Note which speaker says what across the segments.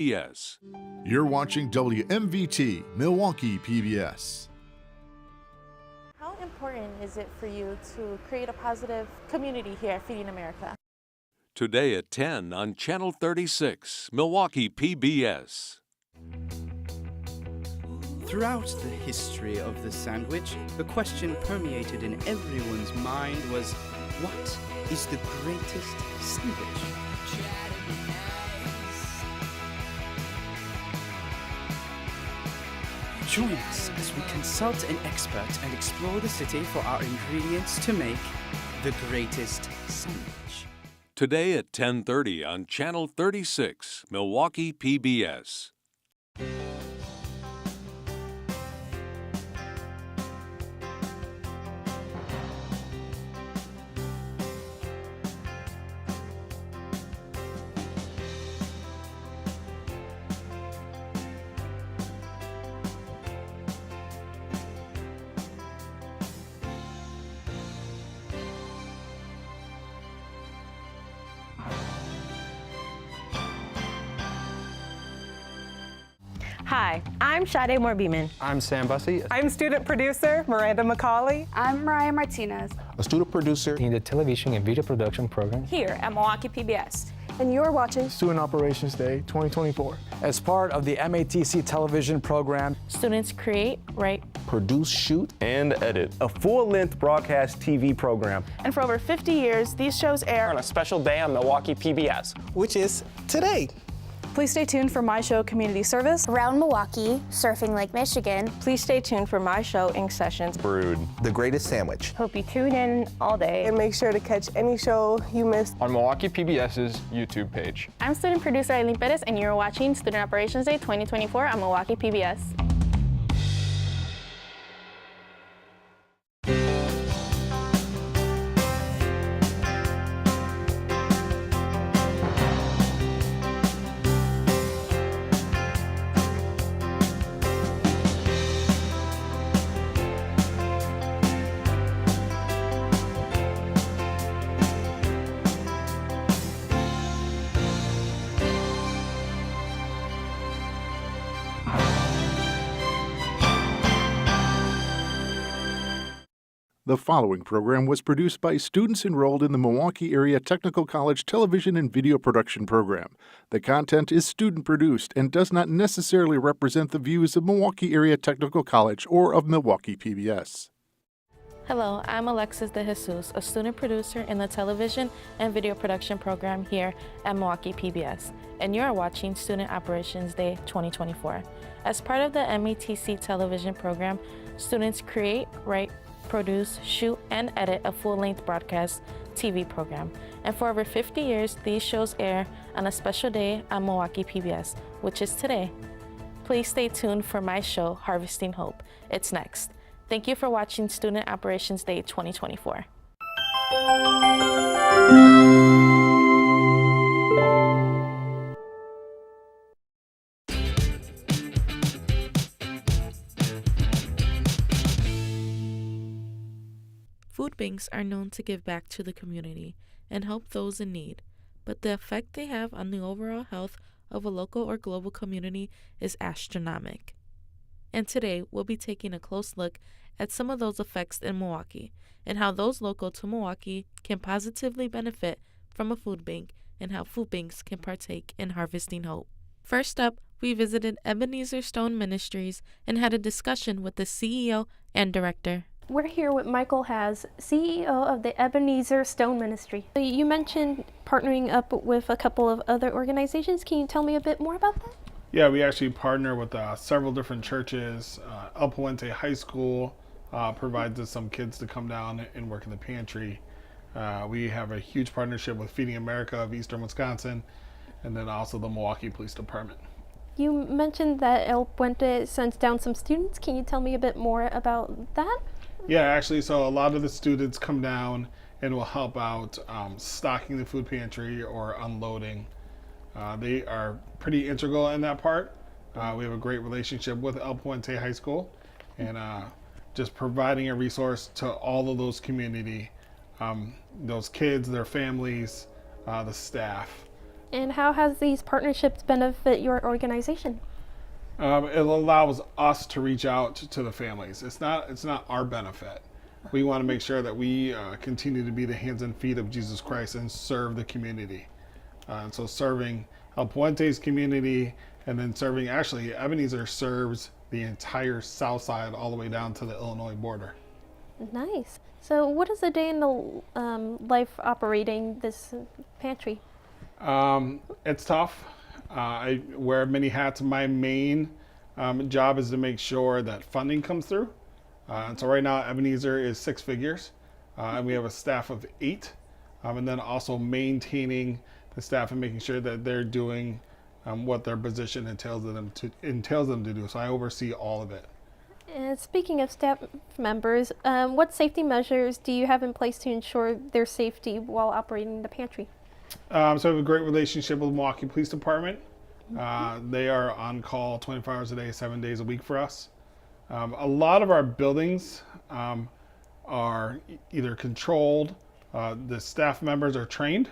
Speaker 1: Yes.
Speaker 2: You're watching WMVT, Milwaukee PBS.
Speaker 3: How important is it for you to create a positive community here at Feeding America?
Speaker 1: Today at 10 on Channel 36, Milwaukee PBS.
Speaker 4: Throughout the history of the sandwich, the question permeated in everyone's mind was, what is the greatest sandwich? Join us as we consult an expert and explore the city for our ingredients to make the greatest sandwich.
Speaker 1: Today at 10:30 on Channel 36, Milwaukee PBS.
Speaker 5: Hi, I'm Sade Moore-Beamon.
Speaker 6: I'm Sam Bussey.
Speaker 7: I'm student producer Miranda McCauley.
Speaker 8: I'm Mariah Martinez,
Speaker 6: a student producer in the television and video production program
Speaker 9: here at Milwaukee PBS.
Speaker 10: And you're watching
Speaker 11: Student Operations Day 2024.
Speaker 12: As part of the MATC television program,
Speaker 3: students create, write,
Speaker 6: produce, shoot,
Speaker 13: and edit a full-length broadcast TV program.
Speaker 3: And for over 50 years, these shows air
Speaker 14: on a special day on Milwaukee PBS,
Speaker 12: which is today.
Speaker 10: Please stay tuned for my show, Community Service.
Speaker 15: Around Milwaukee, Surfing Lake Michigan.
Speaker 5: Please stay tuned for my show, Ink Sessions.
Speaker 13: Brood.
Speaker 6: The Greatest Sandwich.
Speaker 5: Hope you tune in all day.
Speaker 10: And make sure to catch any show you missed
Speaker 13: on Milwaukee PBS's YouTube page.
Speaker 3: I'm student producer Eileen Perez, and you're watching Student Operations Day 2024 on Milwaukee PBS.
Speaker 2: The following program was produced by students enrolled in the Milwaukee Area Technical College Television and Video Production Program. The content is student-produced and does not necessarily represent the views of Milwaukee Area Technical College or of Milwaukee PBS.
Speaker 3: Hello, I'm Alexis De Jesus, a student producer in the television and video production program here at Milwaukee PBS, and you're watching Student Operations Day 2024. As part of the MATC television program, students create, write, produce, shoot, and edit a full-length broadcast TV program. And for over 50 years, these shows air on a special day on Milwaukee PBS, which is today. Please stay tuned for my show, Harvesting Hope. It's next. Thank you for watching Student Operations Day 2024. Food banks are known to give back to the community and help those in need, but the effect they have on the overall health of a local or global community is astronomical. And today, we'll be taking a close look at some of those effects in Milwaukee and how those local to Milwaukee can positively benefit from a food bank and how food banks can partake in harvesting hope. First up, we visited Ebenezer Stone Ministries and had a discussion with the CEO and director.
Speaker 16: We're here with Michael Haas, CEO of the Ebenezer Stone Ministry. You mentioned partnering up with a couple of other organizations. Can you tell me a bit more about that?
Speaker 17: Yeah, we actually partner with several different churches. El Puente High School provides us some kids to come down and work in the pantry. We have a huge partnership with Feeding America of Eastern Wisconsin, and then also the Milwaukee Police Department.
Speaker 16: You mentioned that El Puente sends down some students. Can you tell me a bit more about that?
Speaker 17: Yeah, actually, so a lot of the students come down and will help out stocking the food pantry or unloading. They are pretty integral in that part. We have a great relationship with El Puente High School, and just providing a resource to all of those community, those kids, their families, the staff.
Speaker 16: And how has these partnerships benefit your organization?
Speaker 17: It allows us to reach out to the families. It's not our benefit. We want to make sure that we continue to be the hands and feet of Jesus Christ and serve the community. And so serving El Puente's community, and then serving, actually, Ebenezer serves the entire south side all the way down to the Illinois border.
Speaker 16: Nice. So what is a day in the life operating this pantry?
Speaker 17: It's tough. I wear many hats. My main job is to make sure that funding comes through. And so right now, Ebenezer is 6 figures, and we have a staff of 8, and then also maintaining the staff and making sure that they're doing what their position entails them to do. So I oversee all of it.
Speaker 16: And speaking of staff members, what safety measures do you have in place to ensure their safety while operating the pantry?
Speaker 17: So I have a great relationship with Milwaukee Police Department. They are on call 24 hours a day, 7 days a week for us. A lot of our buildings are either controlled, the staff members are trained,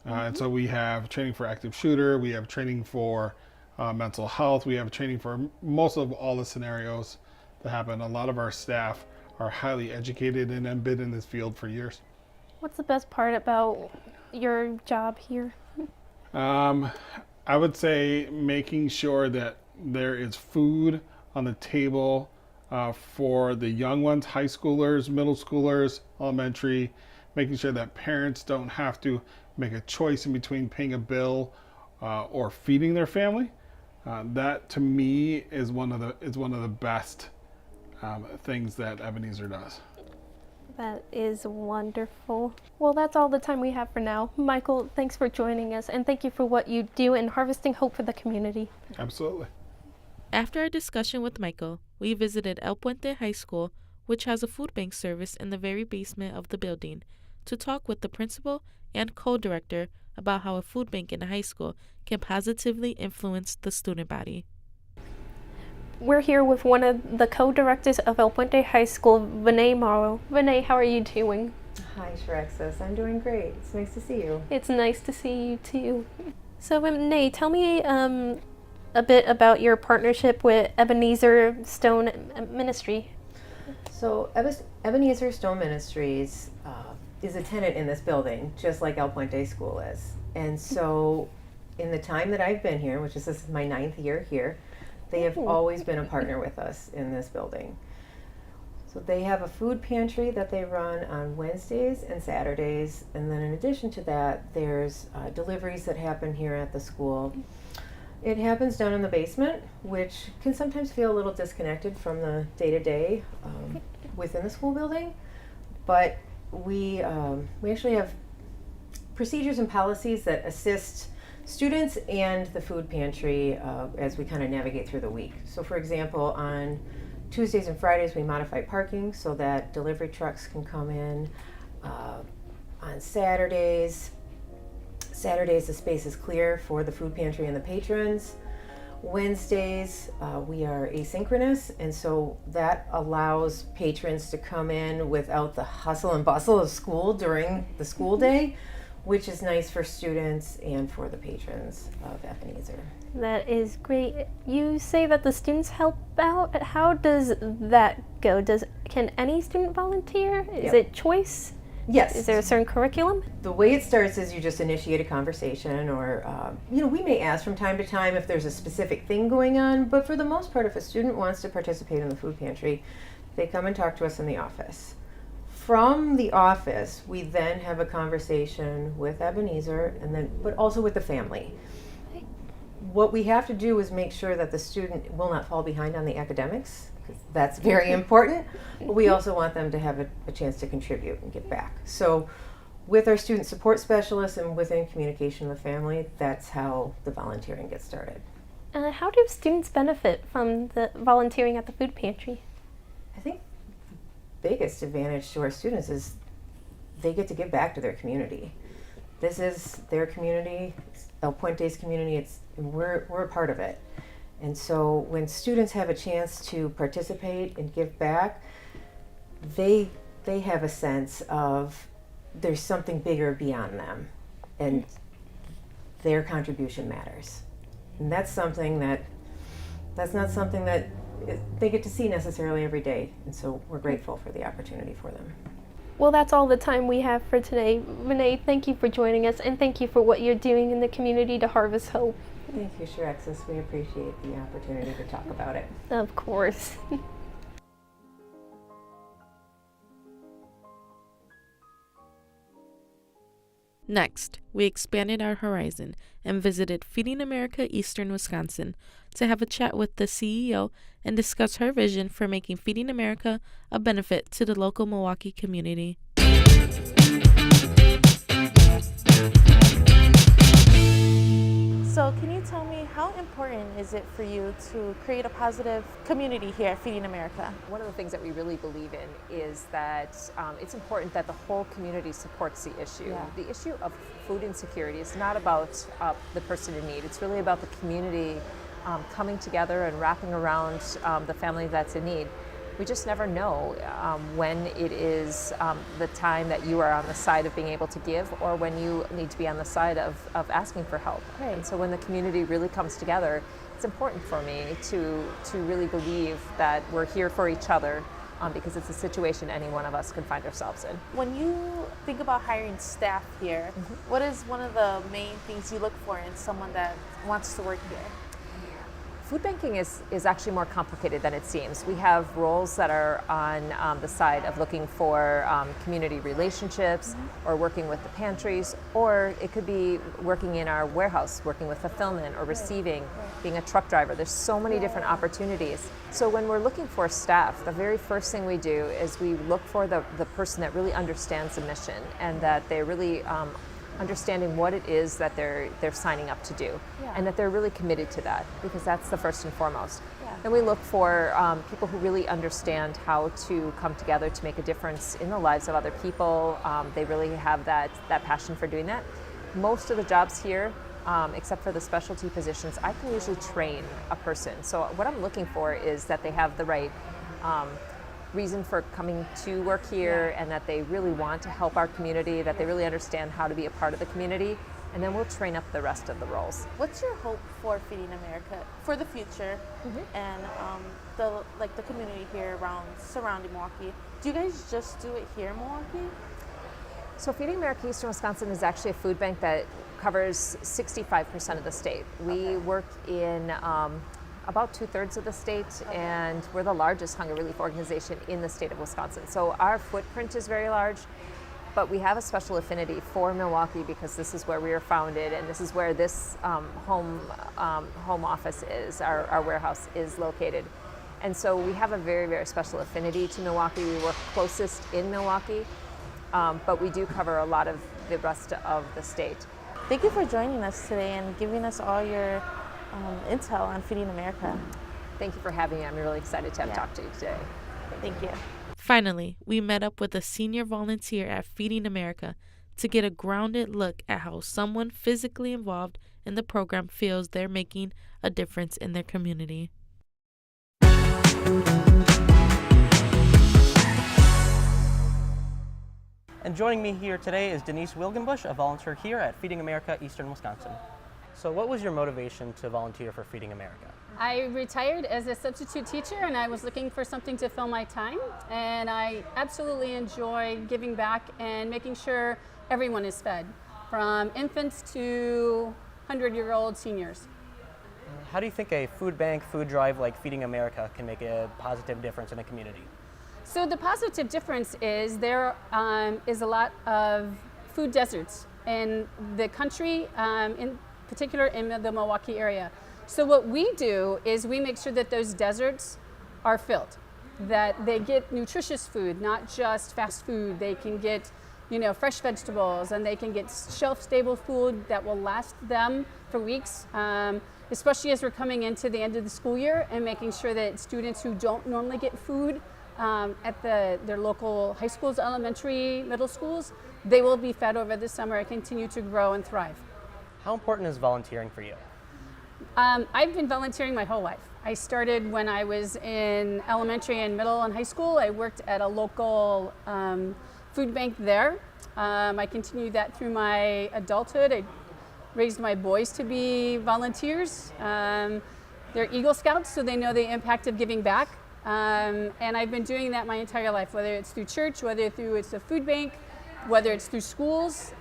Speaker 17: and so we have training for active shooter, we have training for mental health, we have training for most of all the scenarios that happen. A lot of our staff are highly educated and have been in this field for years.
Speaker 16: What's the best part about your job here?
Speaker 17: I would say making sure that there is food on the table for the young ones, high schoolers, middle schoolers, elementary, making sure that parents don't have to make a choice in between paying a bill or feeding their family. That to me is one of the best things that Ebenezer does.
Speaker 16: That is wonderful. Well, that's all the time we have for now. Michael, thanks for joining us, and thank you for what you do in harvesting hope for the community.
Speaker 17: Absolutely.
Speaker 3: After our discussion with Michael, we visited El Puente High School, which has a food bank service in the very basement of the building, to talk with the principal and co-director about how a food bank in a high school can positively influence the student body.
Speaker 16: We're here with one of the co-directors of El Puente High School, Vinay Morrow. Vinay, how are you doing?
Speaker 8: Hi, Shrexus. I'm doing great. It's nice to see you.
Speaker 16: It's nice to see you too. So, Vinay, tell me a bit about your partnership with Ebenezer Stone Ministry.
Speaker 8: So, Ebenezer Stone Ministries is a tenant in this building, just like El Puente School is. And so, in the time that I've been here, this is my 9th year here, they have always been a partner with us in this building. So they have a food pantry that they run on Wednesdays and Saturdays, and then in addition to that, there's deliveries that happen here at the school. It happens down in the basement, which can sometimes feel a little disconnected from the day-to-day within the school building, but we actually have procedures and policies that assist students and the food pantry as we kind of navigate through the week. So for example, on Tuesdays and Fridays we modify parking so that delivery trucks can come in. On Saturdays the space is clear for the food pantry and the patrons. Wednesdays we are asynchronous, and so that allows patrons to come in without the hustle and bustle of school during the school day, which is nice for students and for the patrons of Ebenezer.
Speaker 16: That is great. You say that the students help out. How does that go? Can any student volunteer? Is it choice?
Speaker 8: Yes.
Speaker 16: Is there a certain curriculum?
Speaker 8: The way it starts is you just initiate a conversation, or we may ask from time to time if there's a specific thing going on, but for the most part, if a student wants to participate in the food pantry, they come and talk to us in the office. From the office, we then have a conversation with Ebenezer, but also with the family. What we have to do is make sure that the student will not fall behind on the academics, because that's very important, but we also want them to have a chance to contribute and give back. So with our student support specialists and within communication with family, that's how the volunteering gets started.
Speaker 16: How do students benefit from the volunteering at the food pantry?
Speaker 8: I think biggest advantage to our students is they get to give back to their community. This is their community, El Puente's community, we're a part of it. And so when students have a chance to participate and give back, they have a sense of there's something bigger beyond them. And their contribution matters. And that's not something that they get to see necessarily every day. And so we're grateful for the opportunity for them.
Speaker 16: Well, that's all the time we have for today. Renee, thank you for joining us, and thank you for what you're doing in the community to harvest hope.
Speaker 8: Thank you, Shirexis. We appreciate the opportunity to talk about it.
Speaker 16: Of course.
Speaker 3: Next, we expanded our horizon and visited Feeding America Eastern Wisconsin to have a chat with the CEO and discuss her vision for making Feeding America a benefit to the local Milwaukee community. So can you tell me, how important is it for you to create a positive community here at Feeding America?
Speaker 9: One of the things that we really believe in is that it's important that the whole community supports the issue.
Speaker 3: Yeah.
Speaker 9: The issue of food insecurity is not about the person in need. It's really about the community coming together and wrapping around the family that's in need. We just never know when it is the time that you are on the side of being able to give, or when you need to be on the side of asking for help.
Speaker 3: Right.
Speaker 9: And so when the community really comes together, it's important for me to really believe that we're here for each other, because it's a situation any one of us can find ourselves in.
Speaker 3: When you think about hiring staff here, what is one of the main things you look for in someone that wants to work here?
Speaker 9: Food banking is actually more complicated than it seems. We have roles that are on the side of looking for community relationships, or working with the pantries, or it could be working in our warehouse, working with fulfillment or receiving, being a truck driver. There's so many different opportunities. So when we're looking for staff, the very first thing we do is we look for the person that really understands the mission, and that they're really understanding what it is that they're signing up to do, and that they're really committed to that, because that's the first and foremost. Then we look for people who really understand how to come together to make a difference in the lives of other people. They really have that passion for doing that. Most of the jobs here, except for the specialty positions, I can usually train a person. So what I'm looking for is that they have the right reason for coming to work here, and that they really want to help our community, that they really understand how to be a part of the community, and then we'll train up the rest of the roles.
Speaker 3: What's your hope for Feeding America for the future, and the community here surrounding Milwaukee? Do you guys just do it here in Milwaukee?
Speaker 9: So Feeding America Eastern Wisconsin is actually a food bank that covers 65% of the state. We work in about 2/3 of the state, and we're the largest hunger relief organization in the state of Wisconsin. So our footprint is very large, but we have a special affinity for Milwaukee because this is where we were founded, and this is where this home office is, our warehouse is located. And so we have a very, very special affinity to Milwaukee. We work closest in Milwaukee, but we do cover a lot of the rest of the state.
Speaker 3: Thank you for joining us today and giving us all your intel on Feeding America.
Speaker 9: Thank you for having me. I'm really excited to have talked to you today.
Speaker 3: Thank you. Finally, we met up with a senior volunteer at Feeding America to get a grounded look at how someone physically involved in the program feels they're making a difference in their community.
Speaker 18: And joining me here today is Denise Wilgenbush, a volunteer here at Feeding America Eastern Wisconsin. So what was your motivation to volunteer for Feeding America?
Speaker 19: I retired as a substitute teacher, and I was looking for something to fill my time, and I absolutely enjoy giving back and making sure everyone is fed, from infants to 100-year-old seniors.
Speaker 18: How do you think a food bank, food drive like Feeding America can make a positive difference in a community?
Speaker 19: So the positive difference is there is a lot of food deserts in the country, in particular in the Milwaukee area. So what we do is we make sure that those deserts are filled, that they get nutritious food, not just fast food. They can get, fresh vegetables, and they can get shelf-stable food that will last them for weeks, especially as we're coming into the end of the school year, and making sure that students who don't normally get food at their local high schools, elementary, middle schools, they will be fed over the summer and continue to grow and thrive.
Speaker 18: How important is volunteering for you?
Speaker 19: I've been volunteering my whole life. I started when I was in elementary and middle and high school. I worked at a local food bank there. I continued that through my adulthood. I raised my boys to be volunteers. They're Eagle Scouts, so they know the impact of giving back. And I've been doing that my entire life, whether it's through church, whether it's a food bank, whether it's through schools.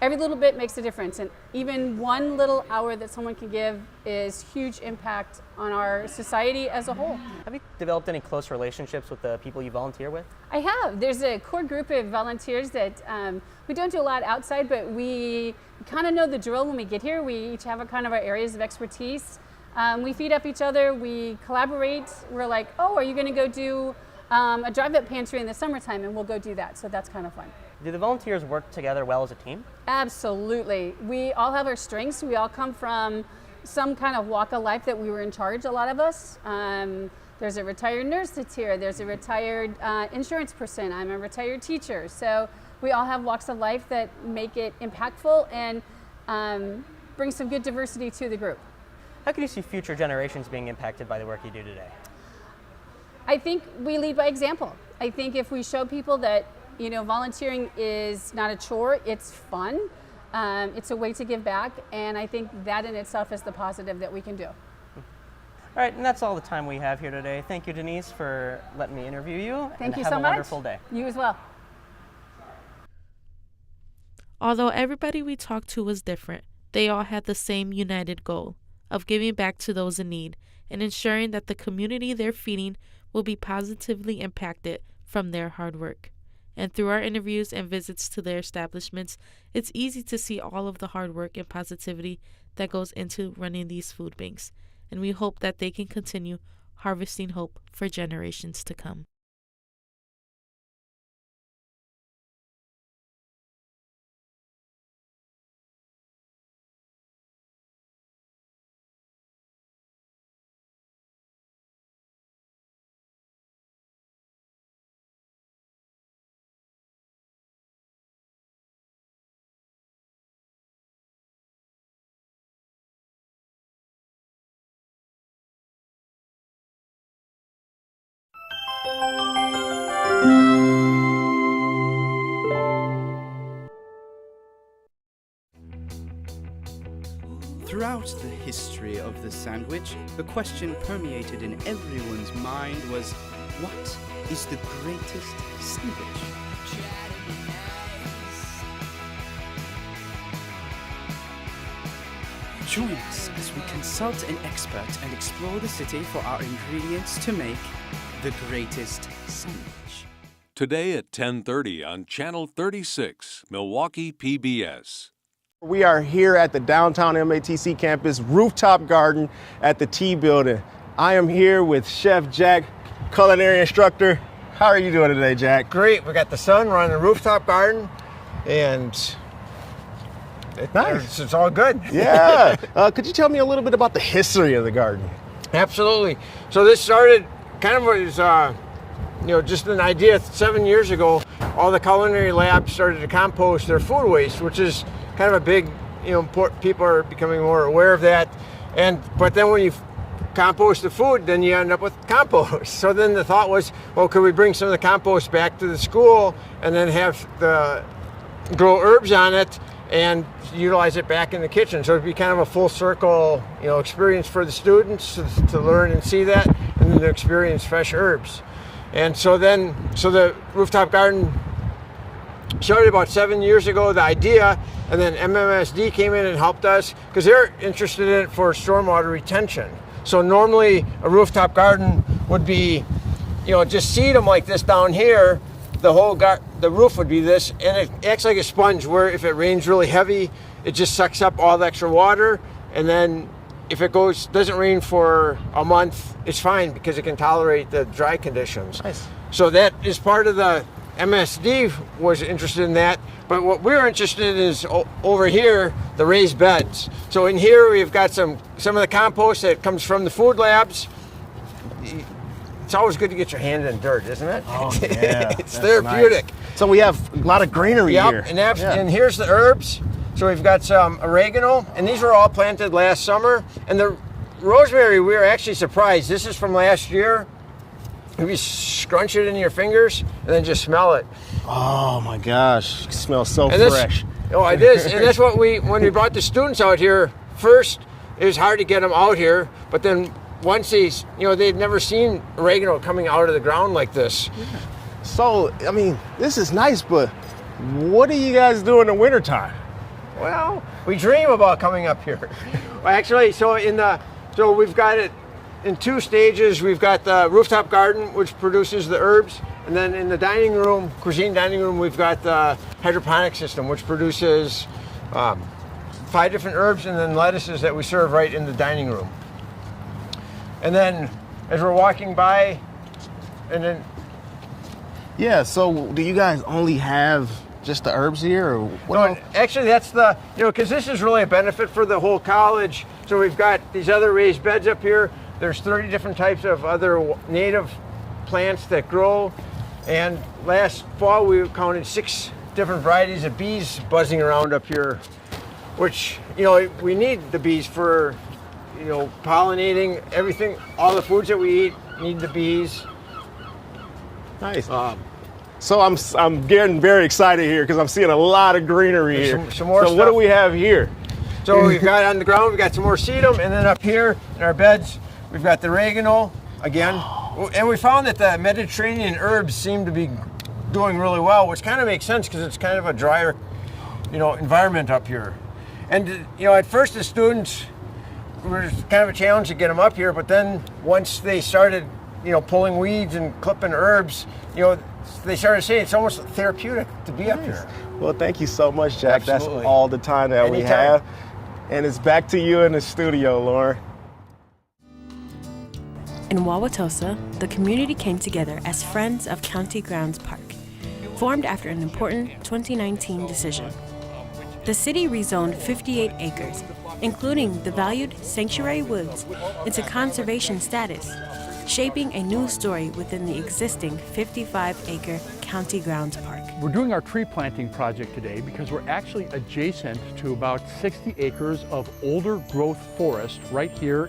Speaker 19: Every little bit makes a difference, and even one little hour that someone can give is huge impact on our society as a whole.
Speaker 18: Have you developed any close relationships with the people you volunteer with?
Speaker 19: I have. There's a core group of volunteers that we don't do a lot outside, but we kind of know the drill when we get here. We each have kind of our areas of expertise. We feed up each other, we collaborate. We're like, oh, are you going to go do a drive-up pantry in the summertime? And we'll go do that, so that's kind of fun.
Speaker 18: Do the volunteers work together well as a team?
Speaker 19: Absolutely. We all have our strengths. We all come from some kind of walk of life that we were in charge, a lot of us. There's a retired nurse that's here. There's a retired insurance person. I'm a retired teacher. So we all have walks of life that make it impactful and bring some good diversity to the group.
Speaker 18: How can you see future generations being impacted by the work you do today?
Speaker 19: I think we lead by example. I think if we show people that volunteering is not a chore, it's fun. It's a way to give back, and I think that in itself is the positive that we can do.
Speaker 18: All right, and that's all the time we have here today. Thank you, Denise, for letting me interview you.
Speaker 19: Thank you
Speaker 18: so much.
Speaker 19: Have a
Speaker 18: wonderful day.
Speaker 19: You as well.
Speaker 3: Although everybody we talked to was different, they all had the same united goal of giving back to those in need and ensuring that the community they're feeding will be positively impacted from their hard work. And through our interviews and visits to their establishments, it's easy to see all of the hard work and positivity that goes into running these food banks. And we hope that they can continue harvesting hope for generations to come.
Speaker 4: Throughout the history of the sandwich, the question permeated in everyone's mind was, what is the greatest sandwich? Join us as we consult an expert and explore the city for our ingredients to make the greatest sandwich.
Speaker 1: Today at 10:30 on Channel 36, Milwaukee PBS.
Speaker 13: We are here at the downtown MATC campus rooftop garden at the T building. I am here with Chef Jack, culinary instructor. How are you doing today, Jack?
Speaker 20: Great. We got the sun. We're on the rooftop garden, and
Speaker 13: nice.
Speaker 20: It's all good.
Speaker 13: Yeah. Could you tell me a little bit about the history of the garden?
Speaker 20: Absolutely. So this started kind of as just an idea 7 years ago. All the culinary labs started to compost their food waste, which is kind of a big, people are becoming more aware of that. But then when you compost the food, then you end up with compost. So then the thought was, well, could we bring some of the compost back to the school and then grow herbs on it and utilize it back in the kitchen? So it'd be kind of a full circle, experience for the students to learn and see that, and then to experience fresh herbs. And so the rooftop garden started about 7 years ago, the idea, and then MMSD came in and helped us because they're interested in it for stormwater retention. So normally a rooftop garden would be, just seed them like this down here. The roof would be this, and it acts like a sponge where if it rains really heavy, it just sucks up all the extra water, and then if it doesn't rain for a month, it's fine because it can tolerate the dry conditions.
Speaker 13: Nice.
Speaker 20: So that is part of the MSD was interested in that, but what we're interested in is over here, the raised beds. So in here we've got some of the compost that comes from the food labs. It's always good to get your hand in dirt, isn't it?
Speaker 13: Oh yeah,
Speaker 20: it's therapeutic.
Speaker 13: Nice. So we have a lot of greenery here.
Speaker 20: And here's the herbs. So we've got some oregano, and these were all planted last summer. And the rosemary, we were actually surprised. This is from last year. If you scrunch it in your fingers and then just smell it.
Speaker 13: Oh my gosh, it smells so fresh.
Speaker 20: Oh, it is, and that's what when we brought the students out here, first it was hard to get them out here, but then once they'd never seen oregano coming out of the ground like this.
Speaker 13: Yeah. So, I mean, this is nice, but what do you guys do in the wintertime?
Speaker 20: Well, we dream about coming up here. Well, actually, so we've got it in 2 stages. We've got the rooftop garden, which produces the herbs, and then in the dining room, cuisine dining room, we've got the hydroponic system, which produces 5 different herbs and then lettuces that we serve right in the dining room. And then as we're walking by, and then...
Speaker 13: Yeah, so do you guys only have just the herbs here, or what?
Speaker 20: No, actually that's because this is really a benefit for the whole college. So we've got these other raised beds up here. There's 30 different types of other native plants that grow. And last fall we counted 6 different varieties of bees buzzing around up here, which, we need the bees for, pollinating everything. All the foods that we eat need the bees.
Speaker 13: Nice. So I'm getting very excited here because I'm seeing a lot of greenery here.
Speaker 20: Some more
Speaker 13: so
Speaker 20: stuff.
Speaker 13: What do we have here?
Speaker 20: So we've got on the ground, we've got some more sedum, and then up here in our beds, we've got the oregano again. And we found that the Mediterranean herbs seem to be doing really well, which kind of makes sense because it's kind of a drier, environment up here. And, at first the students were kind of a challenge to get them up here, but then once they started, pulling weeds and clipping herbs, they started saying it's almost therapeutic to be up here.
Speaker 13: Well, thank you so much, Jack.
Speaker 20: Absolutely.
Speaker 13: That's all the time that we have. And it's back to you in the studio, Lauren.
Speaker 21: In Wauwatosa, the community came together as Friends of County Grounds Park, formed after an important 2019 decision. The city rezoned 58 acres, including the valued Sanctuary Woods, into conservation status, shaping a new story within the existing 55-acre County Grounds Park.
Speaker 22: We're doing our tree planting project today because we're actually adjacent to about 60 acres of older growth forest right here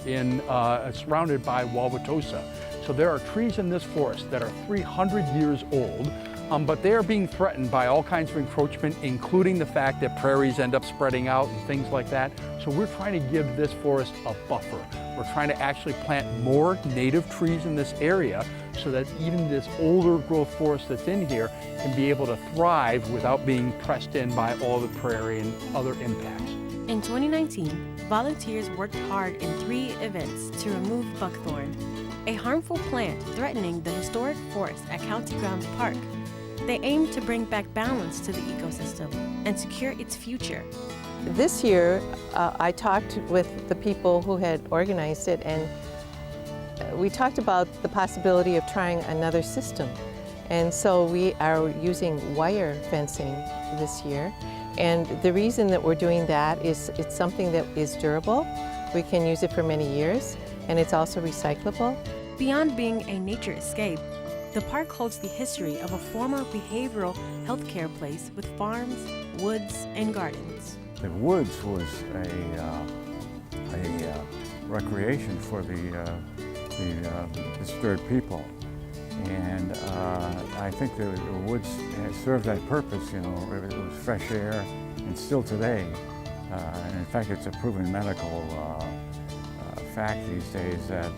Speaker 22: surrounded by Wauwatosa. So there are trees in this forest that are 300 years old, but they are being threatened by all kinds of encroachment, including the fact that prairies end up spreading out and things like that. So we're trying to give this forest a buffer. We're trying to actually plant more native trees in this area so that even this older growth forest that's in here can be able to thrive without being pressed in by all the prairie and other impacts.
Speaker 21: In 2019, volunteers worked hard in 3 events to remove buckthorn, a harmful plant threatening the historic forest at County Grounds Park. They aim to bring back balance to the ecosystem and secure its future.
Speaker 23: This year, I talked with the people who had organized it, and we talked about the possibility of trying another system. And so we are using wire fencing this year. And the reason that we're doing that is it's something that is durable. We can use it for many years, and it's also recyclable.
Speaker 21: Beyond being a nature escape, the park holds the history of a former behavioral healthcare place with farms, woods, and gardens.
Speaker 24: The woods was a recreation for the disturbed people, and I think the woods served that purpose. It was fresh air, and still today. And in fact, it's a proven medical fact these days that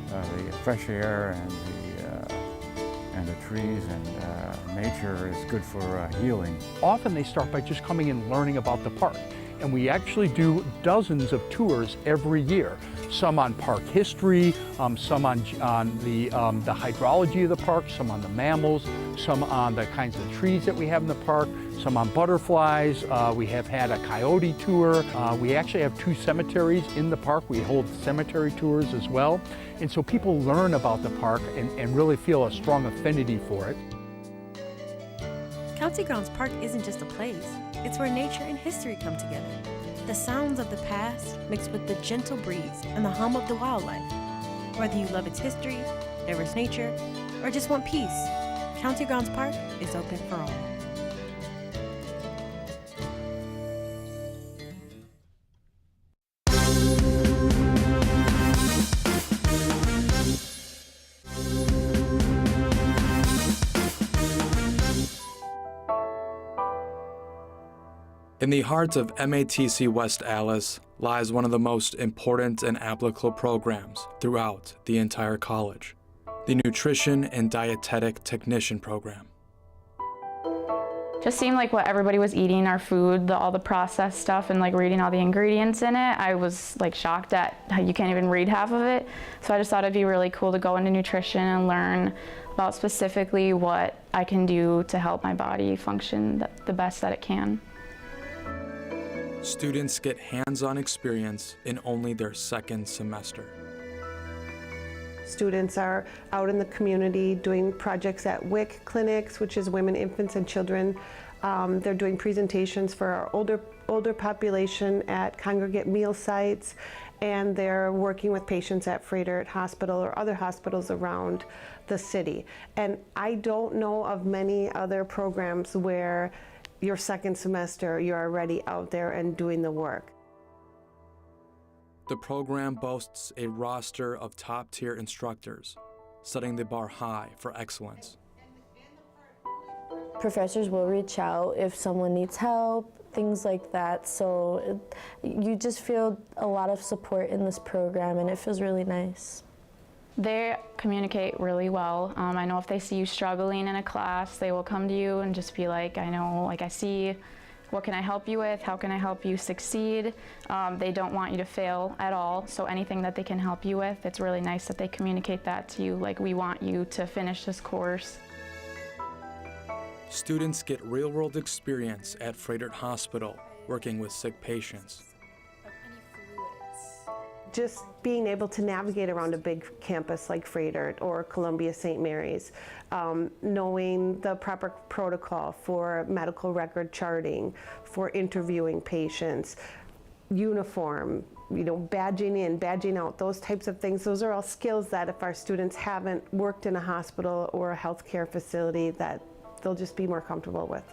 Speaker 24: the fresh air and the trees and nature is good for healing.
Speaker 22: Often they start by just coming and learning about the park. And we actually do dozens of tours every year. Some on park history, some on the hydrology of the park, some on the mammals, some on the kinds of trees that we have in the park, some on butterflies. We have had a coyote tour. We actually have 2 cemeteries in the park. We hold cemetery tours as well. And so people learn about the park and really feel a strong affinity for it.
Speaker 21: County Grounds Park isn't just a place. It's where nature and history come together. The sounds of the past mixed with the gentle breeze and the hum of the wildlife. Whether you love its history, diverse nature, or just want peace, County Grounds Park is open for all.
Speaker 7: In the heart of MATC West Allis lies one of the most important and applicable programs throughout the entire college, the Nutrition and Dietetic Technician Program.
Speaker 11: Just seeing like what everybody was eating, our food, all the processed stuff, and like reading all the ingredients in it, I was like shocked at how you can't even read half of it. So I just thought it'd be really cool to go into nutrition and learn about specifically what I can do to help my body function the best that it can.
Speaker 7: Students get hands-on experience in only their second semester.
Speaker 12: Students are out in the community doing projects at WIC clinics, which is Women, Infants, and Children. They're doing presentations for our older population at congregate meal sites, and they're working with patients at Froedtert Hospital or other hospitals around the city. And I don't know of many other programs where your second semester you're already out there and doing the work.
Speaker 7: The program boasts a roster of top-tier instructors, setting the bar high for excellence.
Speaker 3: Professors will reach out if someone needs help, things like that. So you just feel a lot of support in this program, and it feels really nice. They communicate really well. I know if they see you struggling in a class, they will come to you and just be like, I see, what can I help you with? How can I help you succeed? They don't want you to fail at all, so anything that they can help you with, it's really nice that they communicate that to you, like, we want you to finish this course.
Speaker 7: Students get real-world experience at Froedtert Hospital, working with sick patients.
Speaker 12: Just being able to navigate around a big campus like Froedtert or Columbia St. Mary's, knowing the proper protocol for medical record charting, for interviewing patients, uniform, badging in, badging out, those types of things. Those are all skills that if our students haven't worked in a hospital or a healthcare facility, that they'll just be more comfortable with.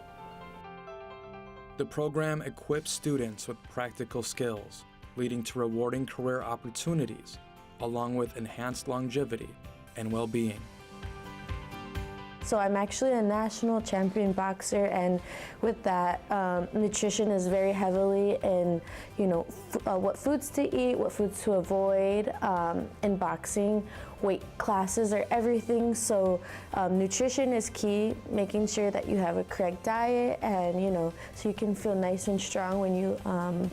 Speaker 7: The program equips students with practical skills, leading to rewarding career opportunities, along with enhanced longevity and well-being.
Speaker 3: So I'm actually a national champion boxer, and with that, nutrition is very heavily in, what foods to eat, what foods to avoid. In boxing, weight classes are everything, so nutrition is key, making sure that you have a correct diet and, so you can feel nice and strong when you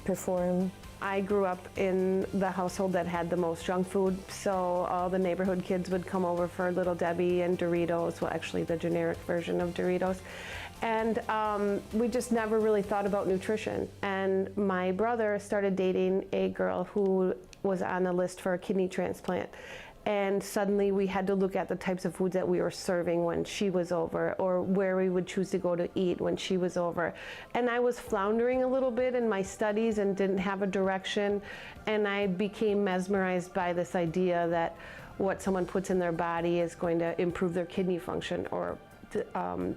Speaker 3: perform.
Speaker 12: I grew up in the household that had the most junk food, so all the neighborhood kids would come over for Little Debbie and Doritos, well, actually the generic version of Doritos. And we just never really thought about nutrition. And my brother started dating a girl who was on the list for a kidney transplant. And suddenly we had to look at the types of foods that we were serving when she was over, or where we would choose to go to eat when she was over. And I was floundering a little bit in my studies and didn't have a direction. And I became mesmerized by this idea that what someone puts in their body is going to improve their kidney function or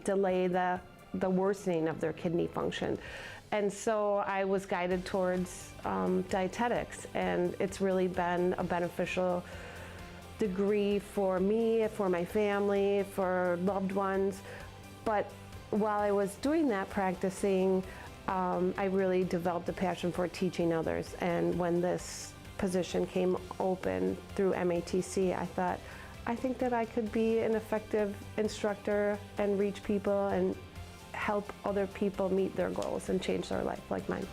Speaker 12: delay the worsening of their kidney function. And so I was guided towards dietetics, and it's really been a beneficial degree for me, for my family, for loved ones. But while I was doing that, practicing, I really developed a passion for teaching others. And when this position came open through MATC, I thought, I think that I could be an effective instructor and reach people and help other people meet their goals and change their life like mine.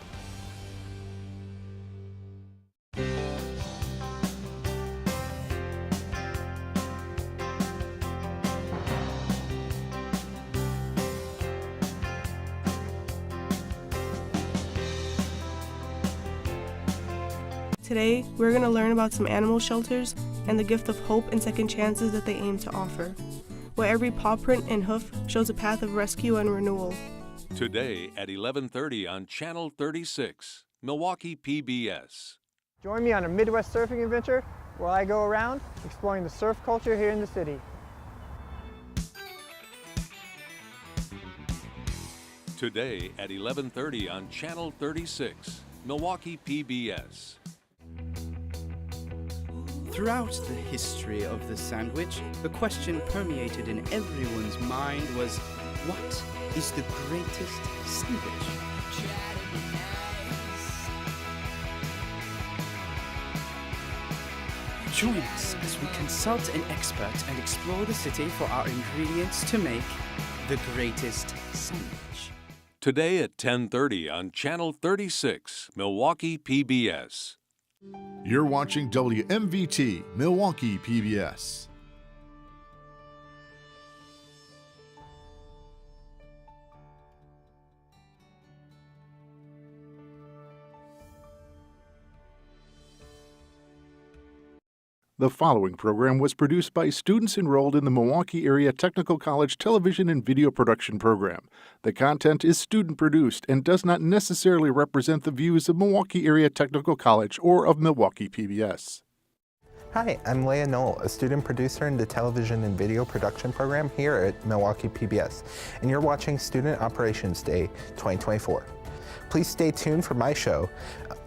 Speaker 10: Today, we're going to learn about some animal shelters and the gift of hope and second chances that they aim to offer, where every paw print and hoof shows a path of rescue and renewal.
Speaker 1: Today at 11:30 on Channel 36, Milwaukee PBS.
Speaker 14: Join me on a Midwest surfing adventure where I go around exploring the surf culture here in the city.
Speaker 1: Today at 11:30 on Channel 36, Milwaukee PBS.
Speaker 4: Throughout the history of the sandwich, the question permeated in everyone's mind was, what is the greatest sandwich? Join us as we consult an expert and explore the city for our ingredients to make the greatest sandwich.
Speaker 1: Today at 10:30 on Channel 36, Milwaukee PBS.
Speaker 2: You're watching WMVT, Milwaukee PBS. The following program was produced by students enrolled in the Milwaukee Area Technical College Television and Video Production Program. The content is student-produced and does not necessarily represent the views of Milwaukee Area Technical College or of Milwaukee PBS.
Speaker 5: Hi, I'm Leah Knoll, a student producer in the Television and Video Production Program here at Milwaukee PBS, and you're watching Student Operations Day 2024. Please stay tuned for my show,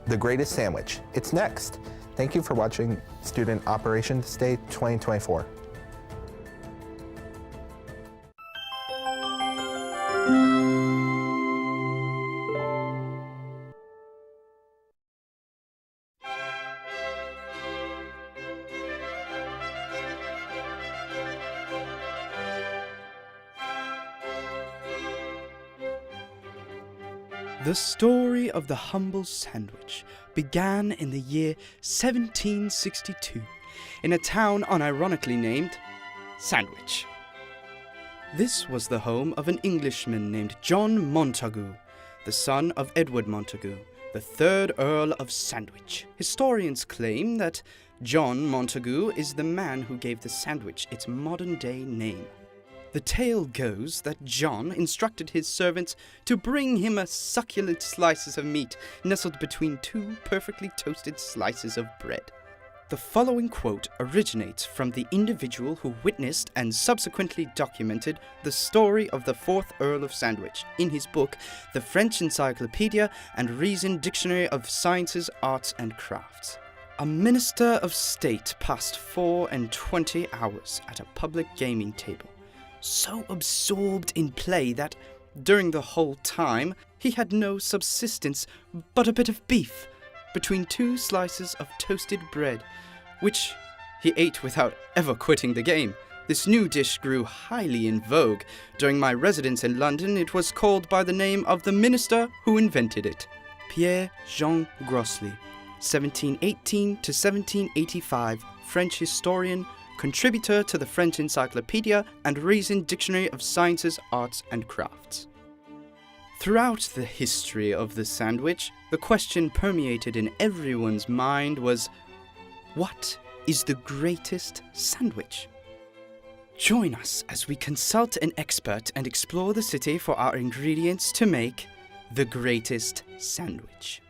Speaker 5: The Greatest Sandwich. It's next. Thank you for watching Student Operations Day 2024.
Speaker 4: The story of the humble sandwich began in the year 1762 in a town unironically named Sandwich. This was the home of an Englishman named John Montagu, the son of Edward Montagu, the 3rd Earl of Sandwich. Historians claim that John Montagu is the man who gave the sandwich its modern-day name. The tale goes that John instructed his servants to bring him a succulent slices of meat nestled between 2 perfectly toasted slices of bread. The following quote originates from the individual who witnessed and subsequently documented the story of the 4th Earl of Sandwich in his book, The French Encyclopedia and Reason Dictionary of Sciences, Arts and Crafts. A minister of state passed 24 hours at a public gaming table, so absorbed in play that, during the whole time, he had no subsistence but a bit of beef, between 2 slices of toasted bread, which he ate without ever quitting the game. This new dish grew highly in vogue. During my residence in London, it was called by the name of the minister who invented it, Pierre-Jean Grosley, 1718 to 1785, French historian, contributor to the French Encyclopedia and Reason Dictionary of Sciences, Arts and Crafts. Throughout the history of the sandwich, the question permeated in everyone's mind was, what is the greatest sandwich? Join us as we consult an expert and explore the city for our ingredients to make the greatest sandwich.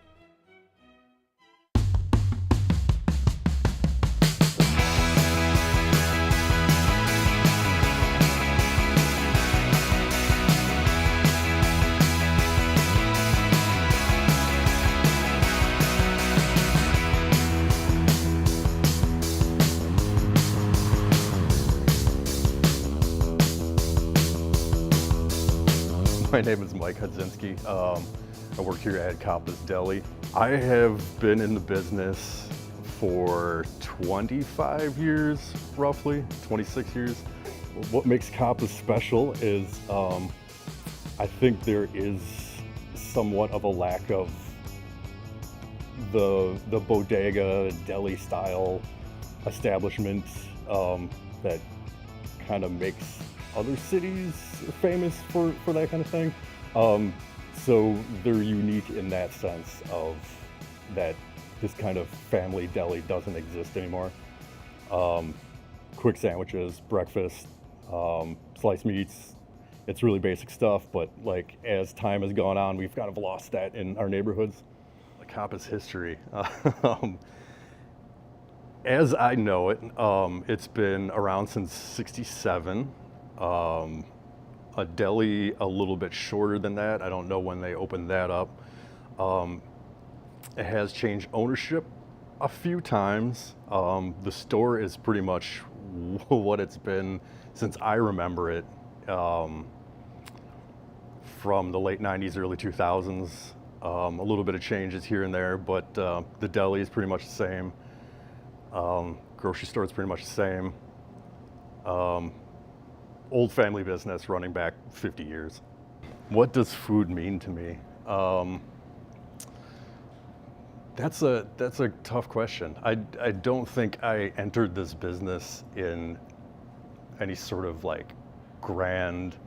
Speaker 6: My name is Mike Hudzinski. I work here at Coppa's Deli. I have been in the business for 25 years, roughly, 26 years. What makes Coppa's special is I think there is somewhat of a lack of the bodega, deli style establishment that kind of makes other cities famous for that kind of thing. So they're unique in that sense of that this kind of family deli doesn't exist anymore. Quick sandwiches, breakfast, sliced meats. It's really basic stuff, but like as time has gone on, we've kind of lost that in our neighborhoods. Coppa's history. As I know it, it's been around since '67. A deli a little bit shorter than that. I don't know when they opened that up. It has changed ownership a few times. The store is pretty much what it's been since I remember it, from the late 90s, early 2000s. A little bit of changes here and there, but the deli is pretty much the same. Grocery store is pretty much the same. Old family business running back 50 years. What does food mean to me? That's a tough question. I don't think I entered this business in any sort of like grand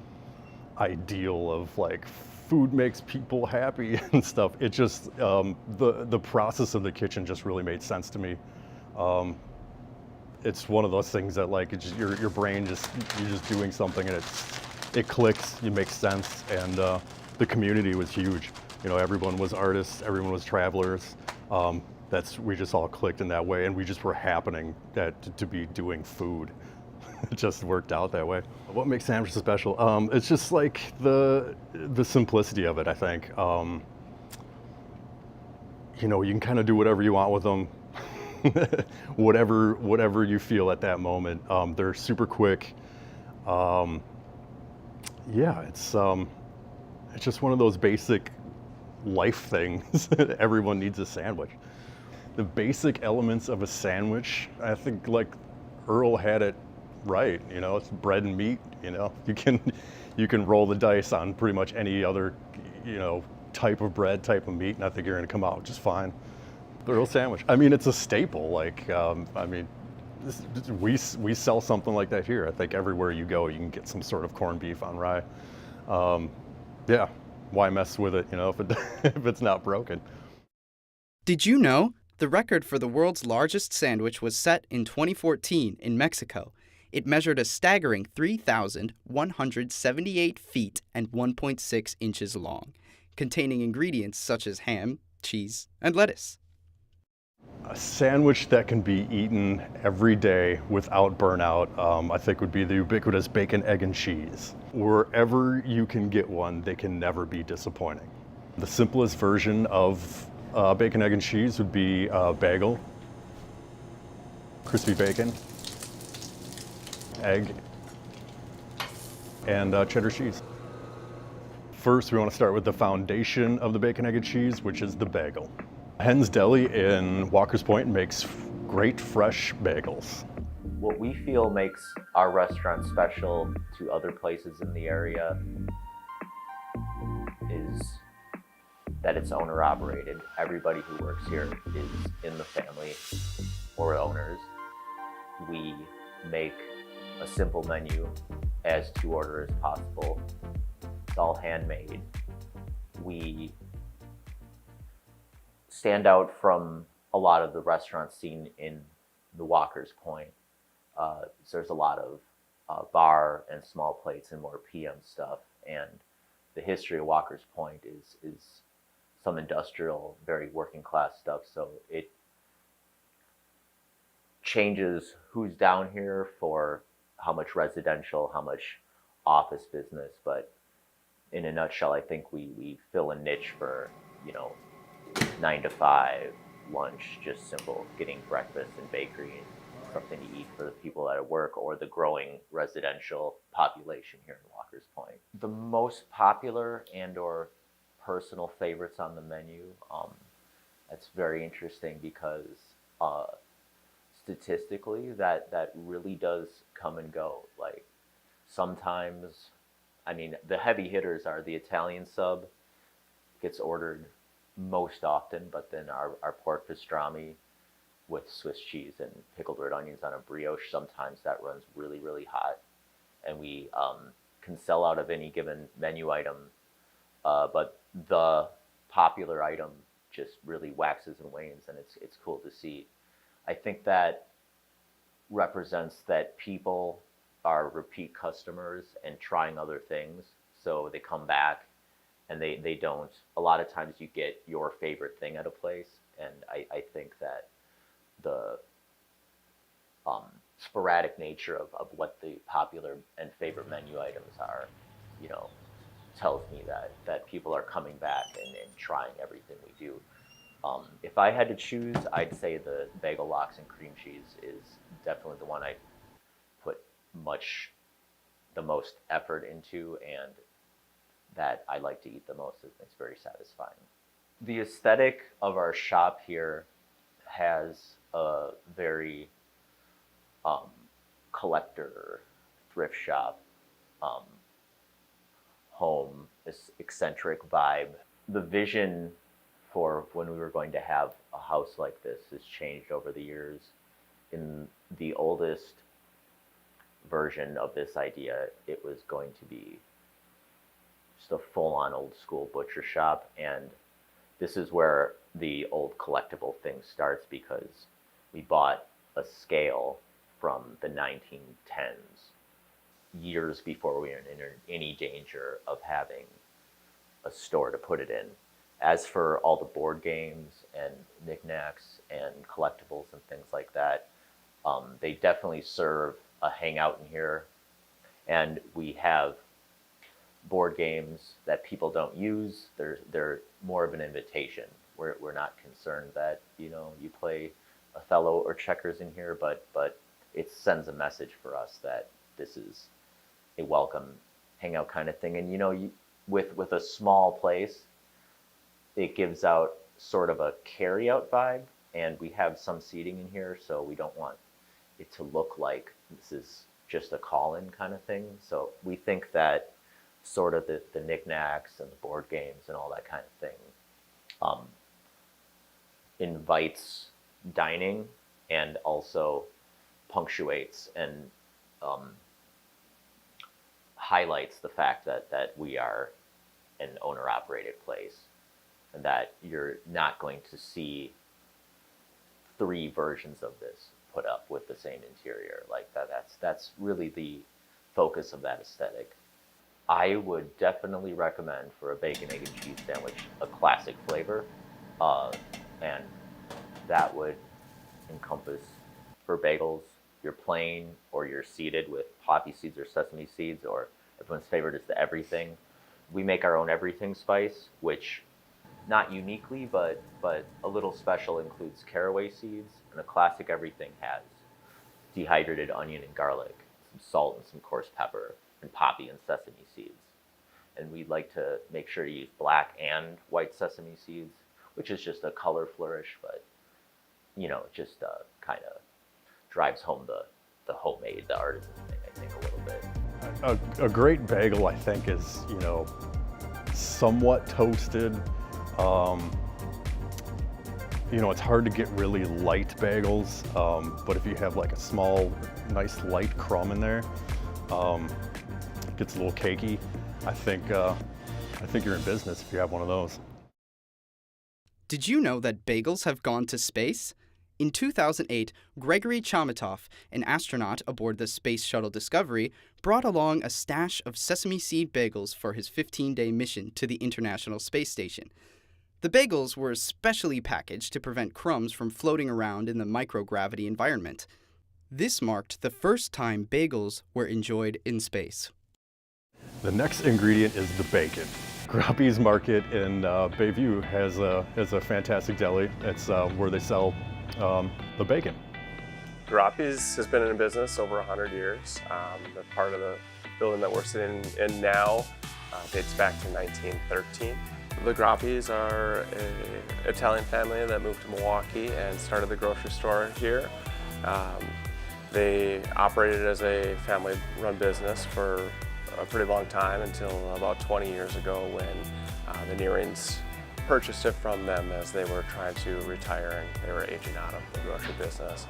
Speaker 6: ideal of like food makes people happy and stuff. It just the process of the kitchen just really made sense to me. It's one of those things that like it's just, your brain you're just doing something and it clicks, it makes sense, and the community was huge. You know, everyone was artists, everyone was travelers. We just all clicked in that way, and we just were happening to be doing food. It just worked out that way. What makes sandwiches special? It's just like the simplicity of it, I think. You know, you can kind of do whatever you want with them. whatever you feel at that moment. They're super quick. Yeah, it's just one of those basic life things. Everyone needs a sandwich. The basic elements of a sandwich, I think like Earl had it right. You know, it's bread and meat. You know, you can roll the dice on pretty much any other, you know, type of bread, type of meat, and I think you're gonna come out just fine. The Earl sandwich. I mean, it's a staple. Like, I mean, we sell something like that here. I think everywhere you go, you can get some sort of corned beef on rye. Yeah, why mess with it? You know, if it's not broken.
Speaker 4: Did you know the record for the world's largest sandwich was set in 2014 in Mexico? It measured a staggering 3,178 feet and 1.6 inches long, containing ingredients such as ham, cheese, and lettuce.
Speaker 6: A sandwich that can be eaten every day without burnout, I think would be the ubiquitous bacon, egg, and cheese. Wherever you can get one, they can never be disappointing. The simplest version of bacon, egg, and cheese would be bagel, crispy bacon, egg, and cheddar cheese. First, we want to start with the foundation of the bacon, egg, and cheese, which is the bagel. Hen's Deli in Walker's Point makes great fresh bagels.
Speaker 8: What we feel makes our restaurant special to other places in the area is that it's owner operated. Everybody who works here is in the family or owners. We make a simple menu as to order as possible. It's all handmade. We stand out from a lot of the restaurant scene in the Walker's Point. So there's a lot of bar and small plates and more PM stuff, and the history of Walker's Point is some industrial, very working class stuff, so it changes who's down here for how much residential, how much office business, but in a nutshell, I think we fill a niche for, you know, 9 to 5, lunch, just simple, getting breakfast and bakery and something to eat for the people at work or the growing residential population here in Walker's Point. The most popular and or personal favorites on the menu, that's very interesting because statistically that really does come and go. Like sometimes, I mean, the heavy hitters are the Italian sub, gets ordered most often, but then our pork pastrami with Swiss cheese and pickled red onions on a brioche, sometimes that runs really, really hot. And we can sell out of any given menu item, but the popular item just really waxes and wanes, and it's cool to see. I think that represents that people are repeat customers and trying other things, so they come back. And they don't, a lot of times you get your favorite thing at a place, and I think that the sporadic nature of what the popular and favorite menu items are, you know, tells me that people are coming back and trying everything we do. If I had to choose, I'd say the bagel lox and cream cheese is definitely the one I put the most effort into, and that I like to eat the most. It's very satisfying. The aesthetic of our shop here has a very collector, thrift shop, home, this eccentric vibe. The vision for when we were going to have a house like this has changed over the years. In the oldest version of this idea, it was going to be just a full-on old school butcher shop, and this is where the old collectible thing starts, because we bought a scale from the 1910s, years before we were in any danger of having a store to put it in. As for all the board games and knickknacks and collectibles and things like that, they definitely serve a hangout in here. And we have board games that people don't use. They're more of an invitation. We're not concerned that, you know, you play Othello or checkers in here, but it sends a message for us that this is a welcome hangout kind of thing. And you know, with a small place, it gives out sort of a carry-out vibe, and we have some seating in here, so we don't want it to look like this is just a call-in kind of thing. So we think that sort of the knickknacks and the board games and all that kind of thing invites dining and also punctuates and highlights the fact that we are an owner-operated place, and that you're not going to see 3 versions of this put up with the same interior. Like that's really the focus of that aesthetic. I would definitely recommend for a bacon, egg, and cheese sandwich a classic flavor, and that would encompass, for bagels, you're plain or you're seeded with poppy seeds or sesame seeds, or everyone's favorite is the everything. We make our own everything spice, which not uniquely, but a little special, includes caraway seeds, and a classic everything has dehydrated onion and garlic, some salt and some coarse pepper, and poppy and sesame seeds. And we'd like to make sure to use black and white sesame seeds, which is just a color flourish, but you know, it just kind of drives home the homemade, the artisan thing, I think, a little bit.
Speaker 6: A great bagel, I think, is, you know, somewhat toasted. You know, it's hard to get really light bagels, but if you have like a small, nice light crumb in there, it gets a little cakey. I think you're in business if you have one of those.
Speaker 4: Did you know that bagels have gone to space? In 2008, Gregory Chomutov, an astronaut aboard the Space Shuttle Discovery, brought along a stash of sesame seed bagels for his 15-day mission to the International Space Station. The bagels were specially packaged to prevent crumbs from floating around in the microgravity environment. This marked the first time bagels were enjoyed in space.
Speaker 6: The next ingredient is the bacon. Grappy's Market in Bayview has a fantastic deli. It's where they sell the bacon.
Speaker 9: Grappy's has been in business over 100 years. The part of the building that we're sitting in now dates back to 1913. The Grappy's are an Italian family that moved to Milwaukee and started the grocery store here. They operated as a family-run business for a pretty long time, until about 20 years ago when the Nearings purchased it from them as they were trying to retire and they were aging out of the grocery business.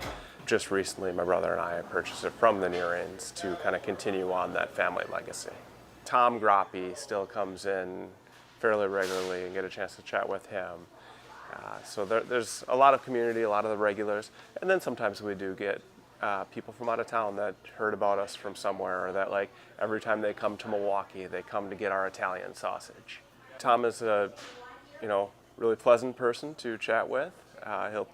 Speaker 9: Just recently, my brother and I purchased it from the Nearings to kind of continue on that family legacy. Tom Grappy still comes in fairly regularly and get a chance to chat with him. So there's a lot of community, a lot of the regulars, and then sometimes we do get people from out of town that heard about us from somewhere, or that like every time they come to Milwaukee, they come to get our Italian sausage. Tom is a, you know, really pleasant person to chat with. He'll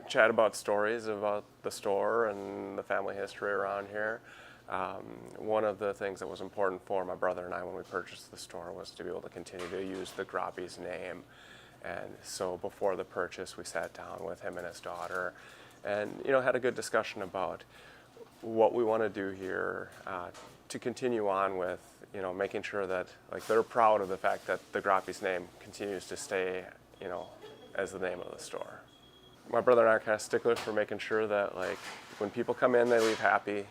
Speaker 9: chat about stories about the store and the family history around here. One of the things that was important for my brother and I when we purchased the store was to be able to continue to use the Grappy's name. And so before the purchase, we sat down with him and his daughter and, you know, had a good discussion about what we want to do here to continue on with, you know, making sure that like they're proud of the fact that the Grappy's name continues to stay, you know, as the name of the store. My brother and I are kind of sticklers for making sure that like When people come in, they leave happy.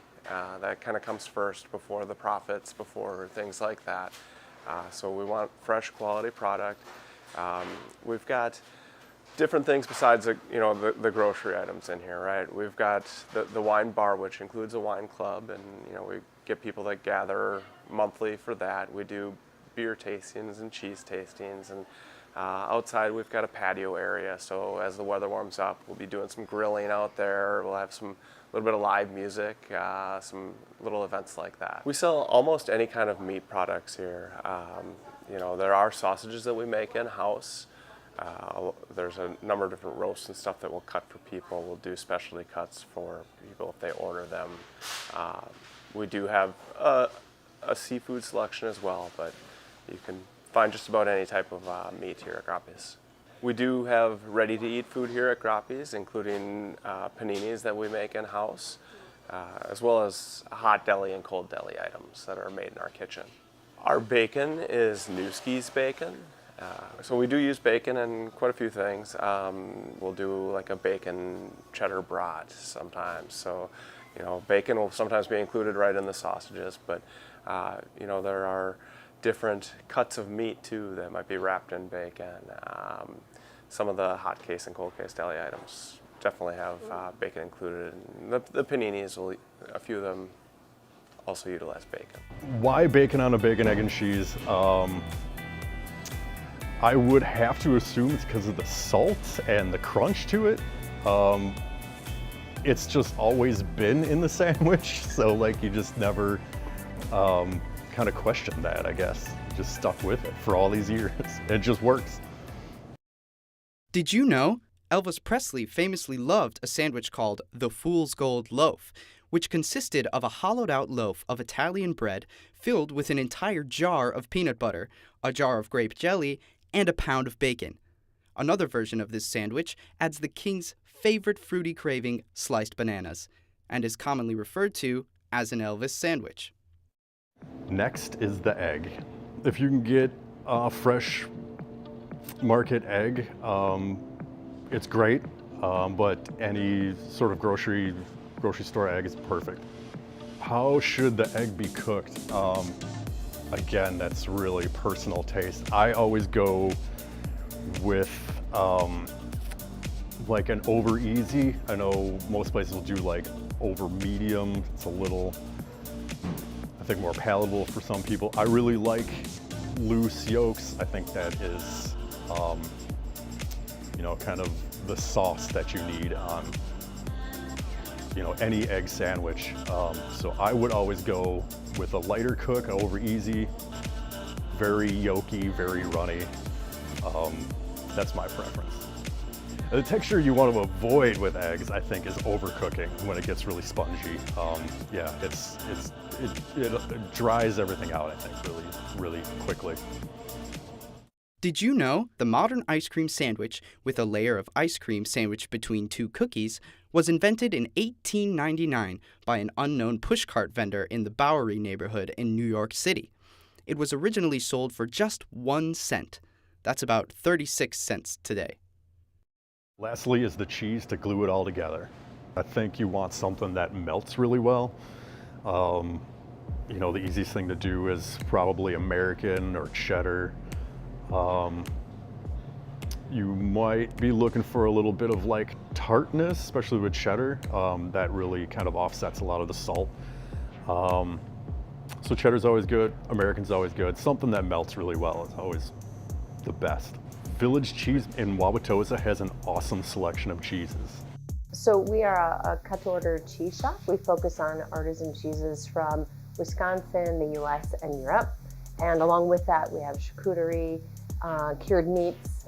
Speaker 9: That kind of comes first before the profits, before things like that. So we want fresh quality product. We've got different things besides the grocery items in here, right? We've got the wine bar, which includes a wine club, and we get people that gather monthly for that. We do beer tastings and cheese tastings, and outside we've got a patio area, so as the weather warms up, we'll be doing some grilling out there. We'll have a little bit of live music, some little events like that. We sell almost any kind of meat products here. There are sausages that we make in-house. There's a number of different roasts and stuff that we'll cut for people. We'll do specialty cuts for people if they order them. We do have a seafood selection as well, but you can find just about any type of meat here at Grappi's. We do have ready-to-eat food here at Grappi's, including paninis that we make in-house, as well as hot deli and cold deli items that are made in our kitchen. Our bacon is Newski's bacon. So we do use bacon in quite a few things. We'll do like a bacon cheddar brat sometimes. So, bacon will sometimes be included right in the sausages, but there are different cuts of meat too that might be wrapped in bacon. Some of the hot case and cold case deli items definitely have bacon included. And the paninis, a few of them also utilize bacon.
Speaker 6: Why bacon on a bacon, egg, and cheese? I would have to assume it's because of the salt and the crunch to it. It's just always been in the sandwich, so you just never kind of questioned that, I guess. Just stuck with it for all these years. It just works.
Speaker 4: Did you know Elvis Presley famously loved a sandwich called the Fool's Gold Loaf, which consisted of a hollowed-out loaf of Italian bread filled with an entire jar of peanut butter, a jar of grape jelly, and a pound of bacon. Another version of this sandwich adds the king's favorite fruity craving, sliced bananas, and is commonly referred to as an Elvis sandwich.
Speaker 6: Next is the egg. If you can get a fresh market egg, it's great, but any sort of grocery store egg is perfect. How should the egg be cooked? Again, that's really personal taste. I always go with an over easy. I know most places will do over medium. It's a little, I think, more palatable for some people. I really like loose yolks. I think that is, kind of the sauce that you need on, any egg sandwich. So I would always go with a lighter cook, over easy, very yolky, very runny. That's my preference. The texture you want to avoid with eggs, I think, is overcooking when it gets really spongy. It dries everything out, I think, really quickly.
Speaker 4: Did you know the modern ice cream sandwich with a layer of ice cream sandwiched between two cookies was invented in 1899 by an unknown pushcart vendor in the Bowery neighborhood in New York City? It was originally sold for just 1 cent. That's about 36 cents today.
Speaker 6: Lastly is the cheese to glue it all together. I think you want something that melts really well. The easiest thing to do is probably American or cheddar. You might be looking for a little bit of tartness, especially with cheddar. That really kind of offsets a lot of the salt. So cheddar's always good, American's always good. Something that melts really well is always the best. Village Cheese in Wauwatosa has an awesome selection of cheeses.
Speaker 15: So we are a cut-to-order cheese shop. We focus on artisan cheeses from Wisconsin, the US, and Europe. And along with that, we have charcuterie, cured meats,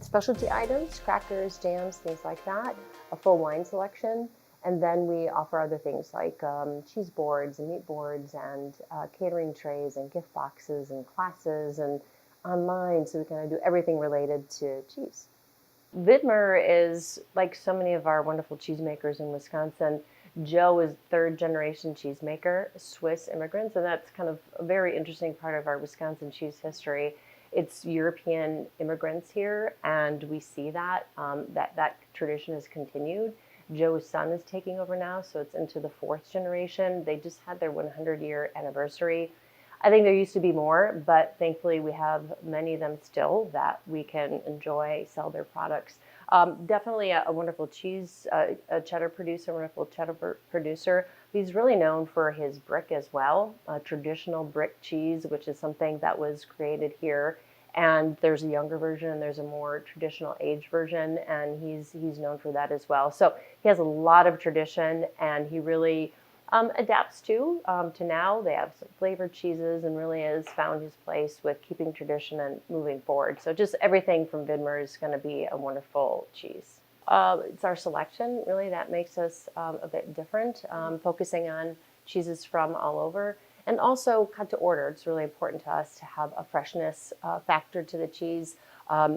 Speaker 15: specialty items, crackers, jams, things like that, a full wine selection. And then we offer other things like cheese boards and meat boards and catering trays and gift boxes and classes and online. So we kind of do everything related to cheese. Vidmer is, like so many of our wonderful cheesemakers in Wisconsin, Joe is third-generation cheesemaker, Swiss immigrants, and that's kind of a very interesting part of our Wisconsin cheese history. It's European immigrants here, and we see that that tradition has continued. Joe's son is taking over now, so it's into the 4th generation. They just had their 100-year anniversary. I think there used to be more, but thankfully we have many of them still that we can enjoy, sell their products. Definitely a wonderful cheese, a cheddar producer, wonderful cheddar producer. He's really known for his brick as well, traditional brick cheese, which is something that was created here. And there's a younger version and there's a more traditional aged version, and he's known for that as well. So he has a lot of tradition, and he really adapts to now. They have some flavored cheeses and really has found his place with keeping tradition and moving forward. So just everything from Vidmer is going to be a wonderful cheese. It's our selection, really, that makes us a bit different, focusing on cheeses from all over. And also cut to order. It's really important to us to have a freshness factor to the cheese.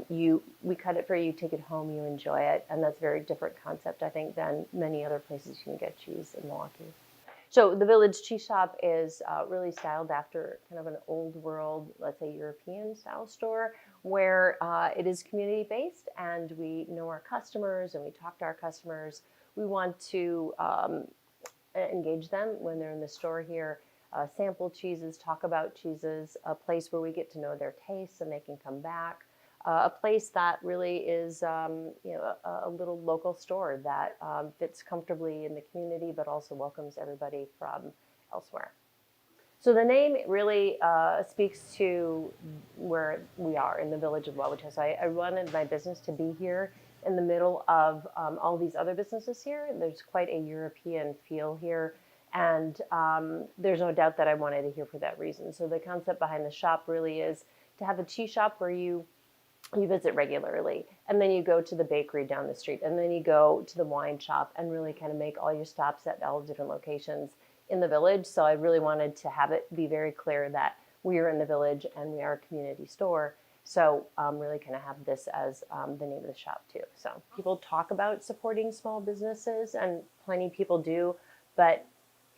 Speaker 15: We cut it for you, take it home, you enjoy it. And that's a very different concept, I think, than many other places you can get cheese in Milwaukee. So the Village Cheese Shop is really styled after kind of an old world, let's say European style store, where it is community based and we know our customers and we talk to our customers. We want to engage them when they're in the store here, sample cheeses, talk about cheeses, a place where we get to know their tastes and they can come back. A place that really is, a little local store that fits comfortably in the community, but also welcomes everybody from elsewhere. So the name really speaks to where we are in the village of Wauwatosa. I wanted my business to be here in the middle of all these other businesses here. There's quite a European feel here, and there's no doubt that I wanted it here for that reason. So the concept behind the shop really is to have a cheese shop where you visit regularly, and then you go to the bakery down the street, and then you go to the wine shop, and really kind of make all your stops at all different locations in the village. So I really wanted to have it be very clear that we are in the village and we are a community store. So really kind of have this as the name of the shop too. So people talk about supporting small businesses, and plenty of people do, but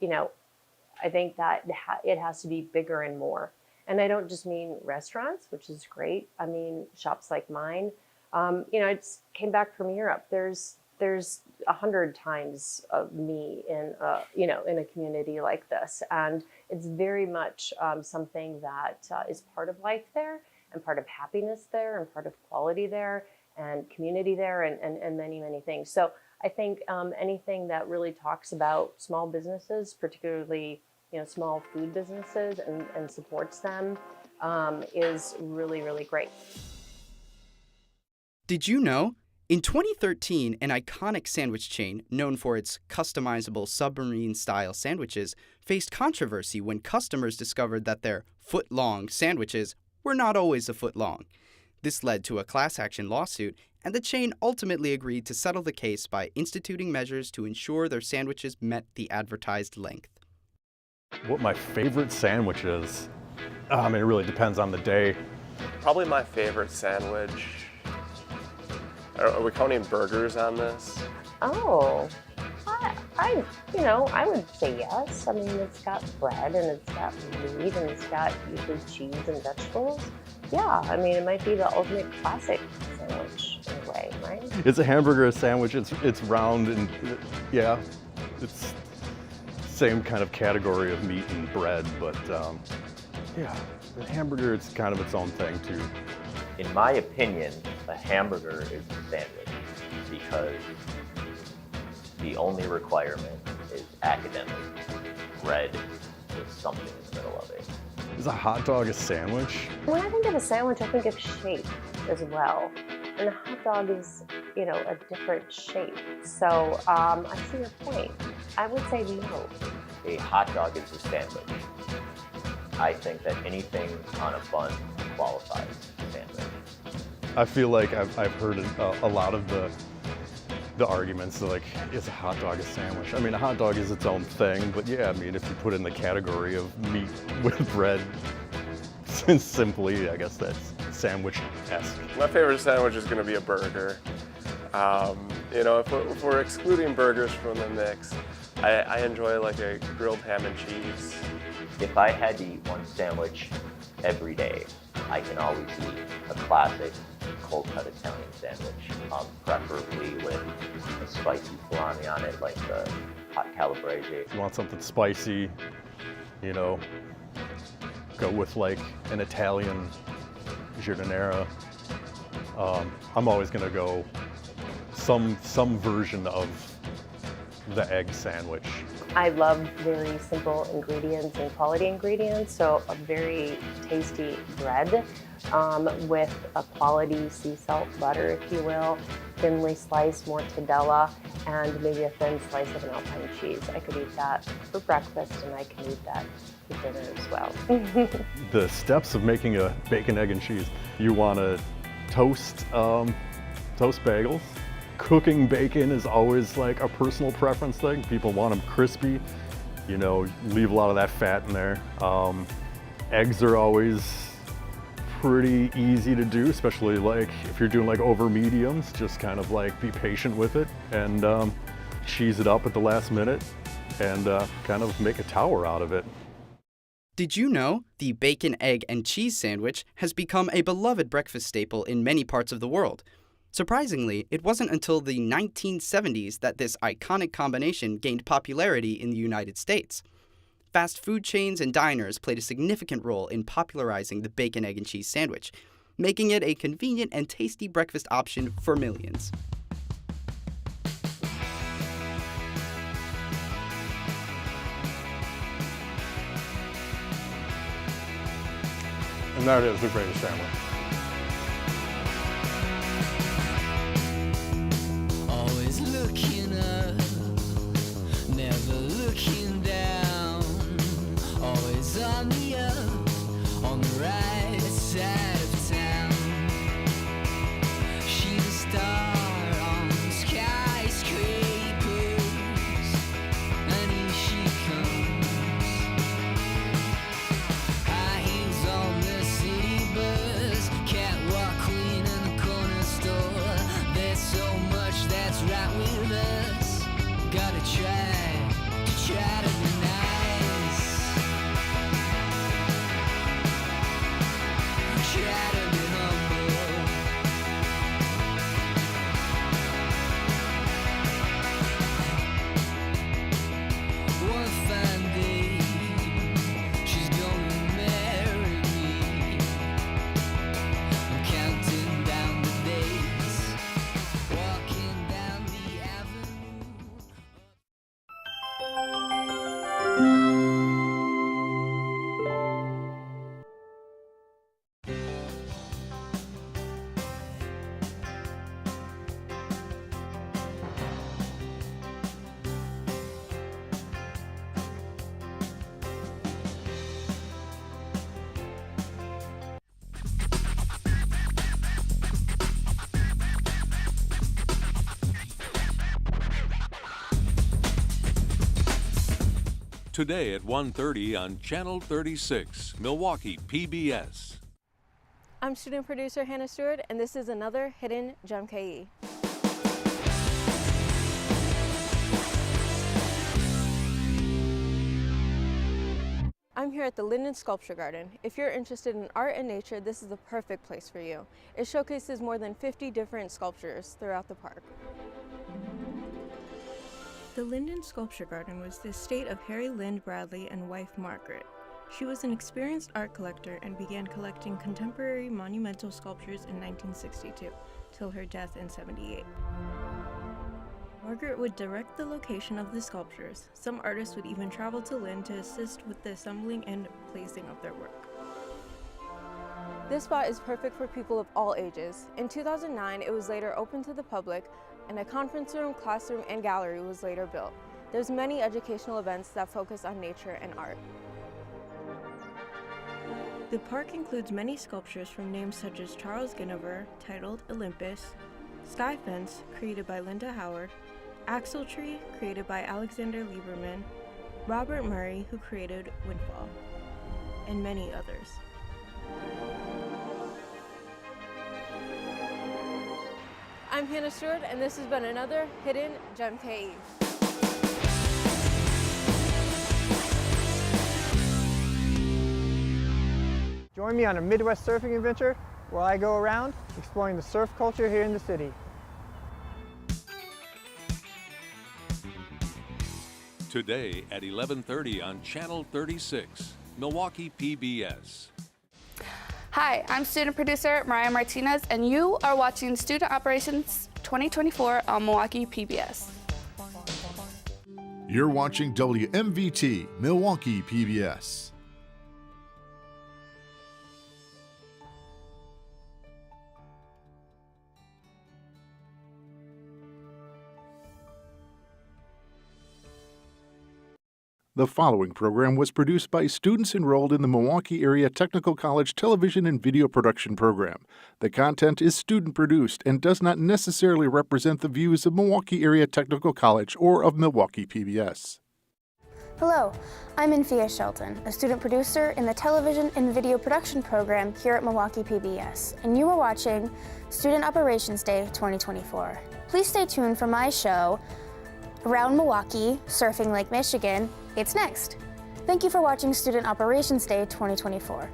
Speaker 15: I think that it has to be bigger and more. And I don't just mean restaurants, which is great. I mean shops like mine. I just came back from Europe. There's 100 times of me in a community like this, and it's very much something that is part of life there, and part of happiness there, and part of quality there, and community there, and many, many things. So I think anything that really talks about small businesses, particularly small food businesses, and supports them is really, really great.
Speaker 4: Did you know? In 2013, an iconic sandwich chain known for its customizable submarine-style sandwiches faced controversy when customers discovered that their foot-long sandwiches were not always a foot long. This led to a class action lawsuit, and the chain ultimately agreed to settle the case by instituting measures to ensure their sandwiches met the advertised length.
Speaker 6: What my favorite sandwich is, it really depends on the day.
Speaker 9: Probably my favorite sandwich. Are we counting burgers on this?
Speaker 15: Oh, I would say yes. I mean, it's got bread and it's got meat and it's got usually cheese and vegetables. Yeah, I mean, it might be the ultimate classic sandwich in a way, right?
Speaker 6: It's a hamburger sandwich. It's round and yeah, it's same kind of category of meat and bread, but yeah, the hamburger, it's kind of its own thing too.
Speaker 8: In my opinion, a hamburger is a sandwich because the only requirement is academic bread with something in the middle of it.
Speaker 6: Is a hot dog a sandwich?
Speaker 15: When I think of a sandwich, I think of shape as well. And a hot dog is, a different shape. So I see your point. I would say no.
Speaker 8: A hot dog is a sandwich. I think that anything on a bun qualifies as a sandwich.
Speaker 6: I feel like I've heard a lot of the arguments like, is a hot dog a sandwich? I mean, a hot dog is its own thing, but yeah, I mean, if you put it in the category of meat with bread, simply, I guess that's sandwich-esque.
Speaker 9: My favorite sandwich is going to be a burger. If we're excluding burgers from the mix, I enjoy like a grilled ham and cheese.
Speaker 8: If I had to eat one sandwich every day, I can always eat a classic cold cut Italian sandwich, preferably with a spicy salami on it, like the hot calabrese.
Speaker 6: If you want something spicy, you know, go with like an Italian giardiniera. I'm always gonna go some version of the egg sandwich.
Speaker 15: I love very simple ingredients and quality ingredients, so a very tasty bread with a quality sea salt butter, if you will, thinly sliced mortadella, and maybe a thin slice of an Alpine cheese. I could eat that for breakfast, and I can eat that for dinner as well.
Speaker 6: The steps of making a bacon, egg, and cheese. You want to toast bagels. Cooking bacon is always like a personal preference thing. People want them crispy, you know, leave a lot of that fat in there. Eggs are always pretty easy to do, especially like if you're doing like over mediums, just kind of like be patient with it and cheese it up at the last minute and kind of make a tower out of it.
Speaker 4: Did you know the bacon, egg, and cheese sandwich has become a beloved breakfast staple in many parts of the world? Surprisingly, it wasn't until the 1970s that this iconic combination gained popularity in the United States. Fast food chains and diners played a significant role in popularizing the bacon, egg, and cheese sandwich, making it a convenient and tasty breakfast option for millions.
Speaker 6: And that is the greatest sandwich.
Speaker 16: Always looking up, never looking down. Always on the up, on the right side of town. She's a star on skyscrapers, and here she comes. High heels on the city bus, catwalk queen in the corner store. There's so much that's right with us. Gotta try to be nice. Try to be humble. One fine day, she's gonna marry me. I'm counting down the days, walking down the avenue.
Speaker 1: Today at 1:30 on Channel 36, Milwaukee PBS.
Speaker 3: I'm student producer Hannah Stewart, and this is another Hidden Gem KE. I'm here at the Linden Sculpture Garden. If you're interested in art and nature, this is the perfect place for you. It showcases more than 50 different sculptures throughout the park. The Linden Sculpture Garden was the estate of Harry Lind Bradley and wife Margaret. She was an experienced art collector and began collecting contemporary monumental sculptures in 1962, till her death in '78. Margaret would direct the location of the sculptures. Some artists would even travel to Lind to assist with the assembling and placing of their work. This spot is perfect for people of all ages. In 2009, it was later opened to the public, and a conference room, classroom, and gallery was later built. There's many educational events that focus on nature and art. The park includes many sculptures from names such as Charles Ginnever, titled Olympus, Sky Fence, created by Linda Howard, Axle Tree, created by Alexander Lieberman, Robert Murray, who created Windfall, and many others. I'm Hannah Stewart, and this has been another Hidden Gem KE.
Speaker 14: Join me on a Midwest surfing adventure where I go around exploring the surf culture here in the city.
Speaker 1: Today at 11:30 on Channel 36, Milwaukee PBS.
Speaker 17: Hi, I'm student producer Mariah Martinez, and you are watching Student Operations 2024 on Milwaukee PBS.
Speaker 2: You're watching WMVT, Milwaukee PBS. The following program was produced by students enrolled in the Milwaukee Area Technical College Television and Video Production Program. The content is student-produced and does not necessarily represent the views of Milwaukee Area Technical College or of Milwaukee PBS.
Speaker 18: Hello, I'm Infia Shelton, a student producer in the Television and Video Production Program here at Milwaukee PBS, and you are watching Student Operations Day 2024. Please stay tuned for my show, Around Milwaukee, Surfing Lake Michigan. It's next. Thank you for watching Student Operations Day 2024.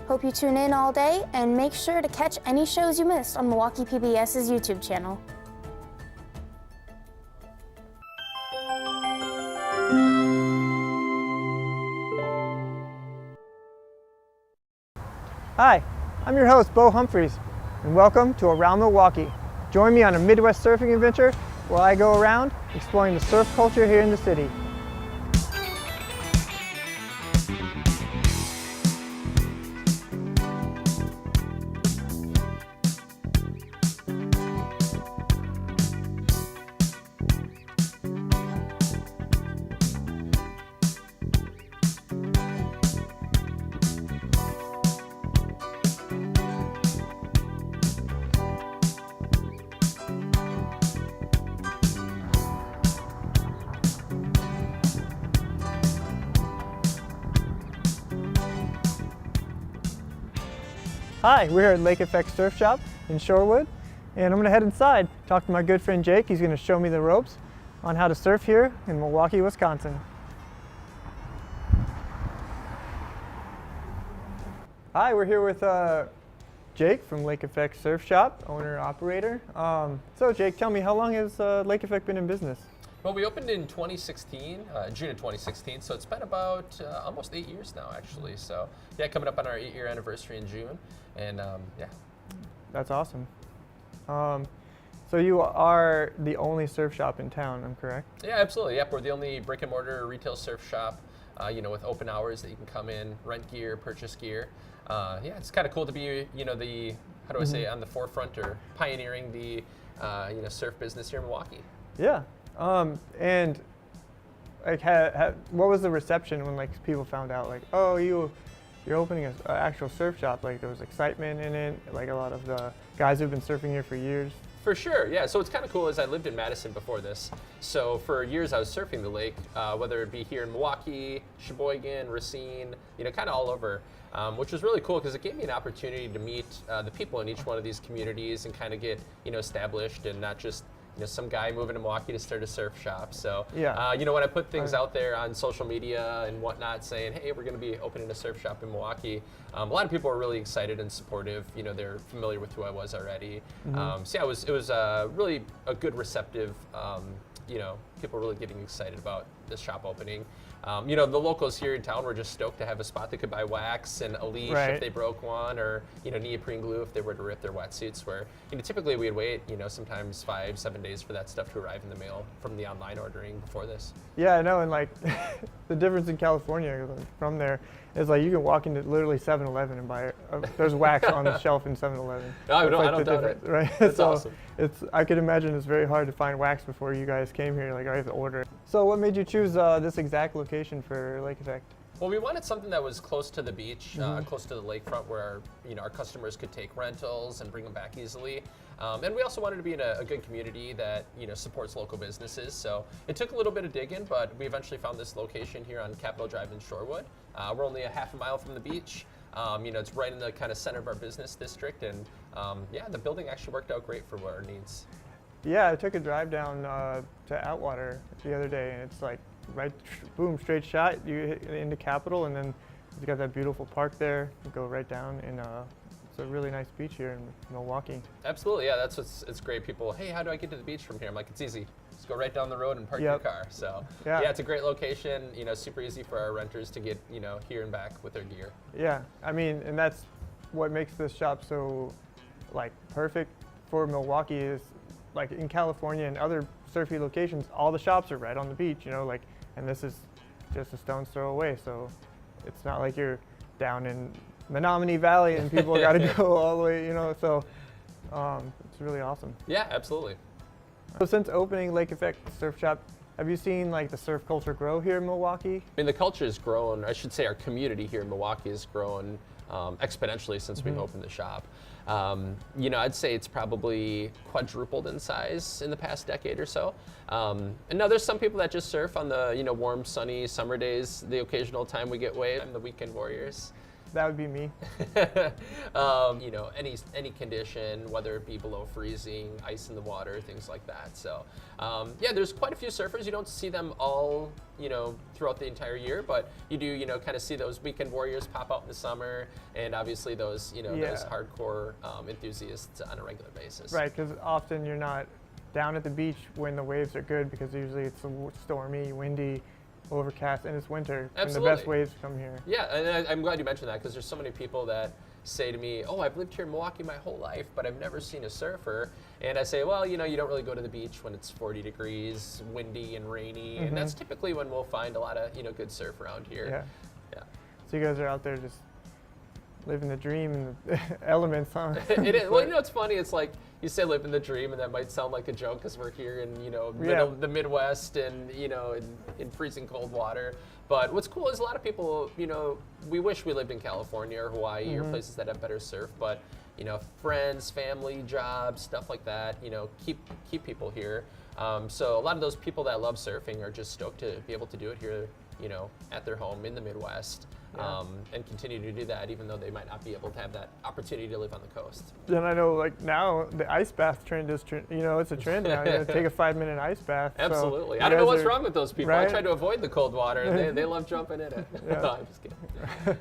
Speaker 18: Hope you tune in all day and make sure to catch any shows you missed on Milwaukee PBS's YouTube channel.
Speaker 14: Hi, I'm your host, Bo Humphreys, and welcome to Around Milwaukee. Join me on a Midwest surfing adventure where I go around exploring the surf culture here in the city. Hi, we're here at Lake Effect Surf Shop in Shorewood, and I'm going to head inside, talk to my good friend Jake. He's going to show me the ropes on how to surf here in Milwaukee, Wisconsin. Hi, we're here with Jake from Lake Effect Surf Shop, owner-operator. So Jake, tell me, how long has Lake Effect been in business?
Speaker 19: Well, we opened in 2016, June of 2016, so it's been about almost 8 years now, actually. So, yeah, coming up on our 8-year anniversary in June, and yeah.
Speaker 14: That's awesome. So you are the only surf shop in town, I'm correct?
Speaker 19: Yeah, absolutely. Yep, we're the only brick-and-mortar retail surf shop, with open hours that you can come in, rent gear, purchase gear. Yeah, it's kind of cool to be, the, how do I say, on the forefront or pioneering the, surf business here in Milwaukee.
Speaker 14: Yeah. And like, what was the reception when people found out, oh, you're opening an actual surf shop? Like, there was excitement in it, like a lot of the guys who've been surfing here for years.
Speaker 19: For sure, yeah. So what's kind of cool is I lived in Madison before this. So for years I was surfing the lake, whether it be here in Milwaukee, Sheboygan, Racine, kind of all over, which was really cool because it gave me an opportunity to meet the people in each one of these communities and kind of get, established and not just some guy moving to Milwaukee to start a surf shop. So,
Speaker 14: yeah.
Speaker 19: When I put things out there on social media and whatnot saying, hey, we're going to be opening a surf shop in Milwaukee, a lot of people were really excited and supportive. They're familiar with who I was already. So yeah, it was really a good receptive, people really getting excited about this shop opening. The locals here in town were just stoked to have a spot they could buy wax and a leash if they broke one, or neoprene glue if they were to rip their wetsuits. Where typically we'd wait sometimes 5-7 days for that stuff to arrive in the mail from the online ordering before this.
Speaker 14: Yeah, I know, and the difference in California from there is you can walk into literally 7-Eleven and buy there's wax on the shelf in 7-Eleven.
Speaker 19: No, I don't doubt it.
Speaker 14: Right?
Speaker 19: That's
Speaker 14: so
Speaker 19: awesome.
Speaker 14: I could imagine it's very hard to find wax before you guys came here. I have to order it. So what made you choose this exact location for Lake Effect?
Speaker 19: Well, we wanted something that was close to the beach, close to the lakefront, where our customers could take rentals and bring them back easily. And we also wanted to be in a good community that supports local businesses. So it took a little bit of digging, but we eventually found this location here on Capitol Drive in Shorewood. We're only a half a mile from the beach. It's right in the kind of center of our business district, and yeah, the building actually worked out great for our needs.
Speaker 14: Yeah, I took a drive down to Outwater the other day, and it's boom, straight shot. You hit into Capitol, and then you got that beautiful park there. You go right down, and It's a really nice beach here in Milwaukee.
Speaker 19: Absolutely, yeah. It's great. People, hey, how do I get to the beach from here? I'm like, it's easy. Just go right down the road and park your car. So yeah, it's a great location. You know, super easy for our renters to get here and back with their gear.
Speaker 14: Yeah, I mean, and that's what makes this shop so like perfect for Milwaukee is like in California and other surfy locations, all the shops are right on the beach. like, and this is just a stone's throw away. So it's not like you're down in Menominee Valley and people got to go all the way. So it's really awesome.
Speaker 19: Yeah, absolutely.
Speaker 14: So since opening Lake Effect Surf Shop, have you seen like the surf culture grow here in Milwaukee?
Speaker 19: I mean, the culture has grown. I should say our community here in Milwaukee has grown exponentially since we've opened the shop. I'd say it's probably quadrupled in size in the past decade or so. And now there's some people that just surf on the warm, sunny summer days. The occasional time we get wave. I'm the weekend warriors.
Speaker 14: That would be me.
Speaker 19: Any condition, whether it be below freezing, ice in the water, things like that. So, yeah, there's quite a few surfers. You don't see them all, throughout the entire year, but you do, kind of see those weekend warriors pop out in the summer, and obviously those, those hardcore enthusiasts on a regular basis.
Speaker 14: Right, because often you're not down at the beach when the waves are good, because usually it's stormy, windy, overcast, and it's winter.
Speaker 19: Absolutely.
Speaker 14: And the best waves come here.
Speaker 19: Yeah, and I'm glad you mentioned that, because there's so many people that say to me, oh, I've lived here in Milwaukee my whole life, but I've never seen a surfer. And I say, well, you don't really go to the beach when it's 40 degrees, windy and rainy, and that's typically when we'll find a lot of, good surf around here.
Speaker 14: Yeah. So you guys are out there just living the dream in the elements, huh?
Speaker 19: It is. Well, it's funny. It's like you say living the dream, and that might sound like a joke because we're here in, the Midwest and, in freezing cold water. But what's cool is a lot of people, we wish we lived in California or Hawaii or places that have better surf, but, friends, family, jobs, stuff like that, keep people here. So a lot of those people that love surfing are just stoked to be able to do it here, at their home in the Midwest. And continue to do that, even though they might not be able to have that opportunity to live on the coast.
Speaker 14: And I know, like now, the ice bath trend is, it's a trend now. You take a 5-minute ice bath.
Speaker 19: Absolutely.
Speaker 14: So
Speaker 19: I don't know what's wrong with those people.
Speaker 14: Right?
Speaker 19: I try to avoid the cold water, and they love jumping in it. No, I'm just kidding.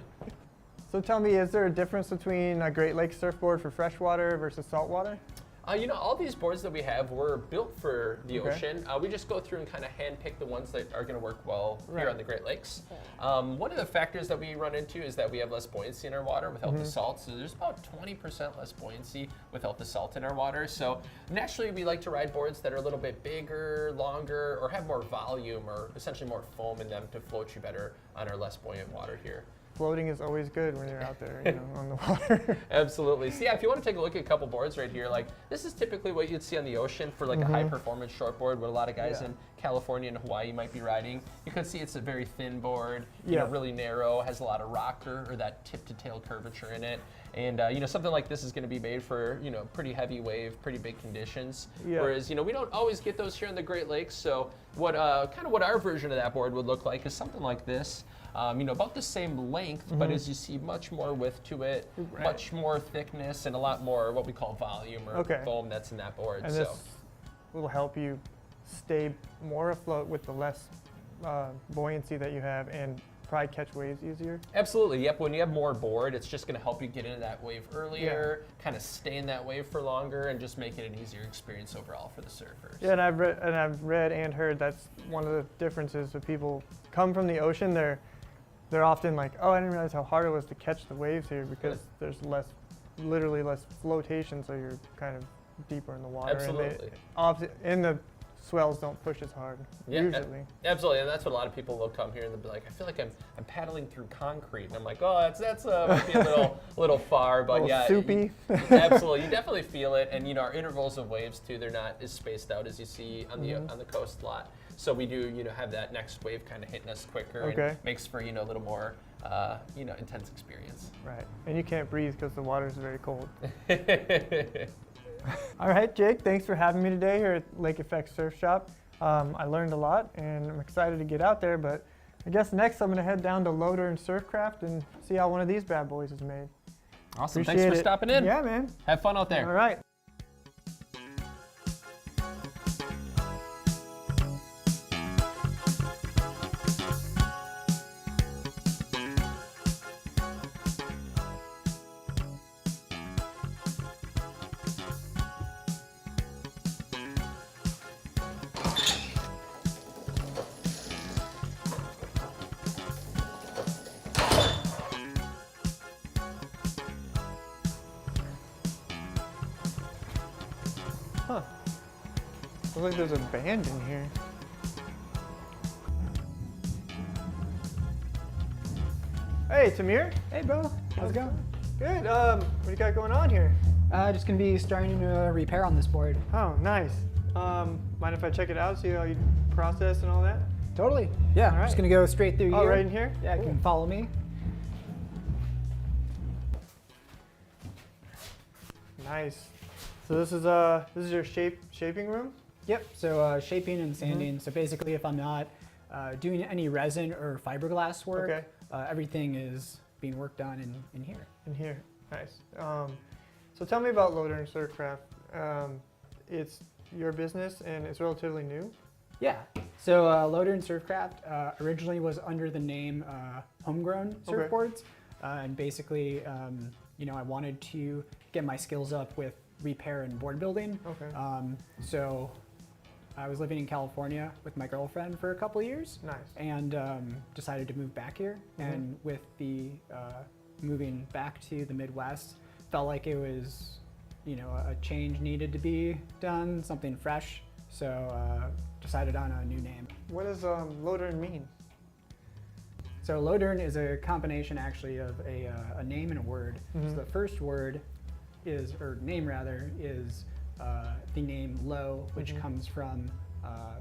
Speaker 14: So tell me, is there a difference between a Great Lakes surfboard for freshwater versus saltwater?
Speaker 19: All these boards that we have were built for the ocean. We just go through and kind of handpick the ones that are going to work well here on the Great Lakes. One of the factors that we run into is that we have less buoyancy in our water without the salt. So there's about 20% less buoyancy without the salt in our water. So naturally, we like to ride boards that are a little bit bigger, longer, or have more volume, or essentially more foam in them to float you better on our less buoyant water here.
Speaker 14: Floating is always good when you're out there, on the water.
Speaker 19: Absolutely. So yeah, if you want to take a look at a couple boards right here, like this is typically what you'd see on the ocean for like a high performance shortboard, what a lot of guys in California and Hawaii might be riding. You can see it's a very thin board, really narrow, has a lot of rocker or that tip to tail curvature in it. And something like this is going to be made for pretty heavy wave, pretty big conditions. Whereas we don't always get those here in the Great Lakes. So what what our version of that board would look like is something like this. About the same length, but as you see, much more width to it, much more thickness, and a lot more what we call volume or foam that's in that board.
Speaker 14: And this will help you stay more afloat with the less buoyancy that you have, and probably catch waves easier.
Speaker 19: Absolutely. Yep. When you have more board, it's just going to help you get into that wave earlier, kind of stay in that wave for longer, and just make it an easier experience overall for the surfers.
Speaker 14: Yeah, and I've read and heard that's one of the differences when people come from the ocean. They're often like, oh, I didn't realize how hard it was to catch the waves here, because there's literally less flotation, so you're kind of deeper in the water.
Speaker 19: Absolutely.
Speaker 14: And the swells don't push as hard, usually.
Speaker 19: Absolutely, and that's what a lot of people will come here and they'll be like, I feel like I'm paddling through concrete, and I'm like, oh, that's might be a little far, but yeah,
Speaker 14: soupy.
Speaker 19: Absolutely, you definitely feel it, and our intervals of waves too, they're not as spaced out as you see on the coast a lot. So we do, have that next wave kind of hitting us quicker, and makes for, a little more, intense experience.
Speaker 14: Right, and you can't breathe because the water is very cold. All right, Jake, thanks for having me today here at Lake Effect Surf Shop. I learned a lot, and I'm excited to get out there, but I guess next I'm going to head down to Loader and Surfcraft and see how one of these bad boys is made.
Speaker 19: Awesome.
Speaker 14: Appreciate
Speaker 19: Thanks for stopping in.
Speaker 14: Yeah, man.
Speaker 19: Have fun out there.
Speaker 14: All right. Huh. Looks like there's a band in here. Hey, Tamir.
Speaker 13: Hey, Bo. How's it going?
Speaker 14: Good. What do you got going on here?
Speaker 13: Just gonna be starting a repair on this board.
Speaker 14: Oh, nice. Mind if I check it out, see how you process and all that?
Speaker 13: Totally. Yeah,
Speaker 14: All right.
Speaker 13: just gonna go straight through
Speaker 14: Oh,
Speaker 13: here.
Speaker 14: right in here?
Speaker 13: Yeah,
Speaker 14: Cool.
Speaker 13: you can follow me.
Speaker 14: Nice. So this is your shaping room?
Speaker 13: Yep. So shaping and sanding. So basically, if I'm not doing any resin or fiberglass work,
Speaker 14: Okay.
Speaker 13: Everything is being worked on in here.
Speaker 14: In here. Nice. So tell me about Loader and Surfcraft. It's your business and it's relatively new.
Speaker 13: Yeah. So Loader and Surfcraft originally was under the name Homegrown
Speaker 14: Okay.
Speaker 13: Surfboards, and basically, I wanted to get my skills up with repair and board building.
Speaker 14: Okay.
Speaker 13: So I was living in California with my girlfriend for a couple of years.
Speaker 14: Nice.
Speaker 13: And decided to move back here.
Speaker 14: Mhm.
Speaker 13: And with the moving back to the Midwest, felt like it was, a change needed to be done, something fresh. So decided on a new name.
Speaker 14: What does Loadern mean?
Speaker 13: So Loadern is a combination actually of a name and a word.
Speaker 14: Mhm.
Speaker 13: So the first word is, or name rather, is the name Lo, which
Speaker 14: Mhm.
Speaker 13: comes from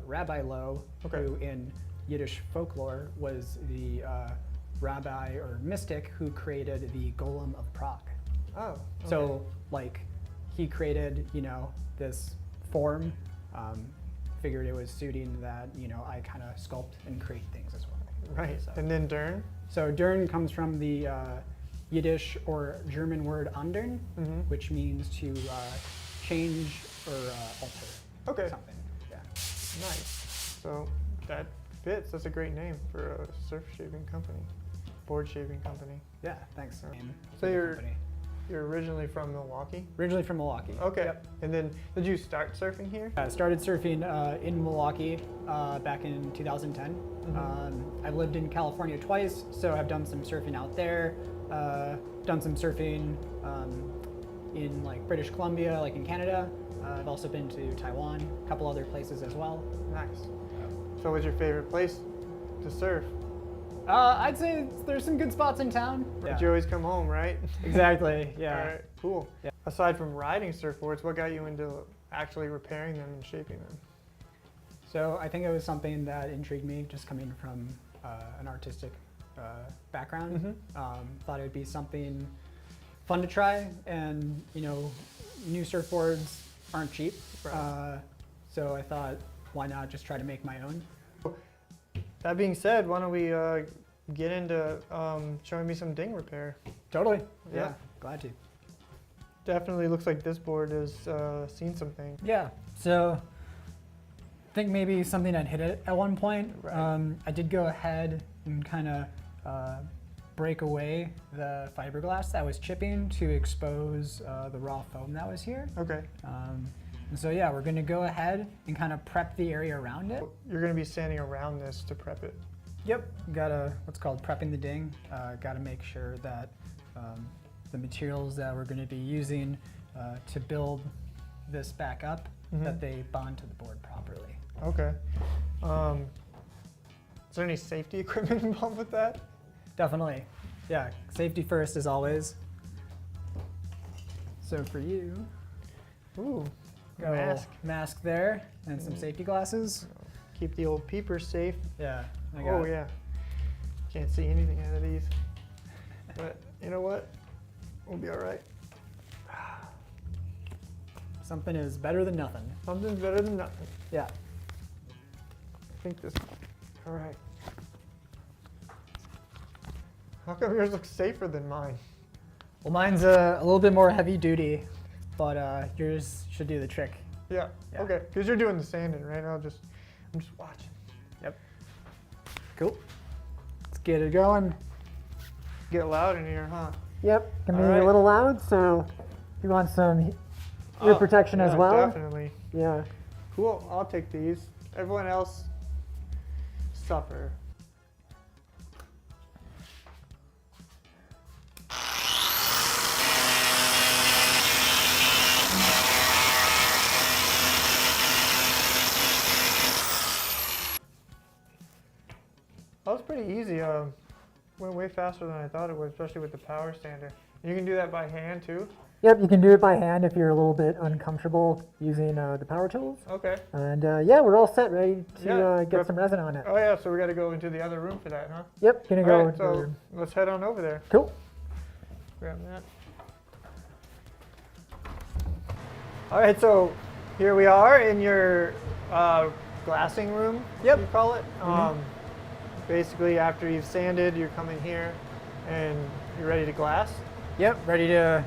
Speaker 13: Rabbi Lo,
Speaker 14: Okay.
Speaker 13: who in Yiddish folklore was the rabbi or mystic who created the Golem of Prague.
Speaker 14: Oh. Okay.
Speaker 13: So like he created, this form, figured it was suiting that, I kind of sculpt and create things as well.
Speaker 14: Right.
Speaker 13: So,
Speaker 14: And then Dern?
Speaker 13: so Dern comes from the Yiddish or German word andern,
Speaker 14: Mhm.
Speaker 13: which means to change or alter
Speaker 14: Okay.
Speaker 13: something. Yeah.
Speaker 14: Nice. So that fits. That's a great name for a surf shaping company, board shaping company.
Speaker 13: Yeah, thanks.
Speaker 14: So
Speaker 13: for the
Speaker 14: you're
Speaker 13: company.
Speaker 14: you're originally from Milwaukee?
Speaker 13: Originally from Milwaukee.
Speaker 14: Okay.
Speaker 13: Yep.
Speaker 14: And then did you start surfing here?
Speaker 13: I started surfing in Milwaukee back in 2010.
Speaker 14: Mhm.
Speaker 13: I've lived in California twice, so I've done some surfing out there. Done some surfing in like British Columbia, like in Canada. I've also been to Taiwan, a couple other places as well.
Speaker 14: Nice. So what's your favorite place to surf?
Speaker 13: I'd say there's some good spots in town.
Speaker 14: But you always come home, right?
Speaker 13: Exactly, yeah.
Speaker 14: All right, cool.
Speaker 13: Yeah.
Speaker 14: Aside from riding surfboards, what got you into actually repairing them and shaping them?
Speaker 13: So I think it was something that intrigued me, just coming from an artistic background. Thought it would be something fun to try, and new surfboards aren't cheap.
Speaker 14: Right.
Speaker 13: So I thought, why not just try to make my own?
Speaker 14: That being said, why don't we get into showing me some ding repair?
Speaker 13: Totally.
Speaker 14: Yeah.
Speaker 13: Yeah, glad to.
Speaker 14: Definitely looks like this board has seen some things.
Speaker 13: Yeah. So I think maybe something I'd hit it at one point.
Speaker 14: Right.
Speaker 13: I did go ahead and kind of break away the fiberglass that was chipping to expose the raw foam that was here.
Speaker 14: Okay.
Speaker 13: And so yeah, we're going to go ahead and kind of prep the area around it.
Speaker 14: You're going to be sanding around this to prep it.
Speaker 13: Yep. Got what's called prepping the ding. Got to make sure that the materials that we're going to be using to build this back up, that they bond to the board properly.
Speaker 14: Okay. Is there any safety equipment involved with that?
Speaker 13: Definitely. Yeah, safety first as always. So for you,
Speaker 14: ooh,
Speaker 13: got a little mask there and some safety glasses.
Speaker 14: Keep the old peepers safe.
Speaker 13: Yeah.
Speaker 14: Oh yeah. Can't see anything out of these. But you know what? We'll be all right.
Speaker 13: Something is better than nothing.
Speaker 14: Something's better than nothing.
Speaker 13: Yeah.
Speaker 14: I think this. All right. How come yours looks safer than mine?
Speaker 13: Well, mine's a little bit more heavy duty, but yours should do the trick.
Speaker 14: Yeah. Okay. Because you're doing the sanding, right? I'm just watching.
Speaker 13: Yep. Cool. Let's get it going.
Speaker 14: Get loud in here, huh?
Speaker 13: Yep. Can be
Speaker 14: All right.
Speaker 13: a little loud, so you want some ear protection as
Speaker 14: yeah,
Speaker 13: well?
Speaker 14: Definitely.
Speaker 13: Yeah.
Speaker 14: Cool. I'll take these. Everyone else, suffer. easy. Went way faster than I thought it would, especially with the power sander. You can do that by hand too?
Speaker 20: Yep, you can do it by hand if you're a little bit uncomfortable using the power tools.
Speaker 14: Okay.
Speaker 20: And yeah, we're all set, ready to get some resin on it.
Speaker 14: Oh yeah, so we got to go into the other room for that, huh?
Speaker 20: Yep, gonna go.
Speaker 14: All right, so let's head on over there.
Speaker 20: Cool.
Speaker 14: Grab that. All right, so here we are in your glassing room, you call it. Basically, after you've sanded, you're coming here and you're ready to glass.
Speaker 13: Yep, ready to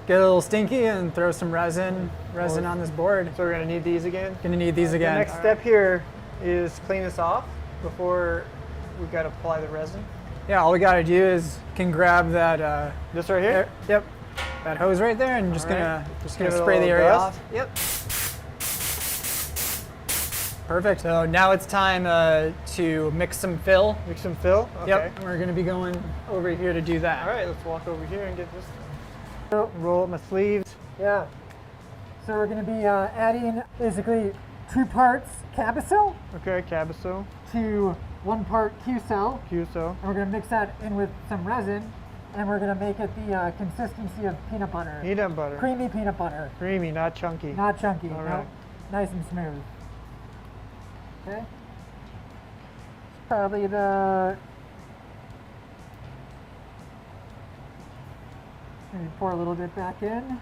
Speaker 13: get a little stinky and throw some resin on this board.
Speaker 14: So we're gonna need these again?
Speaker 13: Gonna need these again.
Speaker 14: The next step here is clean this off before we gotta apply the resin.
Speaker 13: Yeah, all we gotta do is can grab that.
Speaker 14: This right here?
Speaker 13: Yep, that hose right there, and just gonna
Speaker 14: give it a
Speaker 13: spray the
Speaker 14: little
Speaker 13: area
Speaker 14: dust.
Speaker 13: off. Yep. Perfect. So now it's time to mix some fill.
Speaker 14: Mix some fill? Okay.
Speaker 13: Yep. We're going to be going over here to do that.
Speaker 14: All right, let's walk over here and get this. Roll up my sleeves.
Speaker 20: Yeah. So we're going to be adding basically 2 parts Cabasil.
Speaker 14: Okay, Cabasil.
Speaker 20: To 1 part Q-Cell.
Speaker 14: Q-Cell.
Speaker 20: And we're going to mix that in with some resin, and we're going to make it the consistency of peanut butter.
Speaker 14: Peanut butter.
Speaker 20: Creamy peanut butter.
Speaker 14: Creamy, not chunky.
Speaker 20: Not chunky.
Speaker 14: All
Speaker 20: no.
Speaker 14: right.
Speaker 20: Nice and smooth. Okay. It's probably about, maybe pour a little bit back in.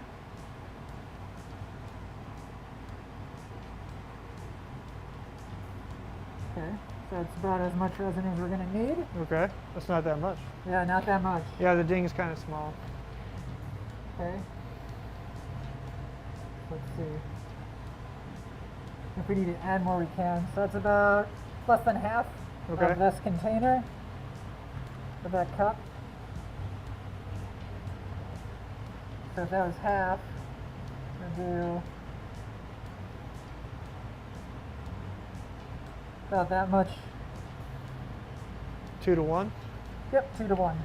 Speaker 20: Okay, so it's about as much resin as we're going to need.
Speaker 14: Okay, that's not that much.
Speaker 20: Yeah, not that much.
Speaker 14: Yeah, the ding's kind of small.
Speaker 20: Okay. Let's see. If we need to add more, we can. So it's about less than half of this container, of that cup. So if that was half, we'll do about that much.
Speaker 14: 2 to 1?
Speaker 20: Yep, 2 to 1.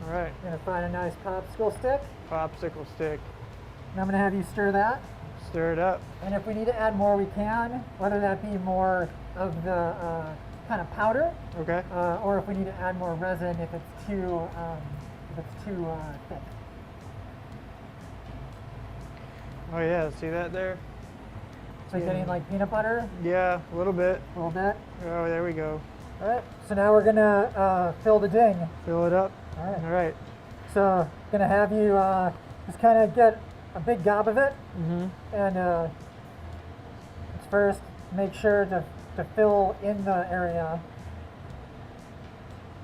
Speaker 14: All right.
Speaker 20: Gonna find a nice popsicle stick.
Speaker 14: Popsicle stick.
Speaker 20: And I'm gonna have you stir that.
Speaker 14: Stir it up.
Speaker 20: And if we need to add more, we can, whether that be more of the kind of powder,
Speaker 14: okay,
Speaker 20: or if we need to add more resin if it's too thick.
Speaker 14: Oh yeah, see that there?
Speaker 20: So you're getting like peanut butter?
Speaker 14: Yeah, a little bit.
Speaker 20: A little bit.
Speaker 14: Oh, there we go.
Speaker 20: All right. So now we're gonna fill the ding.
Speaker 14: Fill it up.
Speaker 20: All right.
Speaker 14: All right.
Speaker 20: So gonna have you just kind of get a big gob of it, and let's first make sure to fill in the area.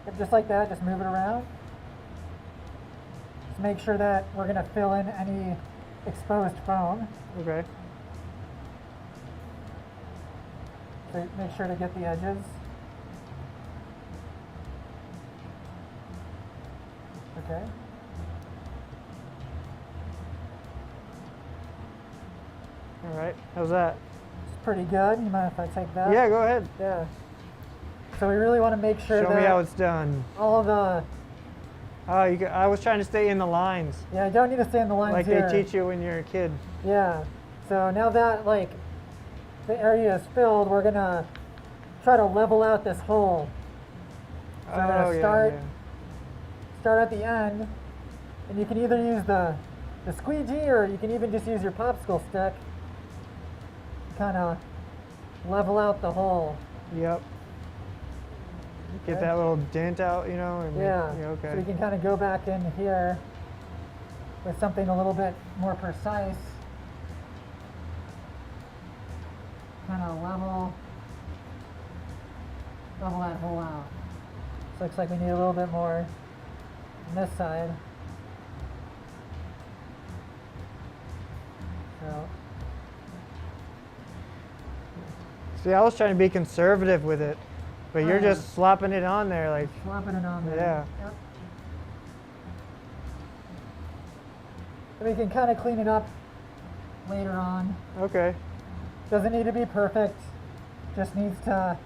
Speaker 20: Yep, just like that, just move it around. Just make sure that we're going to fill in any exposed foam.
Speaker 14: Okay.
Speaker 20: So make sure to get the edges. Okay.
Speaker 14: All right, how's that?
Speaker 20: It's pretty good. You mind if I take that?
Speaker 14: Yeah, go ahead.
Speaker 20: Yeah. So we really want to make sure
Speaker 14: Show
Speaker 20: that
Speaker 14: me how it's done.
Speaker 20: all of the...
Speaker 14: I was trying to stay in the lines.
Speaker 20: Yeah, I don't need to stay in the lines
Speaker 14: like
Speaker 20: here.
Speaker 14: they teach you when you're a kid.
Speaker 20: Yeah. So now that like the area is filled, we're gonna try to level out this hole. So I'm gonna start at the end, and you can either use the squeegee or you can even just use your popsicle stick. Kind of level out the hole.
Speaker 14: Yep. Get that little dent out, you know? And
Speaker 20: yeah.
Speaker 14: Okay.
Speaker 20: So we can kind of go back in here with something a little bit more precise. Kind of level that hole out. So looks like we need a little bit more on this side. So.
Speaker 14: See, I was trying to be conservative with it, but you're just slapping it on there, like.
Speaker 20: Slapping it on there.
Speaker 14: Yeah.
Speaker 20: Yep. And we can kind of clean it up later on.
Speaker 14: Okay.
Speaker 20: Doesn't need to be perfect. Just needs to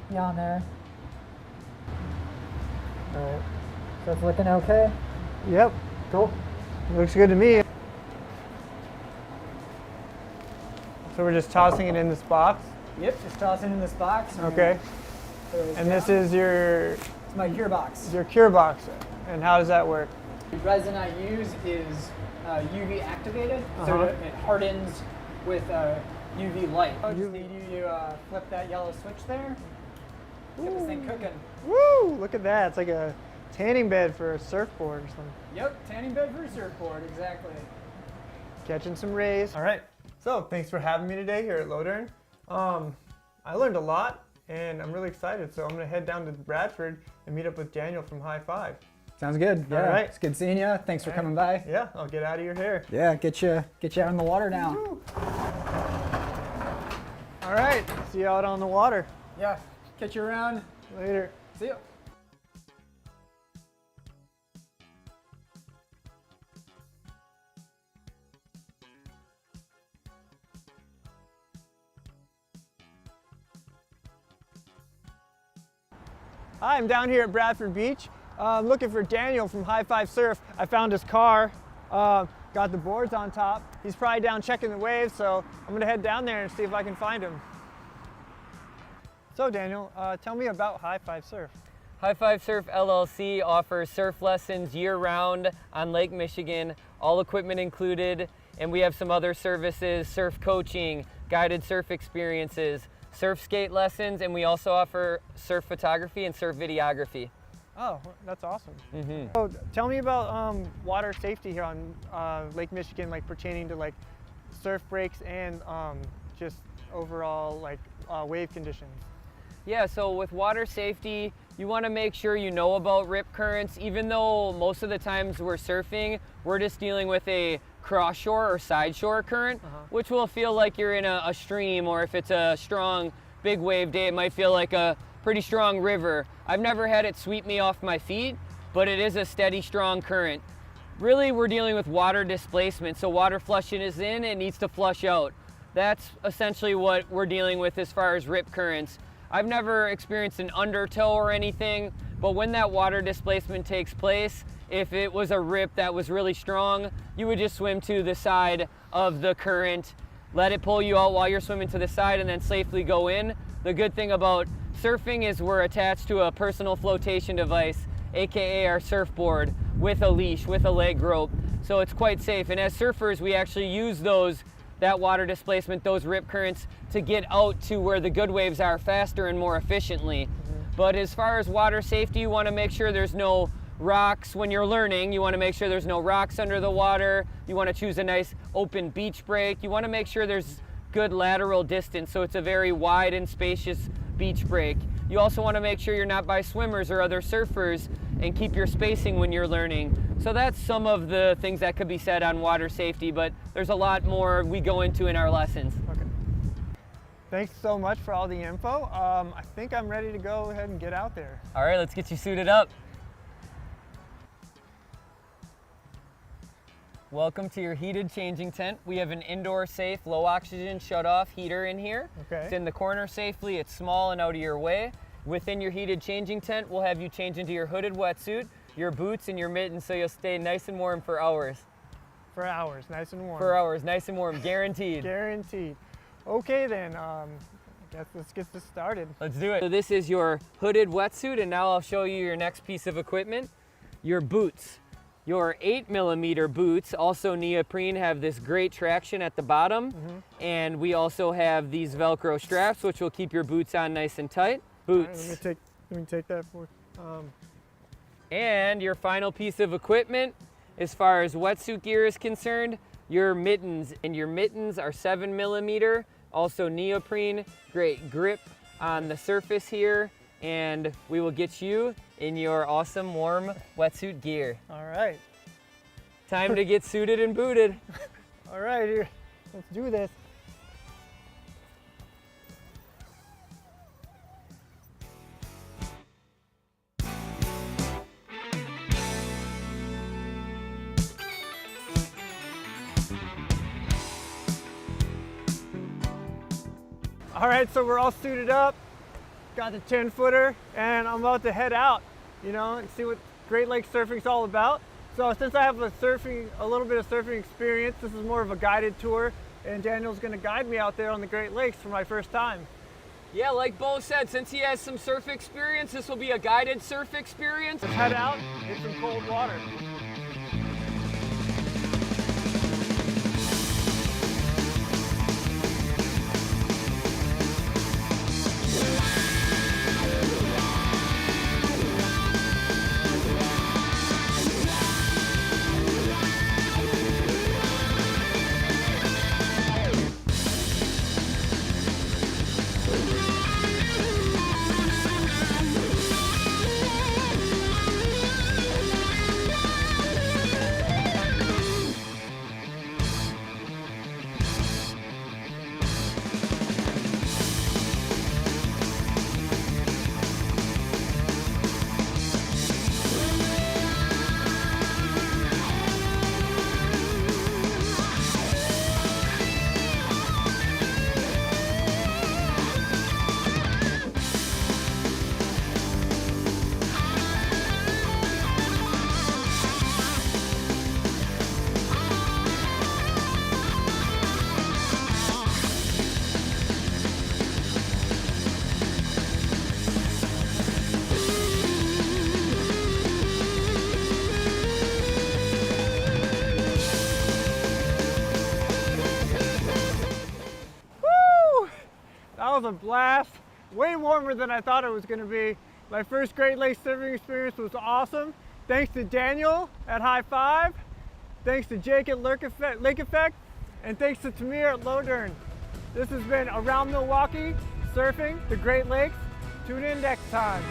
Speaker 20: be on there. All right. So it's looking okay?
Speaker 14: Yep.
Speaker 20: Cool.
Speaker 14: Looks good to me. So we're just tossing it in this box?
Speaker 13: Yep, just toss it in this box.
Speaker 14: Okay. And this is your
Speaker 13: My cure box.
Speaker 14: Your cure box. And how does that work?
Speaker 13: The resin I use is UV activated, so it hardens with UV light. I just need you to flip that yellow switch there. Get this thing cooking.
Speaker 14: Woo! Look at that. It's like a tanning bed for a surfboard or something.
Speaker 13: Yep, tanning bed for a surfboard, exactly.
Speaker 14: Catching some rays. All right. So thanks for having me today here at Lodern. I learned a lot, and I'm really excited. So I'm gonna head down to Bradford and meet up with Daniel from High Five.
Speaker 13: Sounds good. Yeah,
Speaker 14: all right.
Speaker 13: It's good seeing you. Thanks for coming by.
Speaker 14: Yeah, I'll get out of your hair.
Speaker 13: Yeah, get you out in the water now.
Speaker 14: Woo. All right, see you out on the water.
Speaker 13: Yeah, catch you around.
Speaker 14: Later.
Speaker 13: See ya.
Speaker 14: Hi, I'm down here at Bradford Beach. I'm looking for Daniel from High Five Surf. I found his car, got the boards on top. He's probably down checking the waves, so I'm gonna head down there and see if I can find him. So Daniel, tell me about High Five Surf.
Speaker 21: High Five Surf LLC offers surf lessons year-round on Lake Michigan, all equipment included, and we have some other services, surf coaching, guided surf experiences, surf skate lessons, and we also offer surf photography and surf videography.
Speaker 14: Oh, that's awesome. So tell me about water safety here on Lake Michigan, like pertaining to like surf breaks and just overall like wave conditions.
Speaker 21: Yeah, so with water safety, you want to make sure you know about rip currents. Even though most of the times we're surfing, we're just dealing with a cross shore or side shore current, which will feel like you're in a stream, or if it's a strong big wave day, it might feel like a pretty strong river. I've never had it sweep me off my feet, but it is a steady, strong current. Really, we're dealing with water displacement, so water flushing is in, it needs to flush out. That's essentially what we're dealing with as far as rip currents. I've never experienced an undertow or anything, but when that water displacement takes place, if it was a rip that was really strong, you would just swim to the side of the current, let it pull you out while you're swimming to the side, and then safely go in. The good thing about surfing is we're attached to a personal flotation device, aka our surfboard, with a leash, with a leg rope, so it's quite safe. And as surfers, we actually use that water displacement, those rip currents, to get out to where the good waves are faster and more efficiently. But as far as water safety, you want to make sure there's no rocks when you're learning. You want to make sure there's no rocks under the water. You want to choose a nice open beach break. You want to make sure there's good lateral distance, so it's a very wide and spacious beach break. You also want to make sure you're not by swimmers or other surfers, and keep your spacing when you're learning. So that's some of the things that could be said on water safety, but there's a lot more we go into in our lessons.
Speaker 14: Okay. Thanks so much for all the info. I think I'm ready to go ahead and get out there.
Speaker 21: All right, let's get you suited up. Welcome to your heated changing tent. We have an indoor safe, low oxygen shut-off heater in here.
Speaker 14: Okay.
Speaker 21: It's in the corner safely, it's small and out of your way. Within your heated changing tent, we'll have you change into your hooded wetsuit, your boots, and your mittens, so you'll stay nice and warm for hours.
Speaker 14: For hours, nice and warm.
Speaker 21: For hours, nice and warm, guaranteed.
Speaker 14: Guaranteed. Okay then, I guess let's get this started.
Speaker 21: Let's do it. So this is your hooded wetsuit, and now I'll show you your next piece of equipment, your boots. Your 8mm boots, also neoprene, have this great traction at the bottom, and we also have these Velcro straps, which will keep your boots on nice and tight. Boots.
Speaker 14: Right, let me take that for.
Speaker 21: And your final piece of equipment, as far as wetsuit gear is concerned, your mittens, and your mittens are 7mm, also neoprene, great grip on the surface here, and we will get you in your awesome warm wetsuit gear.
Speaker 14: All right.
Speaker 21: Time to get suited and booted.
Speaker 14: All right, here, let's do this. All right, so we're all suited up, got the 10-footer, and I'm about to head out, and see what Great Lakes surfing's all about. So since I have a little bit of surfing experience, this is more of a guided tour, and Daniel's gonna guide me out there on the Great Lakes for my first time.
Speaker 21: Yeah, like Bo said, since he has some surf experience, this will be a guided surf experience.
Speaker 14: Let's head out in some cold water. That was a blast. Way warmer than I thought it was going to be. My first Great Lakes surfing experience was awesome. Thanks to Daniel at High Five. Thanks to Jake at Lake Effect. And thanks to Tamir at Lodern. This has been Around Milwaukee, surfing the Great Lakes. Tune in next time.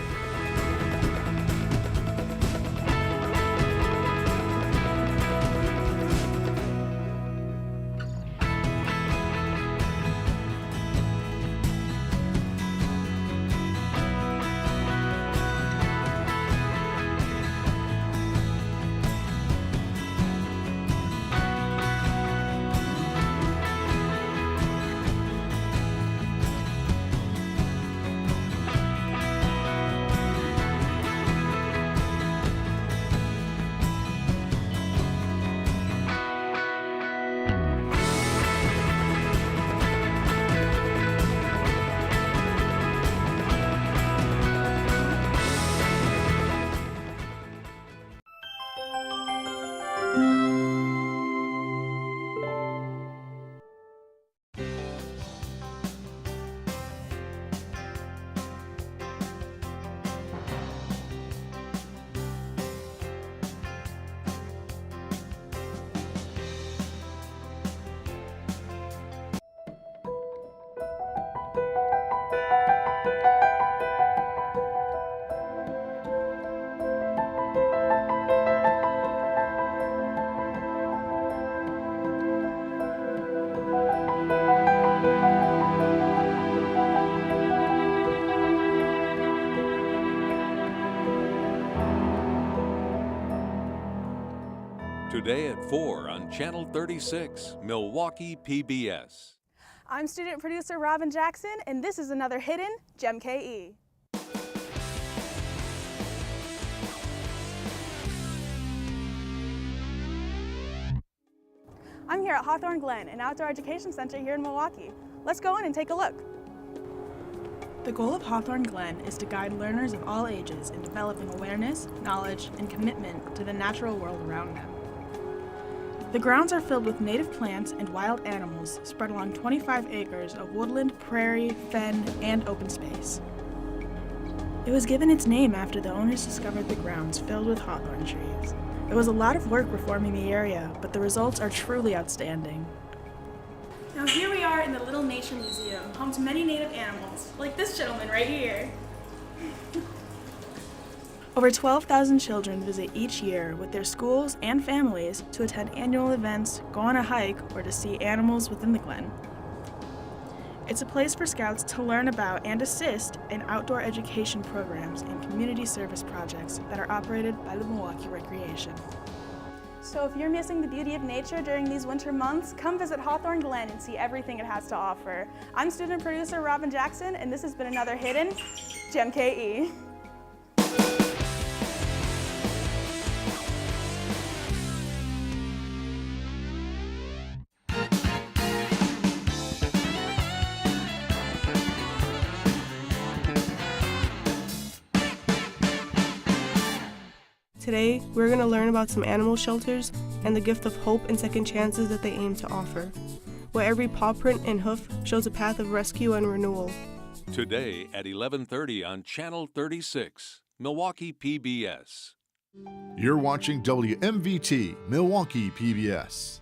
Speaker 1: Today at 4 on Channel 36, Milwaukee PBS.
Speaker 11: I'm student producer Robin Jackson, and this is another hidden Gem KE. I'm here at Hawthorne Glen, an outdoor education center here in Milwaukee. Let's go in and take a look. The goal of Hawthorne Glen is to guide learners of all ages in developing awareness, knowledge, and commitment to the natural world around them. The grounds are filled with native plants and wild animals spread along 25 acres of woodland, prairie, fen, and open space. It was given its name after the owners discovered the grounds filled with hawthorn trees. It was a lot of work reforming the area, but the results are truly outstanding. Now here we are in the Little Nature Museum, home to many native animals, like this gentleman right here. Over 12,000 children visit each year with their schools and families to attend annual events, go on a hike, or to see animals within the Glen. It's a place for scouts to learn about and assist in outdoor education programs and community service projects that are operated by the Milwaukee Recreation. So if you're missing the beauty of nature during these winter months, come visit Hawthorne Glen and see everything it has to offer. I'm student producer Robin Jackson, and this has been another hidden Gem KE.
Speaker 10: Today, we're going to learn about some animal shelters and the gift of hope and second chances that they aim to offer, where every paw print and hoof shows a path of rescue and renewal.
Speaker 1: Today at 11:30 on Channel 36, Milwaukee PBS.
Speaker 2: You're watching WMVT, Milwaukee PBS.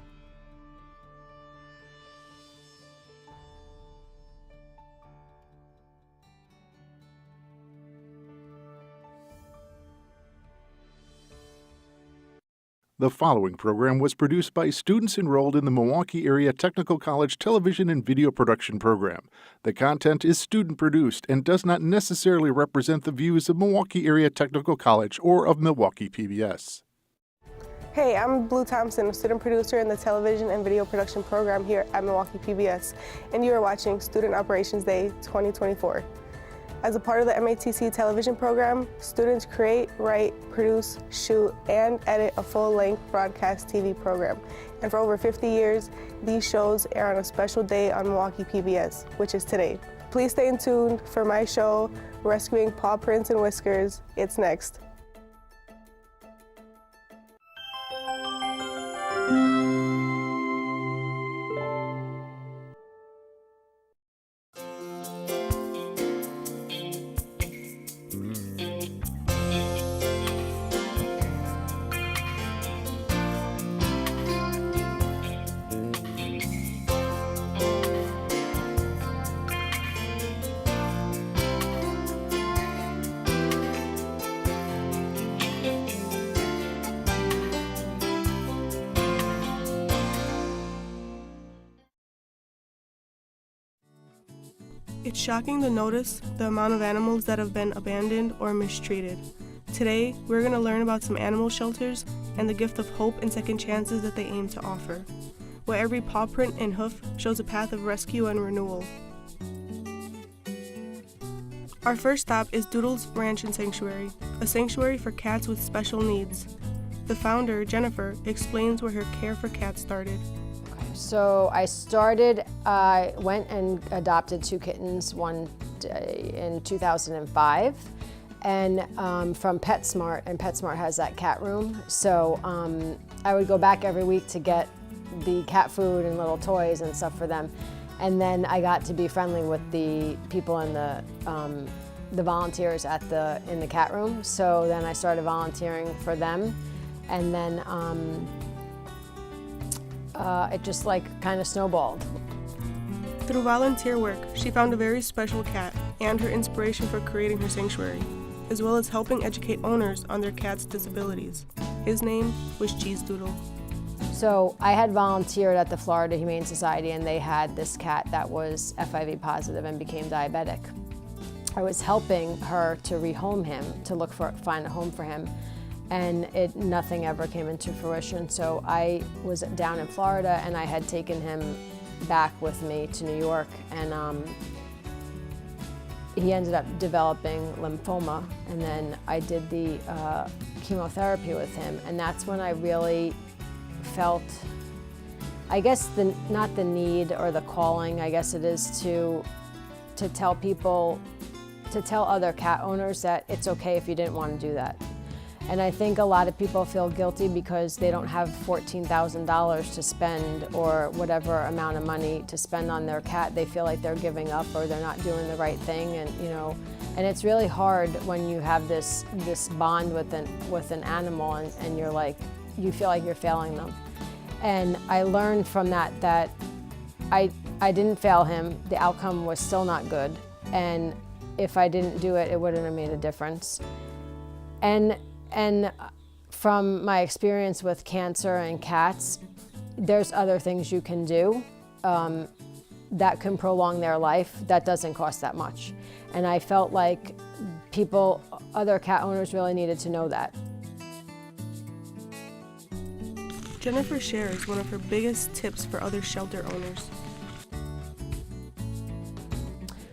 Speaker 2: The following program was produced by students enrolled in the Milwaukee Area Technical College Television and Video Production Program. The content is student-produced and does not necessarily represent the views of Milwaukee Area Technical College or of Milwaukee PBS.
Speaker 10: Hey, I'm Blue Thompson, a student producer in the Television and Video Production Program here at Milwaukee PBS, and you are watching Student Operations Day 2024. As a part of the MATC television program, students create, write, produce, shoot, and edit a full-length broadcast TV program. And for over 50 years, these shows air on a special day on Milwaukee PBS, which is today. Please stay tuned for my show, Rescuing Paw Prints and Whiskers. It's next. It's shocking to notice the amount of animals that have been abandoned or mistreated. Today, we're going to learn about some animal shelters and the gift of hope and second chances that they aim to offer, where every paw print and hoof shows a path of rescue and renewal. Our first stop is Doodle's Ranch and Sanctuary, a sanctuary for cats with special needs. The founder, Jennifer, explains where her care for cats started.
Speaker 7: So I went and adopted 2 kittens, one in 2005, and from PetSmart, and PetSmart has that cat room. So I would go back every week to get the cat food and little toys and stuff for them. And then I got to be friendly with the people in the volunteers in the cat room. So then I started volunteering for them, and then it just kind of snowballed.
Speaker 10: Through volunteer work, she found a very special cat and her inspiration for creating her sanctuary, as well as helping educate owners on their cat's disabilities. His name was Cheese Doodle.
Speaker 7: So I had volunteered at the Florida Humane Society, and they had this cat that was FIV positive and became diabetic. I was helping her to rehome him, to find a home for him. And nothing ever came into fruition. So I was down in Florida, and I had taken him back with me to New York, and he ended up developing lymphoma, and then I did the chemotherapy with him, and that's when I really felt, I guess, not the need or the calling, I guess it is to tell people, to tell other cat owners that it's okay if you didn't want to do that. And I think a lot of people feel guilty because they don't have $14,000 to spend or whatever amount of money to spend on their cat. They feel like they're giving up or they're not doing the right thing, and it's really hard when you have this bond with an animal, and you're like, you feel like you're failing them. And I learned from that I didn't fail him. The outcome was still not good, and if I didn't do it, it wouldn't have made a difference. And from my experience with cancer and cats, there's other things you can do that can prolong their life that doesn't cost that much. And I felt like other cat owners really needed to know that.
Speaker 10: Jennifer shares one of her biggest tips for other shelter owners.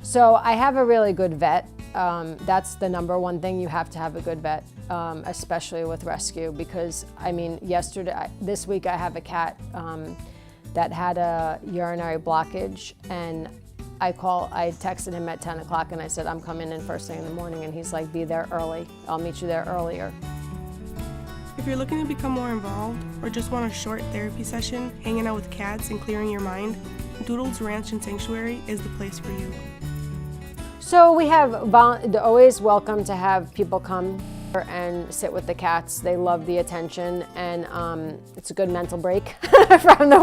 Speaker 7: So I have a really good vet. That's the number one thing. You have to have a good vet, especially with rescue, because this week I have a cat that had a urinary blockage, and I texted him at 10 o'clock and I said, I'm coming in first thing in the morning, and he's like, be there early. I'll meet you there earlier.
Speaker 10: If you're looking to become more involved or just want a short therapy session, hanging out with cats and clearing your mind, Doodle's Ranch and Sanctuary is the place for you.
Speaker 7: So we have always welcome to have people come and sit with the cats. They love the attention, and it's a good mental break from the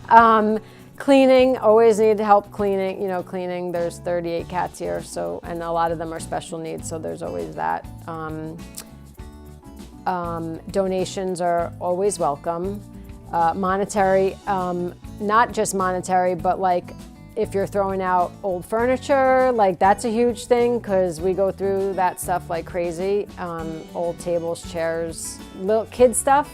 Speaker 7: world. Cleaning, always need help cleaning. Cleaning. There's 38 cats here, so, and a lot of them are special needs, so there's always that. Donations are always welcome. Monetary, not just monetary, but like if you're throwing out old furniture, like that's a huge thing because we go through that stuff like crazy. Old tables, chairs, little kid stuff,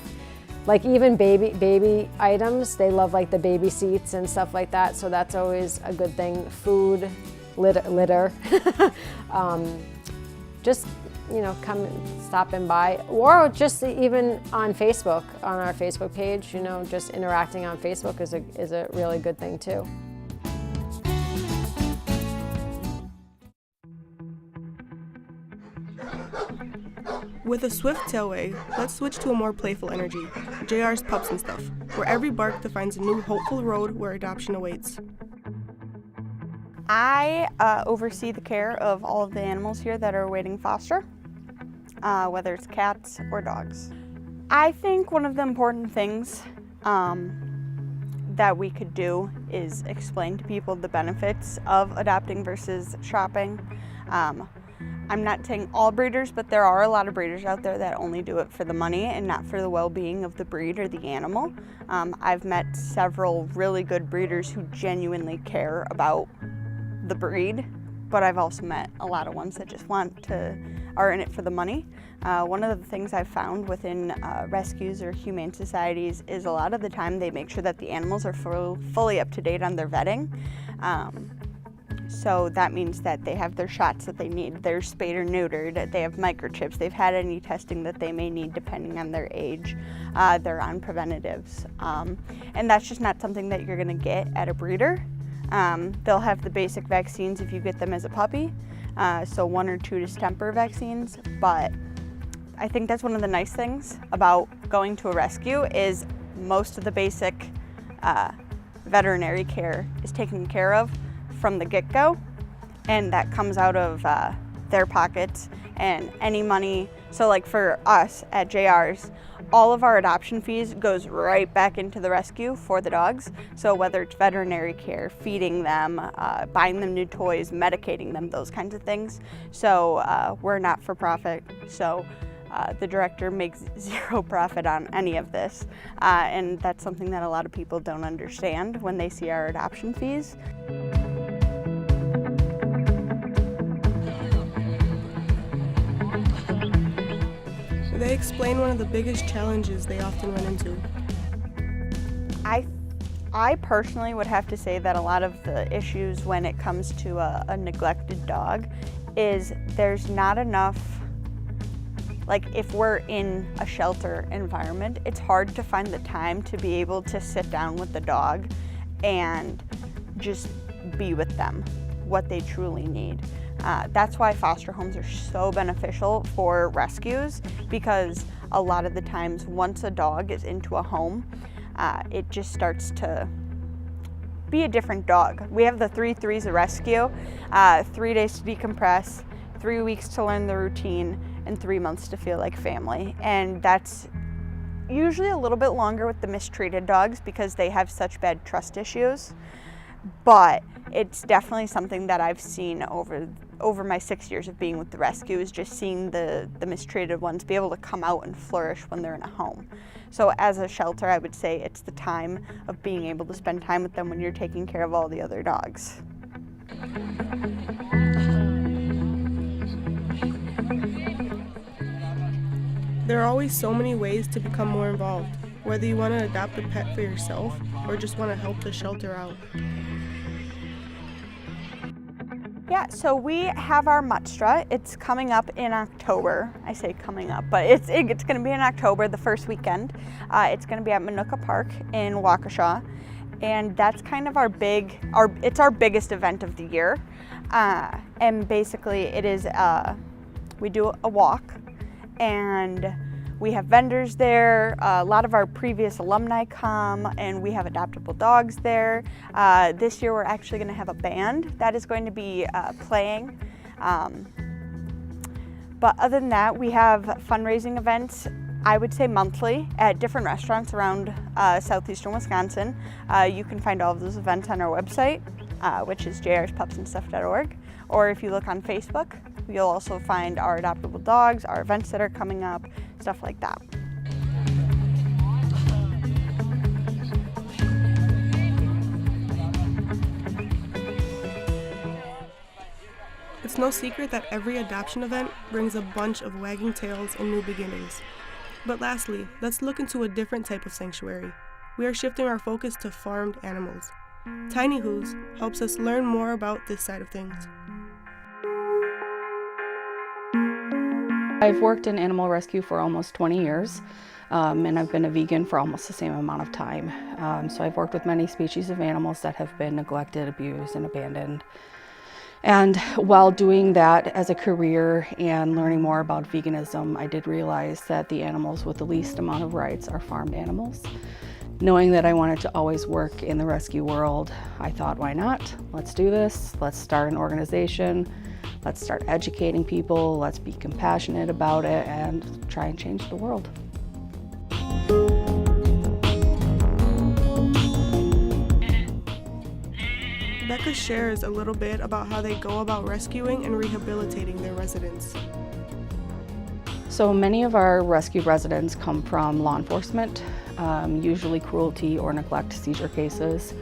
Speaker 7: like even baby items. They love like the baby seats and stuff like that, so that's always a good thing. Food, litter, just come and stop and by, or just even on Facebook, on our Facebook page, just interacting on Facebook is a really good thing too.
Speaker 10: With a swift tailway, let's switch to a more playful energy, JR's Pups and Stuff, where every bark defines a new hopeful road where adoption awaits.
Speaker 12: I oversee the care of all of the animals here that are awaiting foster, whether it's cats or dogs. I think one of the important things that we could do is explain to people the benefits of adopting versus shopping. I'm not saying all breeders, but there are a lot of breeders out there that only do it for the money and not for the well-being of the breed or the animal. I've met several really good breeders who genuinely care about the breed, but I've also met a lot of ones that just are in it for the money. One of the things I've found within rescues or humane societies is a lot of the time they make sure that the animals are fully up to date on their vetting. So that means that they have their shots that they need, they're spayed or neutered, they have microchips, they've had any testing that they may need depending on their age, they're on preventatives. And that's just not something that you're gonna get at a breeder. They'll have the basic vaccines if you get them as a puppy, so 1 or 2 distemper vaccines, but I think that's one of the nice things about going to a rescue is most of the basic veterinary care is taken care of from the get-go, and that comes out of their pockets and any money. So like for us at JR's, all of our adoption fees goes right back into the rescue for the dogs. So whether it's veterinary care, feeding them, buying them new toys, medicating them, those kinds of things. So we're not for profit. So the director makes zero profit on any of this. And that's something that a lot of people don't understand when they see our adoption fees.
Speaker 10: They explain one of the biggest challenges they often run into.
Speaker 12: I personally would have to say that a lot of the issues when it comes to a neglected dog is there's not enough, like if we're in a shelter environment, it's hard to find the time to be able to sit down with the dog and just be with them, what they truly need. That's why foster homes are so beneficial for rescues, because a lot of the times once a dog is into a home, it just starts to be a different dog. We have the 3 threes of rescue, 3 days to decompress, 3 weeks to learn the routine, and 3 months to feel like family. And that's usually a little bit longer with the mistreated dogs because they have such bad trust issues. But it's definitely something that I've seen over my 6 years of being with the rescue, is just seeing the mistreated ones be able to come out and flourish when they're in a home. So as a shelter, I would say it's the time of being able to spend time with them when you're taking care of all the other dogs.
Speaker 10: There are always so many ways to become more involved, whether you want to adopt a pet for yourself or just want to help the shelter out.
Speaker 12: Yeah, so we have our mutt-strut. It's coming up in October. I say coming up, but it's going to be in October, the first weekend. It's going to be at Minooka Park in Waukesha, and that's kind of it's our biggest event of the year. And basically, it is we do a walk, and We have vendors there, a lot of our previous alumni come, and we have adoptable dogs there. This year we're actually going to have a band that is going to be playing. But other than that, we have fundraising events, I would say monthly, at different restaurants around southeastern Wisconsin. You can find all of those events on our website, which is jrspupsandstuff.org. Or if you look on Facebook, you'll also find our adoptable dogs, our events that are coming up, stuff like that.
Speaker 10: It's no secret that every adoption event brings a bunch of wagging tails and new beginnings. But lastly, let's look into a different type of sanctuary. We are shifting our focus to farmed animals. Tiny Hooves helps us learn more about this side of things.
Speaker 5: I've worked in animal rescue for almost 20 years, and I've been a vegan for almost the same amount of time. So I've worked with many species of animals that have been neglected, abused, and abandoned. And while doing that as a career and learning more about veganism, I did realize that the animals with the least amount of rights are farmed animals. Knowing that I wanted to always work in the rescue world, I thought, why not? Let's do this. Let's start an organization. Let's start educating people. Let's be compassionate about it and try and change the world.
Speaker 10: Becca shares a little bit about how they go about rescuing and rehabilitating their residents.
Speaker 5: So many of our rescue residents come from law enforcement, usually cruelty or neglect seizure cases.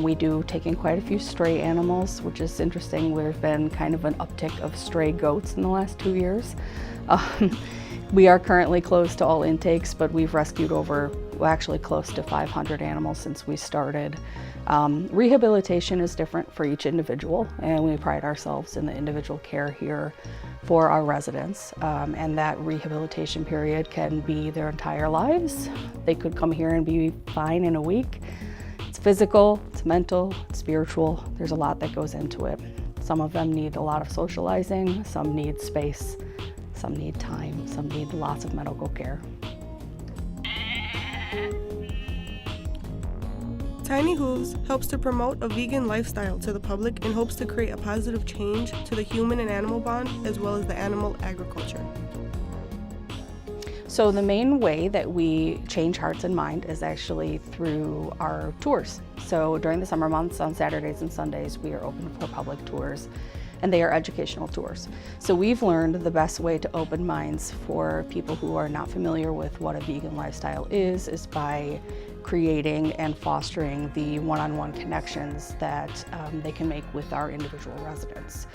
Speaker 5: We do take in quite a few stray animals, which is interesting. There's been kind of an uptick of stray goats in the last 2 years. We are currently closed to all intakes, but we've rescued actually close to 500 animals since we started. Rehabilitation is different for each individual, and we pride ourselves in the individual care here for our residents. And that rehabilitation period can be their entire lives. They could come here and be fine in a week. It's physical, it's mental, it's spiritual. There's a lot that goes into it. Some of them need a lot of socializing, some need space, some need time, some need lots of medical care.
Speaker 10: Tiny Hooves helps to promote a vegan lifestyle to the public and hopes to create a positive change to the human and animal bond as well as the animal agriculture.
Speaker 5: So the main way that we change hearts and mind is actually through our tours. So during the summer months, on Saturdays and Sundays, we are open for public tours, and they are educational tours. So we've learned the best way to open minds for people who are not familiar with what a vegan lifestyle is by creating and fostering the one-on-one connections that they can make with our individual residents.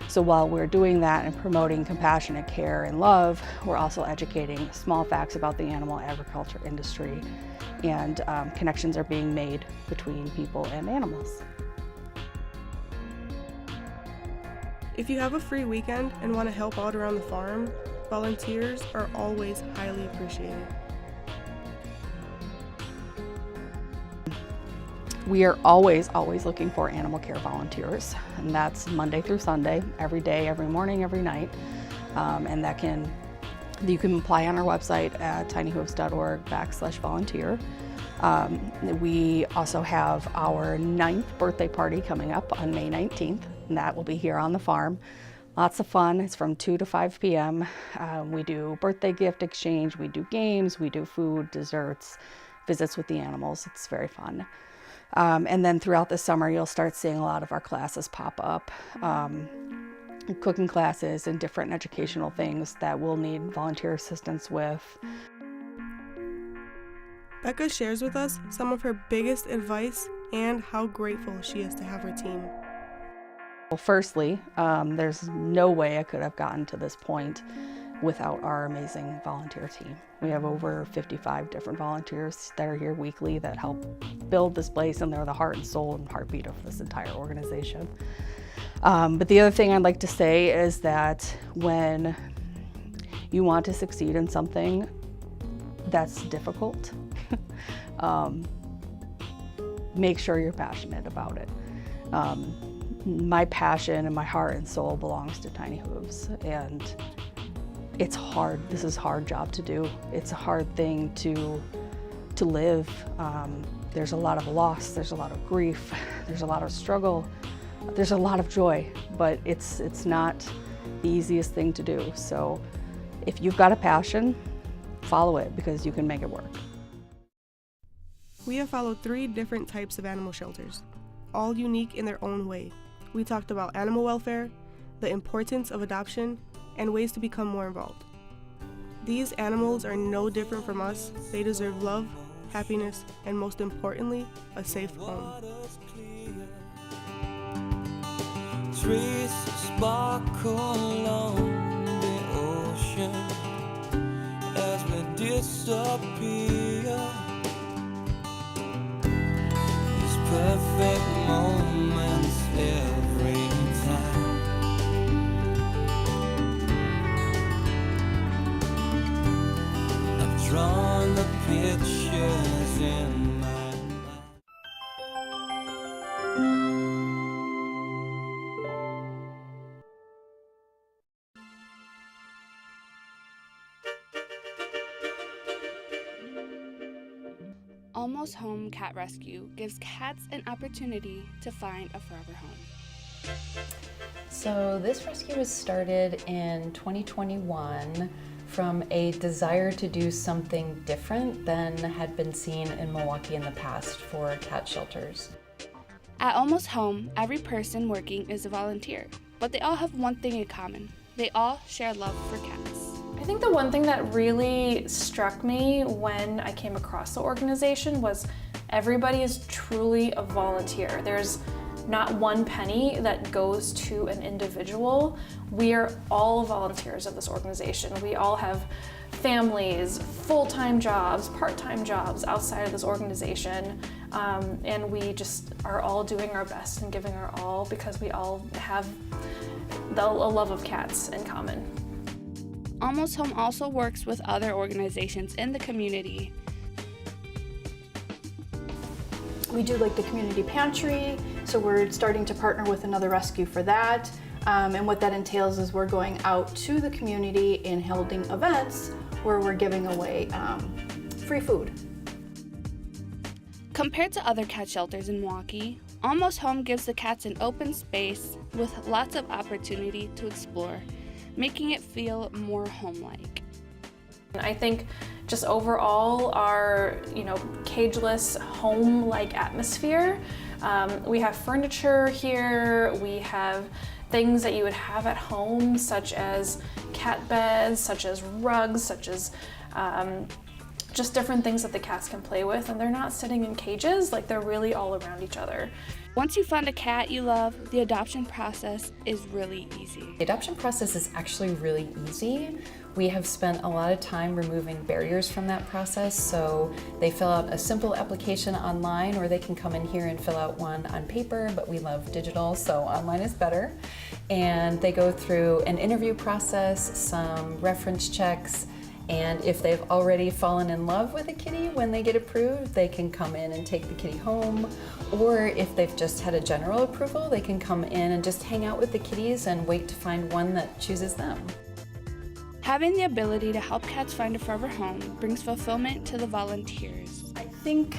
Speaker 5: So while we're doing that and promoting compassionate care and love, we're also educating small facts about the animal agriculture industry, and connections are being made between people and animals.
Speaker 10: If you have a free weekend and want to help out around the farm, volunteers are always highly appreciated.
Speaker 5: We are always looking for animal care volunteers, and that's Monday through Sunday, every day, every morning, every night. And you can apply on our website at tinyhooves.org/volunteer. We also have our 9th birthday party coming up on May 19th, and that will be here on the farm. Lots of fun. It's from 2 to 5 p.m. We do birthday gift exchange, we do games, we do food, desserts, visits with the animals. It's very fun. And then throughout the summer, you'll start seeing a lot of our classes pop up, cooking classes and different educational things that we'll need volunteer assistance with.
Speaker 10: Becca shares with us some of her biggest advice and how grateful she is to have her team.
Speaker 5: Well, firstly, there's no way I could have gotten to this point without our amazing volunteer team. We have over 55 different volunteers that are here weekly that help build this place, and they're the heart and soul and heartbeat of this entire organization. But the other thing I'd like to say is that when you want to succeed in something that's difficult, make sure you're passionate about it. My passion and my heart and soul belongs to Tiny Hooves, and It's hard. This is a hard job to do. It's a hard thing to live. There's a lot of loss, there's a lot of grief, there's a lot of struggle, there's a lot of joy, but it's not the easiest thing to do. So if you've got a passion, follow it because you can make it work.
Speaker 10: We have followed 3 different types of animal shelters, all unique in their own way. We talked about animal welfare, the importance of adoption, and ways to become more involved. These animals are no different from us. They deserve love, happiness, and most importantly, a safe home.
Speaker 16: Trees sparkle on the ocean as we disappear. These perfect moments every time. I've drawn the pictures in my
Speaker 17: Almost Home Cat Rescue gives cats an opportunity to find a forever home.
Speaker 9: So this rescue was started in 2021 from a desire to do something different than had been seen in Milwaukee in the past for cat shelters.
Speaker 17: At Almost Home, every person working is a volunteer, but they all have one thing in common. They all share love for cats.
Speaker 3: I think the one thing that really struck me when I came across the organization was everybody is truly a volunteer. There's not one penny that goes to an individual. We are all volunteers of this organization. We all have families, full-time jobs, part-time jobs outside of this organization, and we just are all doing our best and giving our all because we all have a love of cats in common.
Speaker 17: Almost Home also works with other organizations in the community.
Speaker 22: We do like the community pantry, so we're starting to partner with another rescue for that. And what that entails is we're going out to the community and holding events where we're giving away free food.
Speaker 17: Compared to other cat shelters in Milwaukee, Almost Home gives the cats an open space with lots of opportunity to explore, making it feel more home-like.
Speaker 3: I think just overall our, cageless home-like atmosphere. We have furniture here, we have things that you would have at home, such as cat beds, such as rugs, such as just different things that the cats can play with, and they're not sitting in cages, like they're really all around each other.
Speaker 17: Once you find a cat you love, the adoption process is really easy.
Speaker 9: The adoption process is actually really easy. We have spent a lot of time removing barriers from that process, so they fill out a simple application online, or they can come in here and fill out one on paper, but we love digital, so online is better. And they go through an interview process, some reference checks, and if they've already fallen in love with a kitty when they get approved, they can come in and take the kitty home. Or if they've just had a general approval, they can come in and just hang out with the kitties and wait to find one that chooses them.
Speaker 17: Having the ability to help cats find a forever home brings fulfillment to the volunteers.
Speaker 22: I think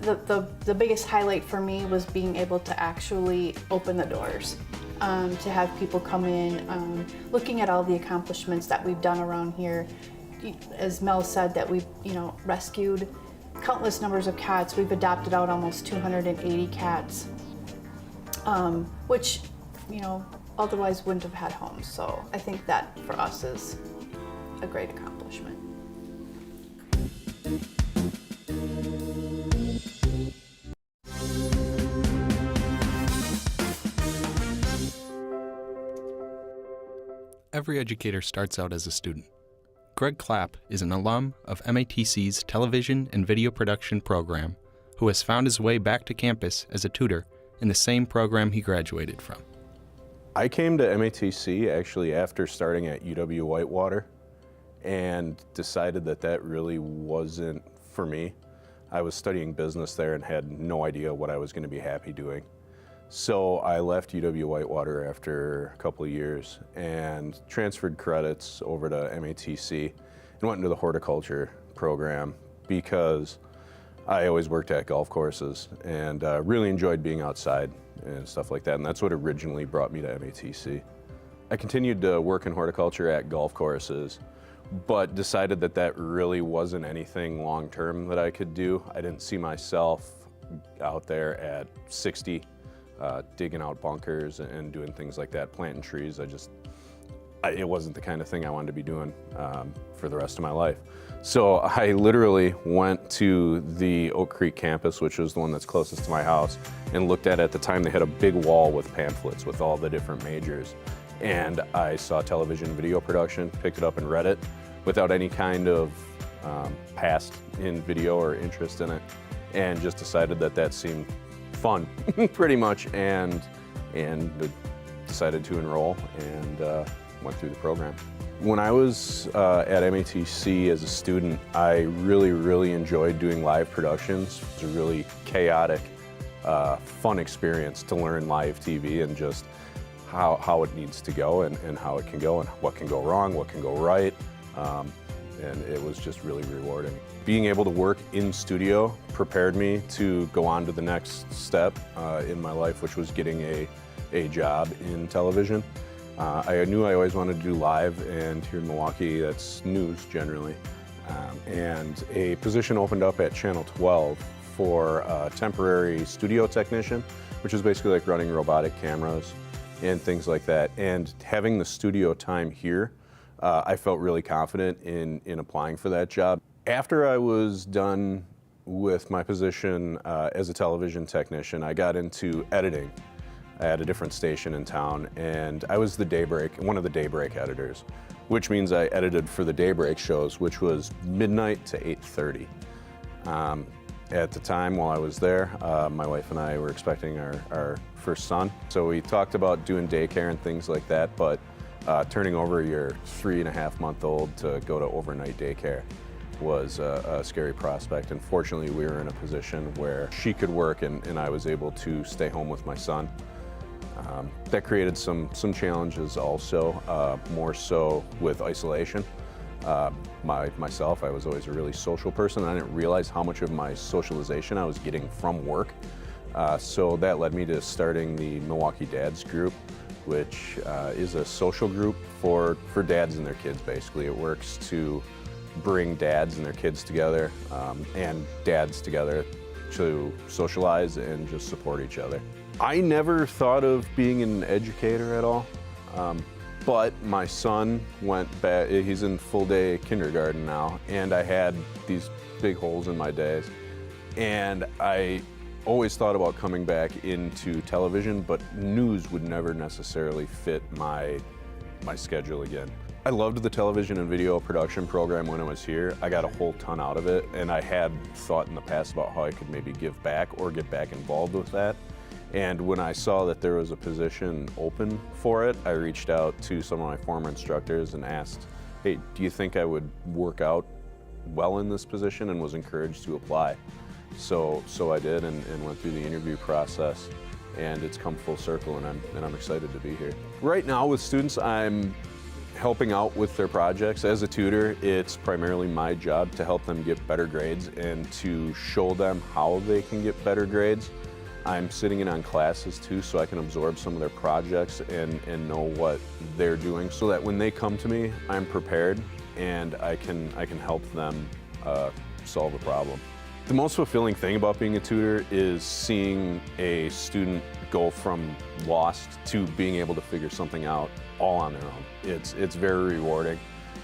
Speaker 22: the biggest highlight for me was being able to actually open the doors, to have people come in, looking at all the accomplishments that we've done around here. As Mel said, that we've rescued countless numbers of cats. We've adopted out almost 280 cats, which otherwise wouldn't have had homes. So I think that for us is a great accomplishment.
Speaker 23: Every educator starts out as a student. Greg Clapp is an alum of MATC's television and video production program who has found his way back to campus as a tutor in the same program he graduated from.
Speaker 24: I came to MATC actually after starting at UW-Whitewater and decided that really wasn't for me. I was studying business there and had no idea what I was going to be happy doing. So I left UW-Whitewater after a couple of years and transferred credits over to MATC and went into the horticulture program because I always worked at golf courses and really enjoyed being outside and stuff like that, and that's what originally brought me to MATC. I continued to work in horticulture at golf courses, but decided that that really wasn't anything long-term that I could do. I didn't see myself out there at 60, digging out bunkers and doing things like that, planting trees. It wasn't the kind of thing I wanted to be doing for the rest of my life. So I literally went to the Oak Creek campus, which was the one that's closest to my house, and looked at the time they had a big wall with pamphlets with all the different majors. And I saw television and video production, picked it up and read it without any kind of past in video or interest in it, and just decided that that seemed fun, pretty much, and decided to enroll and went through the program. When I was at MATC as a student, I really enjoyed doing live productions. It was a really chaotic, fun experience to learn live TV and just how it needs to go and how it can go and what can go wrong, what can go right. And it was just really rewarding. Being able to work in studio prepared me to go on to the next step in my life, which was getting a job in television. I knew I always wanted to do live, and here in Milwaukee, that's news generally. And a position opened up at Channel 12 for a temporary studio technician, which is basically like running robotic cameras and things like that. And having the studio time here, I felt really confident in applying for that job. After I was done with my position as a television technician, I got into editing at a different station in town, and I was one of the daybreak editors, which means I edited for the daybreak shows, which was midnight to 8:30. At the time while I was there, my wife and I were expecting our first son, so we talked about doing daycare and things like that, but turning over your 3.5-month-old to go to overnight daycare was a scary prospect. And fortunately, we were in a position where she could work and I was able to stay home with my son. That created some challenges also, more so with isolation. Myself, I was always a really social person, and I didn't realize how much of my socialization I was getting from work. So that led me to starting the Milwaukee Dads Group, which is a social group for dads and their kids, basically. It works to bring dads and their kids together and dads together to socialize and just support each other. I never thought of being an educator at all, but my son went back, he's in full-day kindergarten now, and I had these big holes in my days, and I always thought about coming back into television, but news would never necessarily fit my schedule again. I loved the television and video production program when I was here. I got a whole ton out of it, and I had thought in the past about how I could maybe give back or get back involved with that. And when I saw that there was a position open for it, I reached out to some of my former instructors and asked, hey, do you think I would work out well in this position, and was encouraged to apply. So I did and went through the interview process, and it's come full circle, and I'm excited to be here. Right now with students, I'm helping out with their projects. As a tutor, it's primarily my job to help them get better grades and to show them how they can get better grades. I'm sitting in on classes too, so I can absorb some of their projects and know what they're doing, so that when they come to me, I'm prepared and I can help them solve a problem. The most fulfilling thing about being a tutor is seeing a student go from lost to being able to figure something out all on their own. It's very rewarding.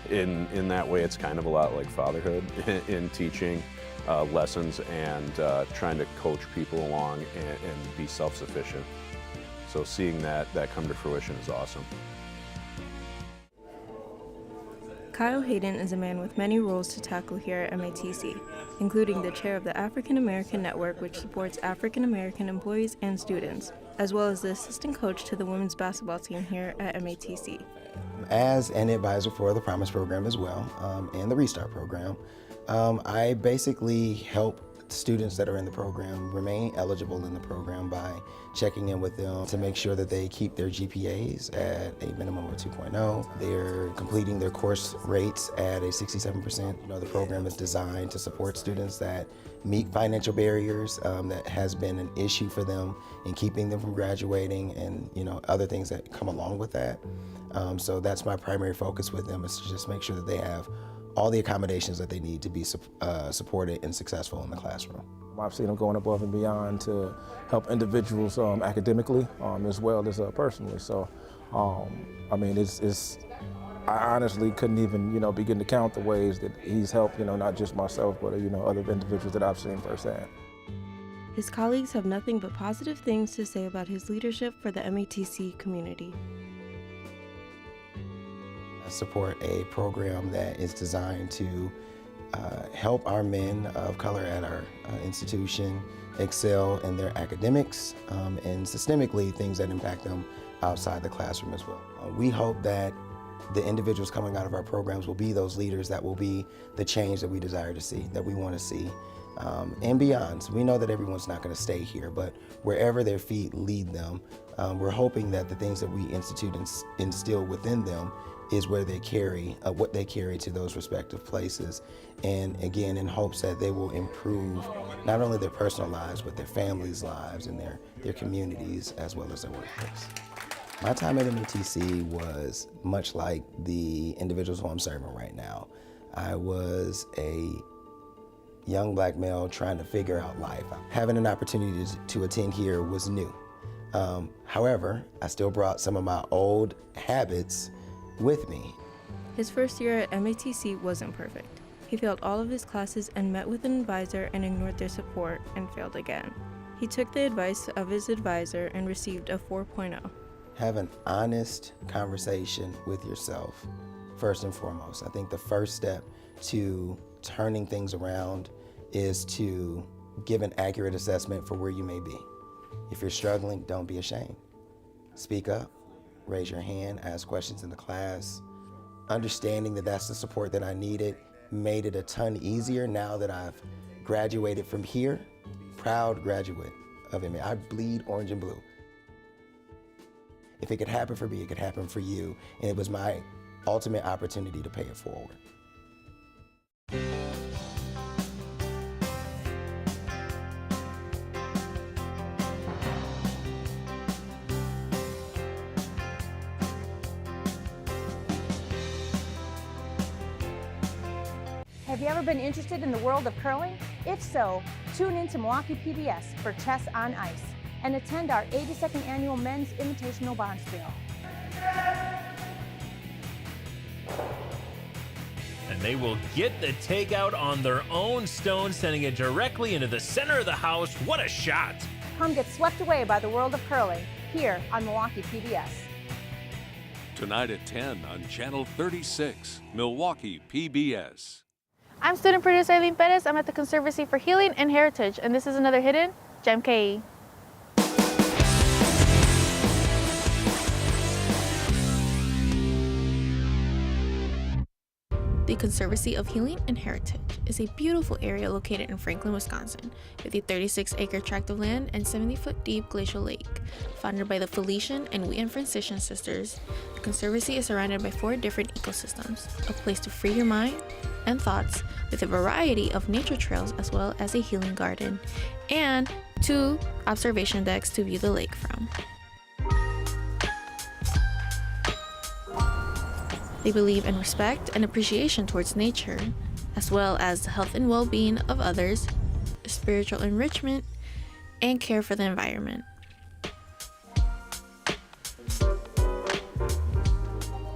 Speaker 24: In that way, it's kind of a lot like fatherhood in teaching lessons and trying to coach people along and be self-sufficient. So seeing that come to fruition is awesome.
Speaker 4: Kyle Hayden is a man with many roles to tackle here at MATC, including the chair of the African American Network, which supports African American employees and students, as well as the assistant coach to the women's basketball team here at MATC.
Speaker 6: As an advisor for the Promise program as well, and the Restart program, I basically help students that are in the program remain eligible in the program by checking in with them to make sure that they keep their GPAs at a minimum of 2.0. They're completing their course rates at a 67%. The program is designed to support students that meet financial barriers that has been an issue for them in keeping them from graduating, and other things that come along with that. So that's my primary focus with them, is to just make sure that they have all the accommodations that they need to be supported and successful in the classroom.
Speaker 8: I've seen them going above and beyond to help individuals academically as well as personally. So, I mean, I honestly couldn't even, begin to count the ways that he's helped, not just myself, but, other individuals that I've seen firsthand.
Speaker 4: His colleagues have nothing but positive things to say about his leadership for the MATC community.
Speaker 6: I support a program that is designed to help our men of color at our institution excel in their academics and systemically things that impact them outside the classroom as well. We hope that the individuals coming out of our programs will be those leaders that will be the change that we desire to see, that we want to see, and beyond. So we know that everyone's not going to stay here, but wherever their feet lead them, we're hoping that the things that we institute and instill within them is where they carry, what they carry to those respective places. And again, in hopes that they will improve not only their personal lives, but their families' lives and their communities, as well as their workplace. My time at MATC was much like the individuals who I'm serving right now. I was a young black male trying to figure out life. Having an opportunity to attend here was new. However, I still brought some of my old habits with me.
Speaker 4: His first year at MATC wasn't perfect. He failed all of his classes and met with an advisor and ignored their support and failed again. He took the advice of his advisor and received a 4.0.
Speaker 6: Have an honest conversation with yourself, first and foremost. I think the first step to turning things around is to give an accurate assessment for where you may be. If you're struggling, don't be ashamed. Speak up, raise your hand, ask questions in the class. Understanding that that's the support that I needed made it a ton easier now that I've graduated from here. Proud graduate of MA. I bleed orange and blue. If it could happen for me, it could happen for you. And it was my ultimate opportunity to pay it forward.
Speaker 15: Have you ever been interested in the world of curling? If so, tune in to Milwaukee PBS for Chess on Ice and attend our 82nd annual Men's Invitational Bonspiel.
Speaker 18: And they will get the takeout on their own stone, sending it directly into the center of the house. What a shot!
Speaker 15: Come get swept away by the world of curling here on Milwaukee PBS.
Speaker 1: Tonight at 10 on Channel 36, Milwaukee PBS.
Speaker 3: I'm student producer Eileen Perez. I'm at the Conservancy for Healing and Heritage, and this is another hidden Gem KE. The Conservancy of Healing and Heritage is a beautiful area located in Franklin, Wisconsin, with a 36-acre tract of land and 70-foot-deep glacial lake. Founded by the Felician and Wheaton Franciscan sisters, the Conservancy is surrounded by 4 different ecosystems, a place to free your mind and thoughts with a variety of nature trails as well as a healing garden, and 2 observation decks to view the lake from. They believe in respect and appreciation towards nature, as well as the health and well-being of others, spiritual enrichment, and care for the environment.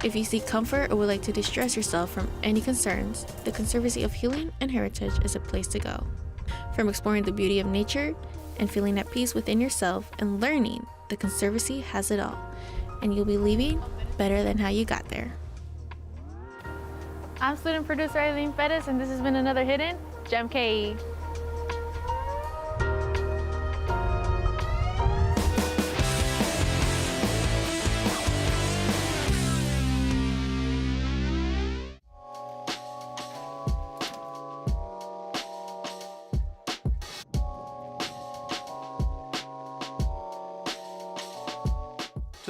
Speaker 3: If you seek comfort or would like to distress yourself from any concerns, the Conservancy of Healing and Heritage is a place to go. From exploring the beauty of nature and feeling at peace within yourself and learning, the Conservancy has it all, and you'll be leaving better than how you got there. I'm student producer Eileen Perez, and this has been another hidden Gem KE.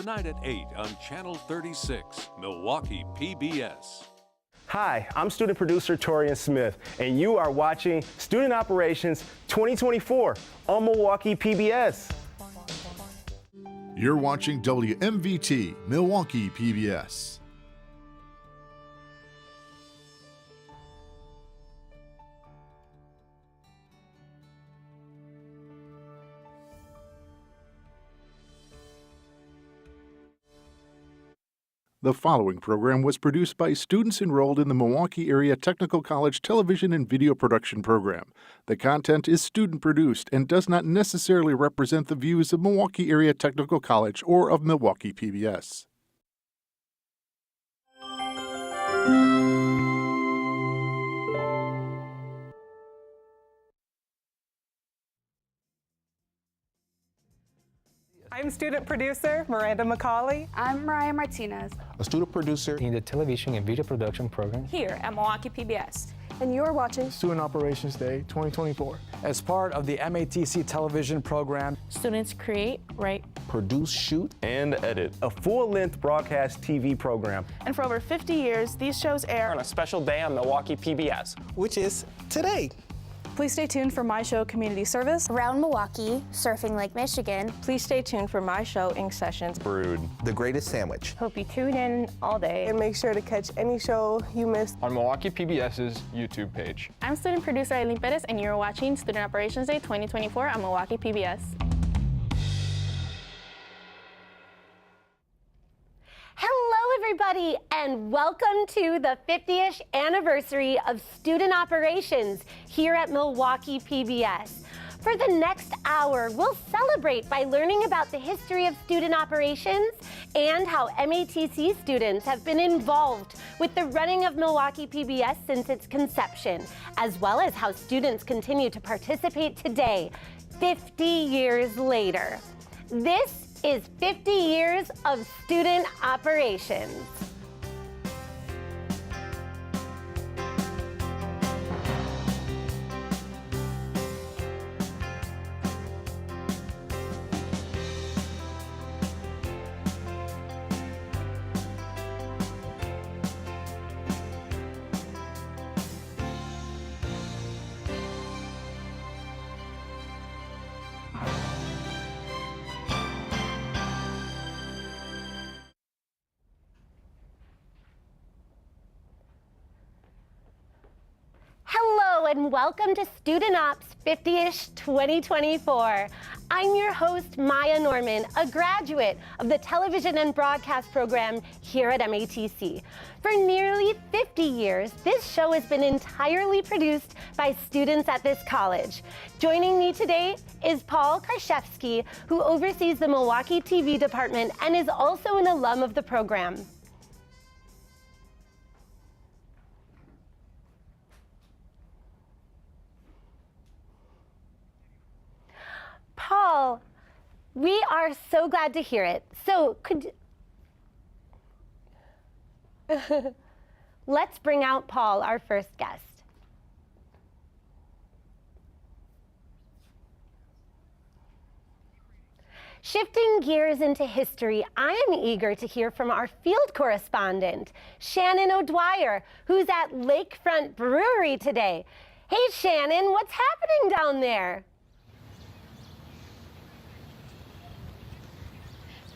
Speaker 1: tonight at 8 on Channel 36, Milwaukee PBS.
Speaker 13: Hi, I'm student producer Torian Smith, and you are watching Student Operations 2024 on Milwaukee PBS.
Speaker 2: You're watching WMVT, Milwaukee PBS. The following program was produced by students enrolled in the Milwaukee Area Technical College Television and Video Production Program. The content is student-produced and does not necessarily represent the views of Milwaukee Area Technical College or of Milwaukee PBS.
Speaker 19: I'm student producer Miranda McCauley.
Speaker 20: I'm Mariah Martinez,
Speaker 21: a student producer in the television and video production program
Speaker 20: here at Milwaukee PBS.
Speaker 19: And you're watching
Speaker 25: Student Operations Day 2024.
Speaker 26: As part of the MATC television program,
Speaker 3: students create, write,
Speaker 21: produce, shoot,
Speaker 13: and edit a full-length broadcast TV program.
Speaker 11: And for over 50 years, these shows air
Speaker 21: on a special day on Milwaukee PBS, which is today.
Speaker 11: Please stay tuned for my show, Community Service.
Speaker 27: Around Milwaukee, Surfing Lake Michigan.
Speaker 4: Please stay tuned for my show, Ink Sessions.
Speaker 21: Brood, The Greatest Sandwich.
Speaker 27: Hope you tune in all day.
Speaker 10: And make sure to catch any show you missed
Speaker 21: on Milwaukee PBS's YouTube page.
Speaker 3: I'm student producer Eileen Perez, and you're watching Student Operations Day 2024 on Milwaukee PBS.
Speaker 27: Hello, everybody, and welcome to the 50th anniversary of Student Operations here at Milwaukee PBS. For the next hour, we'll celebrate by learning about the history of student operations and how MATC students have been involved with the running of Milwaukee PBS since its conception, as well as how students continue to participate today, 50 years later. This is 50 years of student operations. Hello and welcome to Student Ops 50-ish 2024. I'm your host, Maya Norman, a graduate of the television and broadcast program here at MATC. For nearly 50 years, this show has been entirely produced by students at this college. Joining me today is Paul Karszewski, who oversees the Milwaukee TV department and is also an alum of the program. Paul, we are so glad to hear it. So let's bring out Paul, our first guest. Shifting gears into history, I am eager to hear from our field correspondent, Shannon O'Dwyer, who's at Lakefront Brewery today. Hey, Shannon, what's happening down there?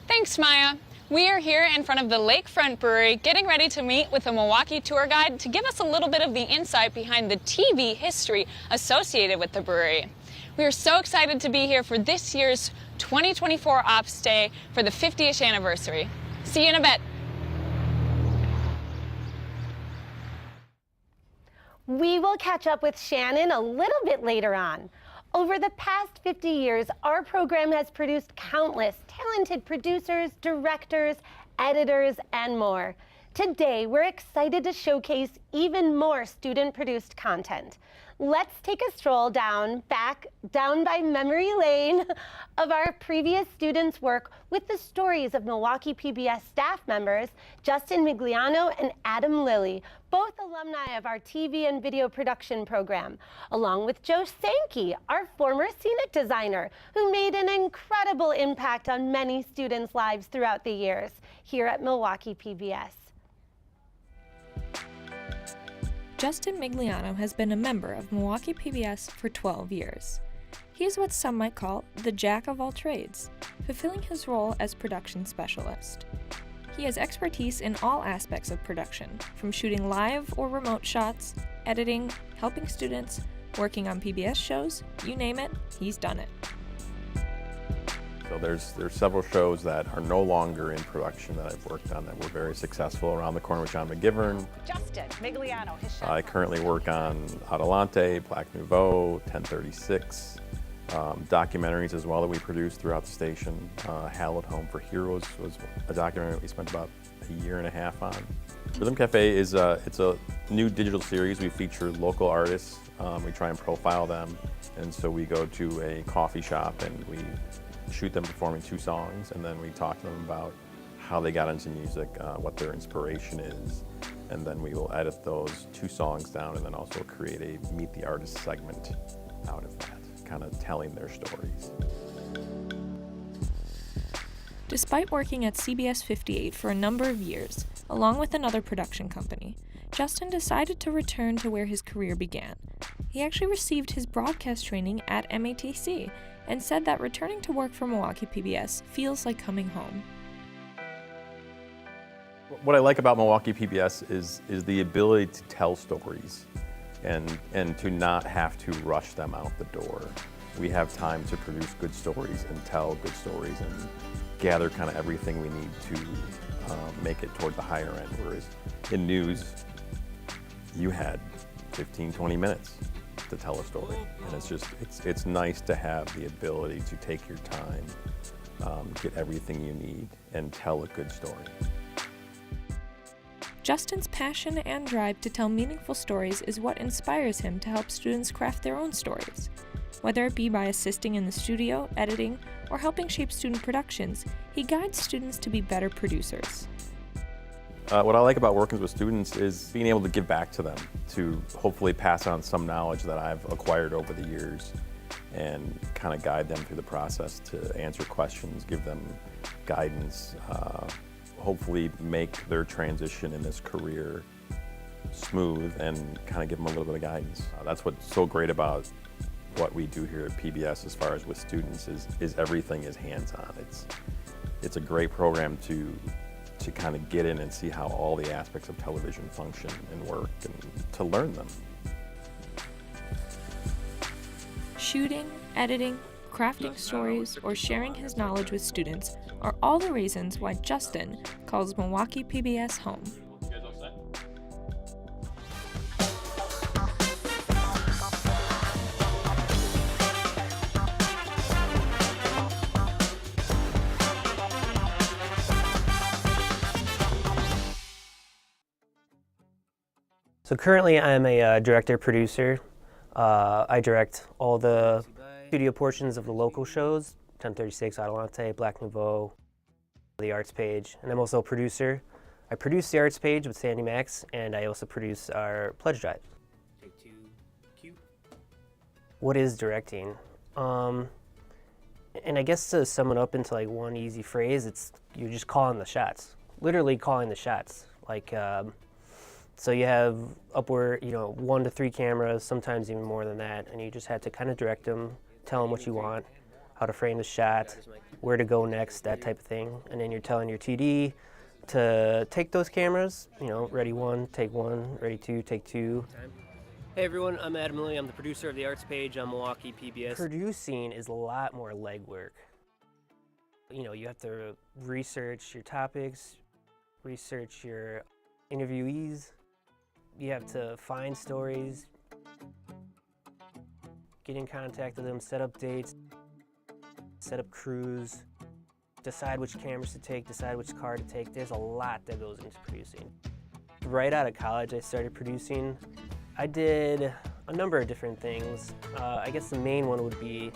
Speaker 28: Thanks, Maya. We are here in front of the Lakefront Brewery getting ready to meet with a Milwaukee tour guide to give us a little bit of the insight behind the TV history associated with the brewery. We are so excited to be here for this year's 2024 Ops Day for the 50th anniversary. See you in a bit.
Speaker 27: We will catch up with Shannon a little bit later on. Over the past 50 years, our program has produced countless talented producers, directors, editors, and more. Today, we're excited to showcase even more student-produced content. let's take a stroll down by memory lane of our previous students' work with the stories of Milwaukee PBS staff members Justin Migliano and Adam Lilly, both alumni of our TV and video production program, along with Joe Sankey, our former scenic designer, who made an incredible impact on many students' lives throughout the years here at Milwaukee PBS.
Speaker 3: Justin Migliano has been a member of Milwaukee PBS for 12 years. He is what some might call the jack of all trades, fulfilling his role as production specialist. He has expertise in all aspects of production, from shooting live or remote shots, editing, helping students, working on PBS shows, you name it, he's done it.
Speaker 24: So there's several shows that are no longer in production that I've worked on that were very successful. Around the Corner with John McGivern.
Speaker 5: Justin Migliano, his show.
Speaker 24: I currently work on Adelante, Black Nouveau, 1036, documentaries as well that we produced throughout the station. Hallowed Home for Heroes was a documentary that we spent about a year and a half on. Rhythm Cafe is it's a new digital series. We feature local artists. We try and profile them, and so we go to a coffee shop and we shoot them performing 2 songs, and then we talk to them about how they got into music, what their inspiration is, and then we will edit those 2 songs down and then also create a Meet the Artist segment out of that, kind of telling their stories.
Speaker 3: Despite working at CBS 58 for a number of years, along with another production company, Justin decided to return to where his career began. He actually received his broadcast training at MATC and said that returning to work for Milwaukee PBS feels like coming home.
Speaker 24: What I like about Milwaukee PBS is the ability to tell stories and to not have to rush them out the door. We have time to produce good stories and tell good stories and gather kind of everything we need to make it toward the higher end, whereas in news, you had 15, 20 minutes to tell a story. And it's nice to have the ability to take your time, get everything you need, and tell a good story.
Speaker 3: Justin's passion and drive to tell meaningful stories is what inspires him to help students craft their own stories. Whether it be by assisting in the studio, editing, or helping shape student productions, he guides students to be better producers.
Speaker 24: What I like about working with students is being able to give back to them, to hopefully pass on some knowledge that I've acquired over the years and kind of guide them through the process to answer questions, give them guidance, hopefully make their transition in this career smooth and kind of give them a little bit of guidance. That's what's so great about what we do here at PBS as far as with students is everything is hands-on. It's a great program to kind of get in and see how all the aspects of television function and work and to learn them.
Speaker 3: Shooting, editing, crafting stories, or sharing his knowledge with students are all the reasons why Justin calls Milwaukee PBS home.
Speaker 7: So currently I'm a director-producer. I direct all the studio portions of the local shows, 1036, Adelante, Black Nouveau, the Arts Page, and I'm also a producer. I produce the Arts Page with Sandy Max, and I also produce our Pledge Drive. Take 2, cue. What is directing? And I guess to sum it up into like one easy phrase, you're just calling the shots, literally calling the shots. Like, so you have upward, 1 to 3 cameras, sometimes even more than that, and you just have to kind of direct them, tell them what you want, how to frame the shot, where to go next, that type of thing. And then you're telling your TD to take those cameras, ready 1, take 1, ready 2, take 2.
Speaker 9: Hey everyone, I'm Adam Lilly. I'm the producer of the Arts Page on Milwaukee PBS.
Speaker 7: Producing is a lot more legwork. You have to research your topics, research your interviewees. You have to find stories, get in contact with them, set up dates, set up crews, decide which cameras to take, decide which car to take. There's a lot that goes into producing. Right out of college, I started producing. I did A number of different things. I guess the main one would be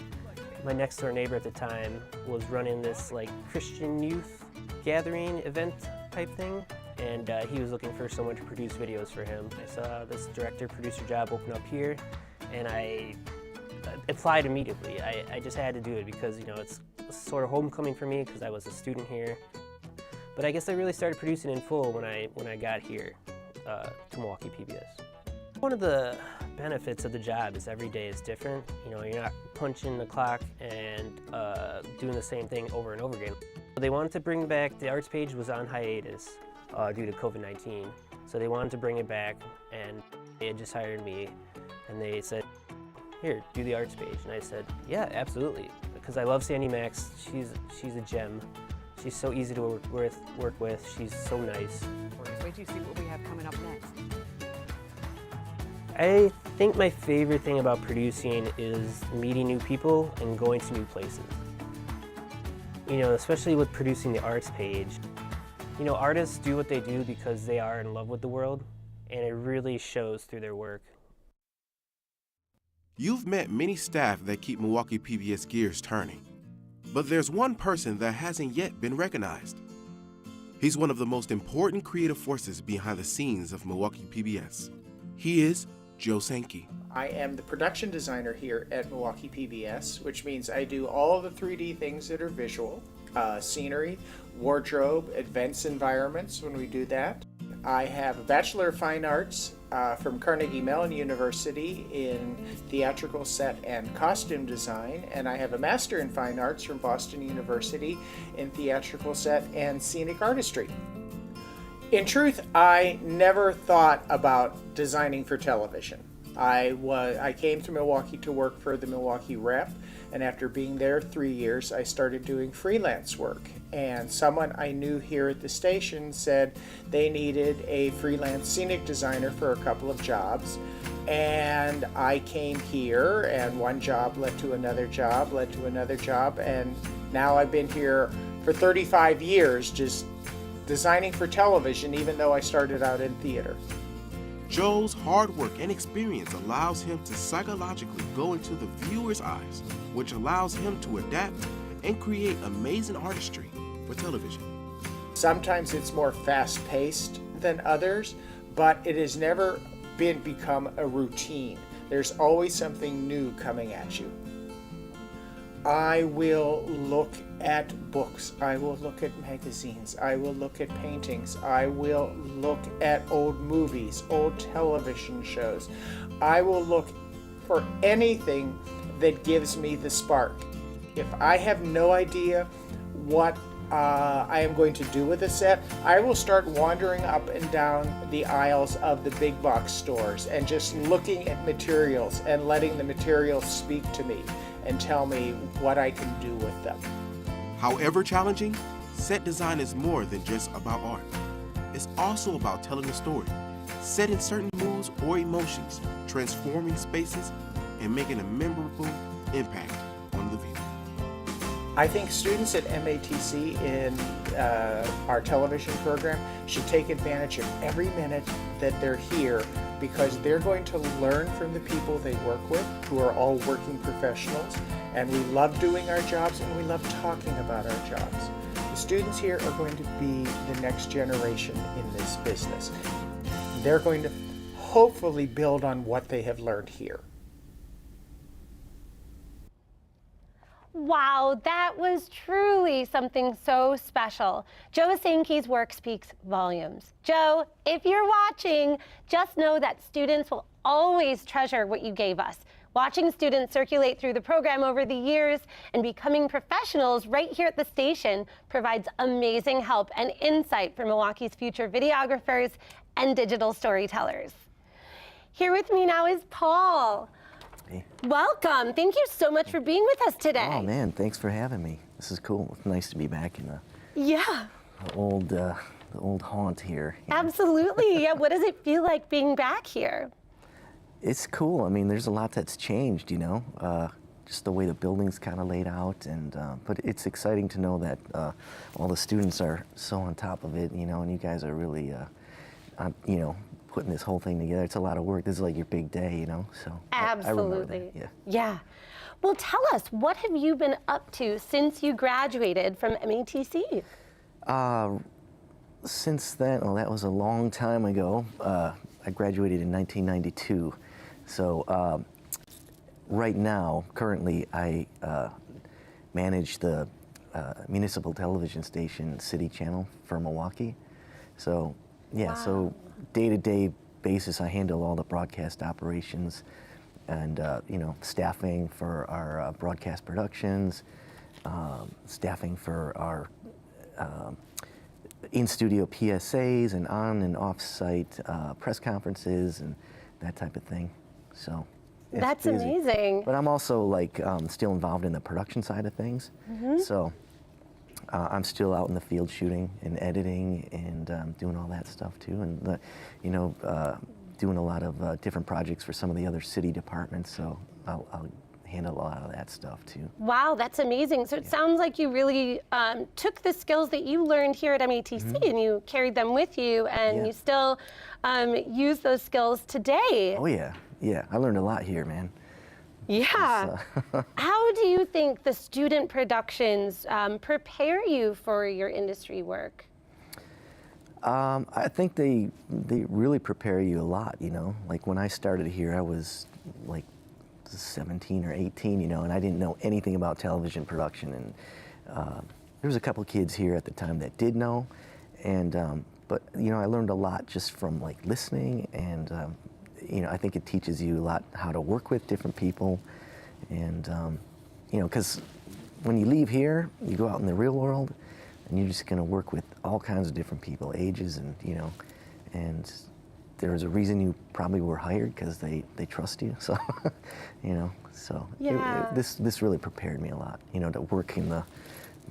Speaker 7: my next door neighbor at the time was running this like Christian youth gathering event type thing, and he was looking for someone to produce videos for him. I saw this director producer job open up here, and I applied immediately. I just had to do it because, you know, it's sort of homecoming for me because I was a student here. But I guess I really started producing in full when I got here to Milwaukee PBS. One of the benefits of the job is every day is different. You know, you're not punching the clock and doing the same thing over and over again. They wanted to bring back, the arts page was on hiatus due to COVID-19. So they wanted to bring it back, and they had just hired me, and they said, here, do the arts page. And I said, yeah, absolutely, because I love Sandy Max. She's a gem. She's so easy to work with. She's so nice.
Speaker 6: Wait till you see what we have coming up next.
Speaker 7: I think my favorite thing about producing is meeting new people and going to new places. You know, especially with producing the arts page. You know, artists do what they do because they are in love with the world, and it really shows through their work.
Speaker 8: You've met many staff that keep Milwaukee PBS gears turning, but there's one person that hasn't yet been recognized. He's one of the most important creative forces behind the scenes of Milwaukee PBS. He is Joe Sankey.
Speaker 12: I am the production designer here at Milwaukee PBS, which means I do all of the 3D things that are visual, scenery, wardrobe, events environments when we do that. I have a Bachelor of Fine Arts from Carnegie Mellon University in theatrical set and costume design, and I have a Master in Fine Arts from Boston University in theatrical set and scenic artistry. In truth, I never thought about designing for television. I came to Milwaukee to work for the Milwaukee Rep, and after being there 3 years, I started doing freelance work. And someone I knew here at the station said they needed a freelance scenic designer for a couple of jobs. And I came here, and one job led to another job, led to another job, and now I've been here for 35 years just designing for television, even though I started out in theater.
Speaker 8: Joe's hard work and experience allows him to psychologically go into the viewer's eyes, which allows him to adapt and create amazing artistry for television.
Speaker 12: Sometimes it's more fast-paced than others, but it has never become a routine. There's always something new coming at you. I will look at books, I will look at magazines, I will look at paintings, I will look at old movies, old television shows. I will look for anything that gives me the spark. If I have no idea what I am going to do with a set, I will start wandering up and down the aisles of the big box stores and just looking at materials and letting the materials speak to me and tell me what I can do with them.
Speaker 8: However challenging, set design is more than just about art. It's also about telling a story, setting certain moods or emotions, transforming spaces, and making a memorable impact on the viewer.
Speaker 12: I think students at MATC in our television program should take advantage of every minute that they're here, because they're going to learn from the people they work with, who are all working professionals, and we love doing our jobs and we love talking about our jobs. The students here are going to be the next generation in this business. They're going to hopefully build on what they have learned here.
Speaker 27: Wow, that was truly something so special. Joe Sankey's work speaks volumes. Joe, if you're watching, just know that students will always treasure what you gave us. Watching students circulate through the program over the years and becoming professionals right here at the station provides amazing help and insight for Milwaukee's future videographers and digital storytellers. Here with me now is Paul.
Speaker 14: Hey.
Speaker 27: Welcome. Thank you so much for being with us today.
Speaker 14: Oh man, thanks for having me. This is cool. It's nice to be back in
Speaker 27: the
Speaker 14: old haunt here.
Speaker 27: Absolutely. Yeah. What does it feel like being back here?
Speaker 14: It's cool. I mean, there's a lot that's changed, you know, just the way the building's kind of laid out, and but it's exciting to know that all the students are so on top of it, you know, and you guys are really, you know, putting this whole thing together. It's a lot of work. This is like your big day, you know. So
Speaker 27: Absolutely.
Speaker 14: I remember that.
Speaker 27: Yeah. Well, tell us, what have you been up to since you graduated from MATC?
Speaker 14: Since then, well, that was a long time ago. I graduated in 1992. So right now, currently, I manage the municipal television station City Channel for Milwaukee. So yeah, so day-to-day basis, I handle all the broadcast operations and you know, staffing for our broadcast productions, staffing for our in-studio PSAs and on and off-site press conferences and that type of thing. So
Speaker 27: that's
Speaker 14: busy.
Speaker 27: Amazing.
Speaker 14: But I'm also like still involved in the production side of things. So I'm still out in the field shooting and editing and doing all that stuff too, and you know, doing a lot of different projects for some of the other city departments. So I'll handle a lot of that stuff too.
Speaker 27: Wow, that's amazing. So it sounds like you really took the skills that you learned here at MATC and you carried them with you, and you still use those skills today.
Speaker 14: Oh yeah, yeah. I learned a lot here, man.
Speaker 27: Yeah. How do you think the student productions prepare you for your industry work?
Speaker 14: I think they really prepare you a lot, you know. Like when I started here, I was like 17 or 18, you know, and I didn't know anything about television production. And there was a couple kids here at the time that did know, and but you know, I learned a lot just from like listening, and you know, I think it teaches you a lot how to work with different people, and you know, because when you leave here, you go out in the real world, and you're just going to work with all kinds of different people, ages, and you know, and there's a reason you probably were hired, because they trust you. So, you know, so this really prepared me a lot, you know, to work in the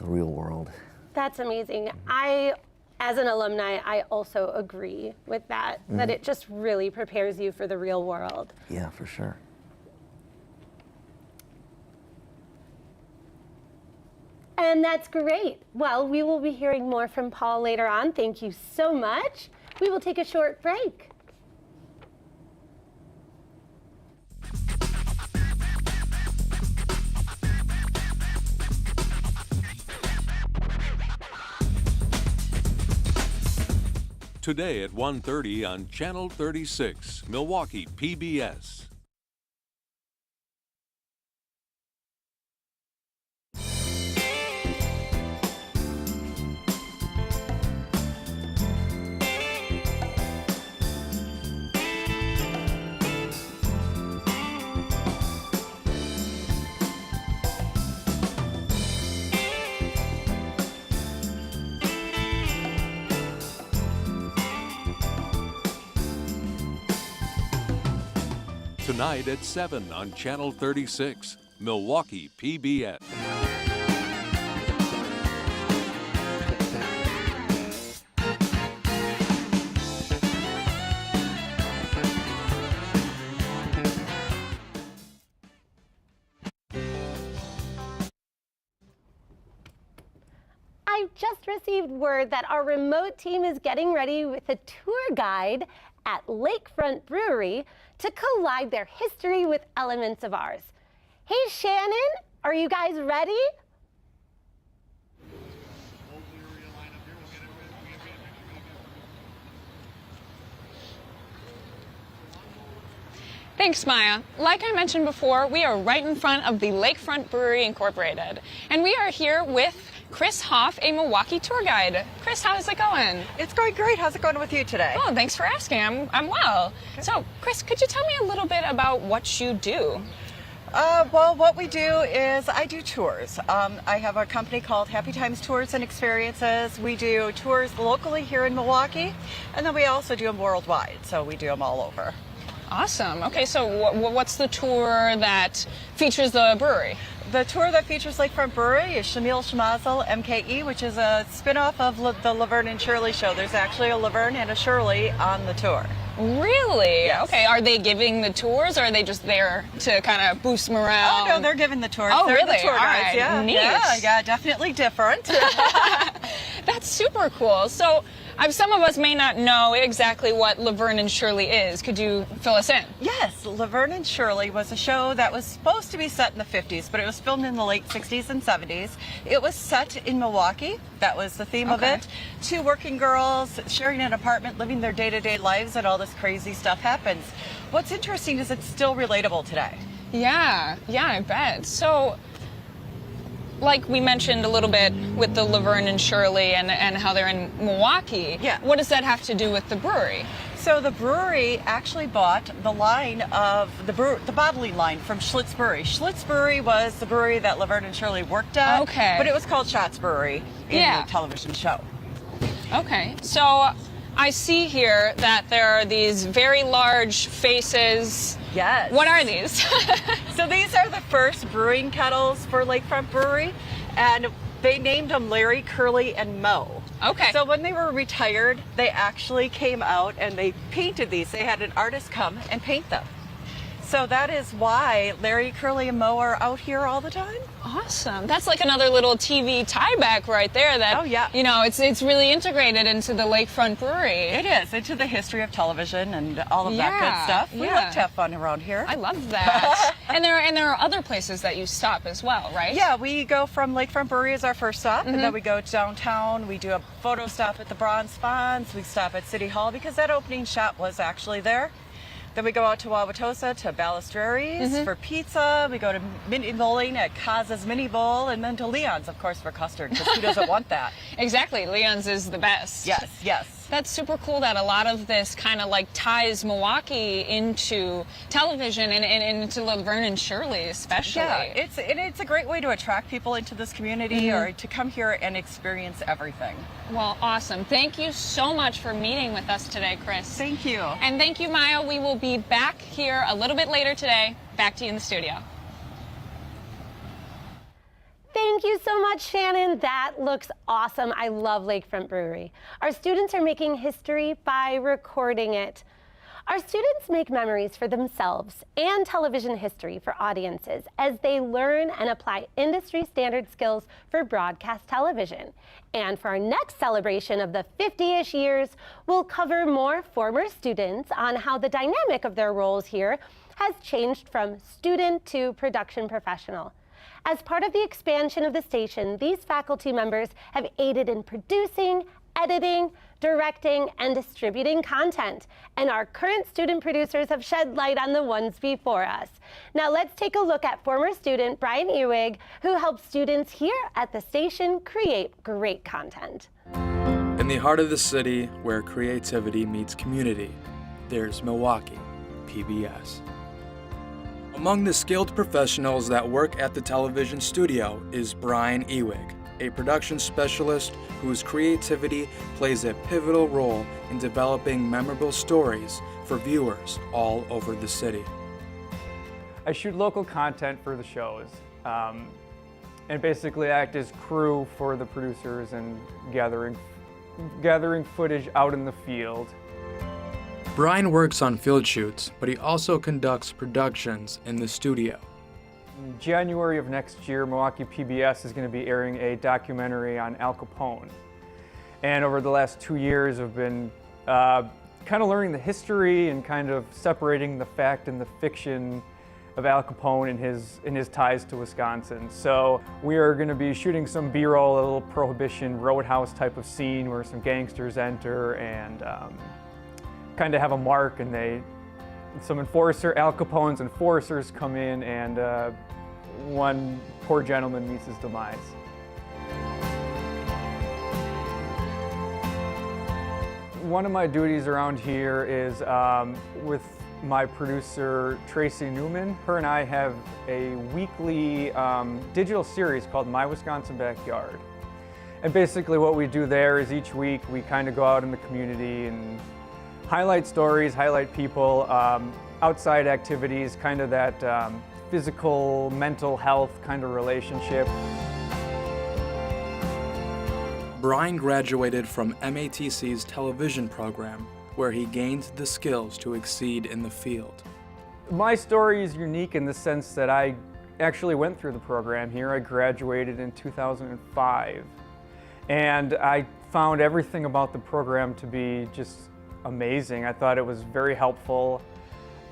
Speaker 14: real world.
Speaker 27: That's amazing. As an alumni, I also agree with that, that it just really prepares you for the real world.
Speaker 14: Yeah, for sure.
Speaker 27: And that's great. Well, we will be hearing more from Paul later on. Thank you so much. We will take a short break.
Speaker 1: Today at 1:30 on Channel 36, Milwaukee PBS. Tonight at 7 on Channel 36, Milwaukee PBS.
Speaker 27: I just received word that our remote team is getting ready with a tour guide at Lakefront Brewery to collide their history with elements of ours. Hey Shannon, are you guys ready?
Speaker 28: Thanks, Maya. Like I mentioned before, we are right in front of the Lakefront Brewery Incorporated. And we are here with Chris Hoff, a Milwaukee tour guide. Chris, how's it going?
Speaker 2: It's going great. How's it going with you today?
Speaker 28: Oh, thanks for asking. I'm well. Okay. So, Chris, could you tell me a little bit about what you do?
Speaker 2: Well, what we do is I do tours. I have a company called Happy Times Tours and Experiences. We do tours locally here in Milwaukee, and then we also do them worldwide, so we do them all over.
Speaker 28: Awesome. Okay, so what's the tour that features the brewery?
Speaker 2: The tour that features Lakefront Brewery is Shamil Shmazel MKE, which is a spin-off of the Laverne and Shirley show. There's actually a Laverne and a Shirley on the tour.
Speaker 28: Really?
Speaker 2: Yes.
Speaker 28: Okay, are they giving the tours, or are they just there to kind of boost morale?
Speaker 2: Oh, no, they're giving the tours.
Speaker 28: Oh,
Speaker 2: they're
Speaker 28: really?
Speaker 2: The tour guides.
Speaker 28: Right.
Speaker 2: Yeah,
Speaker 28: Neat.
Speaker 2: yeah, definitely different.
Speaker 28: That's That's super cool. So some of us may not know exactly what Laverne and Shirley is. Could you fill us in?
Speaker 2: Yes, Laverne and Shirley was a show that was supposed to be set in the 50s, but it was filmed in the late 60s and 70s. It was set in Milwaukee. That was the theme of it. Two working girls sharing an apartment, living their day-to-day lives, and all this crazy stuff happens. What's interesting is it's still relatable today.
Speaker 28: Yeah, I bet. So, like we mentioned a little bit with the Laverne and Shirley and how they're in Milwaukee, what does that have to do with the brewery?
Speaker 2: So the brewery actually bought the line of the bottling line from Schlitz Brewery. Schlitz Brewery was the brewery that Laverne and Shirley worked at, but it was called Schatz Brewery in the television show.
Speaker 28: Okay, so I see here that there are these very large faces.
Speaker 2: Yes.
Speaker 28: What are these?
Speaker 2: So these are the first brewing kettles for Lakefront Brewery, and they named them Larry, Curly, and Moe.
Speaker 28: Okay.
Speaker 2: So when they were retired, they actually came out and they painted these. They had an artist come and paint them. So that is why Larry, Curly, and Moe are out here all the time.
Speaker 28: Awesome. That's like another little TV tie-back right there that, you know, it's really integrated into the Lakefront Brewery.
Speaker 2: It is, into the history of television and all of that good stuff. We like to have fun around here.
Speaker 28: I love that. and there are other places that you stop as well, right?
Speaker 2: Yeah, we go from Lakefront Brewery as our first stop, and then we go downtown. We do a photo stop at the Bronze Fonz. We stop at City Hall because that opening shot was actually there. Then we go out to Wauwatosa to Balistreri's for pizza. We go to mini bowling at Kaza's Mini Bowl, and then to Leon's, of course, for custard, because who doesn't want that?
Speaker 28: Exactly. Leon's is the best.
Speaker 2: Yes.
Speaker 28: That's super cool that a lot of this kind of like ties Milwaukee into television and into Laverne and Shirley especially.
Speaker 2: Yeah, it's a great way to attract people into this community or to come here and experience everything.
Speaker 28: Well, awesome. Thank you so much for meeting with us today, Chris.
Speaker 2: Thank you.
Speaker 28: And thank you, Maya. We will be back here a little bit later today. Back to you in the studio.
Speaker 27: Thank you so much, Shannon. That looks awesome. I love Lakefront Brewery. Our students are making history by recording it. Our students make memories for themselves and television history for audiences as they learn and apply industry standard skills for broadcast television. And for our next celebration of the 50-ish years, we'll cover more former students on how the dynamic of their roles here has changed from student to production professional. As part of the expansion of the station, these faculty members have aided in producing, editing, directing, and distributing content. And our current student producers have shed light on the ones before us. Now let's take a look at former student Brian Ewig, who helps students here at the station create great content.
Speaker 15: In the heart of the city, where creativity meets community, there's Milwaukee PBS. Among the skilled professionals that work at the television studio is Brian Ewig, a production specialist whose creativity plays a pivotal role in developing memorable stories for viewers all over the city.
Speaker 16: I shoot local content for the shows and basically act as crew for the producers and gathering footage out in the field.
Speaker 15: Brian works on field shoots, but he also conducts productions in the studio.
Speaker 16: In January of next year, Milwaukee PBS is going to be airing a documentary on Al Capone. And over the last 2 years, I've been kind of learning the history and kind of separating the fact and the fiction of Al Capone and his ties to Wisconsin. So we are going to be shooting some B-roll, a little Prohibition Roadhouse type of scene where some gangsters enter and kind of have a mark, and Al Capone's enforcers come in, and one poor gentleman meets his demise. One of my duties around here is with my producer Tracy Newman. Her and I have a weekly digital series called My Wisconsin Backyard. And basically what we do there is each week we kind of go out in the community and highlight stories, highlight people, outside activities, kind of that physical, mental health kind of relationship.
Speaker 15: Brian graduated from MATC's television program, where he gained the skills to exceed in the field.
Speaker 16: My story is unique in the sense that I actually went through the program here. I graduated in 2005. And I found everything about the program to be just amazing. I thought it was very helpful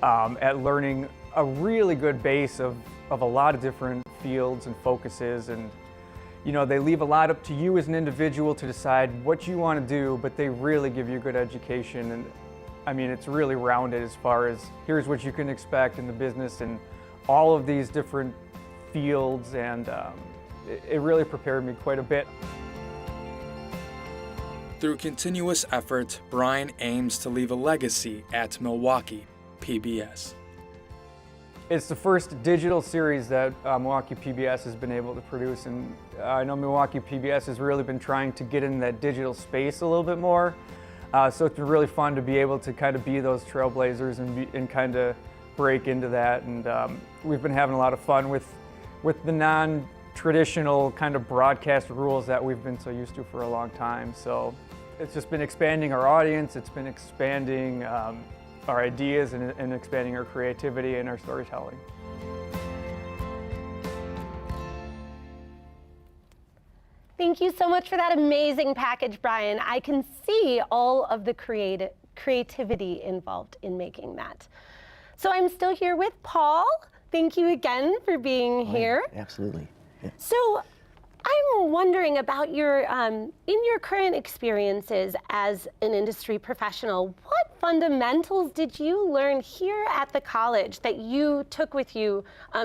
Speaker 16: at learning a really good base of a lot of different fields and focuses, and you know, they leave a lot up to you as an individual to decide what you want to do, but they really give you a good education. And I mean, it's really rounded as far as here's what you can expect in the business and all of these different fields, and it really prepared me quite a bit.
Speaker 15: Through continuous effort, Brian aims to leave a legacy at Milwaukee PBS.
Speaker 16: It's the first digital series that Milwaukee PBS has been able to produce, and I know Milwaukee PBS has really been trying to get in that digital space a little bit more. So it's been really fun to be able to kind of be those trailblazers and kind of break into that. And we've been having a lot of fun with the non-traditional kind of broadcast rules that we've been so used to for a long time. So it's just been expanding our audience. It's been expanding our ideas and expanding our creativity and our storytelling.
Speaker 27: Thank you so much for that amazing package, Brian. I can see all of the creativity involved in making that. So I'm still here with Paul. Thank you again for being here.
Speaker 14: Absolutely. Yeah.
Speaker 27: So I'm wondering about your, in your current experiences as an industry professional, what fundamentals did you learn here at the college that you took with you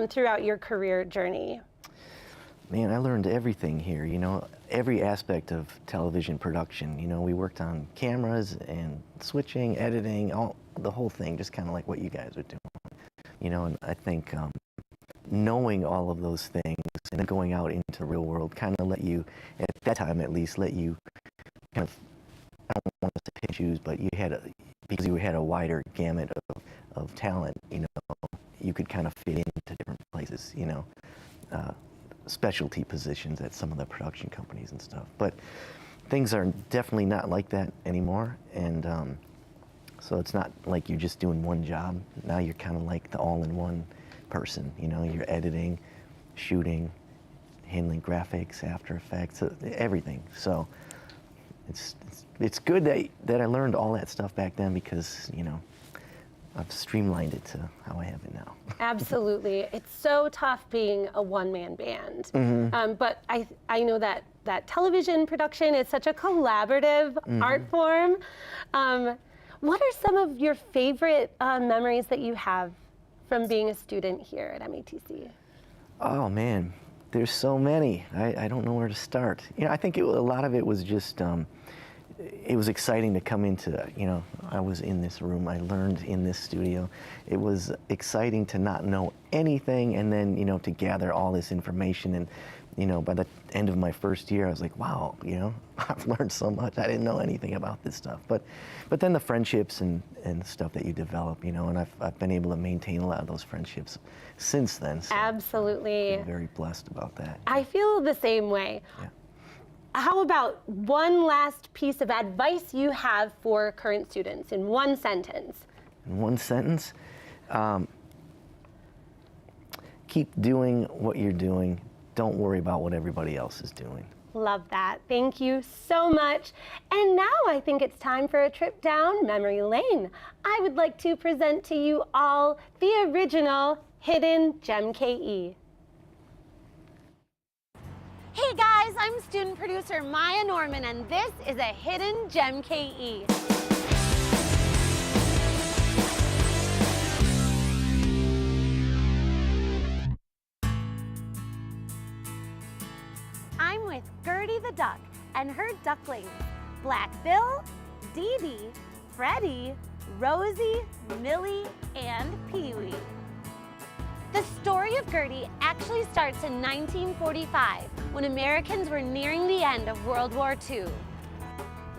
Speaker 27: throughout your career journey?
Speaker 14: Man, I learned everything here, you know, every aspect of television production. You know, we worked on cameras and switching, editing, the whole thing, just kind of like what you guys are doing. You know, and I think knowing all of those things and then going out into the real world kind of let you, at that time at least, let you kind of, I don't want to say pick and choose, but you had because you had a wider gamut of talent, you know, you could kind of fit into different places, you know. Specialty positions at some of the production companies and stuff. But things are definitely not like that anymore, and so it's not like you're just doing one job. Now you're kind of like the all-in-one person, you know, you're editing, shooting, handling graphics, After Effects, everything. So it's good that I learned all that stuff back then, because, you know, I've streamlined it to how I have it now.
Speaker 27: Absolutely. It's so tough being a one-man band. But I know that television production is such a collaborative art form. What are some of your favorite memories that you have from being a student here at MATC?
Speaker 14: Oh man, there's so many. I don't know where to start. You know, I think a lot of it was just it was exciting to come into, you know, I was in this room, I learned in this studio. It was exciting to not know anything, and then, you know, to gather all this information. And, you know, by the end of my first year, I was like, wow, you know, I've learned so much. I didn't know anything about this stuff. But then the friendships and stuff that you develop, you know, and I've been able to maintain a lot of those friendships since then. So
Speaker 27: absolutely.
Speaker 14: I'm very blessed about that.
Speaker 27: I feel the same way.
Speaker 14: Yeah.
Speaker 27: How about one last piece of advice you have for current students in one sentence?
Speaker 14: In one sentence? Keep doing what you're doing. Don't worry about what everybody else is doing.
Speaker 27: Love that. Thank you so much. And now I think it's time for a trip down memory lane. I would like to present to you all the original Hidden Gem KE. Hey guys, I'm student producer Maya Norman, and this is a Hidden Gem KE. I'm with Gertie the duck and her ducklings, Black Bill, Dee Dee, Freddie, Rosie, Millie, and Pee-wee. The story of Gertie actually starts in 1945, when Americans were nearing the end of World War II.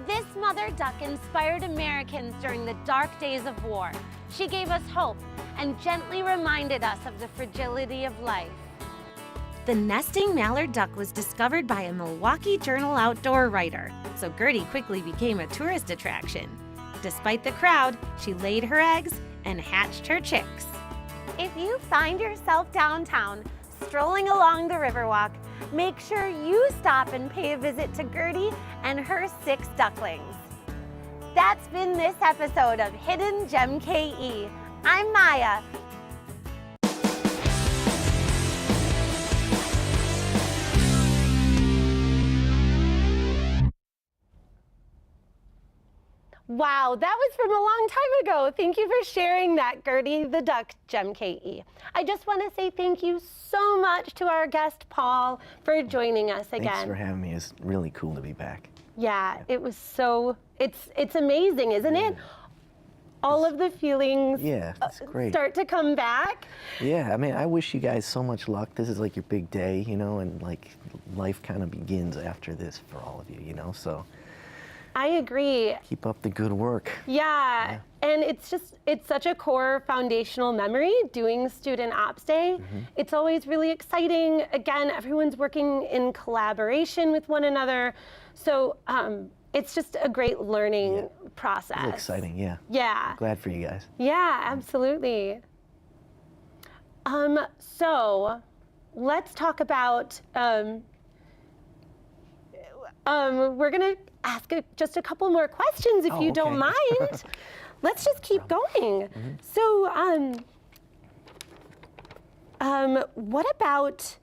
Speaker 27: This mother duck inspired Americans during the dark days of war. She gave us hope and gently reminded us of the fragility of life. The nesting mallard duck was discovered by a Milwaukee Journal outdoor writer, so Gertie quickly became a tourist attraction. Despite the crowd, she laid her eggs and hatched her chicks. If you find yourself downtown, strolling along the Riverwalk, make sure you stop and pay a visit to Gertie and her 6 ducklings. That's been this episode of Hidden Gem KE. I'm Maya. Wow, that was from a long time ago. Thank you for sharing that, Gertie the Duck Gem KE. I just want to say thank you so much to our guest, Paul, for joining us again.
Speaker 14: Thanks for having me. It's really cool to be back.
Speaker 27: Yeah, it was so, it's amazing, isn't it? All of the feelings
Speaker 14: it's great.
Speaker 27: Start to come back.
Speaker 14: Yeah, I mean, I wish you guys so much luck. This is like your big day, you know, and like life kind of begins after this for all of you, you know, so.
Speaker 27: I agree.
Speaker 14: Keep up the good work.
Speaker 27: Yeah, and it's such a core foundational memory doing Student Ops Day. It's always really exciting. Again, everyone's working in collaboration with one another. So it's just a great learning process.
Speaker 14: It's exciting, yeah.
Speaker 27: Yeah.
Speaker 14: I'm glad for you guys.
Speaker 27: Yeah, absolutely. So let's talk about, we're gonna ask just a couple more questions if you don't mind. Let's just keep going. So, what about,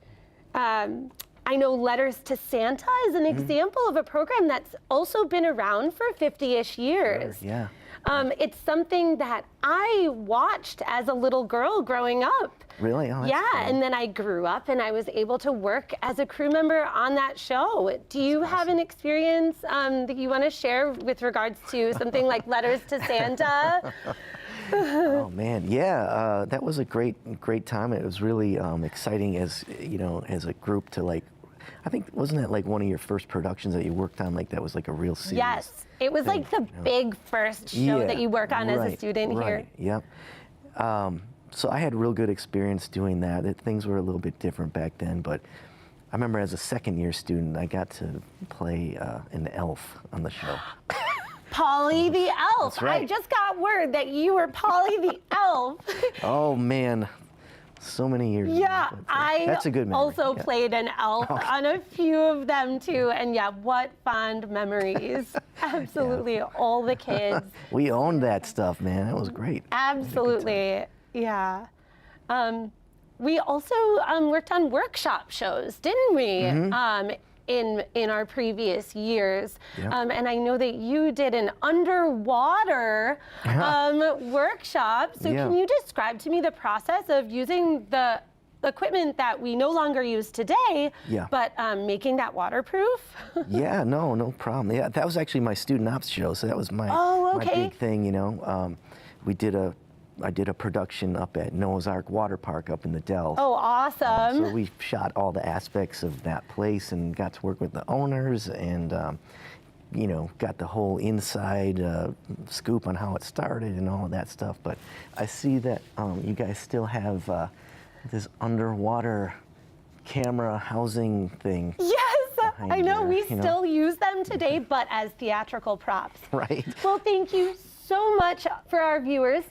Speaker 27: I know Letters to Santa is an example of a program that's also been around for 50-ish years.
Speaker 14: Sure, yeah.
Speaker 27: It's something that I watched as a little girl growing up.
Speaker 14: Really? Oh, that's
Speaker 27: yeah,
Speaker 14: cool.
Speaker 27: and then I grew up and I was able to work as a crew member on that show. Do you have an experience that you want to share with regards to something like Letters to Santa?
Speaker 14: Oh man, yeah, that was a great time. It was really exciting as, you know, as a group to like, I think, wasn't that like one of your first productions that you worked on, like that was like a real series?
Speaker 27: Yes, it was like the big first show that you work on as a student here.
Speaker 14: Yep. So I had real good experience doing that. Things were a little bit different back then, but I remember as a second-year student, I got to play an elf on the show.
Speaker 27: Polly the Elf.
Speaker 14: That's right.
Speaker 27: I just got word that you were Polly the Elf.
Speaker 14: Oh man, so many years
Speaker 27: Yeah,
Speaker 14: ago.
Speaker 27: I
Speaker 14: That's a good memory.
Speaker 27: also played an elf on a few of them too, and yeah, what fond memories. Absolutely, all the kids.
Speaker 14: We owned that stuff, man. That was great.
Speaker 27: Absolutely, yeah. We also worked on workshop shows, didn't we? In our previous years. And I know that you did an underwater workshop. So can you describe to me the process of using the equipment that we no longer use today, but making that waterproof?
Speaker 14: Yeah, no problem. Yeah, that was actually my student ops show, so that was my, my big thing, you know. I did a production up at Noah's Ark Water Park up in the Dells.
Speaker 27: Oh, awesome.
Speaker 14: So we shot all the aspects of that place and got to work with the owners and, you know, got the whole inside scoop on how it started and all of that stuff. But I see that you guys still have this underwater camera housing thing.
Speaker 27: Yes, I know. We
Speaker 14: you know.
Speaker 27: still use them today, but as theatrical props.
Speaker 14: Right.
Speaker 27: Well, thank you so much for our viewers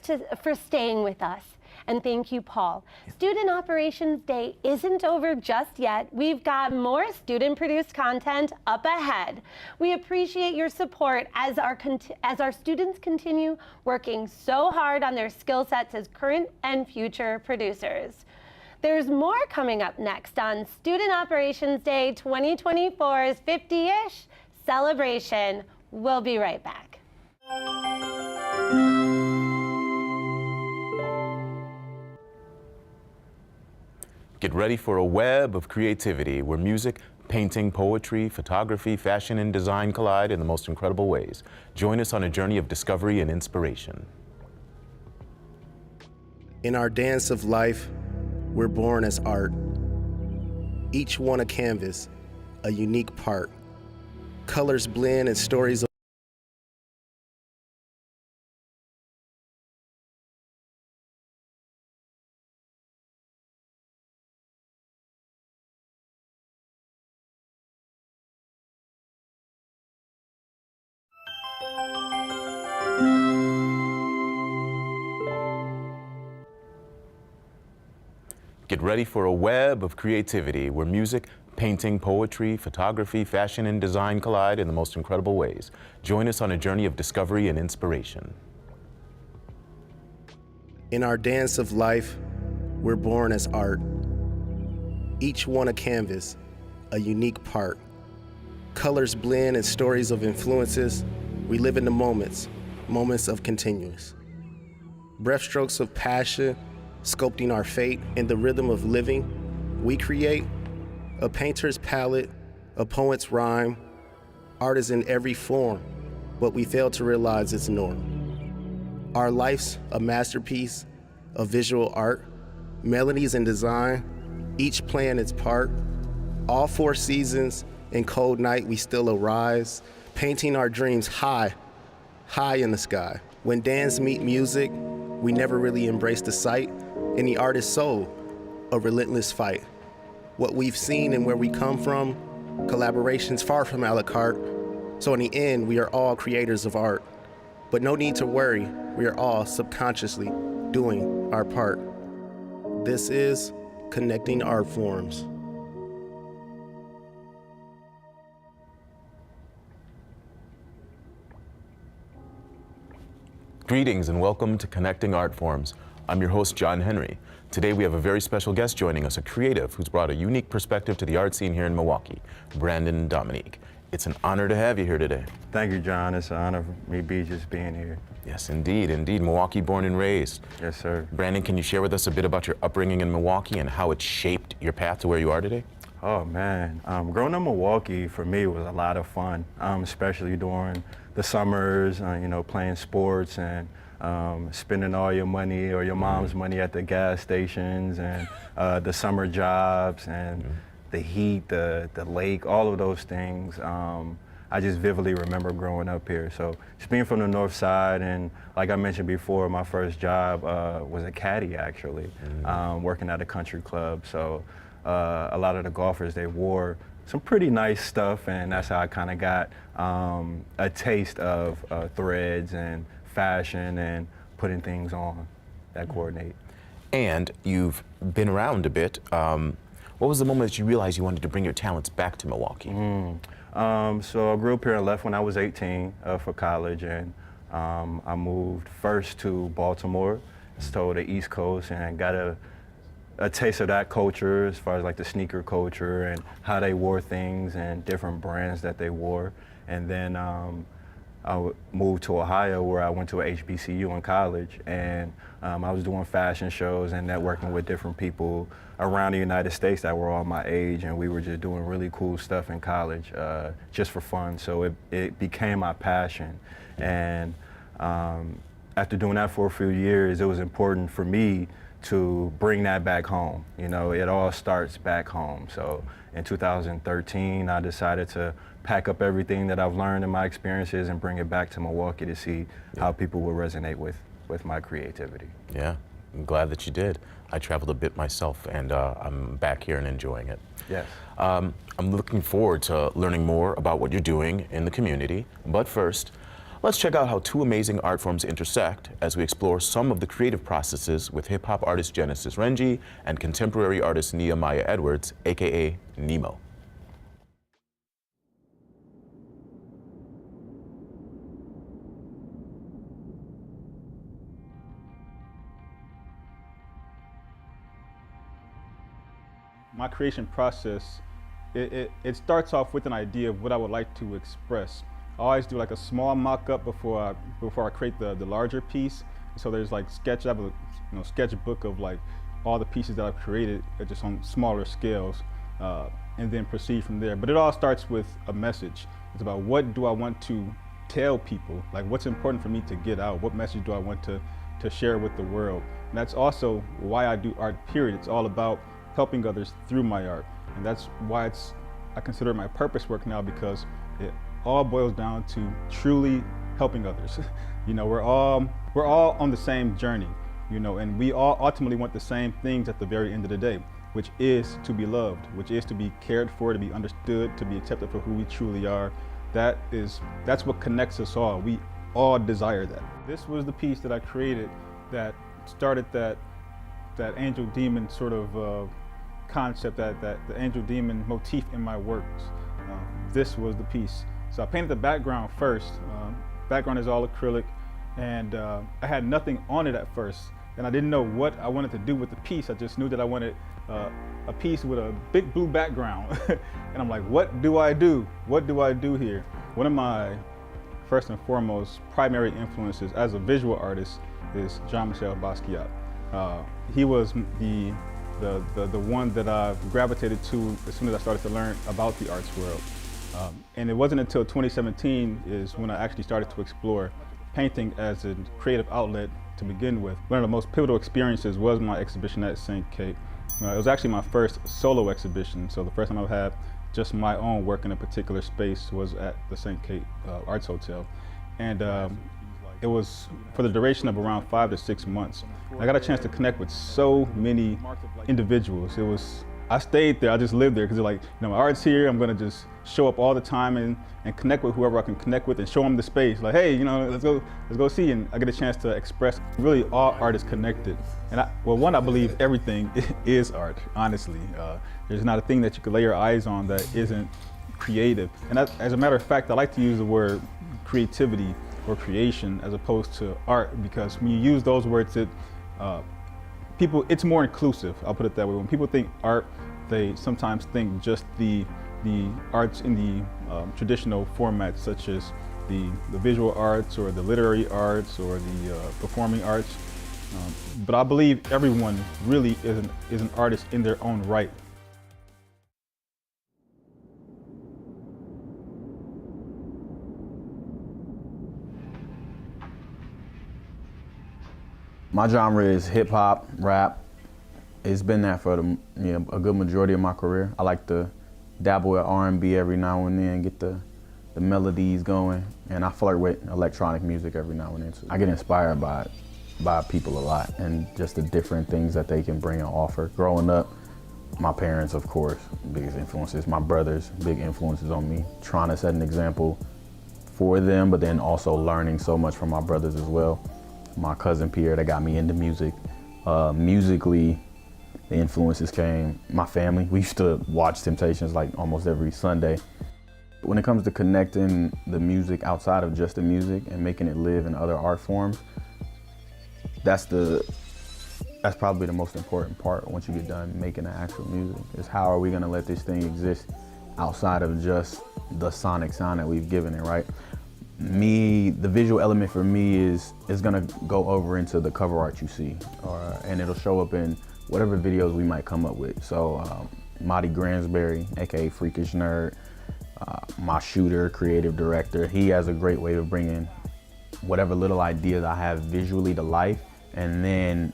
Speaker 27: for staying with us. And thank you, Paul. Student Operations Day isn't over just yet. We've got more student-produced content up ahead. We appreciate your support as our students continue working so hard on their skill sets as current and future producers. There's more coming up next on Student Operations Day 2024's 50-ish celebration. We'll be right back.
Speaker 17: Get ready for a web of creativity where music, painting, poetry, photography, fashion, and design collide in the most incredible ways. Join us on a journey of discovery and inspiration.
Speaker 13: In our dance of life, we're born as art. Each one a canvas, a unique part. Colors blend and stories
Speaker 17: Get ready for a web of creativity where music, Painting, poetry, photography, fashion, and design collide in the most incredible ways. Join us on a journey of discovery and inspiration.
Speaker 13: In our dance of life, we're born as art. Each one a canvas, a unique part. Colors blend and stories of influences. We live in the moments of continuous. Breathstrokes of passion, sculpting our fate. In the rhythm of living, we create a painter's palette, a poet's rhyme. Art is in every form, but we fail to realize its norm. Our life's a masterpiece of visual art, melodies and design, each playing its part. All 4 seasons, in cold night we still arise, painting our dreams high, high in the sky. When dance meet music, we never really embrace the sight. In the artist's soul, a relentless fight. What we've seen and where we come from, collaborations far from a la carte. So in the end, we are all creators of art. But no need to worry, we are all subconsciously doing our part. This is Connecting Art Forms.
Speaker 17: Greetings and welcome to Connecting Art Forms. I'm your host, John Henry. Today we have a very special guest joining us, a creative who's brought a unique perspective to the art scene here in Milwaukee, Brandon Dominique. It's an honor to have you here today.
Speaker 11: Thank you, John. It's an honor for me just being here.
Speaker 17: Yes, indeed, indeed. Milwaukee born and raised.
Speaker 11: Yes, sir.
Speaker 17: Brandon, can you share with us a bit about your upbringing in Milwaukee and how it shaped your path to where you are today?
Speaker 11: Oh, man. Growing up in Milwaukee, for me, was a lot of fun, especially during the summers, you know, playing sports and spending all your money or your mom's money at the gas stations and the summer jobs and the heat, the lake, all of those things. I just vividly remember growing up here. So just being from the north side, and like I mentioned before, my first job was a caddy, actually, working at a country club. So a lot of the golfers, they wore some pretty nice stuff, and that's how I kind of got a taste of threads and fashion and putting things on that coordinate.
Speaker 17: And you've been around a bit. What was the moment that you realized you wanted to bring your talents back to Milwaukee?
Speaker 11: So I grew up here and left when I was 18 for college, and I moved first to Baltimore, so the East Coast, and got a taste of that culture as far as like the sneaker culture and how they wore things and different brands that they wore. And then I moved to Ohio, where I went to a HBCU in college, and I was doing fashion shows and networking with different people around the United States that were all my age, and we were just doing really cool stuff in college just for fun. So it became my passion. And after doing that for a few years, it was important for me to bring that back home. You know, it all starts back home. So in 2013, I decided to pack up everything that I've learned in my experiences and bring it back to Milwaukee to see how people will resonate with my creativity.
Speaker 17: Yeah, I'm glad that you did. I traveled a bit myself, and I'm back here and enjoying it.
Speaker 11: Yes.
Speaker 17: I'm looking forward to learning more about what you're doing in the community. But first, let's check out how 2 amazing art forms intersect as we explore some of the creative processes with hip-hop artist Genesis Renji and contemporary artist Nehemiah Edwards, aka Nemo.
Speaker 18: My creation process, it starts off with an idea of what I would like to express. I always do like a small mock-up before I create the larger piece. So there's like I have a sketchbook of like all the pieces that I've created just on smaller scales, and then proceed from there. But it all starts with a message. It's about what do I want to tell people, like what's important for me to get out, what message do I want to share with the world. And that's also why I do art, period. It's all about helping others through my art. And that's why I consider it my purpose work now, because it all boils down to truly helping others. You know, we're all on the same journey, you know, and we all ultimately want the same things at the very end of the day, which is to be loved, which is to be cared for, to be understood, to be accepted for who we truly are. That's what connects us all. We all desire that. This was the piece that I created that started that angel demon sort of concept, that the angel demon motif in my works. This was the piece. So I painted the background first. Background is all acrylic, and I had nothing on it at first. And I didn't know what I wanted to do with the piece. I just knew that I wanted a piece with a big blue background. And I'm like, what do I do? What do I do here? One of my first and foremost primary influences as a visual artist is Jean-Michel Basquiat. He was the one that I gravitated to as soon as I started to learn about the arts world. And it wasn't until 2017 is when I actually started to explore painting as a creative outlet to begin with. One of the most pivotal experiences was my exhibition at St. Kate. It was actually my first solo exhibition, so the first time I've had just my own work in a particular space was at the St. Kate Arts Hotel. And it was for the duration of around 5 to 6 months. I got a chance to connect with so many individuals. I stayed there, I just lived there, because they're like, my art's here, I'm gonna just show up all the time and connect with whoever I can connect with and show them the space. Like, hey, let's go see, and I get a chance to express. Really, all art is connected. And I believe everything is art, honestly. There's not a thing that you could lay your eyes on that isn't creative. And as a matter of fact, I like to use the word creativity or creation as opposed to art, because when you use those words, it's more inclusive, I'll put it that way. When people think art, they sometimes think just the arts in the traditional formats, such as the visual arts or the literary arts or the performing arts. But I believe everyone really is an artist in their own right.
Speaker 24: My genre is hip hop, rap. It's been that for a good majority of my career. I like to dabble with R&B every now and then, get the melodies going, and I flirt with electronic music every now and then too. I get inspired by people a lot and just the different things that they can bring and offer. Growing up, my parents, of course, biggest influences. My brothers, big influences on me. Trying to set an example for them, but then also learning so much from my brothers as well. My cousin Pierre, that got me into music. Musically, the influences came, my family. We used to watch Temptations like almost every Sunday. When it comes to connecting the music outside of just the music and making it live in other art forms, that's probably the most important part once you get done making the actual music, is how are we gonna let this thing exist outside of just the sonic sound that we've given it, right? The visual element for me is gonna go over into the cover art you see, and it'll show up in whatever videos we might come up with. So Monty Gransberry, aka Freakish Nerd, my shooter, creative director, he has a great way of bringing whatever little ideas I have visually to life, and then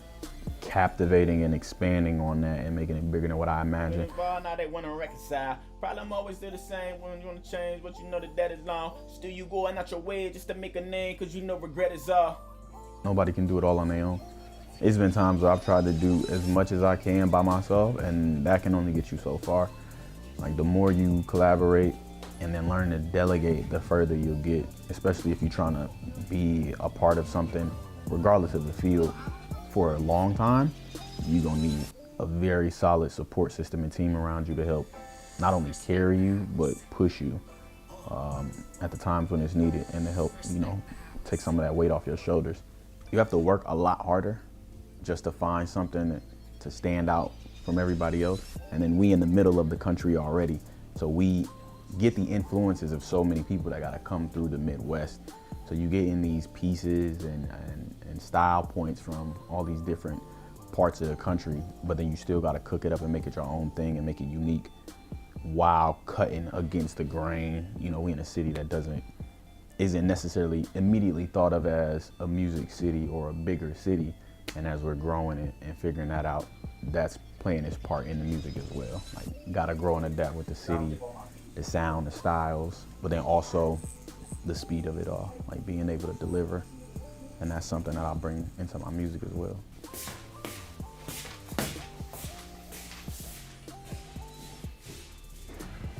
Speaker 24: captivating and expanding on that and making it bigger than what I imagine.
Speaker 4: Now they want to reconcile. Problem always still the same when you want to change, but you know that is long. Still you going out your way just to make a name, cause you know regret is all.
Speaker 24: Nobody can do it all on their own. It's been times where I've tried to do as much as I can by myself, and that can only get you so far. Like, the more you collaborate and then learn to delegate, the further you'll get, especially if you're trying to be a part of something, regardless of the field, for a long time. You're gonna need a very solid support system and team around you to help not only carry you, but push you at the times when it's needed, and to help, take some of that weight off your shoulders. You have to work a lot harder just to find something to stand out from everybody else. And then we in the middle of the country already, so we get the influences of so many people that gotta come through the Midwest. So you get in these pieces and style points from all these different parts of the country, but then you still gotta cook it up and make it your own thing and make it unique while cutting against the grain. We in a city that isn't necessarily immediately thought of as a music city or a bigger city. And as we're growing and figuring that out, that's playing its part in the music as well. Like, gotta grow and adapt with the city, the sound, the styles, but then also the speed of it all, like being able to deliver. And that's something that I'll bring into my music as well.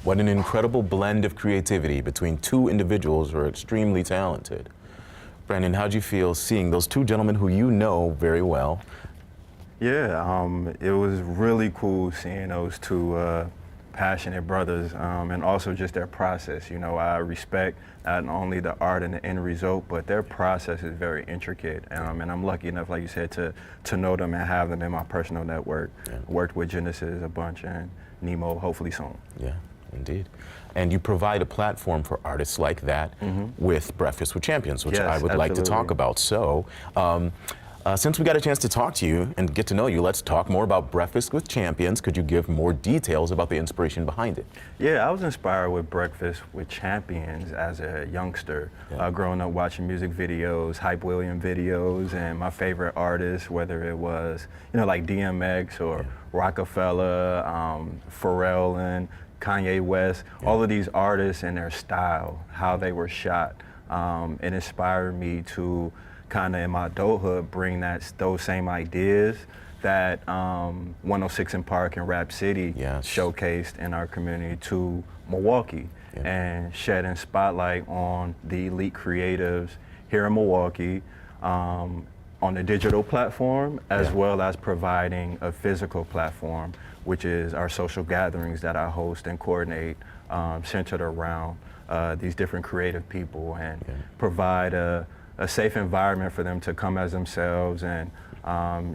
Speaker 17: What an incredible blend of creativity between two individuals who are extremely talented. Brandon, how'd you feel seeing those two gentlemen who you know very well
Speaker 11: Yeah, it was really cool seeing those two passionate brothers, and also just their process. You know, I respect not only the art and the end result, but their process is very intricate. And I'm lucky enough, like you said, to know them and have them in my personal network. Yeah. Worked with Genesis a bunch and Nemo, hopefully soon.
Speaker 17: Yeah, indeed. And you provide a platform for artists like that with Breakfast with Champions, which I would like to talk about. So, since we got a chance to talk to you and get to know you, let's talk more about Breakfast with Champions. Could you give more details about the inspiration behind it?
Speaker 11: Yeah, I was inspired with Breakfast with Champions as a youngster, growing up watching music videos, Hype William videos, and my favorite artists, whether it was, you know, like DMX or Rockefeller, Pharrell and Kanye West, all of these artists and their style, how they were shot. It inspired me to kind of in my adulthood bring those same ideas that 106 in Park and Rap City showcased in our community to Milwaukee and shedding spotlight on the elite creatives here in Milwaukee on the digital platform, as well as providing a physical platform, which is our social gatherings that I host and coordinate, centered around these different creative people, and provide a safe environment for them to come as themselves and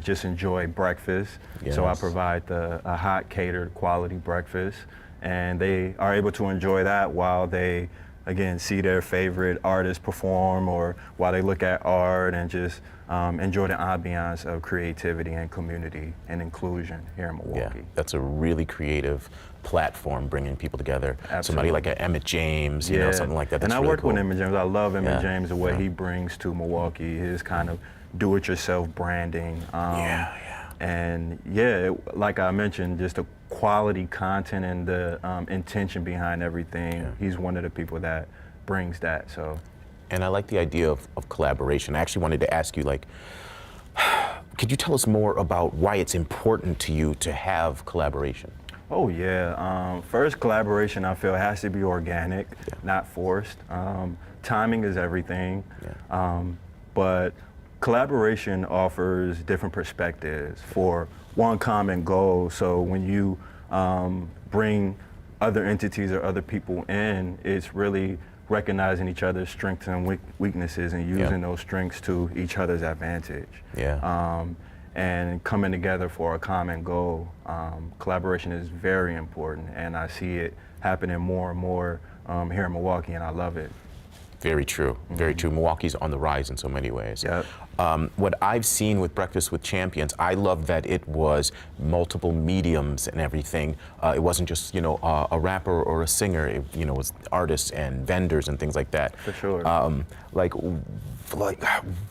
Speaker 11: just enjoy breakfast. So I provide a hot, catered, quality breakfast, and they are able to enjoy that while they, again, see their favorite artists perform, or while they look at art and just enjoy the ambiance of creativity and community and inclusion here in Milwaukee.
Speaker 17: Yeah, that's a really creative platform, bringing people together. Absolutely. Somebody like a Emmett James, you know, something like that. That's
Speaker 11: and I
Speaker 17: really
Speaker 11: work
Speaker 17: cool.
Speaker 11: with Emmett James. I love Emmett James and what he brings to Milwaukee, his kind of do-it-yourself branding. And like I mentioned, just the quality content and the intention behind everything. He's one of the people that brings that. So.
Speaker 17: And I like the idea of collaboration. I actually wanted to ask you, like, could you tell us more about why it's important to you to have collaboration?
Speaker 11: Oh yeah, first, collaboration I feel has to be organic, not forced. Timing is everything, but collaboration offers different perspectives for one common goal. So when you bring other entities or other people in, it's really recognizing each other's strengths and weaknesses and using those strengths to each other's advantage. And coming together for a common goal. Collaboration is very important, and I see it happening more and more here in Milwaukee, and I love it.
Speaker 17: Very true, very true. Milwaukee's on the rise in so many ways. What I've seen with Breakfast with Champions, I love that it was multiple mediums and everything. It wasn't just, you know, a rapper or a singer. It, you know, was artists and vendors and things like that.
Speaker 11: For sure.
Speaker 17: Like,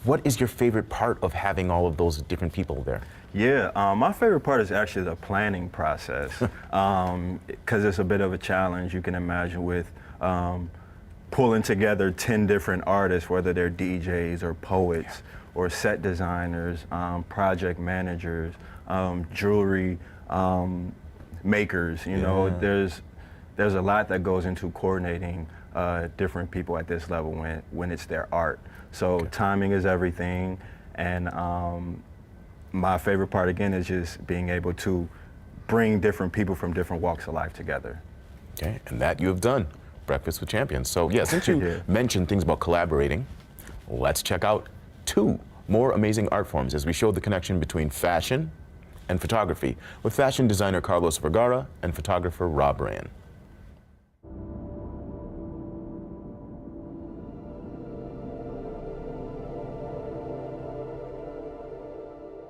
Speaker 17: what is your favorite part of having all of those different people there?
Speaker 11: Yeah, my favorite part is actually the planning process, because it's a bit of a challenge, you can imagine, with pulling together 10 different artists, whether they're DJs or poets or set designers, project managers, jewelry makers. You know, there's a lot that goes into coordinating different people at this level when it's their art. So timing is everything, and my favorite part, again, is just being able to bring different people from different walks of life together.
Speaker 17: Okay, and that you have done. Breakfast with Champions. So yeah, since you mentioned things about collaborating, let's check out 2 more amazing art forms as we show the connection between fashion and photography with fashion designer Carlos Vergara and photographer Rob Ryan.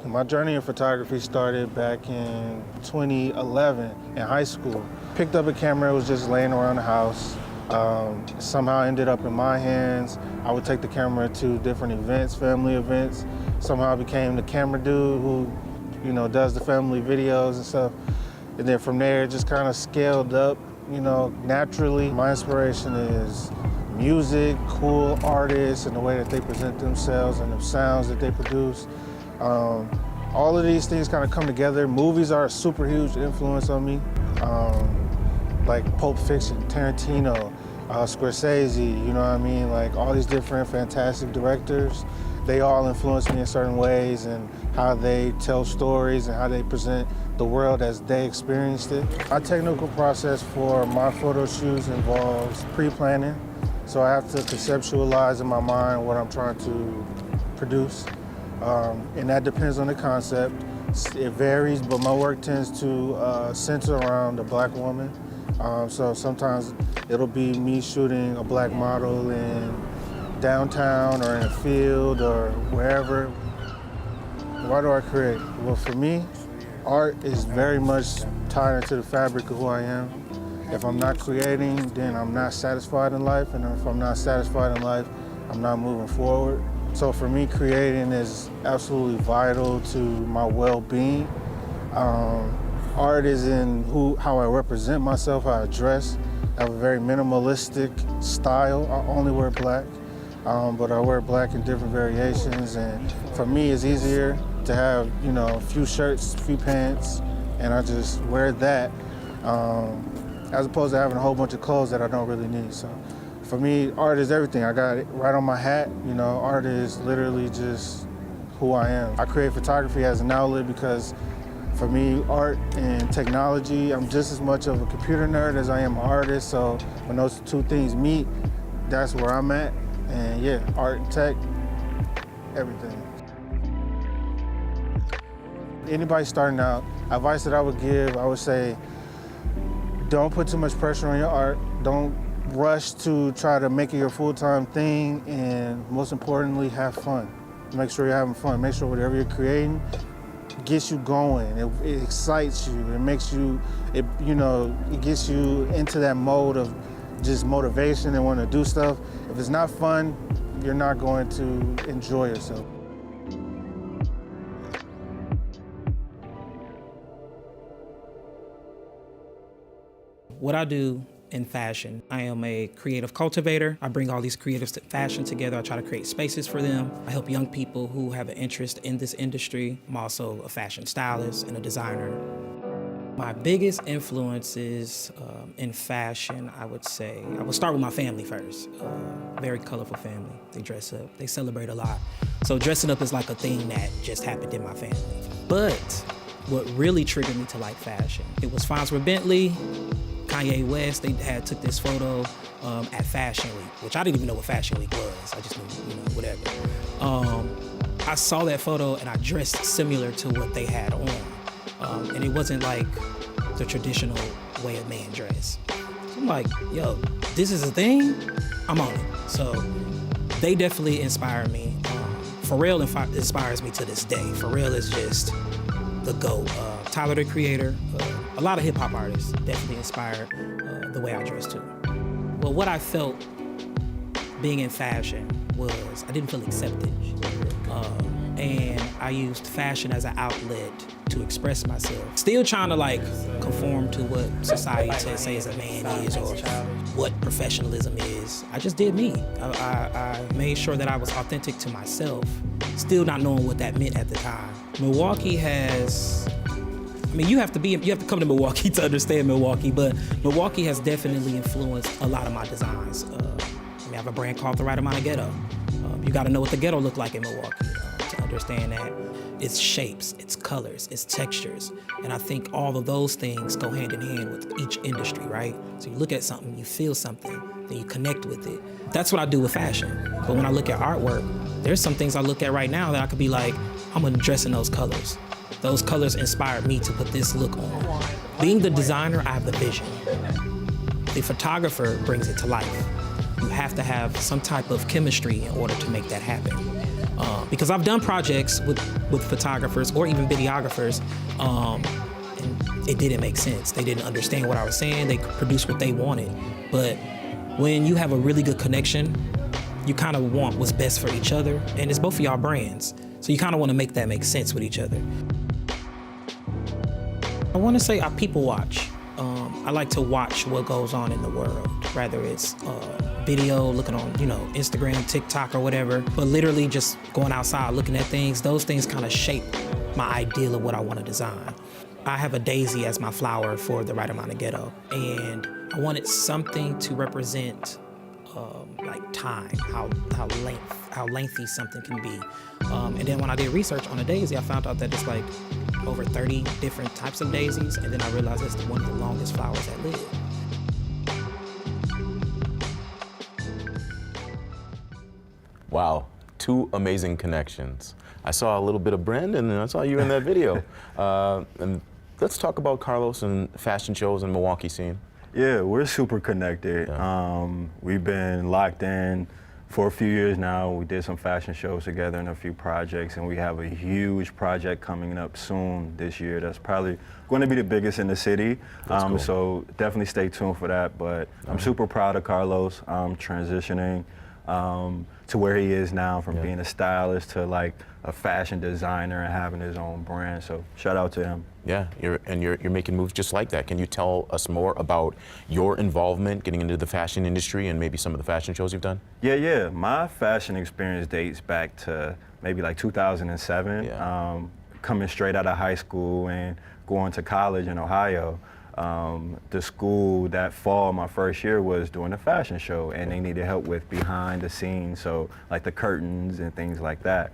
Speaker 10: My journey in photography started back in 2011 in high school. Picked up a camera, it was just laying around the house. Somehow ended up in my hands. I would take the camera to different events, family events. Somehow I became the camera dude who, you know, does the family videos and stuff. And then from there, it just kind of scaled up, you know, naturally. My inspiration is music, cool artists, and the way that they present themselves and the sounds that they produce. All of these things kind of come together. Movies are a super huge influence on me. Like Pulp Fiction, Tarantino, Scorsese, you know what I mean? Like all these different fantastic directors. they all influence me in certain ways and how they tell stories and how they present the world as they experienced it. My technical process for my photo shoots involves pre-planning. So I have to conceptualize in my mind what I'm trying to produce. And that depends on the concept. It varies, but my work tends to center around a black woman. So sometimes it'll be me shooting a black model in downtown or in a field or wherever. Why do I create? Well, for me, art is very much tied into the fabric of who I am. If I'm not creating, then I'm not satisfied in life, and if I'm not satisfied in life, I'm not moving forward. So for me, creating is absolutely vital to my well-being. Art is in how I represent myself, how I dress. I have a very minimalistic style. I only wear black, but I wear black in different variations. And for me, it's easier to have, a few shirts, a few pants, and I just wear that, as opposed to having a whole bunch of clothes that I don't really need. So for me, art is everything. I got it right on my hat. Art is literally just who I am. I create photography as an outlet because for me, art and technology, I'm just as much of a computer nerd as I am an artist. So when those two things meet, that's where I'm at. And yeah, art and tech, everything. Anybody starting out, advice that I would give, I would say, don't put too much pressure on your art. Don't rush to try to make it your full-time thing, and most importantly, have fun. Make sure you're having fun. Make sure whatever you're creating gets you going. It excites you. It makes you, it gets you into that mode of just motivation and want to do stuff. If it's not fun, you're not going to enjoy yourself.
Speaker 5: What I do in fashion, I am a creative cultivator. I bring all these creatives to fashion together. I try to create spaces for them. I help young people who have an interest in this industry. I'm also a fashion stylist and a designer. My biggest influences in fashion, I would say, I would start with my family first. Very colorful family. They dress up, they celebrate a lot. So dressing up is like a thing that just happened in my family. But what really triggered me to like fashion, it was Farnsworth Bentley, Kanye West. They took this photo at Fashion Week, which I didn't even know what Fashion Week was. I just knew, whatever. I saw that photo and I dressed similar to what they had on. And it wasn't like the traditional way a man dress. So I'm like, yo, this is a thing? I'm on it. So they definitely inspired me. Pharrell inspires me to this day. Pharrell is just the GOAT. Tyler, the Creator, a lot of hip hop artists definitely inspired the way I dress too. Well, what I felt being in fashion was I didn't feel accepted. And I used fashion as an outlet to express myself. Still trying to conform to what society says a man is or what professionalism is. I just did me. I made sure that I was authentic to myself, still not knowing what that meant at the time. Milwaukee has, you have to come to Milwaukee to understand Milwaukee, but Milwaukee has definitely influenced a lot of my designs. I have a brand called The Right Amount of Ghetto. You gotta know what the ghetto looked like in Milwaukee to understand that. It's shapes, it's colors, it's textures. And I think all of those things go hand in hand with each industry, right? So you look at something, you feel something, then you connect with it. That's what I do with fashion. But when I look at artwork, there's some things I look at right now that I could be like, I'm gonna dress in those colors. Those colors inspired me to put this look on. Being the designer, I have the vision. The photographer brings it to life. You have to have some type of chemistry in order to make that happen. Because I've done projects with photographers or even videographers, and it didn't make sense. They didn't understand what I was saying. They could produce what they wanted. But when you have a really good connection, you kind of want what's best for each other, and it's both of y'all brands. So you kind of want to make that make sense with each other. I want to say I people watch. I like to watch what goes on in the world, whether it's video, looking on, Instagram, TikTok, or whatever, but literally just going outside, looking at things. Those things kind of shape my ideal of what I want to design. I have a daisy as my flower for The Right Amount of Ghetto, and I wanted something to represent like time, how length how lengthy something can be. And then when I did research on a daisy, I found out that it's like over 30 different types of daisies, and then I realized it's one of the longest flowers that live.
Speaker 17: Wow, 2 amazing connections. I saw a little bit of Brandon, and I saw you in that video. And let's talk about Carlos and fashion shows and Milwaukee scene.
Speaker 11: Yeah, we're super connected. We've been locked in for a few years now. We did some fashion shows together and a few projects, and we have a huge project coming up soon this year that's probably going to be the biggest in the city.
Speaker 17: Cool.
Speaker 11: So definitely stay tuned for that. But I'm super proud of Carlos transitioning to where he is now, from being a stylist to like a fashion designer and having his own brand. So shout out to him.
Speaker 17: Yeah, you're making moves just like that. Can you tell us more about your involvement getting into the fashion industry and maybe some of the fashion shows you've done?
Speaker 11: Yeah. My fashion experience dates back to maybe like 2007. Coming straight out of high school and going to college in Ohio. The school that fall, my first year, was doing a fashion show, and they needed help with behind the scenes, so like the curtains and things like that.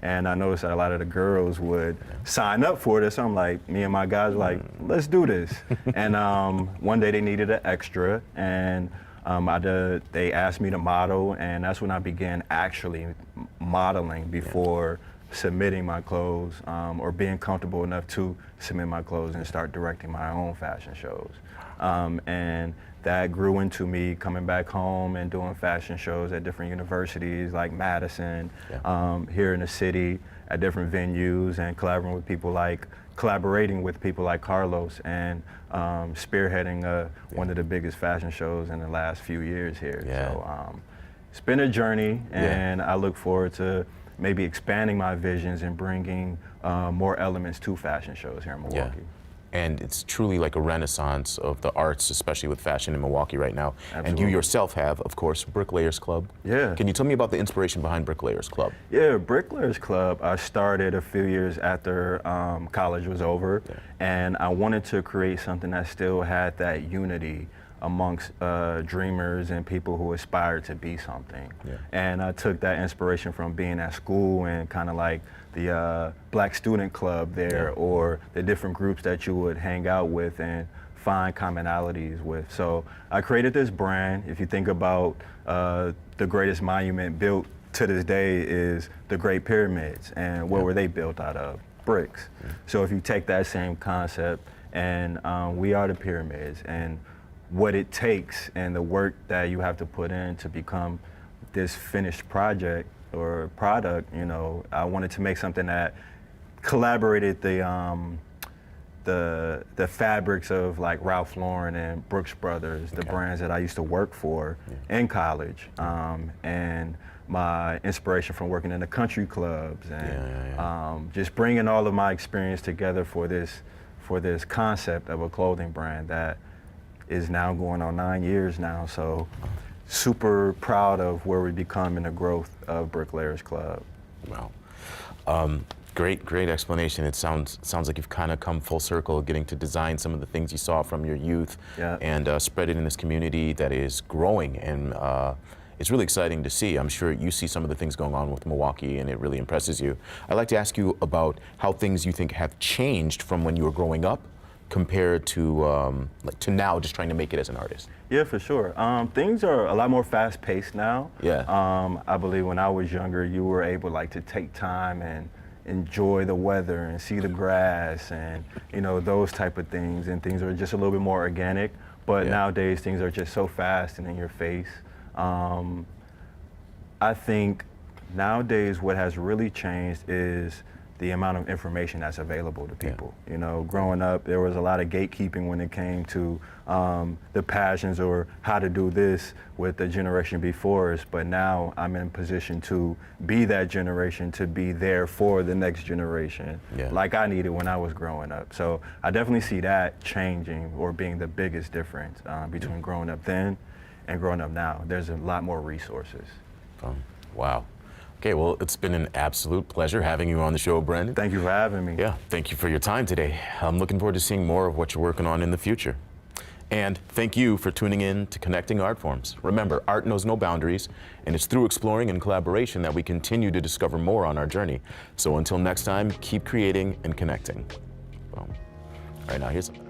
Speaker 11: And I noticed that a lot of the girls would sign up for this. I'm like, me and my guys were like, let's do this. And one day they needed an extra, and they asked me to model, and that's when I began actually modeling before submitting my clothes, or being comfortable enough to submit my clothes and start directing my own fashion shows. And that grew into me coming back home and doing fashion shows at different universities like Madison, here in the city, at different venues, and collaborating with people like Carlos, and spearheading one of the biggest fashion shows in the last few years here. So it's been a journey, and I look forward to maybe expanding my visions and bringing more elements to fashion shows here in Milwaukee.
Speaker 17: And it's truly like a renaissance of the arts, especially with fashion in Milwaukee right now.
Speaker 11: Absolutely.
Speaker 17: And you yourself have, of course, Bricklayers Club.
Speaker 11: Yeah.
Speaker 17: Can you tell me about the inspiration behind Bricklayers Club?
Speaker 11: Yeah, Bricklayers Club, I started a few years after college was over, and I wanted to create something that still had that unity amongst dreamers and people who aspire to be something. And I took that inspiration from being at school and kind of like the Black Student Club there, or the different groups that you would hang out with and find commonalities with. So I created this brand. If you think about the greatest monument built to this day is the Great Pyramids, and what were they built out of? Bricks. So if you take that same concept, and we are the pyramids, and what it takes and the work that you have to put in to become this finished project or product, you know, I wanted to make something that collaborated the fabrics of like Ralph Lauren and Brooks Brothers, the brands that I used to work for in college, and my inspiration from working in the country clubs, and just bringing all of my experience together for this concept of a clothing brand that is now going on 9 years now. So super proud of where we become in the growth of Bricklayers Club.
Speaker 17: Wow. Great explanation. It sounds like you've kind of come full circle, getting to design some of the things you saw from your youth, and spread it in this community that is growing, and it's really exciting to see. I'm sure you see some of the things going on with Milwaukee, and it really impresses you. I'd like to ask you about how things you think have changed from when you were growing up compared to to now, just trying to make it as an artist.
Speaker 11: Yeah, for sure. Things are a lot more fast-paced now. I believe when I was younger, you were able to take time and enjoy the weather and see the grass and, you know, those type of things, and things are just a little bit more organic. But nowadays, things are just so fast and in your face. I think nowadays what has really changed is the amount of information that's available to people. You know, growing up, there was a lot of gatekeeping when it came to the passions or how to do this with the generation before us, but now I'm in position to be that generation, to be there for the next generation, like I needed when I was growing up. So I definitely see that changing, or being the biggest difference between growing up then and growing up now. There's a lot more resources.
Speaker 17: Wow. Okay, well, it's been an absolute pleasure having you on the show, Brandon.
Speaker 11: Thank you for having me.
Speaker 17: Yeah, thank you for your time today. I'm looking forward to seeing more of what you're working on in the future. And thank you for tuning in to Connecting Art Forms. Remember, art knows no boundaries, and it's through exploring and collaboration that we continue to discover more on our journey. So until next time, keep creating and connecting. Well, all right, now here's something.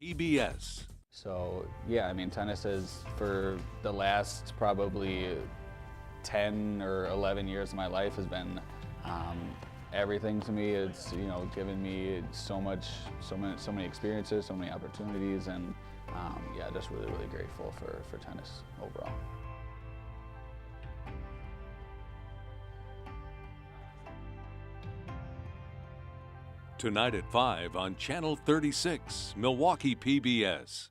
Speaker 1: PBS.
Speaker 3: So yeah, I mean, tennis is, for the last probably 10 or 11 years of my life, has been everything to me. It's, you know, given me so many experiences, so many opportunities, and yeah, just really grateful for tennis overall.
Speaker 1: Tonight at 5 on Channel 36, Milwaukee PBS.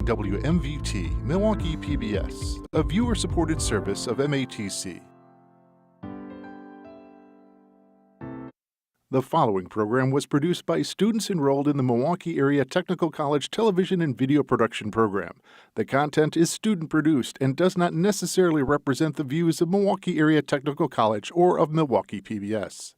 Speaker 19: WMVT, Milwaukee PBS, a viewer-supported service of MATC. The following program was produced by students enrolled in the Milwaukee Area Technical College Television and Video Production Program. The content is student-produced and does not necessarily represent the views of Milwaukee Area Technical College or of Milwaukee PBS.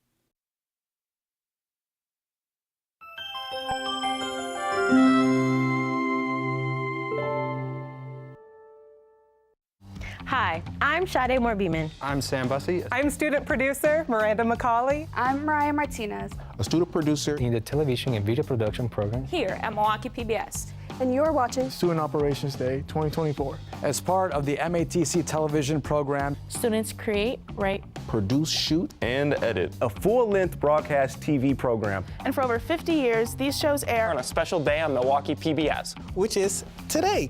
Speaker 20: Hi, I'm Sade Moore-Beamon.
Speaker 21: I'm Sam Bussey.
Speaker 20: I'm student producer Miranda McCauley.
Speaker 22: I'm Mariah Martinez.
Speaker 21: A student producer in the television and video production program
Speaker 22: here at Milwaukee PBS.
Speaker 20: And you're watching
Speaker 21: Student Operations Day 2024.
Speaker 23: As part of the MATC television program,
Speaker 22: students create, write,
Speaker 21: produce, shoot,
Speaker 23: and edit
Speaker 21: a full-length broadcast TV program.
Speaker 22: And for over 50 years, these shows air
Speaker 23: on a special day on Milwaukee PBS,
Speaker 21: which is today.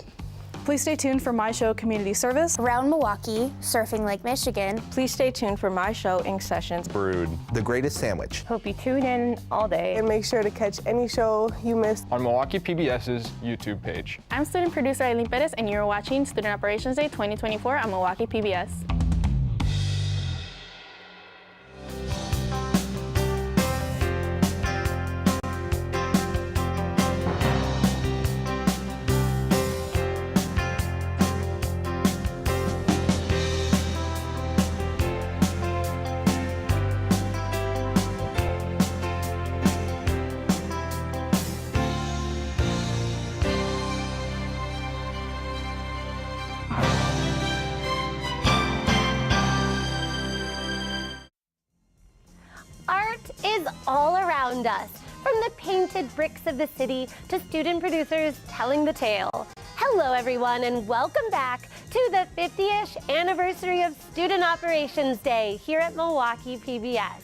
Speaker 22: Please stay tuned for my show, Community Service.
Speaker 25: Around Milwaukee, Surfing Lake Michigan.
Speaker 20: Please stay tuned for my show, Ink Sessions.
Speaker 23: Brood,
Speaker 21: The Greatest Sandwich.
Speaker 20: Hope you tune in all day and make sure to catch any show you missed
Speaker 23: on Milwaukee PBS's YouTube page.
Speaker 22: I'm student producer Eileen Perez, and you're watching Student Operations Day 2024 on Milwaukee PBS.
Speaker 27: All around us, from the painted bricks of the city to student producers telling the tale. Hello everyone, and welcome back to the 50th anniversary of Student Operations Day here at Milwaukee PBS.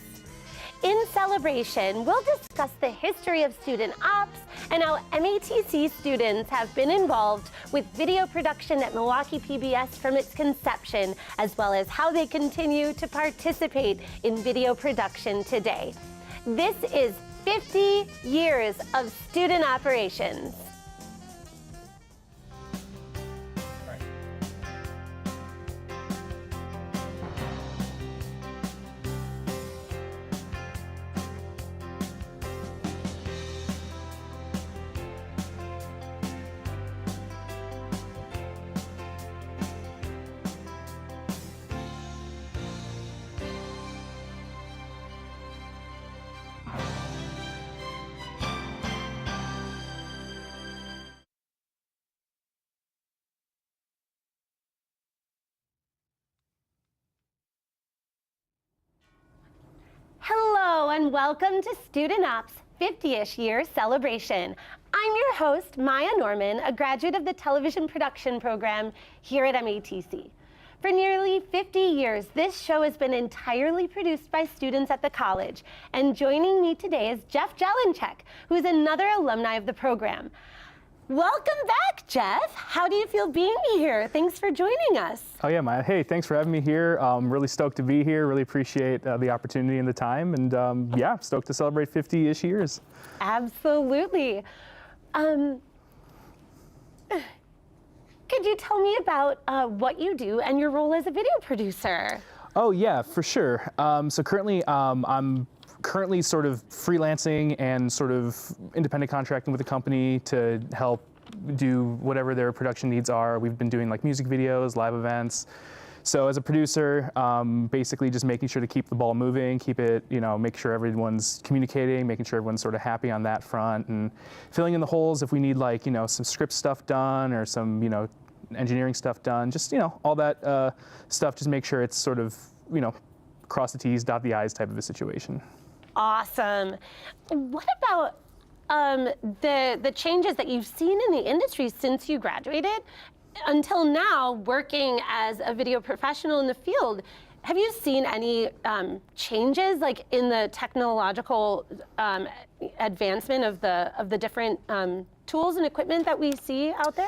Speaker 27: In celebration, we'll discuss the history of student ops and how MATC students have been involved with video production at Milwaukee PBS from its conception, as well as how they continue to participate in video production today. This is 50 years of student operations. and welcome to Student Op's 50-ish year celebration. I'm your host, Maya Norman, a graduate of the television production program here at MATC. For nearly 50 years, this show has been entirely produced by students at the college, and joining me today is Jeff Jelinchek, who is another alumni of the program. Welcome back, Jeff. How do you feel being here? Thanks for joining us.
Speaker 23: Oh yeah, Maya. Hey, thanks for having me here. Really stoked to be here. Really appreciate the opportunity and the time. And yeah, stoked to celebrate 50-ish years.
Speaker 27: Absolutely. Could you tell me about what you do and your role as a video producer?
Speaker 23: Oh yeah, for sure. So currently, I'm currently sort of freelancing and sort of independent contracting with a company to help do whatever their production needs are. We've been doing like music videos, live events. So as a producer, basically just making sure to keep the ball moving, keep it, make sure everyone's communicating, making sure everyone's sort of happy on that front, and filling in the holes if we need like, some script stuff done or some, engineering stuff done, just, all that stuff, just make sure it's sort of, cross the T's, dot the I's type of a situation.
Speaker 27: Awesome. What about the changes that you've seen in the industry since you graduated until now, working as a video professional in the field? Have you seen any changes, like in the technological advancement of the different tools and equipment that we see out there?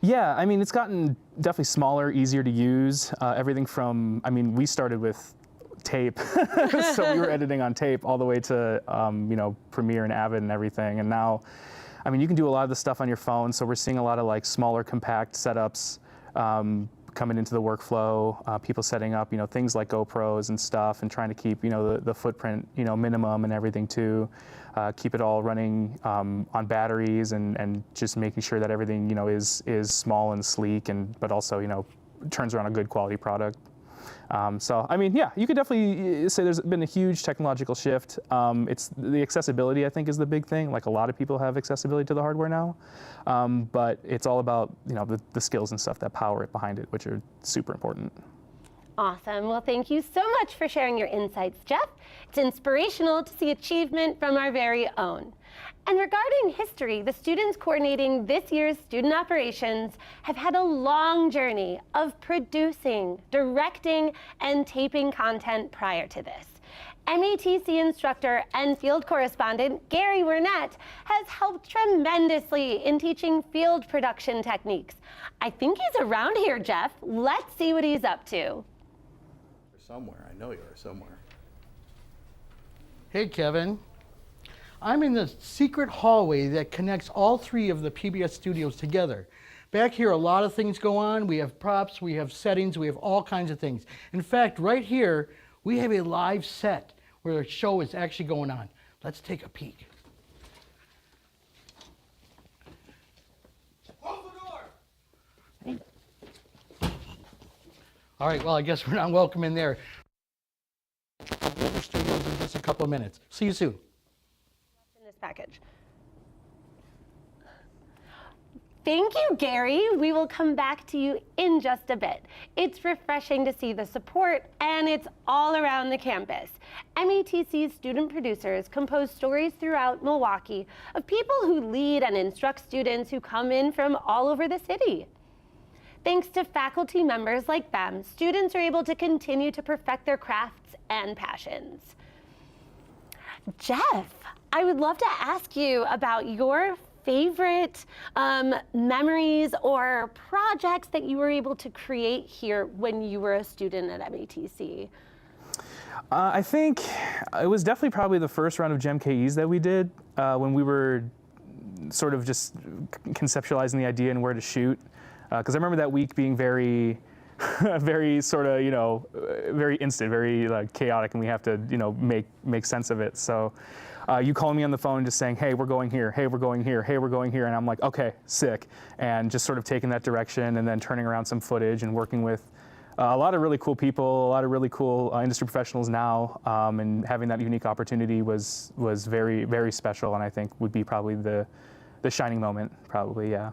Speaker 23: Yeah, I mean, it's gotten definitely smaller, easier to use. Everything from, we started with tape, so we were editing on tape all the way to, Premiere and Avid and everything. And now, you can do a lot of the stuff on your phone, so we're seeing a lot of like smaller, compact setups coming into the workflow, people setting up, things like GoPros and stuff, and trying to keep, the footprint, minimum and everything too. Keep it all running on batteries and just making sure that everything, is small and sleek, but also, turns around a good quality product. Yeah, you could definitely say there's been a huge technological shift. It's the accessibility, I think, is the big thing. Like a lot of people have accessibility to the hardware now, but it's all about, the skills and stuff that power it behind it, which are super important.
Speaker 27: Awesome. Well, thank you so much for sharing your insights, Jeff. It's inspirational to see achievement from our very own. And regarding history, the students coordinating this year's student operations have had a long journey of producing, directing, and taping content prior to this. MATC instructor and field correspondent Gary Wernette has helped tremendously in teaching field production techniques. I think he's around here, Jeff. Let's see what he's up to.
Speaker 2: Somewhere, I know you are somewhere.
Speaker 6: Hey, Kevin. I'm in the secret hallway that connects all three of the PBS studios together. Back here, a lot of things go on. We have props, we have settings, we have all kinds of things. In fact, right here, we have a live set where a show is actually going on. Let's take a peek. Close the door! All right, well, I guess we're not welcome in there. Other studios in just a couple of minutes. See you soon.
Speaker 27: In this package. Thank you, Gary. We will come back to you in just a bit. It's refreshing to see the support, and it's all around the campus. MATC's student producers compose stories throughout Milwaukee of people who lead and instruct students who come in from all over the city. Thanks to faculty members like them, students are able to continue to perfect their crafts and passions. Jeff, I would love to ask you about your favorite memories or projects that you were able to create here when you were a student at MATC.
Speaker 23: I think it was definitely probably the first round of GEM-KEs that we did when we were sort of just conceptualizing the idea and where to shoot. Because I remember that week being very, very sort of, very instant, very chaotic, and we have to, make sense of it. So you calling me on the phone just saying, hey, we're going here, hey, we're going here, hey, we're going here, and I'm like, okay, sick. And just sort of taking that direction and then turning around some footage and working with a lot of really cool people, a lot of really cool industry professionals now, and having that unique opportunity was very, very special, and I think would be probably the shining moment, probably, yeah.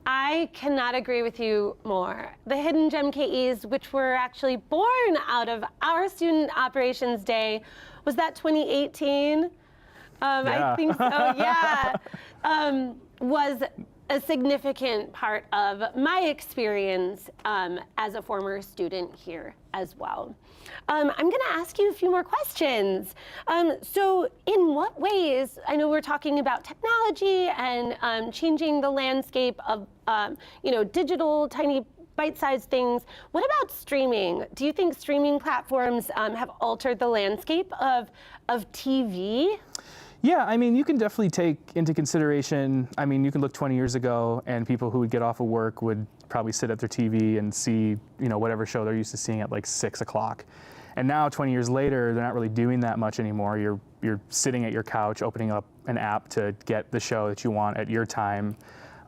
Speaker 27: I cannot agree with you more. The Hidden Gem KEs, which were actually born out of our Student Operations Day, was that 2018? I think so, yeah. Was a significant part of my experience as a former student here as well. I'm gonna ask you a few more questions. So in what ways, I know we're talking about technology and changing the landscape of digital, tiny bite-sized things. What about streaming? Do you think streaming platforms have altered the landscape of TV?
Speaker 23: Yeah, I mean, you can definitely take into consideration, I mean, you can look 20 years ago and people who would get off of work would probably sit at their TV and see, whatever show they're used to seeing at like 6 o'clock. And now 20 years later, they're not really doing that much anymore. You're sitting at your couch, opening up an app to get the show that you want at your time.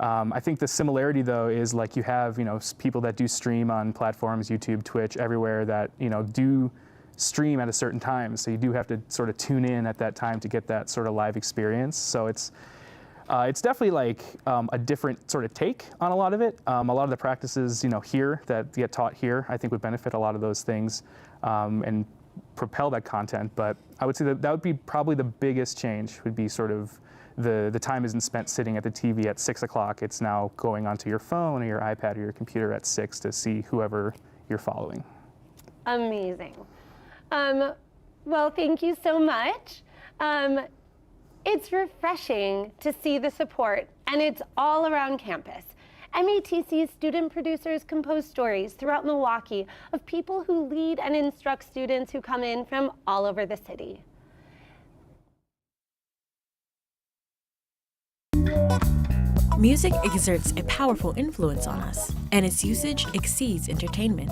Speaker 23: I think the similarity though is like you have, people that do stream on platforms, YouTube, Twitch, everywhere that, do stream at a certain time, so you do have to sort of tune in at that time to get that sort of live experience. So it's definitely like a different sort of take on a lot of it. A lot of the practices, here that get taught here, I think would benefit a lot of those things and propel that content. But I would say that would be probably the biggest change. Would be sort of the time isn't spent sitting at the TV at 6 o'clock. It's now going onto your phone or your iPad or your computer at 6 to see whoever you're following.
Speaker 27: Amazing. Well, thank you so much. It's refreshing to see the support, and it's all around campus. MATC student producers compose stories throughout Milwaukee of people who lead and instruct students who come in from all over the city.
Speaker 7: Music exerts a powerful influence on us, and its usage exceeds entertainment.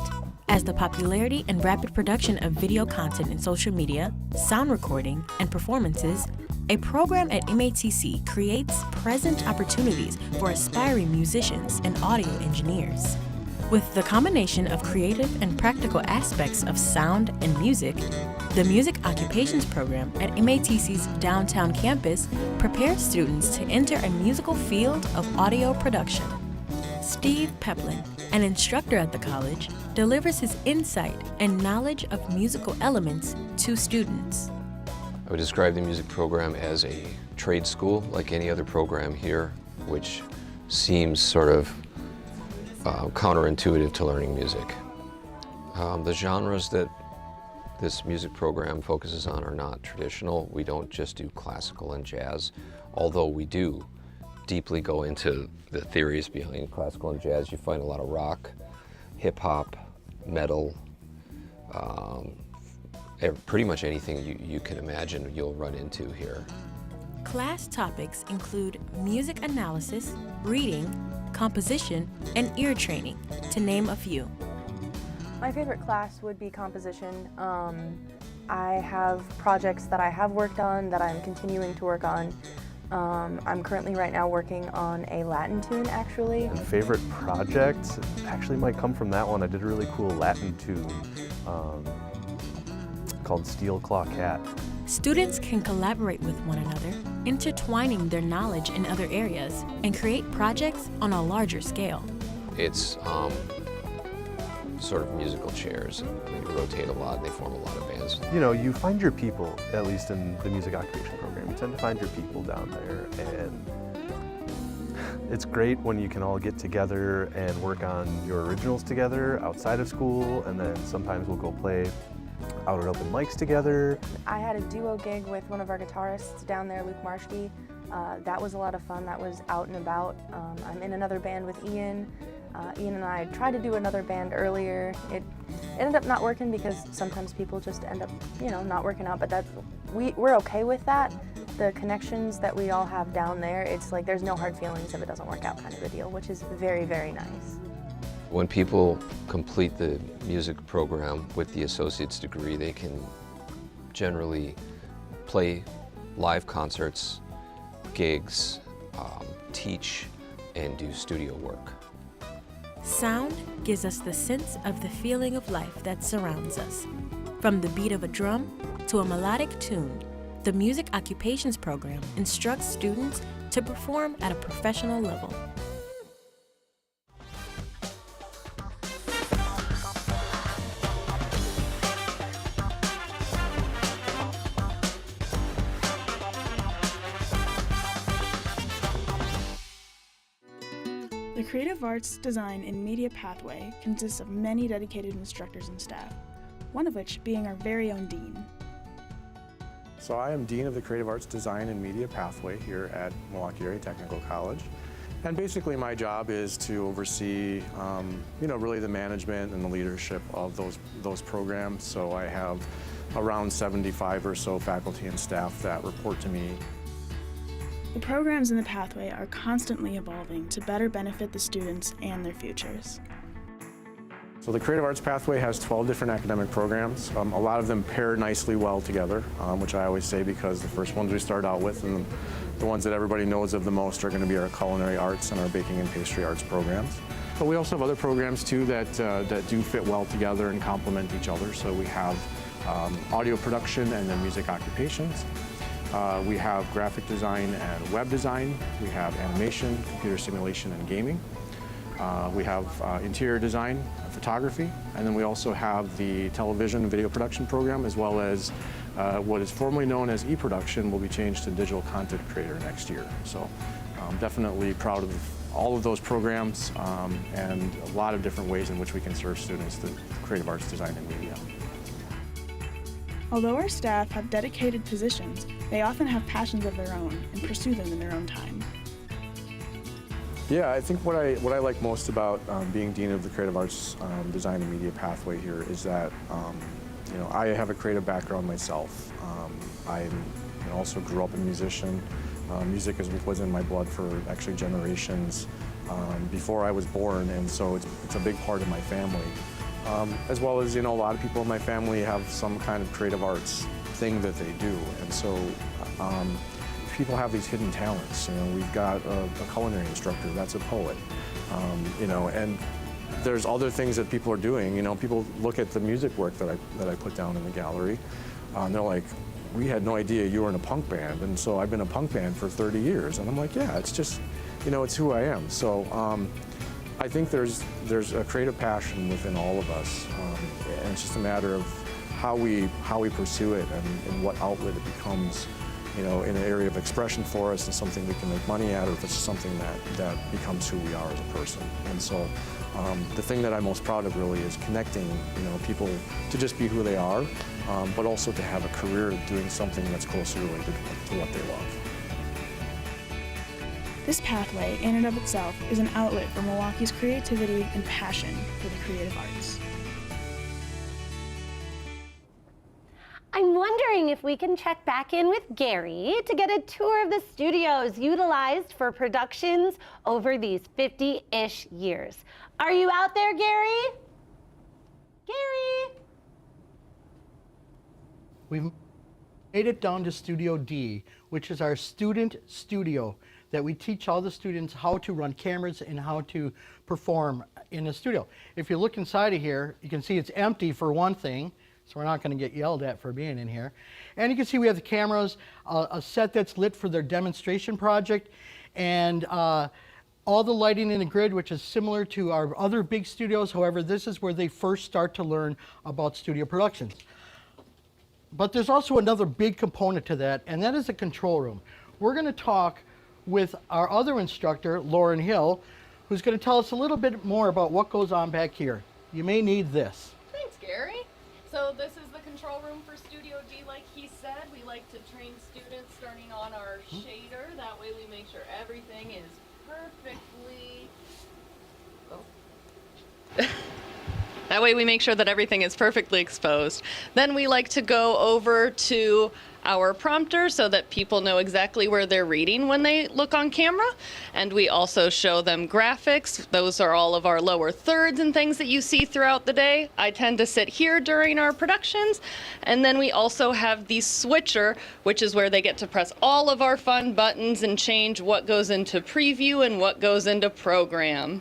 Speaker 7: As the popularity and rapid production of video content in social media, sound recording, and performances, a program at MATC creates present opportunities for aspiring musicians and audio engineers. With the combination of creative and practical aspects of sound and music, the Music Occupations program at MATC's downtown campus prepares students to enter a musical field of audio production. Steve Peplin, an instructor at the college, delivers his insight and knowledge of musical elements to students.
Speaker 8: I would describe the music program as a trade school like any other program here, which seems sort of counterintuitive to learning music. The genres that this music program focuses on are not traditional. We don't just do classical and jazz, although we do deeply go into the theories behind classical and jazz. You find a lot of rock, hip-hop, metal, pretty much anything you can imagine you'll run into here.
Speaker 7: Class topics include music analysis, reading, composition, and ear training, to name a few.
Speaker 9: My favorite class would be composition. I have projects that I have worked on that I'm continuing to work on. I'm currently right now working on a Latin tune, actually.
Speaker 12: And favorite project actually might come from that one. I did a really cool Latin tune called Steel Claw Cat.
Speaker 7: Students can collaborate with one another, intertwining their knowledge in other areas, and create projects on a larger scale.
Speaker 8: It's sort of musical chairs. They rotate a lot and they form a lot of bands.
Speaker 12: You know, you find your people, at least in the music occupation program. You tend to find your people down there, and it's great when you can all get together and work on your originals together outside of school, and then sometimes we'll go play out at open mics together.
Speaker 9: I had a duo gig with one of our guitarists down there, Luke Marshke. That was a lot of fun. That was out and about. I'm in another band with Ian. Ian and I tried to do another band earlier. It ended up not working because sometimes people just end up, not working out, but we're okay with that. The connections that we all have down there, it's like there's no hard feelings if it doesn't work out kind of a deal, which is very, very nice.
Speaker 8: When people complete the music program with the associate's degree, they can generally play live concerts, gigs, teach, and do studio work.
Speaker 7: Sound gives us the sense of the feeling of life that surrounds us. From the beat of a drum to a melodic tune, the Music Occupations program instructs students to perform at a professional level.
Speaker 4: The Creative Arts, Design, and Media pathway consists of many dedicated instructors and staff, one of which being our very own dean.
Speaker 13: So I am Dean of the Creative Arts, Design, and Media pathway here at Milwaukee Area Technical College. And basically my job is to oversee, really the management and the leadership of those programs. So I have around 75 or so faculty and staff that report to me.
Speaker 4: The programs in the pathway are constantly evolving to better benefit the students and their futures.
Speaker 13: So the Creative Arts pathway has 12 different academic programs. A lot of them pair nicely well together, which I always say because the first ones we start out with and the ones that everybody knows of the most are going to be our culinary arts and our baking and pastry arts programs. But we also have other programs too that do fit well together and complement each other. So we have audio production and then music occupations. We have graphic design and web design. We have animation, computer simulation, and gaming. We have interior design, photography, and then we also have the television and video production program, as well as what is formerly known as e-production will be changed to digital content creator next year. So definitely proud of all of those programs and a lot of different ways in which we can serve students through creative arts, design, and media.
Speaker 4: Although our staff have dedicated positions, they often have passions of their own and pursue them in their own time.
Speaker 13: Yeah, I think what I like most about being Dean of the Creative Arts Design and Media pathway here is that I have a creative background myself. I also grew up a musician. Music was in my blood for actually generations before I was born, and so it's a big part of my family. As well as, a lot of people in my family have some kind of creative arts thing that they do, and so people have these hidden talents. We've got a culinary instructor that's a poet, and there's other things that people are doing. People look at the music work that I put down in the gallery, and they're like, we had no idea you were in a punk band, and so I've been in a punk band for 30 years, and I'm like, yeah, it's just, it's who I am. So I think there's a creative passion within all of us, and it's just a matter of how we pursue it and what outlet it becomes, in an area of expression for us and something we can make money at, or if it's something that becomes who we are as a person. And so the thing that I'm most proud of really is connecting, people to just be who they are, but also to have a career doing something that's closely related to what they love.
Speaker 4: This pathway, in and of itself, is an outlet for Milwaukee's creativity and passion for the creative arts.
Speaker 27: I'm wondering if we can check back in with Gary to get a tour of the studios utilized for productions over these 50-ish years. Are you out there, Gary? Gary?
Speaker 6: We've made it down to Studio D, which is our student studio that we teach all the students how to run cameras and how to perform in a studio. If you look inside of here, you can see it's empty for one thing, so we're not going to get yelled at for being in here. And you can see we have the cameras, a set that's lit for their demonstration project, and all the lighting in the grid, which is similar to our other big studios. However, this is where they first start to learn about studio productions. But there's also another big component to that, and that is the control room. We're going to talk with our other instructor, Lauren Hill, who's going to tell us a little bit more about what goes on back here. You may need this.
Speaker 14: Thanks, Gary. So this is the control room for Studio D, like he said. We like to train students starting on our shader. That way we make sure everything is perfectly... That way we make sure that everything is perfectly exposed. Then we like to go over to our prompter so that people know exactly where they're reading when they look on camera. And we also show them graphics. Those are all of our lower thirds and things that you see throughout the day. I tend to sit here during our productions. And then we also have the switcher, which is where they get to press all of our fun buttons and change what goes into preview and what goes into program.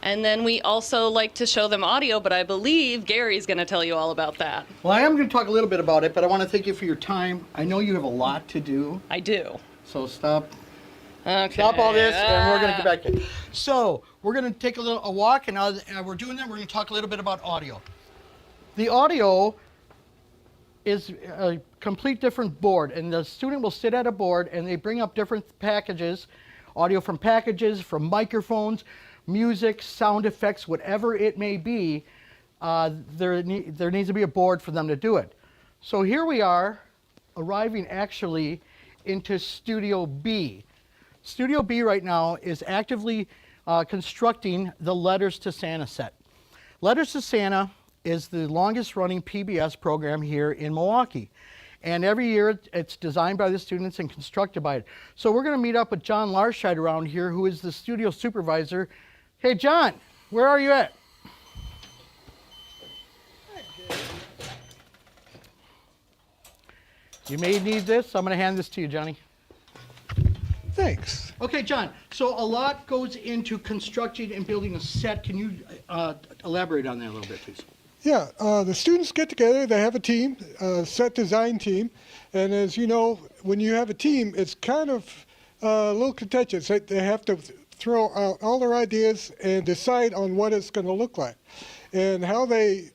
Speaker 14: And then we also like to show them audio, but I believe Gary's going to tell you all about that.
Speaker 6: Well, I am going to talk a little bit about it, but I want to thank you for your time. I know you have a lot to do.
Speaker 14: I do.
Speaker 6: So stop.
Speaker 14: Okay.
Speaker 6: Stop all this, and we're going to get back in. So we're going to take a walk, and we're doing that. We're going to talk a little bit about audio. The audio is a complete different board, and the student will sit at a board, and they bring up different packages audio from packages, from microphones, music, sound effects, whatever it may be, there needs to be a board for them to do it. So here we are, arriving actually into Studio B. Studio B right now is actively constructing the Letters to Santa set. Letters to Santa is the longest running PBS program here in Milwaukee. And every year it's designed by the students and constructed by it. So we're going to meet up with John Larscheid around here, who is the studio supervisor. Hey John, where are you at? You may need this. I'm going to hand this to you, Johnny.
Speaker 5: Thanks.
Speaker 6: Okay, John, so a lot goes into constructing and building a set. Can you elaborate on that a little bit, please?
Speaker 5: Yeah, the students get together, they have a team, a set design team, and as you know, when you have a team, it's kind of a little contentious. They have to throw out all their ideas and decide on what it's going to look like. And how they,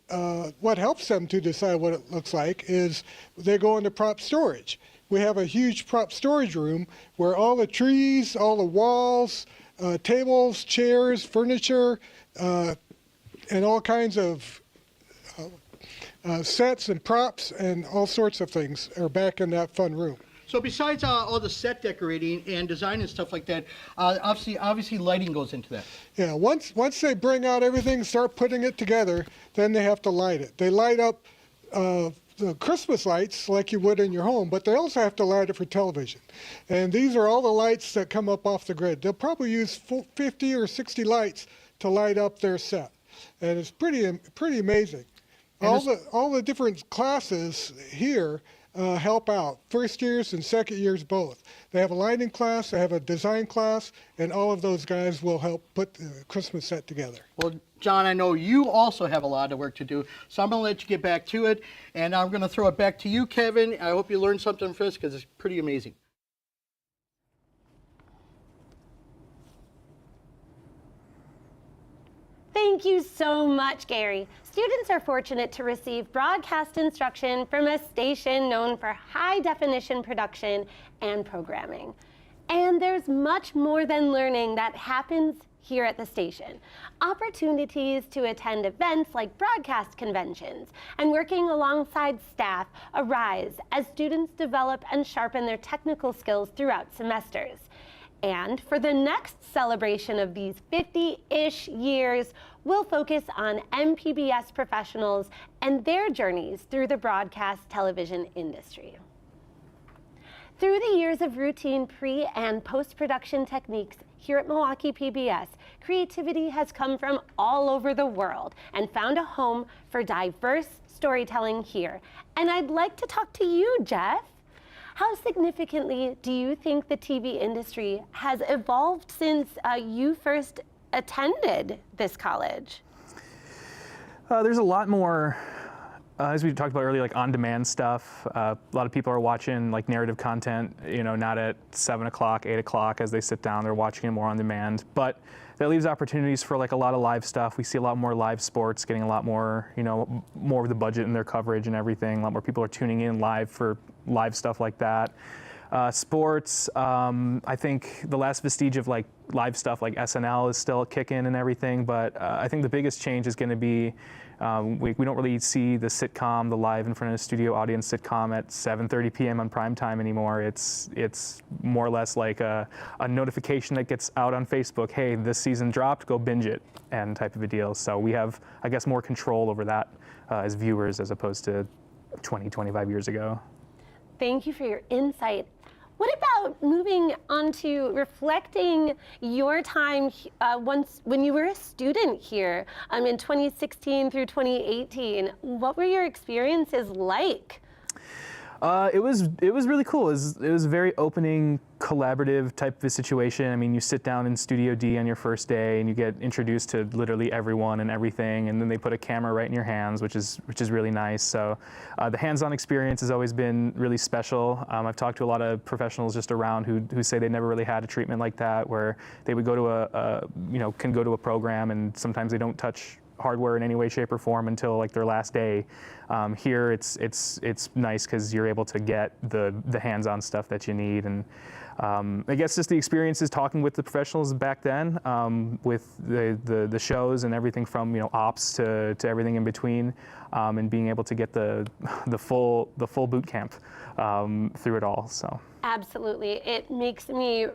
Speaker 5: what helps them to decide what it looks like is they go into prop storage. We have a huge prop storage room where all the trees, all the walls, tables, chairs, furniture, and all kinds of sets and props and all sorts of things are back in that fun room.
Speaker 6: So besides all the set decorating and design and stuff like that, obviously lighting goes into that.
Speaker 5: Yeah, once they bring out everything, start putting it together, then they have to light it. They light up the Christmas lights like you would in your home, but they also have to light it for television. And these are all the lights that come up off the grid. They'll probably use 50 or 60 lights to light up their set. And it's pretty amazing. All the different classes here help out, first years and second years both. They have a lighting class, they have a design class, and all of those guys will help put the Christmas set together.
Speaker 6: Well, John, I know you also have a lot of work to do, so I'm going to let you get back to it, and I'm going to throw it back to you, Kevin. I hope you learned something from this because it's pretty amazing.
Speaker 27: Thank you so much, Gary. Students are fortunate to receive broadcast instruction from a station known for high-definition production and programming. And there's much more than learning that happens here at the station. Opportunities to attend events like broadcast conventions and working alongside staff arise as students develop and sharpen their technical skills throughout semesters. And for the next celebration of these 50-ish years, we'll focus on MPBS professionals and their journeys through the broadcast television industry. Through the years of routine pre- and post-production techniques here at Milwaukee PBS, creativity has come from all over the world and found a home for diverse storytelling here. And I'd like to talk to you, Jeff. How significantly do you think the TV industry has evolved since you first attended this college?
Speaker 23: There's a lot more, as we talked about earlier, like on-demand stuff. A lot of people are watching like narrative content, you know, not at 7 o'clock, 8 o'clock as they sit down. They're watching it more on demand. But that leaves opportunities for like a lot of live stuff. We see a lot more live sports getting a lot more, you know, more of the budget in their coverage and everything. A lot more people are tuning in live for live stuff like that. Sports, I think the last vestige of like live stuff like SNL is still kicking and everything, but I think the biggest change is going to be we don't really see the sitcom, the live in front of a studio audience sitcom at 7:30 p.m. on prime time anymore. It's more or less like a notification that gets out on Facebook, hey, this season dropped, go binge it, and type of a deal. So we have, I guess, more control over that as viewers as opposed to 20, 25 years ago.
Speaker 27: Thank you for your insight. What about moving on to reflecting your time when you were a student here in 2016 through 2018? What were your experiences like?
Speaker 23: It was really cool. It was a very opening, collaborative type of a situation. I mean, you sit down in Studio D on your first day and you get introduced to literally everyone and everything, and then they put a camera right in your hands, which is really nice. So the hands-on experience has always been really special. I've talked to a lot of professionals just around who say they never really had a treatment like that, where they would go to can go to a program and sometimes they don't touch hardware in any way, shape, or form until like their last day. Here, it's nice because you're able to get the hands-on stuff that you need, and I guess just the experiences talking with the professionals back then, with the shows and everything from ops to everything in between, and being able to get the full boot camp through it all. So.
Speaker 27: Absolutely. It makes me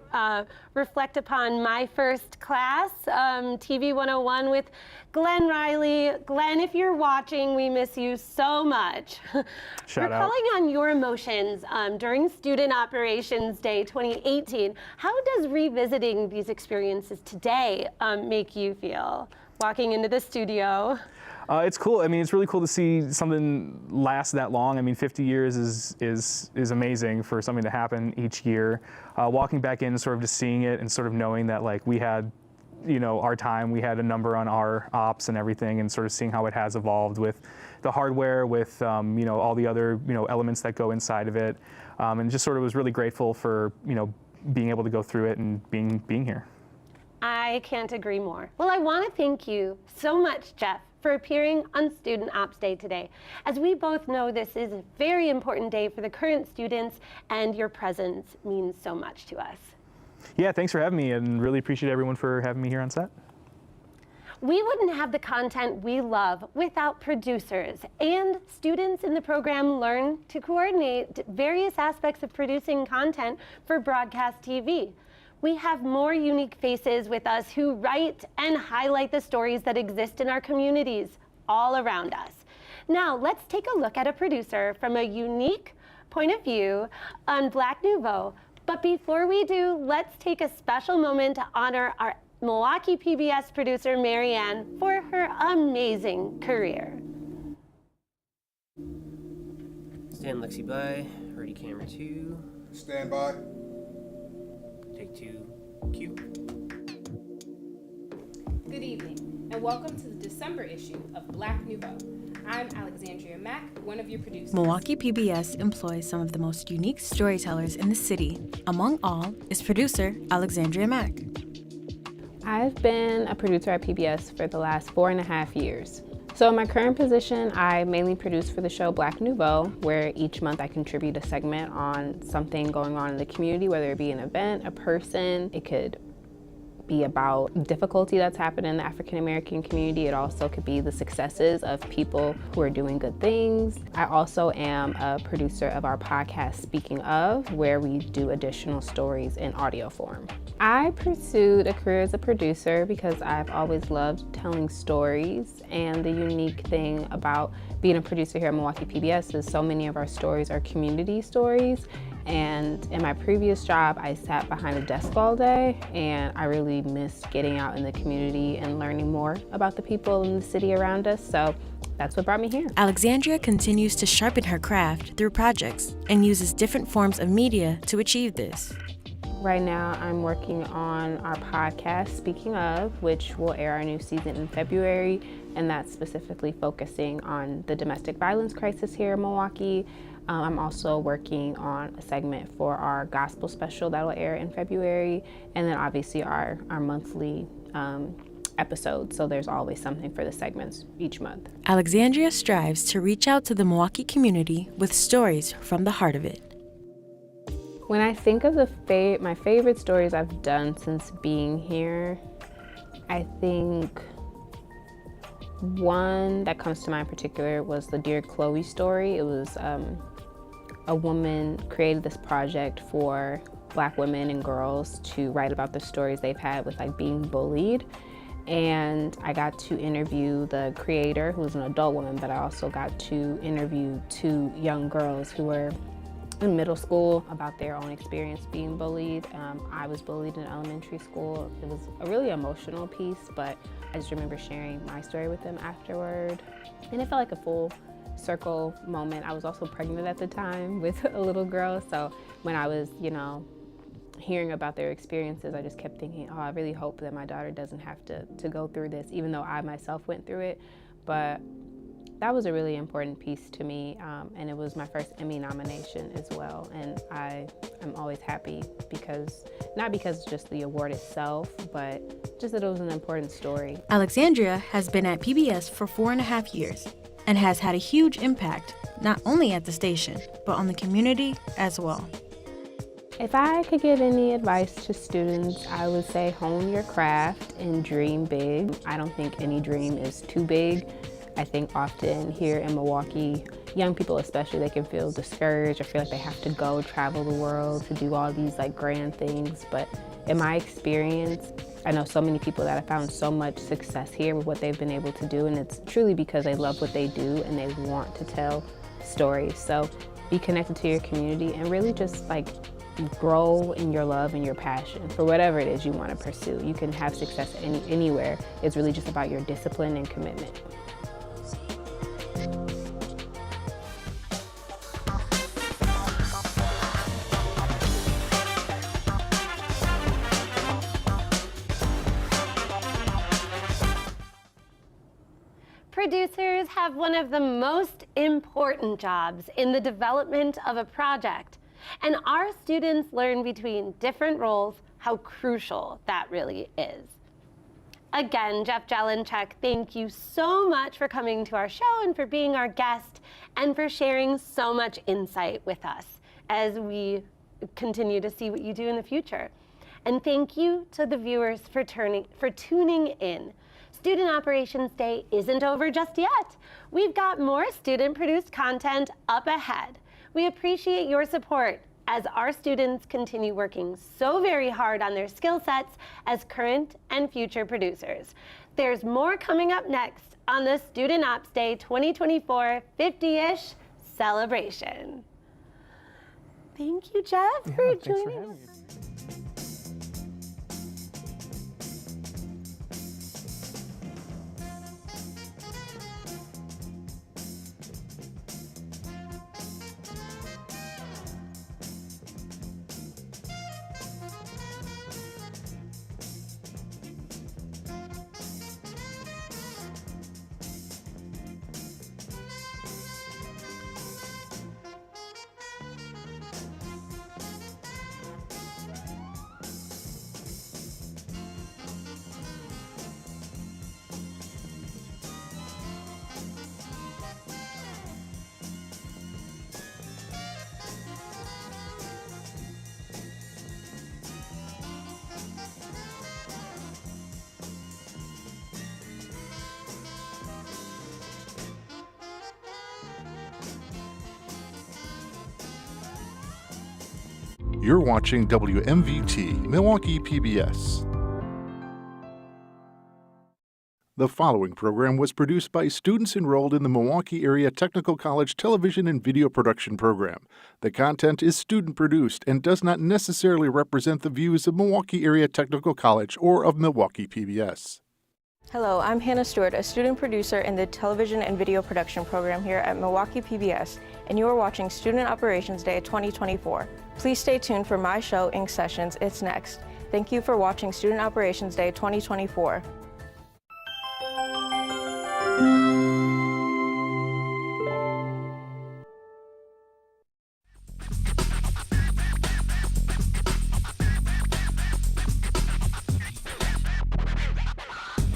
Speaker 27: reflect upon my first class, TV 101 with Glenn Riley. Glenn, if you're watching, we miss you so much.
Speaker 23: Shout out.
Speaker 27: Recalling on your emotions during Student Operations Day 2018, how does revisiting these experiences today make you feel walking into the studio?
Speaker 23: It's cool. I mean, it's really cool to see something last that long. I mean, 50 years is amazing for something to happen each year. Walking back in, sort of just seeing it and sort of knowing that like we had, our time, we had a number on our ops and everything, and sort of seeing how it has evolved with the hardware, with all the other elements that go inside of it, and just sort of was really grateful for being able to go through it and being here.
Speaker 27: I can't agree more. Well, I want to thank you so much, Jeff, for appearing on Student Ops Day today. As we both know, this is a very important day for the current students, and your presence means so much to us.
Speaker 23: Yeah, thanks for having me, and really appreciate everyone for having me here on set.
Speaker 27: We wouldn't have the content we love without producers, and students in the program learn to coordinate various aspects of producing content for broadcast TV. We have more unique faces with us who write and highlight the stories that exist in our communities all around us. Now, let's take a look at a producer from a unique point of view on Black Nouveau. But before we do, let's take a special moment to honor our Milwaukee PBS producer, Marianne, for her amazing career.
Speaker 10: Stand Lexi by, ready camera 2.
Speaker 11: Stand by.
Speaker 10: Take 2, cue.
Speaker 15: Good evening, and welcome to the December issue of Black Nouveau. I'm Alexandria Mack, one of your producers.
Speaker 7: Milwaukee PBS employs some of the most unique storytellers in the city. Among all is producer Alexandria Mack.
Speaker 22: I've been a producer at PBS for the last 4.5 years. So in my current position, I mainly produce for the show Black Nouveau, where each month I contribute a segment on something going on in the community, whether it be an event, a person. It could be about difficulty that's happened in the African American community. It also could be the successes of people who are doing good things. I also am a producer of our podcast, Speaking Of, where we do additional stories in audio form. I pursued a career as a producer because I've always loved telling stories, and the unique thing about being a producer here at Milwaukee PBS is so many of our stories are community stories. And in my previous job, I sat behind a desk all day, and I really missed getting out in the community and learning more about the people in the city around us. So that's what brought me here.
Speaker 7: Alexandria continues to sharpen her craft through projects and uses different forms of media to achieve this.
Speaker 22: Right now, I'm working on our podcast, Speaking Of, which will air our new season in February, and that's specifically focusing on the domestic violence crisis here in Milwaukee. I'm also working on a segment for our gospel special that will air in February, and then obviously our monthly episodes, so there's always something for the segments each month.
Speaker 7: Alexandria strives to reach out to the Milwaukee community with stories from the heart of it.
Speaker 22: When I think of my favorite stories I've done since being here, I think one that comes to mind in particular was the Dear Chloe story. It was a woman created this project for Black women and girls to write about the stories they've had with being bullied. And I got to interview the creator, who was an adult woman, but I also got to interview 2 young girls who were in middle school about their own experience being bullied. I was bullied in elementary school. It was a really emotional piece, but I just remember sharing my story with them afterward. And it felt like a full circle moment. I was also pregnant at the time with a little girl, so when I was, hearing about their experiences, I just kept thinking, oh, I really hope that my daughter doesn't have to go through this, even though I myself went through it. But that was a really important piece to me, and it was my first Emmy nomination as well. And I'm always happy not because just the award itself, but just that it was an important story.
Speaker 7: Alexandria has been at PBS for 4.5 years and has had a huge impact, not only at the station, but on the community as well.
Speaker 22: If I could give any advice to students, I would say hone your craft and dream big. I don't think any dream is too big. I think often here in Milwaukee, young people especially, they can feel discouraged or feel like they have to go travel the world to do all these like grand things. But in my experience, I know so many people that have found so much success here with what they've been able to do, and it's truly because they love what they do and they want to tell stories. So be connected to your community and really just like grow in your love and your passion for whatever it is you want to pursue. You can have success anywhere. It's really just about your discipline and commitment.
Speaker 27: Producers have one of the most important jobs in the development of a project. And our students learn between different roles how crucial that really is. Again, Jeff Jelenchuk, thank you so much for coming to our show and for being our guest and for sharing so much insight with us as we continue to see what you do in the future. And thank you to the viewers for tuning in. Student Operations Day isn't over just yet. We've got more student-produced content up ahead. We appreciate your support as our students continue working so very hard on their skill sets as current and future producers. There's more coming up next on the Student Ops Day 2024 50-ish celebration. Thank you, Jeff, for joining us.
Speaker 19: You're watching WMVT, Milwaukee PBS. The following program was produced by students enrolled in the Milwaukee Area Technical College Television and Video Production Program. The content is student-produced and does not necessarily represent the views of Milwaukee Area Technical College or of Milwaukee PBS.
Speaker 3: Hello, I'm Hannah Stewart, a student producer in the Television and Video Production Program here at Milwaukee PBS, and you are watching Student Operations Day 2024. Please stay tuned for my show, Ink Sessions, It's Next. Thank you for watching Student Operations Day 2024.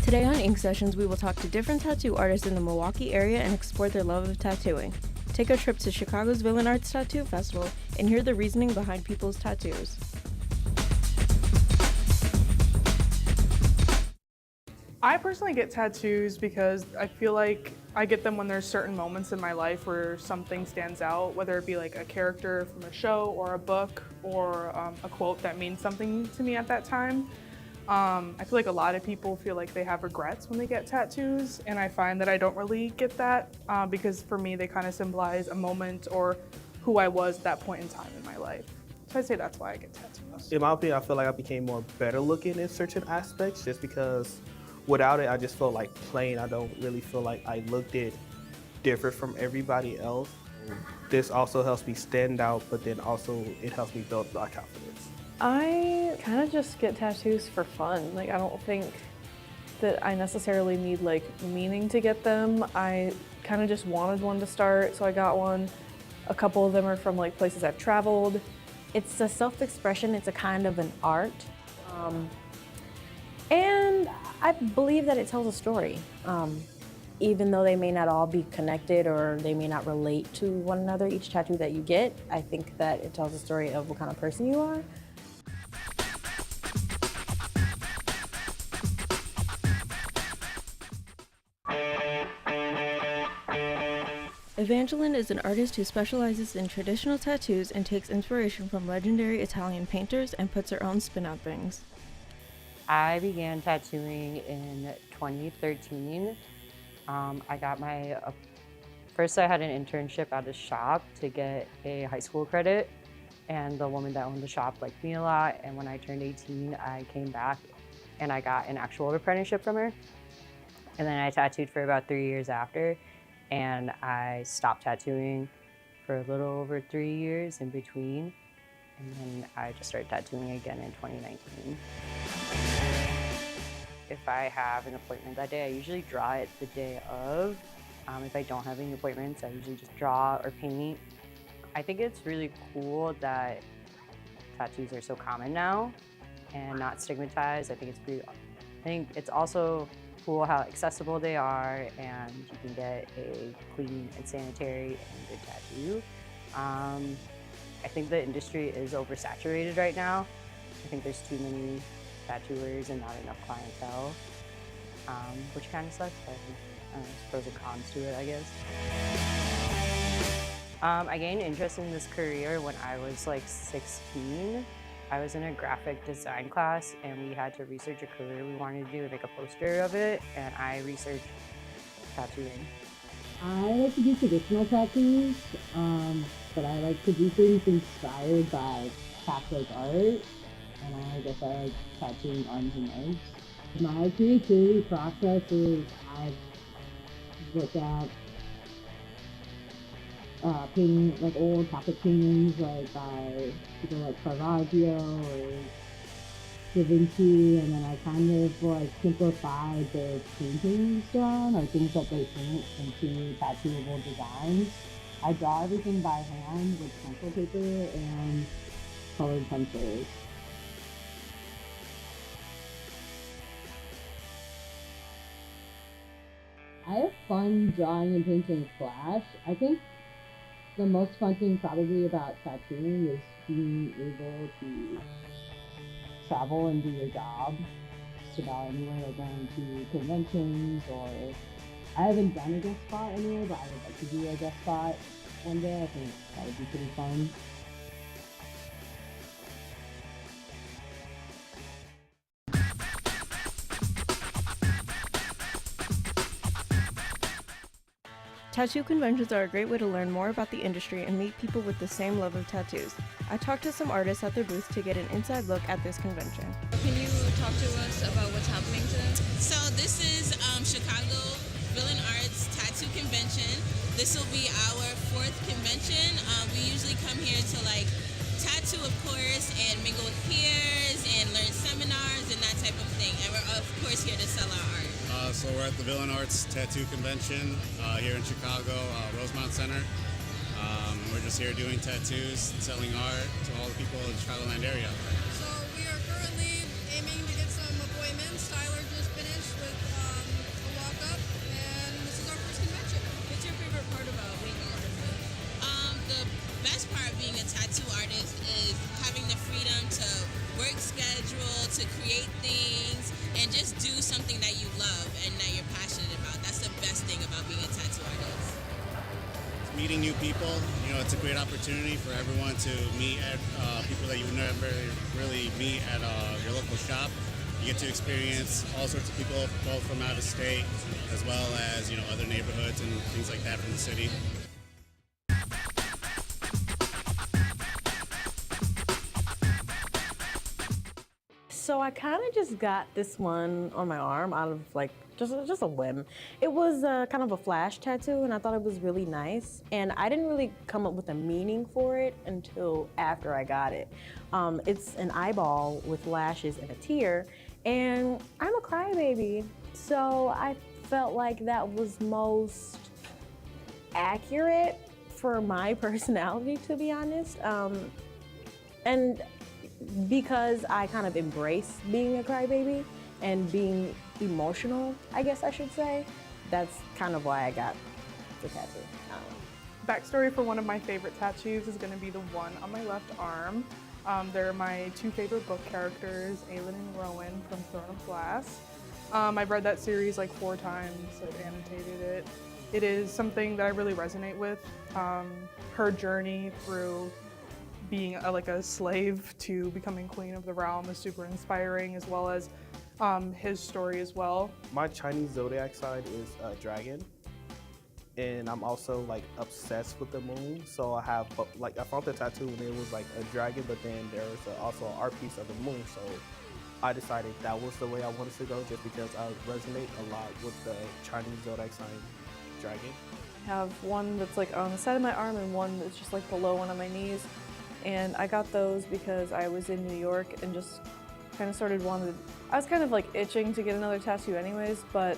Speaker 11: Today on Ink Sessions, we will talk to different tattoo artists in the Milwaukee area and explore their love of tattooing. Take a trip to Chicago's Villain Arts Tattoo Festival and hear the reasoning behind people's tattoos.
Speaker 16: I personally get tattoos because I feel like I get them when there's certain moments in my life where something stands out, whether it be like a character from a show or a book or a quote that means something to me at that time. I feel like a lot of people feel like they have regrets when they get tattoos, and I find that I don't really get that because for me they kind of symbolize a moment or who I was at that point in time in my life. So I'd say that's why I get tattoos.
Speaker 17: In my opinion, I feel like I became more better looking in certain aspects just because without it, I just felt like plain. I don't really feel like I looked it different from everybody else. This also helps me stand out, but then also it helps me build my confidence.
Speaker 18: I kind of just get tattoos for fun. Like, I don't think that I necessarily need like meaning to get them. I kind of just wanted one to start, so I got one. A couple of them are from like places I've traveled.
Speaker 24: It's a self-expression, it's a kind of an art. And I believe that it tells a story. even though they may not all be connected or they may not relate to one another, each tattoo that you get, I think that it tells a story of what kind of person you are.
Speaker 11: Evangeline is an artist who specializes in traditional tattoos and takes inspiration from legendary Italian painters and puts her own spin on things.
Speaker 1: I began tattooing in 2013. I got first I had an internship at a shop to get a high school credit, and the woman that owned the shop liked me a lot, and when I turned 18, I came back and I got an actual apprenticeship from her. And then I tattooed for about 3 years after, and I stopped tattooing for a little over 3 years in between, and then I just started tattooing again in 2019. If I have an appointment that day, I usually draw it the day of. If I don't have any appointments, I usually just draw or paint. I think it's really cool that tattoos are so common now and not stigmatized. I think it's also cool how accessible they are, and you can get a clean and sanitary and good tattoo. I think the industry is oversaturated right now. I think there's too many tattooers and not enough clientele, which kind of sucks, but there's pros and cons to it, I guess. I gained interest in this career when I was like 16. I was in a graphic design class, and we had to research a career we wanted to do and make a poster of it, and I researched tattooing.
Speaker 2: I like to do traditional tattoos, but I like to do things inspired by Catholic art, and I guess I like tattooing arms and legs. My creativity process is I look at painting, like old Catholic paintings, like by people like Caravaggio or Da Vinci, and then I kind of like simplify the paintings down, or things that they paint, into tattooable designs. I draw everything by hand with pencil paper and colored pencils. I have fun drawing and painting Flash. I think the most fun thing probably about tattooing is being able to travel and do your job just about anywhere, like going to conventions, or I haven't done a guest spot anywhere, but I would like to do a guest spot one day. I think that would be pretty fun.
Speaker 11: Tattoo conventions are a great way to learn more about the industry and meet people with the same love of tattoos. I talked to some artists at their booth to get an inside look at this convention.
Speaker 12: Can you talk to us about what's happening today?
Speaker 20: So this is Chicago Villain Arts Tattoo Convention. This will be our 4th convention. We usually come here to like tattoo, of course, and mingle with peers and learn seminars and that type of thing. And we're of course here to sell our art.
Speaker 21: So we're at the Villain Arts Tattoo Convention here in Chicago, Rosemont Center. We're just here doing tattoos, selling art to all the people in the Chicagoland area.
Speaker 20: So we are currently aiming to get some appointments. Tyler just finished with a walk-up, and this is our first convention.
Speaker 12: What's your favorite part about being an artist?
Speaker 20: The best part of being a tattoo artist is having the freedom to work schedule, to create things, and just do something that you love and that you're passionate about. That's the best thing about being a tattoo artist.
Speaker 21: Meeting new people, it's a great opportunity for everyone to meet people that you would never really meet at your local shop. You get to experience all sorts of people, both from out of state, as well as other neighborhoods and things like that from the city.
Speaker 24: So I kind of just got this one on my arm out of like just a whim. It was kind of a flash tattoo, and I thought it was really nice. And I didn't really come up with a meaning for it until after I got it. It's an eyeball with lashes and a tear, and I'm a crybaby, so I felt like that was most accurate for my personality, to be honest. And because I kind of embrace being a crybaby and being emotional, I guess I should say, that's kind of why I got the tattoo.
Speaker 16: Backstory for one of my favorite tattoos is going to be the one on my left arm. They're my two favorite book characters, Aelin and Rowan from Throne of Glass. I've read that series like 4 times, I've annotated it. It is something that I really resonate with. Her journey through being like a slave to becoming queen of the realm is super inspiring, as well as his story as well.
Speaker 17: My Chinese zodiac sign is a dragon, and I'm also like obsessed with the moon. So I have like I found the tattoo and it was like a dragon, but then there was also an art piece of the moon. So I decided that was the way I wanted to go, just because I resonate a lot with the Chinese zodiac sign dragon.
Speaker 18: I have one that's like on the side of my arm and one that's just like below one of my knees. And I got those because I was in New York and just kind of I was kind of like itching to get another tattoo anyways, but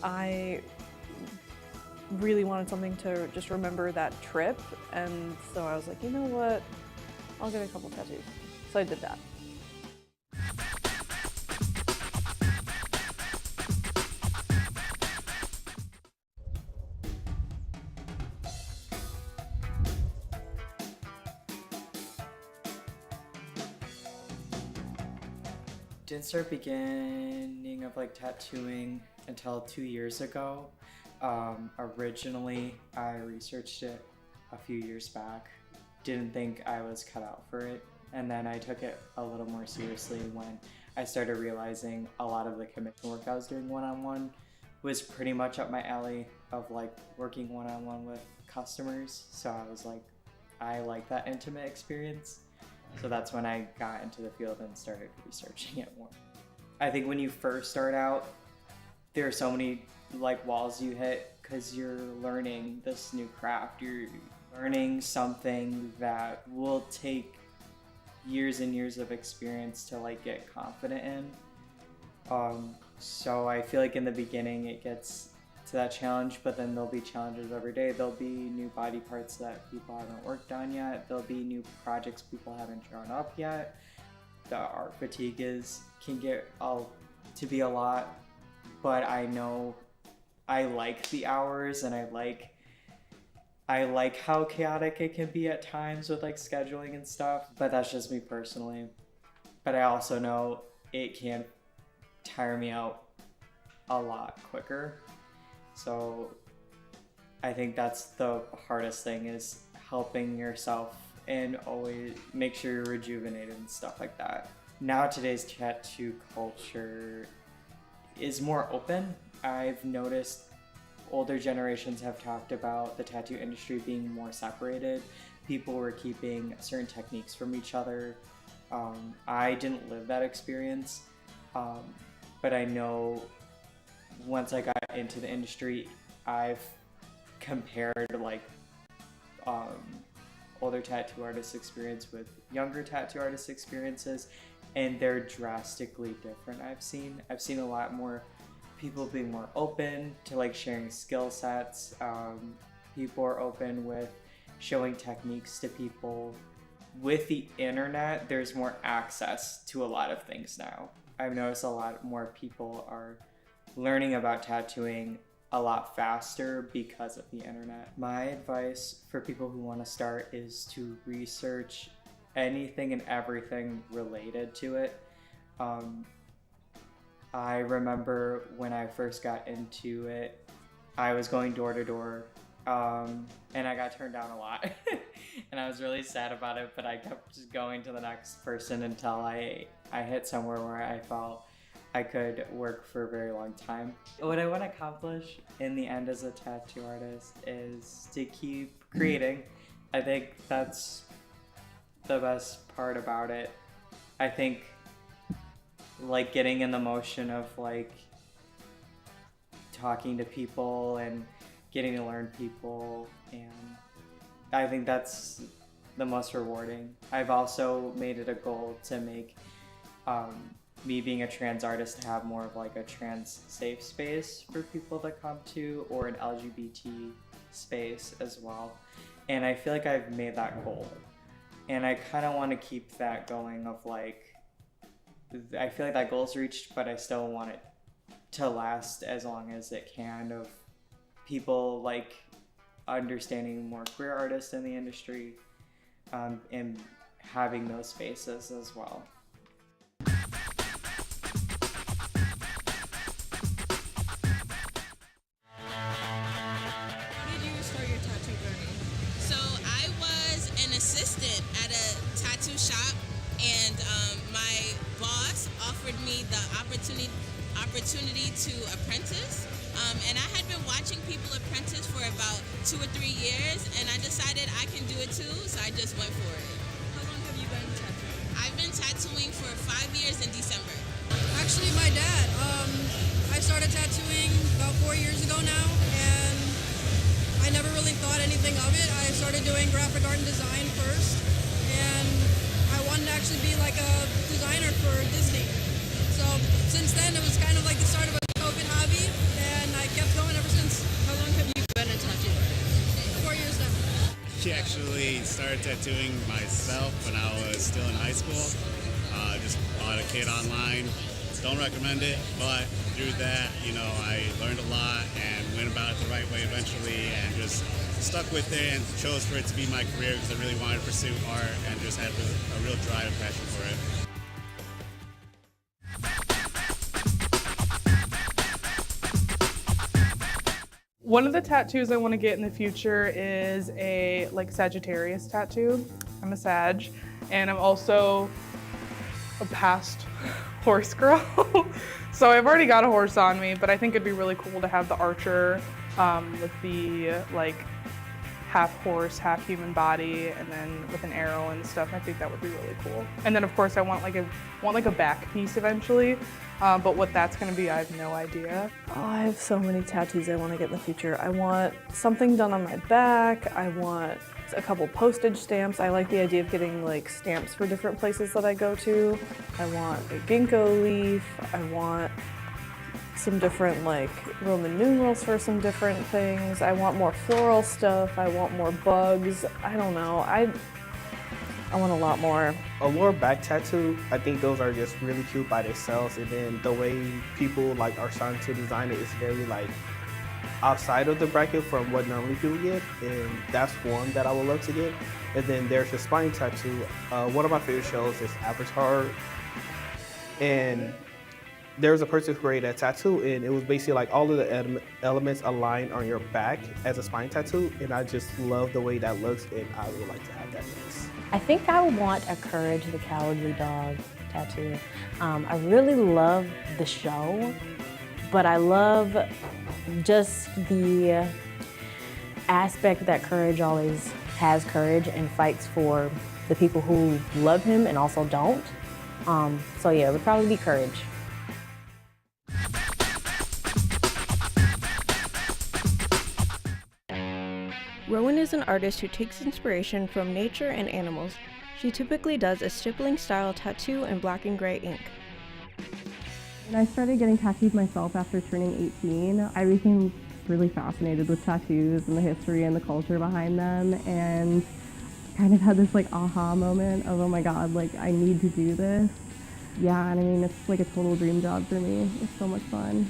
Speaker 18: I really wanted something to just remember that trip. And so I was like, you know what, I'll get a couple tattoos. So I did that.
Speaker 4: Didn't start beginning of like tattooing until 2 years ago. Originally, I researched it a few years back. Didn't think I was cut out for it, and then I took it a little more seriously when I started realizing a lot of the commission work I was doing one-on-one was pretty much up my alley of like working one-on-one with customers. So I was like, I like that intimate experience. So that's when I got into the field and started researching it more. I think when you first start out, there are so many like walls you hit because you're learning this new craft. You're learning something that will take years and years of experience to like get confident in. So I feel like in the beginning it gets to that challenge, but then there'll be challenges every day. There'll be new body parts that people haven't worked on yet. There'll be new projects people haven't drawn up yet. The art fatigue can get to be a lot, but I know I like the hours, and I like how chaotic it can be at times with like scheduling and stuff, but that's just me personally. But I also know it can tire me out a lot quicker. So I think that's the hardest thing, is helping yourself and always make sure you're rejuvenated and stuff like that. Now today's tattoo culture is more open. I've noticed older generations have talked about the tattoo industry being more separated. People were keeping certain techniques from each other. I didn't live that experience, but I know once I got into the industry, I've compared like older tattoo artists' experience with younger tattoo artists' experiences, and they're drastically different. I've seen a lot more people being more open to like sharing skill sets. People are open with showing techniques to people. With the internet, there's more access to a lot of things now. I've noticed a lot more people are learning about tattooing a lot faster because of the internet. My advice for people who want to start is to research anything and everything related to it. I remember when I first got into it, I was going door to door, and I got turned down a lot. And I was really sad about it, but I kept just going to the next person until I hit somewhere where I felt I could work for a very long time. What I want to accomplish in the end as a tattoo artist is to keep creating. I think that's the best part about it. I think like getting in the motion of like talking to people and getting to learn people, and I think that's the most rewarding. I've also made it a goal to make me being a trans artist to have more of like a trans safe space for people to come to, or an LGBT space as well. And I feel like I've made that goal. And I kind of want to keep that going of like, I feel like that goal's reached, but I still want it to last as long as it can, of people like understanding more queer artists in the industry, and having those spaces as well.
Speaker 20: So I was an assistant at a tattoo shop, and my boss offered me the opportunity to apprentice. And I had been watching people apprentice for about 2 or 3 years, and I decided I can do it too, so I just went for it.
Speaker 12: How long have you been tattooing?
Speaker 20: I've been tattooing for 5 years in December.
Speaker 12: Actually, my dad. I started tattooing about 4 years ago now, and I never really thought anything of it. I started doing graphic art and design first, and I wanted to actually be like a designer for Disney. So since then, it was kind of like the start of a COVID hobby, and I kept going ever since. How long have you been a tattoo artist? 4 years now.
Speaker 21: She actually started tattooing myself when I was still in high school. Just bought a kit online. Don't recommend it, but through that, I learned a lot and went about it the right way eventually, and just stuck with it and chose for it to be my career because I really wanted to pursue art and just had a real drive and passion for it.
Speaker 16: One of the tattoos I want to get in the future is a Sagittarius tattoo. I'm a Sag, and I'm also a past horse girl. So I've already got a horse on me, but I think it'd be really cool to have the archer with the half horse, half human body, and then with an arrow and stuff. I think that would be really cool. And then of course I want a back piece eventually, but what that's gonna be, I have no idea.
Speaker 18: Oh, I have so many tattoos I want to get in the future. I want something done on my back. I want a couple postage stamps. I like the idea of getting stamps for different places that I go to. I want a ginkgo leaf. I want some different Roman numerals for some different things. I want more floral stuff. I want more bugs. I don't know. I want a lot more.
Speaker 17: A lower back tattoo, I think those are just really cute by themselves, and then the way people are starting to design it is very outside of the bracket from what normally people get, and that's one that I would love to get. And then there's the spine tattoo. One of my favorite shows is Avatar, and there was a person who created a tattoo, and it was basically all of the elements aligned on your back as a spine tattoo, and I just love the way that looks, and I would like to have that next.
Speaker 24: I think I would want a Courage the Cowardly Dog tattoo. I really love the show, but I love just the aspect that Courage always has courage and fights for the people who love him and also don't. So yeah, it would probably be Courage.
Speaker 11: Rowan is an artist who takes inspiration from nature and animals. She typically does a stippling-style tattoo in black and gray ink.
Speaker 5: When I started getting tattoos myself after turning 18, I became really fascinated with tattoos and the history and the culture behind them, and kind of had this aha moment of, oh my god, I need to do this. Yeah, and I mean, it's a total dream job for me. It's so much fun.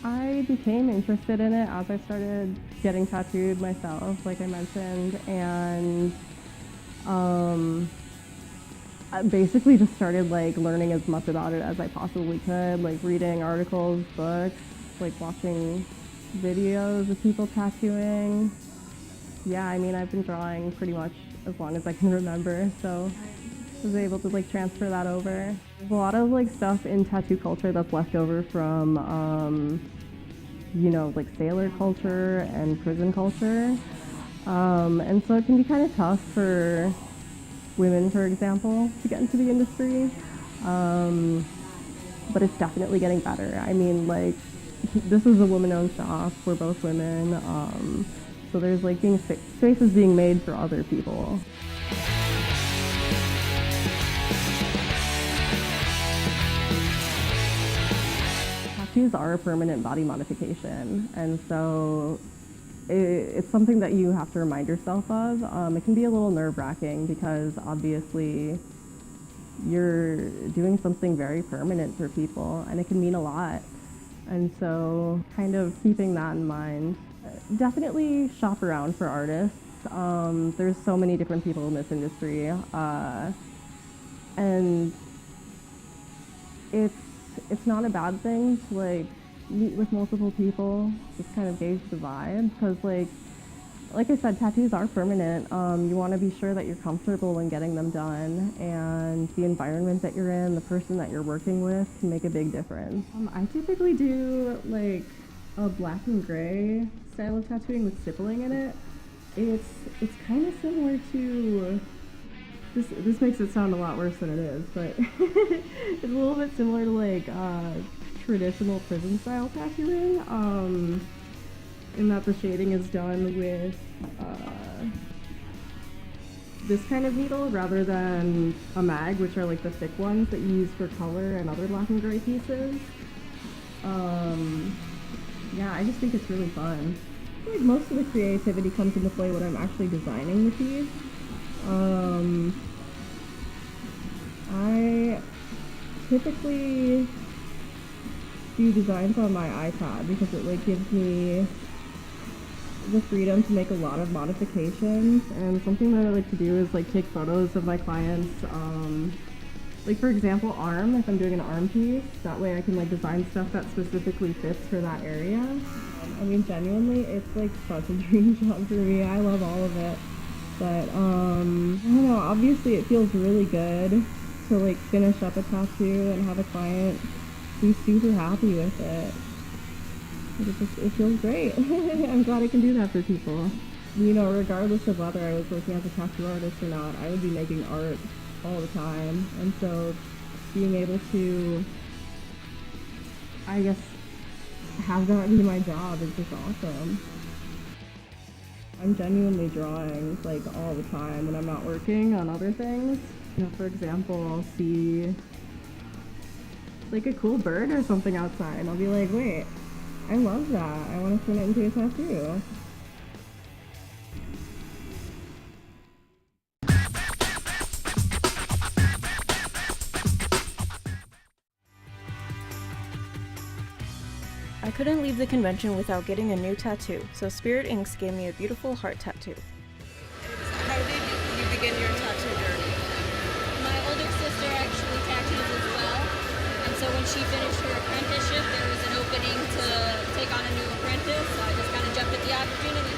Speaker 5: I became interested in it as I started getting tattooed myself, like I mentioned, and I basically just started learning as much about it as I possibly could, reading articles, books, watching videos of people tattooing. Yeah, I mean, I've been drawing pretty much as long as I can remember, so I was able to transfer that over. There's a lot of stuff in tattoo culture that's left over from sailor culture and prison culture. And so it can be kind of tough for women, for example, to get into the industry. But it's definitely getting better. I mean, this is a woman-owned shop. We're both women. So there's spaces being made for other people. Tattoos are a permanent body modification, and so it's something that you have to remind yourself of. It can be a little nerve-wracking because obviously you're doing something very permanent for people, and it can mean a lot. And so kind of keeping that in mind, Definitely shop around for artists. There's so many different people in this industry, and it's not a bad thing to like meet with multiple people, just kind of gauge the vibe, because like I said, tattoos are permanent. You want to be sure that you're comfortable when getting them done, and the environment that you're in, the person that you're working with can make a big difference. I typically do like a black and gray style of tattooing with stippling in it. It's kind of similar to this makes it sound a lot worse than it is, but it's a little bit similar to like traditional prison style tattooing. In that the shading is done with this kind of needle rather than a mag, which are like the thick ones that you use for color and other black and gray pieces. Yeah, I just think it's really fun. I feel like most of the creativity comes into play when I'm actually designing the piece. I typically do designs on my iPad because it like gives me the freedom to make a lot of modifications, and something that I like to do is like take photos of my clients, like for example arm, if I'm doing an arm piece, that way I can like design stuff that specifically fits for that area. I mean, genuinely it's like such a dream job for me. I love all of it, but I don't know, obviously it feels really good to like finish up a tattoo and have a client be super happy with it. It feels great. I'm glad I can do that for people. You know, regardless of whether I was working as a tattoo artist or not, I would be making art all the time. And so being able to, I guess, have that be my job is just awesome. I'm genuinely drawing like all the time when I'm not working on other things. You know, for example, I'll see like a cool bird or something outside and I'll be like, wait, I love that. I want to turn it into a tattoo.
Speaker 11: I couldn't leave the convention without getting a new tattoo, so Spirit Inks gave me a beautiful heart tattoo.
Speaker 6: How did you begin your tattoo journey? My older sister actually tattoos as well, and so when she finished her apprenticeship, there was an opening to take on a new apprentice, so I just kind of jumped at the opportunity.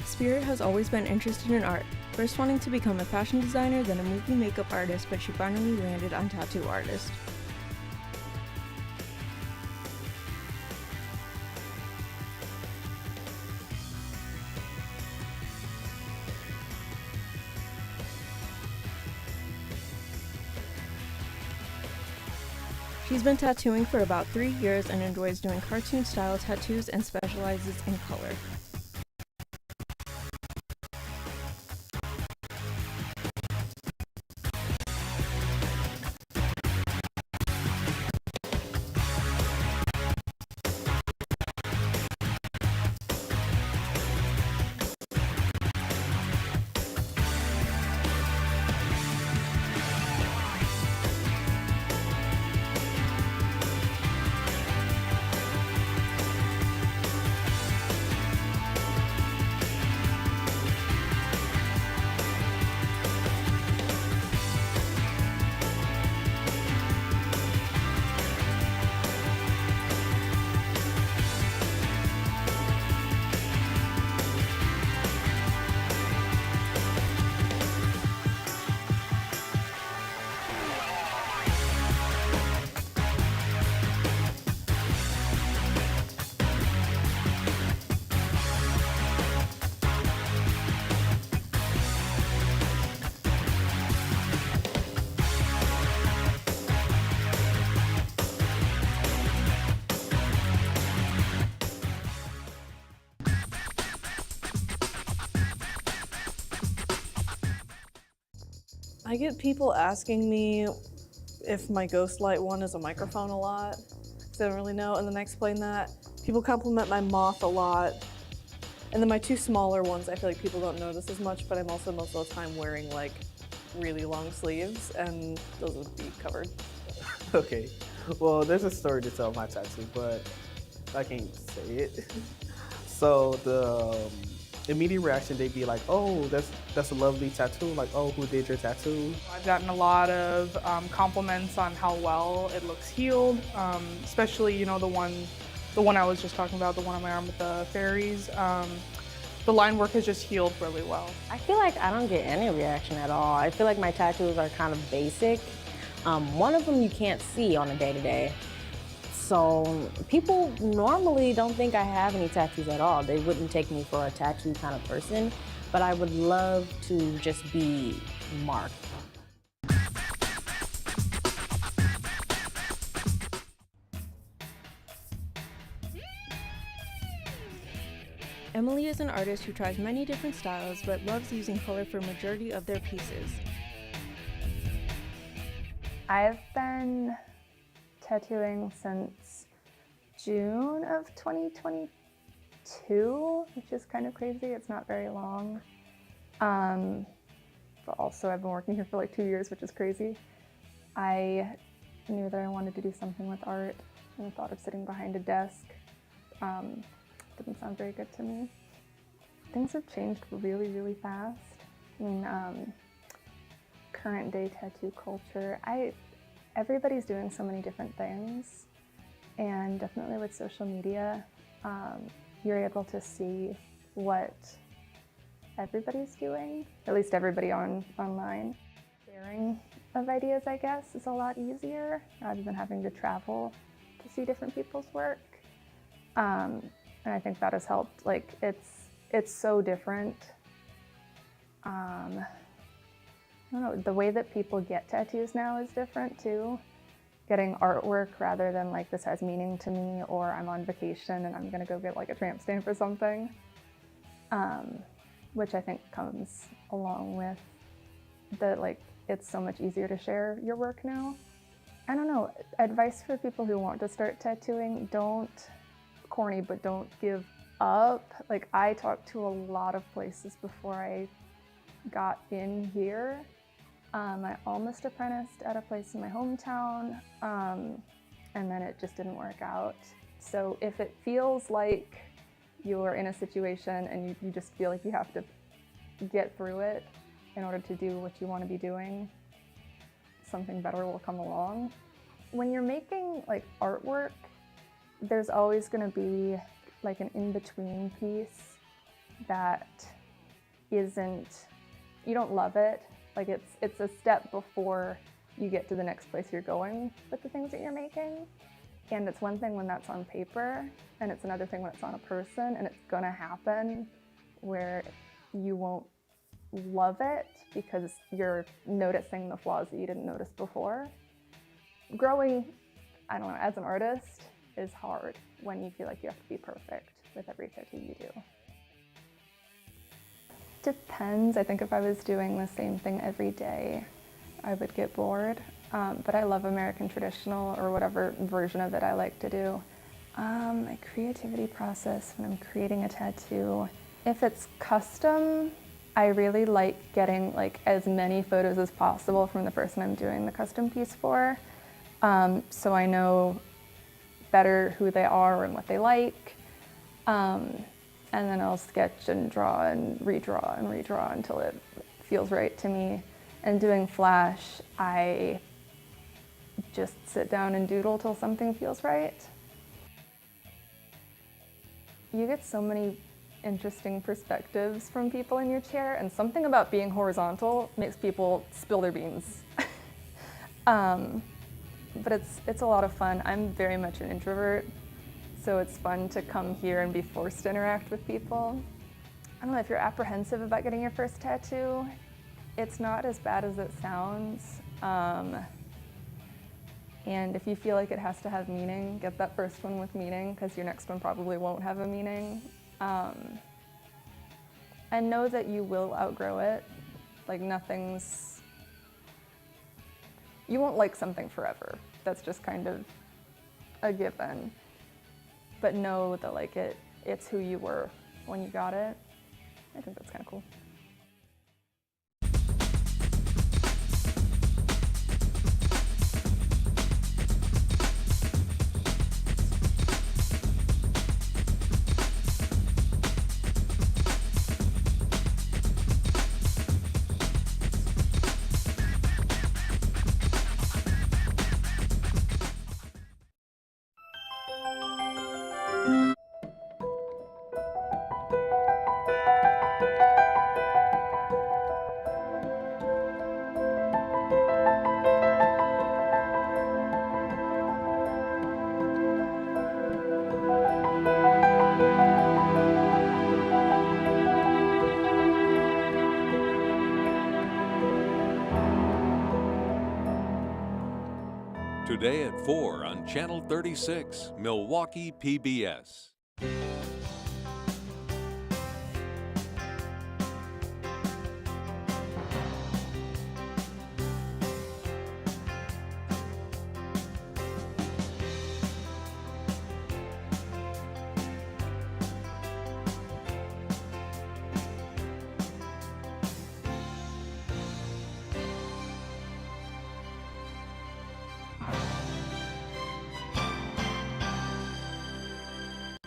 Speaker 11: Spirit has always been interested in art, first wanting to become a fashion designer, then a movie makeup artist, but she finally landed on tattoo artist. She's been tattooing for about 3 years and enjoys doing cartoon-style tattoos and specializes in color.
Speaker 18: I get people asking me if my ghost light one is a microphone a lot, because I don't really know, and then I explain that. People compliment my moth a lot. And then my two smaller ones, I feel like people don't notice as much, but I'm also most of the time wearing like really long sleeves, and those would be covered.
Speaker 17: Okay, well, there's a story to tell my tattoo, but I can't say it. So the immediate reaction, they'd be like, "Oh, that's a lovely tattoo." Like, "Oh, who did your tattoo?"
Speaker 16: I've gotten a lot of compliments on how well it looks healed, especially, you know, the one I was just talking about, the one on my arm with the fairies. The line work has just healed really well.
Speaker 24: I feel like I don't get any reaction at all. I feel like my tattoos are kind of basic. One of them you can't see on a day-to-day. So people normally don't think I have any tattoos at all. They wouldn't take me for a tattoo kind of person, but I would love to just be marked.
Speaker 11: Emily is an artist who tries many different styles but loves using color for majority of their pieces.
Speaker 8: I've been tattooing since June of 2022, which is kind of crazy. It's not very long. But also I've been working here for like 2 years, which is crazy. I knew that I wanted to do something with art, and the thought of sitting behind a desk didn't sound very good to me. Things have changed really, really fast. I mean, current day tattoo culture, everybody's doing so many different things, and definitely with social media, you're able to see what everybody's doing, at least everybody online. Sharing of ideas, I guess, is a lot easier rather than having to travel to see different people's work. And I think that has helped. Like, it's so different. I don't know, the way that people get tattoos now is different too. Getting artwork rather than like, this has meaning to me, or I'm on vacation and I'm gonna go get like a tramp stamp or something. Which I think comes along with the, like, it's so much easier to share your work now. I don't know, advice for people who want to start tattooing, corny, but don't give up. Like, I talked to a lot of places before I got in here. I almost apprenticed at a place in my hometown, and then it just didn't work out. So if it feels like you're in a situation and you just feel like you have to get through it in order to do what you want to be doing, something better will come along. When you're making like artwork, there's always going to be like an in-between piece that isn't, you don't love it. Like, it's a step before you get to the next place you're going with the things that you're making. And it's one thing when that's on paper, and it's another thing when it's on a person, and it's gonna happen where you won't love it because you're noticing the flaws that you didn't notice before. Growing, I don't know, as an artist is hard when you feel like you have to be perfect with every tattoo you do. Depends. I think if I was doing the same thing every day, I would get bored. But I love American traditional, or whatever version of it I like to do. My creativity process when I'm creating a tattoo, if it's custom, I really like getting like as many photos as possible from the person I'm doing the custom piece for, so I know better who they are and what they like. And then I'll sketch and draw and redraw until it feels right to me. And doing flash, I just sit down and doodle till something feels right. You get so many interesting perspectives from people in your chair, and something about being horizontal makes people spill their beans. But it's a lot of fun. I'm very much an introvert, so it's fun to come here and be forced to interact with people. I don't know, if you're apprehensive about getting your first tattoo, it's not as bad as it sounds. And if you feel like it has to have meaning, get that first one with meaning, because your next one probably won't have a meaning. And know that you will outgrow it. Like, you won't like something forever. That's just kind of a given. But know that like it's who you were when you got it. I think that's kind of cool.
Speaker 9: Today at 4 on Channel 36, Milwaukee PBS.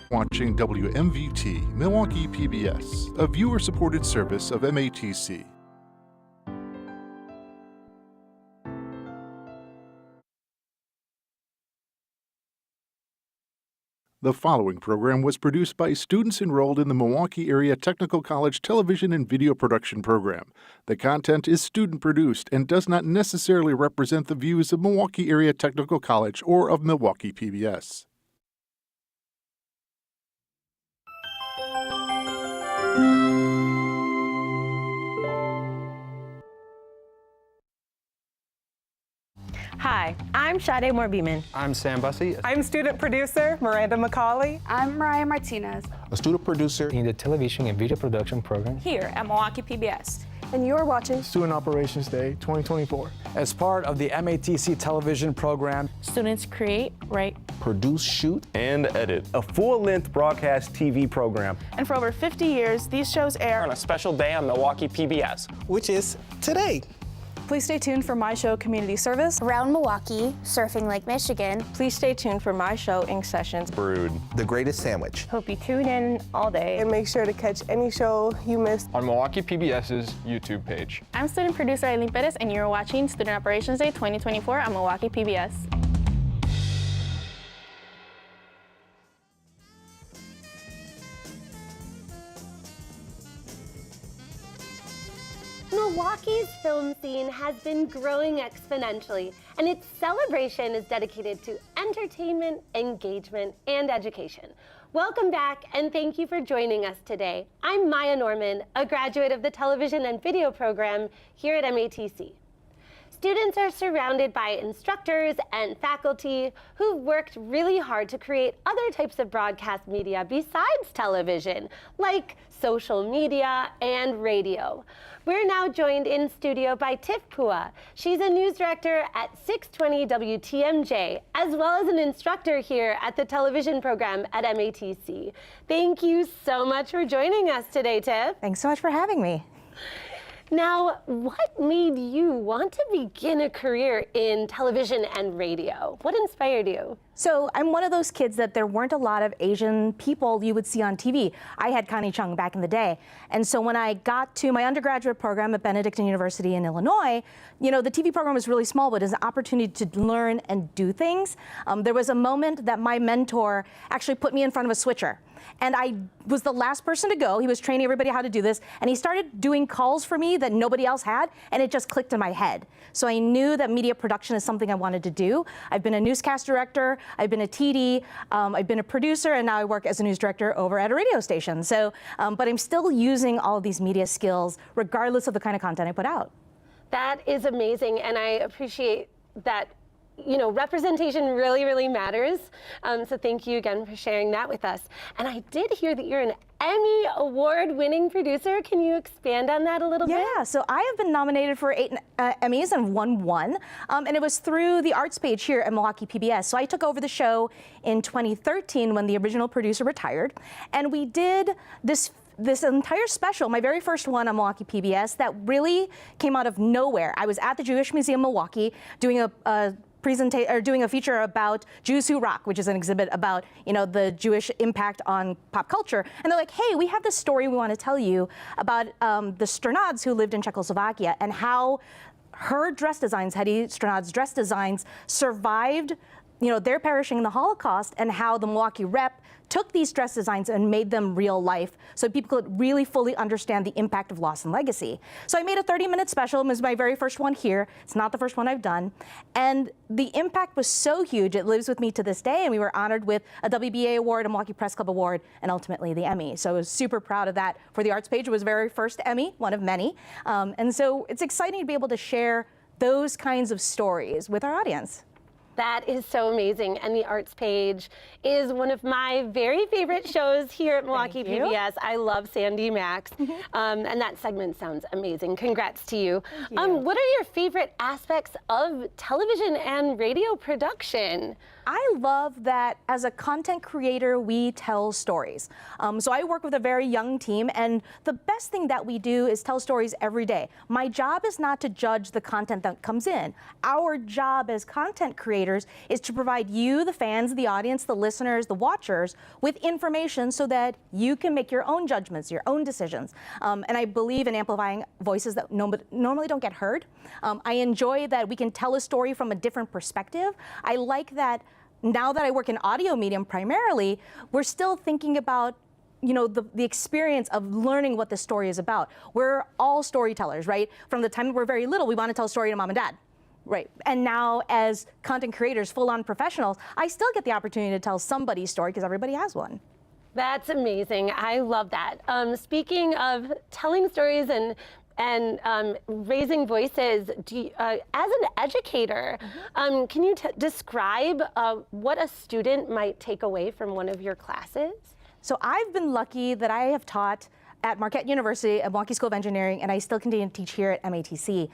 Speaker 19: Watching WMVT, Milwaukee PBS, a viewer-supported service of MATC. The following program was produced by students enrolled in the Milwaukee Area Technical College Television and Video Production Program. The content is student-produced and does not necessarily represent the views of Milwaukee Area Technical College or of Milwaukee PBS.
Speaker 24: Hi, I'm Sade Moore-Beamon.
Speaker 10: I'm Sam Bussey.
Speaker 13: I'm student producer Miranda McCauley.
Speaker 14: I'm Mariah Martinez,
Speaker 10: a student producer in the television and video production program
Speaker 14: here at Milwaukee PBS.
Speaker 13: And you're watching
Speaker 10: Student Operations Day 2024.
Speaker 23: As part of the MATC television program,
Speaker 14: students create, write,
Speaker 10: produce, shoot,
Speaker 23: and edit a full-length broadcast TV program.
Speaker 14: And for over 50 years, these shows air
Speaker 23: on a special day on Milwaukee PBS,
Speaker 10: which is today.
Speaker 14: Please stay tuned for my show, Community Service.
Speaker 25: Around Milwaukee, Surfing Lake Michigan.
Speaker 3: Please stay tuned for my show, Ink Sessions.
Speaker 23: Brood,
Speaker 10: The Greatest Sandwich.
Speaker 14: Hope you tune in all day.
Speaker 13: And make sure to catch any show you missed
Speaker 23: on Milwaukee PBS's YouTube page.
Speaker 14: I'm student producer Eileen Perez, and you're watching Student Operations Day 2024 on Milwaukee PBS.
Speaker 27: Milwaukee's film scene has been growing exponentially, and its celebration is dedicated to entertainment, engagement, and education. Welcome back, and thank you for joining us today. I'm Maya Norman, a graduate of the television and video program here at MATC. Students are surrounded by instructors and faculty who've worked really hard to create other types of broadcast media besides television, like social media and radio. We're now joined in studio by Tiff Pua. She's a news director at 620 WTMJ, as well as an instructor here at the television program at MATC. Thank you so much for joining us today, Tiff.
Speaker 24: Thanks so much for having me.
Speaker 27: Now, what made you want to begin a career in television and radio? What inspired you?
Speaker 24: So I'm one of those kids that there weren't a lot of Asian people you would see on TV. I had Connie Chung back in the day. And so when I got to my undergraduate program at Benedictine University in Illinois, you know, the TV program was really small, but it was an opportunity to learn and do things. There was a moment that my mentor actually put me in front of a switcher. And I was the last person to go. He was training everybody how to do this. And he started doing calls for me that nobody else had. And it just clicked in my head. So I knew that media production is something I wanted to do. I've been a newscast director. I've been a TD. I've been a producer. And now I work as a news director over at a radio station. So, but I'm still using all of these media skills regardless of the kind of content I put out.
Speaker 27: That is amazing. And I appreciate that. You know, representation really, really matters. So thank you again for sharing that with us. And I did hear that you're an Emmy award-winning producer. Can you expand on that a little bit?
Speaker 24: Yeah, so I have been nominated for 8 Emmys and won 1. And it was through the arts page here at Milwaukee PBS. So I took over the show in 2013 when the original producer retired. And we did this entire special, my very first one on Milwaukee PBS, that really came out of nowhere. I was at the Jewish Museum Milwaukee doing doing a feature about Jews Who Rock, which is an exhibit about, you know, the Jewish impact on pop culture. And they're like, hey, we have this story we want to tell you about the Strnads who lived in Czechoslovakia and how her dress designs, Hedy Strnad's dress designs, survived, you know, their perishing in the Holocaust, and how the Milwaukee Rep took these dress designs and made them real life so people could really fully understand the impact of loss and legacy. So I made a 30-minute special. It was my very first one here. It's not the first one I've done. And the impact was so huge, it lives with me to this day, and we were honored with a WBA award, a Milwaukee Press Club award, and ultimately the Emmy. So I was super proud of that. For the arts page, it was very first Emmy, one of many. And so it's exciting to be able to share those kinds of stories with our audience.
Speaker 27: That is so amazing. And the arts page is one of my very favorite shows here at Milwaukee PBS. I love Sandy Max. And that segment sounds amazing. Congrats to you. What are your favorite aspects of television and radio production?
Speaker 1: I love that as a content creator, we tell stories. So I work with a very young team, and the best thing that we do is tell stories every day. My job is not to judge the content that comes in. Our job as content creators is to provide you, the fans, the audience, the listeners, the watchers, with information so that you can make your own judgments, your own decisions. And I believe in amplifying voices that normally don't get heard. I enjoy that we can tell a story from a different perspective. I like that now that I work in audio medium primarily, we're still thinking about the experience of learning what the story is about. We're all storytellers, right? From the time we're very little, we want to tell a story to mom and dad. Right. And now as content creators, full-on professionals, I still get the opportunity to tell somebody's story because everybody has one.
Speaker 27: That's amazing. I love that. Speaking of telling stories and raising voices, as an educator, can you describe what a student might take away from one of your classes?
Speaker 1: So I've been lucky that I have taught at Marquette University at Milwaukee School of Engineering, and I still continue to teach here at MATC.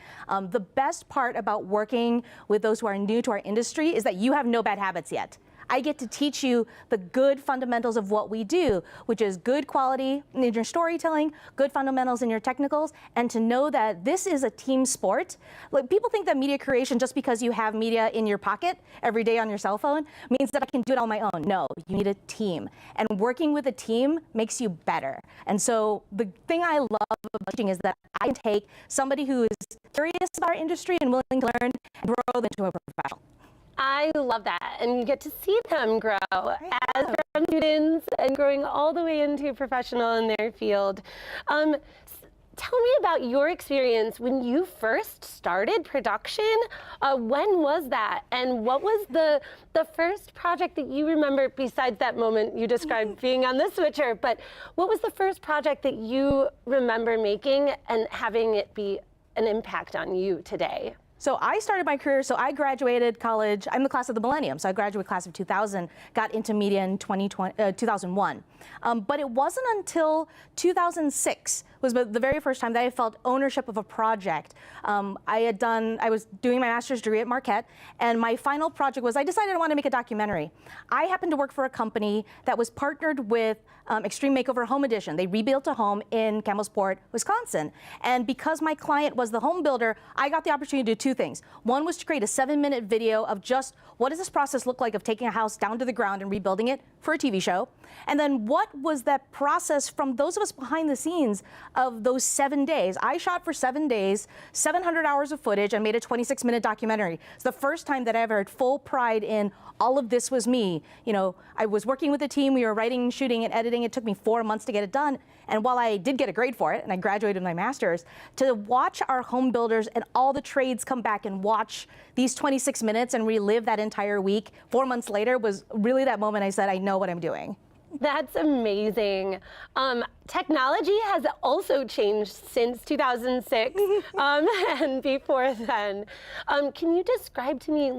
Speaker 1: The best part about working with those who are new to our industry is that you have no bad habits yet. I get to teach you the good fundamentals of what we do, which is good quality in your storytelling, good fundamentals in your technicals, and to know that this is a team sport. Like, people think that media creation, just because you have media in your pocket every day on your cell phone, means that I can do it on my own. No, you need a team. And working with a team makes you better. And so the thing I love about teaching is that I can take somebody who is curious about our industry and willing to learn and grow them into a professional.
Speaker 27: I love that, and you get to see them grow as students and growing all the way into a professional in their field. Tell me about your experience when you first started production. When was that, and what was the first project that you remember, besides that moment you described being on the switcher, but what was the first project that you remember making and having it be an impact on you today?
Speaker 1: So I started my career, so I graduated college, I'm the class of the millennium, so I graduated class of 2000, got into media in 2001. But it wasn't until 2006 was the very first time that I felt ownership of a project. I was doing my master's degree at Marquette, and my final project was, I decided I wanted to make a documentary. I happened to work for a company that was partnered with Extreme Makeover Home Edition. They rebuilt a home in Campbellsport, Wisconsin. And because my client was the home builder, I got the opportunity to do two things. One was to create a 7-minute video of just what does this process look like of taking a house down to the ground and rebuilding it for a TV show. And then what was that process from those of us behind the scenes of those 7 days. I shot for 7 days, 700 hours of footage, and made a 26-minute documentary. It's the first time that I ever had full pride in all of this was me. I was working with a team, we were writing, shooting, and editing. It took me 4 months to get it done. And while I did get a grade for it, and I graduated with my master's, to watch our home builders and all the trades come back and watch these 26 minutes and relive that entire week 4 months later was really that moment I said, I know what I'm doing.
Speaker 27: That's amazing. Technology has also changed since 2006 and before then. Can you describe to me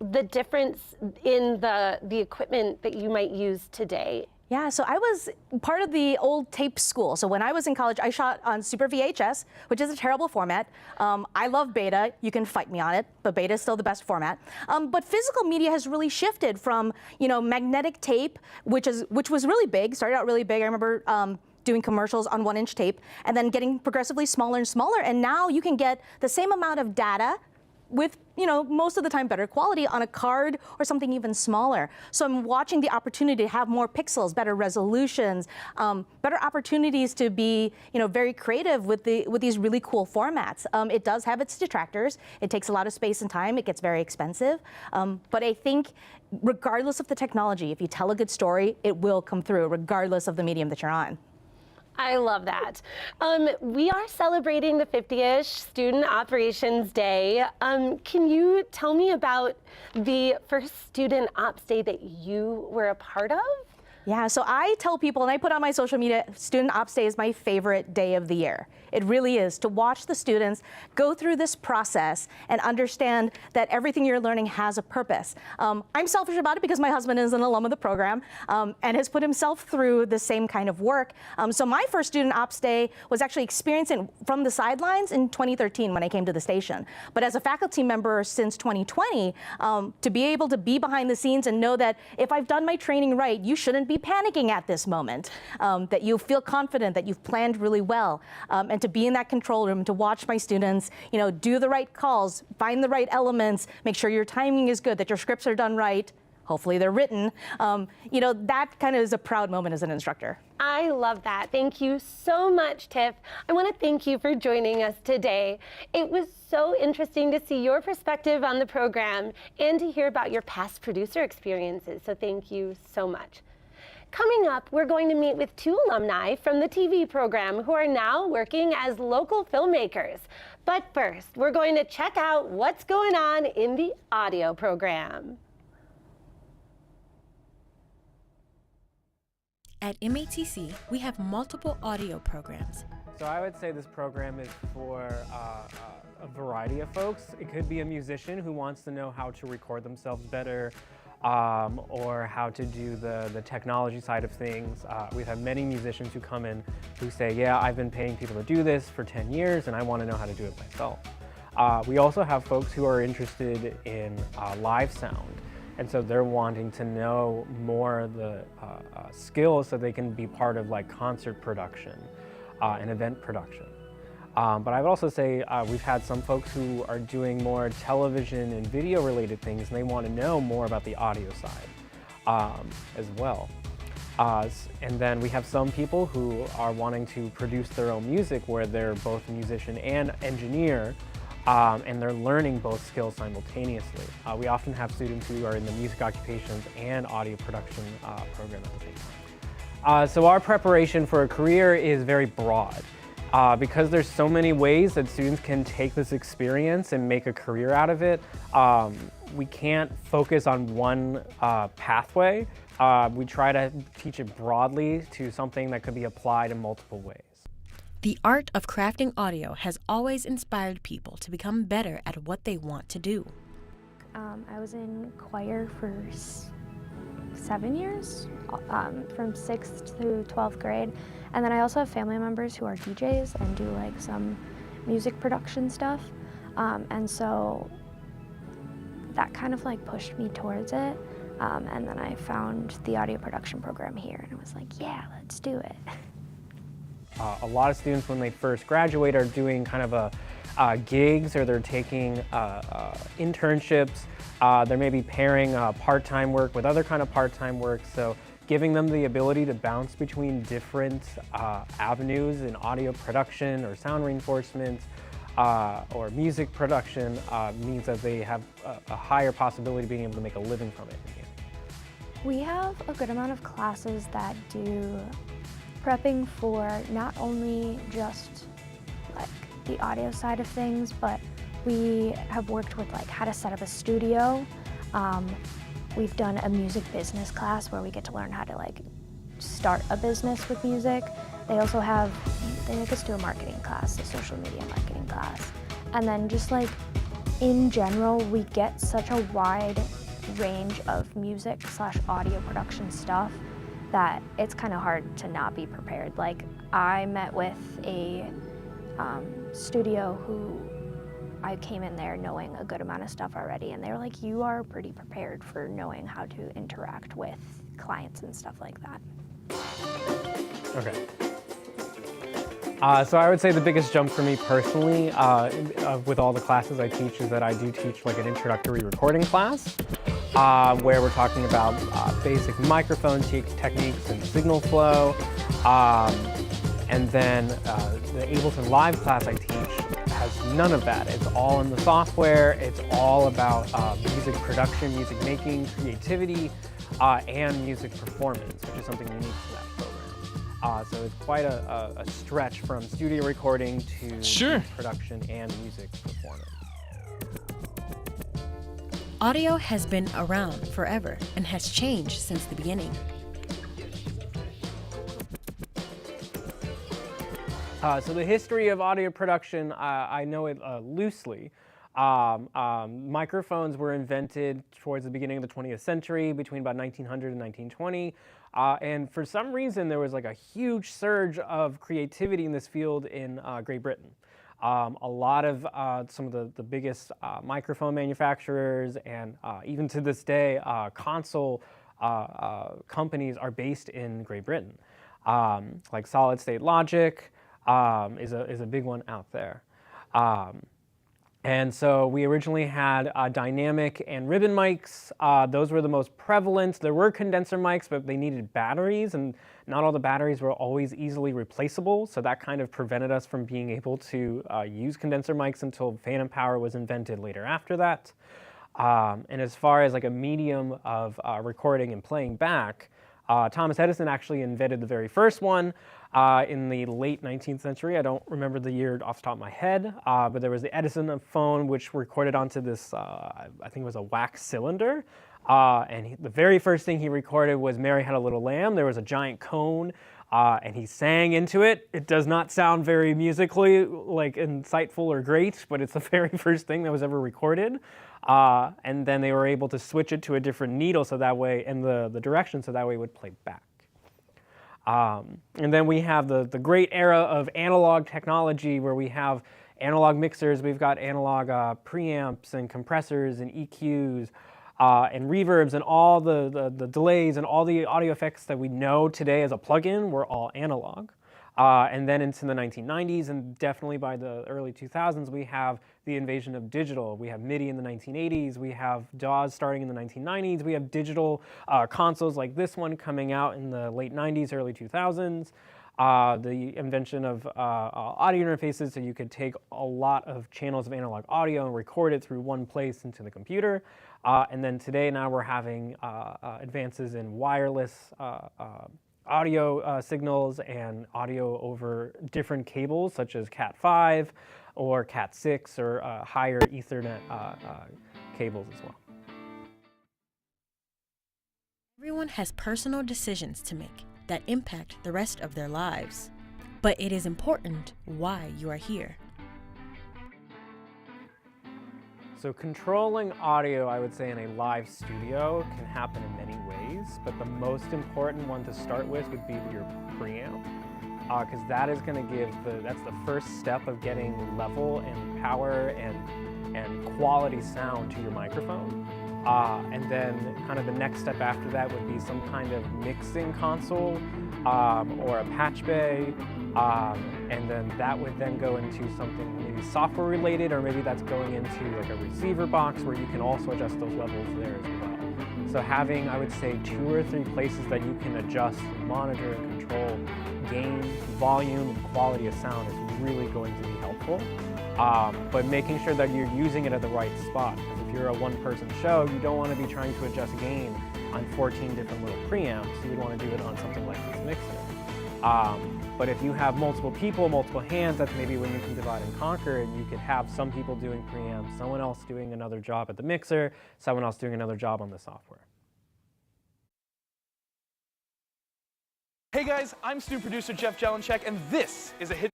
Speaker 27: the difference in the equipment that you might use today?
Speaker 1: Yeah, so I was part of the old tape school. So when I was in college, I shot on Super VHS, which is a terrible format. I love Beta. You can fight me on it, but Beta is still the best format. But physical media has really shifted from, magnetic tape, which was really big, started out really big. I remember doing commercials on 1-inch tape, and then getting progressively smaller and smaller. And now you can get the same amount of data with, most of the time better quality on a card or something even smaller. So I'm watching the opportunity to have more pixels, better resolutions, better opportunities to be, very creative with these really cool formats. It does have its detractors. It takes a lot of space and time. It gets very expensive. But I think regardless of the technology, if you tell a good story, it will come through regardless of the medium that you're on.
Speaker 27: I love that. We are celebrating the 50th Student Operations Day. Can you tell me about the first Student Ops Day that you were a part of?
Speaker 1: Yeah, so I tell people, and I put on my social media, Student Ops Day is my favorite day of the year. It really is, to watch the students go through this process and understand that everything you're learning has a purpose. I'm selfish about it because my husband is an alum of the program and has put himself through the same kind of work. So my first Student Ops Day was actually experiencing from the sidelines in 2013 when I came to the station. But as a faculty member since 2020, to be able to be behind the scenes and know that if I've done my training right, you shouldn't be panicking at this moment, that you feel confident that you've planned really well, and to be in that control room, to watch my students, do the right calls, find the right elements, make sure your timing is good, that your scripts are done right, hopefully they're written. That kind of is a proud moment as an instructor.
Speaker 27: I love that. Thank you so much, Tiff. I want to thank you for joining us today. It was so interesting to see your perspective on the program and to hear about your past producer experiences, so thank you so much. Coming up, we're going to meet with 2 alumni from the TV program who are now working as local filmmakers. But first, we're going to check out what's going on in the audio program.
Speaker 2: At MATC, we have multiple audio programs.
Speaker 4: So I would say this program is for a variety of folks. It could be a musician who wants to know how to record themselves better, or how to do the technology side of things. We've had many musicians who come in who say, yeah, I've been paying people to do this for 10 years and I want to know how to do it myself. We also have folks who are interested in live sound. And so they're wanting to know more of the skills so they can be part of like concert production and event production. But I would also say we've had some folks who are doing more television and video related things and they want to know more about the audio side as well. And then we have some people who are wanting to produce their own music where they're both a musician and engineer, and they're learning both skills simultaneously. We often have students who are in the music occupations and audio production program at the same time. So our preparation for a career is very broad. Because there's so many ways that students can take this experience and make a career out of it, we can't focus on one pathway. We try to teach it broadly to something that could be applied in multiple ways.
Speaker 2: The art of crafting audio has always inspired people to become better at what they want to do.
Speaker 7: I was in choir for 7 years, from 6th to 12th grade. And then I also have family members who are DJs and do like some music production stuff. And so that kind of like pushed me towards it. And then I found the audio production program here and I was like, yeah, let's do it.
Speaker 4: A lot of students when they first graduate are doing kind of gigs, or they're taking internships. They're maybe pairing part-time work with other kind of part-time work. So giving them the ability to bounce between different avenues in audio production or sound reinforcement or music production means that they have a higher possibility of being able to make a living from it.
Speaker 7: We have a good amount of classes that do prepping for not only just like the audio side of things, but we have worked with like how to set up a studio. We've done a music business class where we get to learn how to like start a business with music. They also they make us do a marketing class, a social media marketing class. And then just like in general, we get such a wide range of music / audio production stuff that it's kind of hard to not be prepared. Like I met with a studio who I came in there knowing a good amount of stuff already, and they were like, you are pretty prepared for knowing how to interact with clients and stuff like that.
Speaker 4: Okay. So I would say the biggest jump for me personally with all the classes I teach is that I do teach like an introductory recording class where we're talking about basic microphone techniques and signal flow. And then the Ableton Live class I teach has none of that. It's all in the software. It's all about music production, music making, creativity, and music performance, which is something unique to that program. So it's quite a stretch from studio recording to production and music performance.
Speaker 2: Audio has been around forever and has changed since the beginning.
Speaker 4: So the history of audio production, I know it loosely. Microphones were invented towards the beginning of the 20th century, between about 1900 and 1920. And for some reason, there was like a huge surge of creativity in this field in Great Britain. A lot of some of the biggest microphone manufacturers and even to this day, console companies are based in Great Britain. Like Solid State Logic is a big one out there. And so we originally had dynamic and ribbon mics. Those were the most prevalent. There were condenser mics, but they needed batteries, and not all the batteries were always easily replaceable, so that kind of prevented us from being able to use condenser mics until phantom power was invented later after that. And as far as like a medium of recording and playing back, Thomas Edison actually invented the very first one in the late 19th century. I don't remember the year off the top of my head, but there was the Edison phone, which recorded onto this, I think it was a wax cylinder. And the very first thing he recorded was Mary Had a Little Lamb. There was a giant cone, and he sang into it. It does not sound very musically like insightful or great, but it's the very first thing that was ever recorded. And then they were able to switch it to a different needle so that way, and the direction so that way it would play back. And then we have the great era of analog technology where we have analog mixers, we've got analog preamps and compressors and EQs and reverbs, and all the delays and all the audio effects that we know today as a plugin were all analog. And then into the 1990s and definitely by the early 2000s, we have the invasion of digital. We have MIDI in the 1980s, we have DAWs starting in the 1990s, we have digital consoles like this one coming out in the late 90s, early 2000s. The invention of audio interfaces, so you could take a lot of channels of analog audio and record it through one place into the computer. And then today now we're having advances in wireless audio signals and audio over different cables such as Cat5 or Cat6 or higher Ethernet cables as well.
Speaker 2: Everyone has personal decisions to make that impact the rest of their lives. But it is important why you are here.
Speaker 4: So controlling audio, I would say, in a live studio can happen in many ways, but the most important one to start with would be your preamp, because that is going to give that's the first step of getting level and power and quality sound to your microphone. And then kind of the next step after that would be some kind of mixing console or a patch bay. And then that would then go into something maybe software related, or maybe that's going into like a receiver box where you can also adjust those levels there as well. So having, I would say, 2 or 3 places that you can adjust, monitor, and control gain, volume, and quality of sound is really going to be helpful. But making sure that you're using it at the right spot. Because if you're a one-person show, you don't want to be trying to adjust gain on 14 different little preamps. You would want to do it on something like this mixer. But if you have multiple people, multiple hands, that's maybe when you can divide and conquer, and you could have some people doing preamps, someone else doing another job at the mixer, someone else doing another job on the software.
Speaker 5: Hey guys, I'm student producer Jeff Jelenchek, and this is a Hidden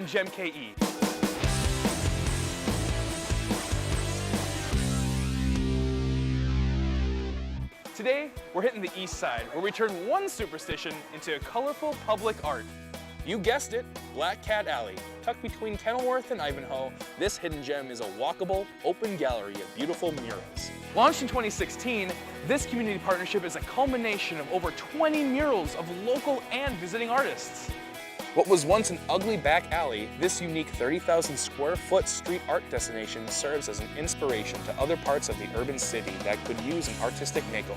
Speaker 5: Gem KE. Today, we're hitting the east side, where we turn one superstition into a colorful public art. You guessed it, Black Cat Alley. Tucked between Kenilworth and Ivanhoe, this hidden gem is a walkable, open gallery of beautiful murals. Launched in 2016, this community partnership is a culmination of over 20 murals of local and visiting artists. What was once an ugly back alley, this unique 30,000 square foot street art destination serves as an inspiration to other parts of the urban city that could use an artistic makeover.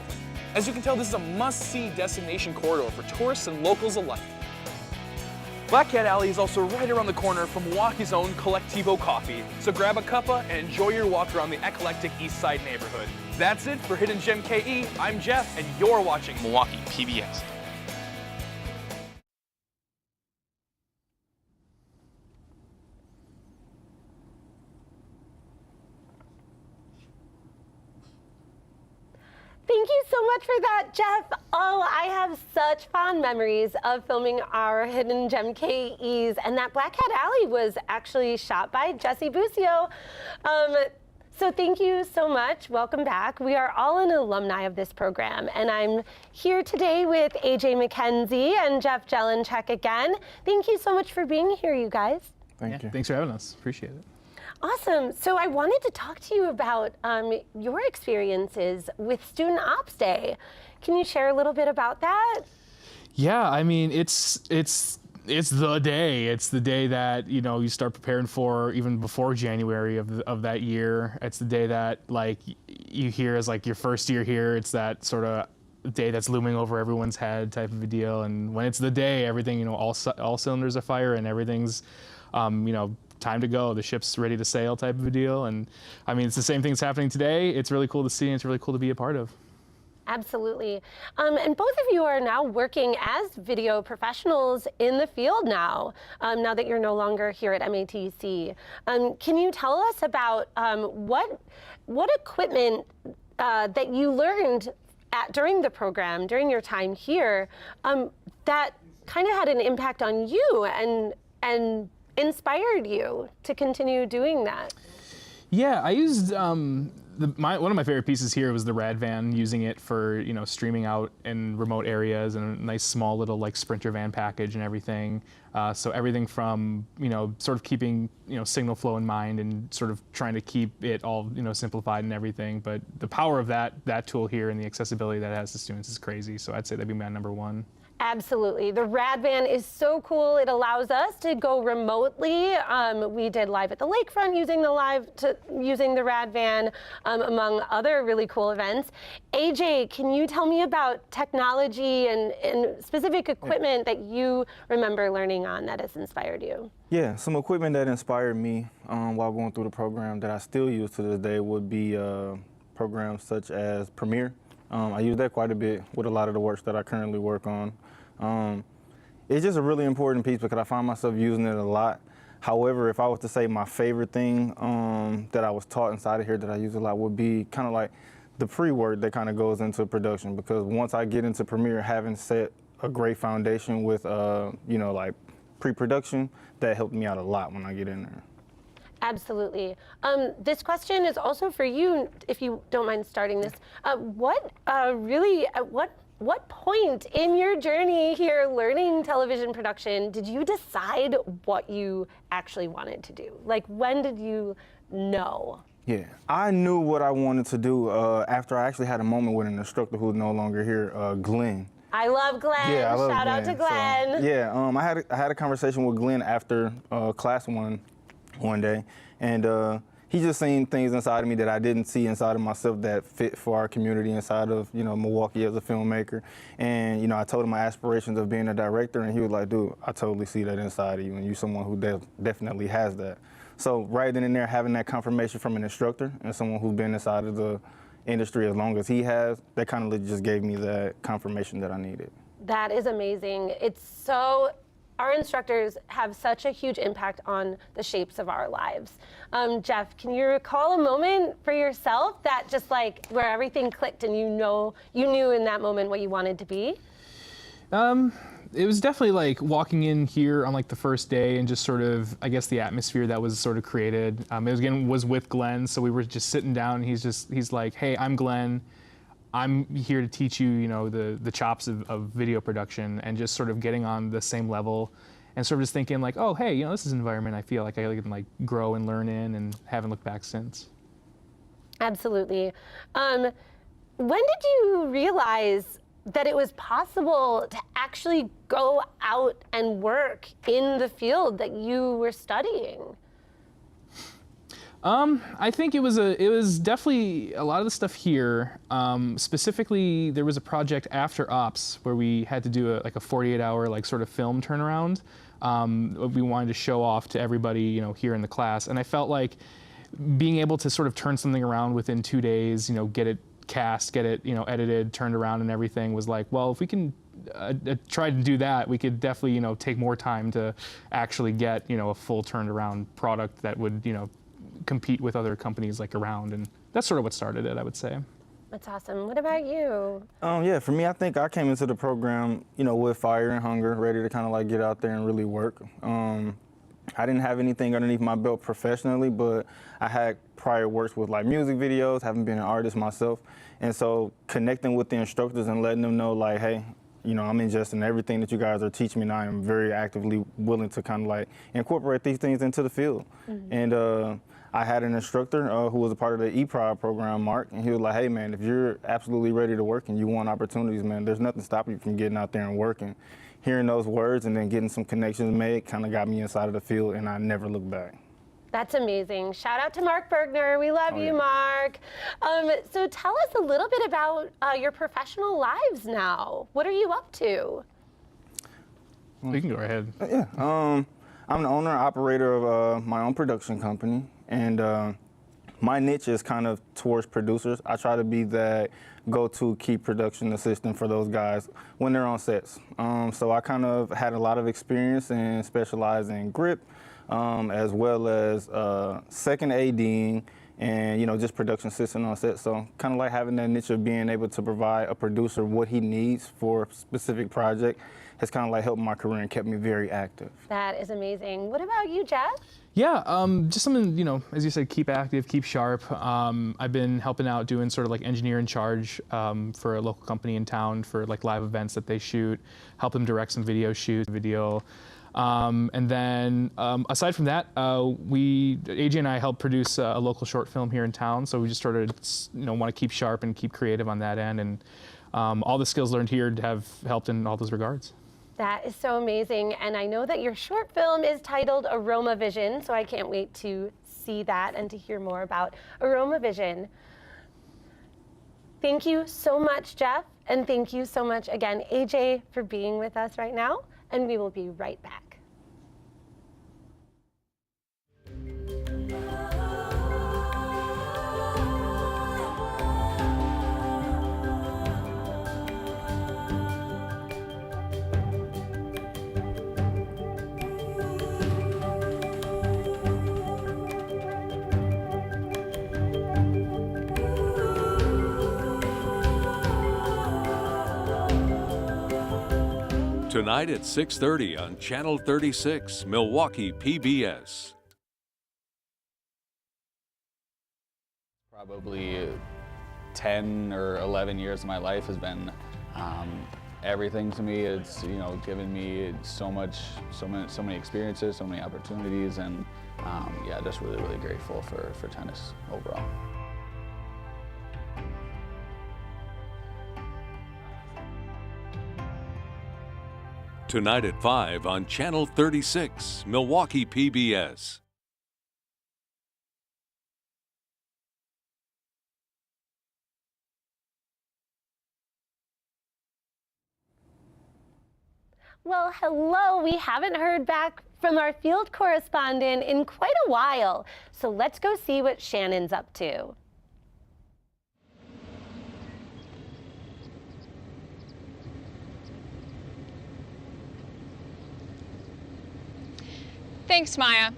Speaker 5: As you can tell, this is a must-see destination corridor for tourists and locals alike. Black Cat Alley is also right around the corner from Milwaukee's own Collectivo Coffee, so grab a cuppa and enjoy your walk around the eclectic East Side neighborhood. That's it for Hidden Gem KE. I'm Jeff, and you're watching Milwaukee PBS.
Speaker 27: Thank you so much for that, Jeff. Oh, I have such fond memories of filming our Hidden Gem KEs, and that Black Cat Alley was actually shot by Jesse Busio. So thank you so much. Welcome back. We are all an alumni of this program, and I'm here today with AJ McKenzie and Jeff Jelenchek again. Thank you so much for being here, you guys.
Speaker 6: Thank you. Thanks for having us. Appreciate it.
Speaker 27: Awesome. So I wanted to talk to you about your experiences with Student Ops Day. Can you share a little bit about that?
Speaker 6: Yeah, I mean, it's the day. It's the day that, you know, you start preparing for even before January of that year. It's the day that, like, you hear as like your first year here. It's that sort of day that's looming over everyone's head type of a deal. And when it's the day, everything, you know, all cylinders are firing and everything's, you know, time to go. The ship's ready to sail type of a deal. And I mean, it's the same thing that's happening today. It's really cool to see, and it's really cool to be a part of.
Speaker 27: Absolutely. And both of you are now working as video professionals in the field now, now that you're no longer here at MATC. Can you tell us about what equipment that you learned during the program, during your time here, that kind of had an impact on you and inspired you to continue doing that?
Speaker 6: Yeah, I used one of my favorite pieces here was the rad van, using it for, you know, streaming out in remote areas, and a nice small little like Sprinter van package and everything. So everything from, you know, sort of keeping, you know, signal flow in mind and sort of trying to keep it all, you know, simplified and everything. But the power of that tool here and the accessibility that it has to students is crazy. So I'd say that'd be my number one.
Speaker 27: Absolutely. The rad van is so cool. It allows us to go remotely. We did live at the lakefront using the rad van, among other really cool events. AJ, can you tell me about technology and specific equipment that you remember learning on that has inspired you?
Speaker 12: Yeah, some equipment that inspired me while going through the program that I still use to this day would be programs such as Premiere. I use that quite a bit with a lot of the works that I currently work on. It's just a really important piece because I find myself using it a lot. However, if I was to say my favorite thing that I was taught inside of here that I use a lot would be kind of like the pre-work that kind of goes into production, because once I get into Premiere, having set a great foundation with, you know, like pre-production, that helped me out a lot when I get in there.
Speaker 27: Absolutely. This question is also for you, if you don't mind starting this. What point in your journey here learning television production did you decide what you actually wanted to do? Like, when did you know?
Speaker 12: Yeah, I knew what I wanted to do after I actually had a moment with an instructor who's no longer here, Glenn.
Speaker 27: I love Glenn.
Speaker 12: Yeah, I love
Speaker 27: Shout out to Glenn.
Speaker 12: So, yeah, I had a conversation with Glenn after class one day, and he just seen things inside of me that I didn't see inside of myself that fit for our community inside of, you know, Milwaukee as a filmmaker. And, you know, I told him my aspirations of being a director, and he was like, dude, I totally see that inside of you, and you're someone who definitely has that. So right then and there, having that confirmation from an instructor and someone who's been inside of the industry as long as he has, that kind of just gave me that confirmation that I needed.
Speaker 27: That is amazing. Our instructors have such a huge impact on the shapes of our lives. Jeff, can you recall a moment for yourself that just like where everything clicked and you knew in that moment what you wanted to be?
Speaker 6: It was definitely like walking in here on like the first day and just sort of, I guess, the atmosphere that was sort of created. It was with Glenn, so we were just sitting down, and he's like, hey, I'm Glenn. I'm here to teach you, you know, the chops of video production, and just sort of getting on the same level, and sort of just thinking like, oh, hey, you know, this is an environment I feel like I can like grow and learn in, and haven't looked back since.
Speaker 27: Absolutely. When did you realize that it was possible to actually go out and work in the field that you were studying?
Speaker 6: I think it was definitely a lot of the stuff here. Specifically, there was a project after ops where we had to do a 48-hour like sort of film turnaround. We wanted to show off to everybody, you know, here in the class, and I felt like being able to sort of turn something around within 2 days, you know, get it cast, get it, you know, edited, turned around, and everything was like, well, if we can try to do that, we could definitely, you know, take more time to actually get, you know, a full turned around product that would, you know, compete with other companies like around, and that's sort of what started it, I would say.
Speaker 27: That's awesome. What about you?
Speaker 12: Yeah, for me, I think I came into the program, you know, with fire and hunger, ready to kind of like get out there and really work. I didn't have anything underneath my belt professionally, but I had prior works with like music videos, having been an artist myself. And so connecting with the instructors and letting them know like, hey, you know, I'm ingesting everything that you guys are teaching me, and I am very actively willing to kind of like incorporate these things into the field. And I had an instructor who was a part of the eProd program, Mark, and he was like, hey man, if you're absolutely ready to work and you want opportunities, man, there's nothing stopping you from getting out there and working. Hearing those words and then getting some connections made kind of got me inside of the field, and I never looked back.
Speaker 27: That's amazing. Shout out to Mark Bergner. We love you, Mark. So tell us a little bit about your professional lives now. What are you up to?
Speaker 6: You can go ahead.
Speaker 12: Yeah, I'm the owner and operator of my own production company, and my niche is kind of towards producers. I try to be that go-to key production assistant for those guys when they're on sets. So I kind of had a lot of experience and specialize in grip, as well as second ADing and, you know, just production assistant on set. So kind of like having that niche of being able to provide a producer what he needs for a specific project has kind of like helped my career and kept me very active.
Speaker 27: That is amazing. What about you, Jeff?
Speaker 6: Yeah, just something, you know, as you said, keep active, keep sharp. I've been helping out doing sort of like engineer in charge for a local company in town for like live events that they shoot, help them direct some video shoots, and then aside from that, AJ and I helped produce a local short film here in town. So we just started, you know, want to keep sharp and keep creative on that end. And all the skills learned here have helped in all those regards.
Speaker 27: That is so amazing. And I know that your short film is titled Aroma Vision, so I can't wait to see that and to hear more about Aroma Vision. Thank you so much, Jeff. And thank you so much again, AJ, for being with us right now. And we will be right back.
Speaker 9: Tonight at 6:30 on Channel 36, Milwaukee PBS.
Speaker 15: Probably 10 or 11 years of my life has been everything to me. It's, you know, given me so many experiences, so many opportunities, and yeah, just really, really grateful for tennis overall.
Speaker 9: Tonight at 5 on Channel 36, Milwaukee PBS.
Speaker 27: Well, hello. We haven't heard back from our field correspondent in quite a while. So let's go see what Shannon's up to.
Speaker 17: Thanks, Maya.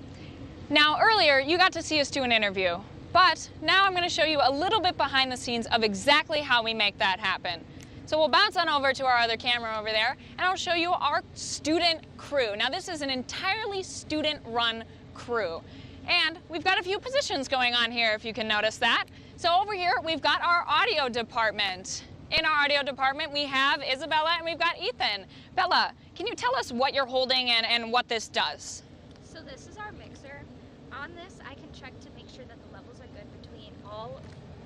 Speaker 17: Now, earlier, you got to see us do an interview, but now I'm going to show you a little bit behind the scenes of exactly how we make that happen. So we'll bounce on over to our other camera over there, and I'll show you our student crew. Now, this is an entirely student-run crew, and we've got a few positions going on here, if you can notice that. So over here, we've got our audio department. In our audio department, we have Isabella and we've got Ethan. Bella, can you tell us what you're holding and what this does?
Speaker 18: So this is our mixer. On this, I can check to make sure that the levels are good between all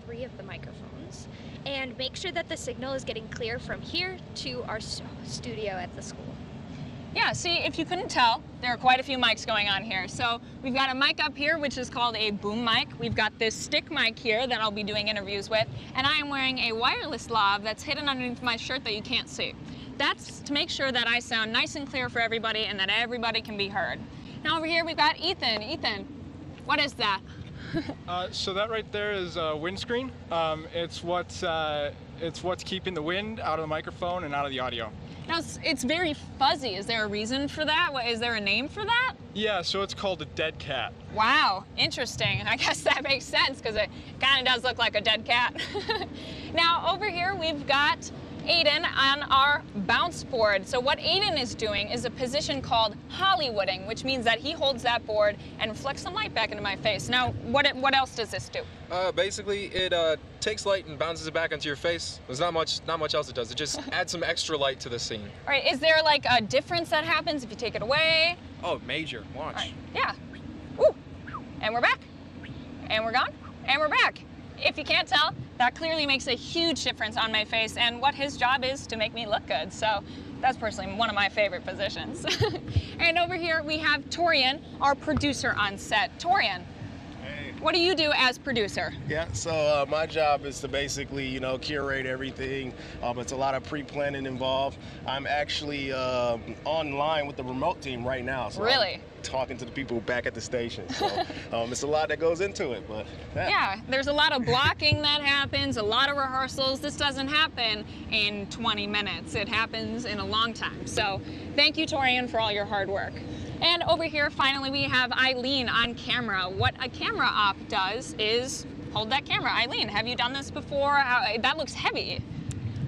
Speaker 18: 3 of the microphones and make sure that the signal is getting clear from here to our studio at the school.
Speaker 17: Yeah, see, if you couldn't tell, there are quite a few mics going on here. So we've got a mic up here, which is called a boom mic. We've got this stick mic here that I'll be doing interviews with, and I am wearing a wireless lav that's hidden underneath my shirt that you can't see. That's to make sure that I sound nice and clear for everybody and that everybody can be heard. Now over here we've got Ethan. Ethan, what is that?
Speaker 8: So that right there is a windscreen. It's what's keeping the wind out of the microphone and out of the audio.
Speaker 17: Now, it's very fuzzy. Is there a reason for that? Is there a name for that?
Speaker 8: Yeah, so it's called a dead cat.
Speaker 17: Wow, interesting. I guess that makes sense because it kind of does look like a dead cat. Now, over here we've got Aiden on our bounce board. So what Aiden is doing is a position called Hollywooding, which means that he holds that board and reflects some light back into my face. Now, what else does this do?
Speaker 11: Basically, it takes light and bounces it back onto your face. There's not much else it does. It just adds some extra light to the scene.
Speaker 17: All right, is there like a difference that happens if you take it away?
Speaker 11: Oh, major. Watch.
Speaker 17: Right. Yeah. Woo. And we're back. And we're gone. And we're back. If you can't tell, that clearly makes a huge difference on my face, and what his job is to make me look good. So that's personally one of my favorite positions. And over here we have Torian, our producer on set. Torian, hey. What do you do as producer?
Speaker 16: Yeah, so my job is to basically, curate everything. It's a lot of pre-planning involved. I'm actually online with the remote team right now. So
Speaker 17: really?
Speaker 16: I'm talking to the people back at the station. So it's a lot that goes into it, but
Speaker 17: yeah, there's a lot of blocking that happens, a lot of rehearsals. This doesn't happen in 20 minutes. It happens in a long time. So thank you, Torian, for all your hard work. And over here, finally, we have Eileen on camera. What a camera op does is hold that camera. Eileen, have you done this before? That looks heavy.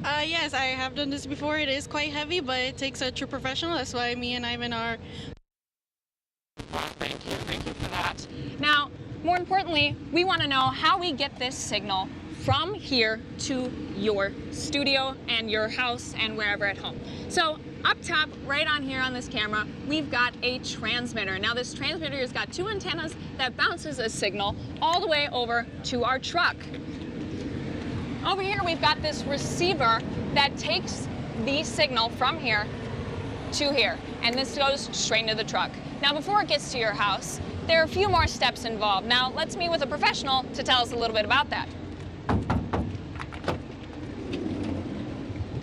Speaker 20: Yes, I have done this before. It is quite heavy, but it takes a true professional. That's why me and Ivan are.
Speaker 17: Thank you for that. Now, more importantly, we want to know how we get this signal from here to your studio and your house and wherever at home. So up top, right on here on this camera, we've got a transmitter. Now this transmitter has got two antennas that bounces a signal all the way over to our truck. Over here, we've got this receiver that takes the signal from here to here, and this goes straight into the truck. Now, before it gets to your house, there are a few more steps involved. Now, let's meet with a professional to tell us a little bit about that.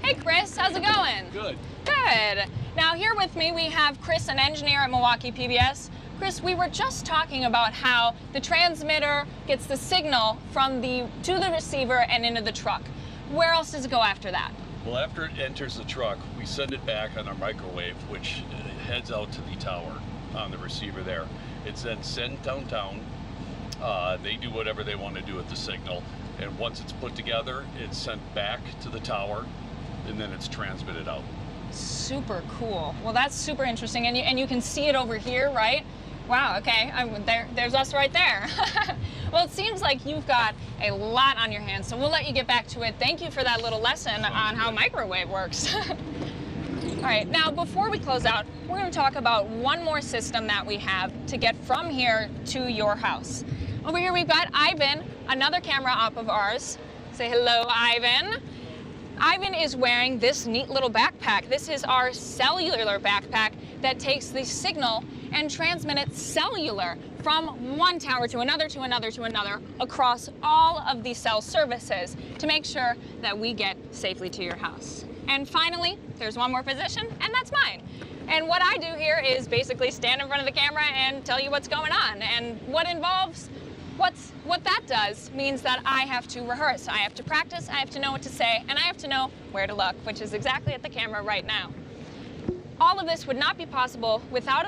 Speaker 17: Hey, Chris, how's it going?
Speaker 21: Good.
Speaker 17: Good. Now, here with me, we have Chris, an engineer at Milwaukee PBS. Chris, we were just talking about how the transmitter gets the signal from to the receiver and into the truck. Where else does it go after that?
Speaker 21: Well, after it enters the truck, we send it back on our microwave, which heads out to the tower on the receiver there. It's then sent downtown. They do whatever they want to do with the signal, and once it's put together, it's sent back to the tower, and then it's transmitted out.
Speaker 17: Super cool. Well, that's super interesting, and you can see it over here, right? Wow, okay, there's us right there. Well, it seems like you've got a lot on your hands, so we'll let you get back to it. Thank you for that little lesson on how microwave works. All right, now before we close out, we're going to talk about one more system that we have to get from here to your house. Over here we've got Ivan, another camera op of ours. Say hello, Ivan. Ivan is wearing this neat little backpack. This is our cellular backpack that takes the signal and transmits it cellular from one tower to another, to another, to another, across all of the cell services to make sure that we get safely to your house. And finally, there's one more position, and that's mine. And what I do here is basically stand in front of the camera and tell you what's going on. And what that does means that I have to rehearse, I have to practice, I have to know what to say, and I have to know where to look, which is exactly at the camera right now. All of this would not be possible without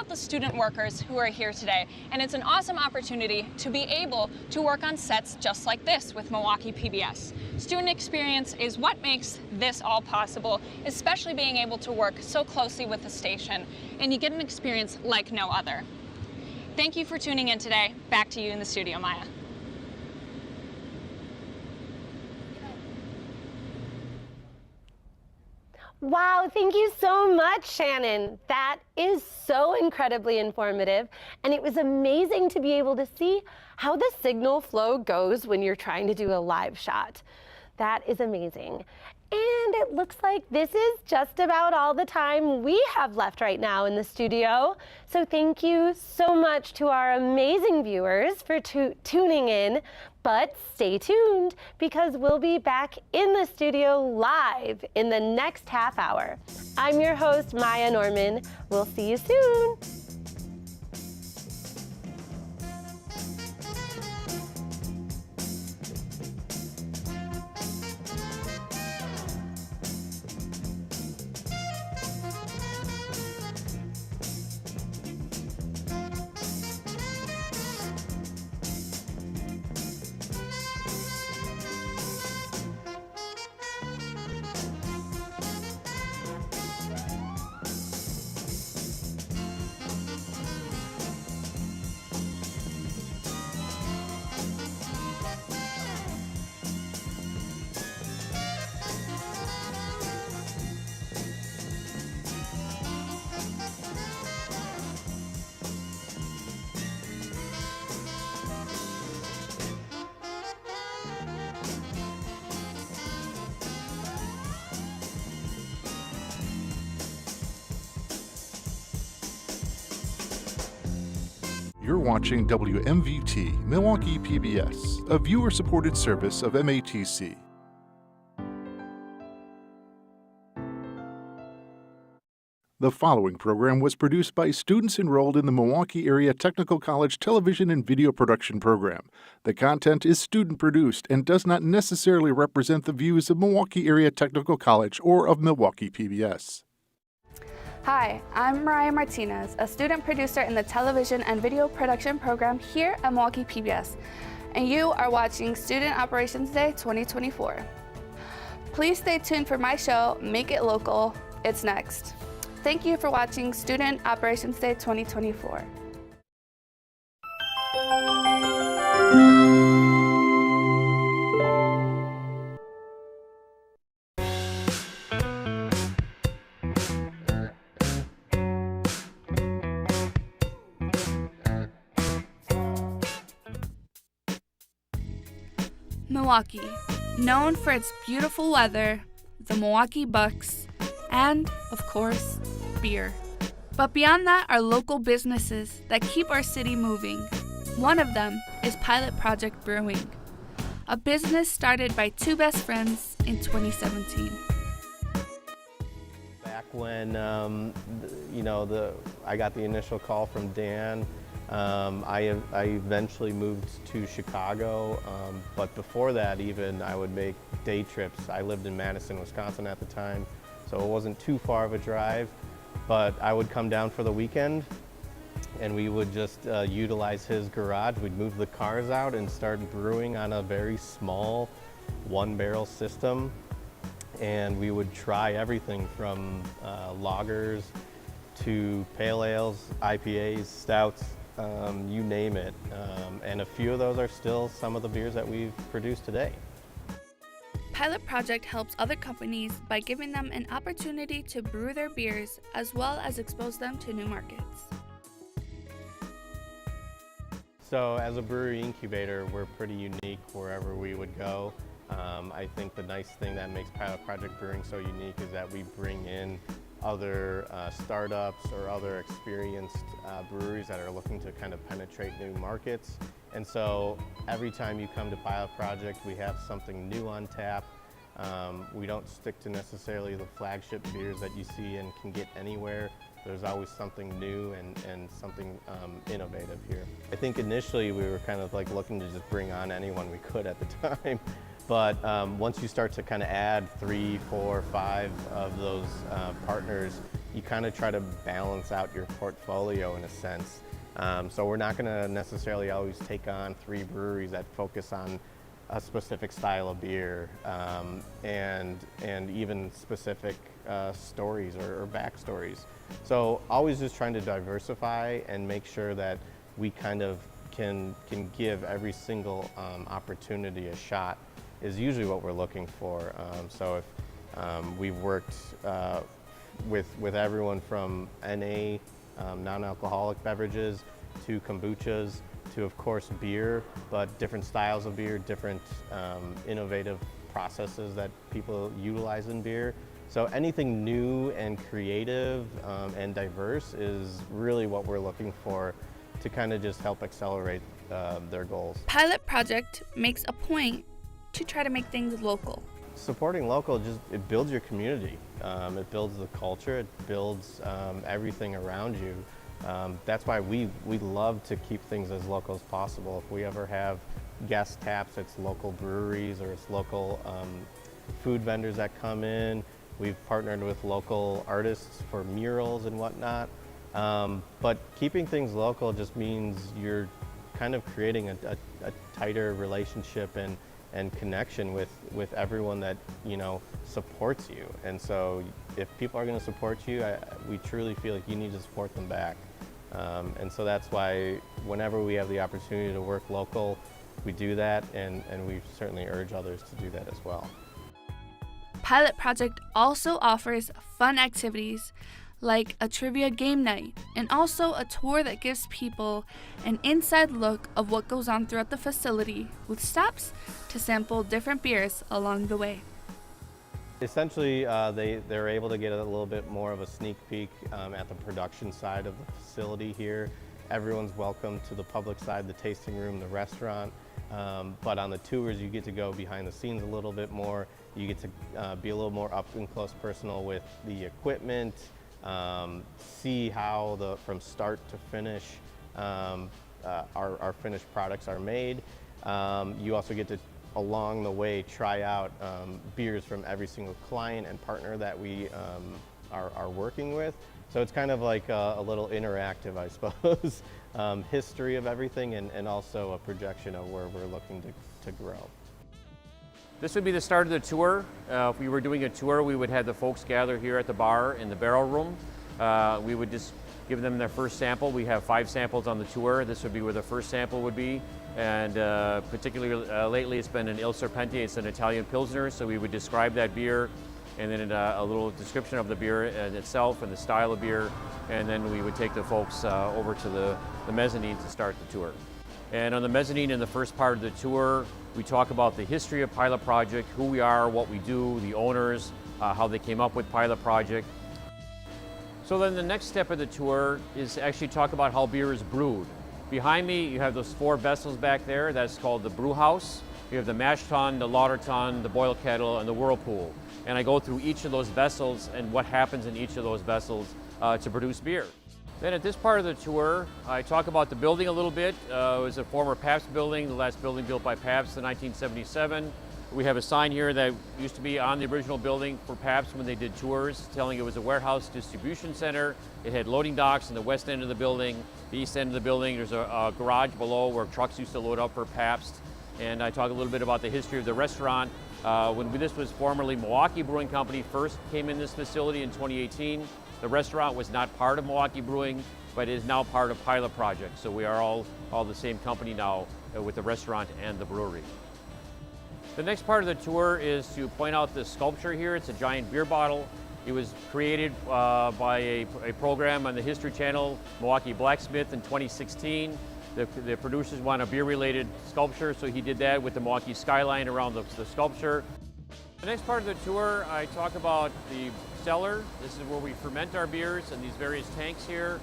Speaker 17: the student workers who are here today, and it's an awesome opportunity to be able to work on sets just like this with Milwaukee PBS. Student experience is what makes this all possible, especially being able to work so closely with the station, and you get an experience like no other. Thank you for tuning in today. Back to you in the studio, Maya.
Speaker 27: Wow, thank you so much, Shannon. That is so incredibly informative, and it was amazing to be able to see how the signal flow goes when you're trying to do a live shot. That is amazing. And it looks like this is just about all the time we have left right now in the studio. So thank you so much to our amazing viewers for tuning in. But stay tuned because we'll be back in the studio live in the next half hour. I'm your host, Maya Norman. We'll see you soon.
Speaker 3: You're watching WMVT, Milwaukee PBS, a viewer-supported service of MATC. The following program was produced by students enrolled in the Milwaukee Area Technical College Television and Video Production Program. The content is student-produced and does not necessarily represent the views of Milwaukee Area Technical College or of Milwaukee PBS.
Speaker 10: Hi, I'm Mariah Martinez, a student producer in the Television and Video Production Program here at Milwaukee PBS, and you are watching Student Operations Day 2024. Please stay tuned for my show, Make It Local. It's next. Thank you for watching Student Operations Day 2024. Milwaukee, known for its beautiful weather, the Milwaukee Bucks, and, of course, beer. But beyond that are local businesses that keep our city moving. One of them is Pilot Project Brewing, a business started by two best friends in 2017.
Speaker 13: Back when, I got the initial call from Dan, I eventually moved to Chicago, but before that even I would make day trips. I lived in Madison, Wisconsin at the time, so it wasn't too far of a drive, but I would come down for the weekend and we would just utilize his garage. We'd move the cars out and start brewing on a very small one-barrel system, and we would try everything from lagers to pale ales, IPAs, stouts, you name it. And a few of those are still some of the beers that we've produced today.
Speaker 10: Pilot Project helps other companies by giving them an opportunity to brew their beers as well as expose them to new markets.
Speaker 13: So as a brewery incubator, we're pretty unique wherever we would go. I think the nice thing that makes Pilot Project Brewing so unique is that we bring in other startups or other experienced breweries that are looking to kind of penetrate new markets. And so every time you come to Pilot Project, we have something new on tap. We don't stick to necessarily the flagship beers that you see and can get anywhere. There's always something new and something innovative here. I think initially we were kind of like looking to just bring on anyone we could at the time. But once you start to kind of add 3, 4, 5 of those partners, you kind of try to balance out your portfolio in a sense. So we're not going to necessarily always take on 3 breweries that focus on a specific style of beer and even specific stories or backstories. So always just trying to diversify and make sure that we kind of can give every single opportunity a shot is usually what we're looking for. So if we've worked with everyone from NA, non-alcoholic beverages, to kombuchas, to of course beer, but different styles of beer, different innovative processes that people utilize in beer. So anything new and creative and diverse is really what we're looking for to kind of just help accelerate their goals.
Speaker 10: Pilot Project makes a point to try to make things local.
Speaker 13: Supporting local, it builds your community. It builds the culture, it builds everything around you. That's why we love to keep things as local as possible. If we ever have guest taps, it's local breweries or it's local food vendors that come in. We've partnered with local artists for murals and whatnot. But keeping things local just means you're kind of creating a tighter relationship and connection with everyone that supports you. And so if people are going to support you, we truly feel like you need to support them back. And so that's why whenever we have the opportunity to work local, we do that, and we certainly urge others to do that as well.
Speaker 10: Pilot Project also offers fun activities like a trivia game night and also a tour that gives people an inside look of what goes on throughout the facility with stops to sample different beers along the way.
Speaker 13: Essentially, they're able to get a little bit more of a sneak peek at the production side of the facility here, everyone's welcome to the public side, the tasting room, the restaurant. But on the tours, you get to go behind the scenes a little bit more. You get to be a little more up and close personal with the equipment, see how from start to finish our finished products are made. You also get to, along the way, try out beers from every single client and partner that we are working with. So it's kind of like a little interactive, I suppose, history of everything and also a projection of where we're looking to grow.
Speaker 14: This would be the start of the tour. If we were doing a tour, we would have the folks gather here at the bar in the barrel room. We would just give them their first sample. We have 5 samples on the tour. This would be where the first sample would be. And particularly lately, it's been an Il Serpente. It's an Italian Pilsner, so we would describe that beer, and then a little description of the beer itself and the style of beer, and then we would take the folks over to the mezzanine to start the tour. And on the mezzanine, in the first part of the tour, we talk about the history of Pilot Project, who we are, what we do, the owners, how they came up with Pilot Project. So then the next step of the tour is to actually talk about how beer is brewed. Behind me, you have those 4 vessels back there. That's called the brew house. You have the mash tun, the lauter tun, the boil kettle, and the whirlpool. And I go through each of those vessels and what happens in each of those vessels to produce beer. Then at this part of the tour, I talk about the building a little bit. It was a former Pabst building, the last building built by Pabst in 1977. We have a sign here that used to be on the original building for Pabst when they did tours, telling it was a warehouse distribution center. It had loading docks in the west end of the building. The east end of the building, there's a garage below where trucks used to load up for Pabst. And I talk a little bit about the history of the restaurant. When this was formerly Milwaukee Brewing Company, first came in this facility in 2018. The restaurant was not part of Milwaukee Brewing, but is now part of Pilot Project. So we are all the same company now with the restaurant and the brewery. The next part of the tour is to point out this sculpture here. It's a giant beer bottle. It was created by a program on the History Channel, Milwaukee Blacksmith, in 2016. The producers want a beer-related sculpture, so he did that with the Milwaukee skyline around the sculpture. The next part of the tour, I talk about the cellar. This is where we ferment our beers in these various tanks here.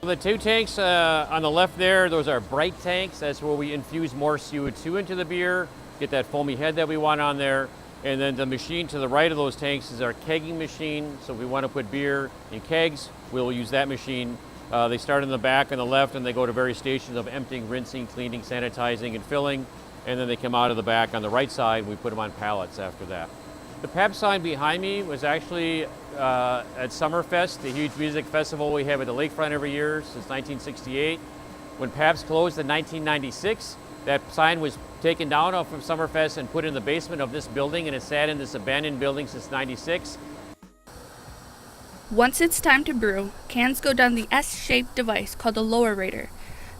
Speaker 14: The 2 tanks on the left there, those are bright tanks. That's where we infuse more CO2 into the beer, get that foamy head that we want on there. And then the machine to the right of those tanks is our kegging machine. So if we want to put beer in kegs, we'll use that machine. They start in the back on the left, and they go to various stations of emptying, rinsing, cleaning, sanitizing, and filling. And then they come out of the back on the right side, and we put them on pallets after that. The Pabst sign behind me was actually at Summerfest, the huge music festival we have at the lakefront every year since 1968. When Pabst closed in 1996, that sign was taken down off from Summerfest and put in the basement of this building, and it sat in this abandoned building since '96.
Speaker 10: Once it's time to brew, cans go down the S-shaped device called a lowerator.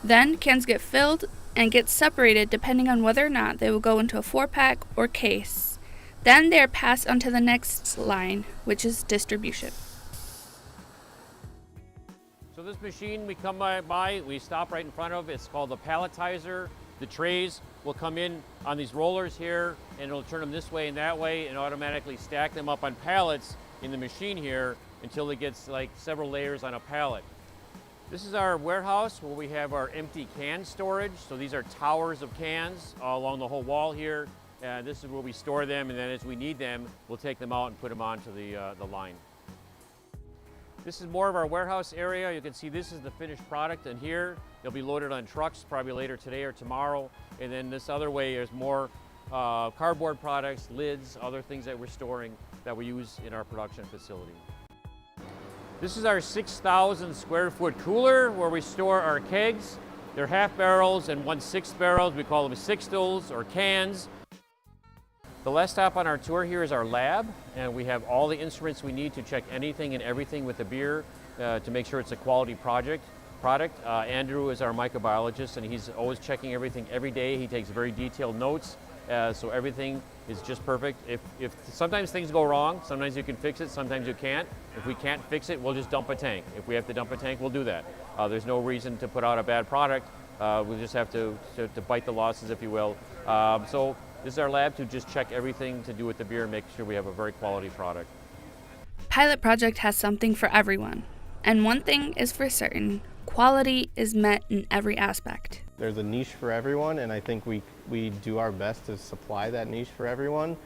Speaker 10: Then cans get filled and get separated depending on whether or not they will go into a 4-pack or case. Then they are passed onto the next line, which is distribution.
Speaker 14: So this machine we come by, we stop right in front of, it's called the palletizer. The trays will come in on these rollers here, and it'll turn them this way and that way and automatically stack them up on pallets in the machine here until it gets like several layers on a pallet. This is our warehouse where we have our empty can storage. So these are towers of cans all along the whole wall here. This is where we store them, and then as we need them, we'll take them out and put them onto the line. This is more of our warehouse area. You can see this is the finished product, and here they'll be loaded on trucks probably later today or tomorrow. And then this other way is more cardboard products, lids, other things that we're storing that we use in our production facility. This is our 6,000 square foot cooler where we store our kegs. They're half barrels and 1/6 barrels. We call them sixtels or cans. The last stop on our tour here is our lab, and we have all the instruments we need to check anything and everything with the beer to make sure it's a quality product. Andrew is our microbiologist, and he's always checking everything every day. He takes very detailed notes, so everything is just perfect. If sometimes things go wrong, sometimes you can fix it, sometimes you can't. If we can't fix it, we'll just dump a tank. If we have to dump a tank, we'll do that. There's no reason to put out a bad product. We'll just have to bite the losses, if you will. So this is our lab to just check everything to do with the beer and make sure we have a very quality product.
Speaker 10: Pilot Project has something for everyone. And one thing is for certain, quality is met in every aspect.
Speaker 13: There's a niche for everyone, and I think we do our best to supply that niche for everyone.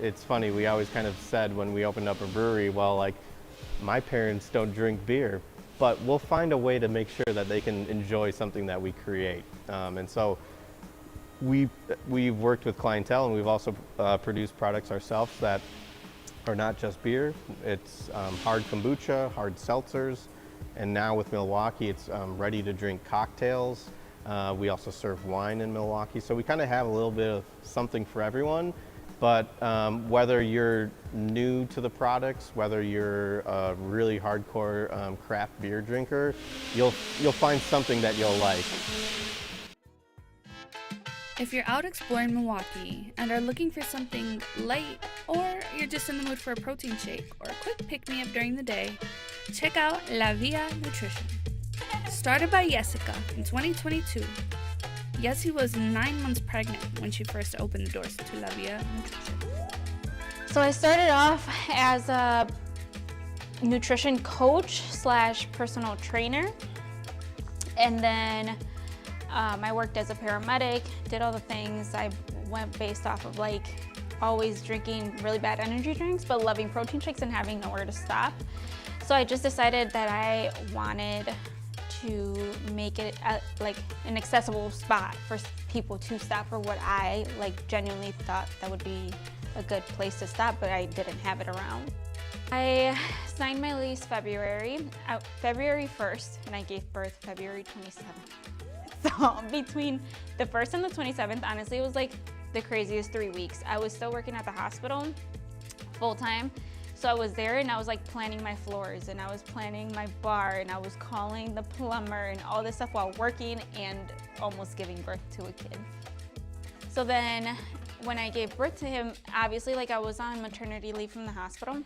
Speaker 13: It's funny, we always kind of said when we opened up a brewery, well, like, my parents don't drink beer, but we'll find a way to make sure that they can enjoy something that we create. And so we've worked with clientele, and we've also produced products ourselves that are not just beer. It's hard kombucha, hard seltzers, and now with Milwaukee, it's ready to drink cocktails. We also serve wine in Milwaukee, so we kind of have a little bit of something for everyone. But whether you're new to the products, whether you're a really hardcore craft beer drinker, you'll find something that you'll like.
Speaker 10: If you're out exploring Milwaukee and are looking for something light, or you're just in the mood for a protein shake or a quick pick-me-up during the day, check out La Via Nutrition. Started by Jessica in 2022, Yessi was 9 months pregnant when she first opened the doors to La Via Nutrition.
Speaker 17: So I started off as a nutrition coach / personal trainer, and then I worked as a paramedic, did all the things. I went based off of like always drinking really bad energy drinks, but loving protein shakes and having nowhere to stop. So I just decided that I wanted to make it like an accessible spot for people to stop for what I like genuinely thought that would be a good place to stop, but I didn't have it around. I signed my lease February 1st, and I gave birth February 27th. So between the 1st and the 27th, honestly, it was like the craziest 3 weeks. I was still working at the hospital full time. So I was there and I was like planning my floors, and I was planning my bar, and I was calling the plumber and all this stuff while working and almost giving birth to a kid. So then when I gave birth to him, obviously like I was on maternity leave from the hospital.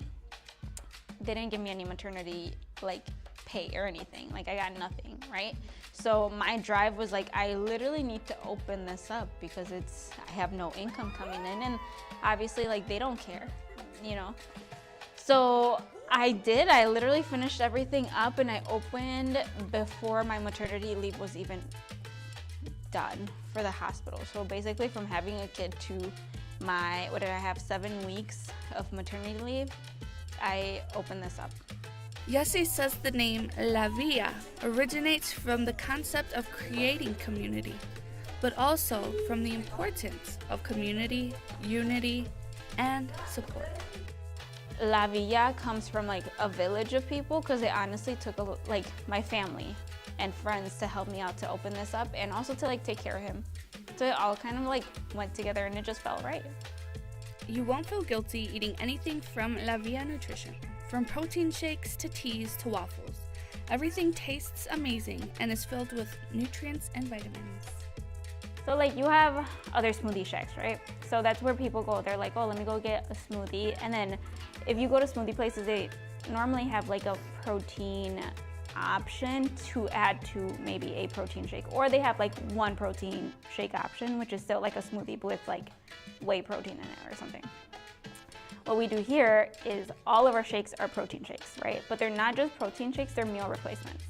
Speaker 17: They didn't give me any maternity like pay or anything. Like I got nothing, right? So my drive was like, I literally need to open this up because I have no income coming in, and obviously like they don't care, you know? So I did. I literally finished everything up, and I opened before my maternity leave was even done for the hospital. So basically from having a kid to my, what did I have, 7 weeks of maternity leave, I opened this up.
Speaker 10: Yessi says the name La Via originates from the concept of creating community, but also from the importance of community, unity, and support.
Speaker 17: La Villa comes from like a village of people, because it honestly took like my family and friends to help me out to open this up, and also to like take care of him. So it all kind of like went together, and it just felt right.
Speaker 10: You won't feel guilty eating anything from La Via Nutrition. From protein shakes to teas to waffles, everything tastes amazing and is filled with nutrients and vitamins.
Speaker 17: So like you have other smoothie shacks, right? So that's where people go. They're like, oh, let me go get a smoothie. And then if you go to smoothie places, they normally have like a protein option to add to maybe a protein shake. Or they have like one protein shake option, which is still like a smoothie with like whey protein in it or something. What we do here is all of our shakes are protein shakes, right? But they're not just protein shakes, they're meal replacements.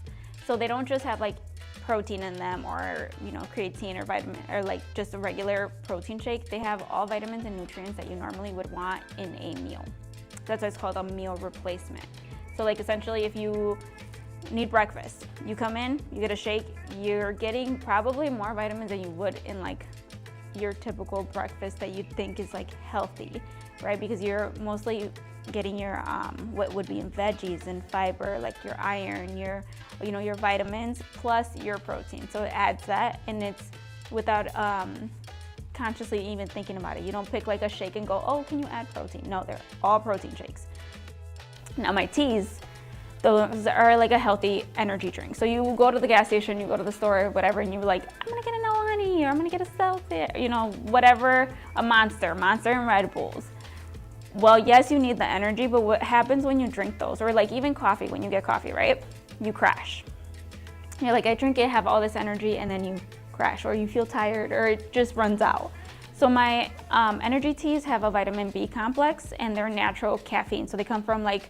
Speaker 17: So they don't just have like protein in them, or you know, creatine or vitamin, or like just a regular protein shake. They have all vitamins and nutrients that you normally would want in a meal. That's why it's called a meal replacement. So like essentially if you need breakfast, you come in, you get a shake, you're getting probably more vitamins than you would in like your typical breakfast that you think is like healthy, right? Because you're mostly getting your what would be in veggies and fiber, like your iron, your vitamins, plus your protein. So it adds that, and it's without consciously even thinking about it. You don't pick like a shake and go, oh, can you add protein? No, they're all protein shakes. Now my teas, those are like a healthy energy drink. So you go to the gas station, you go to the store or whatever, and you're like, I'm gonna get a no honey, or I'm gonna get a seltzer, you know, whatever, a Monster and Red Bulls. Well, yes, you need the energy, but what happens when you drink those, or like even coffee, when you get coffee, right? You crash. You're like, I drink it, have all this energy, and then you crash, or you feel tired, or it just runs out. So my energy teas have a vitamin B complex, and they're natural caffeine. So they come from like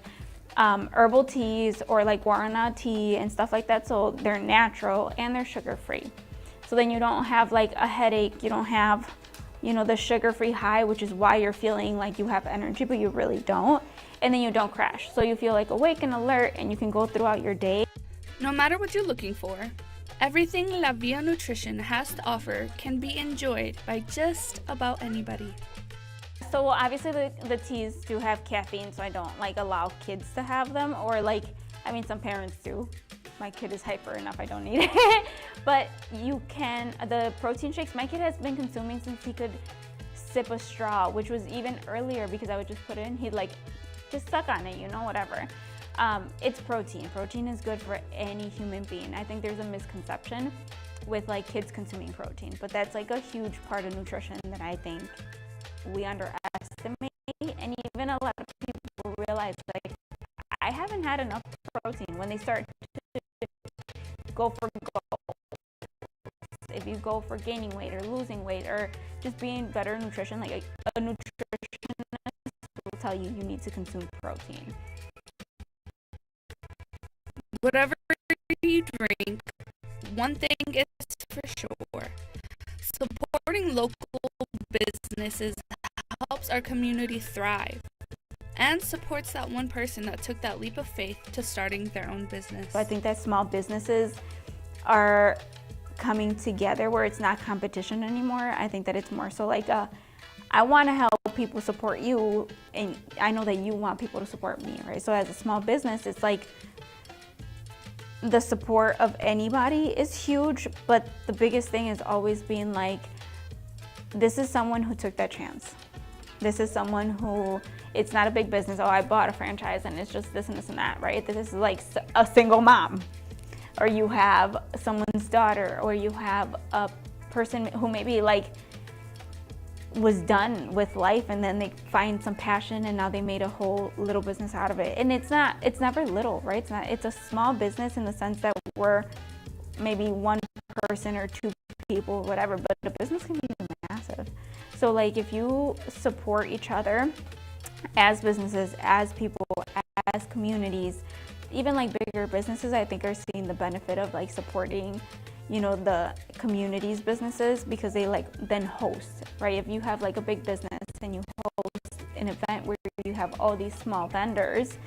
Speaker 1: herbal teas or like guarana tea and stuff like that, so they're natural and they're sugar-free. So then you don't have like a headache, you don't have, you know, the sugar-free high, which is why you're feeling like you have energy, but you really don't. And then you don't crash. So you feel like awake and alert and you can go throughout your day.
Speaker 10: No matter what you're looking for, everything La Via Nutrition has to offer can be enjoyed by just about anybody.
Speaker 1: So well, obviously the teas do have caffeine, so I don't like allow kids to have them, or like, I mean, some parents do. My kid is hyper enough, I don't need it. But you can, the protein shakes, my kid has been consuming since he could sip a straw, which was even earlier because I would just put it in, he'd like just suck on it, you know, whatever. It's protein. Protein is good for any human being. I think there's a misconception with like kids consuming protein, but that's like a huge part of nutrition that I think we underestimate, and even a lot of people realize like I haven't had enough protein when they start to go for goals. If you go for gaining weight or losing weight or just being better nutrition, like a nutritionist will tell you need to consume protein.
Speaker 10: Whatever you drink, one thing is for sure, supporting local businesses helps our community thrive and supports that one person that took that leap of faith to starting their own business.
Speaker 1: I think that small businesses are coming together where it's not competition anymore. I think that it's more so like I want to help people support you, and I know that you want people to support me, right? So as a small business, it's like the support of anybody is huge, but the biggest thing is always being like, this is someone who took that chance. This is someone who, it's not a big business, oh, I bought a franchise and it's just this and this and that, right? This is like a single mom, or you have someone's daughter, or you have a person who maybe like was done with life and then they find some passion and now they made a whole little business out of it. And it's never little, right? It's a small business in the sense that we're maybe one person or two people, whatever, but a business can be massive. So like if you support each other as businesses, as people, as communities, even like bigger businesses, I think are seeing the benefit of like supporting, you know, the community's businesses, because they like then host, right? If you have like a big business and you host an event where you have all these small vendors,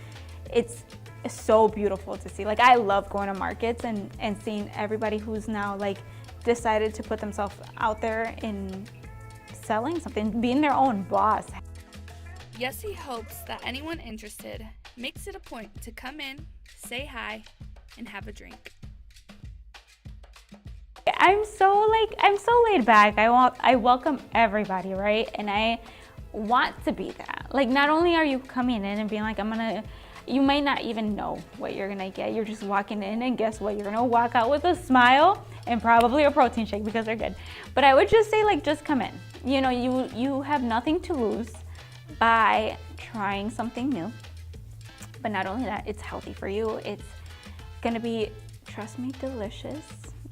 Speaker 1: it's so beautiful to see. Like I love going to markets and seeing everybody who's now like decided to put themselves out there in selling something, being their own boss.
Speaker 10: Yessie hopes that anyone interested makes it a point to come in, say hi, and have a drink.
Speaker 1: I'm so laid back. I welcome everybody, right? And I want to be that. Like not only are you coming in and being like, you might not even know what you're gonna get. You're just walking in and guess what? You're gonna walk out with a smile and probably a protein shake because they're good. But I would just say like, just come in. You know, you have nothing to lose by trying something new. But not only that, it's healthy for you. It's gonna be, trust me, delicious.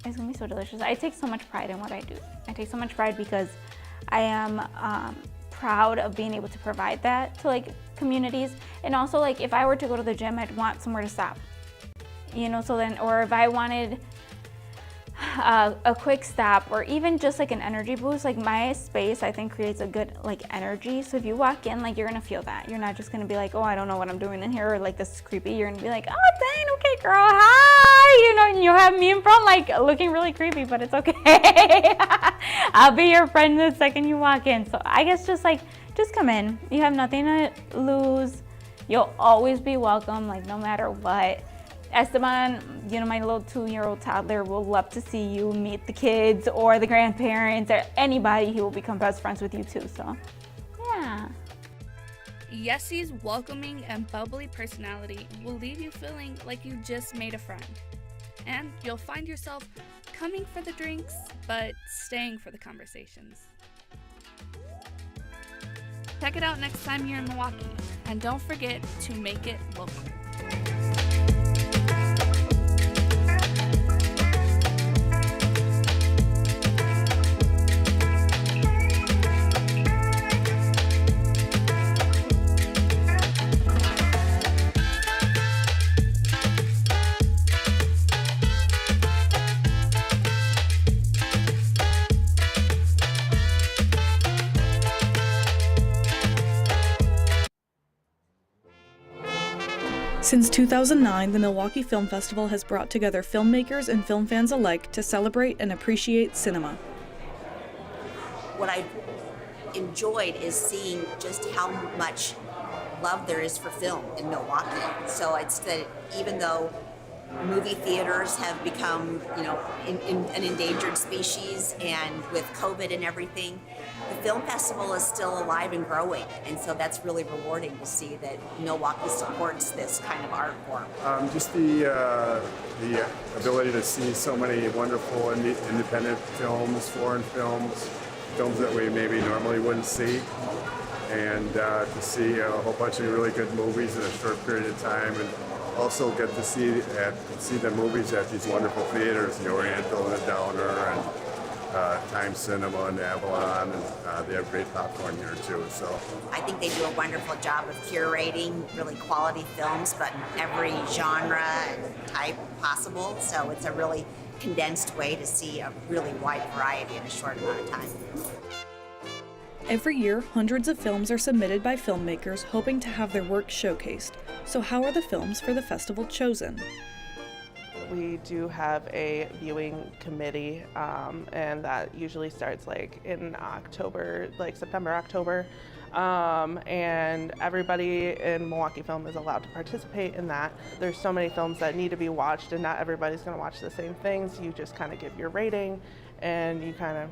Speaker 1: It's gonna be so delicious. I take so much pride in what I do. I take so much pride because I am proud of being able to provide that to like communities. And also like if I were to go to the gym, I'd want somewhere to stop. You know, so then, or if I wanted a quick stop or even just like an energy boost, like my space I think creates a good like energy. So if you walk in, like you're gonna feel that. You're not just gonna be like, oh, I don't know what I'm doing in here, or like this is creepy. You're gonna be like, oh dang, okay girl, hi, you know, and you have me in front like looking really creepy, but it's okay. I'll be your friend the second you walk in. So I guess just come in. You have nothing to lose. You'll always be welcome, like no matter what. Esteban, you know, my little 2-year-old toddler will love to see you, meet the kids or the grandparents or anybody. He will become best friends with you too, so yeah.
Speaker 10: Yessie's welcoming and bubbly personality will leave you feeling like you just made a friend. And you'll find yourself coming for the drinks, but staying for the conversations. Check it out next time you're in Milwaukee, and don't forget to make it local.
Speaker 7: Since 2009, the Milwaukee Film Festival has brought together filmmakers and film fans alike to celebrate and appreciate cinema.
Speaker 19: What I enjoyed is seeing just how much love there is for film in Milwaukee. So it's that even though movie theaters have become, an endangered species, and with COVID and everything, the film festival is still alive and growing, and so that's really rewarding to see that Milwaukee supports this kind of art form.
Speaker 22: Just the ability to see so many wonderful independent films, foreign films that we maybe normally wouldn't see, and to see a whole bunch of really good movies in a short period of time, and also get to see the movies at these wonderful theaters, the Oriental and the Downer, and Times Cinema and Avalon, and they have great popcorn here too. So
Speaker 19: I think they do a wonderful job of curating really quality films, but in every genre and type possible. So it's a really condensed way to see a really wide variety in a short amount of time.
Speaker 7: Every year, hundreds of films are submitted by filmmakers hoping to have their work showcased. So how are the films for the festival chosen?
Speaker 23: We do have a viewing committee, and that usually starts in October, September, October. And everybody in Milwaukee Film is allowed to participate in that. There's so many films that need to be watched, and not everybody's going to watch the same things. You just kind of give your rating, and you kind of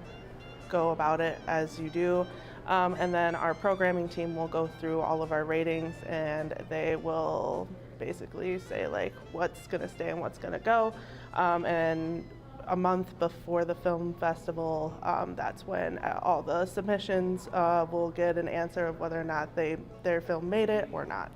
Speaker 23: go about it as you do. And then our programming team will go through all of our ratings, and they will basically say what's going to stay and what's going to go. And a month before the film festival, that's when all the submissions will get an answer of whether or not their film made it or not.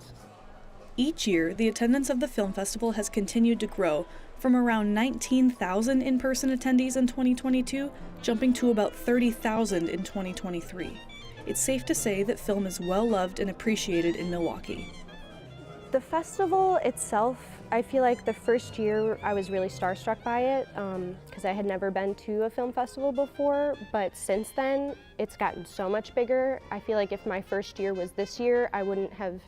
Speaker 7: Each year, the attendance of the film festival has continued to grow, from around 19,000 in-person attendees in 2022, jumping to about 30,000 in 2023. It's safe to say that film is well loved and appreciated in Milwaukee.
Speaker 24: The festival itself, I feel like the first year I was really starstruck by it because I had never been to a film festival before, but since then it's gotten so much bigger. I feel like if my first year was this year, I wouldn't have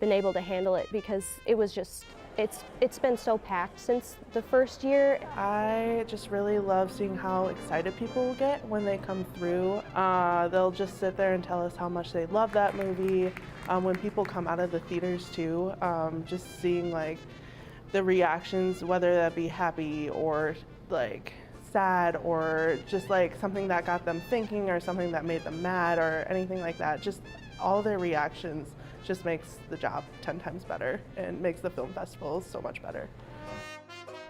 Speaker 24: been able to handle it because it was just, it's been so packed since the first year.
Speaker 23: I just really love seeing how excited people get when they come through. They'll just sit there and tell us how much they love that movie. When people come out of the theaters too, just seeing the reactions, whether that be happy or sad or just something that got them thinking or something that made them mad or anything like that. Just all their reactions just makes the job 10 times better and makes the film festival so much better.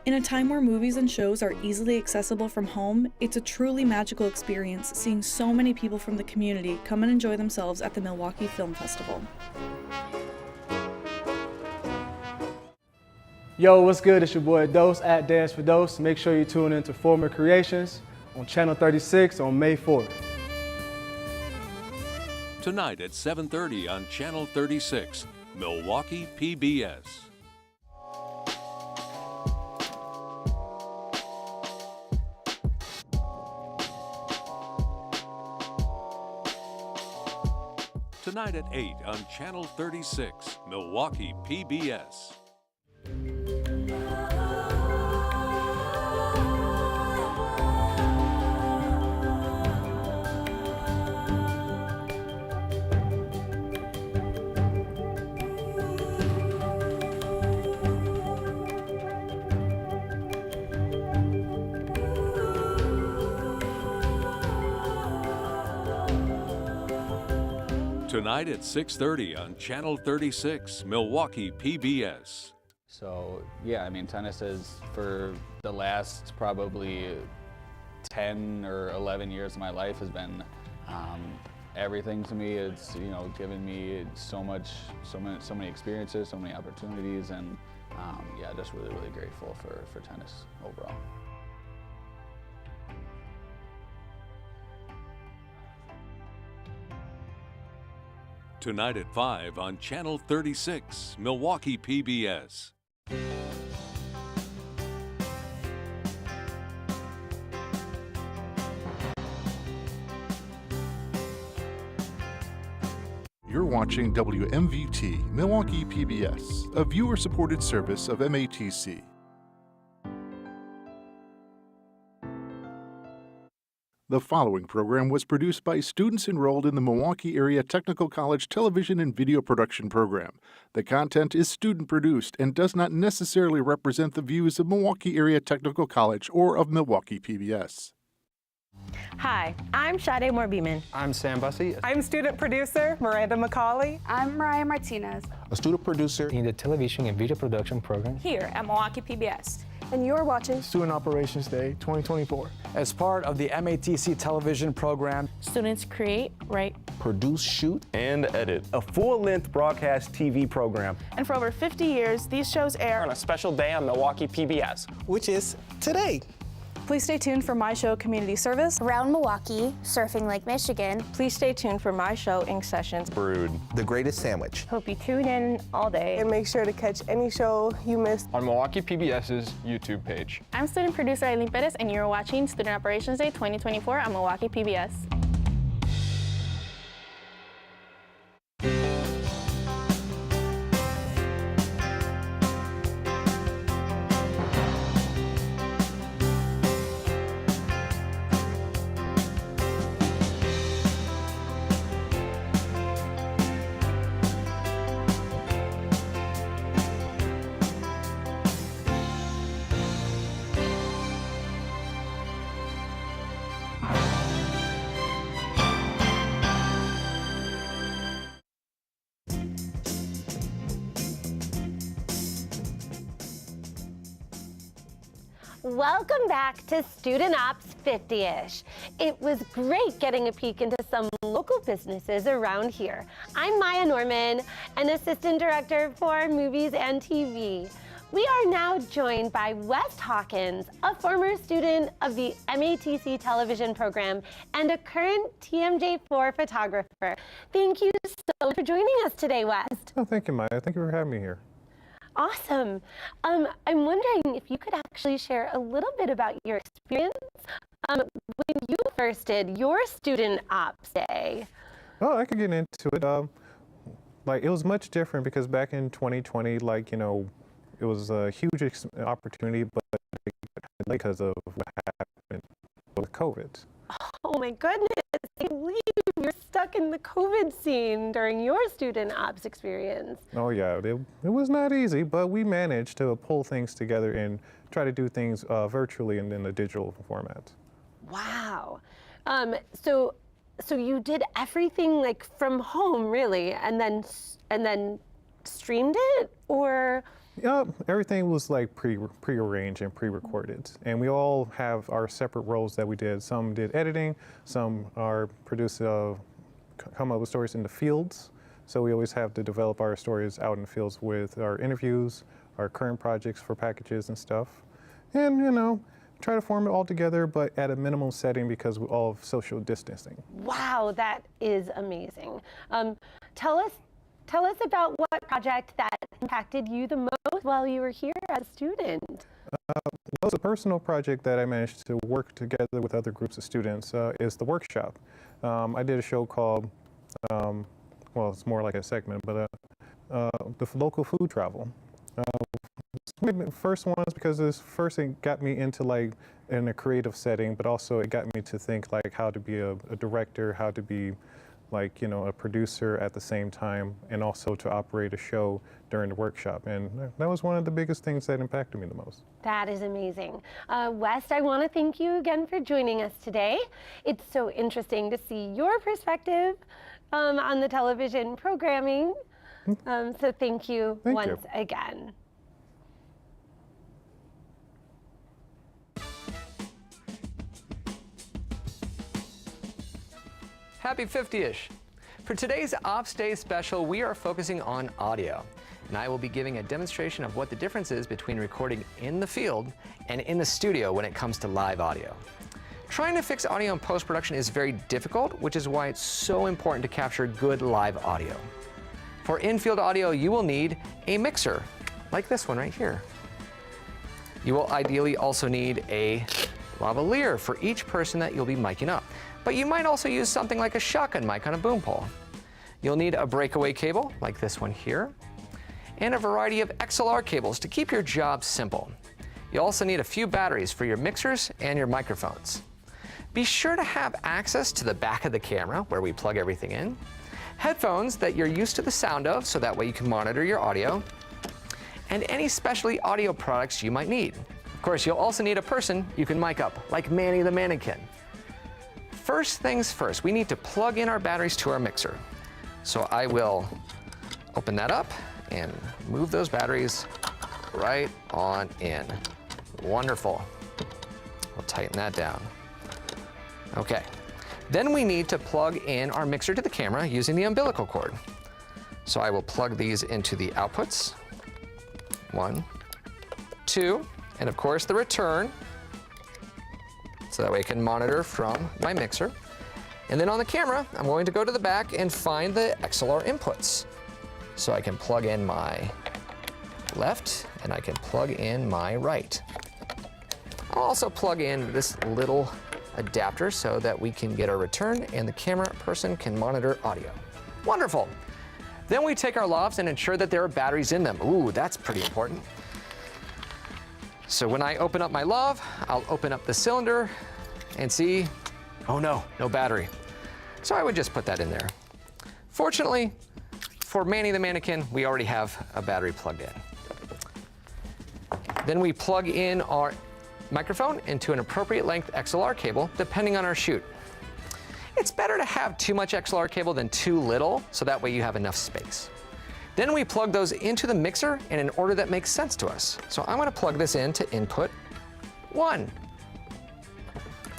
Speaker 7: In a time where movies and shows are easily accessible from home, it's a truly magical experience seeing so many people from the community come and enjoy themselves at the Milwaukee Film Festival.
Speaker 25: Yo, what's good? It's your boy Dose at Dance for Dose. Make sure you tune in to Former Creations on Channel 36 on May 4th.
Speaker 9: Tonight at 7:30 on Channel 36, Milwaukee PBS. Tonight at 8 on Channel 36, Milwaukee PBS. Tonight at 6:30 on Channel 36, Milwaukee PBS.
Speaker 15: So yeah, I mean, tennis is, for the last probably 10 or 11 years of my life, has been everything to me. It's, given me so many experiences, so many opportunities, and yeah, just really, really grateful for tennis overall.
Speaker 9: Tonight at 5 on Channel 36, Milwaukee PBS.
Speaker 3: You're watching WMVT, Milwaukee PBS, a viewer-supported service of MATC. The following program was produced by students enrolled in the Milwaukee Area Technical College Television and Video Production Program. The content is student-produced and does not necessarily represent the views of Milwaukee Area Technical College or of Milwaukee PBS.
Speaker 2: Hi, I'm Sade Moore-Beamon.
Speaker 4: I'm Sam Bussey.
Speaker 2: I'm student producer Miranda McCauley.
Speaker 10: I'm Mariah Martinez,
Speaker 4: a student producer in the television and video production program
Speaker 5: here at Milwaukee PBS.
Speaker 2: And you're watching
Speaker 4: Student Operations Day 2024.
Speaker 6: As part of the MATC television program,
Speaker 5: students create, write,
Speaker 4: produce, shoot, and edit
Speaker 6: a full-length broadcast TV program.
Speaker 5: And for over 50 years, these shows air
Speaker 6: on a special day on Milwaukee PBS, which is today.
Speaker 5: Please stay tuned for my show, Community Service.
Speaker 12: Around Milwaukee, Surfing Lake Michigan.
Speaker 2: Please stay tuned for my show, Ink Sessions.
Speaker 4: Brood, The Greatest Sandwich.
Speaker 2: Hope you tune in all day and make sure to catch any show you missed
Speaker 6: on Milwaukee PBS's YouTube page.
Speaker 5: I'm student producer Eileen Perez, and you're watching Student Operations Day 2024 on Milwaukee PBS.
Speaker 27: Welcome back to Student Ops 50-ish. It was great getting a peek into some local businesses around here. I'm Maya Norman, an assistant director for movies and TV. We are now joined by Wes Hawkins, a former student of the MATC television program and a current TMJ4 photographer. Thank you so much for joining us today, Wes.
Speaker 18: Oh, thank you, Maya. Thank you for having me here.
Speaker 27: Awesome. I'm wondering if you could actually share a little bit about your experience when you first did your Student Ops Day.
Speaker 18: Oh, I could get into it. It was much different because back in 2020, it was a huge opportunity, but because of what happened with COVID.
Speaker 27: Oh my goodness, I can't believe you're stuck in the COVID scene during your Student Ops experience.
Speaker 18: Oh yeah, it was not easy, but we managed to pull things together and try to do things virtually and in a digital format.
Speaker 27: Wow. So you did everything from home, really, and then streamed it, or?
Speaker 18: Yeah, everything was pre-arranged and pre-recorded, and we all have our separate roles that we did. Some did editing, some are come up with stories in the fields. So we always have to develop our stories out in the fields with our interviews, our current projects for packages and stuff, and try to form it all together, but at a minimum setting because of all of social distancing.
Speaker 27: Wow, that is amazing. Tell us about what project that impacted you the most while you were here as a student.
Speaker 18: It was a personal project that I managed to work together with other groups of students is the workshop. I did a show called, it's more like a segment, but the local food travel. One of the first ones because it got me into in a creative setting, but also it got me to think how to be a director, how to be a producer at the same time, and also to operate a show during the workshop. And that was one of the biggest things that impacted me the most.
Speaker 27: That is amazing. Wes, I want to thank you again for joining us today. It's so interesting to see your perspective on the television programming. So thank you once again.
Speaker 26: Happy 50-ish. For today's Ops Day special, we are focusing on audio. And I will be giving a demonstration of what the difference is between recording in the field and in the studio when it comes to live audio. Trying to fix audio in post-production is very difficult, which is why it's so important to capture good live audio. For in-field audio, you will need a mixer, like this one right here. You will ideally also need a lavalier for each person that you'll be miking up. But you might also use something like a shotgun mic on a boom pole. You'll need a breakaway cable, like this one here, and a variety of XLR cables to keep your job simple. You'll also need a few batteries for your mixers and your microphones. Be sure to have access to the back of the camera where we plug everything in, headphones that you're used to the sound of so that way you can monitor your audio, and any specialty audio products you might need. Of course, you'll also need a person you can mic up, like Manny the Mannequin. First things first, we need to plug in our batteries to our mixer. So I will open that up and move those batteries right on in. Wonderful. We'll tighten that down. Okay. Then we need to plug in our mixer to the camera using the umbilical cord. So I will plug these into the outputs. 1, 2, and of course the return, so that way I can monitor from my mixer. And then on the camera, I'm going to go to the back and find the XLR inputs. So I can plug in my left and I can plug in my right. I'll also plug in this little adapter so that we can get our return and the camera person can monitor audio. Wonderful. Then we take our lavs and ensure that there are batteries in them. Ooh, that's pretty important. So when I open up my lav, I'll open up the cylinder and see, oh no, no battery. So I would just put that in there. Fortunately, for Manny the Mannequin, we already have a battery plugged in. Then we plug in our microphone into an appropriate length XLR cable, depending on our shoot. It's better to have too much XLR cable than too little, so that way you have enough space. Then we plug those into the mixer in an order that makes sense to us. So I'm going to plug this into input 1.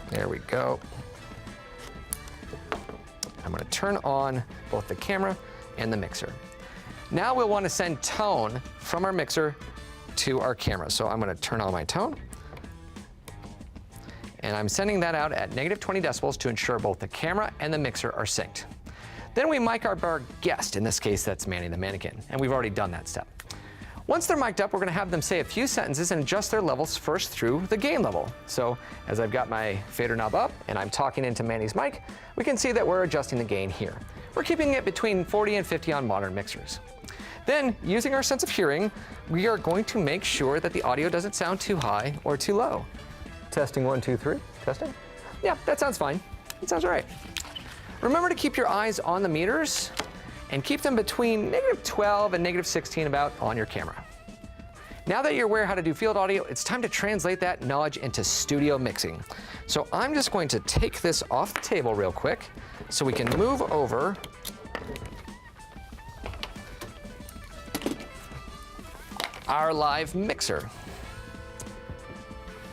Speaker 26: There we go. I'm going to turn on both the camera and the mixer. Now we'll want to send tone from our mixer to our camera. So I'm going to turn on my tone. And I'm sending that out at -20 decibels to ensure both the camera and the mixer are synced. Then we mic our guest, in this case that's Manny the Mannequin, and we've already done that step. Once they're mic'd up, we're going to have them say a few sentences and adjust their levels first through the gain level. So as I've got my fader knob up and I'm talking into Manny's mic, we can see that we're adjusting the gain here. We're keeping it between 40 and 50 on modern mixers. Then, using our sense of hearing, we are going to make sure that the audio doesn't sound too high or too low. Testing 1, 2, 3. Testing? Yeah, that sounds fine. It sounds all right. Remember to keep your eyes on the meters and keep them between -12 and -16 about on your camera. Now that you're aware how to do field audio, it's time to translate that knowledge into studio mixing. So I'm just going to take this off the table real quick so we can move over our live mixer.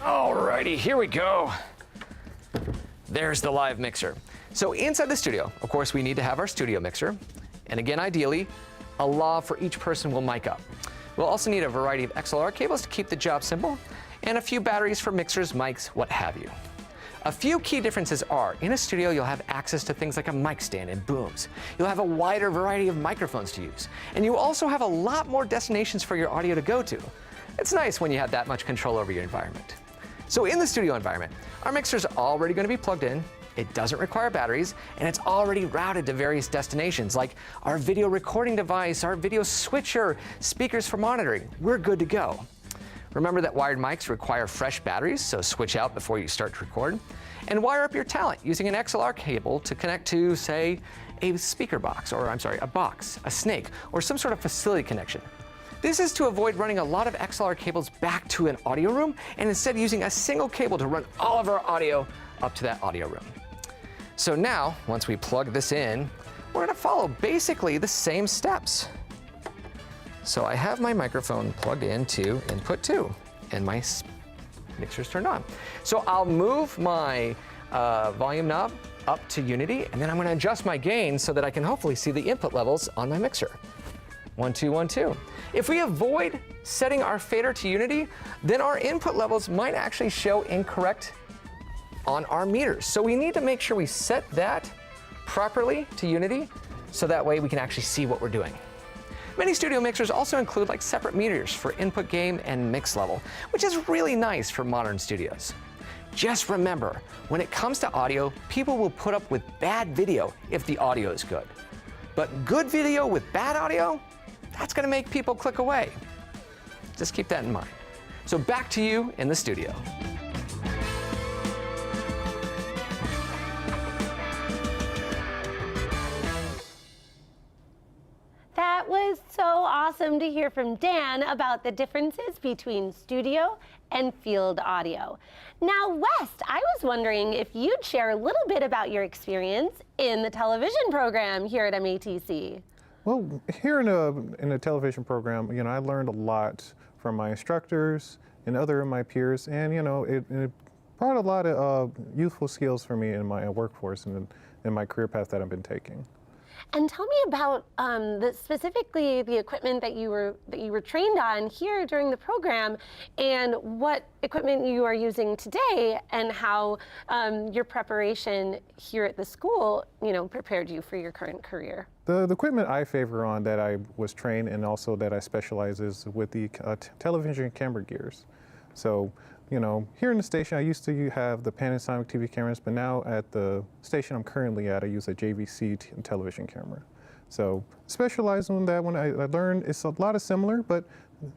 Speaker 26: Alrighty, here we go. There's the live mixer. So inside the studio, of course, we need to have our studio mixer. And again, ideally, a lav for each person will mic up. We'll also need a variety of XLR cables to keep the job simple, and a few batteries for mixers, mics, what have you. A few key differences are, in a studio, you'll have access to things like a mic stand and booms. You'll have a wider variety of microphones to use. And you also have a lot more destinations for your audio to go to. It's nice when you have that much control over your environment. So in the studio environment, our mixer's already going to be plugged in. It doesn't require batteries, and it's already routed to various destinations like our video recording device, our video switcher, speakers for monitoring. We're good to go. Remember that wired mics require fresh batteries, so switch out before you start to record. And wire up your talent using an XLR cable to connect to, say, a speaker box, or a box, a snake, or some sort of facility connection. This is to avoid running a lot of XLR cables back to an audio room, and instead using a single cable to run all of our audio up to that audio room. So now, once we plug this in, we're going to follow basically the same steps. So I have my microphone plugged into input 2, and my mixer's turned on. So I'll move my volume knob up to unity, and then I'm going to adjust my gain so that I can hopefully see the input levels on my mixer. 1, 2, 1, 2. If we avoid setting our fader to unity, then our input levels might actually show incorrect on our meters. So we need to make sure we set that properly to unity so that way we can actually see what we're doing. Many studio mixers also include like separate meters for input gain and mix level, which is really nice for modern studios. Just remember, when it comes to audio, people will put up with bad video if the audio is good. But good video with bad audio, that's gonna make people click away. Just keep that in mind. So back to you in the studio.
Speaker 27: That was so awesome to hear from Dan about the differences between studio and field audio. Now, West, I was wondering if you'd share a little bit about your experience in the television program here at MATC.
Speaker 18: Well, here in a television program, you know, I learned a lot from my instructors and other of my peers, and you know, it brought a lot of useful skills for me in my workforce and in my career path that I've been taking.
Speaker 27: And tell me about specifically the equipment that you were trained on here during the program, and what equipment you are using today, and how your preparation here at the school, you know, prepared you for your current career.
Speaker 18: The equipment I favor on that I was trained and also that I specialize is with the television camera gears. So, you know, here in the station I used to have the Panasonic TV cameras, but now at the station I'm currently at, I use a JVC television camera. So specializing in that one, I learned it's a lot of similar, but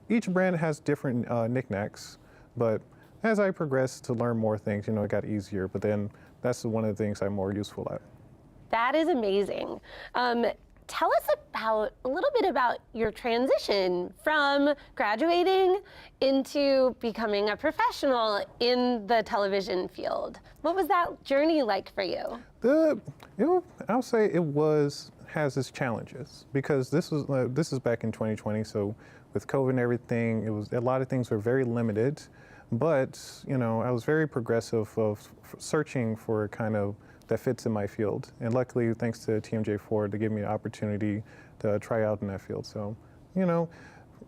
Speaker 18: each brand has different knickknacks. But as I progressed to learn more things, you know, it got easier, but then that's one of the things I'm more useful at.
Speaker 27: That is amazing. Tell us a little bit about your transition from graduating into becoming a professional in the television field. What was that journey like for you?
Speaker 18: I'll say it has its challenges, because this is back in 2020. So with COVID and everything, a lot of things were very limited. But you know, I was very progressive of searching for a kind of that fits in my field. And luckily, thanks to TMJ4 to give me the opportunity to try out in that field. So, you know,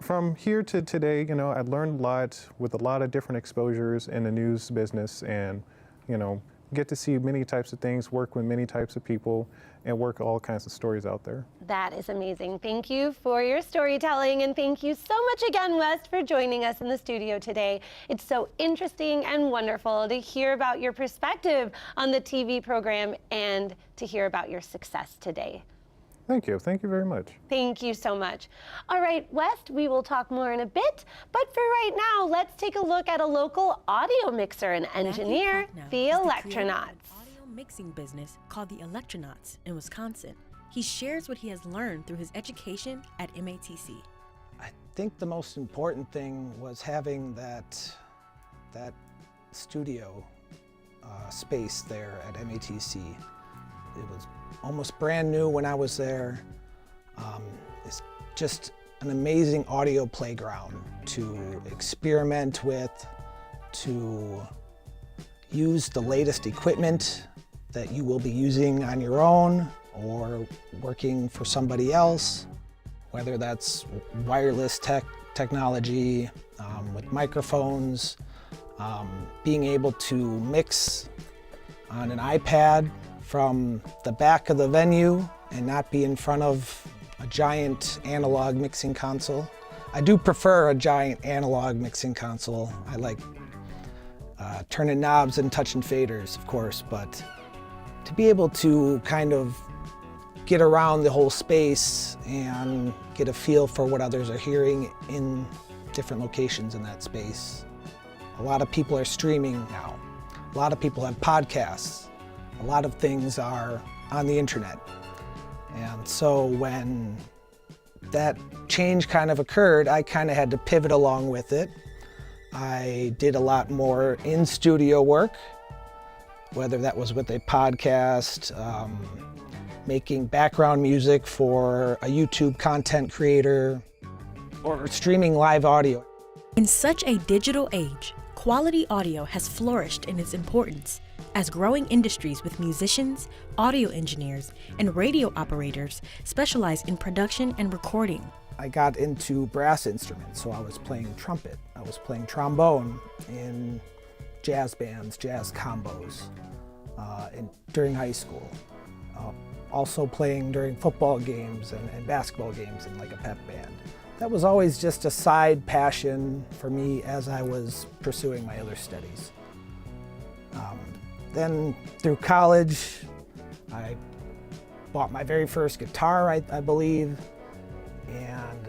Speaker 18: from here to today, you know, I learned a lot with a lot of different exposures in the news business, and, you know, get to see many types of things, work with many types of people, and work all kinds of stories out there.
Speaker 27: That is amazing. Thank you for your storytelling, and thank you so much again, West, for joining us in the studio today. It's so interesting and wonderful to hear about your perspective on the TV program and to hear about your success today.
Speaker 18: Thank you. Thank you very much.
Speaker 27: Thank you so much. All right, West, we will talk more in a bit, but for right now, let's take a look at a local audio mixer and engineer, the Electronauts.
Speaker 8: Mixing business called the Electronauts in Wisconsin. He shares what he has learned through his education at MATC.
Speaker 11: I think the most important thing was having that studio space there at MATC. It was almost brand new when I was there. It's just an amazing audio playground to experiment with, to use the latest equipment that you will be using on your own or working for somebody else, whether that's wireless technology with microphones, being able to mix on an iPad from the back of the venue and not be in front of a giant analog mixing console. I do prefer a giant analog mixing console. I like turning knobs and touching faders, of course, but to be able to kind of get around the whole space and get a feel for what others are hearing in different locations in that space. A lot of people are streaming now. A lot of people have podcasts. A lot of things are on the internet. And so when that change kind of occurred, I kind of had to pivot along with it. I did a lot more in-studio work, whether that was with a podcast, making background music for a YouTube content creator, or streaming live audio.
Speaker 8: In such a digital age, quality audio has flourished in its importance, as growing industries with musicians, audio engineers, and radio operators specialize in production and recording.
Speaker 11: I got into brass instruments, so I was playing trumpet. I was playing trombone in jazz bands, jazz combos during high school. Also playing during football games and basketball games in like a pep band. That was always just a side passion for me as I was pursuing my other studies. Then through college, I bought my very first guitar, I believe, and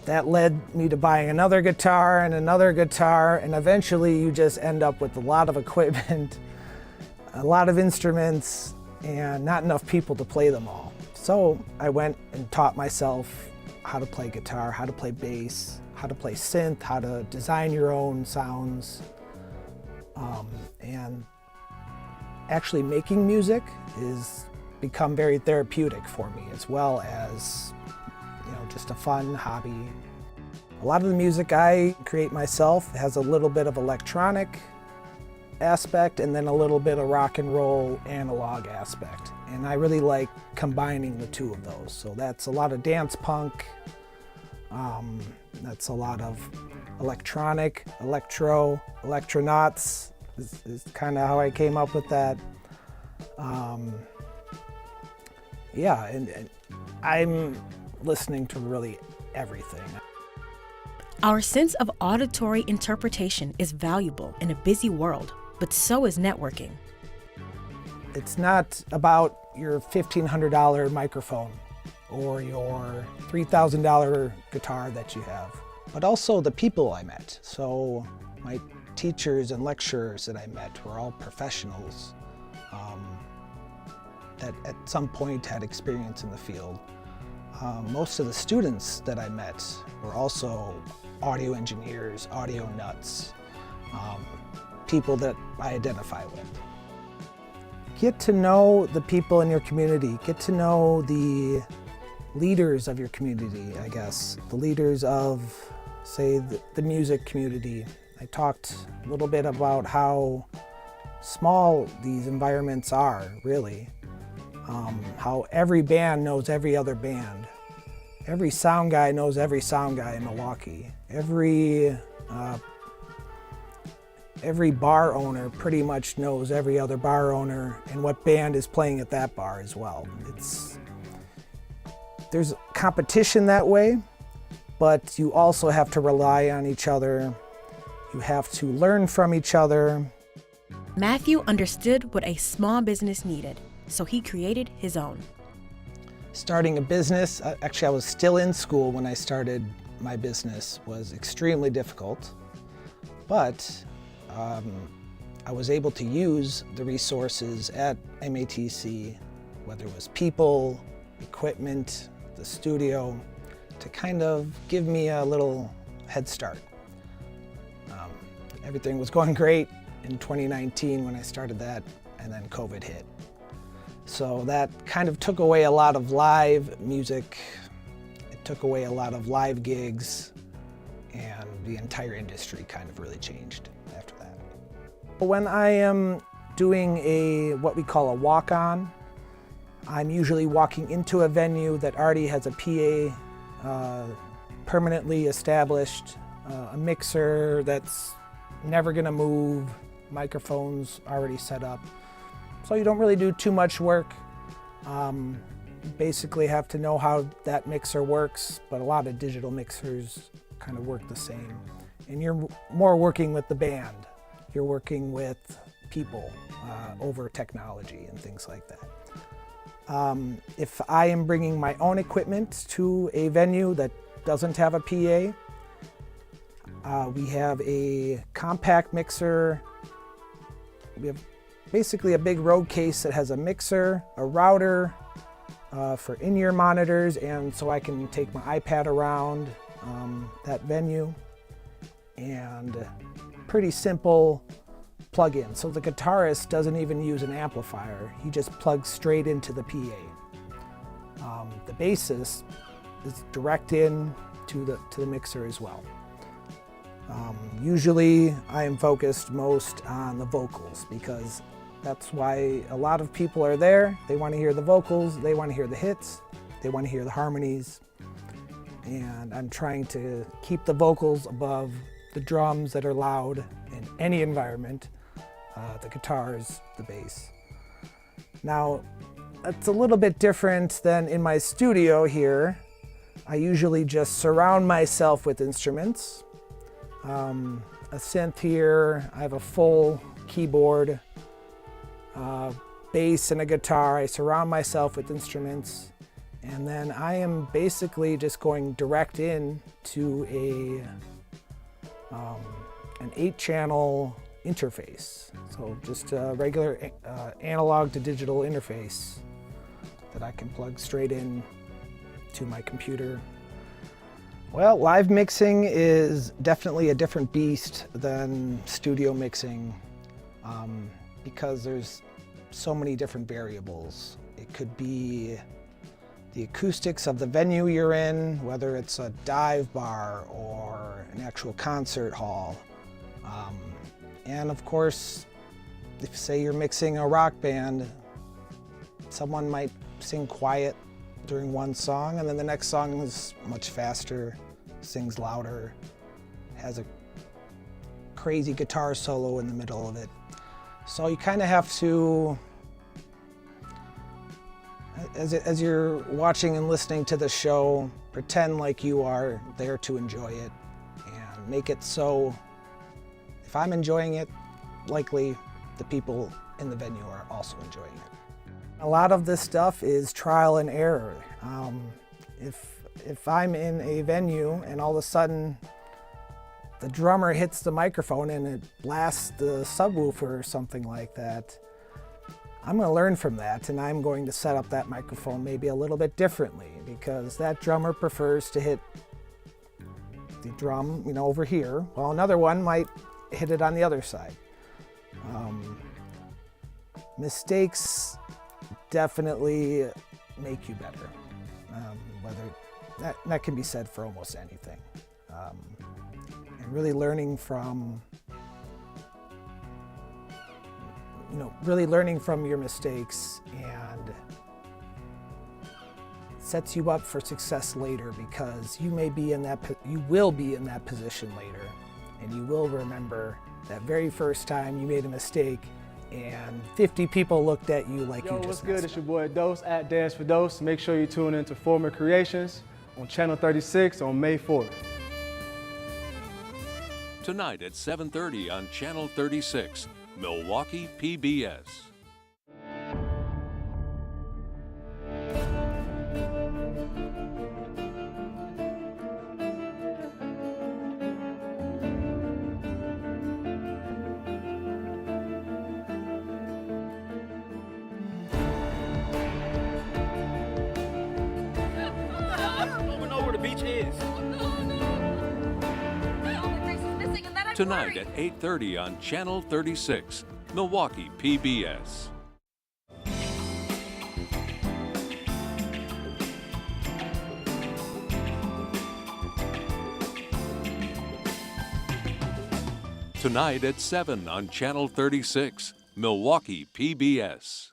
Speaker 11: that led me to buying another guitar, and eventually you just end up with a lot of equipment, a lot of instruments, and not enough people to play them all. So I went and taught myself how to play guitar, how to play bass, how to play synth, how to design your own sounds, and actually making music has become very therapeutic for me, as well as, you know, just a fun hobby. A lot of the music I create myself has a little bit of electronic aspect and then a little bit of rock and roll analog aspect. And I really like combining the two of those. So that's a lot of dance punk, that's a lot of electronic, electro, electronauts is kind of how I came up with that. Yeah, and I'm listening to really everything.
Speaker 8: Our sense of auditory interpretation is valuable in a busy world, but so is networking.
Speaker 11: It's not about your $1,500 microphone or your $3,000 guitar that you have, but also the people I met. So my teachers and lecturers that I met were all professionals that at some point had experience in the field. Most of the students that I met were also audio engineers, audio nuts, people that I identify with. Get to know the people in your community. Get to know the leaders of your community, I guess. The leaders of, say, the music community. I talked a little bit about how small these environments are, really. How every band knows every other band. Every sound guy knows every sound guy in Milwaukee. Every bar owner pretty much knows every other bar owner and what band is playing at that bar as well. There's competition that way, but you also have to rely on each other. You have to learn from each other.
Speaker 8: Matthew understood what a small business needed, so he created his own.
Speaker 11: Starting a business, actually I was still in school when I started my business, was extremely difficult, but I was able to use the resources at MATC, whether it was people, equipment, the studio, to kind of give me a little head start. Everything was going great in 2019 when I started that, and then COVID hit. So that kind of took away a lot of live music. It took away a lot of live gigs, and the entire industry kind of really changed after that. When I am doing what we call a walk-on, I'm usually walking into a venue that already has a PA permanently established, a mixer that's never gonna move, microphones already set up. So you don't really do too much work. You basically have to know how that mixer works, but a lot of digital mixers kind of work the same. And you're more working with the band. You're working with people over technology and things like that. If I am bringing my own equipment to a venue that doesn't have a PA, we have a compact mixer. We have basically a big road case that has a mixer, a router for in-ear monitors, and so I can take my iPad around that venue, and pretty simple plug-in. So the guitarist doesn't even use an amplifier. He just plugs straight into the PA. The bassist is direct in to the mixer as well. Usually I am focused most on the vocals because that's why a lot of people are there. They want to hear the vocals, they want to hear the hits, they want to hear the harmonies. And I'm trying to keep the vocals above the drums that are loud in any environment, the guitars, the bass. Now, that's a little bit different than in my studio here. I usually just surround myself with instruments. A synth here, I have a full keyboard, bass and a guitar. I surround myself with instruments, and then I am basically just going direct in to an 8-channel interface. So just a regular analog to digital interface that I can plug straight in to my computer. Well, live mixing is definitely a different beast than studio mixing because there's so many different variables. It could be the acoustics of the venue you're in, whether it's a dive bar or an actual concert hall. And of course, if say you're mixing a rock band, someone might sing quiet during one song, and then the next song is much faster, sings louder, has a crazy guitar solo in the middle of it. So you kind of have to, as you're watching and listening to the show, pretend like you are there to enjoy it and make it so if I'm enjoying it, likely the people in the venue are also enjoying it. A lot of this stuff is trial and error. If I'm in a venue and all of a sudden the drummer hits the microphone and it blasts the subwoofer or something like that, I'm going to learn from that, and I'm going to set up that microphone maybe a little bit differently, because that drummer prefers to hit the drum, over here, while another one might hit it on the other side. Mistakes definitely make you better. That can be said for almost anything. And really learning from your mistakes and sets you up for success later, because you will be in that position later, and you will remember that very first time you made a mistake and 50 people looked at you like you just
Speaker 25: what's good? It's your boy Dose at Dance for Dose. Make sure you tune into Former Creations on Channel 36 on May 4th.
Speaker 9: Tonight at 7:30 on Channel 36, Milwaukee PBS. Tonight at 8:30 on Channel 36, Milwaukee PBS. Tonight at 7 on Channel 36, Milwaukee PBS.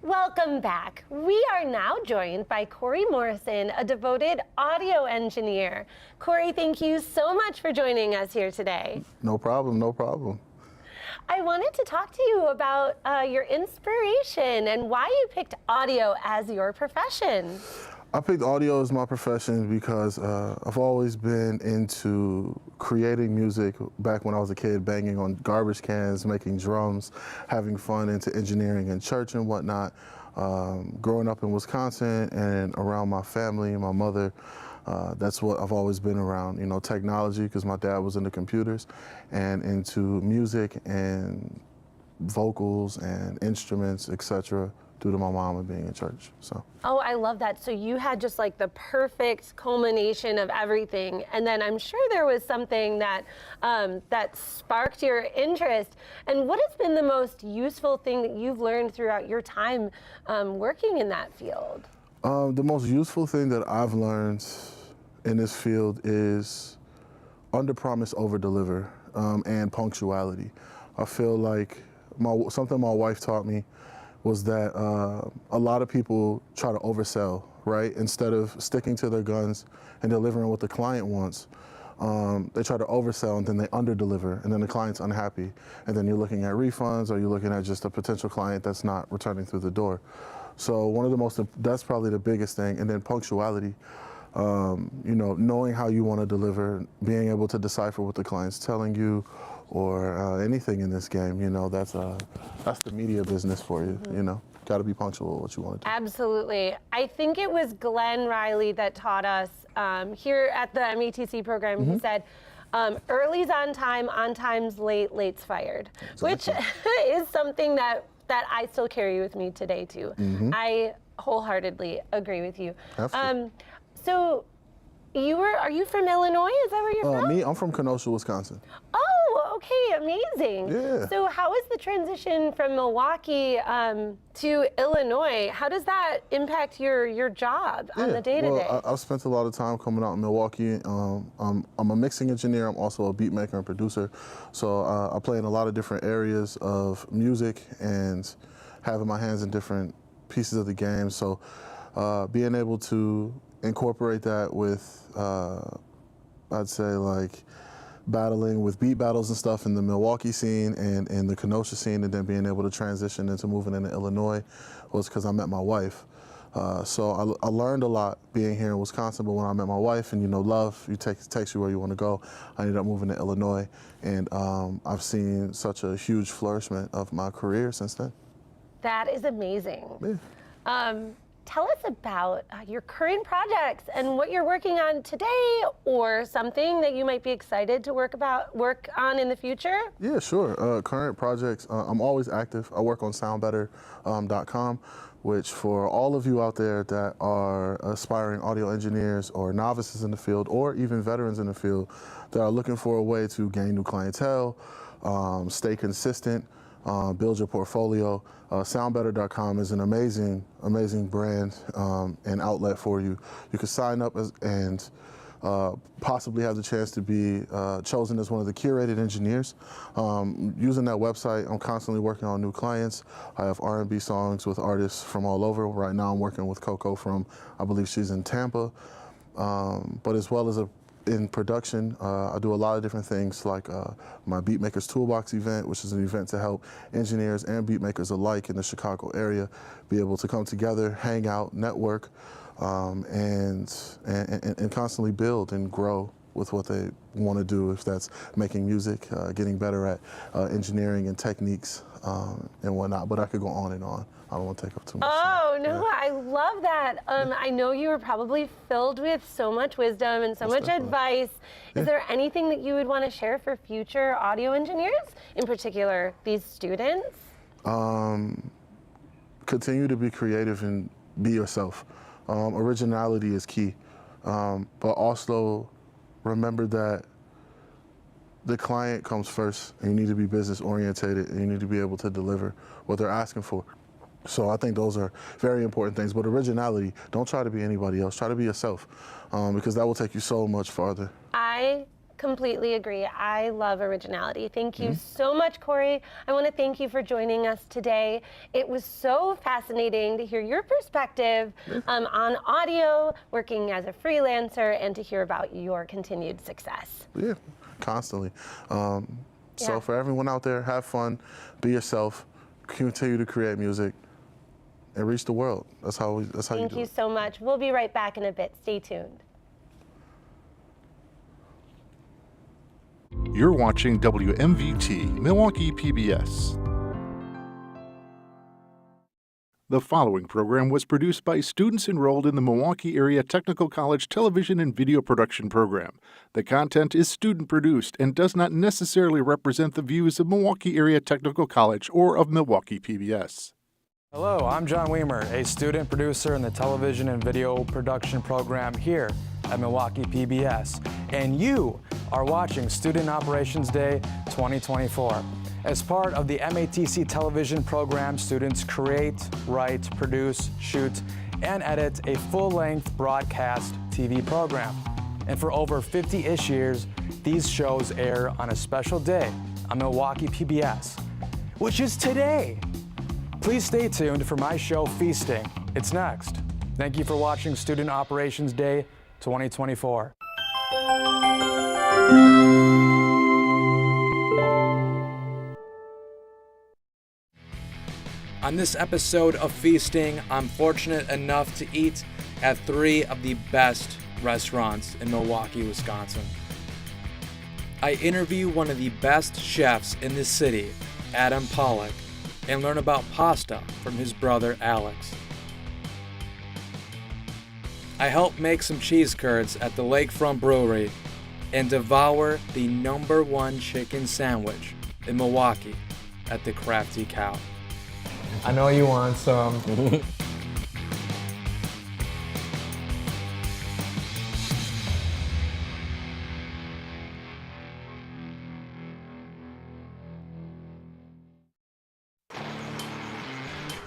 Speaker 27: Welcome back. We are now joined by Corey Morrison, a devoted audio engineer. Corey, thank you so much for joining us here today.
Speaker 1: No problem, no problem.
Speaker 27: I wanted to talk to you about your inspiration and why you picked audio as your profession.
Speaker 1: I picked audio as my profession because I've always been into creating music back when I was a kid, banging on garbage cans, making drums, having fun, into engineering in church and whatnot. Growing up in Wisconsin and around my family and my mother, that's what I've always been around, technology, because my dad was into computers, and into music and vocals and instruments, etc., due to my mom and being in church. So.
Speaker 27: Oh, I love that. So you had just like the perfect culmination of everything, and then I'm sure there was something that that sparked your interest. And what has been the most useful thing that you've learned throughout your time working in that field?
Speaker 1: The most useful thing that I've learned in this field is under promise, over deliver, and punctuality. I feel like something my wife taught me was that a lot of people try to oversell, right? Instead of sticking to their guns and delivering what the client wants, they try to oversell and then they underdeliver, and then the client's unhappy. And then you're looking at refunds, or you're looking at just a potential client that's not returning through the door. So that's probably the biggest thing. And then punctuality, you know, knowing how you want to deliver, being able to decipher what the client's telling you, or anything in this game, you know, that's the media business for you, you know. Got to be punctual with what you want to do.
Speaker 27: Absolutely. I think it was Glenn Riley that taught us here at the MATC program. He said, early's on time's late, late's fired, which is something that I still carry with me today too. I wholeheartedly agree with you. So are you from Illinois? Is that where you're from?
Speaker 1: Me, I'm from Kenosha, Wisconsin.
Speaker 27: Oh, okay, amazing.
Speaker 1: Yeah.
Speaker 27: So how is the transition from Milwaukee to Illinois? How does that impact your job on the day-to-day?
Speaker 1: Well, I've spent a lot of time coming out in Milwaukee. I'm a mixing engineer. I'm also a beat maker and producer. So I play in a lot of different areas of music and having my hands in different pieces of the game. So being able to incorporate that with, I'd say, like, battling with beat battles and stuff in the Milwaukee scene and in the Kenosha scene, and then being able to transition into moving into Illinois was because I met my wife. So I learned a lot being here in Wisconsin, but when I met my wife, and you know, love, takes you where you want to go, I ended up moving to Illinois, and I've seen such a huge flourishment of my career since then.
Speaker 27: That is amazing.
Speaker 1: Yeah.
Speaker 27: Tell us about your current projects and what you're working on today, or something that you might be excited to work on in the future.
Speaker 1: Yeah, sure. Current projects, I'm always active. I work on soundbetter.com, which for all of you out there that are aspiring audio engineers or novices in the field, or even veterans in the field that are looking for a way to gain new clientele, stay consistent, build your portfolio. Soundbetter.com is an amazing brand and outlet for you. You can sign up and possibly have the chance to be chosen as one of the curated engineers. Using that website, I'm constantly working on new clients. I have R&B songs with artists from all over. Right now I'm working with Coco from, I believe she's in Tampa. But as well as in production, I do a lot of different things, like my Beatmakers Toolbox event, which is an event to help engineers and beatmakers alike in the Chicago area be able to come together, hang out, network, and constantly build and grow with what they want to do, if that's making music, getting better at engineering and techniques and whatnot. But I could go on and on. I don't want to take up too much time.
Speaker 27: Oh, no, I love that. I know you were probably filled with so much wisdom and so much advice. Is there anything that you would want to share for future audio engineers, in particular these students?
Speaker 1: Continue to be creative and be yourself. Originality is key, but also remember that the client comes first, and you need to be business oriented, and you need to be able to deliver what they're asking for. So I think those are very important things. But originality, don't try to be anybody else. Try to be yourself, because that will take you so much farther.
Speaker 27: I completely agree. I love originality. Thank you so much, Corey. I want to thank you for joining us today. It was so fascinating to hear your perspective on audio, working as a freelancer, and to hear about your continued success.
Speaker 1: Yeah, constantly. So for everyone out there, have fun, be yourself, continue to create music, and reach the world. That's how you do it.
Speaker 27: Thank you so much. We'll be right back in a bit. Stay tuned.
Speaker 3: You're watching WMVT, Milwaukee PBS. The following program was produced by students enrolled in the Milwaukee Area Technical College Television and Video Production Program. The content is student-produced and does not necessarily represent the views of Milwaukee Area Technical College or of Milwaukee PBS.
Speaker 13: Hello, I'm John Weimer, a student producer in the Television and Video Production Program here at Milwaukee PBS, and you are watching Student Operations Day 2024. As part of the MATC television program, students create, write, produce, shoot, and edit a full-length broadcast TV program. And for over 50-ish years, these shows air on a special day on Milwaukee PBS. which is today. Please stay tuned for my show, Feasting. It's next. Thank you for watching Student Operations Day 2024. On this episode of Feasting, I'm fortunate enough to eat at 3 of the best restaurants in Milwaukee, Wisconsin. I interview one of the best chefs in the city, Adam Pollock, and learn about pasta from his brother Alex. I help make some cheese curds at the Lakefront Brewery and devour the #1 chicken sandwich in Milwaukee at the Crafty Cow.
Speaker 4: I know you want some.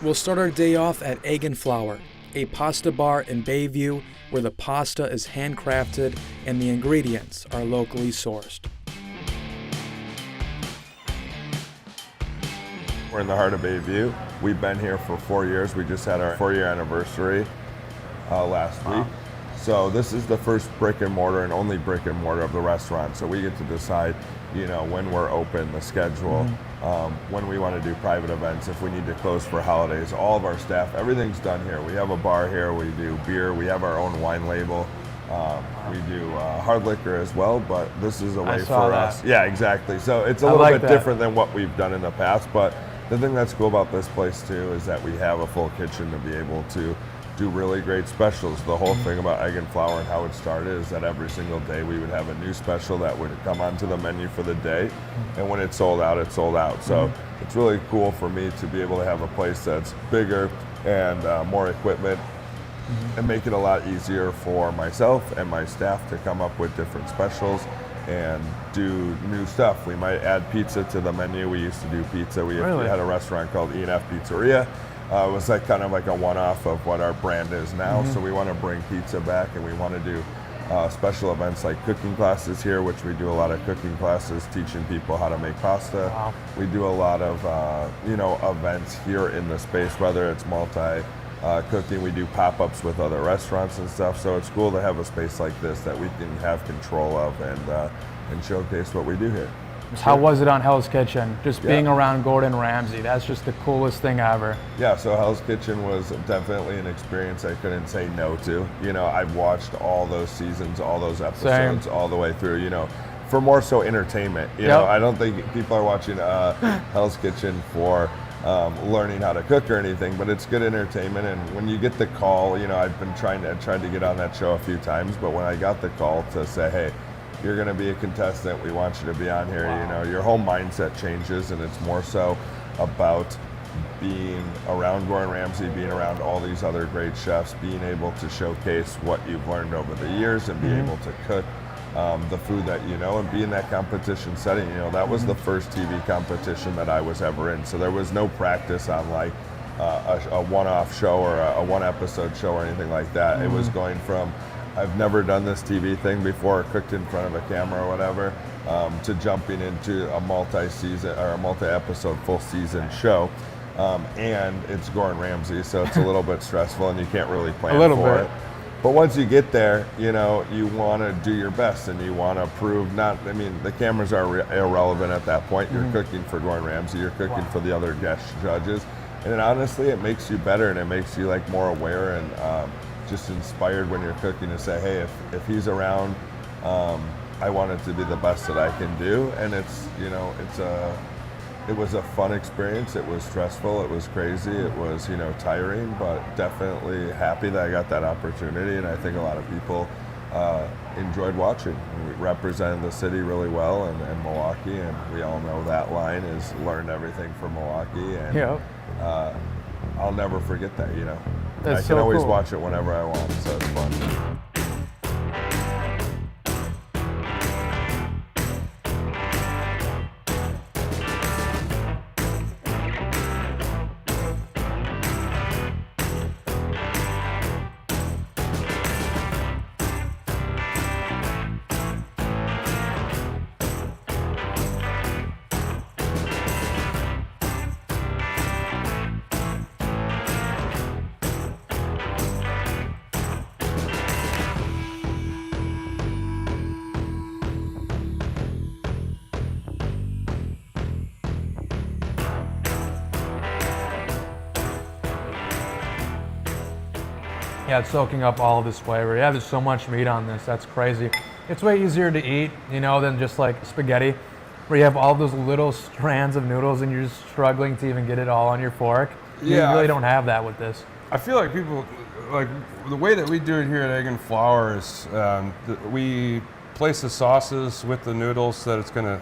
Speaker 13: We'll start our day off at Egg and Flour, a pasta bar in Bayview where the pasta is handcrafted and the ingredients are locally sourced.
Speaker 14: We're in the heart of Bayview. We've been here for 4 years. We just had our 4-year anniversary last week. So this is the first brick and mortar and only brick and mortar of the restaurant. So we get to decide, you know, when we're open, the schedule, when we want to do private events, if we need to close for holidays. All of our staff, everything's done here. We have a bar here, we do beer, we have our own wine label. We do hard liquor as well, but this is a way for us. Yeah, exactly. So it's a little bit different than what we've done in the past, but the thing that's cool about this place too is that we have a full kitchen to be able to do really great specials. The whole thing about Egg and Flour and how it started is that every single day we would have a new special that would come onto the menu for the day, and when it's sold out, it's sold out. So it's really cool for me to be able to have a place that's bigger and more equipment, and make it a lot easier for myself and my staff to come up with different specials and do new stuff. We might add pizza to the menu. We used to do pizza. We had a restaurant called E&F Pizzeria. It was like kind of like a one-off of what our brand is now. So we want to bring pizza back, and we want to do special events like cooking classes here, which we do a lot of cooking classes teaching people how to make pasta. We do a lot of you know, events here in the space, whether it's cooking. We do pop-ups with other restaurants and stuff, so it's cool to have a space like this that we can have control of and showcase what we do here.
Speaker 13: How was it on Hell's Kitchen? Just being around Gordon Ramsay, that's just the coolest thing ever.
Speaker 14: Yeah, so Hell's Kitchen was definitely an experience I couldn't say no to. You know, I've watched all those seasons, all those episodes, all the way through, you know, for more so entertainment. You know, I don't think people are watching Hell's Kitchen for learning how to cook or anything, but it's good entertainment. And when you get the call, you know, I've been tried to get on that show a few times, but when I got the call to say, hey, you're going to be a contestant, we want you to be on here, you know, your whole mindset changes, and it's more so about being around Gordon Ramsay, being around all these other great chefs, being able to showcase what you've learned over the years and be able to cook the food that you know, and be in that competition setting. You know, that was the first TV competition that I was ever in, so there was no practice on like a one-off show or a one-episode show or anything like that. It was going from, I've never done this TV thing before or cooked in front of a camera or whatever, to jumping into a multi-season or a multi-episode full season show. And it's Gordon Ramsay, so it's a little bit stressful and you can't really plan for it. But once you get there, you know, you want to do your best and you want to prove the cameras are irrelevant at that point. You're cooking for Gordon Ramsay, you're cooking for the other guest judges. And then honestly, it makes you better and it makes you like more aware and just inspired when you're cooking to say, hey, if he's around, I want it to be the best that I can do. And it's, you know, it was a fun experience. It was stressful. It was crazy. It was, you know, tiring, but definitely happy that I got that opportunity. And I think a lot of people enjoyed watching. We represented the city really well and Milwaukee, and we all know that line is learn everything from Milwaukee. And I'll never forget that, you know. I can always watch it whenever I want, so it's fun.
Speaker 13: Yeah, it's soaking up all of this flavor. Yeah, there's so much meat on this. That's crazy. It's way easier to eat, you know, than just like spaghetti, where you have all those little strands of noodles and you're just struggling to even get it all on your fork.
Speaker 16: Yeah,
Speaker 13: You really don't have that with this.
Speaker 16: I feel like people, like the way that we do it here at Egg and Flour is we place the sauces with the noodles so that it's going to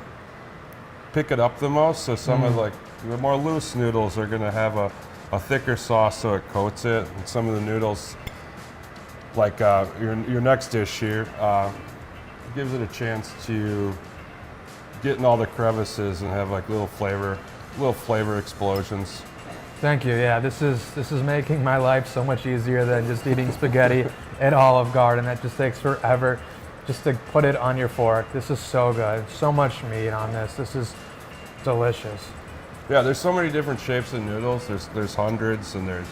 Speaker 16: pick it up the most. So some of like the more loose noodles are going to have a thicker sauce so it coats it. And some of the noodles, like your next dish here, gives it a chance to get in all the crevices and have like little flavor explosions.
Speaker 13: Thank you. Yeah, this is making my life so much easier than just eating spaghetti at Olive Garden. That just takes forever just to put it on your fork. This is so good. So much meat on this. This is delicious.
Speaker 16: Yeah, there's so many different shapes of noodles. There's hundreds and there's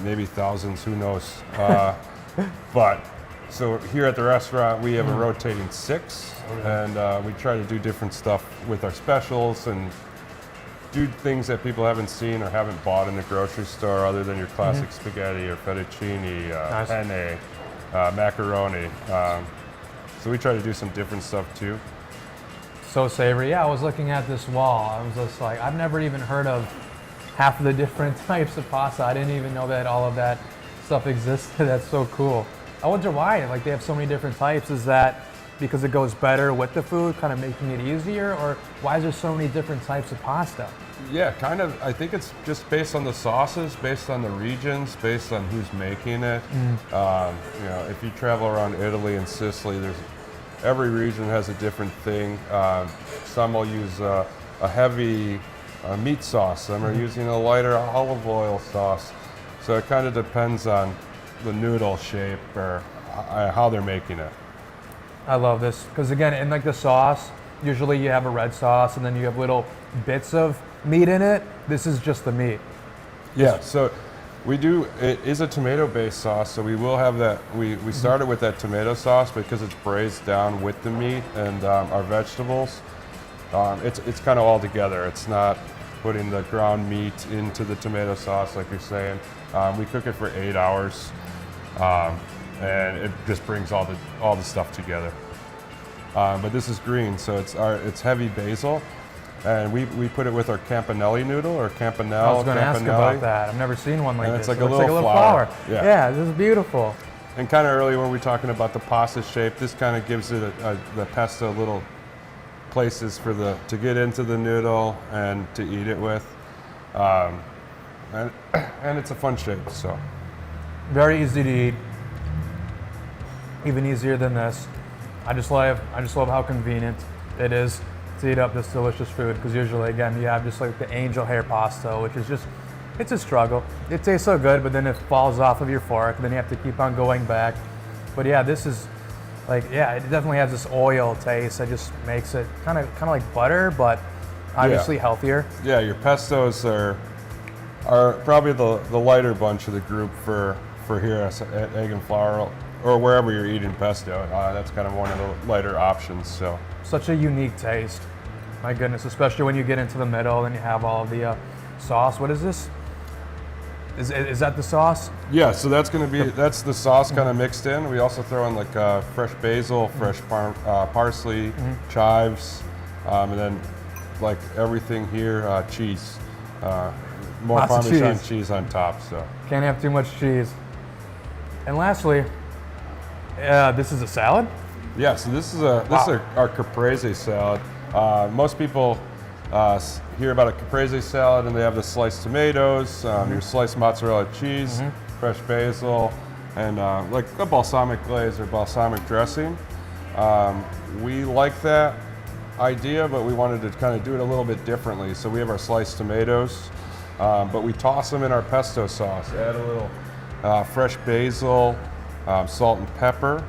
Speaker 16: maybe thousands, who knows. But so here at the restaurant, we have a rotating 6, and we try to do different stuff with our specials and do things that people haven't seen or haven't bought in the grocery store other than your classic spaghetti or fettuccine, penne, macaroni. So we try to do some different stuff too.
Speaker 13: So savory. Yeah, I was looking at this wall. I was just like, I've never even heard of half of the different types of pasta. I didn't even know that all of that stuff existed. That's so cool. I wonder why, like they have so many different types. Is that because it goes better with the food, kind of making it easier, or why is there so many different types of pasta?
Speaker 16: Yeah, kind of. I think it's just based on the sauces, based on the regions, based on who's making it. You know, if you travel around Italy and Sicily, every region has a different thing. Some will use a heavy meat sauce. Some are using a lighter olive oil sauce. So it kind of depends on the noodle shape or how they're making it.
Speaker 13: I love this because again, in like the sauce, usually you have a red sauce and then you have little bits of meat in it. This is just the meat.
Speaker 16: Yeah, so it is a tomato-based sauce, so we will have that. We started with that tomato sauce because it's braised down with the meat and our vegetables. It's kind of all together. It's not putting the ground meat into the tomato sauce like you're saying. We cook it for 8 hours. And it just brings all the stuff together. But this is green, so it's heavy basil, and we put it with our campanelli noodle or campanelle.
Speaker 13: I was going to ask about that. I've never seen one like
Speaker 16: and
Speaker 13: this.
Speaker 16: It's like
Speaker 13: it
Speaker 16: a
Speaker 13: looks
Speaker 16: little
Speaker 13: like a
Speaker 16: flower.
Speaker 13: Yeah, this is beautiful.
Speaker 16: And kind of early when we were talking about the pasta shape, this kind of gives it the pesto little places to get into the noodle and to eat it with, and it's a fun shape. So
Speaker 13: very easy to eat. Even easier than this. I just love how convenient it is to eat up this delicious food, because usually, again, you have just like the angel hair pasta, which is just, it's a struggle. It tastes so good, but then it falls off of your fork, and then you have to keep on going back. But yeah, this is like, yeah, it definitely has this oil taste that just makes it kind of like butter, but obviously healthier.
Speaker 16: Yeah, your pestos are probably the lighter bunch of the group for here at Egg and Flour, or wherever you're eating pesto. That's kind of one of the lighter options. So
Speaker 13: such a unique taste. My goodness, especially when you get into the middle and you have all the sauce. What is this? Is that the sauce?
Speaker 16: Yeah, so that's the sauce kind of mixed in. We also throw in like fresh basil, fresh parsley, chives, and then like everything here, cheese. More
Speaker 13: Lots of
Speaker 16: Parmesan cheese on top. So
Speaker 13: can't have too much cheese. And lastly, this is a salad?
Speaker 16: Yeah, so this is our caprese salad. Most people hear about a caprese salad and they have the sliced tomatoes, your sliced mozzarella cheese, fresh basil, and like a balsamic glaze or balsamic dressing. We like that idea, but we wanted to kind of do it a little bit differently. So we have our sliced tomatoes, but we toss them in our pesto sauce, add a little fresh basil, salt and pepper,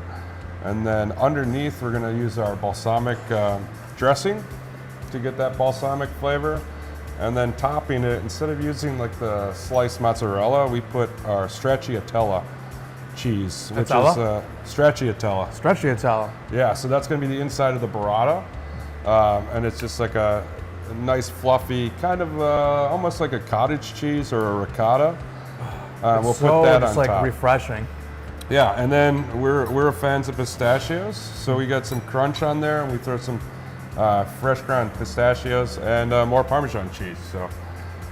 Speaker 16: and then underneath we're going to use our balsamic dressing to get that balsamic flavor, and then topping it, instead of using like the sliced mozzarella, we put our stracciatella cheese, which is stracciatella.
Speaker 13: Stracciatella.
Speaker 16: Yeah, so that's going to be the inside of the burrata, and it's just like a nice fluffy kind of almost like a cottage cheese or a ricotta. We'll put that on
Speaker 13: just like
Speaker 16: top.
Speaker 13: refreshing.
Speaker 16: Yeah, and then we're fans of pistachios, so we got some crunch on there, and we throw some fresh ground pistachios and more Parmesan cheese. So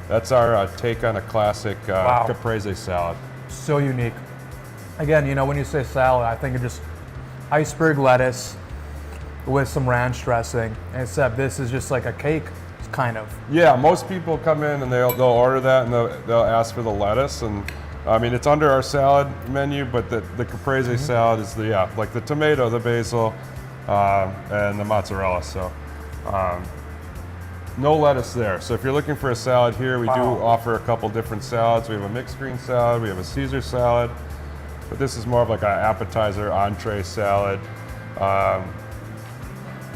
Speaker 16: that's our take on a classic caprese salad.
Speaker 13: So unique. Again, you know, when you say salad, I think of just iceberg lettuce with some ranch dressing, except this is just like a cake, kind of.
Speaker 16: Yeah, most people come in and they'll order that and they'll ask for the lettuce, and I mean it's under our salad menu, but the caprese salad is like the tomato, the basil, and the mozzarella. So no lettuce there. So if you're looking for a salad here, we do offer a couple different salads. We have a mixed green salad, we have a Caesar salad, but this is more of like an appetizer, entree salad,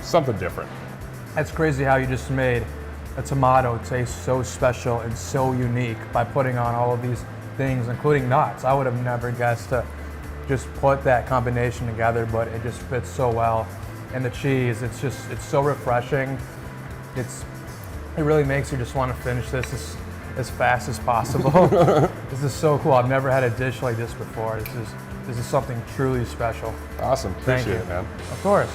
Speaker 16: something different.
Speaker 13: It's crazy how you just made a tomato taste so special and so unique by putting on all of these things, including nuts. I would have never guessed to just put that combination together, but it just fits so well. And the cheese, it's so refreshing. It really makes you just want to finish this as fast as possible. This is so cool. I've never had a dish like this before. This is something truly special.
Speaker 16: Awesome, appreciate it, man.
Speaker 13: Of course.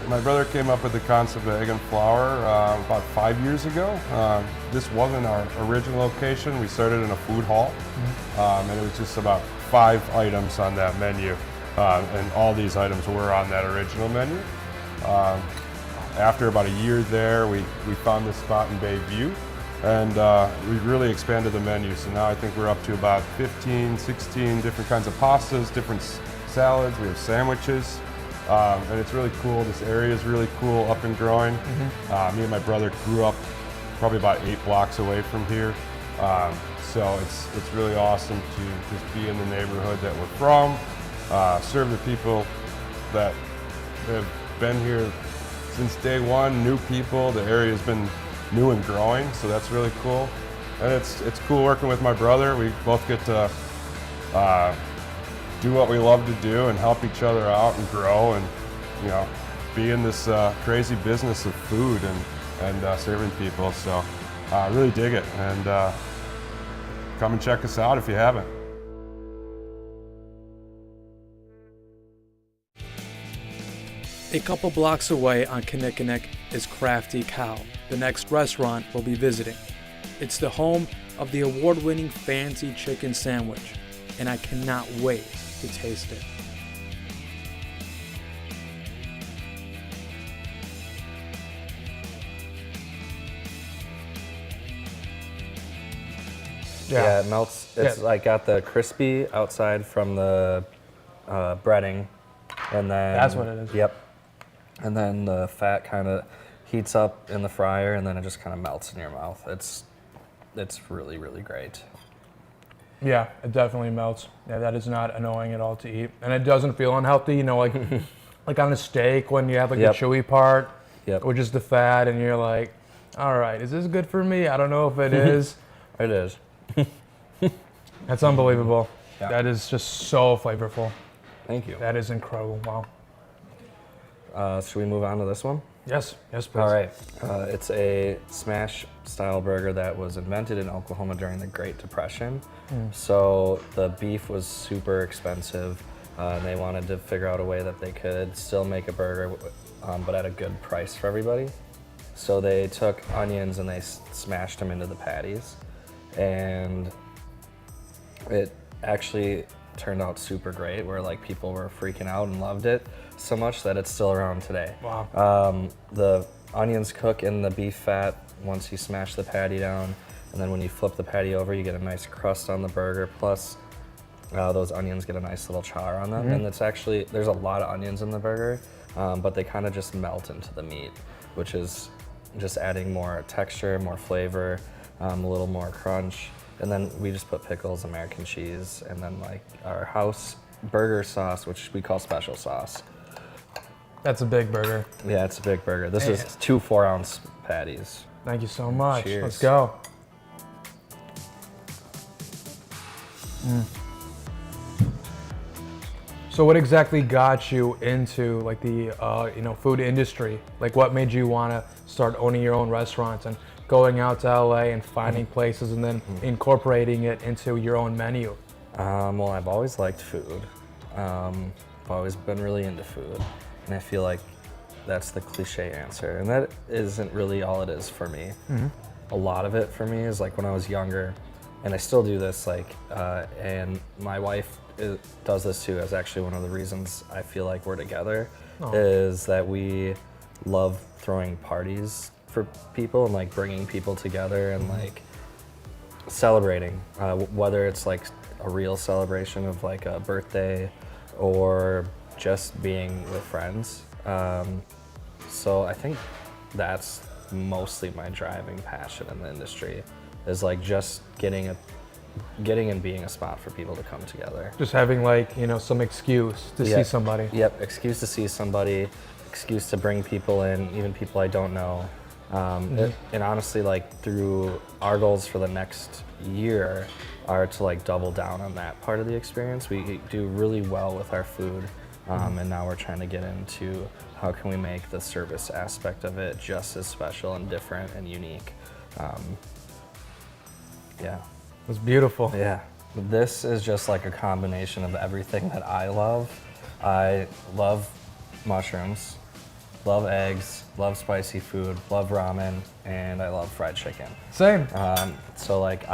Speaker 16: My brother came up with the concept of egg and flour about 5 years ago. This wasn't our original location. We started in a food hall, and it was just about 5 items on that menu, and all these items were on that original menu. After about a year there, we found this spot in Bayview, and we really expanded the menu. So now I think we're up to about 15, 16 different kinds of pastas, different salads. We have sandwiches. And it's really cool. This area is really cool, up and growing. Me and my brother grew up probably about 8 blocks away from here. So it's really awesome to just be in the neighborhood that we're from, serve the people that have been here since day one, new people. The area has been new and growing, so that's really cool. And it's cool working with my brother. We both get to do what we love to do and help each other out and grow, and be in this crazy business of food and serving people. So I really dig it, and come and check us out if you haven't.
Speaker 13: A couple blocks away on Kinnickinnick is Crafty Cow, the next restaurant we'll be visiting. It's the home of the award-winning fancy chicken sandwich, and I cannot wait to taste it.
Speaker 17: Yeah, it melts. It's like got the crispy outside from the breading, and then
Speaker 13: that's what it is.
Speaker 17: Yep. And then the fat kind of heats up in the fryer, and then it just kind of melts in your mouth. It's really, really great.
Speaker 13: Yeah, it definitely melts. Yeah, that is not annoying at all to eat, and it doesn't feel unhealthy. Like like on a steak when you have like the chewy part, which is the fat, and you're like, all right, is this good for me? I don't know if it is.
Speaker 17: It is.
Speaker 13: That's unbelievable.
Speaker 17: Yeah.
Speaker 13: That is just so flavorful.
Speaker 17: Thank you.
Speaker 13: That is incredible. Wow.
Speaker 17: Should we move on to this one?
Speaker 13: Yes, please.
Speaker 17: All right. It's a smash style burger that was invented in Oklahoma during the Great Depression. So the beef was super expensive, and they wanted to figure out a way that they could still make a burger, but at a good price for everybody. So they took onions and they smashed them into the patties, and it actually turned out super great, where like people were freaking out and loved it so much that it's still around today.
Speaker 13: Wow.
Speaker 17: The onions cook in the beef fat once you smash the patty down, and then when you flip the patty over, you get a nice crust on the burger, plus those onions get a nice little char on them. And it's actually, there's a lot of onions in the burger, but they kind of just melt into the meat, which is just adding more texture, more flavor, a little more crunch. And then we just put pickles, American cheese, and then like our house burger sauce, which we call special sauce.
Speaker 13: That's a big burger.
Speaker 17: Yeah, it's a big burger. This is 2 4-ounce patties.
Speaker 13: Thank you so much.
Speaker 17: Cheers.
Speaker 13: Let's go. So what exactly got you into like the food industry? Like what made you want to start owning your own restaurants and going out to LA and finding places and then incorporating it into your own menu?
Speaker 17: Well, I've always liked food. I've always been really into food, and I feel like that's the cliche answer, and that isn't really all it is for me. A lot of it for me is like when I was younger, and I still do this, like, and my wife does this too. Is actually one of the reasons I feel like we're together, is that we love throwing parties for people and like bringing people together and like celebrating, whether it's like a real celebration of like a birthday or just being with friends. So I think that's mostly my driving passion in the industry, is like just getting and being a spot for people to come together.
Speaker 13: Just having like, you know, some excuse to see somebody.
Speaker 17: Yep, excuse to see somebody, excuse to bring people in, even people I don't know. And honestly, like through our goals for the next year are to like double down on that part of the experience. We do really well with our food, and now we're trying to get into how can we make the service aspect of it just as special and different and unique. Yeah.
Speaker 13: It's beautiful.
Speaker 17: Yeah. This is just like a combination of everything that I love. I love mushrooms, love eggs, love spicy food, love ramen, and I love fried chicken.
Speaker 13: Same.
Speaker 17: So like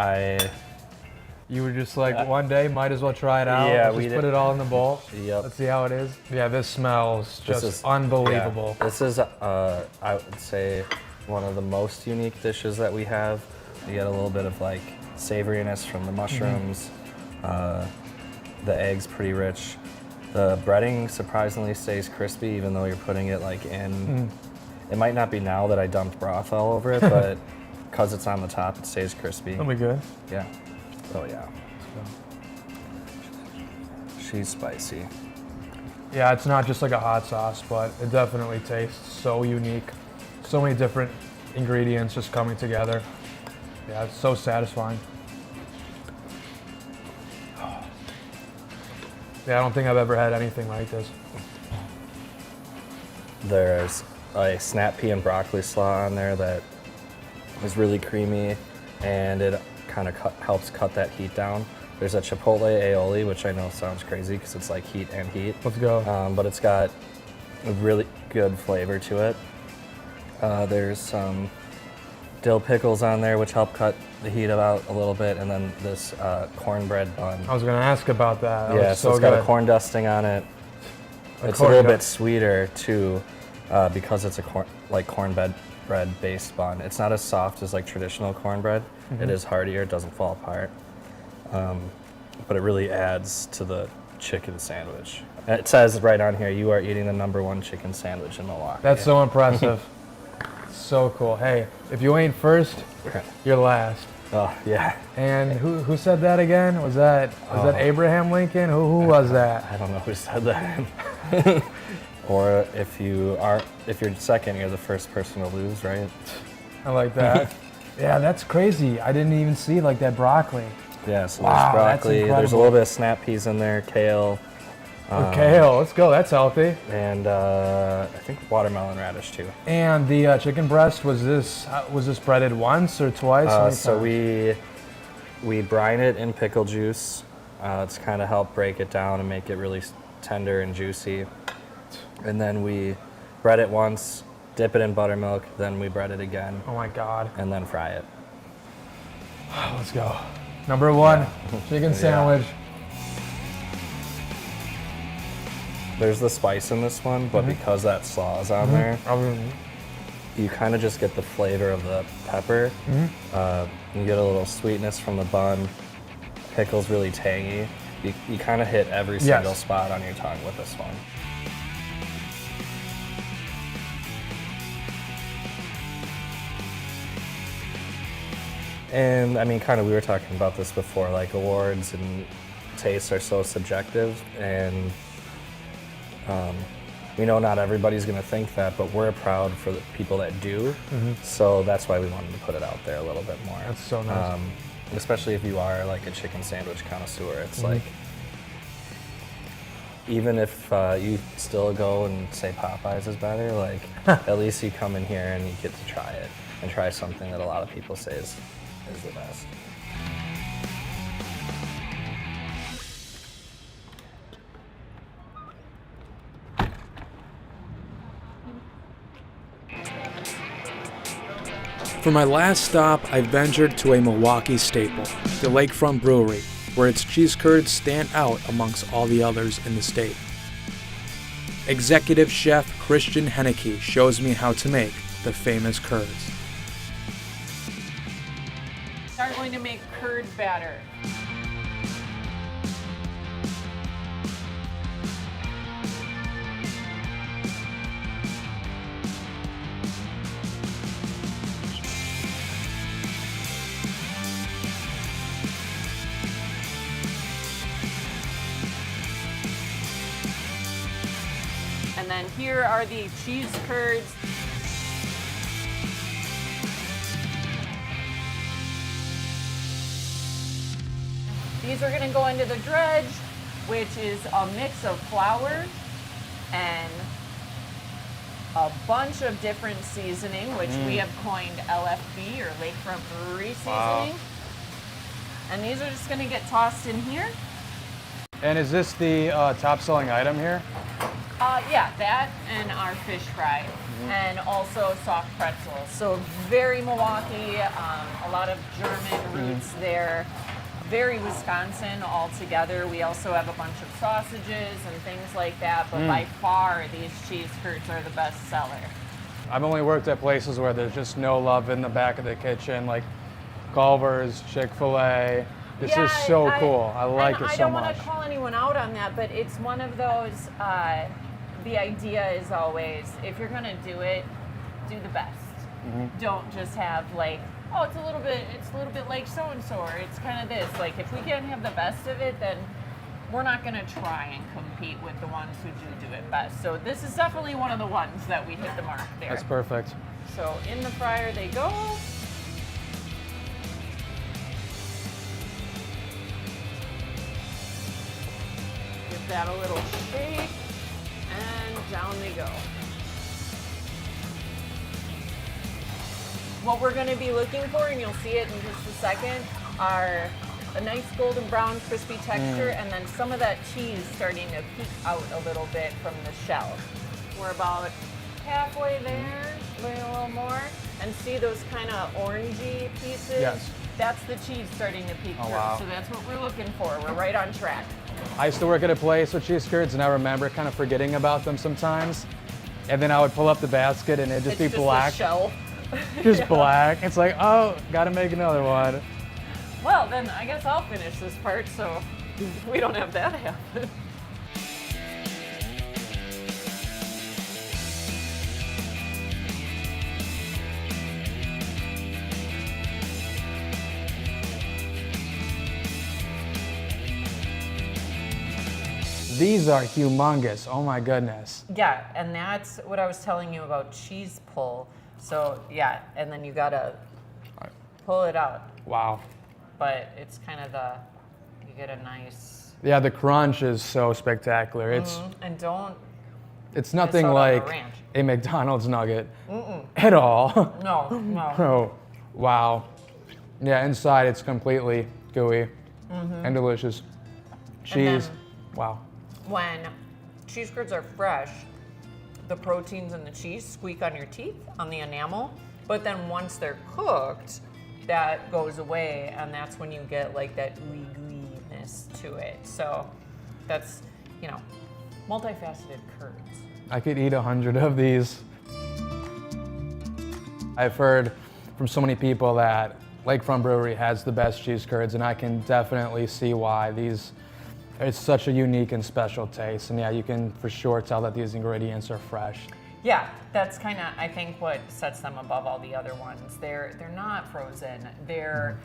Speaker 13: you were just like, one day, might as well try it out.
Speaker 17: Yeah,
Speaker 13: we put it all in the bowl.
Speaker 17: Yep.
Speaker 13: Let's see how it is. Yeah, this smells just unbelievable.
Speaker 17: Yeah. This is, I would say, one of the most unique dishes that we have. You get a little bit of like savoriness from the mushrooms. The egg's pretty rich. The breading surprisingly stays crispy, even though you're putting it like in. It might not be now that I dumped broth all over it, but because it's on the top, it stays crispy.
Speaker 13: That'll be good.
Speaker 17: Yeah. Oh yeah. She's spicy.
Speaker 13: Yeah, it's not just like a hot sauce, but it definitely tastes so unique. So many different ingredients just coming together. Yeah, it's so satisfying. Yeah, I don't think I've ever had anything like this.
Speaker 17: There's a snap pea and broccoli slaw on there that is really creamy, and it kind of helps cut that heat down. There's a chipotle aioli, which I know sounds crazy because it's like heat and heat.
Speaker 13: Let's go.
Speaker 17: But it's got a really good flavor to it. There's some dill pickles on there, which help cut the heat out a little bit, and then this cornbread bun.
Speaker 13: I was going to ask about that.
Speaker 17: Yeah, so it's got a corn dusting on it. It's a little bit sweeter too, because it's a cornbread based bun. It's not as soft as like traditional cornbread. It is heartier, it doesn't fall apart. But it really adds to the chicken sandwich. It says right on here, you are eating the #1 chicken sandwich in Milwaukee.
Speaker 13: That's so impressive. So cool. Hey, if you ain't first, you're last.
Speaker 17: Oh, yeah.
Speaker 13: And who said that again? Was that Abraham Lincoln? Who was that?
Speaker 17: I don't know who said that. Or if you're second, you're the first person to lose, right?
Speaker 13: I like that. Yeah, that's crazy. I didn't even see like that broccoli.
Speaker 17: Yeah, so there's broccoli, there's a little bit of snap peas in there, kale.
Speaker 13: Kale, let's go, that's healthy.
Speaker 17: And I think watermelon radish too.
Speaker 13: And the chicken breast, was this breaded once or twice?
Speaker 17: So we brine it in pickle juice. It's kind of help break it down and make it really tender and juicy. And then we bread it once, dip it in buttermilk, then we bread it again.
Speaker 13: Oh my God.
Speaker 17: And then fry it.
Speaker 13: Let's go. #1, chicken sandwich.
Speaker 17: There's the spice in this one, but because that slaw is on there, you kind of just get the flavor of the pepper. You get a little sweetness from the bun. Pickle's really tangy. You kind of hit every single spot on your tongue with this one. And I mean, kind of, we were talking about this before, like awards and tastes are so subjective, and we know not everybody's going to think that, but we're proud for the people that do. So that's why we wanted to put it out there a little bit more.
Speaker 13: That's so nice.
Speaker 17: Especially if you are like a chicken sandwich connoisseur, it's like even if you still go and say Popeyes is better, like at least you come in here and you get to try it and try something that a lot of people say is the best.
Speaker 13: For my last stop, I ventured to a Milwaukee staple, the Lakefront Brewery, where its cheese curds stand out amongst all the others in the state. Executive Chef Christian Henneke shows me how to make the famous curds.
Speaker 7: Start going to make curd batter. And then here are the cheese curds. These are gonna go into the dredge, which is a mix of flour and a bunch of different seasoning, which we have coined LFB, or Lakefront Brewery seasoning.
Speaker 13: Wow.
Speaker 7: And these are just gonna get tossed in here.
Speaker 13: And is this the top selling item here?
Speaker 7: Yeah, that and our fish fry, and also soft pretzels. So very Milwaukee, a lot of German roots there. Very Wisconsin altogether. We also have a bunch of sausages and things like that, but by far these cheese curds are the best seller.
Speaker 13: I've only worked at places where there's just no love in the back of the kitchen, like Culver's, Chick-fil-A. This is so cool. I like it so much.
Speaker 7: I don't want to call anyone out on that, but it's one of those, the idea is always, if you're gonna do it, do the best. Don't just have like, oh, it's a little bit like so-and-so, or it's kind of this. Like, if we can't have the best of it, then we're not gonna try and compete with the ones who do it best. So this is definitely one of the ones that we hit the mark there.
Speaker 13: That's perfect.
Speaker 7: So in the fryer they go. Give that a little shake, and down they go. What we're going to be looking for, and you'll see it in just a second, are a nice golden brown crispy texture, and then some of that cheese starting to peek out a little bit from the shell. We're about halfway there, maybe a little more, and see those kind of orangey pieces?
Speaker 13: Yes.
Speaker 7: That's the cheese starting to peek through,
Speaker 13: wow.
Speaker 7: so that's what we're looking for. We're right on track.
Speaker 13: I used to work at a place with cheese curds, and I remember kind of forgetting about them sometimes. And then I would pull up the basket, and it'd just be black.
Speaker 7: The shell.
Speaker 13: Just black. It's like, oh, gotta make another one.
Speaker 7: Well, then I guess I'll finish this part so we don't have that happen.
Speaker 13: These are humongous. Oh my goodness.
Speaker 7: Yeah, and that's what I was telling you about cheese pull. So yeah, and then you gotta pull it out.
Speaker 13: Wow.
Speaker 7: But it's kind of you get a nice.
Speaker 13: Yeah, the crunch is so spectacular.
Speaker 7: And don't.
Speaker 13: It's nothing like a McDonald's nugget at all.
Speaker 7: No, no.
Speaker 13: Oh, wow. Yeah, inside it's completely gooey and delicious. Cheese, wow.
Speaker 7: When cheese curds are fresh, the proteins in the cheese squeak on your teeth, on the enamel, but then once they're cooked, that goes away, and that's when you get like that gooey-gooey-ness to it. So that's, you know, multifaceted curds.
Speaker 13: I could eat 100 of these. I've heard from so many people that Lakefront Brewery has the best cheese curds, and I can definitely see why. It's such a unique and special taste, and yeah, you can for sure tell that these ingredients are fresh.
Speaker 7: Yeah, that's kind of, I think, what sets them above all the other ones. They're not frozen. They're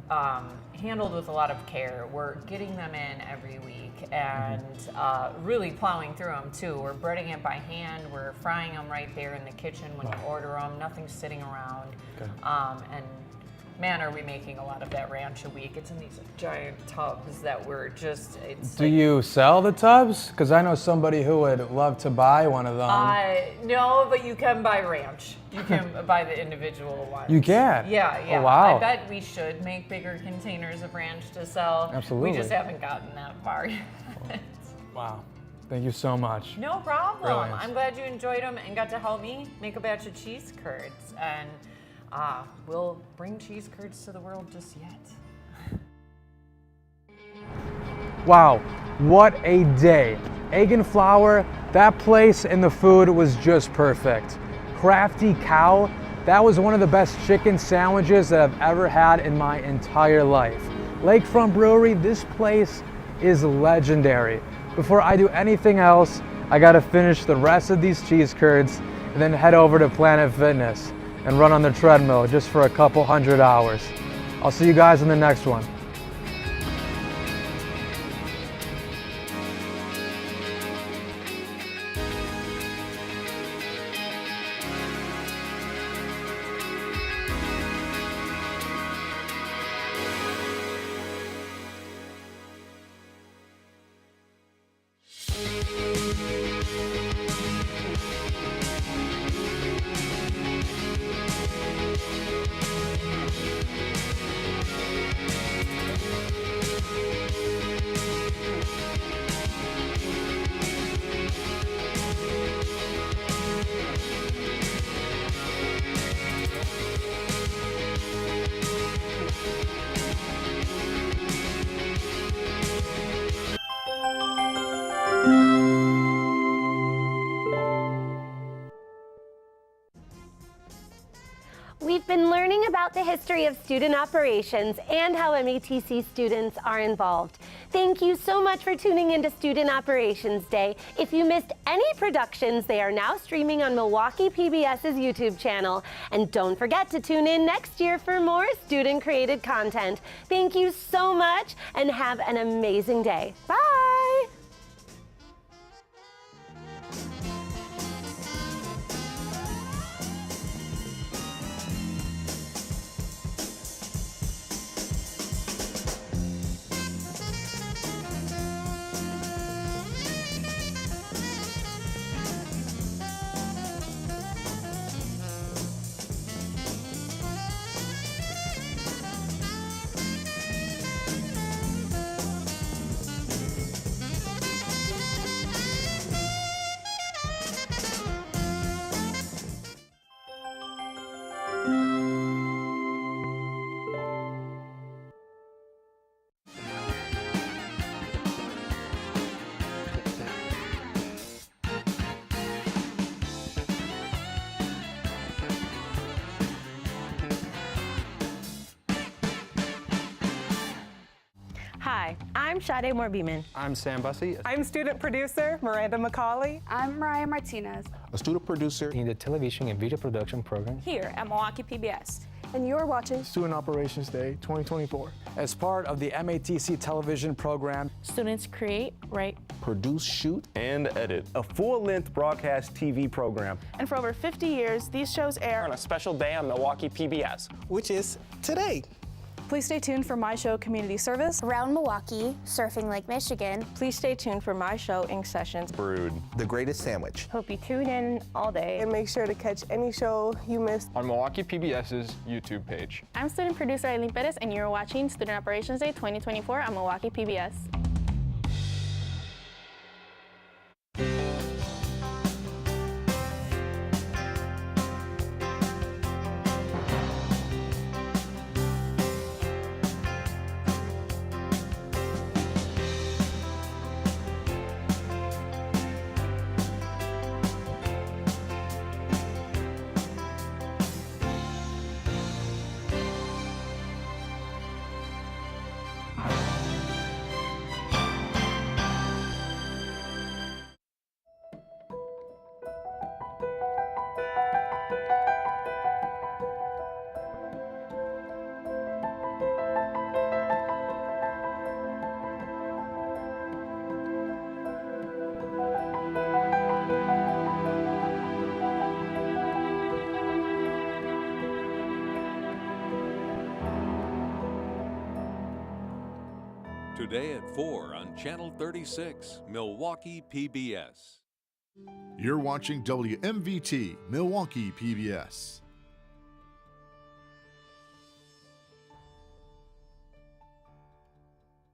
Speaker 7: handled with a lot of care. We're getting them in every week and really plowing through them too. We're breading it by hand. We're frying them right there in the kitchen when you order them. Nothing's sitting around. And man, are we making a lot of that ranch a week. It's in these giant tubs that we're just,
Speaker 13: Do you sell the tubs? Because I know somebody who would love to buy one of them.
Speaker 7: No, but you can buy ranch. You can buy the individual ones.
Speaker 13: You can?
Speaker 7: Yeah, yeah.
Speaker 13: Oh, wow.
Speaker 7: I bet we should make bigger containers of ranch to sell.
Speaker 13: Absolutely.
Speaker 7: We just haven't gotten that far yet.
Speaker 13: Wow. Thank you so much.
Speaker 7: No problem.
Speaker 13: Brilliant.
Speaker 7: I'm glad you enjoyed them and got to help me make a batch of cheese curds. And we'll bring cheese curds to the world just yet.
Speaker 13: Wow, what a day. Egg and flour, that place and the food was just perfect. Crafty Cow, that was one of the best chicken sandwiches that I've ever had in my entire life. Lakefront Brewery, this place is legendary. Before I do anything else, I gotta finish the rest of these cheese curds and then head over to Planet Fitness and run on the treadmill just for a couple hundred hours. I'll see you guys in the next one.
Speaker 27: We've been learning about the history of student operations and how MATC students are involved. Thank you so much for tuning into Student Operations Day. If you missed any productions, they are now streaming on Milwaukee PBS's YouTube channel. And don't forget to tune in next year for more student-created content. Thank you so much and have an amazing day. Bye!
Speaker 2: Hi, I'm Sade Moore-Beamon.
Speaker 4: I'm Sam Bussey.
Speaker 2: I'm student producer Miranda McCauley.
Speaker 10: I'm Mariah Martinez,
Speaker 4: a student producer in the television and video production program
Speaker 5: here at Milwaukee PBS.
Speaker 2: And you're watching
Speaker 18: Student Operations Day 2024.
Speaker 13: As part of the MATC television program,
Speaker 5: Students create, write,
Speaker 6: produce, shoot, and edit a full-length broadcast TV program.
Speaker 2: And for over 50 years, these shows air
Speaker 6: On a special day on Milwaukee PBS, which is today.
Speaker 2: Please stay tuned for my show, Community Service.
Speaker 12: Around Milwaukee, Surfing Lake Michigan.
Speaker 2: Please stay tuned for my show, Ink Sessions.
Speaker 6: Brood.
Speaker 15: The Greatest Sandwich.
Speaker 2: Hope you tune in all day. And make sure to catch any show you missed
Speaker 4: on Milwaukee PBS's YouTube page.
Speaker 5: I'm student producer Eileen Perez, and you're watching Student Operations Day 2024 on Milwaukee PBS.
Speaker 9: today at 4 on Channel 36, Milwaukee PBS.
Speaker 3: You're watching WMVT, Milwaukee PBS.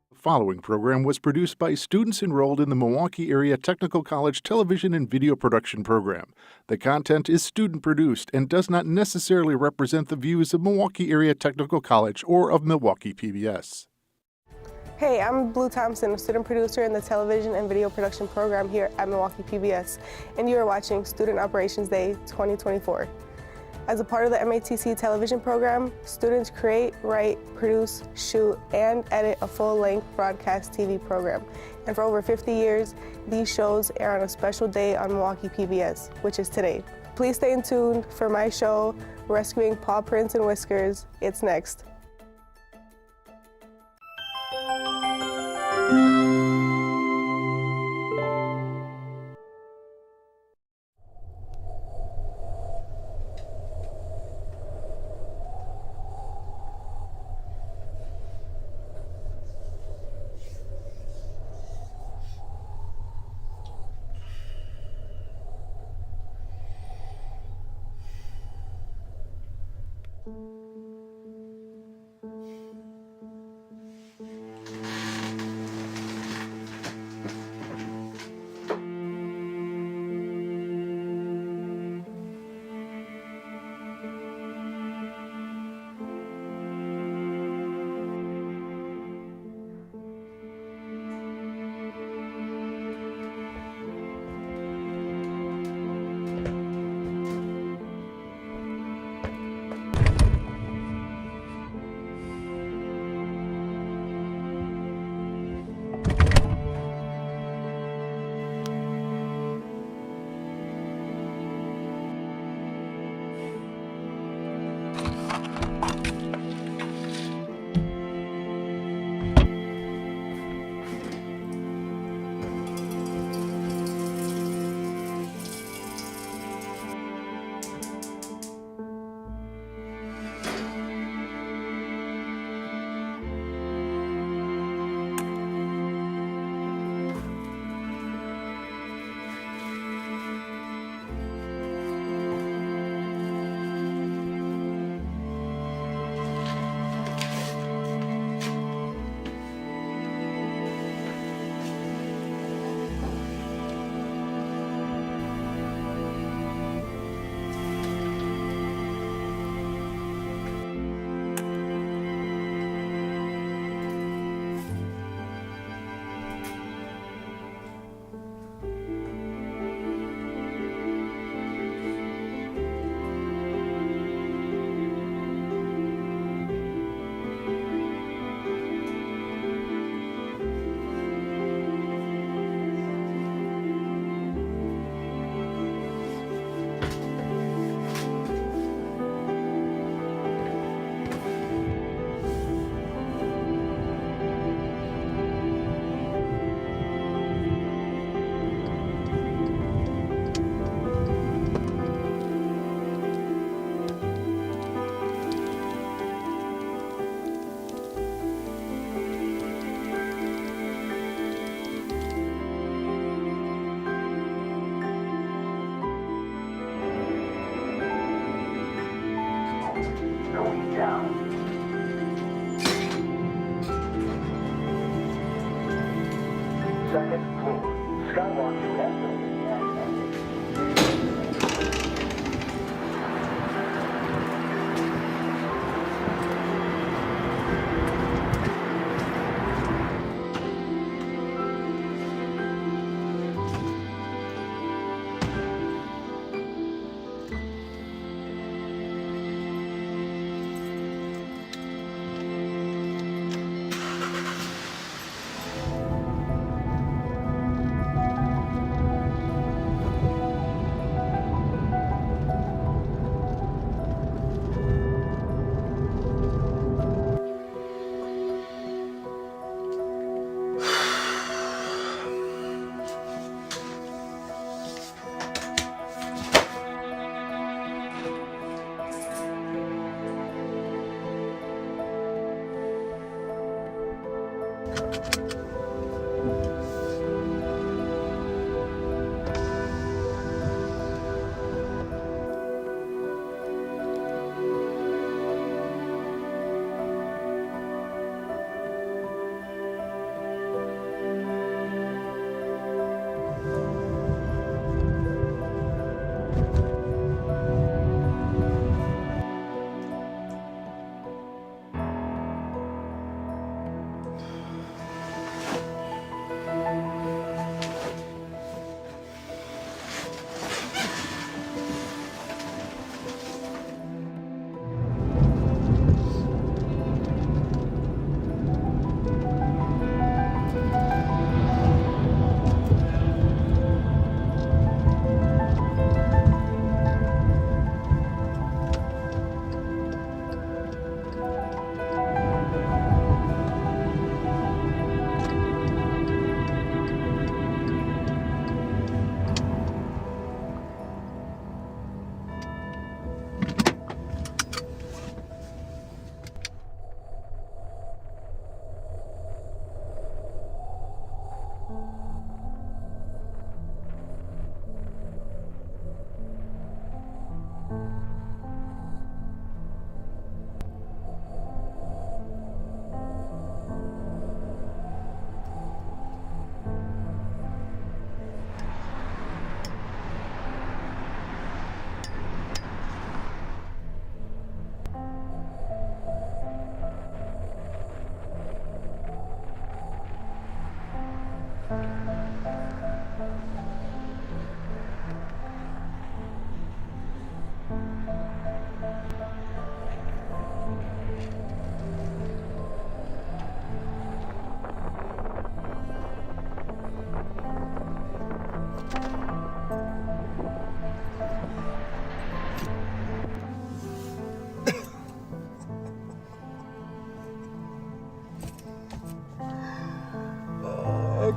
Speaker 3: The following program was produced by students enrolled in the Milwaukee Area Technical College Television and Video Production Program. The content is student-produced and does not necessarily represent the views of Milwaukee Area Technical College or of Milwaukee PBS.
Speaker 2: Hey, I'm Blue Thompson, a student producer in the television and video production program here at Milwaukee PBS, and you are watching Student Operations Day 2024. As a part of the MATC television program, students create, write, produce, shoot, and edit a full-length broadcast TV program. And for over 50 years, these shows air on a special day on Milwaukee PBS, which is today. Please stay tuned for my show, Rescuing Paw Prints and Whiskers. It's next.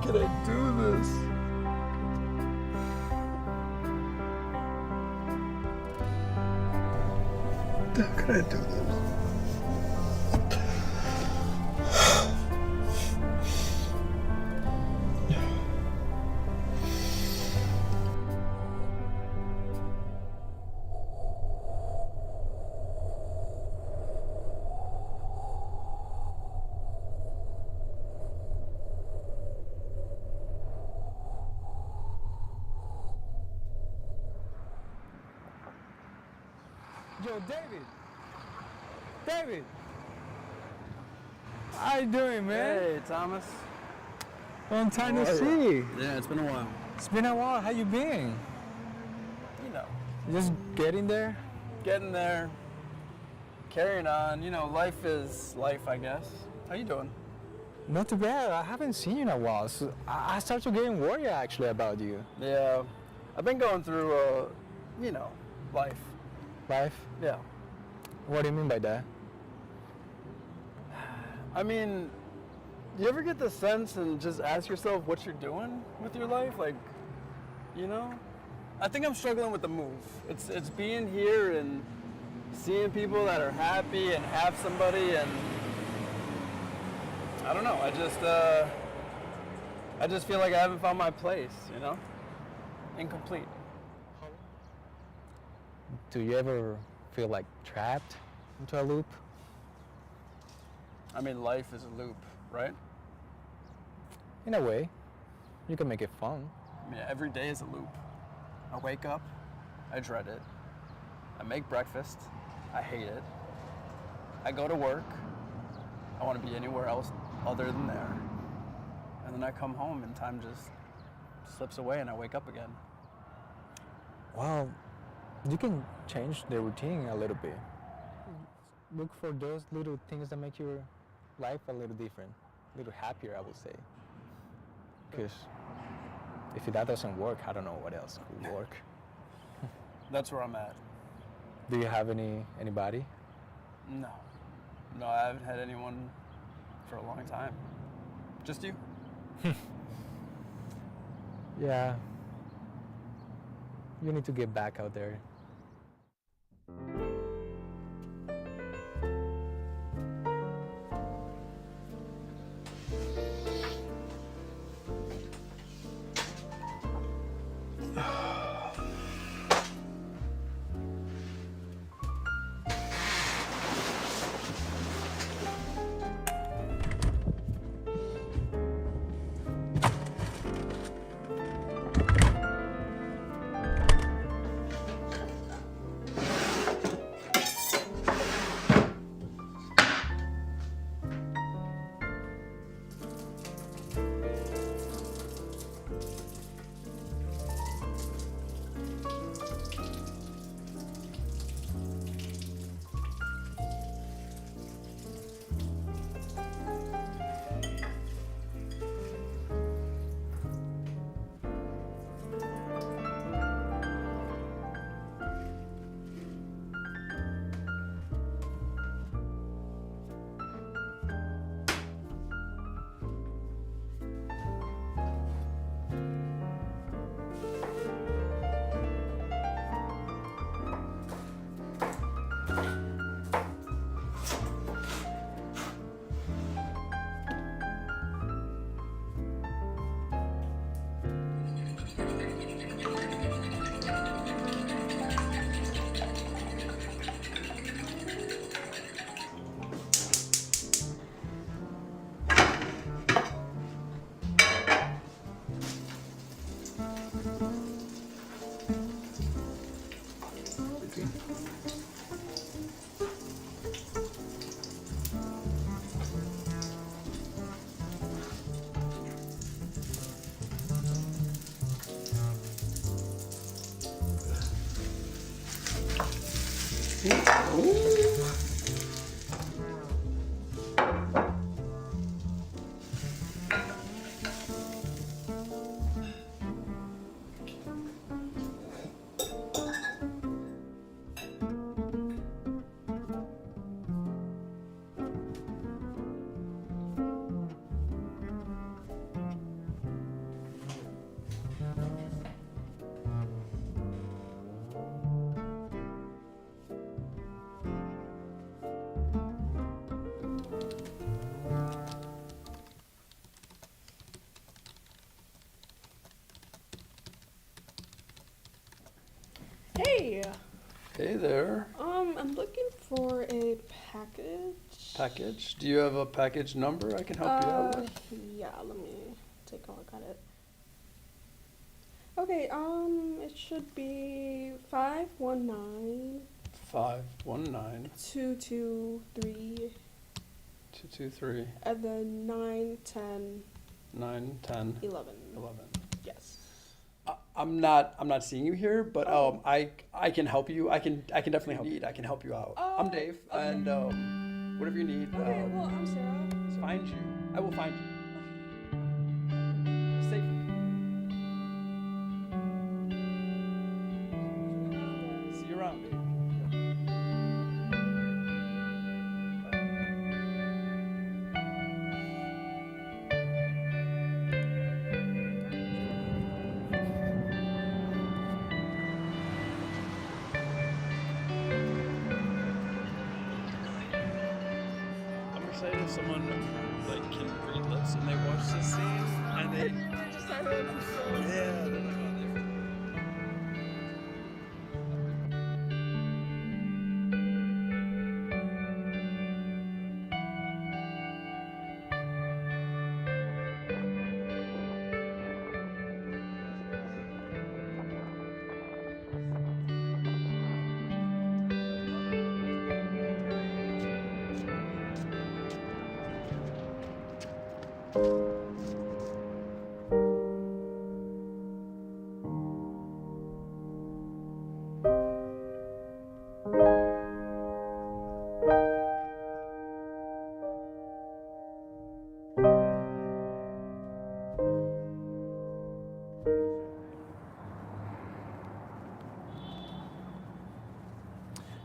Speaker 14: can I do this? How can I do this?
Speaker 25: Yo, David. David. How you doing, man?
Speaker 15: Hey, Thomas.
Speaker 25: Long time to see.
Speaker 15: Yeah, it's been a while.
Speaker 25: It's been a while. How you been?
Speaker 15: You know,
Speaker 25: Just getting there?
Speaker 15: getting there, carrying on. You know, life is life, I guess. How you doing?
Speaker 25: Not too bad. I haven't seen you in a while. So I started getting worried actually about you.
Speaker 15: Yeah, I've been going through, you know, life.
Speaker 25: Life?
Speaker 15: Yeah.
Speaker 25: What do you mean by that?
Speaker 15: I mean, you ever get the sense and just ask yourself what you're doing with your life? Like, you know? I think I'm struggling with the move. It's being here and seeing people that are happy and have somebody, and I don't know. I just feel like I haven't found my place, you know? Incomplete.
Speaker 4: Do you ever feel like trapped into a loop?
Speaker 15: I mean, life is a loop, right?
Speaker 4: In a way, you can make it fun.
Speaker 15: I mean, every day is a loop. I wake up, I dread it. I make breakfast, I hate it. I go to work, I want to be anywhere else other than there. And then I come home and time just slips away and I wake up again.
Speaker 4: Well, you can change the routine a little bit. Look for those little things that make your life a little different, a little happier, I would say. Because if that doesn't work, I don't know what else could work.
Speaker 15: That's where I'm at.
Speaker 4: Do you have anybody?
Speaker 15: No. No, I haven't had anyone for a long time. Just you.
Speaker 4: Yeah. You need to get back out there.
Speaker 15: Hey there.
Speaker 19: I'm looking for a package.
Speaker 15: Package? Do you have a package number I can help you out with?
Speaker 19: Yeah, let me take a look at it. Okay, it should be 519
Speaker 15: 519
Speaker 19: 223
Speaker 15: 223
Speaker 19: and then 910
Speaker 15: 910
Speaker 19: 11.
Speaker 15: 11.
Speaker 19: Yes.
Speaker 15: I'm not seeing you here, but I can help you. I can definitely help you. I can help you out. I'm Dave, and whatever you need.
Speaker 19: Okay, well, I'm Sarah.
Speaker 15: Find you. I will find you. Safe. See you around. If someone like can read lips and they watch this scene and they just start yeah, they're like,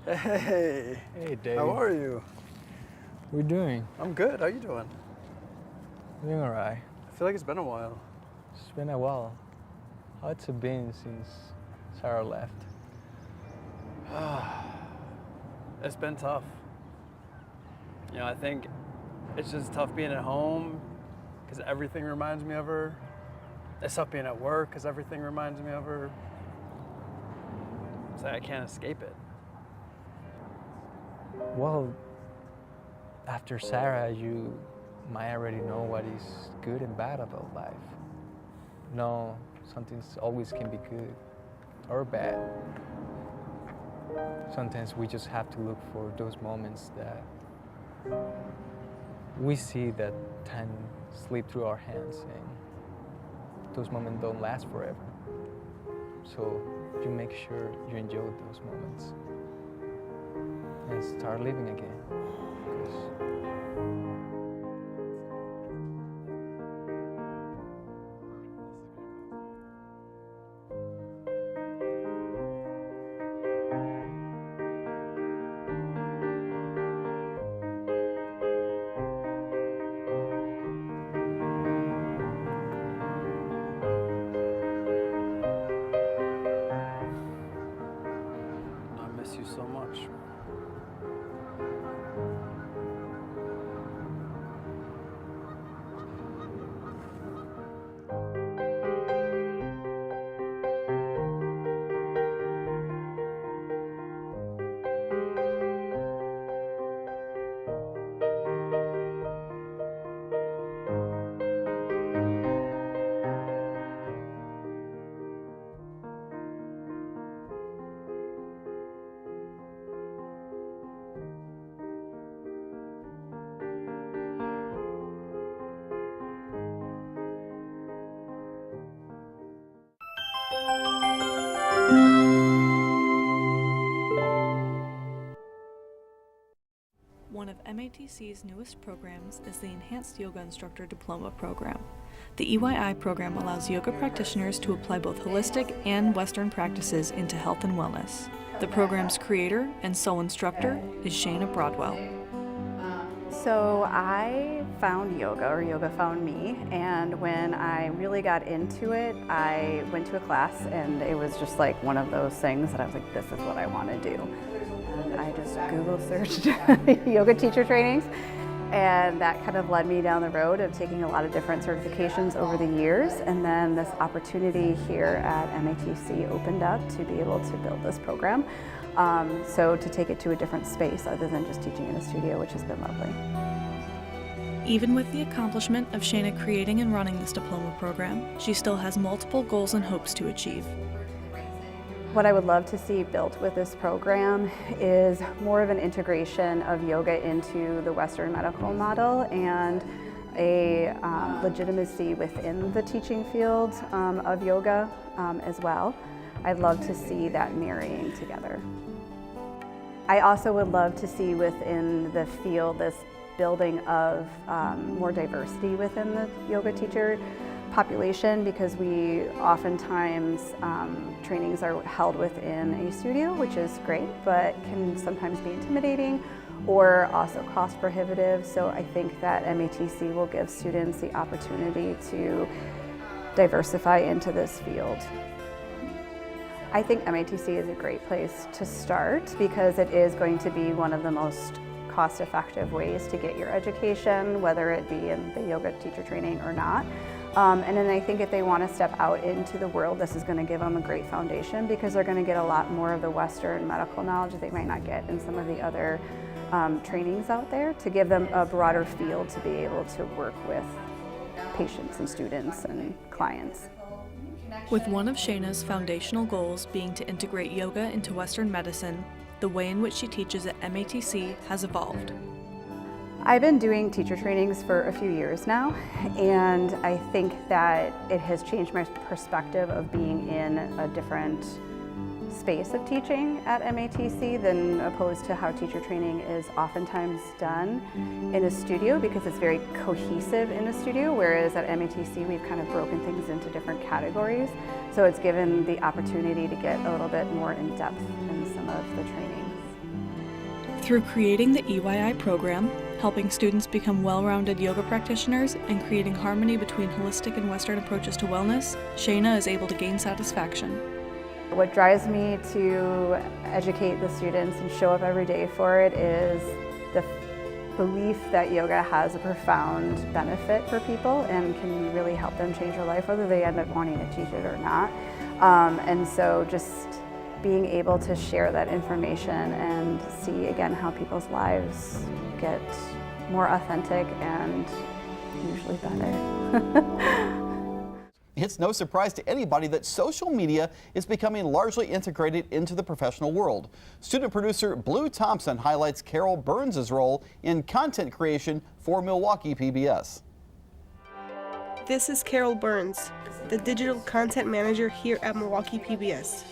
Speaker 15: Hey.
Speaker 4: Hey, Dave.
Speaker 15: How are you?
Speaker 4: We're doing.
Speaker 15: I'm good. How you doing?
Speaker 4: Doing all right.
Speaker 15: I feel like it's been a while.
Speaker 4: It's been a while. How's it been since Sarah left?
Speaker 15: It's been tough. You know, I think it's just tough being at home because everything reminds me of her. It's tough being at work because everything reminds me of her. So I can't escape it.
Speaker 4: Well, after Sarah, you might already know what is good and bad about life. No, something always can be good or bad. Sometimes we just have to look for those moments that we see that time slip through our hands, and those moments don't last forever. So you make sure you enjoy those moments and start living again.
Speaker 15: I miss you so much.
Speaker 20: One of MATC's newest programs is the Enhanced Yoga Instructor Diploma Program. The EYI program allows yoga practitioners to apply both holistic and Western practices into health and wellness. The program's creator and sole instructor is Shayna Broadwell.
Speaker 21: So I found yoga, or yoga found me, and when I really got into it, I went to a class, and it was just like one of those things that I was like, this is what I want to do. And I just Google searched yoga teacher trainings, and that kind of led me down the road of taking a lot of different certifications over the years, and then this opportunity here at MATC opened up to be able to build this program. So to take it to a different space other than just teaching in a studio, which has been lovely.
Speaker 20: Even with the accomplishment of Shayna creating and running this diploma program, she still has multiple goals and hopes to achieve.
Speaker 21: What I would love to see built with this program is more of an integration of yoga into the Western medical model and a legitimacy within the teaching field of yoga as well. I'd love to see that marrying together. I also would love to see within the field this building of more diversity within the yoga teacher population, because we oftentimes trainings are held within a studio, which is great, but can sometimes be intimidating or also cost prohibitive. So I think that MATC will give students the opportunity to diversify into this field. I think MATC is a great place to start because it is going to be one of the most cost-effective ways to get your education, whether it be in the yoga teacher training or not. And then I think if they want to step out into the world, this is going to give them a great foundation because they're going to get a lot more of the Western medical knowledge that they might not get in some of the other trainings out there, to give them a broader field to be able to work with patients and students and clients.
Speaker 20: With one of Shayna's foundational goals being to integrate yoga into Western medicine, the way in which she teaches at MATC has evolved.
Speaker 21: I've been doing teacher trainings for a few years now, and I think that it has changed my perspective of being in a different space of teaching at MATC than opposed to how teacher training is oftentimes done in a studio, because it's very cohesive in a studio, whereas at MATC we've kind of broken things into different categories. So it's given the opportunity to get a little bit more in depth in some of the trainings.
Speaker 20: Through creating the EYI program, helping students become well-rounded yoga practitioners, and creating harmony between holistic and Western approaches to wellness, Shayna is able to gain satisfaction.
Speaker 21: What drives me to educate the students and show up every day for it is the belief that yoga has a profound benefit for people and can really help them change their life, whether they end up wanting to teach it or not. And so just being able to share that information and see again how people's lives get more authentic and usually better.
Speaker 1: It's no surprise to anybody that social media is becoming largely integrated into the professional world. Student producer Blue Thompson highlights Carol Burns' role in content creation for Milwaukee PBS.
Speaker 2: This is Carol Burns, the digital content manager here at Milwaukee PBS.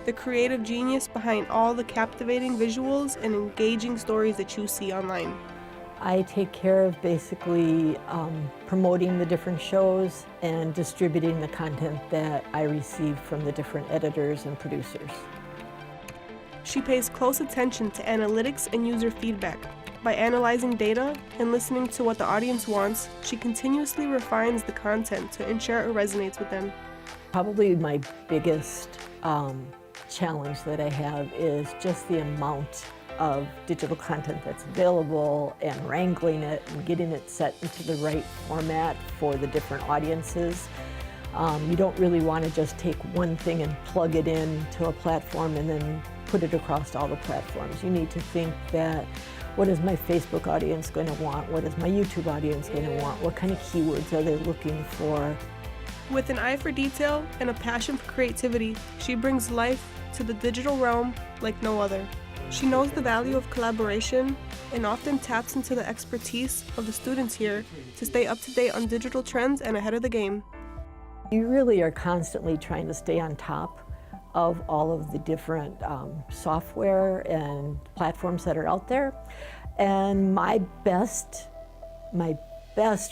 Speaker 2: The creative genius behind all the captivating visuals and engaging stories that you see online.
Speaker 8: I take care of basically promoting the different shows and distributing the content that I receive from the different editors and producers.
Speaker 2: She pays close attention to analytics and user feedback. By analyzing data and listening to what the audience wants, she continuously refines the content to ensure it resonates with them.
Speaker 8: Probably my biggest challenge that I have is just the amount of digital content that's available and wrangling it and getting it set into the right format for the different audiences. You don't really want to just take one thing and plug it in to a platform and then put it across all the platforms. You need to think that, what is my Facebook audience going to want? What is my YouTube audience going to want? What kind of keywords are they looking for?
Speaker 2: With an eye for detail and a passion for creativity, she brings life to the digital realm like no other. She knows the value of collaboration and often taps into the expertise of the students here to stay up to date on digital trends and ahead of the game.
Speaker 8: You really are constantly trying to stay on top of all of the different software and platforms that are out there. And my best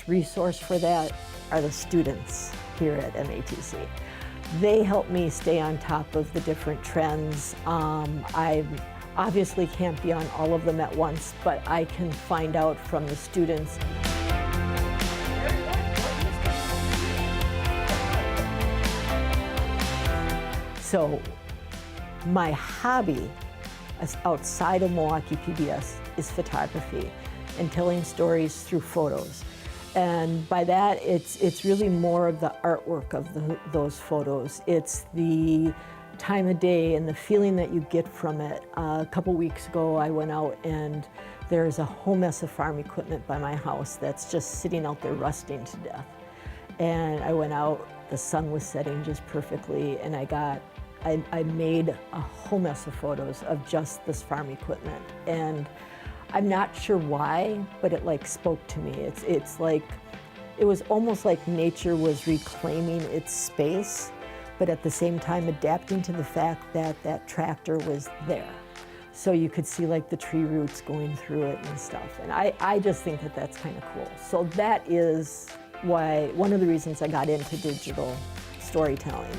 Speaker 8: resource for that are the students here at MATC. They help me stay on top of the different trends. I obviously can't be on all of them at once, but I can find out from the students. So my hobby outside of Milwaukee PBS is photography and telling stories through photos. And by that, it's really more of the artwork of those photos. It's the time of day and the feeling that you get from it. A couple weeks ago, I went out and there's a whole mess of farm equipment by my house that's just sitting out there rusting to death. And I went out, the sun was setting just perfectly, and I made a whole mess of photos of just this farm equipment. And I'm not sure why, but it like spoke to me. It's like, it was almost like nature was reclaiming its space, but at the same time adapting to the fact that that tractor was there. So you could see like the tree roots going through it and stuff. And I just think that that's kind of cool. So that is why, one of the reasons I got into digital storytelling.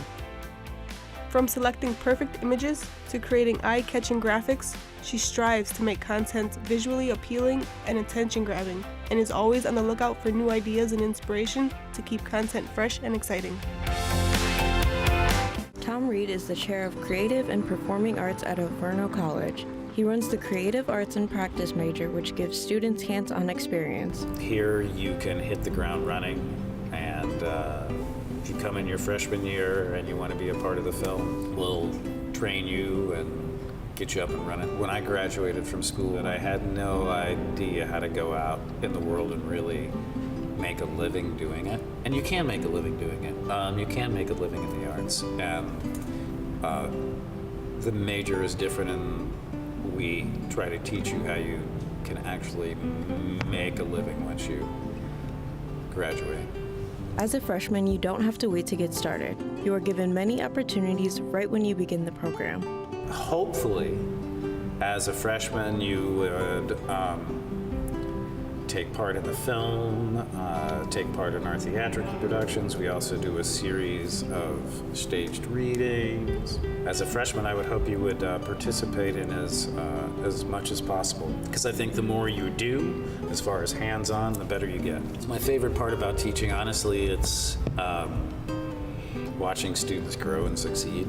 Speaker 2: From selecting perfect images to creating eye-catching graphics, she strives to make content visually appealing and attention-grabbing, and is always on the lookout for new ideas and inspiration to keep content fresh and exciting.
Speaker 11: Tom Reed is the chair of Creative and Performing Arts at Overno College. He runs the Creative Arts and Practice major, which gives students hands-on experience.
Speaker 16: Here you can hit the ground running, and if you come in your freshman year and you want to be a part of the film, we'll train you and get you up and running. When I graduated from school, I had no idea how to go out in the world and really make a living doing it. And you can make a living doing it. You can make a living in the arts. And the major is different, and we try to teach you how you can actually make a living once you graduate.
Speaker 11: As a freshman, you don't have to wait to get started. You are given many opportunities right when you begin the program.
Speaker 16: Hopefully, as a freshman, you would take part in the film, take part in our theatrical productions. We also do a series of staged readings. As a freshman, I would hope you would participate in as much as possible, because I think the more you do, as far as hands-on, the better you get. It's my favorite part about teaching, honestly. It's watching students grow and succeed,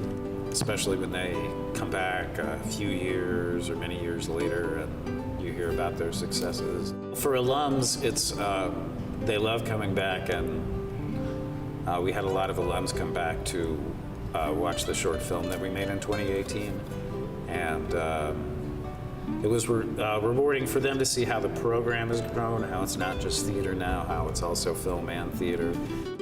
Speaker 16: especially when they come back a few years or many years later and you hear about their successes. For alums, it's they love coming back, and we had a lot of alums come back to watch the short film that we made in 2018, and it was rewarding for them to see how the program has grown, how it's not just theater now, how it's also film and theater.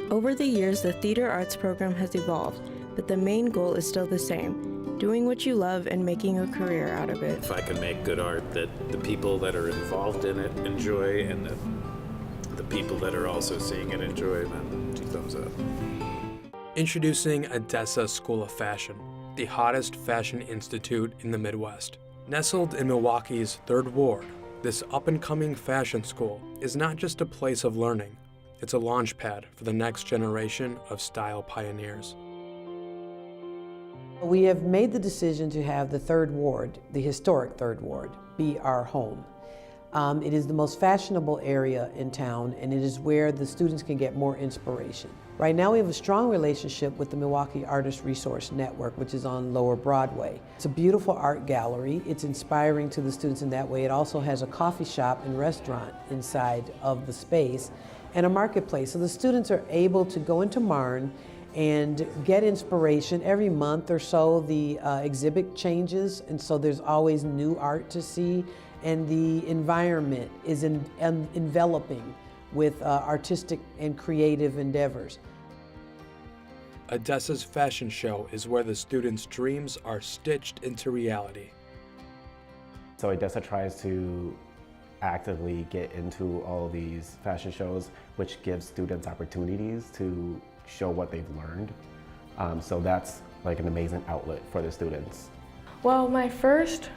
Speaker 11: Over the years, the theater arts program has evolved, but the main goal is still the same: doing what you love and making a career out of it.
Speaker 16: If I can make good art that the people that are involved in it enjoy, and that the people that are also seeing it enjoy, then 2 thumbs up.
Speaker 17: Introducing ADESA School of Fashion, the hottest fashion institute in the Midwest. Nestled in Milwaukee's 3rd Ward, this up-and-coming fashion school is not just a place of learning, it's a launch pad for the next generation of style pioneers.
Speaker 22: We have made the decision to have the 3rd Ward, the historic 3rd Ward, be our home. It is the most fashionable area in town, and it is where the students can get more inspiration. Right now we have a strong relationship with the Milwaukee Artist Resource Network, which is on Lower Broadway. It's a beautiful art gallery. It's inspiring to the students in that way. It also has a coffee shop and restaurant inside of the space, and a marketplace. So the students are able to go into Marne and get inspiration. Every month or so the exhibit changes, and so there's always new art to see, and the environment is enveloping with artistic and creative endeavors.
Speaker 17: ADESA's fashion show is where the students' dreams are stitched into reality.
Speaker 23: So ADESA tries to actively get into all of these fashion shows, which gives students opportunities to show what they've learned. So that's like an amazing outlet for the students.
Speaker 24: Well, my first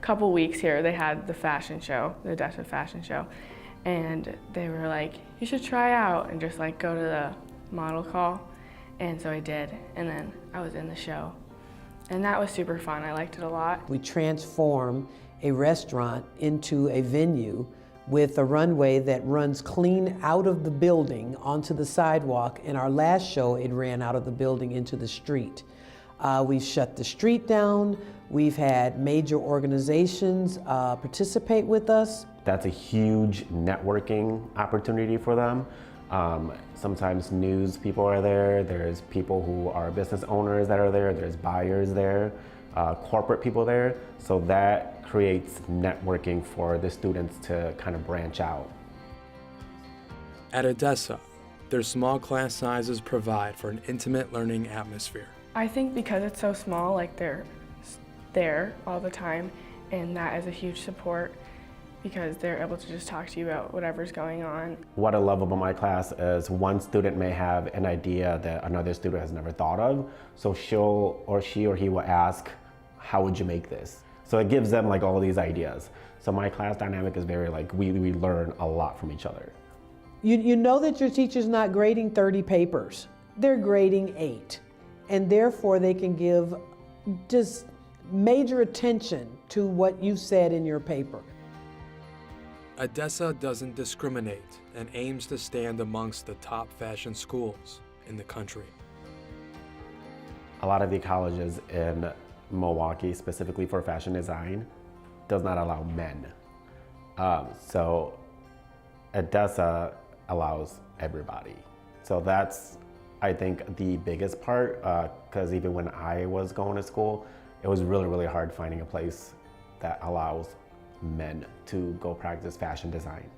Speaker 24: couple weeks here, they had the fashion show, the ADESA fashion show, and they were like, you should try out and just go to the model call. And so I did, and then I was in the show. And that was super fun, I liked it a lot.
Speaker 22: We transform a restaurant into a venue with a runway that runs clean out of the building onto the sidewalk. In our last show, it ran out of the building into the street. We've shut the street down. We've had major organizations participate with us.
Speaker 23: That's a huge networking opportunity for them. Sometimes news people are there, there's people who are business owners that are there, there's buyers there, corporate people there. So that creates networking for the students to kind of branch out.
Speaker 17: At Odessa, their small class sizes provide for an intimate learning atmosphere.
Speaker 24: I think because it's so small, like they're there all the time, and that is a huge support because they're able to just talk to you about whatever's going on.
Speaker 23: What I love about my class is one student may have an idea that another student has never thought of, so she or he will ask, how would you make this? So it gives them like all these ideas. So my class dynamic is very like, we learn a lot from each other.
Speaker 22: You know that your teacher's not grading 30 papers. They're grading 8. And therefore they can give just major attention to what you said in your paper.
Speaker 17: Odessa doesn't discriminate and aims to stand amongst the top fashion schools in the country.
Speaker 23: A lot of the colleges in Milwaukee, specifically for fashion design, does not allow men. So Odessa allows everybody. So that's, I think, the biggest part, because even when I was going to school, it was really, really hard finding a place that allows men to go practice fashion design.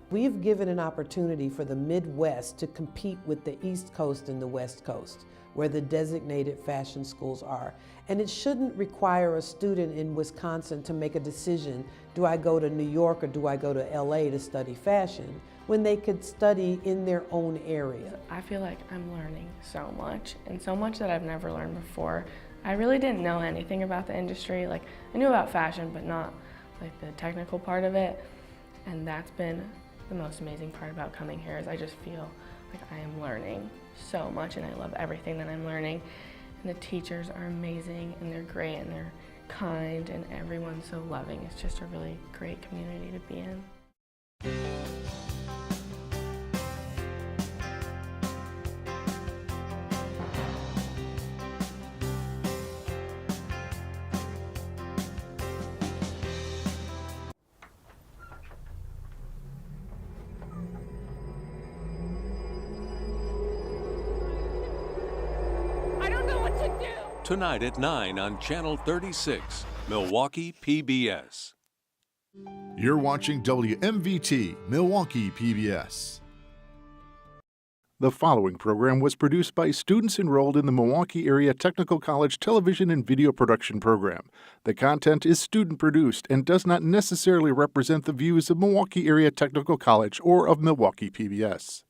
Speaker 22: We've given an opportunity for the Midwest to compete with the East Coast and the West Coast, where the designated fashion schools are. And it shouldn't require a student in Wisconsin to make a decision, do I go to New York or do I go to LA to study fashion, when they could study in their own area.
Speaker 24: I feel like I'm learning so much, and so much that I've never learned before. I really didn't know anything about the industry. Like, I knew about fashion, but not like the technical part of it. And that's been the most amazing part about coming here, is I just feel like I am learning so much, and I love everything that I'm learning. And the teachers are amazing, and they're great, and they're kind, and everyone's so loving. It's just a really great community to be in.
Speaker 9: Tonight at 9 on Channel 36, Milwaukee PBS.
Speaker 3: You're watching WMVT, Milwaukee PBS. The following program was produced by students enrolled in the Milwaukee Area Technical College Television and Video Production Program. The content is student-produced and does not necessarily represent the views of Milwaukee Area Technical College or of Milwaukee PBS.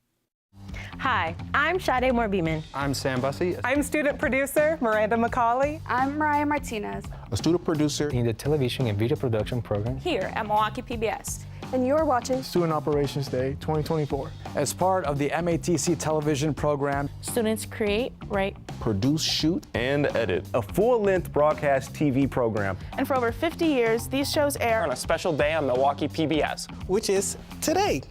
Speaker 7: Hi, I'm Sade Moore-Beamon.
Speaker 10: I'm Sam Bussey.
Speaker 12: I'm student producer Miranda McCauley.
Speaker 13: I'm Mariah Martinez,
Speaker 10: a student producer in the television and video production program
Speaker 7: here at Milwaukee PBS.
Speaker 13: And you're watching
Speaker 25: Student Operations Day 2024.
Speaker 10: As part of the MATC television program,
Speaker 7: students create, write,
Speaker 6: produce, shoot, and edit a full-length broadcast TV program.
Speaker 7: And for over 50 years, these shows air
Speaker 10: on a special day on Milwaukee PBS, which is today.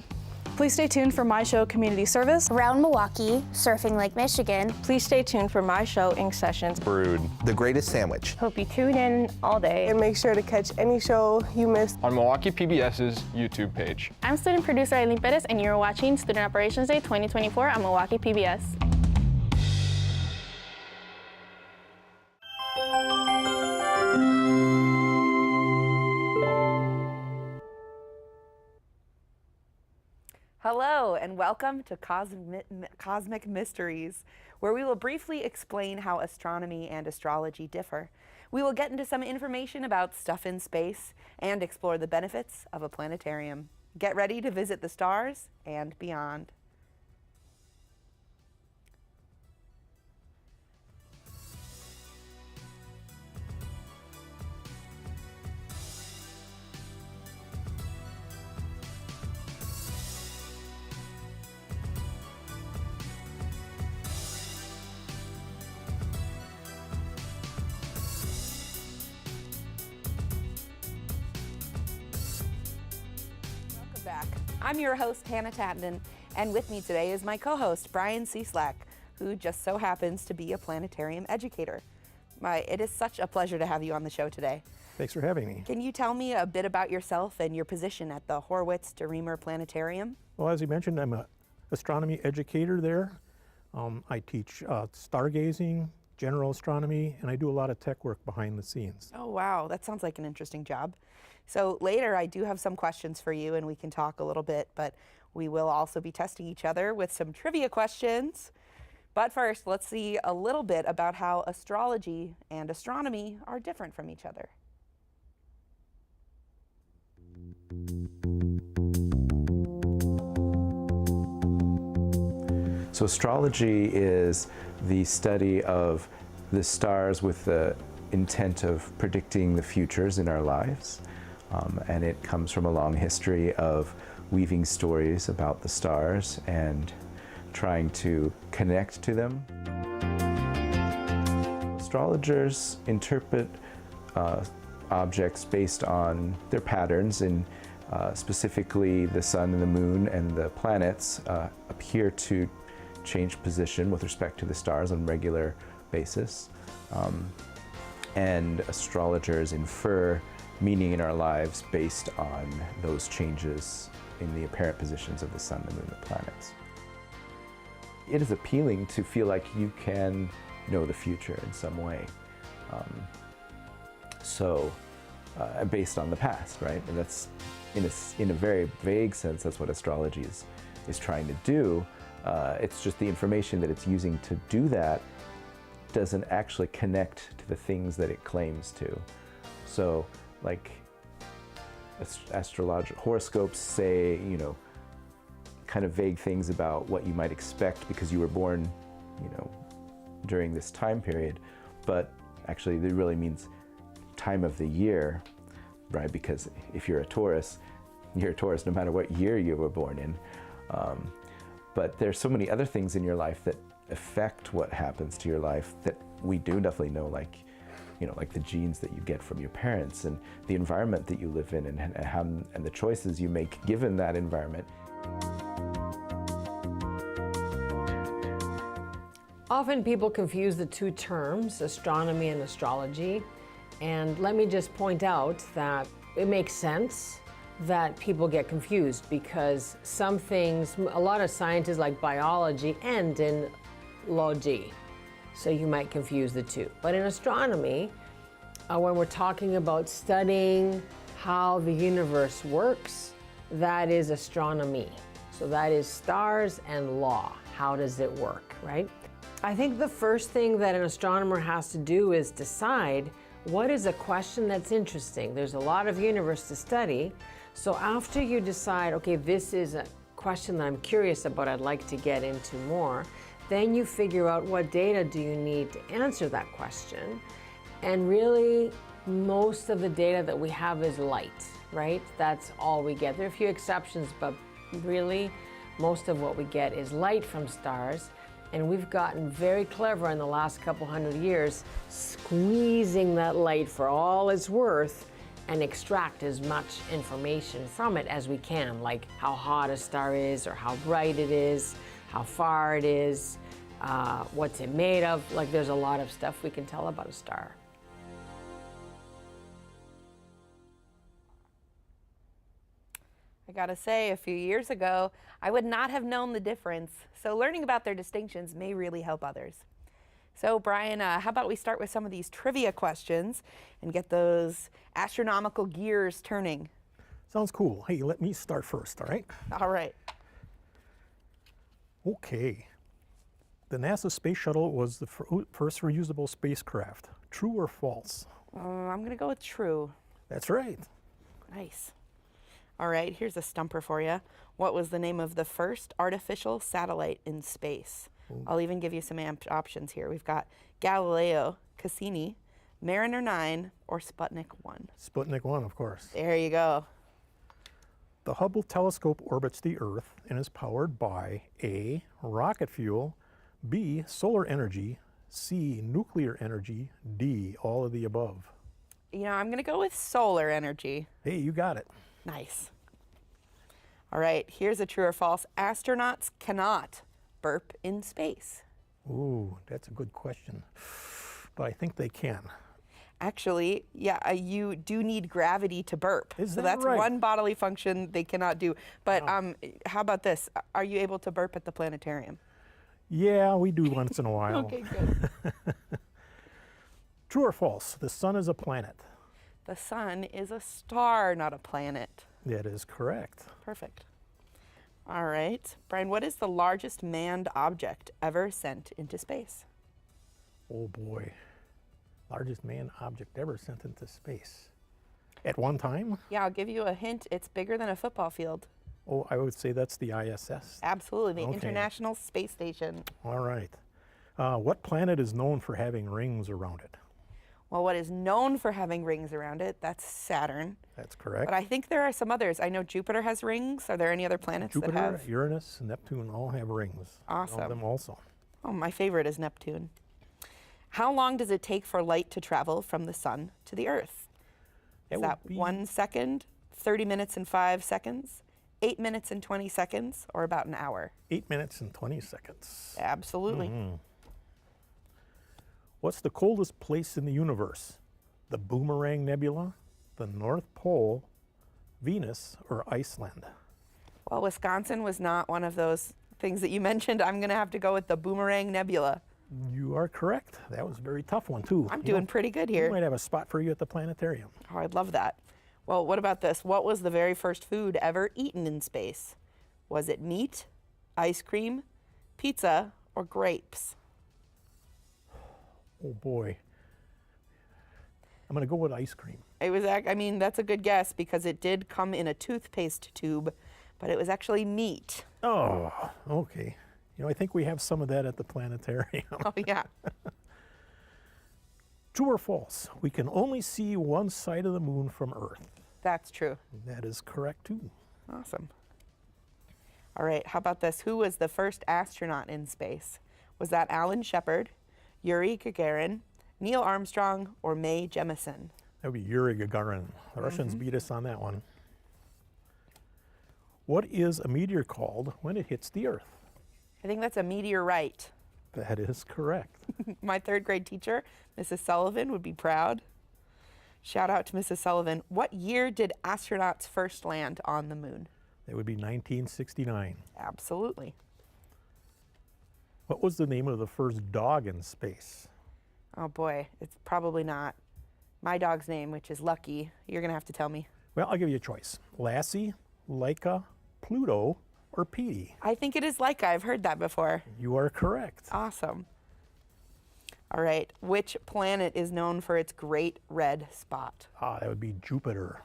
Speaker 13: Please stay tuned for my show, Community Service.
Speaker 18: Around Milwaukee, Surfing Lake Michigan.
Speaker 7: Please stay tuned for my show, Ink Sessions.
Speaker 6: Brood,
Speaker 10: The Greatest Sandwich.
Speaker 7: Hope you tune in all day.
Speaker 2: And make sure to catch any show you missed
Speaker 10: on Milwaukee PBS's YouTube page.
Speaker 5: I'm student producer Eileen Perez, and you're watching Student Operations Day 2024 on Milwaukee PBS.
Speaker 26: Hello and welcome to Cosmic Mysteries, where we will briefly explain how astronomy and astrology differ. We will get into some information about stuff in space and explore the benefits of a planetarium. Get ready to visit the stars and beyond. I'm your host, Hannah Tattenden, and with me today is my co-host, Brian Cieslak, who just so happens to be a planetarium educator. It is such a pleasure to have you on the show today.
Speaker 10: Thanks for having me.
Speaker 26: Can you tell me a bit about yourself and your position at the Horwitz-DeReamer Planetarium?
Speaker 10: Well, as you mentioned, I'm a
Speaker 4: astronomy educator there. I teach stargazing, general astronomy, and I do a lot of tech work behind the scenes.
Speaker 26: Oh, wow. That sounds like an interesting job. So later, I do have some questions for you, and we can talk a little bit, but we will also be testing each other with some trivia questions. But first, let's see a little bit about how astrology and astronomy are different from each other.
Speaker 23: So astrology is the study of the stars with the intent of predicting the futures in our lives. And it comes from a long history of weaving stories about the stars and trying to connect to them. Astrologers interpret objects based on their patterns, and specifically the sun and the moon and the planets appear to change position with respect to the stars on a regular basis. And astrologers infer meaning in our lives based on those changes in the apparent positions of the sun, the moon, the planets. It is appealing to feel like you can know the future in some way. Based on the past, right? And that's, in a very vague sense, that's what astrology is trying to do. It's just the information that it's using to do that doesn't actually connect to the things that it claims to. So, like, horoscopes say, you know, kind of vague things about what you might expect because you were born, you know, during this time period, but actually it really means time of the year, right? Because if you're a Taurus no matter what year you were born in. But there's so many other things in your life that affect what happens to your life that we do definitely know, like, you know, like the genes that you get from your parents and the environment that you live in and the choices you make given that environment.
Speaker 8: Often people confuse the two terms, astronomy and astrology. And let me just point out that it makes sense that people get confused because some things, a lot of sciences like biology end in logi. So you might confuse the two. But in astronomy, when we're talking about studying how the universe works, that is astronomy. So that is stars and law. How does it work, right? I think the first thing that an astronomer has to do is decide what is a question that's interesting. There's a lot of universe to study. So after you decide, okay, this is a question that I'm curious about, I'd like to get into more, then you figure out what data do you need to answer that question. And really, most of the data that we have is light, right? That's all we get. There are a few exceptions, but really, most of what we get is light from stars. And we've gotten very clever in the last couple hundred years, squeezing that light for all it's worth and extract as much information from it as we can, like how hot a star is or how bright it is, how far it is, what's it made of. Like, there's a lot of stuff we can tell about a star.
Speaker 26: I gotta say, a few years ago, I would not have known the difference. So learning about their distinctions may really help others. So Brian, how about we start with some of these trivia questions and get those astronomical gears turning?
Speaker 4: Sounds cool. Hey, let me start first, all right?
Speaker 26: All right.
Speaker 4: Okay. The NASA Space Shuttle was the first reusable spacecraft. True or false?
Speaker 26: I'm gonna go with true.
Speaker 4: That's right.
Speaker 26: Nice. All right, here's a stumper for you. What was the name of the first artificial satellite in space? Ooh. I'll even give you some options here. We've got Galileo, Cassini, Mariner 9, or Sputnik 1.
Speaker 4: Sputnik 1, of course.
Speaker 26: There you go.
Speaker 4: The Hubble telescope orbits the Earth and is powered by A, rocket fuel, B, solar energy, C, nuclear energy, D, all of the above.
Speaker 26: You know, I'm going to go with solar energy.
Speaker 4: Hey, you got it.
Speaker 26: Nice. All right, here's a true or false. Astronauts cannot burp in space.
Speaker 4: Ooh, that's a good question. But I think they can.
Speaker 26: Actually, yeah, you do need gravity to burp.
Speaker 4: Is
Speaker 26: so
Speaker 4: that
Speaker 26: that's
Speaker 4: right?
Speaker 26: one bodily function they cannot do. But how about this? Are you able to burp at the planetarium?
Speaker 4: Yeah, we do once in a while.
Speaker 26: Okay, good.
Speaker 4: True or false? The sun is a planet.
Speaker 26: The sun is a star, not a planet.
Speaker 4: That is correct.
Speaker 26: Perfect. All right. Brian, what is the largest manned object ever sent into space?
Speaker 4: Oh boy. Largest manned object ever sent into space. At one time?
Speaker 26: Yeah, I'll give you a hint. It's bigger than a football field.
Speaker 4: Oh, I would say that's the ISS.
Speaker 26: Absolutely, the
Speaker 4: Okay.
Speaker 26: International Space Station.
Speaker 4: All right. What planet is known for having rings around it?
Speaker 26: Well, what is known for having rings around it, that's Saturn.
Speaker 4: That's correct.
Speaker 26: But I think there are some others. I know Jupiter has rings. Are there any other planets
Speaker 4: Jupiter,
Speaker 26: that have?
Speaker 4: Uranus, and Neptune all have rings.
Speaker 26: Awesome.
Speaker 4: All of them also.
Speaker 26: Oh, my favorite is Neptune. How long does it take for light to travel from the sun to the Earth? Is that 1 second, 30 minutes and 5 seconds, 8 minutes and 20 seconds, or about an hour?
Speaker 4: 8 minutes and 20 seconds.
Speaker 26: Absolutely.
Speaker 4: Mhm. What's the coldest place in the universe? The Boomerang Nebula, the North Pole, Venus, or Iceland?
Speaker 26: Well, Wisconsin was not one of those things that you mentioned. I'm going to have to go with the Boomerang Nebula.
Speaker 4: You are correct. That was a very tough one, too.
Speaker 26: I'm doing pretty good here.
Speaker 4: We might have a spot for you at the planetarium.
Speaker 26: Oh, I'd love that. Well, what about this? What was the very first food ever eaten in space? Was it meat, ice cream, pizza, or grapes?
Speaker 4: Oh, boy. I'm going to go with ice cream.
Speaker 26: It was, I mean, that's a good guess because it did come in a toothpaste tube, but it was actually meat.
Speaker 4: Oh, okay. You know, I think we have some of that at the planetarium.
Speaker 26: Oh, yeah.
Speaker 4: True or false? We can only see one side of the moon from Earth.
Speaker 26: That's true.
Speaker 4: That is correct, too.
Speaker 26: Awesome. All right, how about this? Who was the first astronaut in space? Was that Alan Shepard, Yuri Gagarin, Neil Armstrong, or Mae Jemison?
Speaker 4: That would be Yuri Gagarin. The Russians beat us on that one. What is a meteor called when it hits the Earth?
Speaker 26: I think that's a meteorite.
Speaker 4: That is correct.
Speaker 26: My third grade teacher, Mrs. Sullivan, would be proud. Shout out to Mrs. Sullivan. What year did astronauts first land on the moon?
Speaker 4: That would be 1969.
Speaker 26: Absolutely.
Speaker 4: What was the name of the first dog in space?
Speaker 26: Oh boy, it's probably not my dog's name, which is Lucky. You're gonna have to tell me.
Speaker 4: Well, I'll give you a choice. Lassie, Laika, Pluto, or Petey?
Speaker 26: I think it is Laika. I've heard that before.
Speaker 4: You are correct.
Speaker 26: Awesome. All right, which planet is known for its great red spot?
Speaker 4: That would be Jupiter.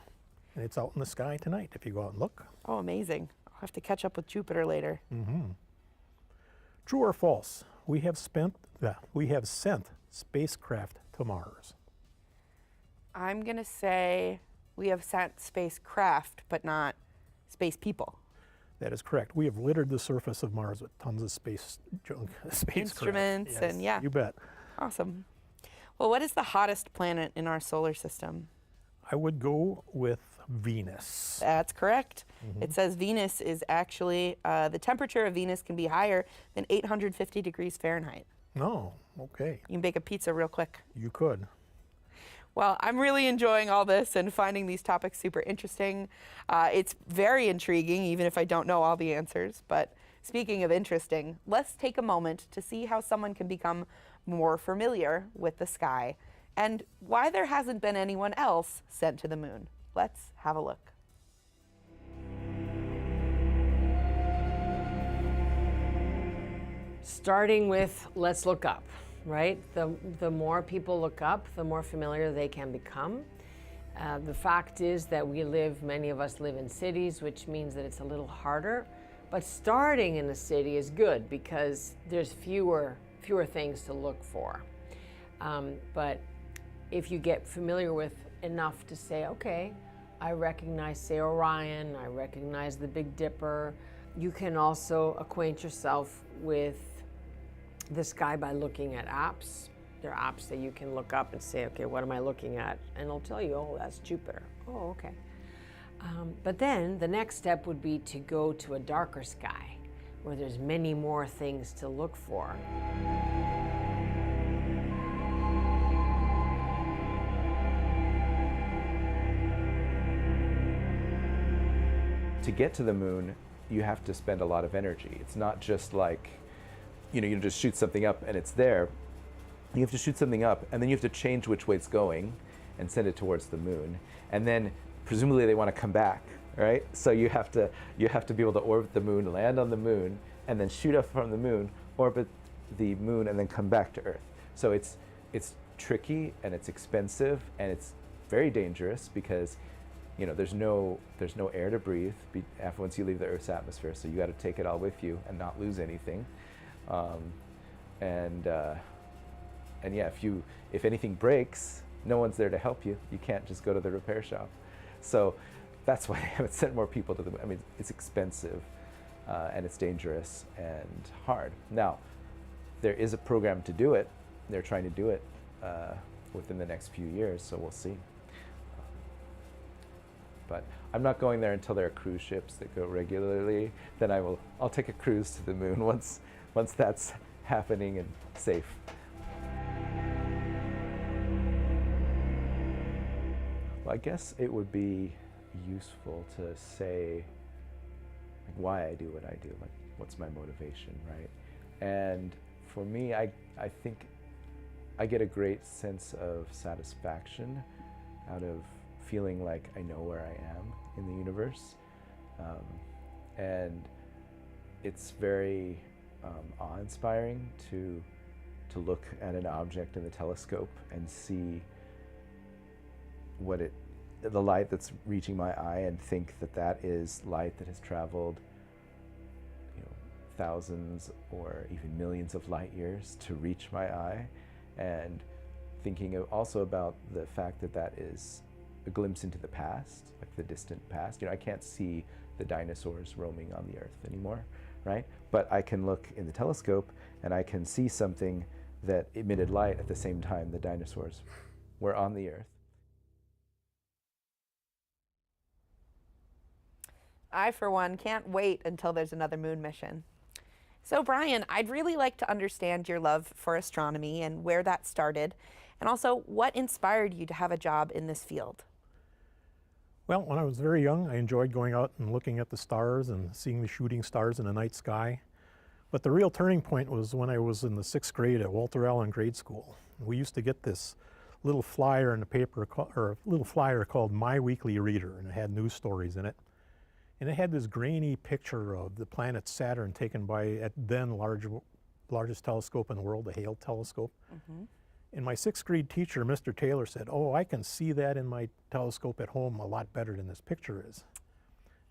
Speaker 4: And it's out in the sky tonight if you go out and look.
Speaker 26: Oh, amazing. I'll have to catch up with Jupiter later.
Speaker 4: True or false? We have sent spacecraft to Mars.
Speaker 26: I'm going to say we have sent spacecraft, but not space people.
Speaker 4: That is correct. We have littered the surface of Mars with tons of space junk, spacecraft.
Speaker 26: Instruments,
Speaker 4: Yes,
Speaker 26: and yeah.
Speaker 4: You bet.
Speaker 26: Awesome. Well, what is the hottest planet in our solar system?
Speaker 4: I would go with Venus.
Speaker 26: That's correct. It says Venus is actually, the temperature of Venus can be higher than 850 degrees Fahrenheit.
Speaker 4: No, okay.
Speaker 26: You can bake a pizza real quick.
Speaker 4: You could.
Speaker 26: Well, I'm really enjoying all this and finding these topics super interesting. It's very intriguing, even if I don't know all the answers. But speaking of interesting, let's take a moment to see how someone can become more familiar with the sky and why there hasn't been anyone else sent to the moon. Let's have a look.
Speaker 1: Starting with let's look up, right? The more people look up, the more familiar they can become. The fact is that many of us live in cities, which means that it's a little harder. But starting in a city is good because there's fewer things to look for. But if you get familiar with enough to say, okay, I recognize, say, Orion, I recognize the Big Dipper. You can also acquaint yourself with the sky by looking at apps. There are apps that you can look up and say, okay, what am I looking at? And it'll tell you, oh, that's Jupiter. Oh, okay. But then the next step would be to go to a darker sky where there's many more things to look for.
Speaker 11: to get to the moon, you have to spend a lot of energy. It's not just like, you just shoot something up and it's there. You have to shoot something up, and then you have to change which way it's going and send it towards the moon. And then presumably they want to come back, right? So you have to be able to orbit the moon, land on the moon, and then shoot up from the moon, orbit the moon, and then come back to Earth. So it's tricky, and it's expensive, and it's very dangerous because there's no air to breathe once you leave the Earth's atmosphere. So you got to take it all with you and not lose anything. And yeah, if anything breaks, no one's there to help you. You can't just go to the repair shop. So that's why they haven't sent more people to the moon. I mean, it's expensive, and it's dangerous and hard. Now, there is a program to do it. They're trying to do it within the next few years, so we'll see. But I'm not going there until there are cruise ships that go regularly. Then I'll take a cruise to the moon once that's happening and safe. Well, I guess it would be useful to say why I do what I do, like what's my motivation, right? And for me, I think I get a great sense of satisfaction out of feeling like I know where I am in the universe. And it's very awe-inspiring to look at an object in the telescope and see the light that's reaching my eye, and think that is light that has traveled thousands or even millions of light years to reach my eye, and thinking also about the fact that is a glimpse into the past, like the distant past. I can't see the dinosaurs roaming on the Earth anymore, right? But I can look in the telescope and I can see something that emitted light at the same time the dinosaurs were on the Earth.
Speaker 26: I, for one, can't wait until there's another moon mission. So, Brian, I'd really like to understand your love for astronomy and where that started, and also what inspired you to have a job in this field.
Speaker 4: Well, when I was very young, I enjoyed going out and looking at the stars and seeing the shooting stars in the night sky. But the real turning point was when I was in the 6th grade at Walter Allen Grade School. We used to get this little flyer in the paper, or a little flyer called My Weekly Reader, and it had news stories in it. And it had this grainy picture of the planet Saturn taken by, at then, largest telescope in the world, the Hale telescope. Mm-hmm. And my 6th grade teacher, Mr. Taylor, said, "Oh, I can see that in my telescope at home a lot better than this picture is."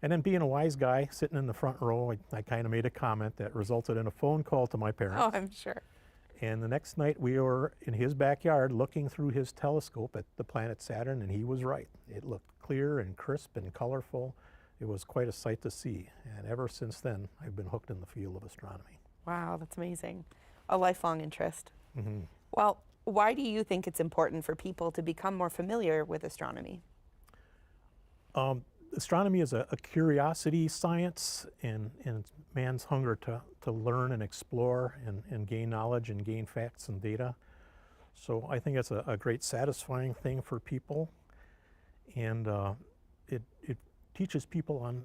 Speaker 4: And then, being a wise guy sitting in the front row, I kind of made a comment that resulted in a phone call to my parents.
Speaker 26: Oh, I'm sure.
Speaker 4: And the next night we were in his backyard looking through his telescope at the planet Saturn, and he was right. It looked clear and crisp and colorful. It was quite a sight to see. And ever since then, I've been hooked in the field of astronomy.
Speaker 26: Wow, that's amazing. A lifelong interest.
Speaker 4: Mm-hmm.
Speaker 26: Well, why do you think it's important for people to become more familiar with astronomy?
Speaker 4: Astronomy is a curiosity science, and it's man's hunger to learn and explore and gain knowledge and gain facts and data. So I think it's a great satisfying thing for people, and it teaches people on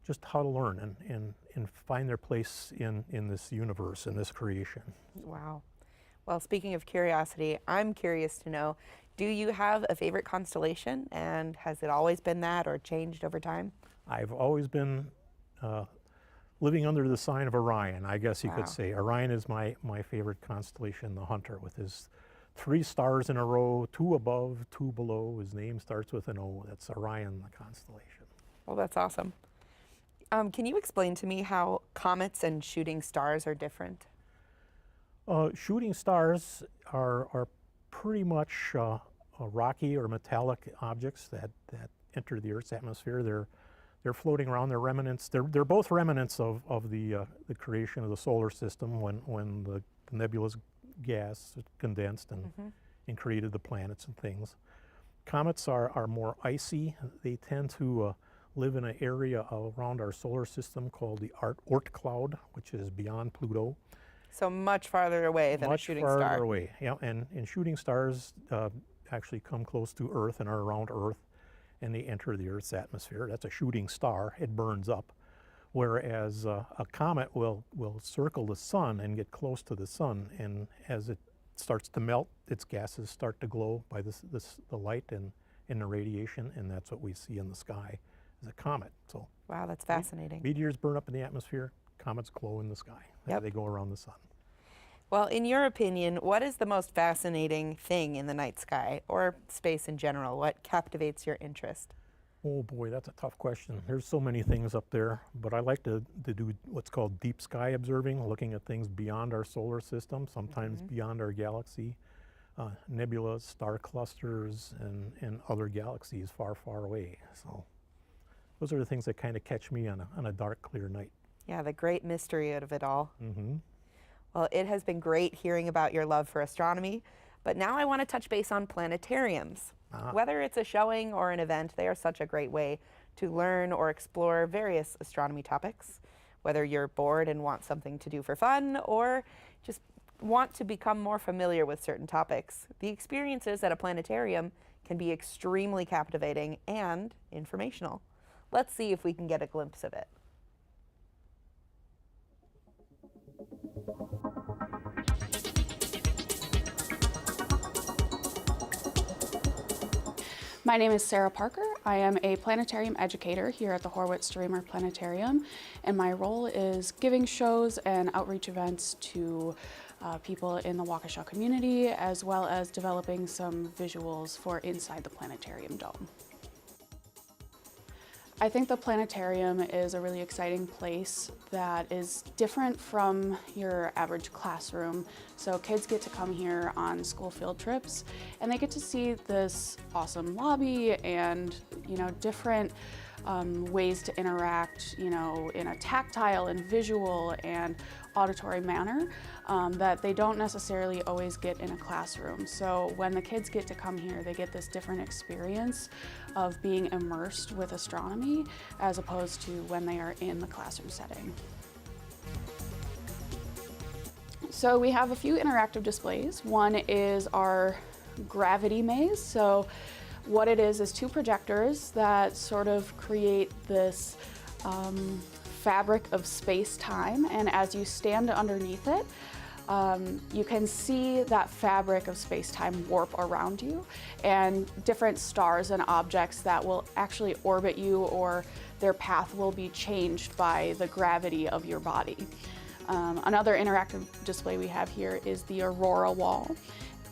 Speaker 4: just how to learn and find their place in this universe, in this creation.
Speaker 26: Wow. Well, speaking of curiosity, I'm curious to know, do you have a favorite constellation, and has it always been that or changed over time?
Speaker 4: I've always been living under the sign of Orion, I guess you could say. Orion is my favorite constellation, the Hunter, with his 3 stars in a row, 2 above, 2 below. His name starts with an O. That's Orion, the constellation.
Speaker 26: Well, that's awesome. Can you explain to me how comets and shooting stars are different?
Speaker 4: Shooting stars are pretty much rocky or metallic objects that enter the Earth's atmosphere. They're floating around. They're remnants. They're both remnants of the creation of the solar system when the nebulous gas condensed and created the planets and things. Comets are more icy. They tend to live in an area around our solar system called the Oort cloud, which is beyond Pluto.
Speaker 26: So much farther away than a shooting star.
Speaker 4: Much farther away, yeah. And shooting stars actually come close to Earth and are around Earth. and they enter the Earth's atmosphere. That's a shooting star. It burns up. Whereas a comet will circle the sun and get close to the sun, and as it starts to melt, its gases start to glow by the light and the radiation, and that's what we see in the sky as a comet. So
Speaker 26: wow, that's fascinating.
Speaker 4: Meteors burn up in the atmosphere, comets glow in the sky as they go around the sun.
Speaker 26: Well, in your opinion, what is the most fascinating thing in the night sky, or space in general? What captivates your interest?
Speaker 4: Oh boy, that's a tough question. There's so many things up there, but I like to do what's called deep sky observing, looking at things beyond our solar system, sometimes beyond our galaxy, nebulas, star clusters, and other galaxies far, far away. So those are the things that kind of catch me on a dark, clear night.
Speaker 26: Yeah, the great mystery out of it all.
Speaker 4: Mm-hmm.
Speaker 26: Well, it has been great hearing about your love for astronomy, but now I want to touch base on planetariums. Whether it's a showing or an event, they are such a great way to learn or explore various astronomy topics. Whether you're bored and want something to do for fun, or just want to become more familiar with certain topics, the experiences at a planetarium can be extremely captivating and informational. Let's see if we can get a glimpse of it.
Speaker 13: My name is Sarah Parker. I am a planetarium educator here at the Horwitz-Dreamer Planetarium, and my role is giving shows and outreach events to people in the Waukesha community, as well as developing some visuals for inside the planetarium dome. I think the planetarium is a really exciting place that is different from your average classroom. So kids get to come here on school field trips, and they get to see this awesome lobby and, you know, different ways to interact, you know, in a tactile and visual and auditory manner that they don't necessarily always get in a classroom. So when the kids get to come here, they get this different experience of being immersed with astronomy as opposed to when they are in the classroom setting. So we have a few interactive displays. One is our gravity maze. So what it is two projectors that sort of create this fabric of space-time, and as you stand underneath it, you can see that fabric of space-time warp around you, and different stars and objects that will actually orbit you, or their path will be changed by the gravity of your body. Another interactive display we have here is the Aurora Wall,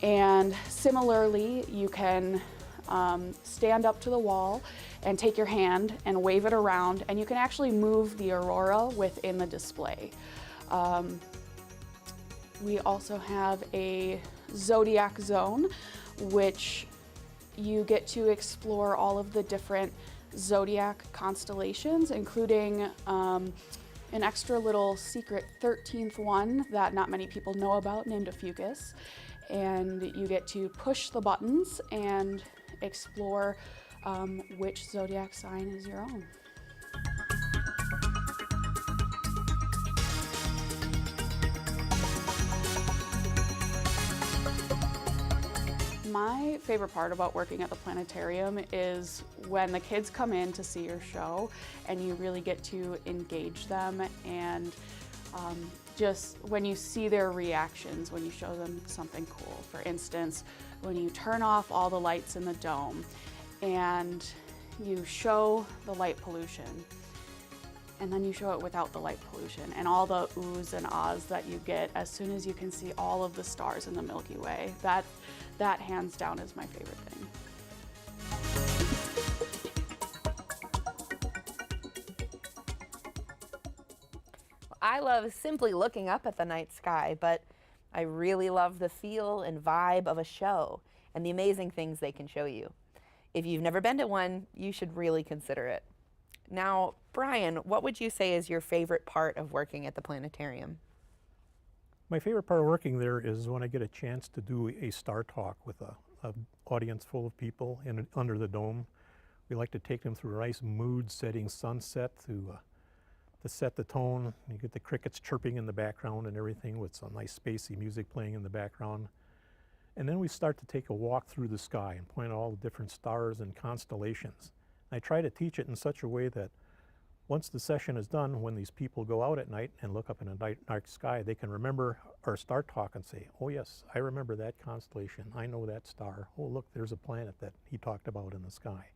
Speaker 13: and similarly you can stand up to the wall and take your hand and wave it around, and you can actually move the aurora within the display. We also have a zodiac zone, which you get to explore all of the different zodiac constellations, including an extra little secret 13th one that not many people know about, named a Fucus. And you get to push the buttons and explore which zodiac sign is your own. My favorite part about working at the planetarium is when the kids come in to see your show and you really get to engage them, and just when you see their reactions when you show them something cool. For instance, when you turn off all the lights in the dome and you show the light pollution, and then you show it without the light pollution, and all the oohs and ahs that you get as soon as you can see all of the stars in the Milky Way. That hands down is my favorite thing.
Speaker 26: I love simply looking up at the night sky, but I really love the feel and vibe of a show and the amazing things they can show you. If you've never been to one, you should really consider it. Now, Brian, what would you say is your favorite part of working at the planetarium?
Speaker 4: My favorite part of working there is when I get a chance to do a star talk with an audience full of people under the dome. We like to take them through a nice mood-setting sunset to set the tone. You get the crickets chirping in the background and everything with some nice spacey music playing in the background. And then we start to take a walk through the sky and point out all the different stars and constellations. I try to teach it in such a way that once the session is done, when these people go out at night and look up in a night sky, they can remember or start talking and say, oh yes, I remember that constellation. I know that star. Oh look, there's a planet that he talked about in the sky.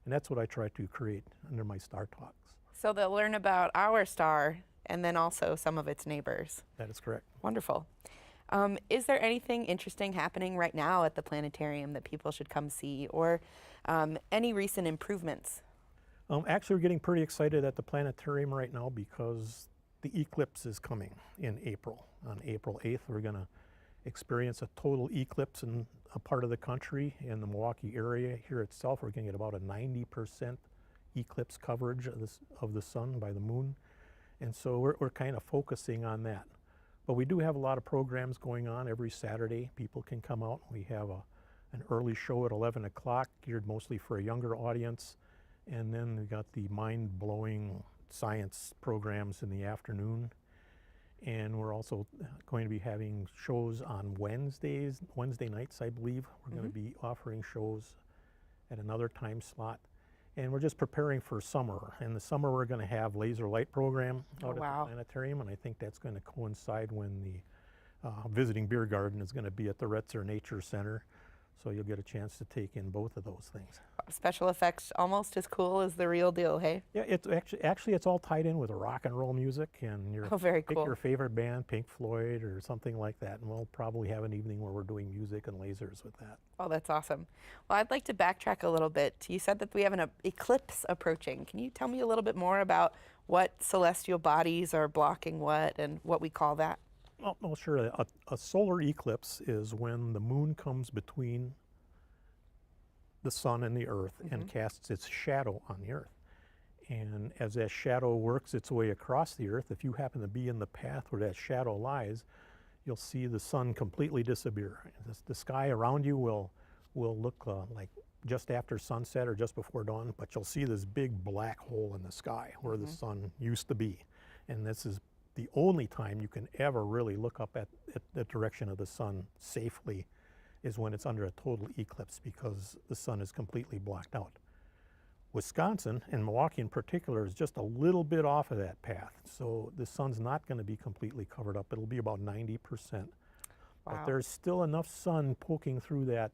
Speaker 4: And that's what I try to create under my Star Talks.
Speaker 26: So they'll learn about our star and then also some of its neighbors.
Speaker 4: That is correct.
Speaker 26: Wonderful. Is there anything interesting happening right now at the planetarium that people should come see, or any recent improvements?
Speaker 4: Actually, we're getting pretty excited at the planetarium right now because the eclipse is coming in April. On April 8th, we're going to experience a total eclipse in a part of the country. In the Milwaukee area here itself, we're going to get about a 90% eclipse coverage of the sun by the moon. And so we're kind of focusing on that. But we do have a lot of programs going on every Saturday. People can come out. We have an early show at 11 o'clock geared mostly for a younger audience. And then we've got the mind-blowing science programs in the afternoon. And we're also going to be having shows on Wednesday nights, I believe. We're going to be offering shows at another time slot. And we're just preparing for summer. In the summer, we're going to have laser light program out at the planetarium, and I think that's going to coincide when the visiting beer garden is going to be at the Retzer Nature Center. So you'll get a chance to take in both of those things.
Speaker 26: Special effects almost as cool as the real deal, hey?
Speaker 4: Yeah, it's actually it's all tied in with rock and roll music, and
Speaker 26: very
Speaker 4: pick
Speaker 26: cool.
Speaker 4: your favorite band, Pink Floyd or something like that, and we'll probably have an evening where we're doing music and lasers with that.
Speaker 26: Oh, that's awesome. Well, I'd like to backtrack a little bit. You said that we have an eclipse approaching. Can you tell me a little bit more about what celestial bodies are blocking what and what we call that?
Speaker 4: Oh, sure. A solar eclipse is when the moon comes between the sun and the earth and casts its shadow on the earth. And as that shadow works its way across the earth, if you happen to be in the path where that shadow lies, you'll see the sun completely disappear. The sky around you will look like just after sunset or just before dawn, but you'll see this big black hole in the sky where the sun used to be. And this is the only time you can ever really look up at the direction of the sun safely, is when it's under a total eclipse, because the sun is completely blocked out. Wisconsin, and Milwaukee in particular, is just a little bit off of that path. So the sun's not going to be completely covered up. It'll be about 90%.
Speaker 26: Wow.
Speaker 4: But there's still enough sun poking through that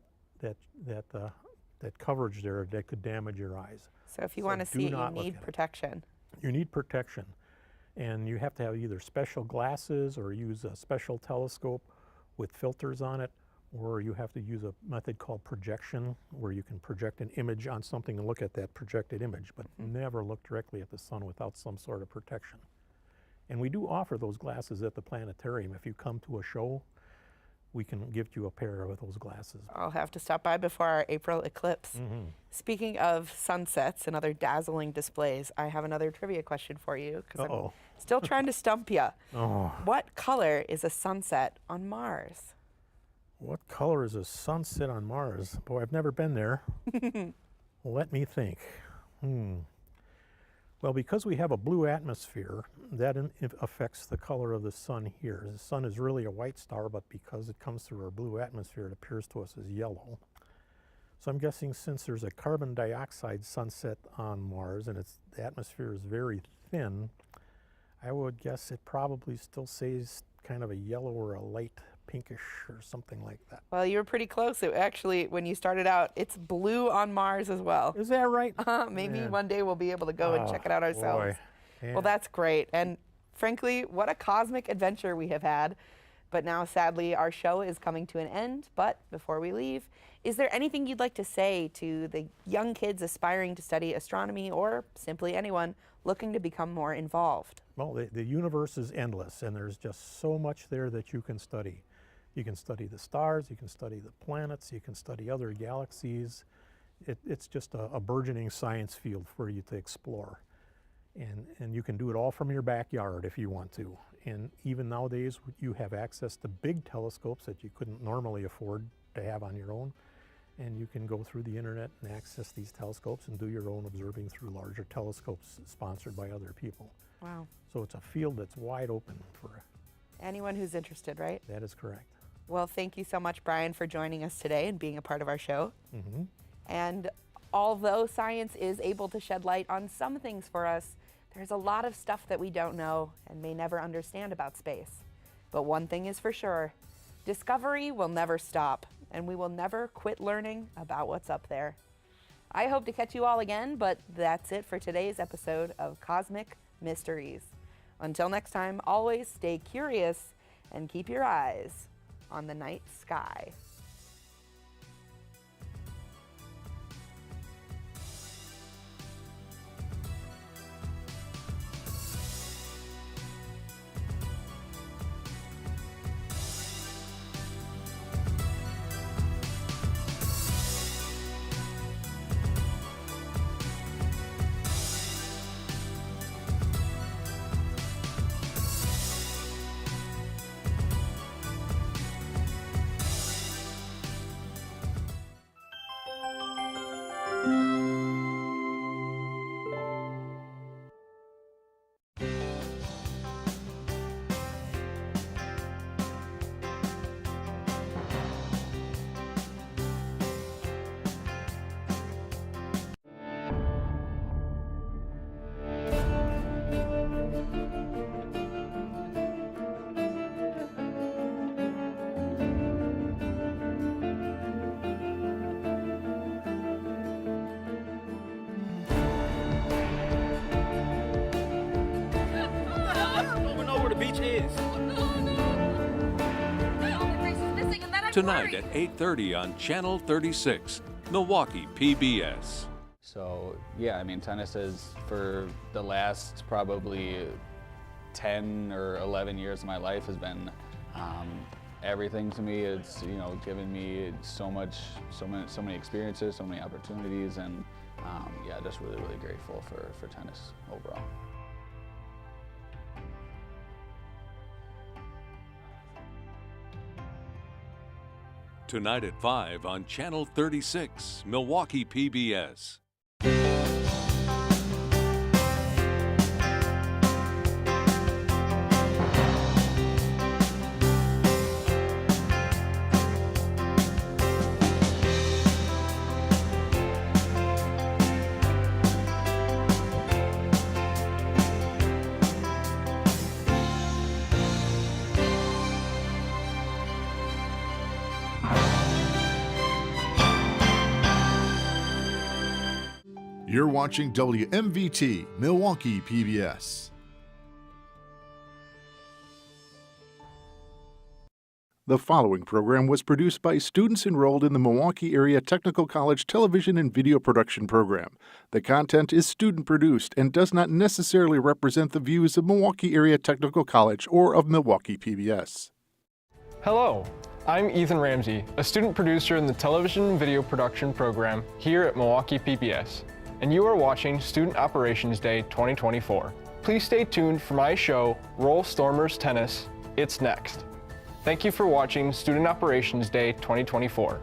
Speaker 4: coverage there that could damage your eyes.
Speaker 26: So if you want to see it, you need protection.
Speaker 4: You need protection. And you have to have either special glasses or use a special telescope with filters on it, or you have to use a method called projection, where you can project an image on something and look at that projected image, but never look directly at the sun without some sort of protection. And we do offer those glasses at the planetarium. If you come to a show, we can give you a pair of those glasses.
Speaker 26: I'll have to stop by before our April eclipse. Speaking of sunsets and other dazzling displays, I have another trivia question for you, because I'm still trying to stump you. What color is a sunset on Mars?
Speaker 4: What color is a sunset on Mars? Boy, I've never been there. Let me think. Well, because we have a blue atmosphere, that affects the color of the sun here. The sun is really a white star, but because it comes through our blue atmosphere, it appears to us as yellow. So I'm guessing since there's a carbon dioxide sunset on Mars and the atmosphere is very thin, I would guess it probably still stays kind of a yellow or a light pinkish or something like that.
Speaker 26: Well, you were pretty close. It actually, when you started out, it's blue on Mars as well.
Speaker 4: Is that right?
Speaker 26: Maybe one day we'll be able to go and check it out ourselves. Well, that's great. And frankly, what a cosmic adventure we have had. But now, sadly, our show is coming to an end. But before we leave, is there anything you'd like to say to the young kids aspiring to study astronomy, or simply anyone looking to become more involved?
Speaker 4: Well, the universe is endless, and there's just so much there that you can study. You can study the stars, you can study the planets, you can study other galaxies. It's just a burgeoning science field for you to explore. And you can do it all from your backyard if you want to. And even nowadays, you have access to big telescopes that you couldn't normally afford to have on your own. And you can go through the internet and access these telescopes and do your own observing through larger telescopes sponsored by other people.
Speaker 26: Wow.
Speaker 4: So it's a field that's wide open for
Speaker 26: anyone who's interested, right?
Speaker 4: That is correct.
Speaker 26: Well, thank you so much, Brian, for joining us today and being a part of our show. And although science is able to shed light on some things for us, there's a lot of stuff that we don't know and may never understand about space. But one thing is for sure, discovery will never stop, and we will never quit learning about what's up there. I hope to catch you all again, but that's it for today's episode of Cosmic Mysteries. Until next time, always stay curious and keep your eyes on the night sky.
Speaker 9: Tonight at 8:30 on Channel 36, Milwaukee PBS.
Speaker 14: So yeah, I mean, tennis is, for the last probably 10 or 11 years of my life, has been everything to me. It's, you know, given me so many experiences, so many opportunities, and yeah, just really grateful for tennis overall.
Speaker 9: Tonight at 5 on Channel 36, Milwaukee PBS.
Speaker 3: You're watching WMVT, Milwaukee PBS. The following program was produced by students enrolled in the Milwaukee Area Technical College Television and Video Production Program. The content is student-produced and does not necessarily represent the views of Milwaukee Area Technical College or of Milwaukee PBS.
Speaker 15: Hello, I'm Ethan Ramsey, a student producer in the Television and Video Production Program here at Milwaukee PBS. And you are watching Student Operations Day 2024. Please stay tuned for my show, Roll Stormers Tennis. It's next. Thank you for watching Student Operations Day 2024.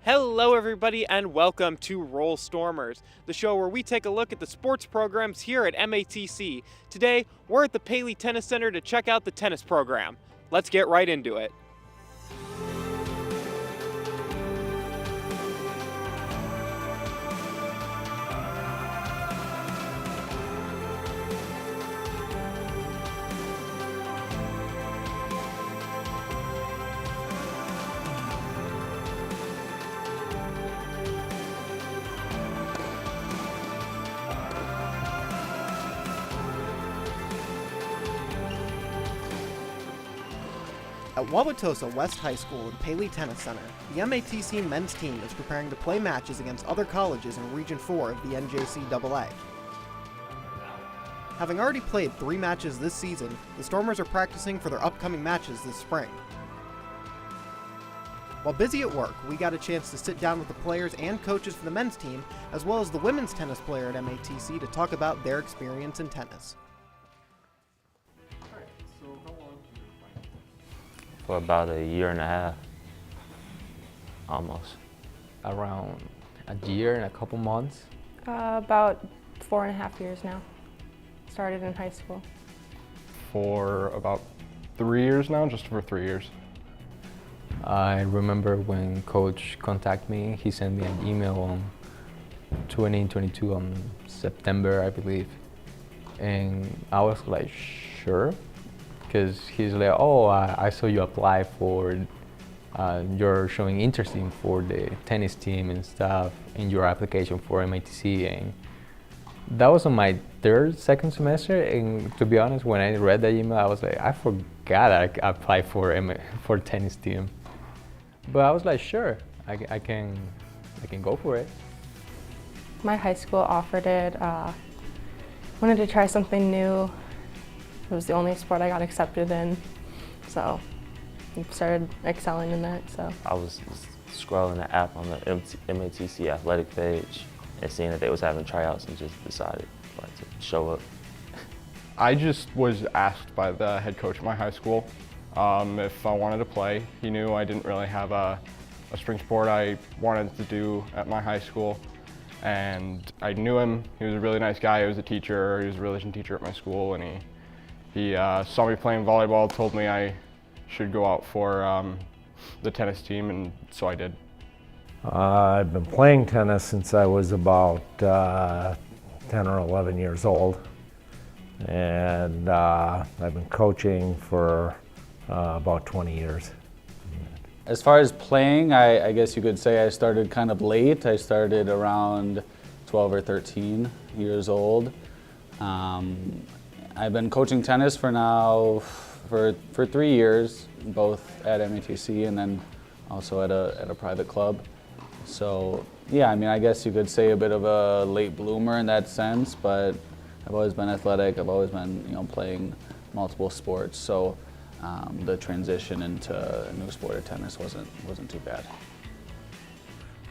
Speaker 10: Hello everybody and welcome to Roll Stormers, the show where we take a look at the sports programs here at MATC. Today, we're at the Paley Tennis Center to check out the tennis program. Let's get right into it.
Speaker 16: At Wauwatosa West High School and Paley Tennis Center, the MATC men's team is preparing to play matches against other colleges in Region 4 of the NJCAA. Having already played 3 matches this season, the Stormers are practicing for their upcoming matches this spring. While busy at work, we got a chance to sit down with the players and coaches for the men's team, as well as the women's tennis player at MATC to talk about their experience in tennis.
Speaker 19: For about a year and a half, almost.
Speaker 20: Around a year and a couple months.
Speaker 5: About 4.5 years now. started in high school.
Speaker 15: For about 3 years now, just over 3 years.
Speaker 12: I remember when coach contacted me, he sent me an email on 2022 on September, I believe. And I was like, sure, because he's like, oh, I saw you apply for, you're showing interest in for the tennis team and stuff in your application for MATC. And that was on my second semester, and to be honest, when I read that email, I was like, I forgot I applied for tennis team. But I was like, sure, I can go for it.
Speaker 5: My high school offered it. Wanted to try something new. It was the only sport I got accepted in, so I started excelling in that. So
Speaker 19: I was scrolling the app on the MATC athletic page and seeing that they was having tryouts and just decided to show up.
Speaker 15: I just was asked by the head coach at my high school if I wanted to play. He knew I didn't really have a spring sport I wanted to do at my high school. And I knew him. He was a really nice guy. He was a teacher. He was a religion teacher at my school, and he saw me playing volleyball, told me I should go out for the tennis team, and so I did.
Speaker 17: I've been playing tennis since I was about 10 or 11 years old, and I've been coaching for about 20 years.
Speaker 14: As far as playing, I guess you could say I started kind of late. I started around 12 or 13 years old. I've been coaching tennis for now for 3 years, both at MATC and then also at a private club. So yeah, I mean, I guess you could say a bit of a late bloomer in that sense, but I've always been athletic. I've always been, playing multiple sports. So the transition into a new sport of tennis wasn't too bad.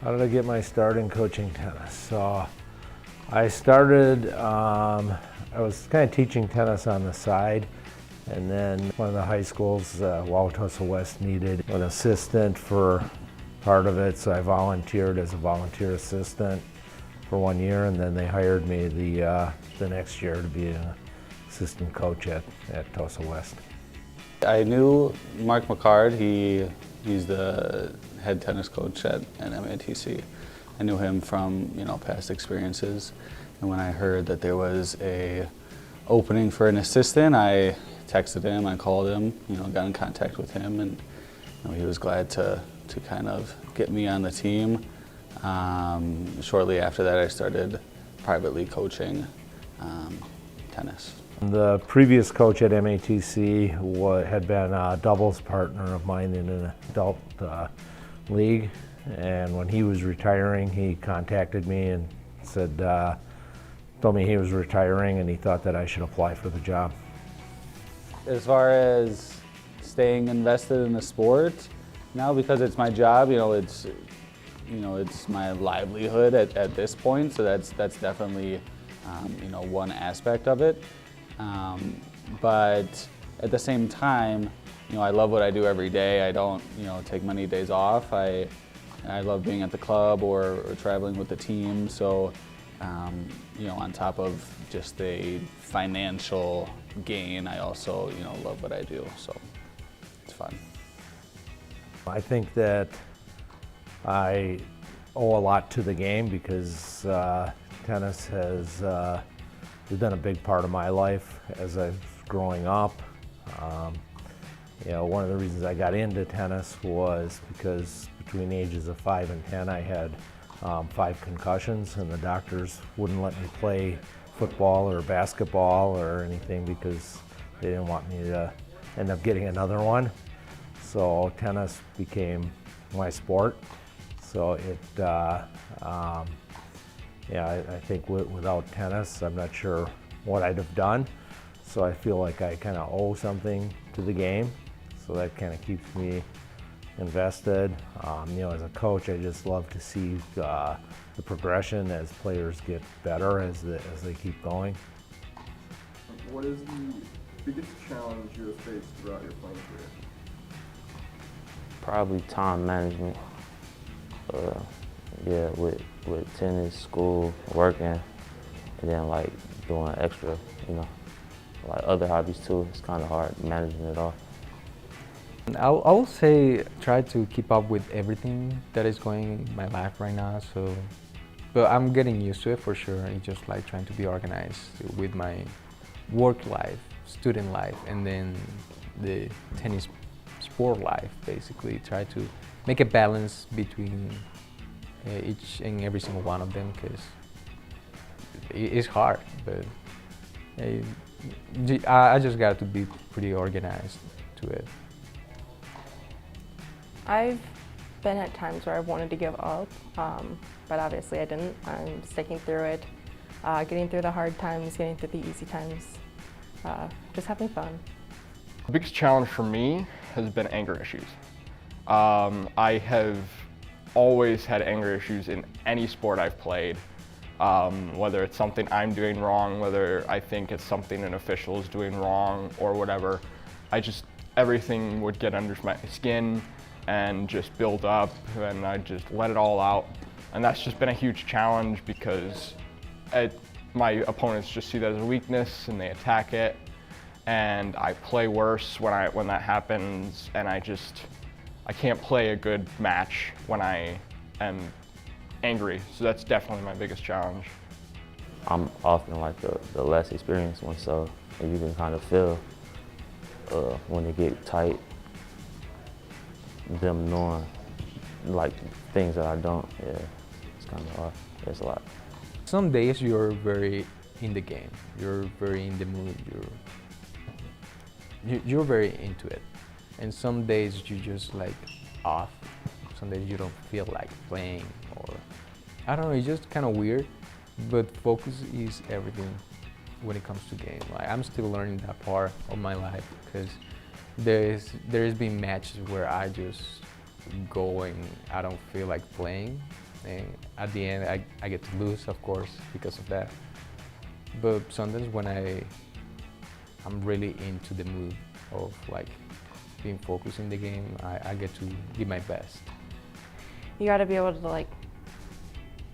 Speaker 17: How did I get my start in coaching tennis? So I started, I was kind of teaching tennis on the side, and then one of the high schools, Wauwatosa West, needed an assistant for part of it, so I volunteered as a volunteer assistant for 1 year, and then they hired me the next year to be an assistant coach at Tosa West.
Speaker 14: I knew Mark McCard. He's the head tennis coach at MATC. I knew him from past experiences, and when I heard that there was a opening for an assistant, I texted him, I called him, got in contact with him, and he was glad to kind of get me on the team. Shortly after that, I started privately coaching tennis.
Speaker 17: The previous coach at MATC had been a doubles partner of mine in an adult league, and when he was retiring, he contacted me and said, told me he was retiring and he thought that I should apply for the job.
Speaker 14: As far as staying invested in the sport, now because it's my job, it's my livelihood at this point, so that's definitely one aspect of it. But at the same time, I love what I do every day. I don't take many days off. I love being at the club or traveling with the team. So on top of just the financial gain, I also love what I do. So it's fun.
Speaker 17: I think that I owe a lot to the game because tennis has been a big part of my life as I was growing up. One of the reasons I got into tennis was because between the ages of 5 and 10 I had 5 concussions, and the doctors wouldn't let me play football or basketball or anything because they didn't want me to end up getting another one. So tennis became my sport. So I think without tennis, I'm not sure what I'd have done. So I feel like I kind of owe something to the game. So that kind of keeps me invested. As a coach, I just love to see the progression as players get better as they keep going.
Speaker 20: What is the biggest challenge you have faced throughout your playing career?
Speaker 19: Probably time management. With tennis, school, working, and then doing extra, you know, like other hobbies too. It's kind of hard managing it all.
Speaker 12: I will say try to keep up with everything that is going in my life right now. So, but I'm getting used to it for sure. It's just like trying to be organized with my work life, student life, and then the tennis sport life. Basically, try to make a balance between each and every single one of them, because it's hard. But I just got to be pretty organized to it.
Speaker 5: I've been at times where I've wanted to give up, but obviously I didn't. I'm sticking through it, getting through the hard times, getting through the easy times, just having fun.
Speaker 15: The biggest challenge for me has been anger issues. I have always had anger issues in any sport I've played, whether it's something I'm doing wrong, whether I think it's something an official is doing wrong or whatever. Everything would get under my skin and just build up, and I just let it all out. And that's just been a huge challenge because my opponents just see that as a weakness and they attack it, and I play worse when that happens, and I can't play a good match when I am angry. So that's definitely my biggest challenge.
Speaker 19: I'm often like the less experienced one, so you can kind of feel when they get tight, them knowing like things that I don't. Yeah, it's kind of hard. It's a lot.
Speaker 12: Some days you're very in the game, you're very in the mood, you're very into it, and some days you just like off. Some days you don't feel like playing, or I don't know. It's just kind of weird. But focus is everything when it comes to game. Like, I'm still learning that part of my life, because there's been matches where I just go and I don't feel like playing, and at the end I get to lose, of course, because of that. But sometimes when I'm really into the mood of like being focused in the game, I get to give my best.
Speaker 5: You got to be able to like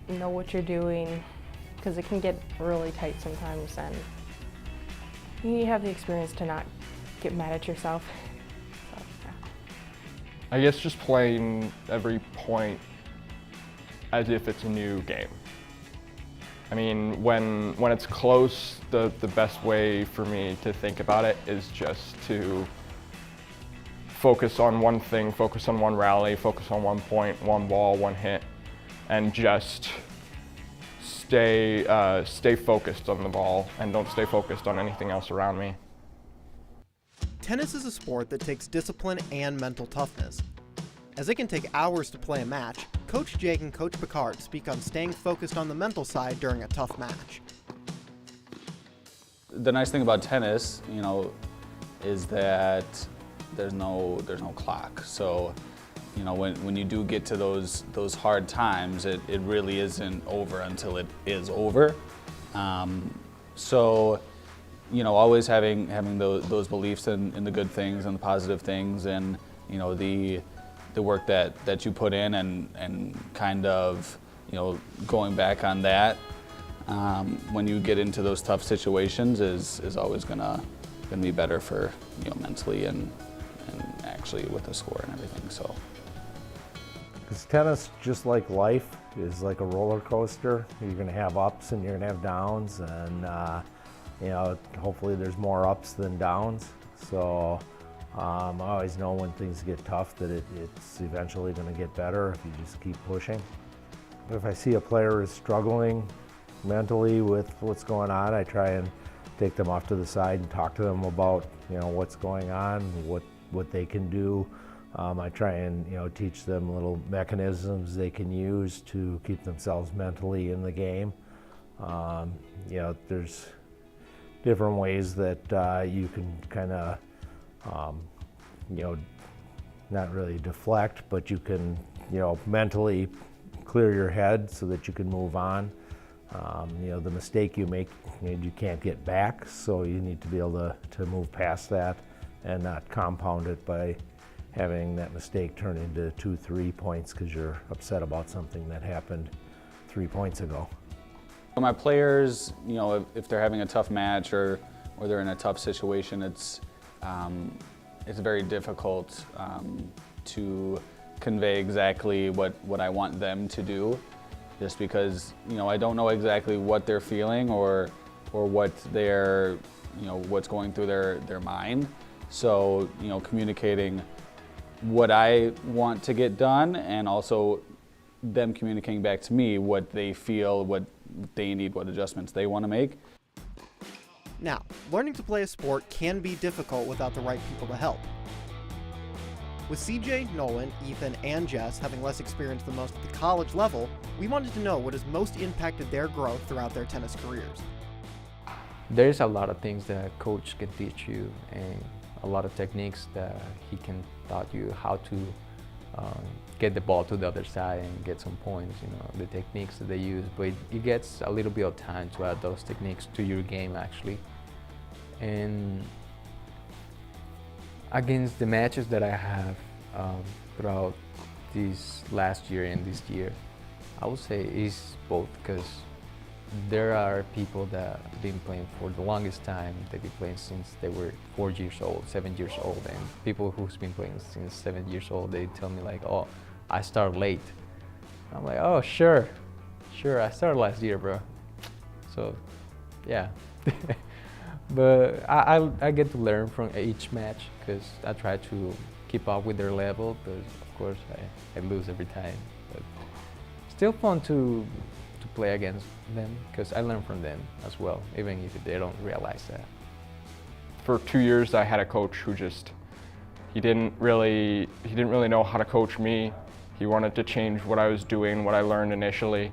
Speaker 5: know what you're doing, because it can get really tight sometimes, and you have the experience to not get mad at yourself. So, yeah.
Speaker 15: I guess just playing every point as if it's a new game. I mean, when it's close, the best way for me to think about it is just to focus on one thing, focus on one rally, focus on one point, one ball, one hit, and just stay focused on the ball and don't stay focused on anything else around me.
Speaker 16: Tennis is a sport that takes discipline and mental toughness. As it can take hours to play a match, Coach Jake and Coach Picard speak on staying focused on the mental side during a tough match.
Speaker 14: The nice thing about tennis, you know, is that there's no clock. So, you know, when you do get to those hard times, it really isn't over until it is over. So, you know, always having those beliefs in the good things and the positive things, and you know the work that you put in, and kind of, you know, going back on that when you get into those tough situations is always gonna be better for, you know, mentally and actually with the score and everything. So.
Speaker 17: Because tennis, just like life, is like a roller coaster. You're going to have ups and you're going to have downs, and you know, hopefully there's more ups than downs. So I always know when things get tough that it's eventually going to get better if you just keep pushing. But if I see a player is struggling mentally with what's going on, I try and take them off to the side and talk to them about, you know, what's going on, what they can do. I try and, you know, teach them little mechanisms they can use to keep themselves mentally in the game. You know, there's different ways that you can kind of, you know, not really deflect, but you can, you know, mentally clear your head so that you can move on. You know, the mistake you make, you can't get back, so you need to be able to move past that and not compound it by having that mistake turn into 2-3 points because you're upset about something that happened 3 points ago.
Speaker 14: For my players, you know, if they're having a tough match or they're in a tough situation, it's very difficult to convey exactly what I want them to do, just because, you know, I don't know exactly what they're feeling or what they're, you know, what's going through their mind. So, you know, communicating what I want to get done, and also them communicating back to me what they feel, what they need, what adjustments they want to make.
Speaker 16: Now, learning to play a sport can be difficult without the right people to help. With CJ, Nolwin, Ethan, and Jess having less experience than most at the college level, we wanted to know what has most impacted their growth throughout their tennis careers.
Speaker 12: There's a lot of things that a coach can teach you, and a lot of techniques that he can taught you how to get the ball to the other side and get some points, you know, the techniques that they use. But it gets a little bit of time to add those techniques to your game, actually. And against the matches that I have throughout this last year and this year, I would say it's both, because there are people that have been playing for the longest time. They've been playing since they were 4 years old, 7 years old, and people who's been playing since 7 years old, they tell me like, oh, I started late. I'm like, oh, sure, I started last year, bro. So, yeah. But I get to learn from each match, because I try to keep up with their level, but of course I lose every time. But still fun to play against them, because I learn from them as well, even if they don't realize that.
Speaker 15: For 2 years I had a coach who he didn't really know how to coach me. He wanted to change what I was doing, what I learned initially,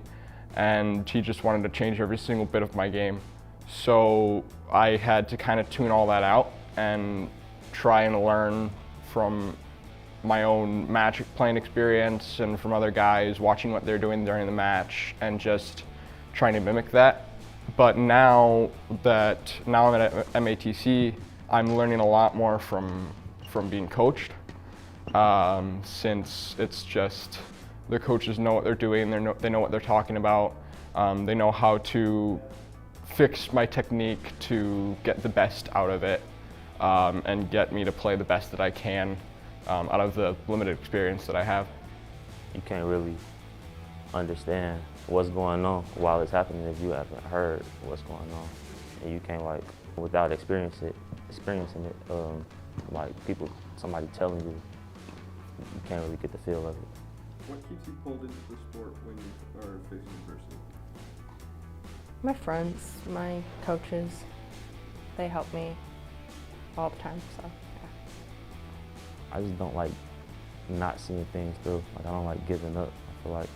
Speaker 15: and he just wanted to change every single bit of my game. So I had to kind of tune all that out and try and learn from my own match playing experience and from other guys, watching what they're doing during the match and just trying to mimic that. But now I'm at MATC, I'm learning a lot more from being coached, since it's just the coaches know what they're doing, they know what they're talking about, they know how to fix my technique to get the best out of it, and get me to play the best that I can out of the limited experience that I have.
Speaker 19: You can't really understand what's going on while it's happening if you haven't heard what's going on. And you can't, like, without experiencing it, like somebody telling you, you can't really get the feel of it.
Speaker 20: What keeps you pulled into the sport when you are facing adversity?
Speaker 5: My friends, my coaches, they help me all the time, so yeah.
Speaker 19: I just don't like not seeing things through. Like, I don't like giving up. I feel like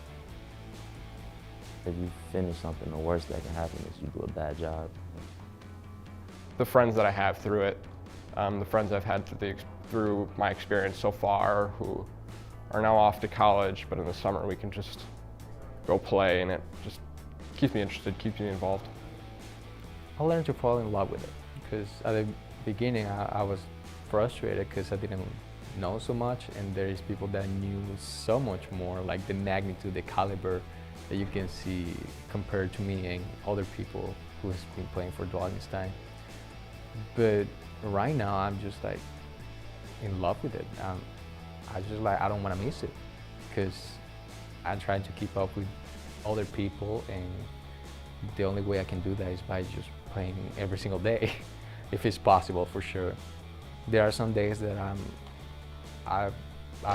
Speaker 19: if you finish something, the worst that can happen is you do a bad job.
Speaker 15: The friends that I have through it, the friends I've had through my experience so far, who are now off to college, but in the summer we can just go play, and it just keeps me interested, keeps me involved.
Speaker 12: I learned to fall in love with it, because at the beginning I was frustrated because I didn't know so much, and there is people that knew so much more, like the magnitude, the caliber that you can see compared to me and other people who has been playing for the longest time. But right now I'm just like in love with it. I don't want to miss it, because I try to keep up with other people, and the only way I can do that is by just playing every single day, if it's possible, for sure. There are some days that I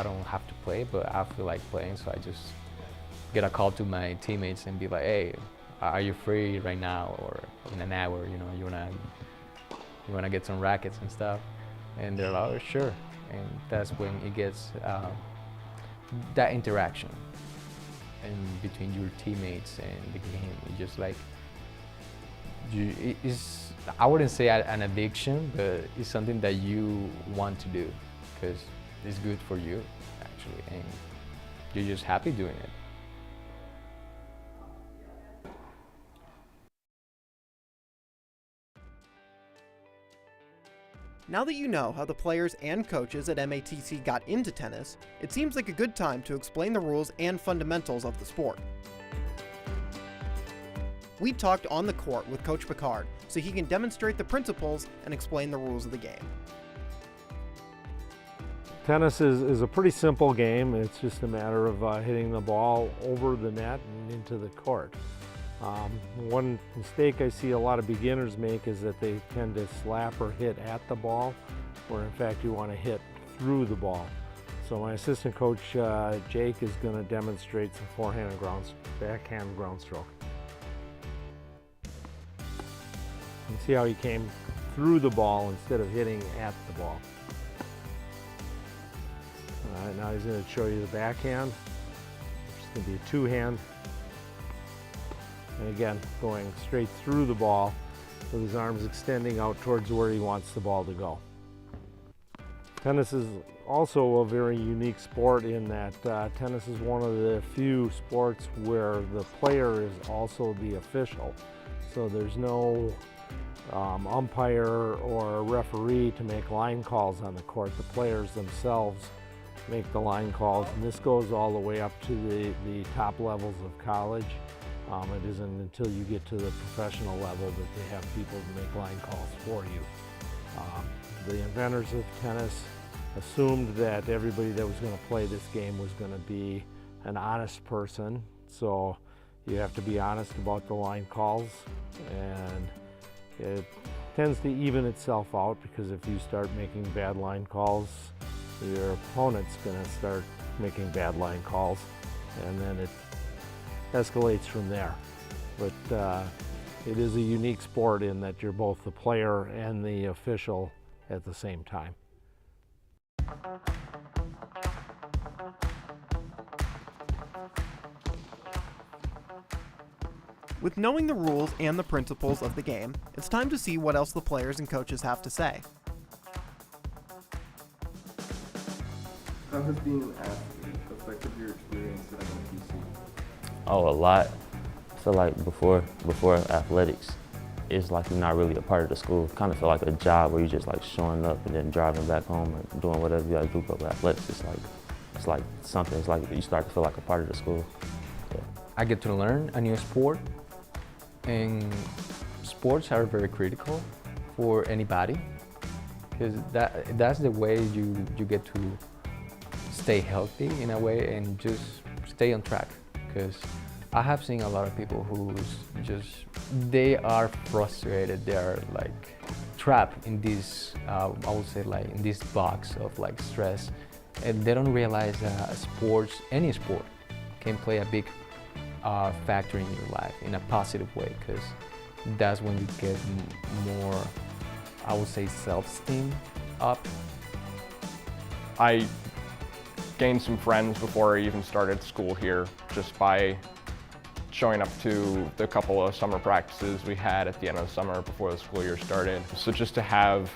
Speaker 12: don't have to play, but I feel like playing, so I just get a call to my teammates and be like, hey, are you free right now, or in an hour, you know, you wanna get some rackets and stuff? And they're like, oh, sure. And that's when it gets that interaction and between your teammates and the game. It's just like, I wouldn't say an addiction, but it's something that you want to do because it's good for you, actually, and you're just happy doing it.
Speaker 16: Now that you know how the players and coaches at MATC got into tennis, it seems like a good time to explain the rules and fundamentals of the sport. We talked on the court with Coach Picard so he can demonstrate the principles and explain the rules of the game.
Speaker 17: Tennis is a pretty simple game. It's just a matter of hitting the ball over the net and into the court. One mistake I see a lot of beginners make is that they tend to slap or hit at the ball, where in fact you want to hit through the ball. So my assistant coach, Jake, is going to demonstrate some forehand and backhand ground stroke. You see how he came through the ball instead of hitting at the ball. All right, now he's going to show you the backhand. It's going to be a two-hand. And again, going straight through the ball with his arms extending out towards where he wants the ball to go. Tennis is also a very unique sport in that tennis is one of the few sports where the player is also the official. So there's no umpire or referee to make line calls on the court. The players themselves make the line calls, and this goes all the way up to the top levels of college. It isn't until you get to the professional level that they have people to make line calls for you. The inventors of tennis assumed that everybody that was going to play this game was going to be an honest person, so you have to be honest about the line calls, and it tends to even itself out, because if you start making bad line calls, your opponent's going to start making bad line calls, and then it escalates from there. But it is a unique sport in that you're both the player and the official at the same time.
Speaker 16: With knowing the rules and the principles of the game, it's time to see what else the players and coaches have to say.
Speaker 20: How has being an athlete affected your experience at MATC?
Speaker 19: Oh, a lot. I feel like before athletics, it's like you're not really a part of the school. Kind of feel like a job where you're just like showing up and then driving back home and doing whatever you gotta do. But with athletics, it's like something. It's like you start to feel like a part of the school. Yeah.
Speaker 12: I get to learn a new sport, and sports are very critical for anybody, because that's the way you get to stay healthy in a way and just stay on track. Because I have seen a lot of people they are frustrated, they are like trapped in this, I would say like in this box of like stress, and they don't realize that any sport can play a big factor in your life in a positive way, because that's when you get more, I would say, self-esteem up.
Speaker 15: I gained some friends before I even started school here just by showing up to the couple of summer practices we had at the end of the summer before the school year started. So just to have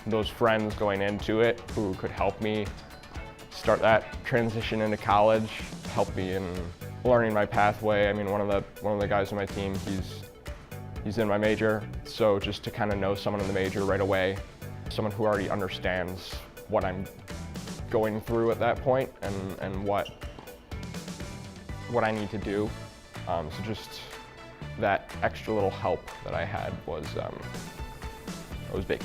Speaker 15: those friends going into it who could help me start that transition into college, help me in learning my pathway. I mean, one of the guys on my team, he's in my major, so just to kind of know someone in the major right away, someone who already understands what I'm going through at that point and what I need to do. So just that extra little help that I had was big.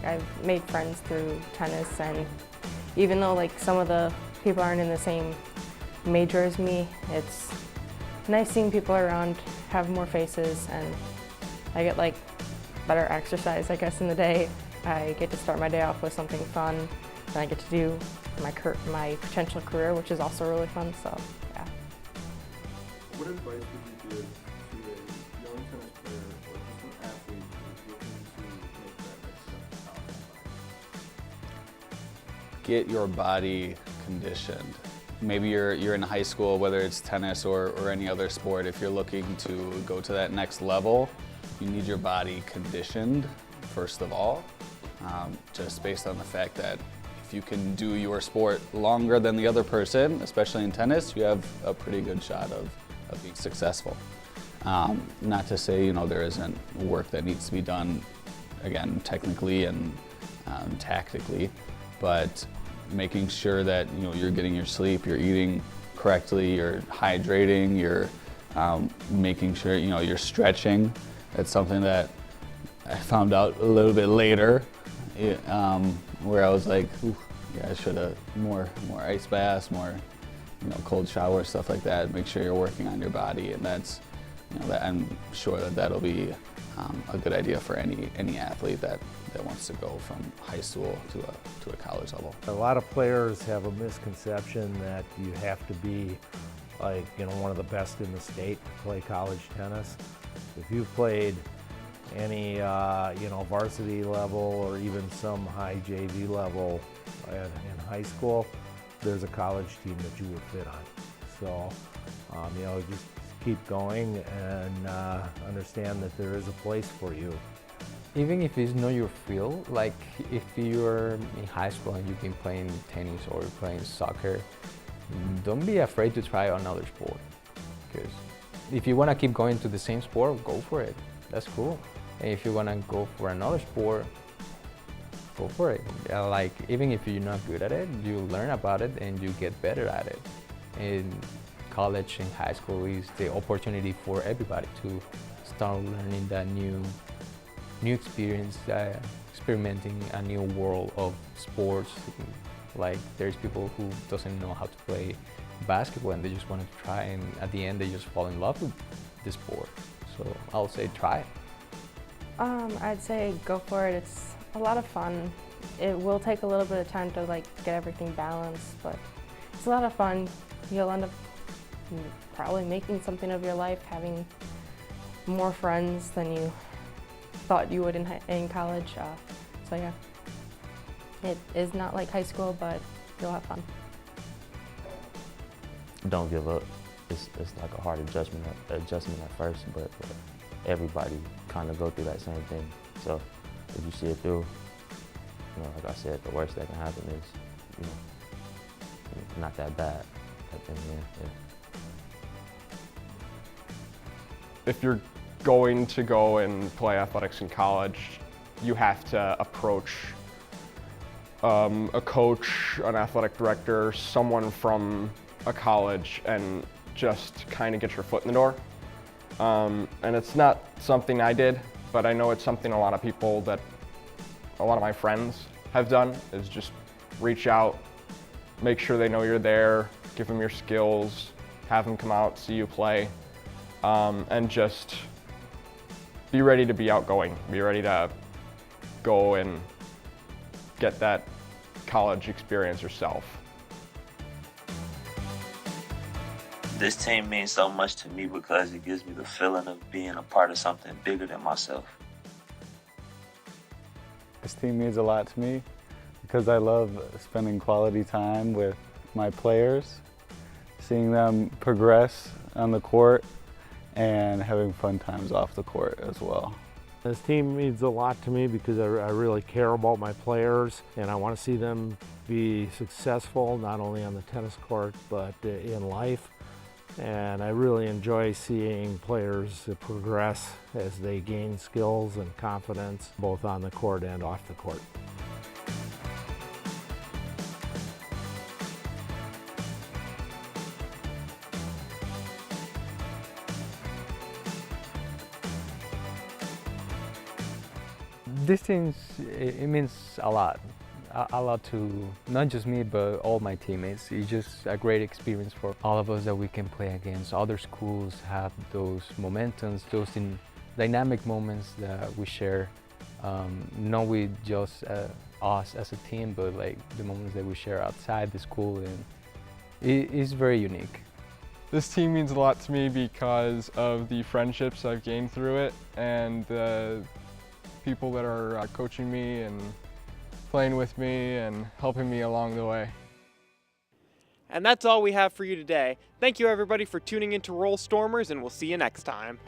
Speaker 5: I've made friends through tennis, and even though like some of the people aren't in the same major as me, it's nice seeing people around, have more faces, and I get like better exercise, I guess, in the day. I get to start my day off with something fun, and I get to do my potential career, which is also really fun, so yeah.
Speaker 20: What advice would you give to a young tennis player or just an athlete who's looking to make that next step out in life?
Speaker 14: Get your body conditioned. Maybe you're in high school, whether it's tennis or any other sport. If you're looking to go to that next level, you need your body conditioned, first of all, just based on the fact that if you can do your sport longer than the other person, especially in tennis, you have a pretty good shot of being successful. Not to say, there isn't work that needs to be done, again, technically and tactically, but making sure that you're getting your sleep, you're eating correctly, you're hydrating, you're making sure, you're stretching. That's something that I found out a little bit later, where I was like, ooh, yeah, I should have more ice baths, more, cold showers, stuff like that. Make sure you're working on your body, and that's, that I'm sure that'll be a good idea for any athlete that wants to go from high school to a college level.
Speaker 17: A lot of players have a misconception that you have to be like, one of the best in the state to play college tennis. If you've played any, varsity level or even some high JV level in high school, there's a college team that you would fit on. So, just keep going and understand that there is a place for you.
Speaker 12: Even if it's not your field, like if you're in high school and you've been playing tennis or playing soccer, don't be afraid to try another sport. Because if you want to keep going to the same sport, go for it. That's cool. And if you want to go for another sport, go for it. Like even if you're not good at it, you learn about it and you get better at it. And college and high school is the opportunity for everybody to start learning that new experience, experimenting a new world of sports. Like there's people who doesn't know how to play basketball and they just want to try, and at the end they just fall in love with the sport. So I'll say try it.
Speaker 5: I'd say go for it. It's a lot of fun. It will take a little bit of time to get everything balanced, but it's a lot of fun. You'll end up probably making something of your life, having more friends than you thought you would in college. So yeah, it is not like high school, but you'll have fun.
Speaker 19: Don't give up. It's like a hard adjustment at first, but everybody kind of go through that same thing. So if you see it through, like I said, the worst that can happen is, not that bad. Yeah.
Speaker 15: If you're going to go and play athletics in college, you have to approach a coach, an athletic director, someone from a college, and just kind of get your foot in the door. And it's not something I did, but I know it's something a lot of my friends have done, is just reach out, make sure they know you're there, give them your skills, have them come out, see you play, and just be ready to be outgoing, be ready to go and get that college experience yourself.
Speaker 6: This team means so much to me because it gives me the feeling of being a part of something bigger than myself.
Speaker 18: This team means a lot to me because I love spending quality time with my players, seeing them progress on the court, and having fun times off the court as well.
Speaker 17: This team means a lot to me because I really care about my players and I want to see them be successful, not only on the tennis court, but in life. And I really enjoy seeing players progress as they gain skills and confidence, both on the court and off the court.
Speaker 12: This thing, it means a lot to not just me, but all my teammates. It's just a great experience for all of us that we can play against other schools, have those momentums, those dynamic moments that we share, not with just us as a team, but like the moments that we share outside the school, and it is very unique.
Speaker 15: This team means a lot to me because of the friendships I've gained through it and the people that are coaching me and playing with me and helping me along the way.
Speaker 10: And that's all we have for you today. Thank you everybody for tuning in to Roll Stormers, and we'll see you next time.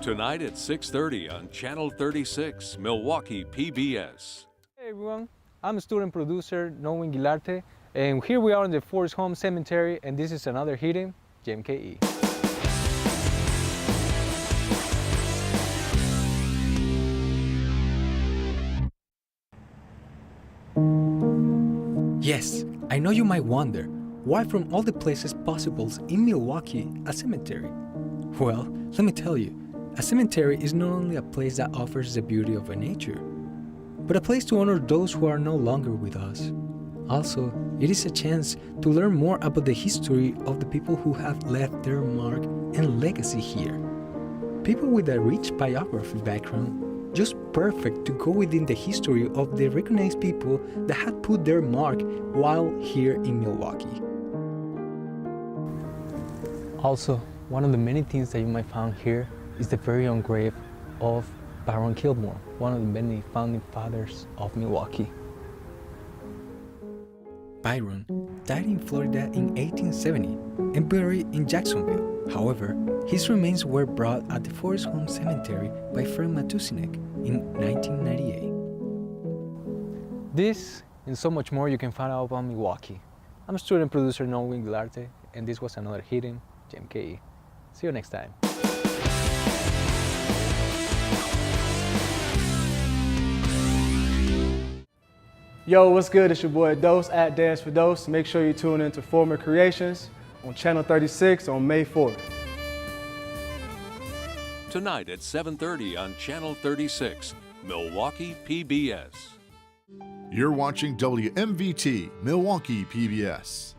Speaker 9: Tonight at 6:30 on Channel 36, Milwaukee PBS.
Speaker 12: Hey everyone, I'm student producer Nolwin Guilarte, and here we are in the Forest Home Cemetery, and this is another hidden GMKE.
Speaker 2: Yes, I know you might wonder, why from all the places possible in Milwaukee, a cemetery? Well, let me tell you, a cemetery is not only a place that offers the beauty of a nature, but a place to honor those who are no longer with us. Also, it is a chance to learn more about the history of the people who have left their mark and legacy here. People with a rich biography background, just perfect to go within the history of the recognized people that had put their mark while here in Milwaukee.
Speaker 12: Also, one of the many things that you might find here is the very own grave of Baron Kilmore, one of the many founding fathers of Milwaukee.
Speaker 2: Byron died in Florida in 1870 and buried in Jacksonville. However, his remains were brought at the Forest Home Cemetery by Fred Matusinek in 1998.
Speaker 12: This and so much more you can find out about Milwaukee. I'm student producer Nolwin Guilarte, and this was another hidden GMKE. See you next time.
Speaker 7: Yo, what's good? It's your boy Dose at Dance for Dose. Make sure you tune in to Former Creations on Channel 36 on May 4th.
Speaker 9: Tonight at 7:30 on Channel 36, Milwaukee PBS.
Speaker 3: You're watching WMVT, Milwaukee PBS.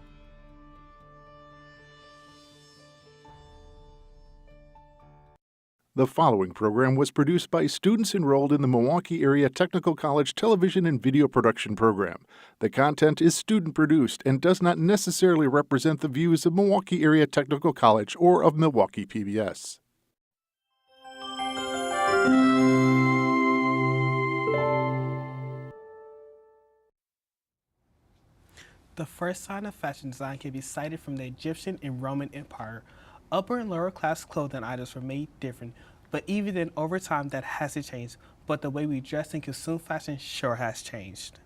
Speaker 3: The following program was produced by students enrolled in the Milwaukee Area Technical College Television and Video Production Program. The content is student-produced and does not necessarily represent the views of Milwaukee Area Technical College or of Milwaukee PBS.
Speaker 21: The first sign of fashion design can be cited from the Egyptian and Roman Empire. Upper and lower class clothing items were made different, but even then, over time, that hasn't changed. But the way we dress and consume fashion sure has changed.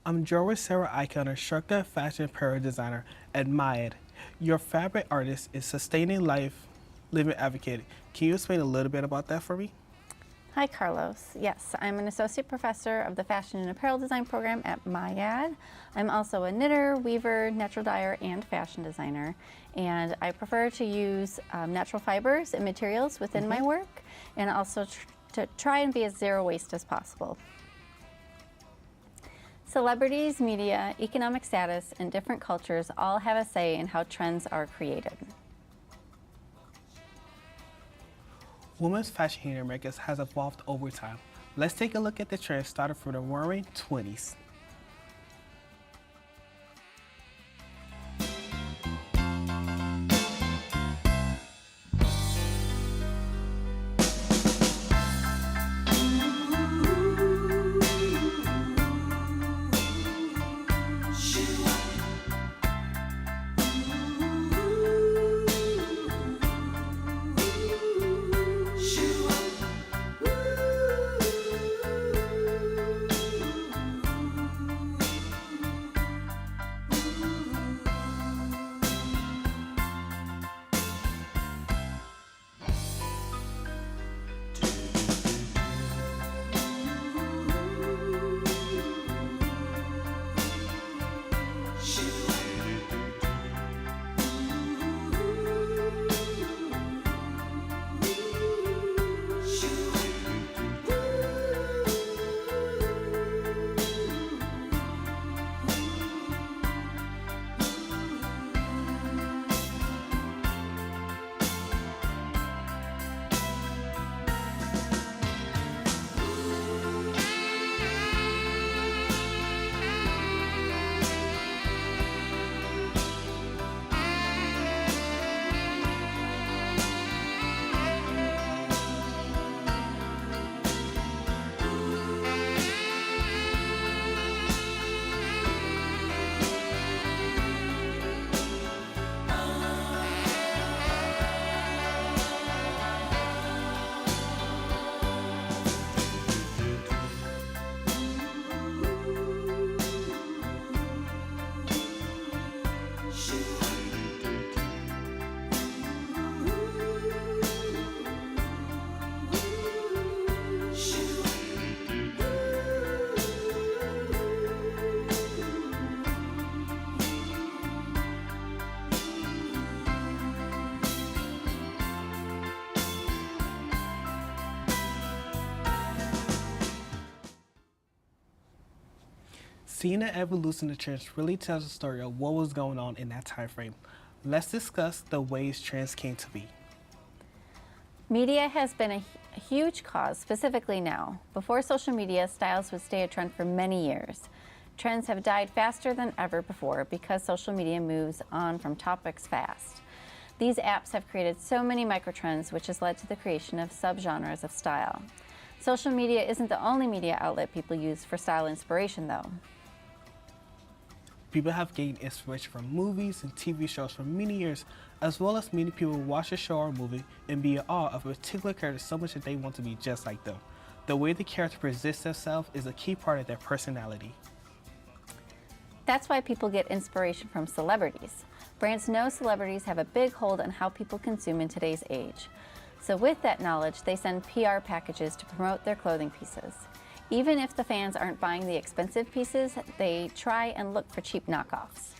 Speaker 21: I'm Jorah Sarah Icon, instructor, fashion apparel designer at MATC. Your fabric artist is sustaining life, living advocate. Can you explain a little bit about that for me?
Speaker 22: Hi, Carlos. Yes, I'm an associate professor of the fashion and apparel design program at MATC. I'm also a knitter, weaver, natural dyer, and fashion designer. And I prefer to use natural fibers and materials within my work, and also to try and be as zero waste as possible. Celebrities, media, economic status, and different cultures all have a say in how trends are created.
Speaker 21: Women's fashion here in America has evolved over time. Let's take a look at the trends started from the roaring 20s. Seeing the evolution of trends really tells the story of what was going on in that time frame. Let's discuss the ways trends came to be.
Speaker 22: Media has been a huge cause, specifically now. Before social media, styles would stay a trend for many years. Trends have died faster than ever before because social media moves on from topics fast. These apps have created so many microtrends, which has led to the creation of subgenres of style. Social media isn't the only media outlet people use for style inspiration, though.
Speaker 21: People have gained inspiration from movies and TV shows for many years, as well as many people watch a show or movie and be in awe of a particular character so much that they want to be just like them. The way the character presents themselves is a key part of their personality.
Speaker 22: That's why people get inspiration from celebrities. Brands know celebrities have a big hold on how people consume in today's age. So with that knowledge, they send PR packages to promote their clothing pieces. Even if the fans aren't buying the expensive pieces, they try and look for cheap knockoffs.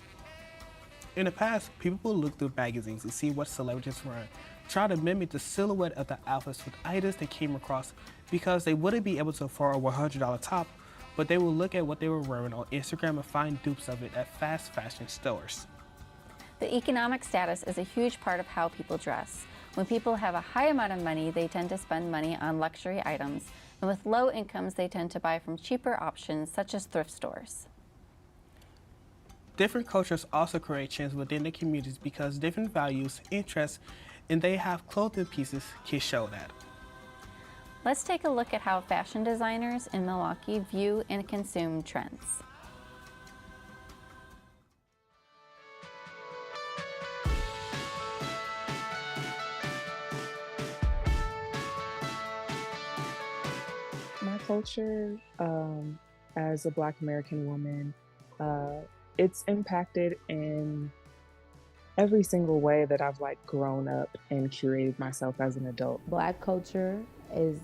Speaker 21: In the past, people would look through magazines and see what celebrities were wearing, try to mimic the silhouette of the outfits with items they came across because they wouldn't be able to afford a $100 top, but they would look at what they were wearing on Instagram and find dupes of it at fast fashion stores.
Speaker 22: The economic status is a huge part of how people dress. When people have a high amount of money, they tend to spend money on luxury items, and with low incomes, they tend to buy from cheaper options such as thrift stores.
Speaker 21: Different cultures also create trends within the communities because different values, interests, and they have clothing pieces can show that.
Speaker 22: Let's take a look at how fashion designers in Milwaukee view and consume trends.
Speaker 1: My culture, as a Black American woman, it's impacted in every single way that I've grown up and curated myself as an adult.
Speaker 8: Black culture is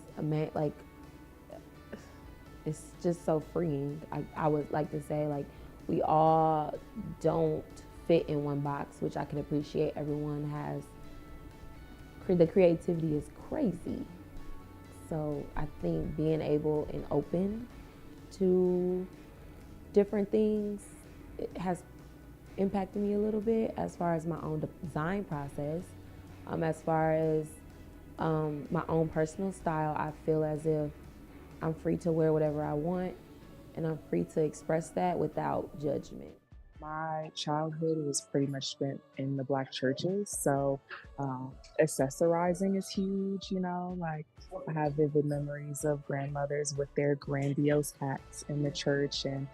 Speaker 8: it's just so freeing. I would like to say we all don't fit in one box, which I can appreciate. Everyone has, the creativity is crazy. So I think being able and open to different things, it has impacted me a little bit as far as my own design process. As far as my own personal style, I feel as if I'm free to wear whatever I want and I'm free to express that without judgment.
Speaker 1: My childhood was pretty much spent in the Black churches, so accessorizing is huge, I have vivid memories of grandmothers with their grandiose hats in the church and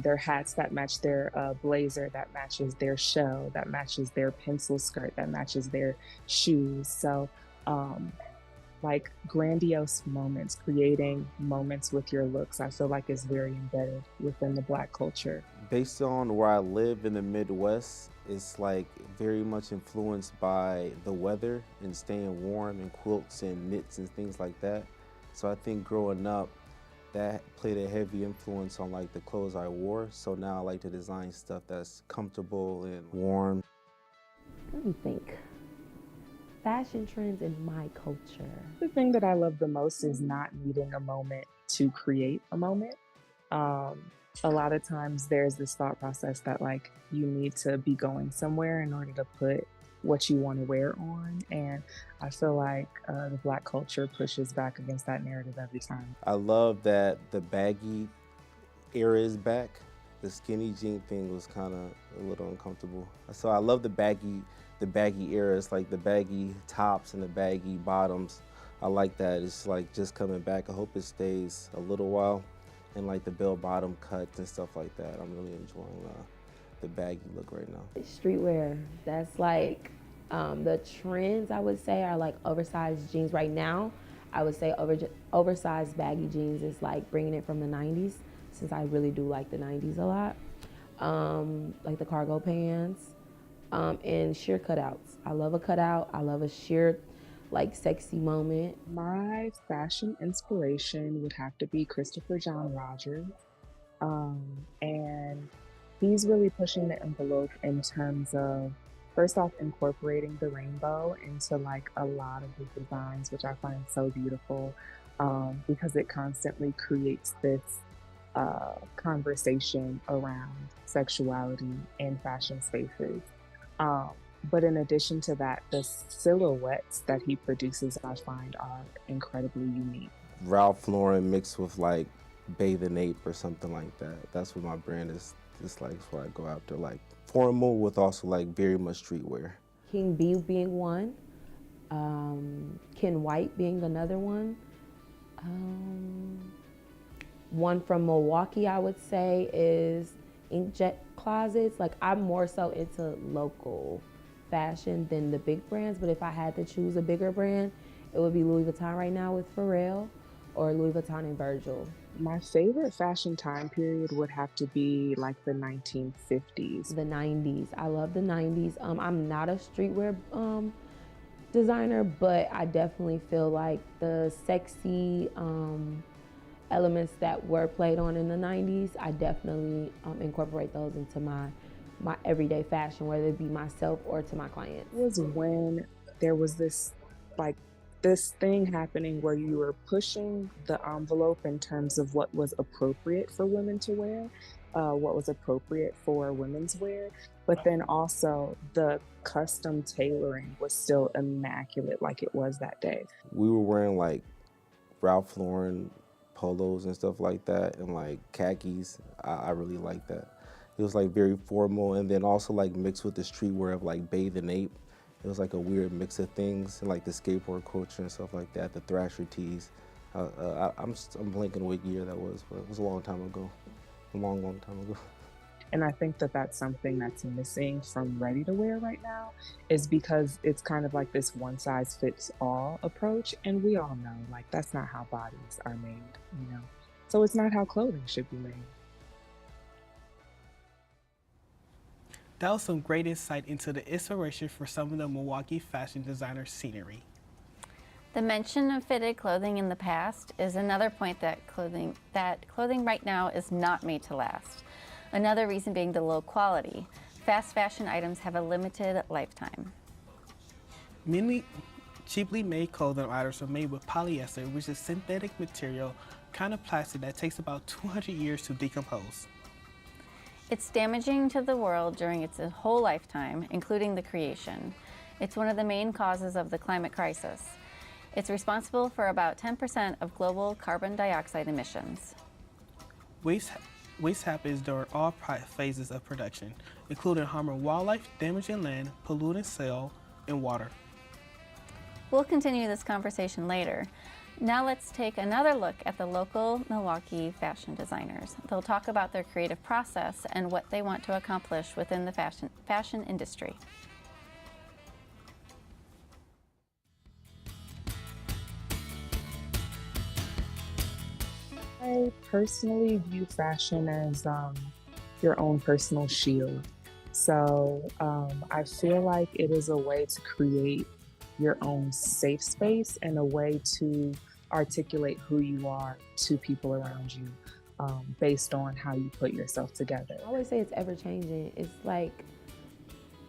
Speaker 1: their hats that match their blazer, that matches their shell, that matches their pencil skirt, that matches their shoes. So grandiose moments, creating moments with your looks, I feel like is very embedded within the Black culture.
Speaker 11: Based on where I live in the Midwest, it's very much influenced by the weather and staying warm and quilts and knits and things like that. So I think growing up, that played a heavy influence on the clothes I wore. So now I like to design stuff that's comfortable and warm.
Speaker 8: Let me think. Fashion trends in my culture.
Speaker 1: The thing that I love the most is not needing a moment to create a moment. A lot of times there's this thought process that you need to be going somewhere in order to put what you want to wear on, and I feel like the Black culture pushes back against that narrative every time.
Speaker 11: I love that the baggy era is back. The skinny jean thing was kind of a little uncomfortable. So I love the baggy era. It's the baggy tops and the baggy bottoms. I like that. It's just coming back. I hope it stays a little while. And the bell bottom cuts and stuff like that. I'm really enjoying the baggy look right now.
Speaker 8: Streetwear, that's the trends I would say are oversized jeans right now. I would say oversized baggy jeans is bringing it from the 90s, since I really do like the 90s a lot. The cargo pants and sheer cutouts. I love a cutout. I love a sheer sexy moment.
Speaker 1: My fashion inspiration would have to be Christopher John Rogers. And he's really pushing the envelope in terms of, first off, incorporating the rainbow into a lot of his designs, which I find so beautiful, because it constantly creates this conversation around sexuality in fashion spaces. But in addition to that, the silhouettes that he produces, I find, are incredibly unique.
Speaker 11: Ralph Lauren mixed with like Bathe and Ape or something like that. That's what my brand is. It's like it's what I go after, like formal with also like very much streetwear.
Speaker 8: King B being one, Ken White being another one. One from Milwaukee, I would say, is Inkjet Closets. Like, I'm more so into local fashion than the big brands, but if I had to choose a bigger brand, it would be Louis Vuitton right now with Pharrell, or Louis Vuitton and Virgil.
Speaker 1: My favorite fashion time period would have to be like the 1950s.
Speaker 8: The 90s. I love the 90s. I'm not a streetwear designer, but I definitely feel like the sexy elements that were played on in the 90s, I definitely incorporate those into my everyday fashion, whether it be myself or to my clients.
Speaker 1: It was when there was this thing happening where you were pushing the envelope in terms of what was appropriate for women to wear, what was appropriate for women's wear, but then also the custom tailoring was still immaculate like it was that day.
Speaker 11: We were wearing like Ralph Lauren polos and stuff like that, and like khakis. I really like that. It was like very formal, and then also like mixed with the streetwear of like Bathe and Ape. It was like a weird mix of things, and like the skateboard culture and stuff like that, the Thrasher tees. I'm blanking what year that was, but it was a long time ago. A long time ago.
Speaker 1: And I think that that's something that's missing from ready-to-wear right now, is because it's kind of like this one-size-fits-all approach, and we all know, like, that's not how bodies are made, you know? So it's not how clothing should be made.
Speaker 21: That was some great insight into the inspiration for some of the Milwaukee fashion designer scenery.
Speaker 22: The mention of fitted clothing in the past is another point that clothing right now is not made to last. Another reason being the low quality. Fast fashion items have a limited lifetime.
Speaker 21: Many cheaply made clothing items are made with polyester, which is synthetic material, kind of plastic that takes about 200 years to decompose.
Speaker 22: It's damaging to the world during its whole lifetime, including the creation. It's one of the main causes of the climate crisis. It's responsible for about 10% of global carbon dioxide emissions.
Speaker 21: Waste happens during all phases of production, including harming wildlife, damaging land, polluting soil, and water.
Speaker 22: We'll continue this conversation later. Now let's take another look at the local Milwaukee fashion designers. They'll talk about their creative process and what they want to accomplish within the fashion industry.
Speaker 1: I personally view fashion as your own personal shield. So I feel like it is a way to create your own safe space and a way to articulate who you are to people around you based on how you put yourself together.
Speaker 8: I always say it's ever changing. It's like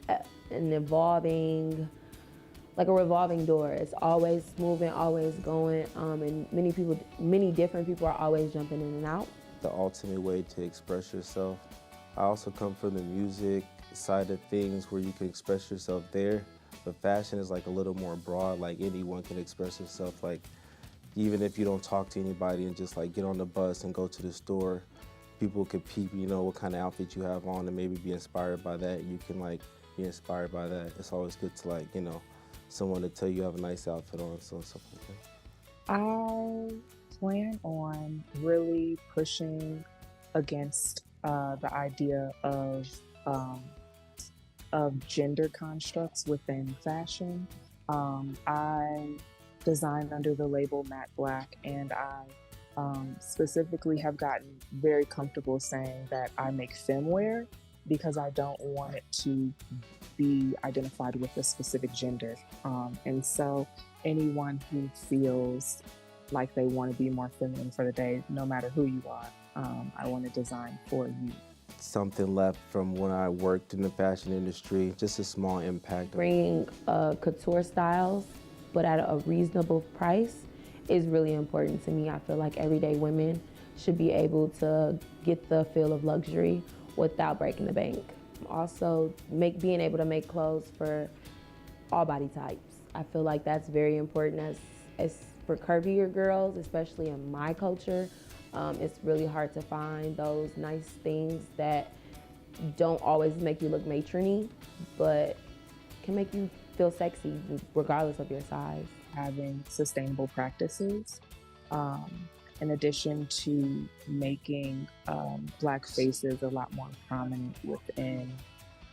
Speaker 8: an evolving, like a revolving door. It's always moving, always going, and many different people are always jumping in and out.
Speaker 11: The ultimate way to express yourself. I also come from the music side of things where you can express yourself there, but fashion is like a little more broad, like anyone can express yourself. Like even if you don't talk to anybody and just like get on the bus and go to the store, people could peep, you know, what kind of outfit you have on and maybe be inspired by that. You can like be inspired by that. It's always good to like, you know, someone to tell you have a nice outfit on, so stuff like that.
Speaker 1: I plan on really pushing against the idea of gender constructs within fashion. I design under the label Matte Black, and I specifically have gotten very comfortable saying that I make femwear because I don't want it to be identified with a specific gender. And so anyone who feels like they want to be more feminine for the day, no matter who you are, I want to design for you.
Speaker 11: Something left from when I worked in the fashion industry, just a small impact.
Speaker 8: Bringing couture styles, but at a reasonable price, is really important to me. I feel like everyday women should be able to get the feel of luxury without breaking the bank. Also, being able to make clothes for all body types. I feel like that's very important as for curvier girls, especially in my culture. It's really hard to find those nice things that don't always make you look matronly, but can make you feel sexy regardless of your size.
Speaker 1: Having sustainable practices, in addition to making Black faces a lot more prominent within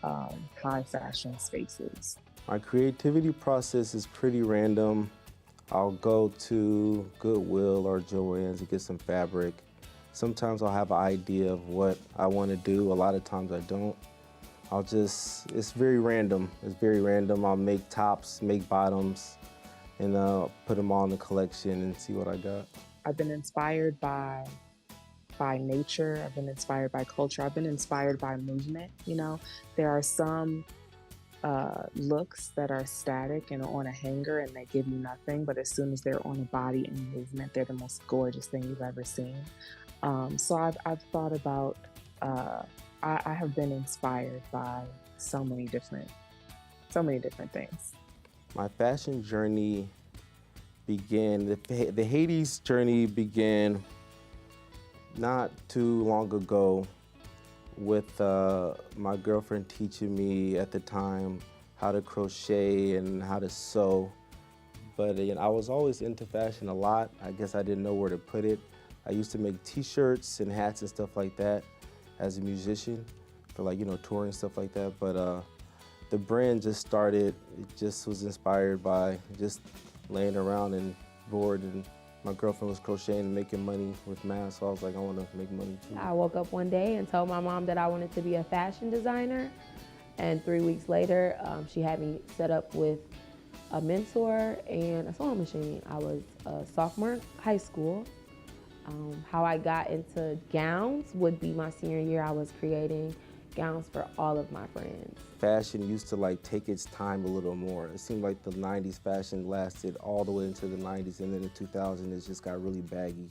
Speaker 1: high fashion spaces.
Speaker 11: My creativity process is pretty random. I'll go to Goodwill or Joann's to get some fabric. Sometimes I'll have an idea of what I want to do. A lot of times I don't. It's very random. It's very random. I'll make tops, make bottoms, and put them all in the collection and see what I got.
Speaker 1: I've been inspired by nature. I've been inspired by culture. I've been inspired by movement. You know, there are some looks that are static and on a hanger and they give you nothing, but as soon as they're on a body in movement, they're the most gorgeous thing you've ever seen. So I've thought about, I have been inspired by so many different things.
Speaker 11: My fashion journey began, the Hades journey began not too long ago with my girlfriend teaching me at the time how to crochet and how to sew. But I was always into fashion a lot. I guess I didn't know where to put it. I used to make t-shirts and hats and stuff like that as a musician for touring and stuff like that. But the brand just started, it just was inspired by just laying around and bored, and my girlfriend was crocheting and making money with masks, so I was like, I want to make money too.
Speaker 8: I woke up one day and told my mom that I wanted to be a fashion designer, and 3 weeks later, she had me set up with a mentor and a sewing machine. I was a sophomore in high school. How I got into gowns would be my senior year. I was creating gowns for all of my friends.
Speaker 11: Fashion used to take its time a little more. It seemed like the 90s fashion lasted all the way into the 90s, and then in 2000 it just got really baggy.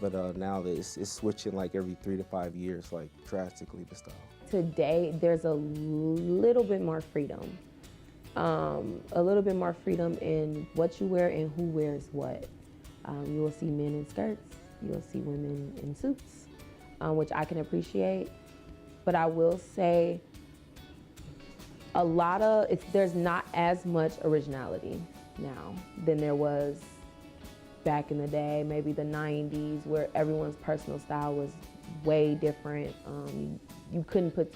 Speaker 11: But now it's switching every 3 to 5 years, drastically, the style.
Speaker 8: Today, there's a little bit more freedom. A little bit more freedom in what you wear and who wears what. You will see men in skirts, you will see women in suits, which I can appreciate. But I will say there's not as much originality now than there was back in the day, maybe the 90s, where everyone's personal style was way different. You couldn't put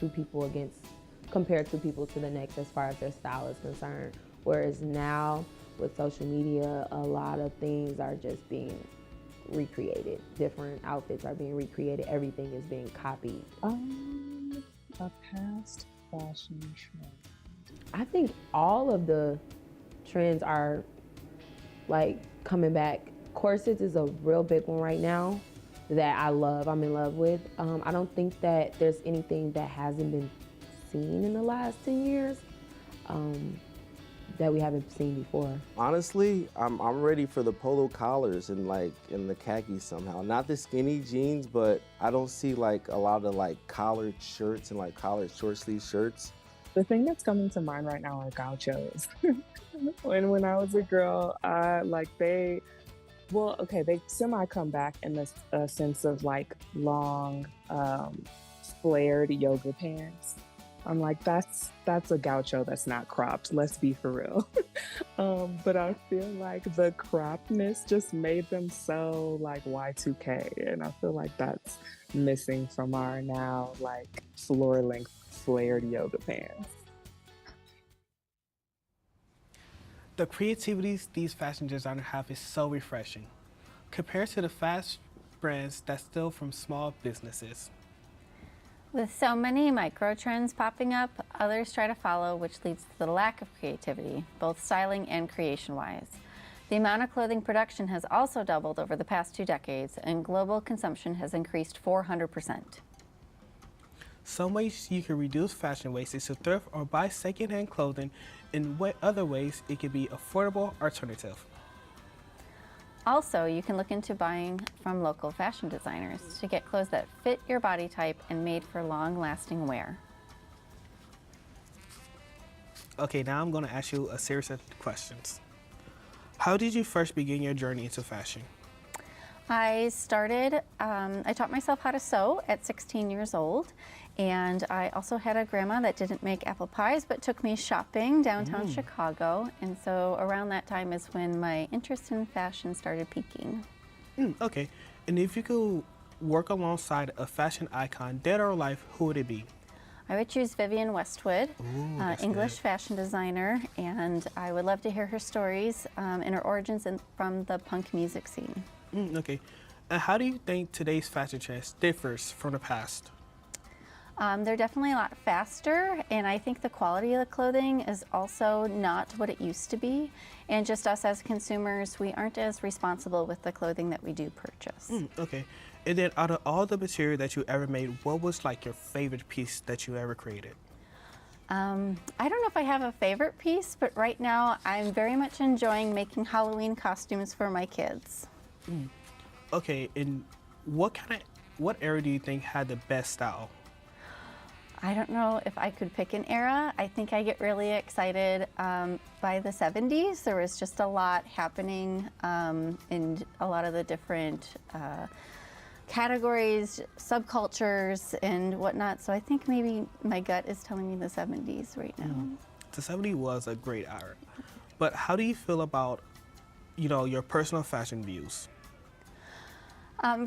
Speaker 8: compare two people to the next as far as their style is concerned. Whereas now, with social media, a lot of things are just being recreated. Different outfits are being recreated. Everything is being copied.
Speaker 1: A past fashion trend.
Speaker 8: I think all of the trends are coming back. Corsets is a real big one right now that I love, I'm in love with. I don't think that there's anything that hasn't been seen in the last 10 years that we haven't seen before.
Speaker 11: Honestly, I'm ready for the polo collars and the khakis somehow. Not the skinny jeans, but I don't see a lot of collared shirts and collared short sleeve shirts.
Speaker 1: The thing that's coming to mind right now are gauchos. when I was a girl, they semi come back in the sense of long, flared yoga pants. I'm like, that's a gaucho that's not cropped. Let's be for real. But I feel like the croppedness just made them so Y2K, and I feel like that's missing from our now floor length flared yoga pants.
Speaker 21: The creativity these fashion designers have is so refreshing, compared to the fast brands that steal from small businesses.
Speaker 22: With so many micro trends popping up, others try to follow, which leads to the lack of creativity, both styling and creation-wise. The amount of clothing production has also doubled over the past 2 decades, and global consumption has increased 400%.
Speaker 21: Some ways you can reduce fashion waste is to thrift or buy secondhand clothing. In other ways, it can be affordable alternative.
Speaker 22: Also, you can look into buying from local fashion designers to get clothes that fit your body type and made for long-lasting wear.
Speaker 21: Okay, now I'm going to ask you a series of questions. How did you first begin your journey into fashion?
Speaker 22: I taught myself how to sew at 16 years old, and I also had a grandma that didn't make apple pies but took me shopping downtown Chicago, and so around that time is when my interest in fashion started peaking.
Speaker 21: Okay, and if you could work alongside a fashion icon, dead or alive, who would it be?
Speaker 22: I would choose Vivienne Westwood,
Speaker 21: that's
Speaker 22: English
Speaker 21: good.
Speaker 22: fashion designer, and I would love to hear her stories and her origins from the punk music scene.
Speaker 21: Okay, and how do you think today's fashion trends differs from the past?
Speaker 22: They're definitely a lot faster, and I think the quality of the clothing is also not what it used to be. And just us as consumers, we aren't as responsible with the clothing that we do purchase.
Speaker 21: Okay, and then out of all the material that you ever made, what was like your favorite piece that you ever created?
Speaker 22: I don't know if I have a favorite piece, but right now I'm very much enjoying making Halloween costumes for my kids.
Speaker 21: Okay, and what era do you think had the best style?
Speaker 22: I don't know if I could pick an era. I think I get really excited by the 70s. There was just a lot happening in a lot of the different categories, subcultures, and whatnot. So I think maybe my gut is telling me the 70s right now.
Speaker 21: The 70s was a great era. But how do you feel about, your personal fashion views?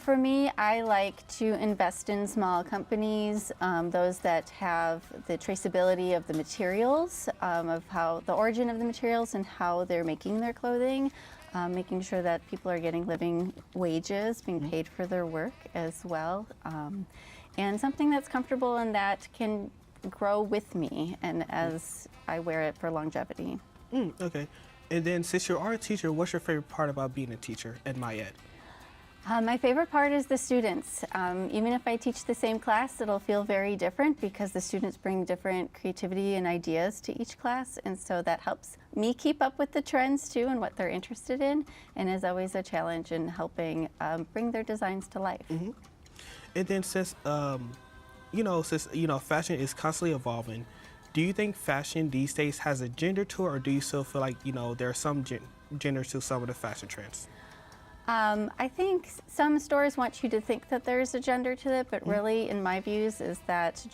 Speaker 22: For me, I like to invest in small companies, those that have the traceability of the materials, of how the origin of the materials and how they're making their clothing, making sure that people are getting living wages, being paid for their work as well, and something that's comfortable and that can grow with me and as I wear it for longevity.
Speaker 21: Okay, and then since you are a teacher, what's your favorite part about being a teacher at MATC?
Speaker 22: My favorite part is the students. Even if I teach the same class, it'll feel very different because the students bring different creativity and ideas to each class, and so that helps me keep up with the trends too and what they're interested in, and is always a challenge in helping bring their designs to life.
Speaker 21: And then since fashion is constantly evolving, do you think fashion these days has a gender to it, or do you still feel like there are some gender to some of the fashion trends?
Speaker 22: I think some stores want you to think that there's a gender to it, but really, in my views, is that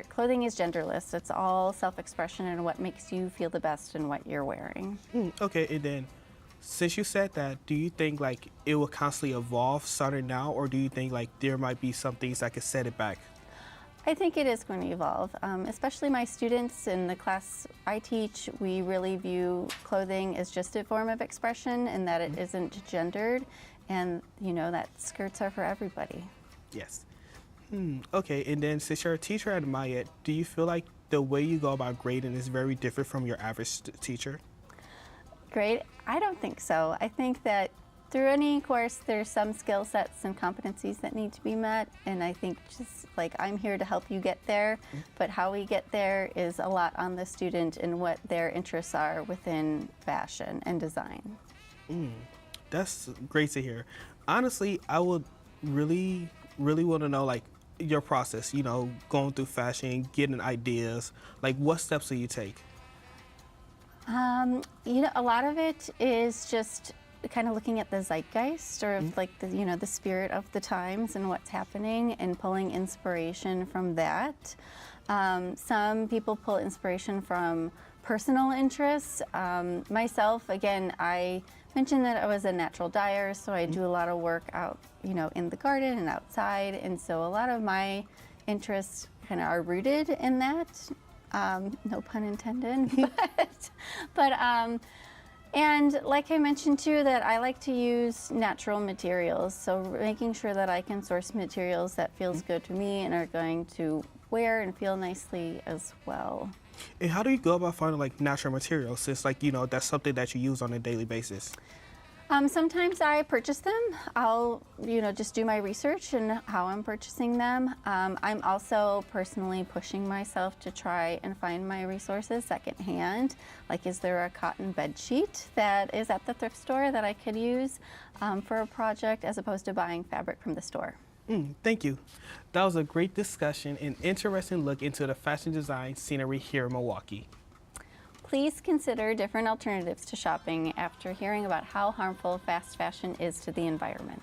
Speaker 22: clothing is genderless. It's all self-expression and what makes you feel the best in what you're wearing.
Speaker 21: Okay, and then since you said that, do you think it will constantly evolve starting now, or do you think there might be some things that could set it back?
Speaker 22: I think it is going to evolve, especially my students in the class I teach. We really view clothing as just a form of expression and that it isn't gendered, and that skirts are for everybody.
Speaker 21: Yes. Okay, and then since you're a teacher at MATC, do you feel like the way you go about grading is very different from your average teacher?
Speaker 22: Grade? I don't think so. I think that through any course, there's some skill sets and competencies that need to be met, and I think just I'm here to help you get there, but how we get there is a lot on the student and what their interests are within fashion and design.
Speaker 21: That's great to hear. Honestly, I would really want to know your process, going through fashion, getting ideas, what steps do you take?
Speaker 22: A lot of it is just kind of looking at the zeitgeist or the spirit of the times and what's happening and pulling inspiration from that. Some people pull inspiration from personal interests. Myself, again, I mentioned that I was a natural dyer, so I do a lot of work out, in the garden and outside, and so a lot of my interests kind of are rooted in that. No pun intended, and like I mentioned too, that I like to use natural materials, so making sure that I can source materials that feels good to me and are going to wear and feel nicely as well.
Speaker 21: And how do you go about finding natural materials, since that's something that you use on a daily basis?
Speaker 22: Sometimes I purchase them. I'll, just do my research and how I'm purchasing them. I'm also personally pushing myself to try and find my resources secondhand. Like, is there a cotton bed sheet that is at the thrift store that I could use for a project as opposed to buying fabric from the store?
Speaker 21: Thank you. That was a great discussion and interesting look into the fashion design scenery here in Milwaukee.
Speaker 22: Please consider different alternatives to shopping after hearing about how harmful fast fashion is to the environment.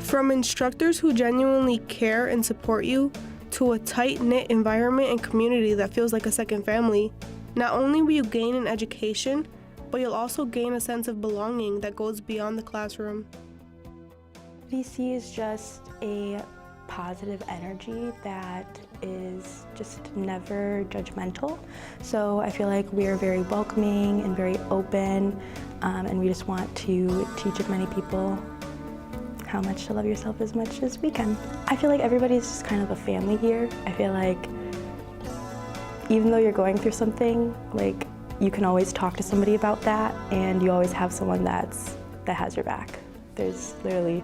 Speaker 4: From instructors who genuinely care and support you, to a tight-knit environment and community that feels like a second family, not only will you gain an education, but you'll also gain a sense of belonging that goes beyond the classroom.
Speaker 13: VC is just a positive energy that is just never judgmental. So I feel like we are very welcoming and very open, and we just want to teach as many people how much to love yourself as much as we can. I feel like everybody's just kind of a family here. I feel like even though you're going through something, like, you can always talk to somebody about that, and you always have someone that has your back. There's literally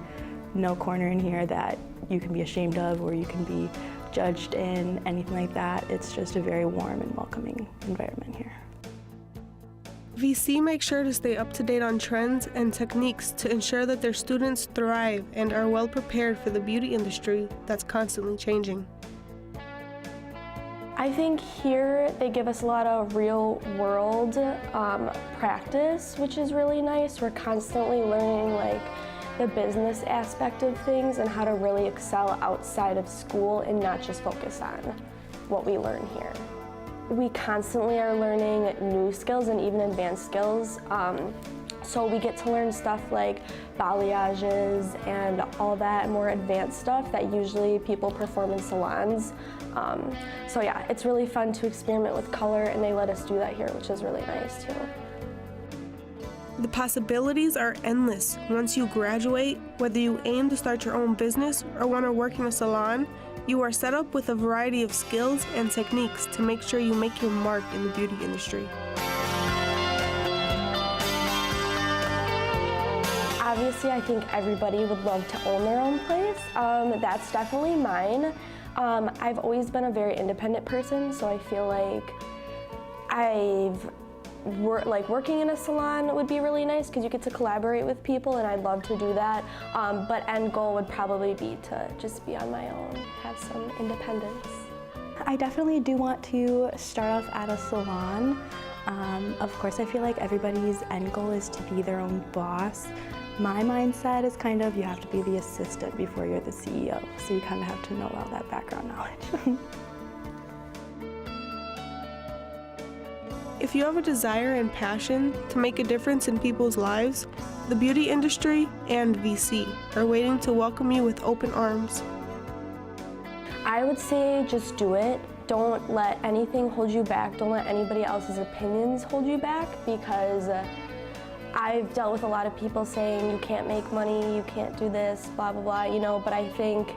Speaker 13: no corner in here that you can be ashamed of or you can be judged in, anything like that. It's just a very warm and welcoming environment here.
Speaker 4: VC makes sure to stay up to date on trends and techniques to ensure that their students thrive and are well prepared for the beauty industry that's constantly changing.
Speaker 23: I think here they give us a lot of real world practice, which is really nice. We're constantly learning like the business aspect of things and how to really excel outside of school and not just focus on what we learn here. We constantly are learning new skills and even advanced skills. So we get to learn stuff like balayages and all that more advanced stuff that usually people perform in salons. So yeah, it's really fun to experiment with color, and they let us do that here, which is really nice too.
Speaker 4: The possibilities are endless once you graduate. Whether you aim to start your own business or want to work in a salon, you are set up with a variety of skills and techniques to make sure you make your mark in the beauty industry.
Speaker 23: Obviously, I think everybody would love to own their own place. That's definitely mine. I've always been a very independent person, so I feel like working in a salon would be really nice because you get to collaborate with people, and I'd love to do that. But end goal would probably be to just be on my own, have some independence.
Speaker 13: I definitely do want to start off at a salon. Of course, I feel like everybody's end goal is to be their own boss. My mindset is kind of you have to be the assistant before you're the CEO, so you kind of have to know all that background knowledge.
Speaker 4: If you have a desire and passion to make a difference in people's lives, the beauty industry and VC are waiting to welcome you with open arms.
Speaker 23: I would say just do it. Don't let anything hold you back. Don't let anybody else's opinions hold you back, because I've dealt with a lot of people saying you can't make money, you can't do this, blah, blah, blah, but I think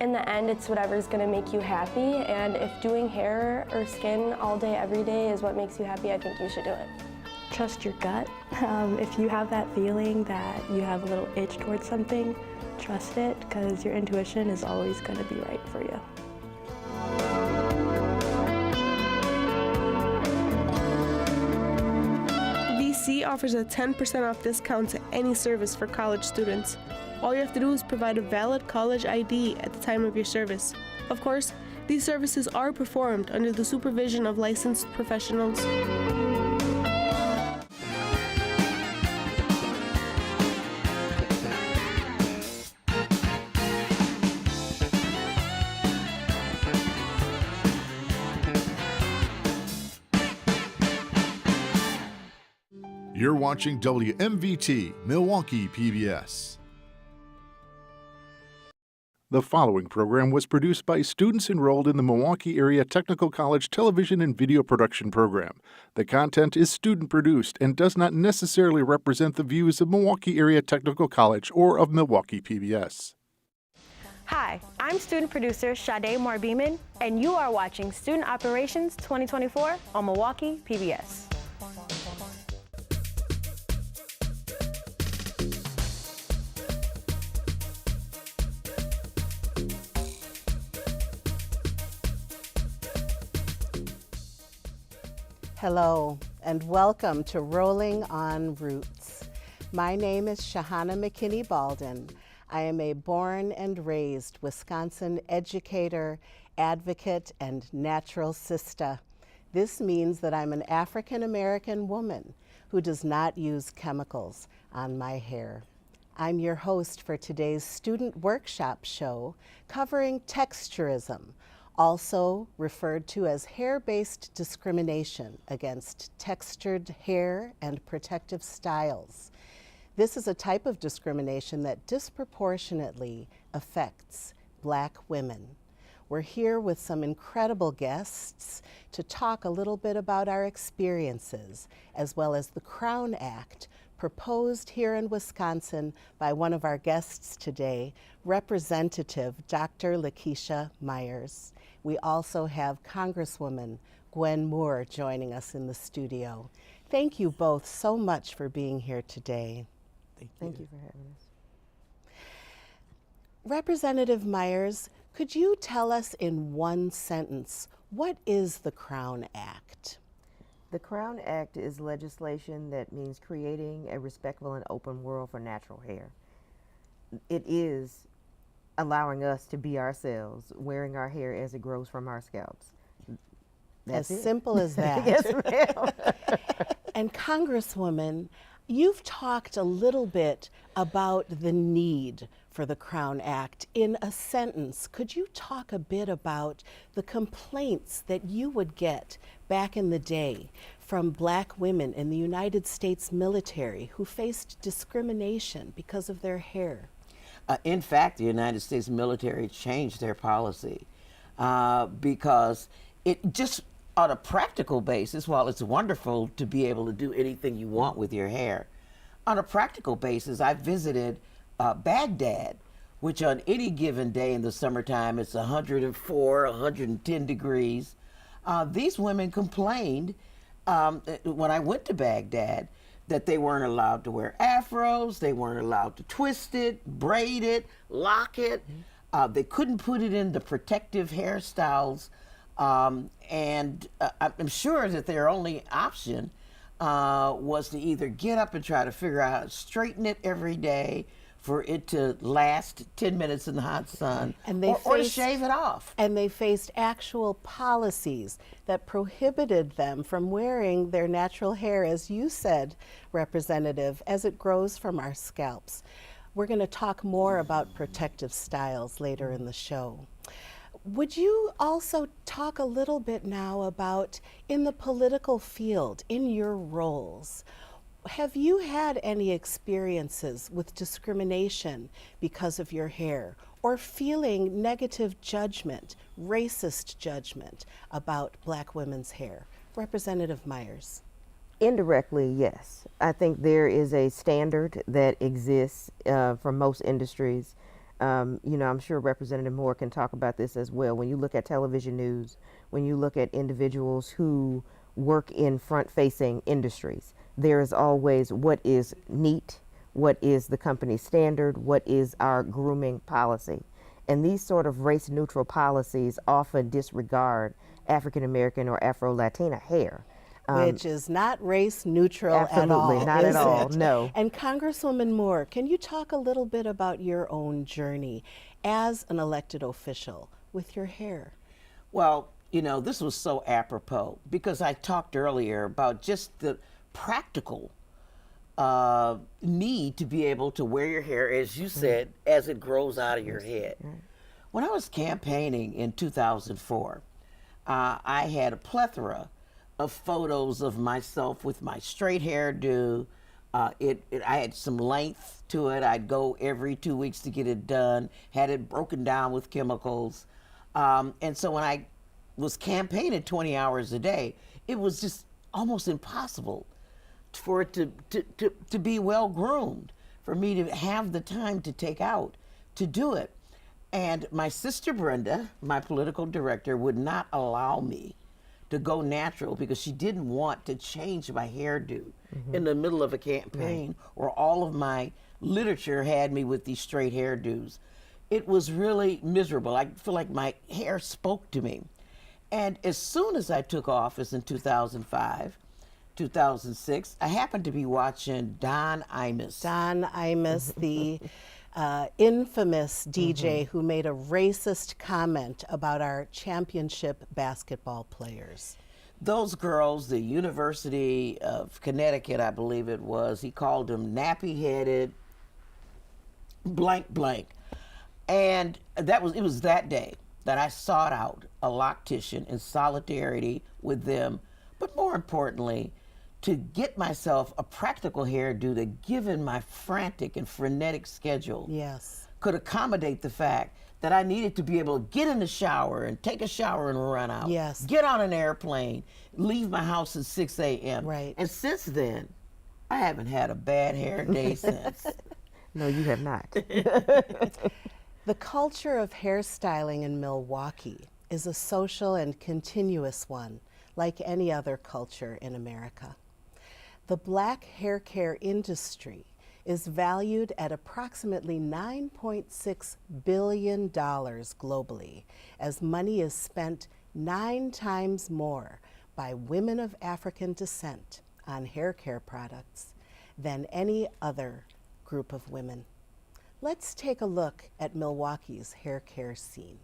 Speaker 23: in the end, it's whatever's gonna make you happy, and if doing hair or skin all day, every day is what makes you happy, I think you should do it.
Speaker 13: Trust your gut. If you have that feeling that you have a little itch towards something, trust it, because your intuition is always gonna be right for you.
Speaker 4: offers a 10% off discount to any service for college students. All you have to do is provide a valid college ID at the time of your service. Of course, these services are performed under the supervision of licensed professionals.
Speaker 3: You're watching WMVT, Milwaukee PBS. The following program was produced by students enrolled in the Milwaukee Area Technical College Television and Video Production Program. The content is student-produced and does not necessarily represent the views of Milwaukee Area Technical College or of Milwaukee PBS.
Speaker 14: Hi, I'm student producer Sade Moore-Beamon, and you are watching Student Operations 2024 on Milwaukee PBS.
Speaker 16: Hello, and welcome to Rolling on Roots. My name is Shahana McKinney-Baldwin. I am a born and raised Wisconsin educator, advocate, and natural sister. This means that I'm an African-American woman who does not use chemicals on my hair. I'm your host for today's student workshop show covering texturism, also referred to as hair-based discrimination against textured hair and protective styles. This is a type of discrimination that disproportionately affects Black women. We're here with some incredible guests to talk a little bit about our experiences, as well as the Crown Act proposed here in Wisconsin by one of our guests today, Representative Dr. Lakeisha Myers. We also have Congresswoman Gwen Moore joining us in the studio. Thank you both so much for being here today.
Speaker 8: Thank you for having us.
Speaker 16: Representative Myers, could you tell us in one sentence, what is the Crown Act?
Speaker 20: The Crown Act is legislation that means creating a respectful and open world for natural hair. It is allowing us to be ourselves, wearing our hair as it grows from our scalps. That's
Speaker 16: as
Speaker 20: it.
Speaker 16: simple as that.
Speaker 20: Yes, ma'am.
Speaker 16: And Congresswoman, you've talked a little bit about the need for the Crown Act. In a sentence, could you talk a bit about the complaints that you would get back in the day from Black women in the United States military who faced discrimination because of their hair?
Speaker 24: In fact, the United States military changed their policy because it just, on a practical basis, while it's wonderful to be able to do anything you want with your hair, on a practical basis, I visited Baghdad, which on any given day in the summertime, it's 104, 110 degrees. These women complained when I went to Baghdad that they weren't allowed to wear afros, they weren't allowed to twist it, braid it, lock it. They couldn't put it in the protective hairstyles. And I'm sure that their only option was to either get up and try to figure out how to straighten it every day for it to last 10 minutes in the hot sun,
Speaker 16: and they
Speaker 24: or to shave it off.
Speaker 16: And they faced actual policies that prohibited them from wearing their natural hair, as you said, Representative, as it grows from our scalps. We're going to talk more about protective styles later in the show. Would you also talk a little bit now about, in the political field, in your roles, have you had any experiences with discrimination because of your hair, or feeling negative judgment, racist judgment about Black women's hair? Representative Myers.
Speaker 20: Indirectly, yes. I think there is a standard that exists for most industries. You know, I'm sure Representative Moore can talk about this as well. When you look at television news, when you look at individuals who work in front-facing industries, there is always what is neat, what is the company standard, what is our grooming policy. And these sort of race-neutral policies often disregard African-American or Afro-Latina hair.
Speaker 16: Which is not race neutral at all.
Speaker 20: Absolutely, not at all, no.
Speaker 16: And Congresswoman Moore, can you talk a little bit about your own journey as an elected official with your hair?
Speaker 24: Well, you know, this was so apropos because I talked earlier about just the practical need to be able to wear your hair, as you said, as it grows out of your head. When I was campaigning in 2004, I had a plethora of photos of myself with my straight hairdo. I had some length to it. I'd go every 2 weeks to get it done, had it broken down with chemicals. And so when I was campaigning 20 hours a day, it was just almost impossible for it to be well groomed, for me to have the time to take out to do it. And my sister Brenda, my political director, would not allow me to go natural because she didn't want to change my hairdo in the middle of a campaign, or all of my literature had me with these straight hairdos. It was really miserable. I feel like my hair spoke to me. And as soon as I took office in 2005, 2006, I happened to be watching Don Imus.
Speaker 16: Don Imus, the infamous DJ who made a racist comment about our championship basketball players.
Speaker 24: Those girls, the University of Connecticut, I believe it was, he called them nappy-headed, blank, blank. And it was that day that I sought out a loctician in solidarity with them, but more importantly, to get myself a practical hairdo that, given my frantic and frenetic schedule, could accommodate the fact that I needed to be able to get in the shower and take a shower and run out, get on an airplane, leave my house at 6 a.m.
Speaker 16: Right.
Speaker 24: And since then, I haven't had a bad hair day since.
Speaker 20: No, you have not.
Speaker 16: The culture of hairstyling in Milwaukee is a social and continuous one, like any other culture in America. The black hair care industry is valued at approximately $9.6 billion globally, as money is spent 9 times more by women of African descent on hair care products than any other group of women. Let's take a look at Milwaukee's hair care scene.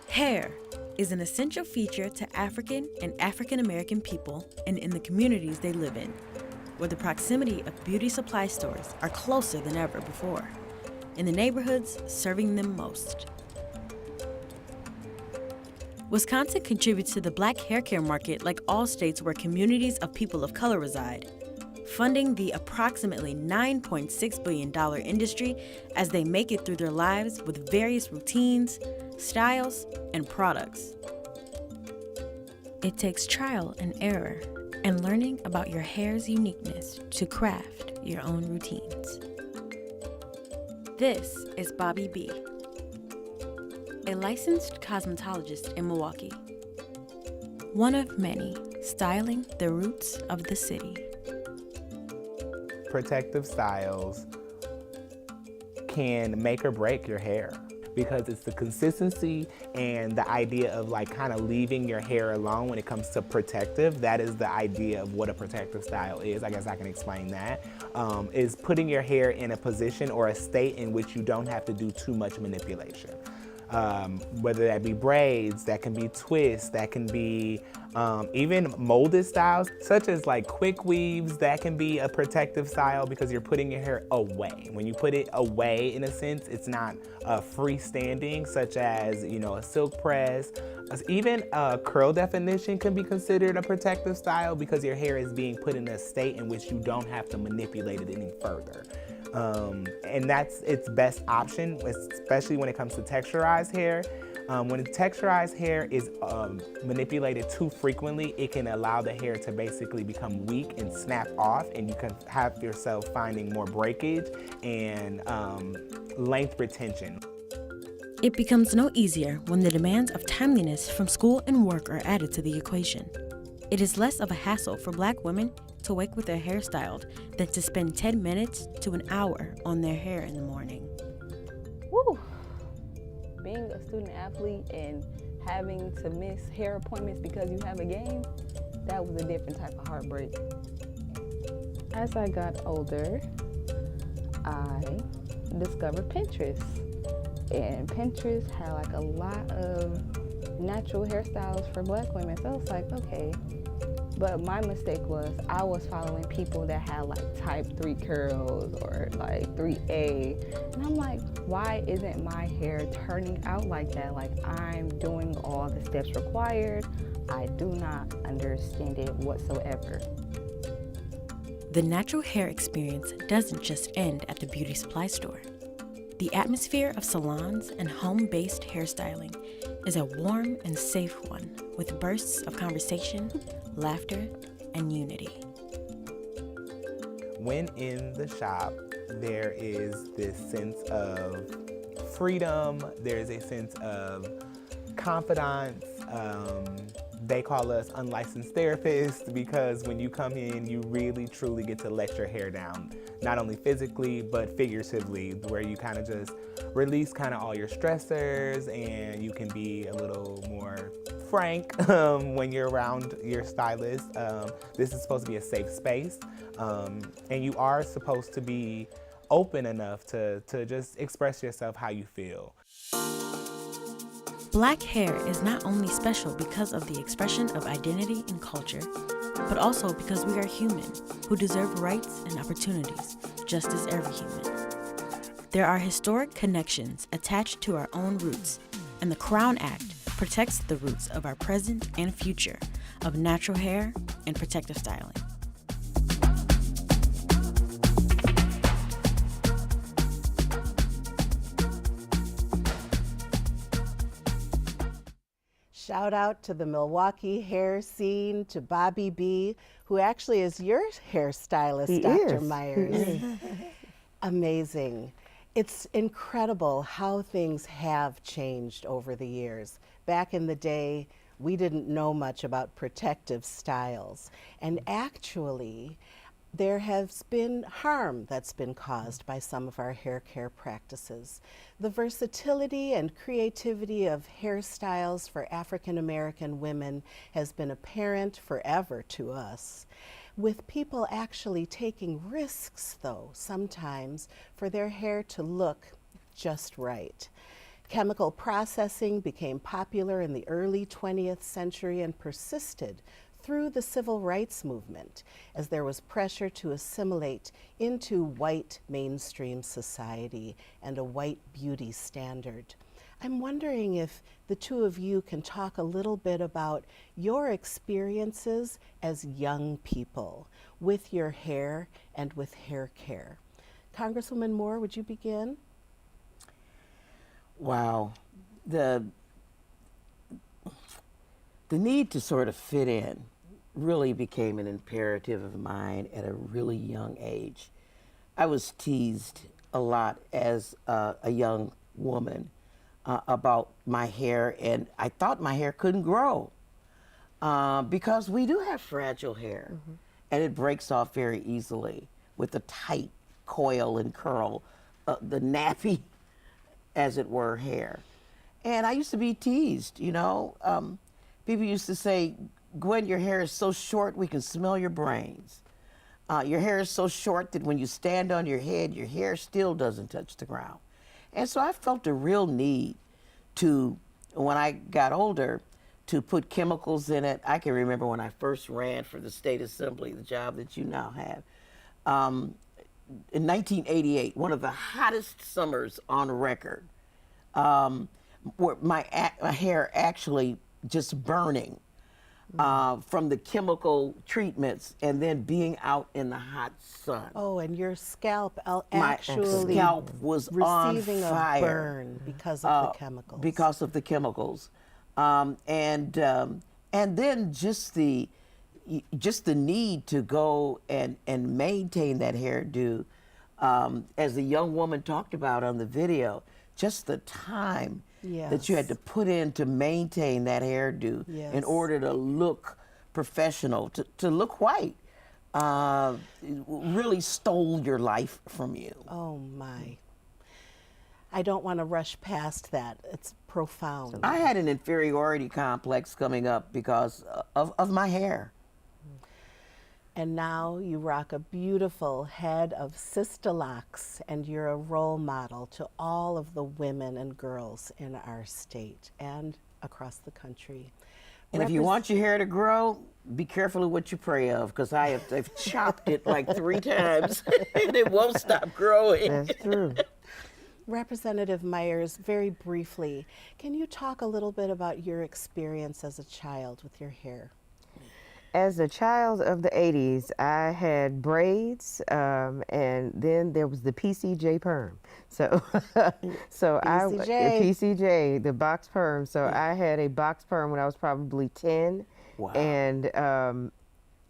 Speaker 5: Hair is an essential feature to African and African American people and in the communities they live in, where the proximity of beauty supply stores are closer than ever before, in the neighborhoods serving them most. Wisconsin contributes to the black hair care market like all states where communities of people of color reside, funding the approximately $9.6 billion industry as they make it through their lives with various routines, styles, and products. It takes trial and error and learning about your hair's uniqueness to craft your own routines. This is Bobby B., a licensed cosmetologist in Milwaukee. One of many styling the roots of the city.
Speaker 6: Protective styles can make or break your hair because it's the consistency and the idea of like kind of leaving your hair alone when it comes to protective. That is the idea of what a protective style is. I guess I can explain that. Is putting your hair in a position or a state in which you don't have to do too much manipulation. Whether that be braids, that can be twists, that can be even molded styles, such as like quick weaves, that can be a protective style because you're putting your hair away. When you put it away, in a sense, it's not freestanding, such as, you know, a silk press. Even a curl definition can be considered a protective style because your hair is being put in a state in which you don't have to manipulate it any further. And that's its best option, especially when it comes to texturized hair. When texturized hair is manipulated too frequently, it can allow the hair to basically become weak and snap off, and you can have yourself finding more breakage and length retention.
Speaker 5: It becomes no easier when the demands of timeliness from school and work are added to the equation. It is less of a hassle for Black women to wake with their hair styled than to spend 10 minutes to an hour on their hair in the morning.
Speaker 24: Woo.
Speaker 15: being a student athlete and having to miss hair appointments because you have a game, that was a different type of heartbreak. As I got older, I discovered Pinterest. And Pinterest had like a lot of natural hairstyles for Black women. So I was like, okay. But my mistake was I was following people that had like type 3 curls or like 3A. And I'm like, why isn't my hair turning out like that? Like, I'm doing all the steps required. I do not understand it whatsoever.
Speaker 5: The natural hair experience doesn't just end at the beauty supply store. The atmosphere of salons and home-based hairstyling is a warm and safe one with bursts of conversation, laughter, and unity.
Speaker 6: When in the shop, there is this sense of freedom, there's a sense of confidence. They call us unlicensed therapists because when you come in, you really truly get to let your hair down, not only physically, but figuratively, where you kind of just release kind of all your stressors and you can be a little more frank when you're around your stylist. This is supposed to be a safe space, and you are supposed to be open enough to just express yourself how you feel.
Speaker 5: Black hair is not only special because of the expression of identity and culture, but also because we are human who deserve rights and opportunities, just as every human. There are historic connections attached to our own roots, and the Crown Act protects the roots of our present and future of natural hair and protective styling.
Speaker 16: Shout out to the Milwaukee hair scene, to Bobby B, who actually is your hairstylist,
Speaker 20: He
Speaker 16: Dr.
Speaker 20: is.
Speaker 16: Myers. Amazing. It's incredible how things have changed over the years. Back in the day, we didn't know much about protective styles. And actually, there has been harm that's been caused by some of our hair care practices. The versatility and creativity of hairstyles for African American women has been apparent forever to us, with people actually taking risks, though, sometimes, for their hair to look just right. Chemical processing became popular in the early 20th century and persisted through the civil rights movement as there was pressure to assimilate into white mainstream society and a white beauty standard. I'm wondering if the two of you can talk a little bit about your experiences as young people with your hair and with hair care. Congresswoman Moore, would you begin?
Speaker 24: Wow. The need to sort of fit in really became an imperative of mine at a really young age. I was teased a lot as a young woman about my hair, and I thought my hair couldn't grow because we do have fragile hair, and it breaks off very easily with a tight coil and curl, the nappy, as it were, hair. And I used to be teased, you know. People used to say, Gwen, your hair is so short we can smell your brains. Your hair is so short that when you stand on your head, your hair still doesn't touch the ground. And so I felt a real need to, when I got older, to put chemicals in it. I can remember when I first ran for the state assembly, the job that you now have. In 1988, one of the hottest summers on record, where my hair actually just burning from the chemical treatments and then being out in the hot sun.
Speaker 16: Oh, and your scalp
Speaker 24: My
Speaker 16: actually
Speaker 24: scalp was on
Speaker 16: receiving
Speaker 24: fire.
Speaker 16: a burn because of the chemicals.
Speaker 24: Because of the chemicals. And then just the need to go and maintain that hairdo, as the young woman talked about on the video, just the time that you had to put in to maintain that hairdo in order to look professional, to look white, really stole your life from you.
Speaker 16: Oh my. I don't want to rush past that. It's profound.
Speaker 24: I had an inferiority complex coming up because of my hair.
Speaker 16: And now you rock a beautiful head of sister locks, and you're a role model to all of the women and girls in our state and across the country.
Speaker 24: And if you want your hair to grow, be careful of what you pray of, because I've chopped it like 3 times and it won't stop growing.
Speaker 20: That's true.
Speaker 16: Representative Myers, very briefly, can you talk a little bit about your experience as a child with your hair?
Speaker 20: As a child of the 80s, I had braids, and then there was the PCJ perm. So, PCJ, the box perm. So I had a box perm when I was probably 10.
Speaker 24: Wow.
Speaker 20: And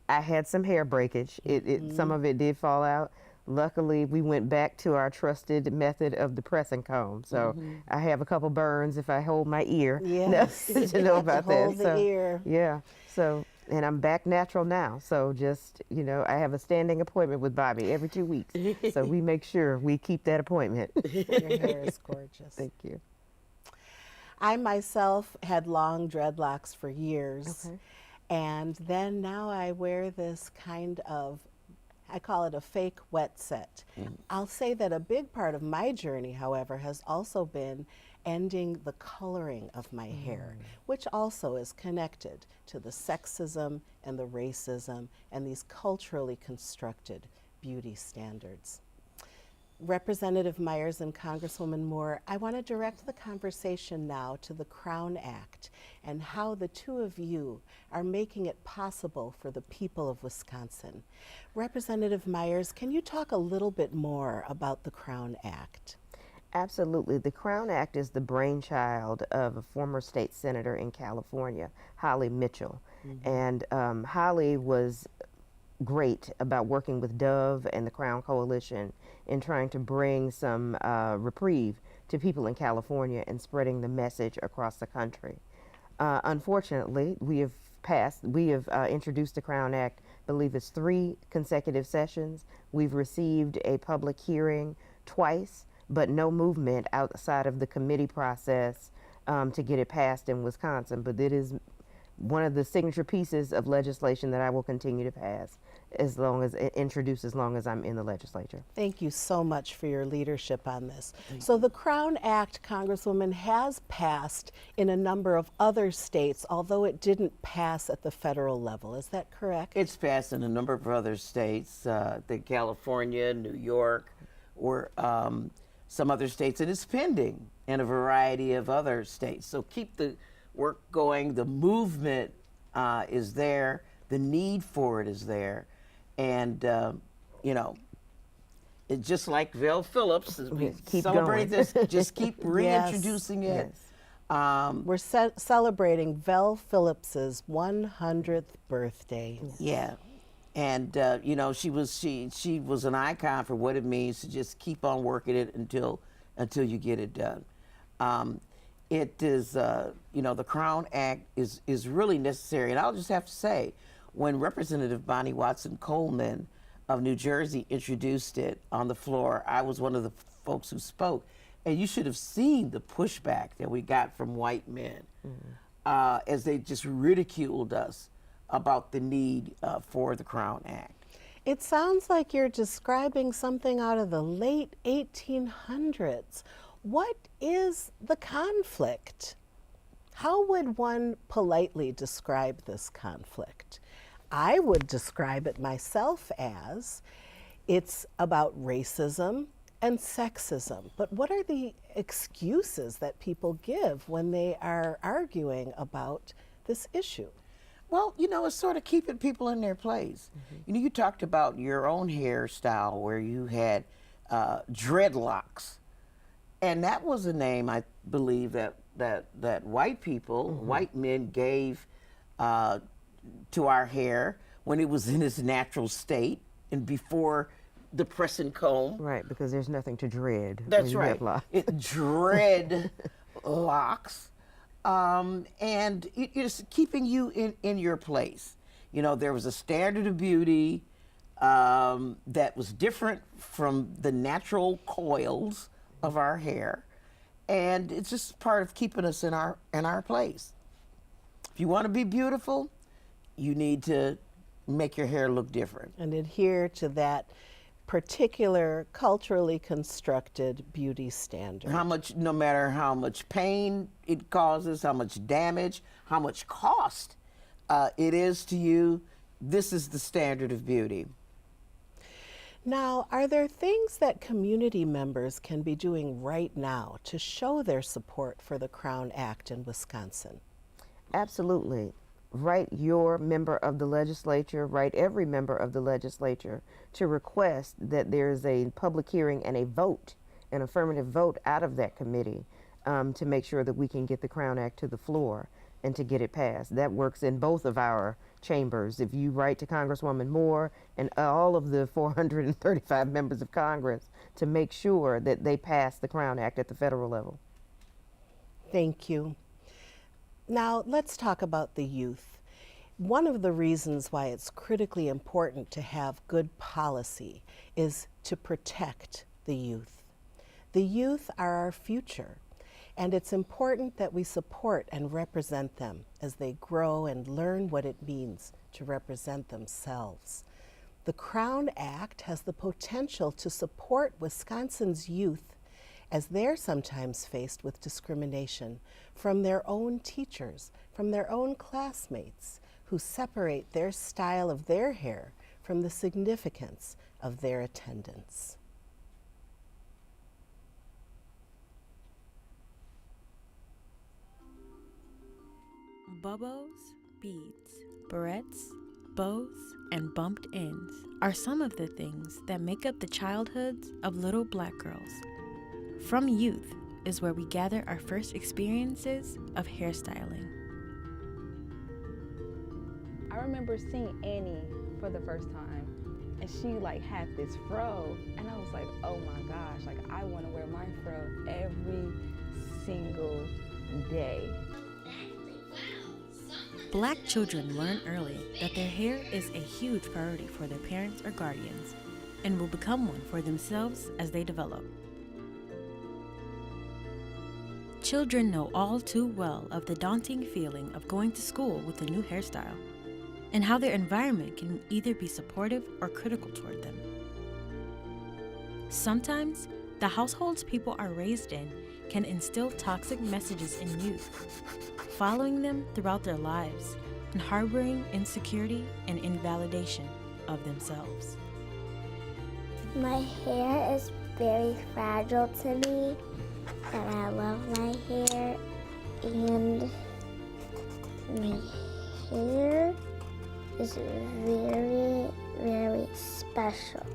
Speaker 20: I had some hair breakage. Some of it did fall out. Luckily, we went back to our trusted method of the pressing comb. So I have a couple burns if I hold my ear.
Speaker 16: Yes,
Speaker 20: to know about that.
Speaker 16: Hold the ear.
Speaker 20: Yeah. So. And I'm back natural now, so just, you know, I have a standing appointment with Bobby every 2 weeks. So we make sure we keep that appointment.
Speaker 16: Your hair is gorgeous.
Speaker 20: Thank you.
Speaker 16: I myself had long dreadlocks for years.
Speaker 20: Okay.
Speaker 16: And then now I wear this kind of, I call it a fake wet set. I'll say that a big part of my journey, however, has also been ending the coloring of my hair, which also is connected to the sexism and the racism and these culturally constructed beauty standards. Representative Myers and Congresswoman Moore, I want to direct the conversation now to the Crown Act and how the two of you are making it possible for the people of Wisconsin. Representative Myers, can you talk a little bit more about the Crown Act?
Speaker 20: Absolutely. The Crown Act is the brainchild of a former state senator in California, Holly Mitchell. And Holly was great about working with Dove and the Crown Coalition in trying to bring some reprieve to people in California and spreading the message across the country. Unfortunately, we have introduced the Crown Act, I believe it's 3 consecutive sessions. We've received a public hearing twice, but no movement outside of the committee process to get it passed in Wisconsin. But it is one of the signature pieces of legislation that I will continue to pass as long as I'm in the legislature.
Speaker 16: Thank you so much for your leadership on this. So the Crown Act, Congresswoman, has passed in a number of other states, although it didn't pass at the federal level. Is that correct?
Speaker 24: It's passed in a number of other states, California, New York, or some other states, and it's pending in a variety of other states. So keep the work going. The movement is there. The need for it is there. And, you know, it's just like Vel Phillips, as we celebrate this, just keep reintroducing it.
Speaker 16: We're celebrating Vel Phillips's 100th birthday.
Speaker 24: Yeah. And you know, she was an icon for what it means to just keep on working it until you get it done. It is, you know, the Crown Act is really necessary. And I'll just have to say, when Representative Bonnie Watson Coleman of New Jersey introduced it on the floor, I was one of the folks who spoke. And you should have seen the pushback that we got from white men as they just ridiculed us about the need for the Crown Act.
Speaker 16: It sounds like you're describing something out of the late 1800s. What is the conflict? How would one politely describe this conflict? I would describe it myself as it's about racism and sexism. But what are the excuses that people give when they are arguing about this issue?
Speaker 24: Well, you know, it's sort of keeping people in their place. You know, you talked about your own hairstyle where you had dreadlocks. And that was a name, I believe, that white people, white men gave to our hair when it was in its natural state and before the press and comb.
Speaker 20: Right, because there's nothing to dread.
Speaker 24: That's right. Dread locks. And it's keeping you in your place. You know, there was a standard of beauty that was different from the natural coils of our hair. and it's just part of keeping us in our place. If you want to be beautiful, you need to make your hair look different.
Speaker 16: And adhere to that particular culturally constructed beauty standard.
Speaker 24: No matter how much pain it causes, how much damage, how much cost it is to you, this is the standard of beauty.
Speaker 16: Now, are there things that community members can be doing right now to show their support for the Crown Act in Wisconsin?
Speaker 20: Absolutely. Write your member of the legislature, write every member of the legislature to request that there's a public hearing and a vote, an affirmative vote out of that committee to make sure that we can get the Crown Act to the floor and to get it passed. That works in both of our chambers. If you write to Congresswoman Moore and all of the 435 members of Congress to make sure that they pass the Crown Act at the federal level.
Speaker 16: Thank you. Now, let's talk about the youth. One of the reasons why it's critically important to have good policy is to protect the youth. The youth are our future, and it's important that we support and represent them as they grow and learn what it means to represent themselves. The Crown Act has the potential to support Wisconsin's youth as they're sometimes faced with discrimination from their own teachers, from their own classmates, who separate their style of their hair from the significance of their attendance.
Speaker 5: Bubbles, beads, barrettes, bows, and bumped ends are some of the things that make up the childhoods of little Black girls. From youth is where we gather our first experiences of hairstyling.
Speaker 15: I remember seeing Annie for the first time, and she had this fro, and I was like, oh my gosh, I want to wear my fro every single day.
Speaker 5: Black children learn early that their hair is a huge priority for their parents or guardians, and will become one for themselves as they develop. Children know all too well of the daunting feeling of going to school with a new hairstyle, and how their environment can either be supportive or critical toward them. Sometimes, the households people are raised in can instill toxic messages in youth, following them throughout their lives and harboring insecurity and invalidation of themselves.
Speaker 10: My hair is very fragile to me, and I love my hair, and my hair is very, very special.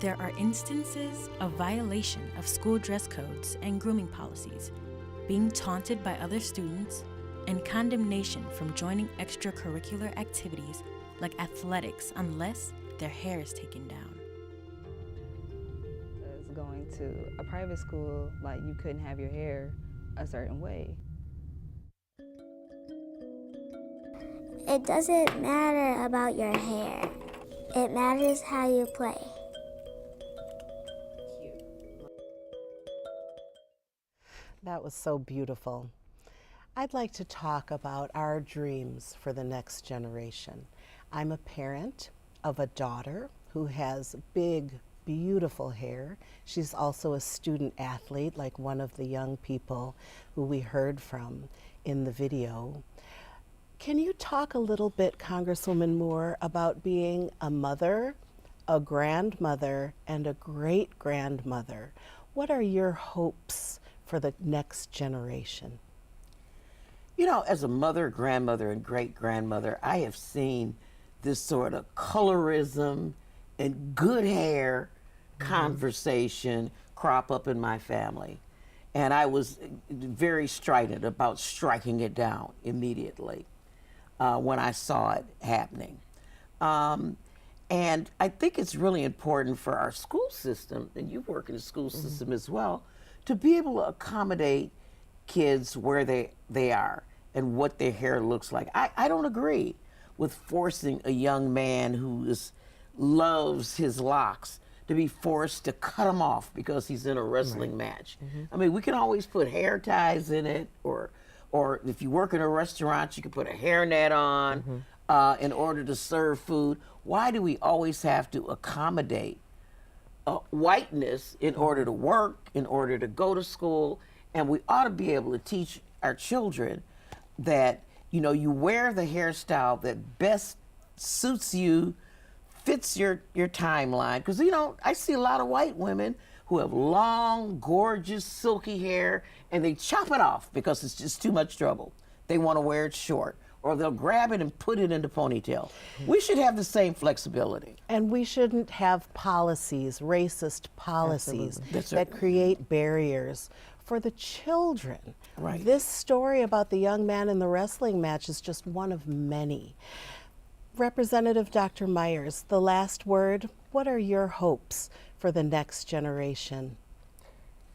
Speaker 5: There are instances of violation of school dress codes and grooming policies, being taunted by other students, and condemnation from joining extracurricular activities like athletics unless their hair is taken down.
Speaker 15: Going to a private school, you couldn't have your hair a certain way.
Speaker 10: It doesn't matter about your hair. It matters how you play.
Speaker 16: That was so beautiful. I'd like to talk about our dreams for the next generation. I'm a parent of a daughter who has big, beautiful hair. She's also a student athlete, like one of the young people who we heard from in the video. Can you talk a little bit, Congresswoman Moore, about being a mother, a grandmother, and a great-grandmother? What are your hopes for the next generation?
Speaker 24: You know, as a mother, grandmother, and great-grandmother, I have seen this sort of colorism and good hair conversation crop up in my family. And I was very strident about striking it down immediately when I saw it happening. And I think it's really important for our school system, and you work in the school system as well, to be able to accommodate kids where they are and what their hair looks like. I don't agree with forcing a young man who loves his locks to be forced to cut him off because he's in a wrestling match. I mean, we can always put hair ties in it, or if you work in a restaurant, you can put a hairnet on in order to serve food. Why do we always have to accommodate whiteness in order to work, in order to go to school? And we ought to be able to teach our children that, you know, you wear the hairstyle that best suits you, fits your timeline. Because, you know, I see a lot of white women who have long, gorgeous, silky hair, and they chop it off because it's just too much trouble. They want to wear it short, or they'll grab it and put it in the ponytail. We should have the same flexibility.
Speaker 16: And we shouldn't have policies, racist policies,
Speaker 24: That's
Speaker 16: that
Speaker 24: right.
Speaker 16: create barriers for the children.
Speaker 24: Right.
Speaker 16: This story about the young man in the wrestling match is just one of many. Representative Dr. Myers, the last word. What are your hopes for the next generation?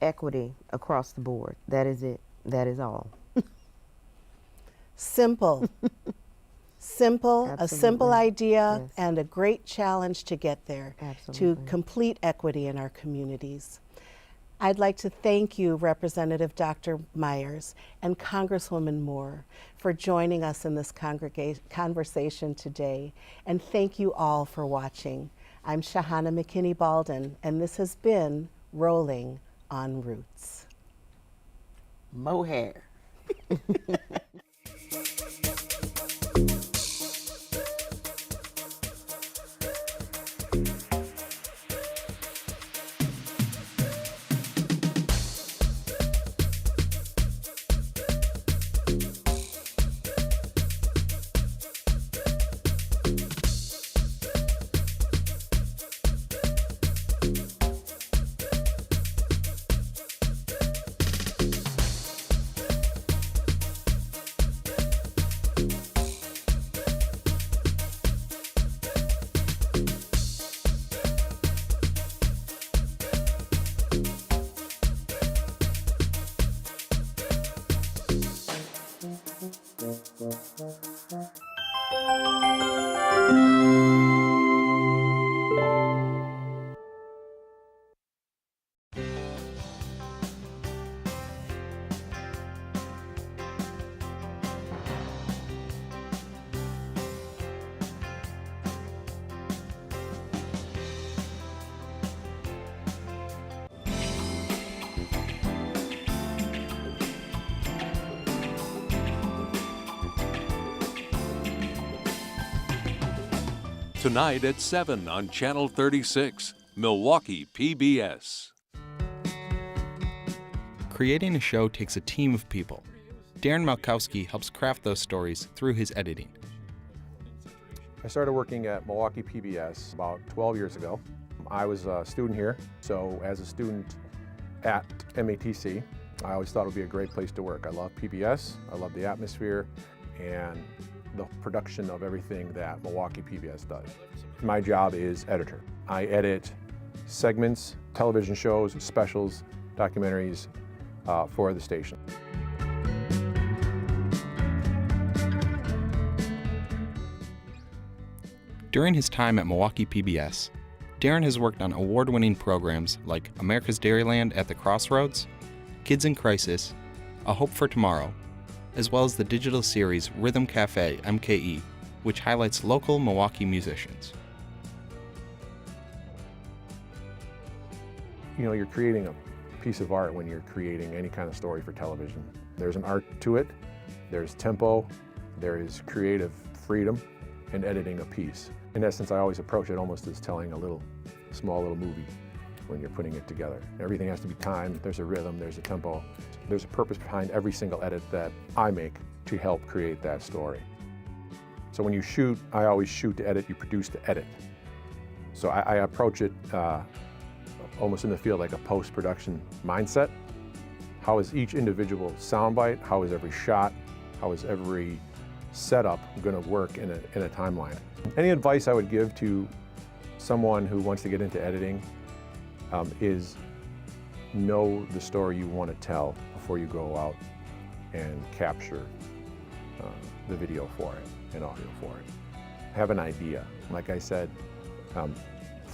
Speaker 20: Equity across the board. That is it. That is all.
Speaker 16: Simple. Simple,
Speaker 20: Absolutely.
Speaker 16: a simple idea,
Speaker 20: Yes.
Speaker 16: and a great challenge to get there, to
Speaker 20: Absolutely.
Speaker 16: complete equity in our communities. I'd like to thank you, Representative Dr. Myers and Congresswoman Moore, for joining us in this conversation today, and thank you all for watching. I'm Shahana McKinney-Balden, and this has been Rolling on Roots.
Speaker 24: Mohair.
Speaker 9: Tonight at 7 on Channel 36, Milwaukee PBS.
Speaker 2: Creating a show takes a team of people. Darren Malkowski helps craft those stories through his editing.
Speaker 17: I started working at Milwaukee PBS about 12 years ago. I was a student here, so as a student at MATC, I always thought it would be a great place to work. I love PBS, I love the atmosphere, and the production of everything that Milwaukee PBS does. My job is editor. I edit segments, television shows, specials, documentaries for the station.
Speaker 2: During his time at Milwaukee PBS, Darren has worked on award-winning programs like America's Dairyland at the Crossroads, Kids in Crisis, A Hope for Tomorrow, as well as the digital series Rhythm Cafe MKE, which highlights local Milwaukee musicians.
Speaker 17: You know, you're creating a piece of art when you're creating any kind of story for television. There's an art to it, there's tempo, there is creative freedom in editing a piece. In essence, I always approach it almost as telling a small little movie when you're putting it together. Everything has to be timed, there's a rhythm, there's a tempo. There's a purpose behind every single edit that I make to help create that story. So when you shoot, I always shoot to edit, you produce to edit. So I approach it almost in the field like a post-production mindset. How is each individual soundbite? How is every shot? How is every setup going to work in a timeline? Any advice I would give to someone who wants to get into editing is know the story you want to tell before you go out and capture the video for it and audio for it. Have an idea. Like I said,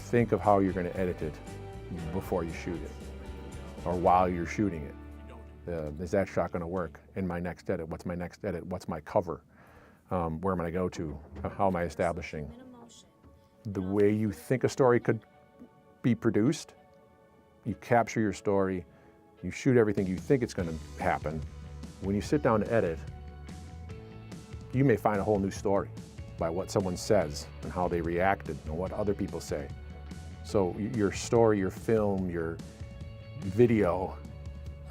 Speaker 17: think of how you're going to edit it before you shoot it, or while you're shooting it. Is that shot going to work in my next edit? What's my next edit? What's my cover? Where am I going to go to? How am I establishing? The way you think a story could be produced, you capture your story, you shoot everything you think it's going to happen. When you sit down to edit, you may find a whole new story by what someone says and how they reacted and what other people say. So your story, your film, your video,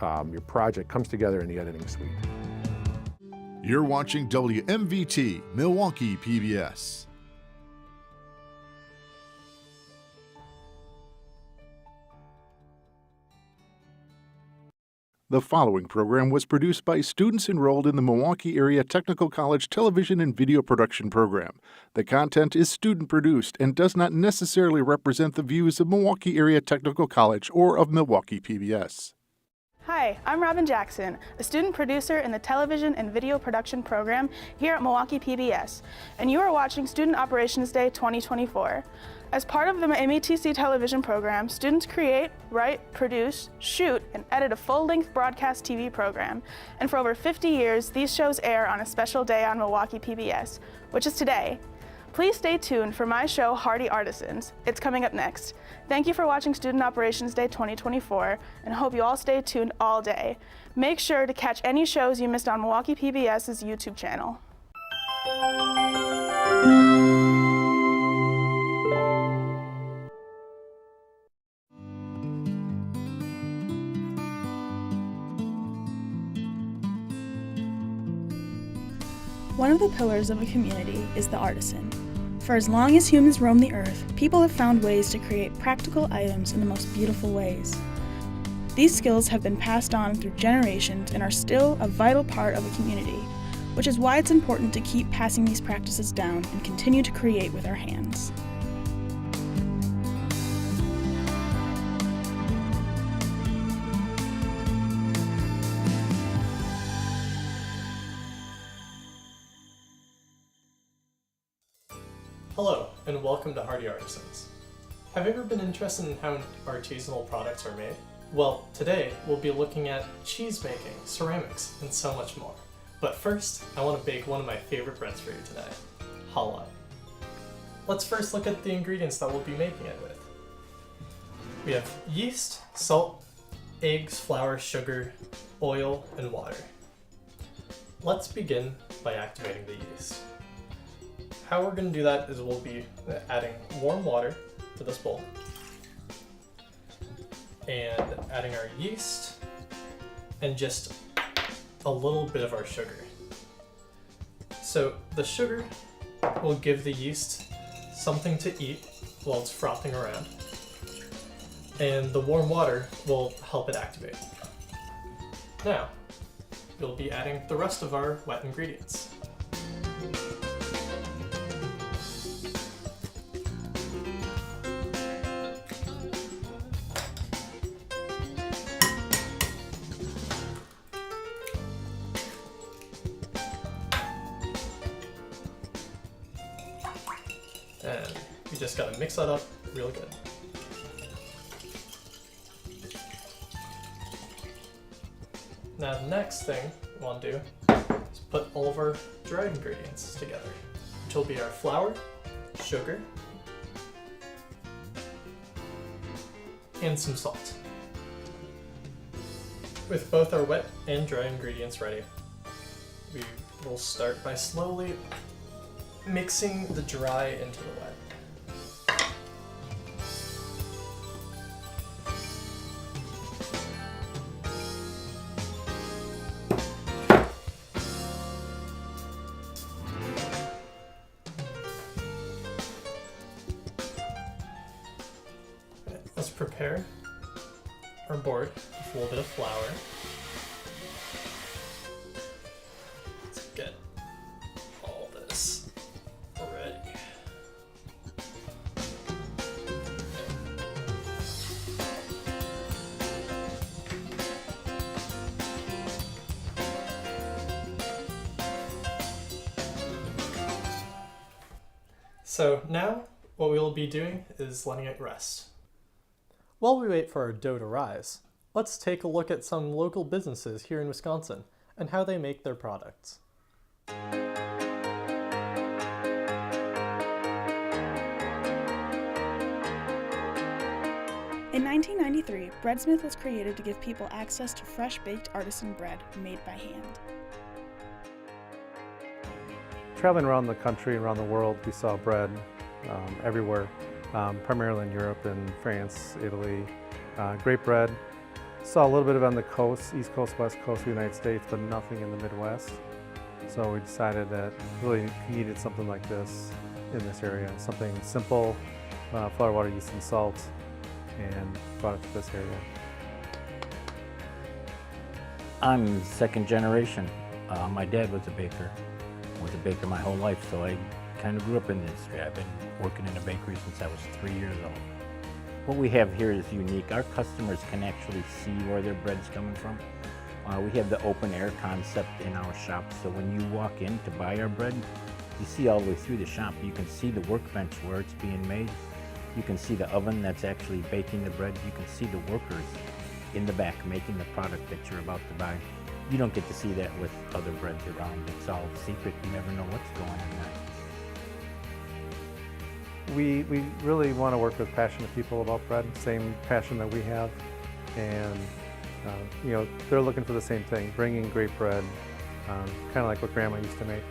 Speaker 17: your project comes together in the editing suite.
Speaker 3: You're watching WMVT, Milwaukee PBS. The following program was produced by students enrolled in the Milwaukee Area Technical College Television and Video Production Program. The content is student-produced and does not necessarily represent the views of Milwaukee Area Technical College or of Milwaukee PBS.
Speaker 7: Hi, I'm Robin Jackson, a student producer in the Television and Video Production Program here at Milwaukee PBS, and you are watching Student Operations Day 2024. As part of the MATC television program, students create, write, produce, shoot, and edit a full-length broadcast TV program. And for over 50 years, these shows air on a special day on Milwaukee PBS, which is today. Please stay tuned for my show, Hardy Artisans. It's coming up next. Thank you for watching Student Operations Day 2024, and hope you all stay tuned all day. Make sure to catch any shows you missed on Milwaukee PBS's YouTube channel.
Speaker 12: One of the pillars of a community is the artisan. For as long as humans roam the earth, people have found ways to create practical items in the most beautiful ways. These skills have been passed on through generations and are still a vital part of a community, which is why it's important to keep passing these practices down and continue to create with our hands.
Speaker 18: Hello, and welcome to Hardy Artisans. Have you ever been interested in how artisanal products are made? Well, today we'll be looking at cheese making, ceramics, and so much more. But first, I want to bake one of my favorite breads for you today, challah. Let's first look at the ingredients that we'll be making it with. We have yeast, salt, eggs, flour, sugar, oil, and water. Let's begin by activating the yeast. How we're going to do that is we'll be adding warm water to this bowl and adding our yeast and just a little bit of our sugar. So the sugar will give the yeast something to eat while it's frothing around, and the warm water will help it activate. Now, we'll be adding the rest of our wet ingredients. And you just gotta mix that up real good. Now the next thing we want to do is put all of our dry ingredients together, which will be our flour, sugar, and some salt. With both our wet and dry ingredients ready, we will start by slowly mixing the dry into the wet. Let's prepare our board with a little bit of flour. Let's get all this ready. So now What we will be doing is letting it rest. While we wait for our dough to rise, let's take a look at some local businesses here in Wisconsin and how they make their products.
Speaker 12: In 1993, Breadsmith was created to give people access to fresh baked artisan bread made by hand.
Speaker 1: Traveling around the country and around the world, we saw bread everywhere, primarily in Europe and France, Italy. Great bread. Saw a little bit of it on the coast, East Coast, West Coast of the United States, but nothing in the Midwest. So we decided that really needed something like this in this area, something simple, flour, water, yeast, and salt, and brought it to this area.
Speaker 11: I'm second generation. My dad was a baker. I was a baker my whole life, so I kind of grew up in the industry. I've been working in a bakery since I was 3 years old. What we have here is unique. Our customers can actually see where their bread's coming from. We have the open air concept in our shop, so when you walk in to buy our bread, you see all the way through the shop. You can see the workbench where it's being made. You can see the oven that's actually baking the bread. You can see the workers in the back making the product that you're about to buy. You don't get to see that with other breads around. It's all secret. You never know what's going in there.
Speaker 1: We really want to work with passionate people about bread, same passion that we have, and you know, they're looking for the same thing, bringing great bread, kind of like what Grandma used to make,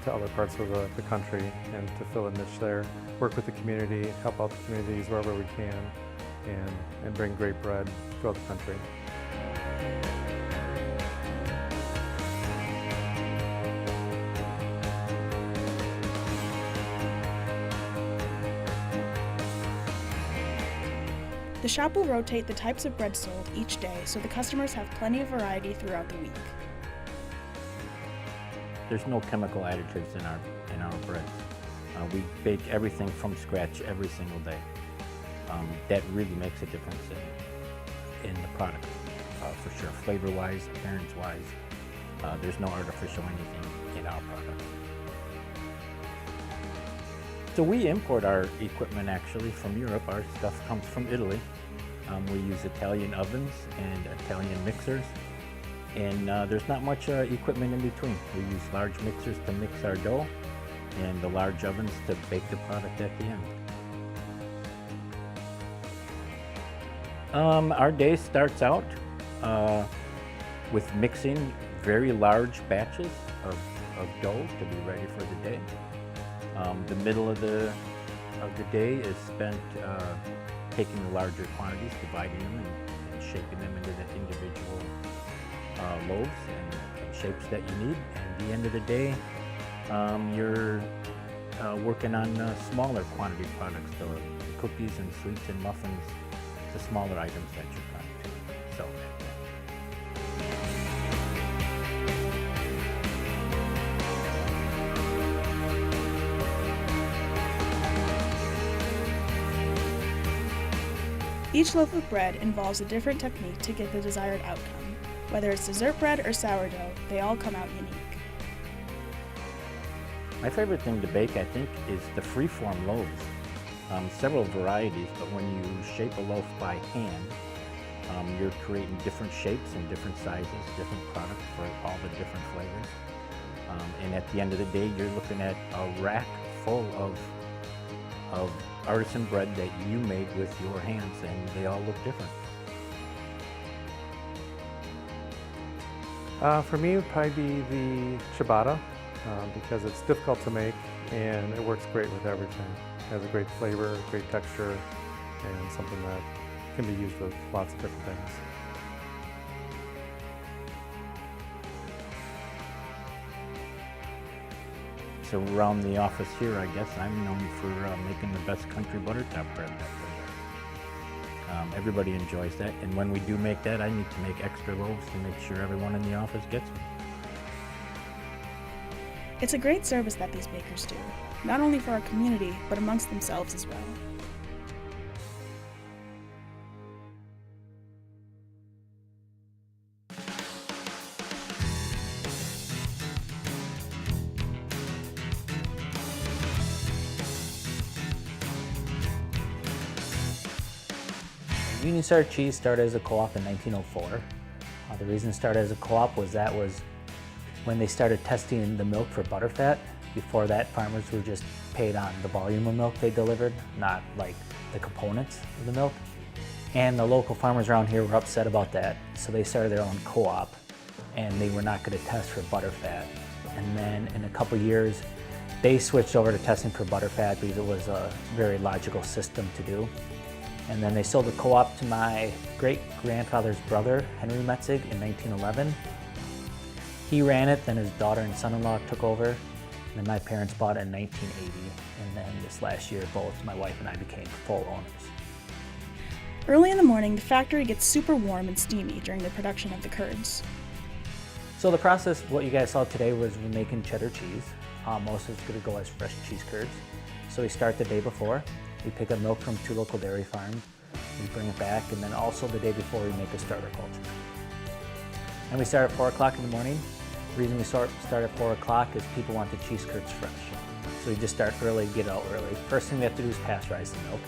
Speaker 1: to other parts of the country, and to fill a niche there. Work with the community, help out the communities wherever we can, and bring great bread throughout the country.
Speaker 12: The shop will rotate the types of bread sold each day so the customers have plenty of variety throughout the week.
Speaker 11: There's no chemical additives in our breads. We bake everything from scratch every single day. That really makes a difference in the product, for sure. Flavor-wise, appearance-wise, there's no artificial anything in our product. So we import our equipment actually from Europe. Our stuff comes from Italy. We use Italian ovens and Italian mixers. And there's not much equipment in between. We use large mixers to mix our dough and the large ovens to bake the product at the end. Our day starts out with mixing very large batches of dough to be ready for the day. The middle of the day is spent taking the larger quantities, dividing them and shaping them into the individual loaves and shapes that you need. And at the end of the day, you're working on smaller quantity products, so cookies and sweets and muffins, the smaller items that you're trying to sell.
Speaker 12: Each loaf of bread involves a different technique to get the desired outcome. Whether it's dessert bread or sourdough, they all come out unique.
Speaker 11: My favorite thing to bake, I think, is the freeform loaves. Several varieties, but when you shape a loaf by hand, you're creating different shapes and different sizes, different products for all the different flavors. And at the end of the day, you're looking at a rack full of artisan bread that you made with your hands, and they all look different.
Speaker 1: For me, it would probably be the ciabatta, because it's difficult to make and it works great with everything. It has a great flavor, great texture, and something that can be used with lots of different things.
Speaker 11: So around the office here, I guess I'm known for making the best country butter top bread. Everybody enjoys that, and when we do make that, I need to make extra loaves to make sure everyone in the office gets them.
Speaker 12: It's a great service that these bakers do, not only for our community, but amongst themselves as well.
Speaker 19: Union Star Cheese started as a co-op in 1904. The reason it started as a co-op was when they started testing the milk for butterfat. Before that, farmers were just paid on the volume of milk they delivered, not like the components of the milk. And the local farmers around here were upset about that, so they started their own co-op, and they were not going to test for butterfat. And then in a couple years, they switched over to testing for butterfat because it was a very logical system to do. And then they sold the co-op to my great-grandfather's brother, Henry Metzig, in 1911. He ran it, then his daughter and son-in-law took over, and then my parents bought it in 1980. And then this last year, both my wife and I became full owners.
Speaker 12: Early in the morning, the factory gets super warm and steamy during the production of the curds.
Speaker 19: So the process, what you guys saw today, was we're making cheddar cheese. Most of it's going to go as fresh cheese curds. So we start the day before. We pick up milk from 2 local dairy farms. We bring it back, and then also the day before we make a starter culture. And we start at 4 o'clock in the morning. The reason we start at 4 o'clock is people want the cheese curds fresh. So we just start early, get out early. First thing we have to do is pasteurize the milk.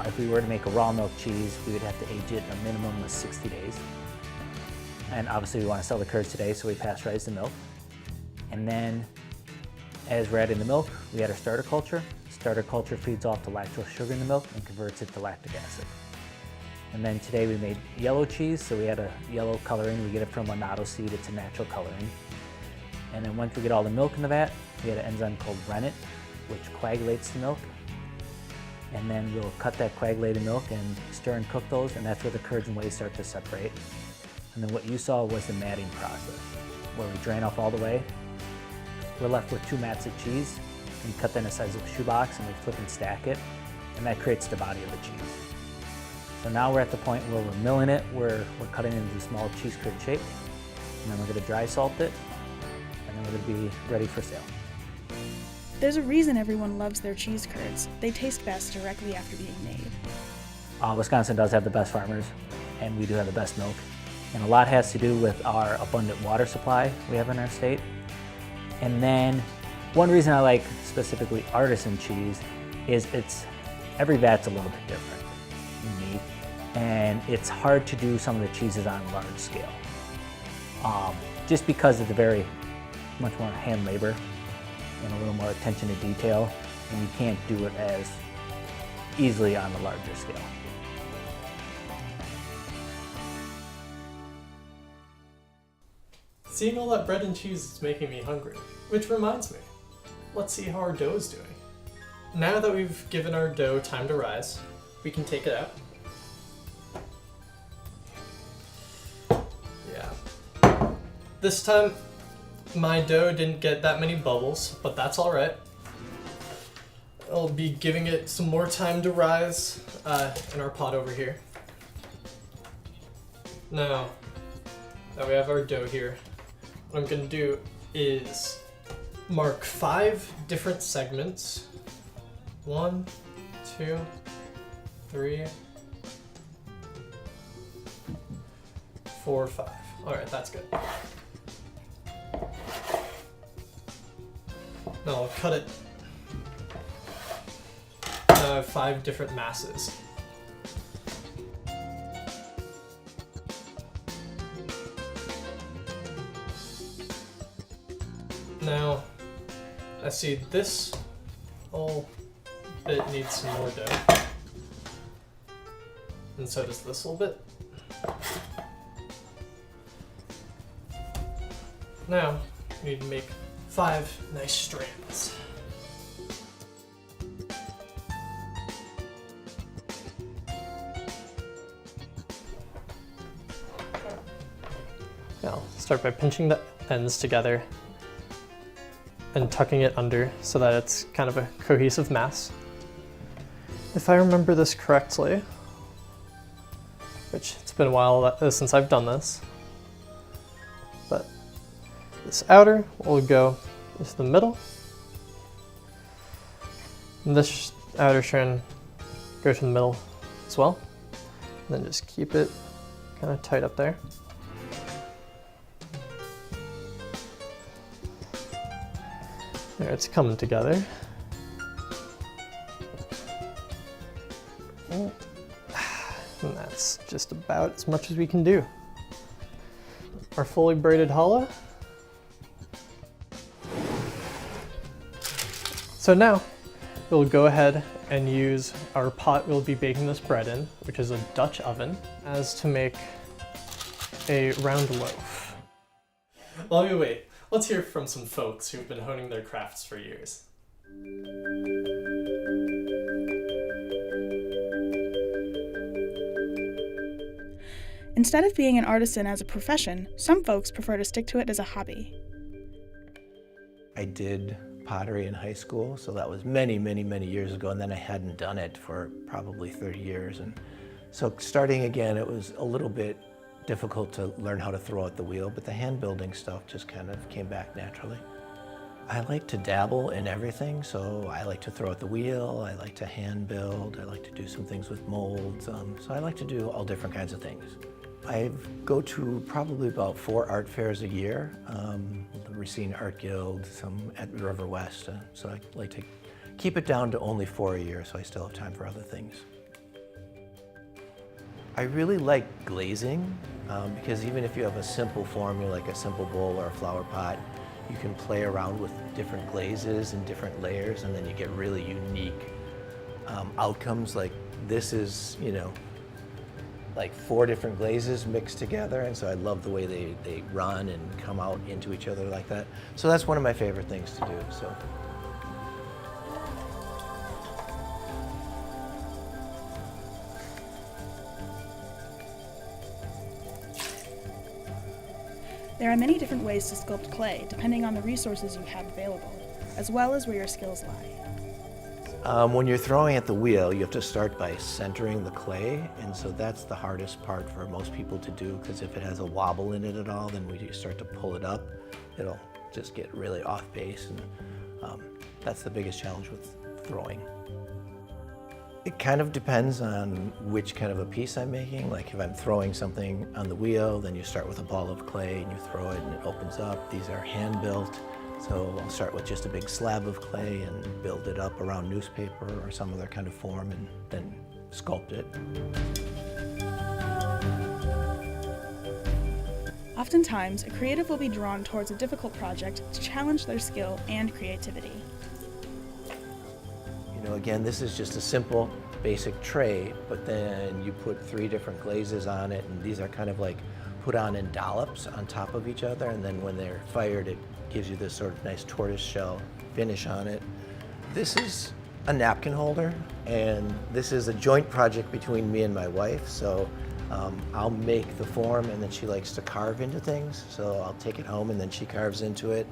Speaker 19: If we were to make a raw milk cheese, we would have to age it a minimum of 60 days. And obviously we want to sell the curds today, so we pasteurize the milk. And then as we're adding the milk, we add our starter culture. Starter culture feeds off the lactose sugar in the milk and converts it to lactic acid. And then today we made yellow cheese, so we add a yellow coloring. We get it from a natto seed, it's a natural coloring. And then once we get all the milk in the vat, we add an enzyme called rennet, which coagulates the milk. And then we'll cut that coagulated milk and stir and cook those, and that's where the curds and whey start to separate. And then what you saw was the matting process, where we drain off all the whey. We're left with 2 mats of cheese. We cut that in the size of a shoebox and we flip and stack it, and that creates the body of the cheese. So now we're at the point where we're milling it, we're cutting it into small cheese curd shape, and then we're going to dry salt it, and then we're going to be ready for sale.
Speaker 12: There's a reason everyone loves their cheese curds. They taste best directly after being made.
Speaker 19: Wisconsin does have the best farmers, and we do have the best milk. And a lot has to do with our abundant water supply we have in our state. And then one reason I like specifically artisan cheese is every vat's a little bit different, unique, and it's hard to do some of the cheeses on a large scale. Just because it's very much more hand labor and a little more attention to detail, and you can't do it as easily on a larger scale.
Speaker 18: Seeing all that bread and cheese is making me hungry, which reminds me, let's see how our dough is doing. Now that we've given our dough time to rise, we can take it out. Yeah. This time, my dough didn't get that many bubbles, but that's all right. I'll be giving it some more time to rise in our pot over here. Now that we have our dough here, what I'm gonna do is mark 5 different segments. 1, 2, 3, 4, 5. All right, that's good. Now I'll cut it. Now I have 5 different masses. Now, I see this whole bit needs some more dough. And so does this little bit. Now, we need to make 5 nice strands. Now, start by pinching the ends together and tucking it under so that it's kind of a cohesive mass. If I remember this correctly, which it's been a while since I've done this, but this outer will go into the middle, and this outer strand go to the middle as well, and then just keep it kind of tight up there. There, it's coming together. And now that's just about as much as we can do. Our fully braided challah. So now we'll go ahead and use our pot we'll be baking this bread in, which is a Dutch oven, as to make a round loaf. While we wait, let's hear from some folks who've been honing their crafts for years.
Speaker 12: Instead of being an artisan as a profession, some folks prefer to stick to it as a hobby.
Speaker 13: I did pottery in high school, so that was many, many, many years ago, and then I hadn't done it for probably 30 years. And so starting again, it was a little bit difficult to learn how to throw out the wheel, but the hand building stuff just kind of came back naturally. I like to dabble in everything, so I like to throw out the wheel, I like to hand build, I like to do some things with molds, so I like to do all different kinds of things. I go to probably about 4 art fairs a year, the Racine Art Guild, some at River West, so I like to keep it down to only 4 a year so I still have time for other things. I really like glazing because even if you have a simple formula like a simple bowl or a flower pot, you can play around with different glazes and different layers, and then you get really unique outcomes. Like this is, you know, like 4 different glazes mixed together, and so I love the way they run and come out into each other like that. So that's one of my favorite things to do. So.
Speaker 12: There are many different ways to sculpt clay, depending on the resources you have available, as well as where your skills lie.
Speaker 13: When you're throwing at the wheel, you have to start by centering the clay, and so that's the hardest part for most people to do, because if it has a wobble in it at all, then when you start to pull it up, it'll just get really off base, and that's the biggest challenge with throwing. It kind of depends on which kind of a piece I'm making. Like if I'm throwing something on the wheel, then you start with a ball of clay and you throw it and it opens up. These are hand built. So I'll start with just a big slab of clay and build it up around newspaper or some other kind of form and then sculpt it.
Speaker 12: Oftentimes, a creative will be drawn towards a difficult project to challenge their skill and creativity.
Speaker 13: You know, again, this is just a simple, basic tray, but then you put 3 different glazes on it, and these are kind of like put on in dollops on top of each other, and then when they're fired, it gives you this sort of nice tortoise shell finish on it. This is a napkin holder, and this is a joint project between me and my wife, so I'll make the form, and then she likes to carve into things, so I'll take it home, and then she carves into it.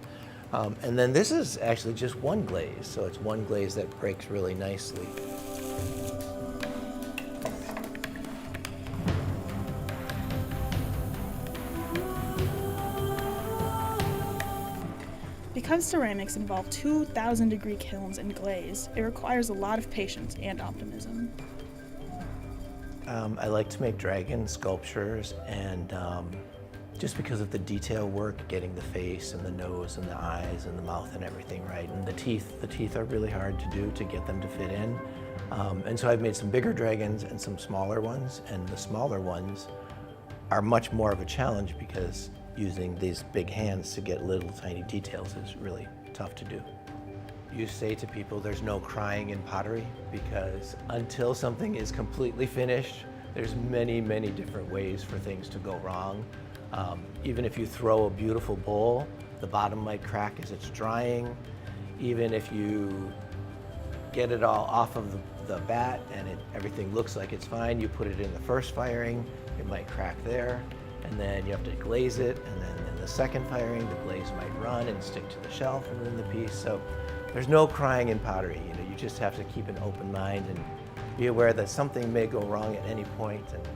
Speaker 13: And then this is actually just one glaze, so it's one glaze that breaks really nicely.
Speaker 12: Because ceramics involve 2,000-degree kilns and glaze, it requires a lot of patience and optimism.
Speaker 13: I like to make dragon sculptures, and just because of the detail work, getting the face and the nose and the eyes and the mouth and everything right, and the teeth are really hard to do to get them to fit in. And so I've made some bigger dragons and some smaller ones, and the smaller ones are much more of a challenge because using these big hands to get little tiny details is really tough to do. You say to people there's no crying in pottery because until something is completely finished, there's many, many different ways for things to go wrong. Even if you throw a beautiful bowl, the bottom might crack as it's drying. Even if you get it all off of the bat and everything looks like it's fine, you put it in the first firing, it might crack there, and then you have to glaze it, and then in the second firing, the glaze might run and stick to the shelf and in the piece. So there's no crying in pottery. You know, you just have to keep an open mind and be aware that something may go wrong at any point, and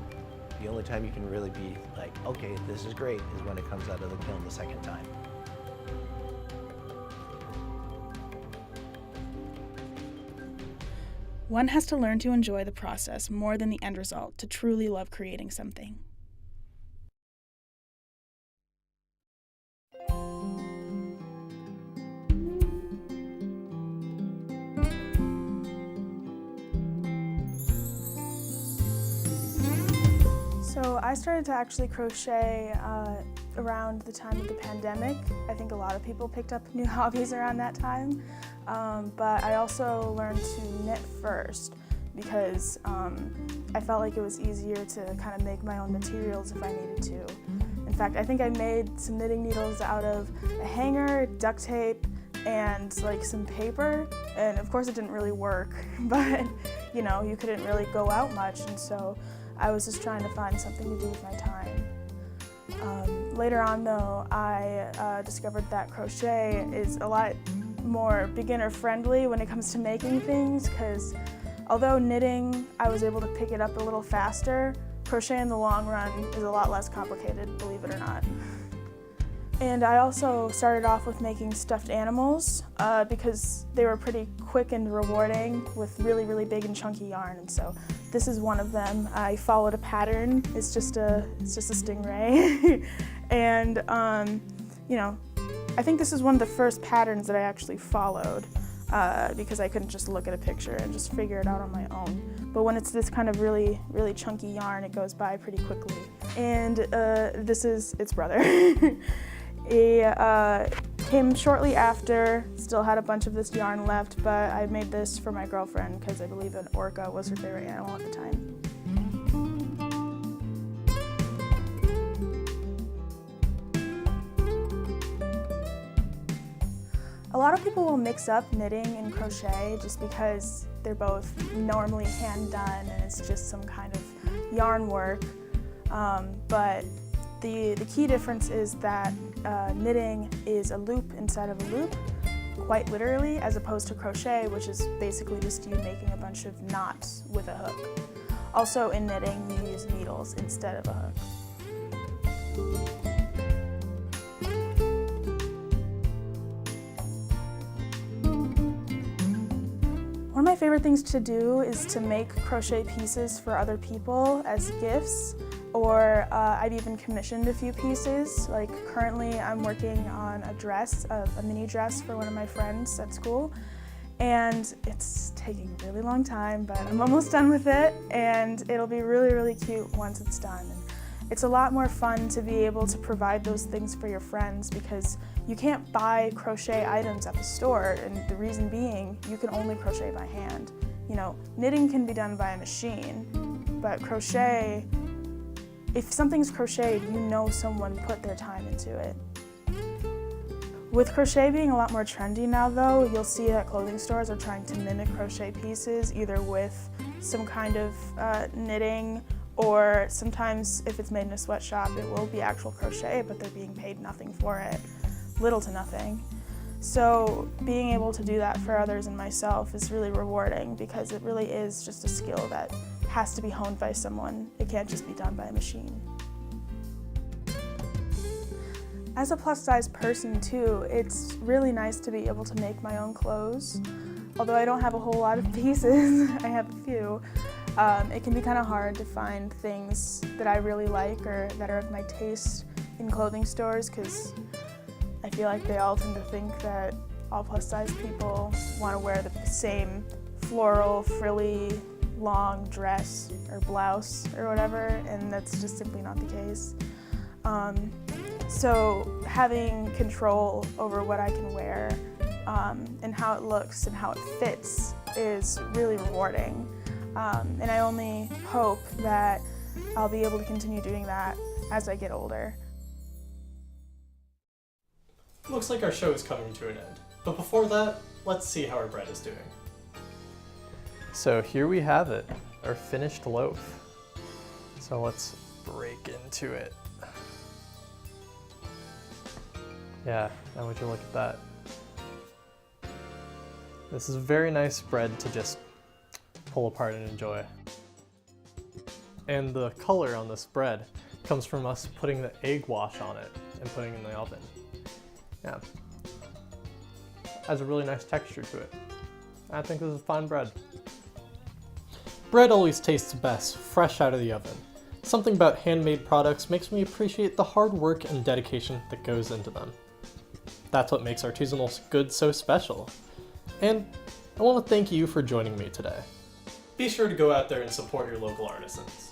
Speaker 13: the only time you can really be like, okay, this is great, is when it comes out of the kiln the second time.
Speaker 12: One has to learn to enjoy the process more than the end result to truly love creating something.
Speaker 7: I started to actually crochet around the time of the pandemic. I think a lot of people picked up new hobbies around that time. But I also learned to knit first because I felt like it was easier to kind of make my own materials if I needed to. In fact, I think I made some knitting needles out of a hanger, duct tape, and like some paper. And of course it didn't really work, but you know, you couldn't really go out much, and so I was just trying to find something to do with my time. Later on though, I discovered that crochet is a lot more beginner friendly when it comes to making things, because although knitting, I was able to pick it up a little faster, crochet in the long run is a lot less complicated, believe it or not. And I also started off with making stuffed animals because they were pretty quick and rewarding with really, really big and chunky yarn. And so this is one of them. I followed a pattern. It's just a stingray. And you know, I think this is one of the first patterns that I actually followed because I couldn't just look at a picture and just figure it out on my own. But when it's this kind of really, really chunky yarn, it goes by pretty quickly. And this is its brother. He came shortly after, still had a bunch of this yarn left, but I made this for my girlfriend because I believe an orca was her favorite animal at the time. A lot of people will mix up knitting and crochet just because they're both normally hand done and it's just some kind of yarn work, but the key difference is that knitting is a loop inside of a loop, quite literally, as opposed to crochet, which is basically just you making a bunch of knots with a hook. Also in knitting, you use needles instead of a hook. One of my favorite things to do is to make crochet pieces for other people as gifts. Or I've even commissioned a few pieces. Like currently I'm working on a dress, a mini dress for one of my friends at school. And it's taking a really long time, but I'm almost done with it. And it'll be really, really cute once it's done. And it's a lot more fun to be able to provide those things for your friends because you can't buy crochet items at the store. And the reason being, you can only crochet by hand. You know, knitting can be done by a machine, but crochet, if something's crocheted, you know someone put their time into it. With crochet being a lot more trendy now though, you'll see that clothing stores are trying to mimic crochet pieces, either with some kind of knitting, or sometimes if it's made in a sweatshop, it will be actual crochet, but they're being paid nothing for it, little to nothing. So being able to do that for others and myself is really rewarding because it really is just a skill that has to be honed by someone. It can't just be done by a machine. As a plus-size person too, it's really nice to be able to make my own clothes. Although I don't have a whole lot of pieces, I have a few. It can be kind of hard to find things that I really like or that are of my taste in clothing stores because I feel like they all tend to think that all plus-size people want to wear the same floral, frilly, long dress or blouse or whatever, and that's just simply not the case. So having control over what I can wear and how it looks and how it fits is really rewarding. And I only hope that I'll be able to continue doing that as I get older.
Speaker 18: Looks like our show is coming to an end, but before that, let's see how our bread is doing. So here we have it, our finished loaf. So let's break into it. Yeah, now would you look at that. This is very nice bread to just pull apart and enjoy. And the color on this bread comes from us putting the egg wash on it and putting it in the oven. Yeah, has a really nice texture to it. I think this is fine bread. Bread always tastes best fresh out of the oven. Something about handmade products makes me appreciate the hard work and dedication that goes into them. That's what makes artisanal goods so special. And I want to thank you for joining me today. Be sure to go out there and support your local artisans.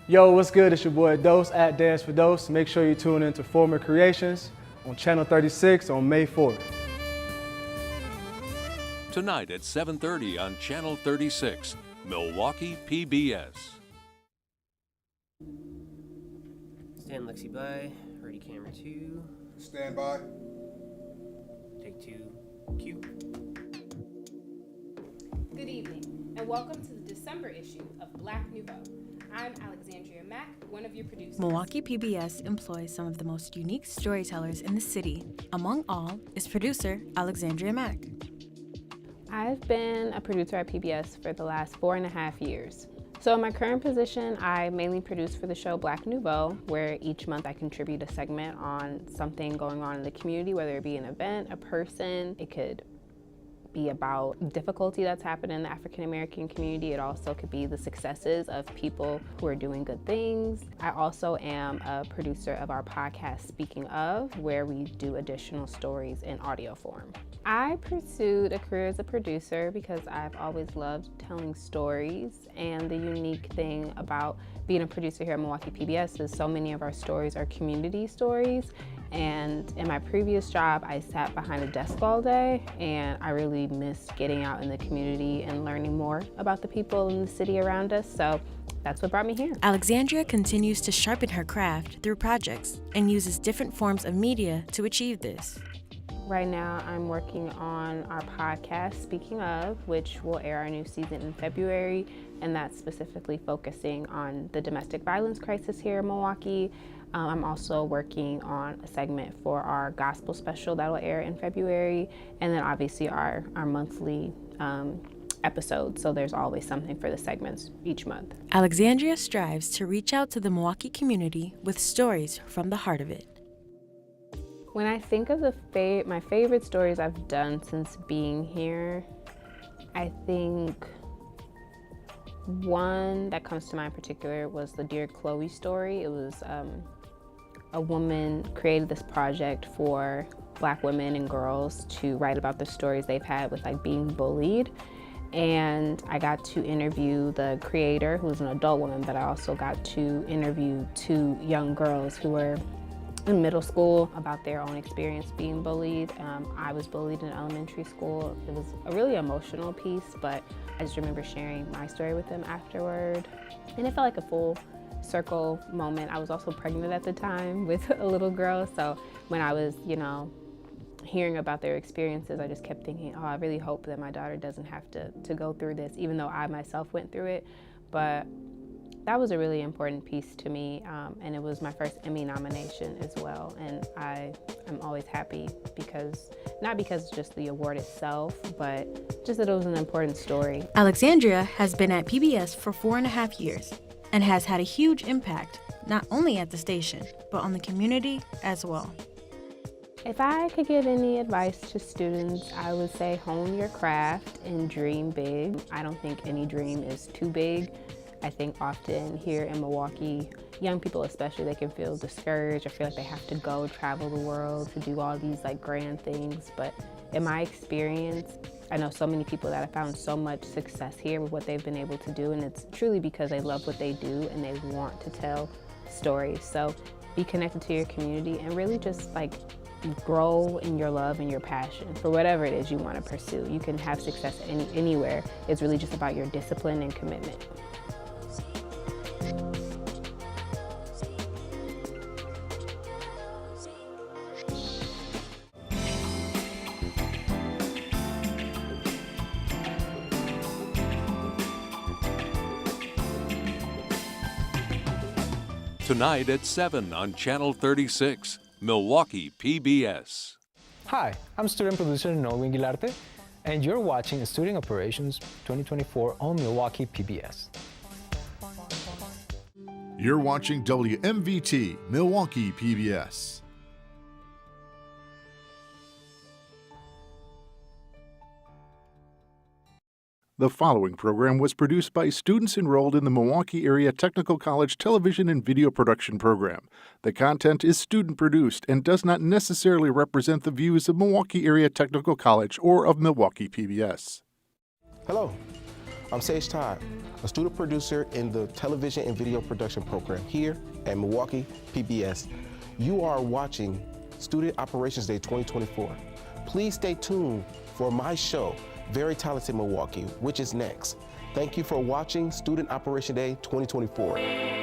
Speaker 4: Yo, what's good? It's your boy Dose at Dance for Dose. Make sure you tune in to Former Creations on Channel 36 on May 4th.
Speaker 9: Tonight at 7:30 on Channel 36, Milwaukee PBS.
Speaker 21: Stand Lexi by, ready camera 2.
Speaker 22: Stand by.
Speaker 21: Take 2, cue.
Speaker 23: Good evening, and welcome to the December issue of Black Nouveau. I'm Alexandria Mack, one of your producers.
Speaker 5: Milwaukee PBS employs some of the most unique storytellers in the city. Among all is producer Alexandria Mack.
Speaker 23: I've been a producer at PBS for the last 4.5 years. So in my current position, I mainly produce for the show Black Nouveau, where each month I contribute a segment on something going on in the community, whether it be an event, a person. It could be about difficulty that's happened in the African American community. It also could be the successes of people who are doing good things. I also am a producer of our podcast, Speaking Of, where we do additional stories in audio form. I pursued a career as a producer because I've always loved telling stories, and the unique thing about being a producer here at Milwaukee PBS is so many of our stories are community stories. And in my previous job, I sat behind a desk all day, and I really missed getting out in the community and learning more about the people in the city around us. So that's what brought me here.
Speaker 5: Alexandria continues to sharpen her craft through projects and uses different forms of media to achieve this.
Speaker 23: Right now, I'm working on our podcast, Speaking Of, which will air our new season in February, and that's specifically focusing on the domestic violence crisis here in Milwaukee. I'm also working on a segment for our gospel special that will air in February, and then obviously our monthly episodes, so there's always something for the segments each month.
Speaker 5: Alexandria strives to reach out to the Milwaukee community with stories from the heart of it.
Speaker 23: When I think of my favorite stories I've done since being here, I think one that comes to mind in particular was the Dear Chloe story. It was a woman created this project for Black women and girls to write about the stories they've had with being bullied. And I got to interview the creator, who's an adult woman, but I also got to interview 2 young girls who were in middle school about their own experience being bullied. I was bullied in elementary school. It was a really emotional piece, but I just remember sharing my story with them afterward. And it felt like a full circle moment. I was also pregnant at the time with a little girl, so when I was, hearing about their experiences, I just kept thinking, oh, I really hope that my daughter doesn't have to go through this, even though I myself went through it. But that was a really important piece to me, and it was my first Emmy nomination as well. And I'm always happy not because just the award itself, but just that it was an important story.
Speaker 5: Alexandria has been at PBS for 4.5 years and has had a huge impact, not only at the station, but on the community as well.
Speaker 23: If I could give any advice to students, I would say hone your craft and dream big. I don't think any dream is too big. I think often here in Milwaukee, young people especially, they can feel discouraged or feel like they have to go travel the world to do all these grand things. But in my experience, I know so many people that have found so much success here with what they've been able to do, and it's truly because they love what they do and they want to tell stories. So be connected to your community and really just grow in your love and your passion for whatever it is you want to pursue. You can have success anywhere. It's really just about your discipline and commitment.
Speaker 9: Tonight at 7 on Channel 36, Milwaukee PBS.
Speaker 25: Hi, I'm student producer Nolwin Guilarte, and you're watching Student Operations 2024 on Milwaukee PBS.
Speaker 3: You're watching WMVT, Milwaukee PBS. The following program was produced by students enrolled in the Milwaukee Area Technical College Television and Video Production Program. The content is student-produced and does not necessarily represent the views of Milwaukee Area Technical College or of Milwaukee PBS.
Speaker 25: Hello,
Speaker 6: I'm Sage Todd, a student producer in the television and video production program here at Milwaukee PBS. You are watching Student Operations Day 2024. Please stay tuned for my show, Very Talented Milwaukee, which is next. Thank you for watching Student Operation Day 2024.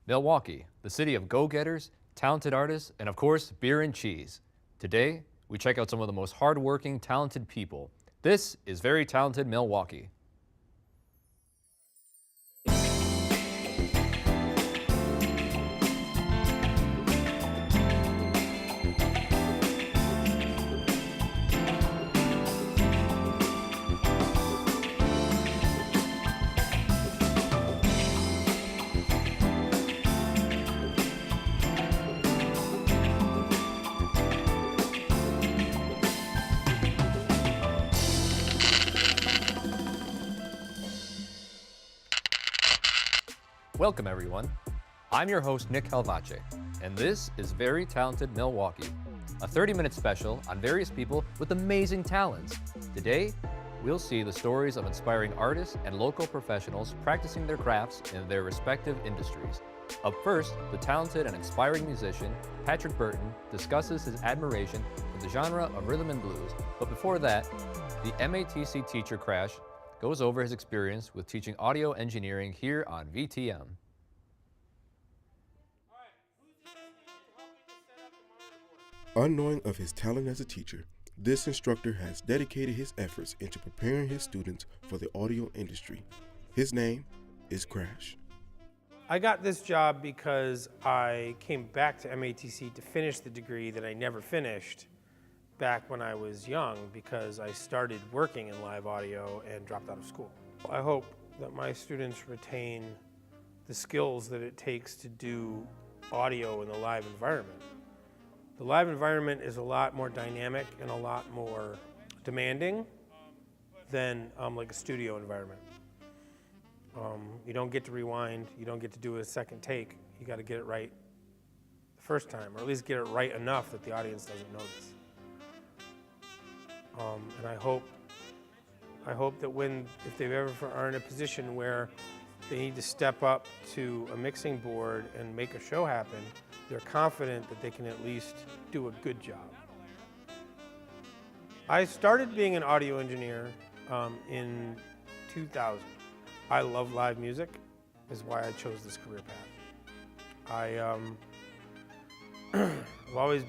Speaker 8: Milwaukee, the city of go-getters, talented artists, and of course, beer and cheese. Today, we check out some of the most hardworking, talented people. This is Very Talented Milwaukee. Welcome everyone. I'm your host Nick Calvache, and this is Very Talented Milwaukee, a 30-minute special on various people with amazing talents. Today, we'll see the stories of inspiring artists and local professionals practicing their crafts in their respective industries. Up first, the talented and inspiring musician Patrick Burton discusses his admiration for the genre of rhythm and blues. But before that, the MATC teacher Crash goes over his experience with teaching audio engineering here on VTM.
Speaker 14: Unknowing of his talent as a teacher, this instructor has dedicated his efforts into preparing his students for the audio industry. His name is Crash.
Speaker 15: I got this job because I came back to MATC to finish the degree that I never finished back when I was young, because I started working in live audio and dropped out of school. I hope that my students retain the skills that it takes to do audio in the live environment. The live environment is a lot more dynamic and a lot more demanding than like a studio environment. You don't get to rewind, you don't get to do a second take. You got to get it right the first time, or at least get it right enough that the audience doesn't notice. And I hope that if they ever are in a position where they need to step up to a mixing board and make a show happen, they're confident that they can at least do a good job. I started being an audio engineer in 2000. I love live music, is why I chose this career path. I've always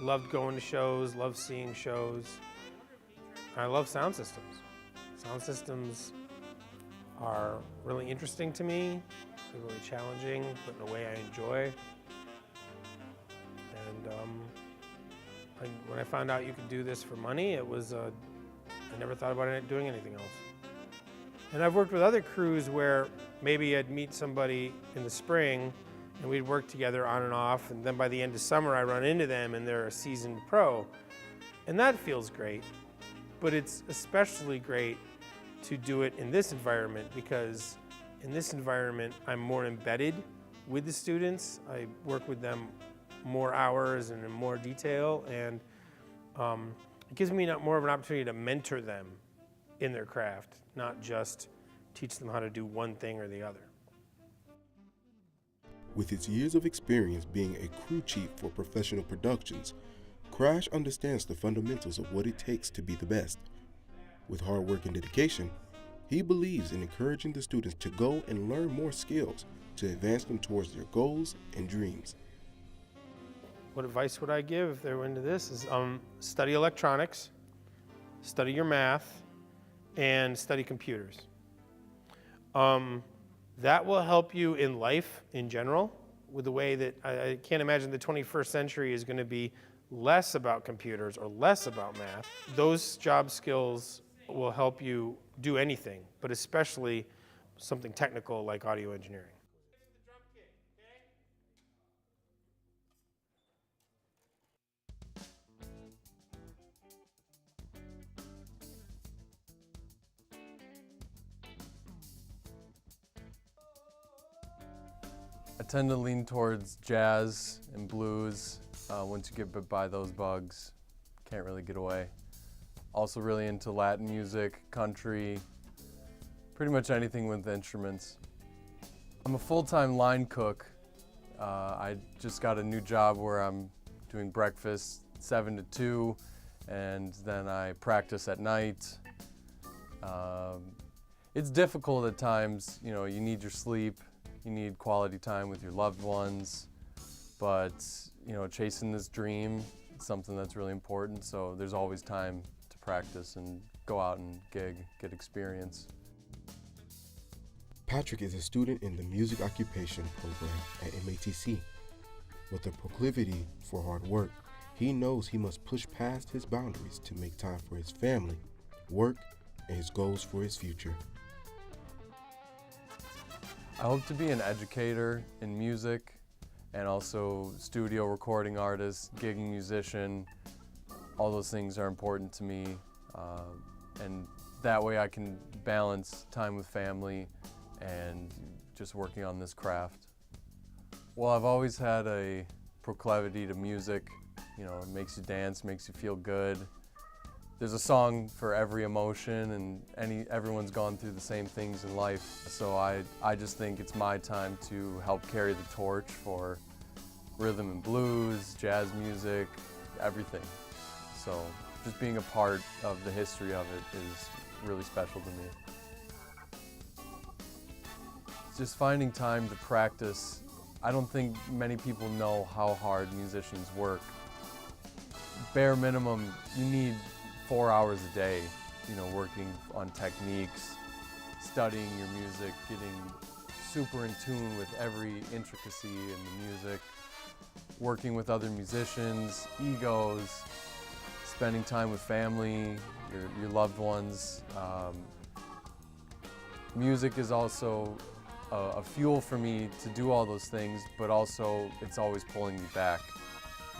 Speaker 15: loved going to shows, loved seeing shows. I love sound systems. Sound systems are really interesting to me. They're really challenging, but in a way I enjoy. And when I found out you could do this for money, I never thought about doing anything else. And I've worked with other crews where maybe I'd meet somebody in the spring and we'd work together on and off, and then by the end of summer I run into them and they're a seasoned pro. And that feels great, but it's especially great to do it in this environment, because in this environment I'm more embedded with the students. I work with them more hours and in more detail, and it gives me more of an opportunity to mentor them in their craft, not just teach them how to do one thing or the other.
Speaker 14: With his years of experience being a crew chief for professional productions, Crash understands the fundamentals of what it takes to be the best. With hard work and dedication, he believes in encouraging the students to go and learn more skills to advance them towards their goals and dreams.
Speaker 15: What advice would I give if they were into this is study electronics, study your math, and study computers. That will help you in life in general, with the way that I can't imagine the 21st century is going to be less about computers or less about math. Those job skills will help you do anything, but especially something technical like audio engineering.
Speaker 8: A
Speaker 10: tend to lean towards jazz and blues. Once you get bit by those bugs, can't really get away. Also really into Latin music, country, pretty much anything with instruments. I'm a full-time line cook. I just got a new job where I'm doing breakfast 7 to 2, and then I practice at night. It's difficult at times, you know, you need your sleep, you need quality time with your loved ones, but, you know, chasing this dream is something that's really important, so there's always time to practice and go out and gig, get experience.
Speaker 14: Patrick is a student in the music occupation program at MATC. With a proclivity for hard work, he knows he must push past his boundaries to make time for his family, work, and his goals for his future.
Speaker 10: I hope to be an educator in music and also studio recording artist, gigging musician. All those things are important to me, and that way I can balance time with family and just working on this craft. Well, I've always had a proclivity to music. You know, it makes you dance, makes you feel good. There's a song for every emotion, and everyone's gone through the same things in life. So I just think it's my time to help carry the torch for rhythm and blues, jazz music, everything. So just being a part of the history of it is really special to me. Just finding time to practice. I don't think many people know how hard musicians work. Bare minimum, you need 4 hours a day, you know, working on techniques, studying your music, getting super in tune with every intricacy in the music, working with other musicians, egos, spending time with family, your loved ones. Music is also a fuel for me to do all those things, but also it's always pulling me back,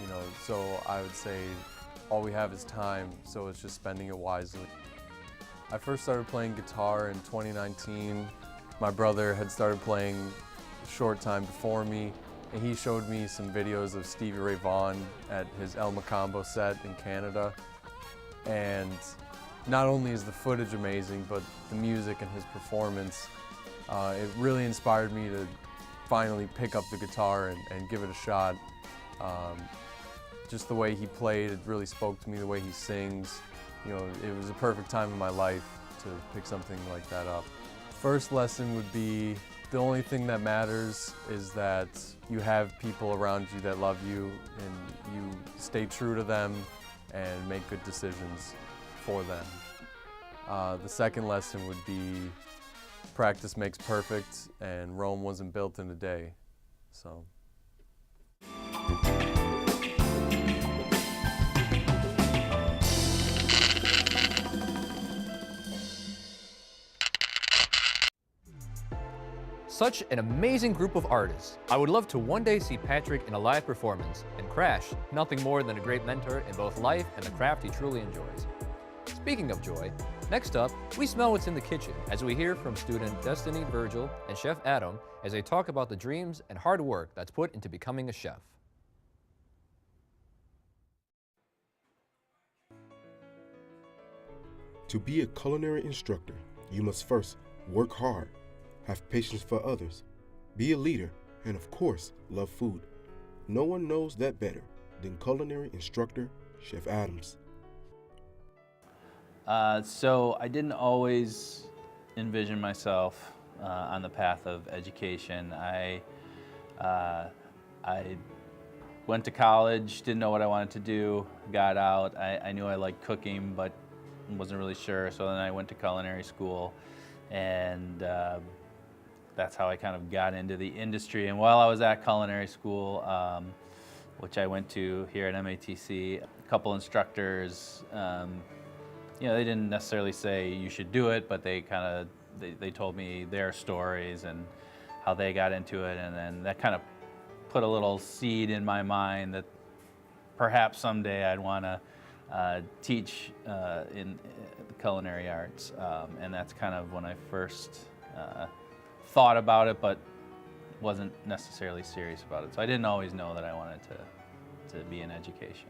Speaker 10: you know, so I would say all we have is time, so it's just spending it wisely. I first started playing guitar in 2019. My brother had started playing a short time before me, and he showed me some videos of Stevie Ray Vaughan at his El Macambo set in Canada. And not only is the footage amazing, but the music and his performance, it really inspired me to finally pick up the guitar and give it a shot. Just the way he played, it really spoke to me, the way he sings. You know, it was a perfect time in my life to pick something like that up. First lesson would be the only thing that matters is that you have people around you that love you and you stay true to them and make good decisions for them. The second lesson would be practice makes perfect, and Rome wasn't built in a day, so.
Speaker 8: Such an amazing group of artists. I would love to one day see Patrick in a live performance, and Crash, nothing more than a great mentor in both life and the craft he truly enjoys. Speaking of joy, next up, we smell what's in the kitchen as we hear from student Destiny Virgil and Chef Adam as they talk about the dreams and hard work that's put into becoming a chef.
Speaker 14: To be a culinary instructor, you must first work hard, have patience for others, be a leader, and of course, love food. No one knows that better than culinary instructor Chef Adams.
Speaker 16: So I didn't always envision myself on the path of education. I went to college, didn't know what I wanted to do, got out. I knew I liked cooking, but wasn't really sure, so then I went to culinary school, and that's how I kind of got into the industry. And while I was at culinary school, which I went to here at MATC, a couple instructors, you know, they didn't necessarily say you should do it, but they kind of, they told me their stories and how they got into it, and then that kind of put a little seed in my mind that perhaps someday I'd want to teach in the culinary arts, and that's kind of when I first thought about it, but wasn't necessarily serious about it. So I didn't always know that I wanted to be in education.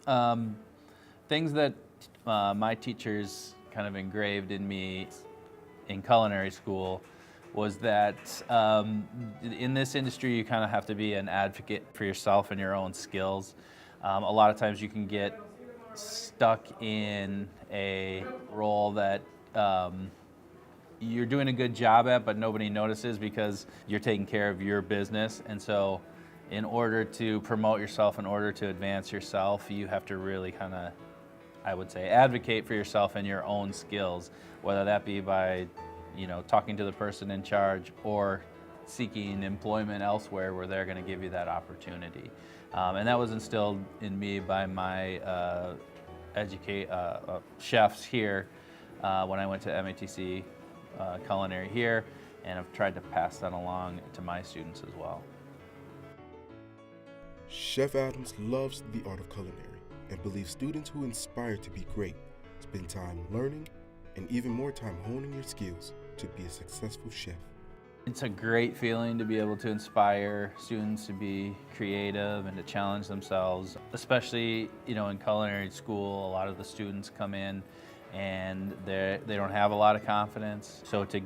Speaker 16: Yeah. Things that my teachers kind of engraved in me in culinary school was that in this industry you kind of have to be an advocate for yourself and your own skills. A lot of times you can get stuck in a role that you're doing a good job at, but nobody notices because you're taking care of your business. And so in order to promote yourself, in order to advance yourself, you have to really kind of, I would say, advocate for yourself and your own skills, whether that be by, you know, talking to the person in charge or seeking employment elsewhere where they're going to give you that opportunity. And that was instilled in me by my chefs here when I went to MATC culinary here, and I've tried to pass that along to my students as well.
Speaker 14: Chef Adams loves the art of culinary and believes students who inspire to be great spend time learning and even more time honing your skills to be a successful chef.
Speaker 16: It's a great feeling to be able to inspire students to be creative and to challenge themselves, especially, you know, in culinary school. A lot of the students come in and they don't have a lot of confidence. So to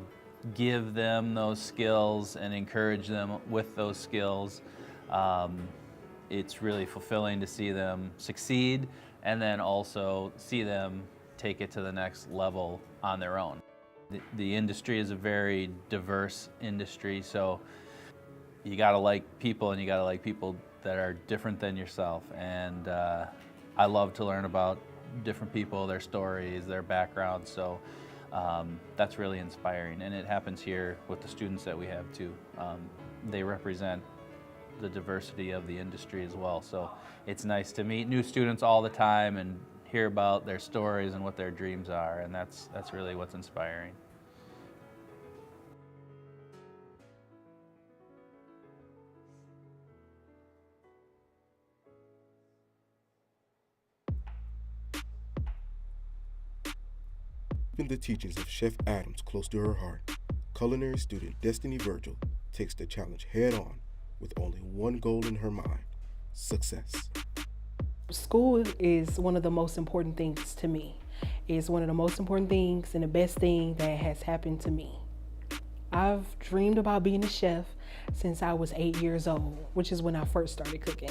Speaker 16: give them those skills and encourage them with those skills, it's really fulfilling to see them succeed and then also see them take it to the next level on their own. The industry is a very diverse industry, so you gotta like people, and you gotta like people that are different than yourself. And I love to learn about different people, their stories, their backgrounds, so that's really inspiring. And it happens here with the students that we have too. They represent the diversity of the industry as well, so it's nice to meet new students all the time and hear about their stories and what their dreams are, and that's really what's inspiring.
Speaker 14: Keeping the teachings of Chef Adams close to her heart, culinary student Destiny Virgil takes the challenge head on with only one goal in her mind: success.
Speaker 2: School is one of the most important things to me. It's one of the most important things and the best thing that has happened to me. I've dreamed about being a chef since I was 8 years old, which is when I first started cooking.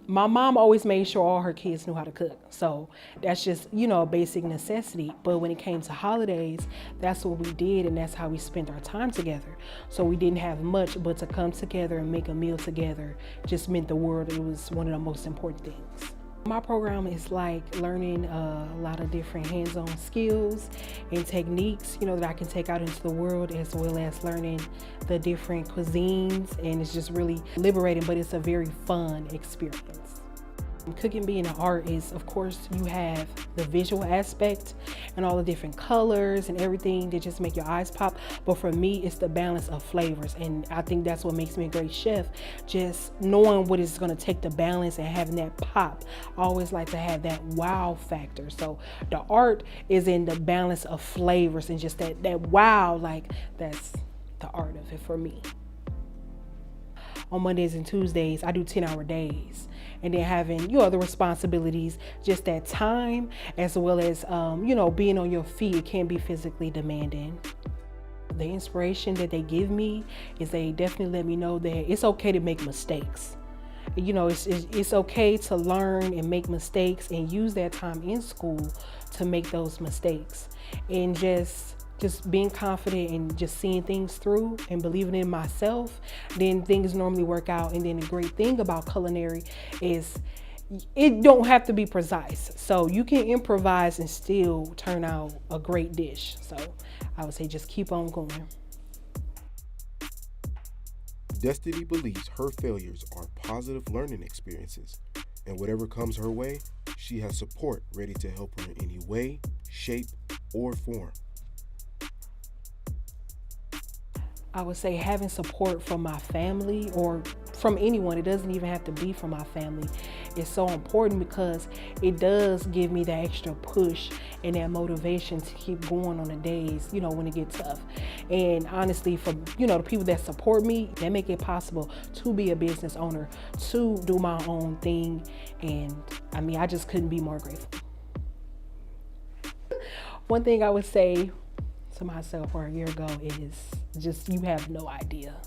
Speaker 2: My mom always made sure all her kids knew how to cook, so that's just, you know, a basic necessity. But when it came to holidays, that's what we did, and that's how we spent our time together. So we didn't have much, but to come together and make a meal together just meant the world. It was one of the most important things. My program is like learning a lot of different hands-on skills and techniques, you know, that I can take out into the world, as well as learning the different cuisines, and it's just really liberating, but it's a very fun experience. Cooking being an art is, of course, you have the visual aspect and all the different colors and everything that just make your eyes pop. But for me, it's the balance of flavors. And I think that's what makes me a great chef. Just knowing what is going to take the balance and having that pop. I always like to have that wow factor. So the art is in the balance of flavors and just that wow, like that's the art of it for me. On Mondays and Tuesdays, I do 10-hour days. And then having, you know, the responsibilities, just that time, as well as, you know, being on your feet, it can be physically demanding. The inspiration that they give me is they definitely let me know that it's okay to make mistakes. You know, it's okay to learn and make mistakes and use that time in school to make those mistakes. And just being confident and just seeing things through and believing in myself, then things normally work out. And then the great thing about culinary is it don't have to be precise. So you can improvise and still turn out a great dish. So I would say just keep on going.
Speaker 14: Destiny believes her failures are positive learning experiences, and whatever comes her way, she has support ready to help her in any way, shape, or form.
Speaker 2: I would say having support from my family or from anyone. It doesn't even have to be from my family. It's so important because it does give me that extra push and that motivation to keep going on the days, you know, when it gets tough. And honestly, for, you know, the people that support me, that make it possible to be a business owner, to do my own thing. And I mean, I just couldn't be more grateful. One thing I would say to myself a year ago is just, you have no idea.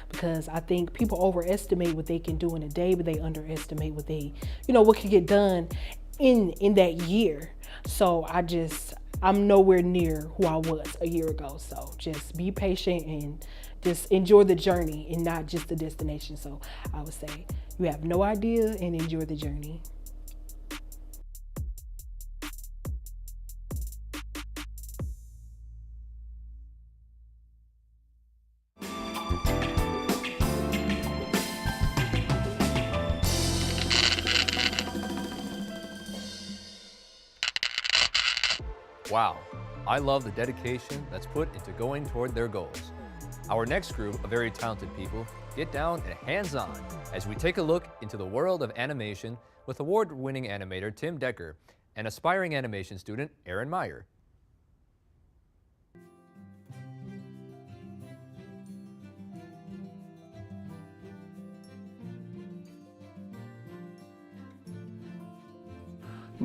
Speaker 2: Because I think people overestimate what they can do in a day, but they underestimate what they, you know, what can get done in that year. So I'm nowhere near who I was a year ago. So just be patient and just enjoy the journey and not just the destination. So I would say you have no idea and enjoy the journey.
Speaker 8: Wow, I love the dedication that's put into going toward their goals. Our next group of very talented people get down and hands-on as we take a look into the world of animation with award-winning animator Tim Decker and aspiring animation student Aaron Meyer.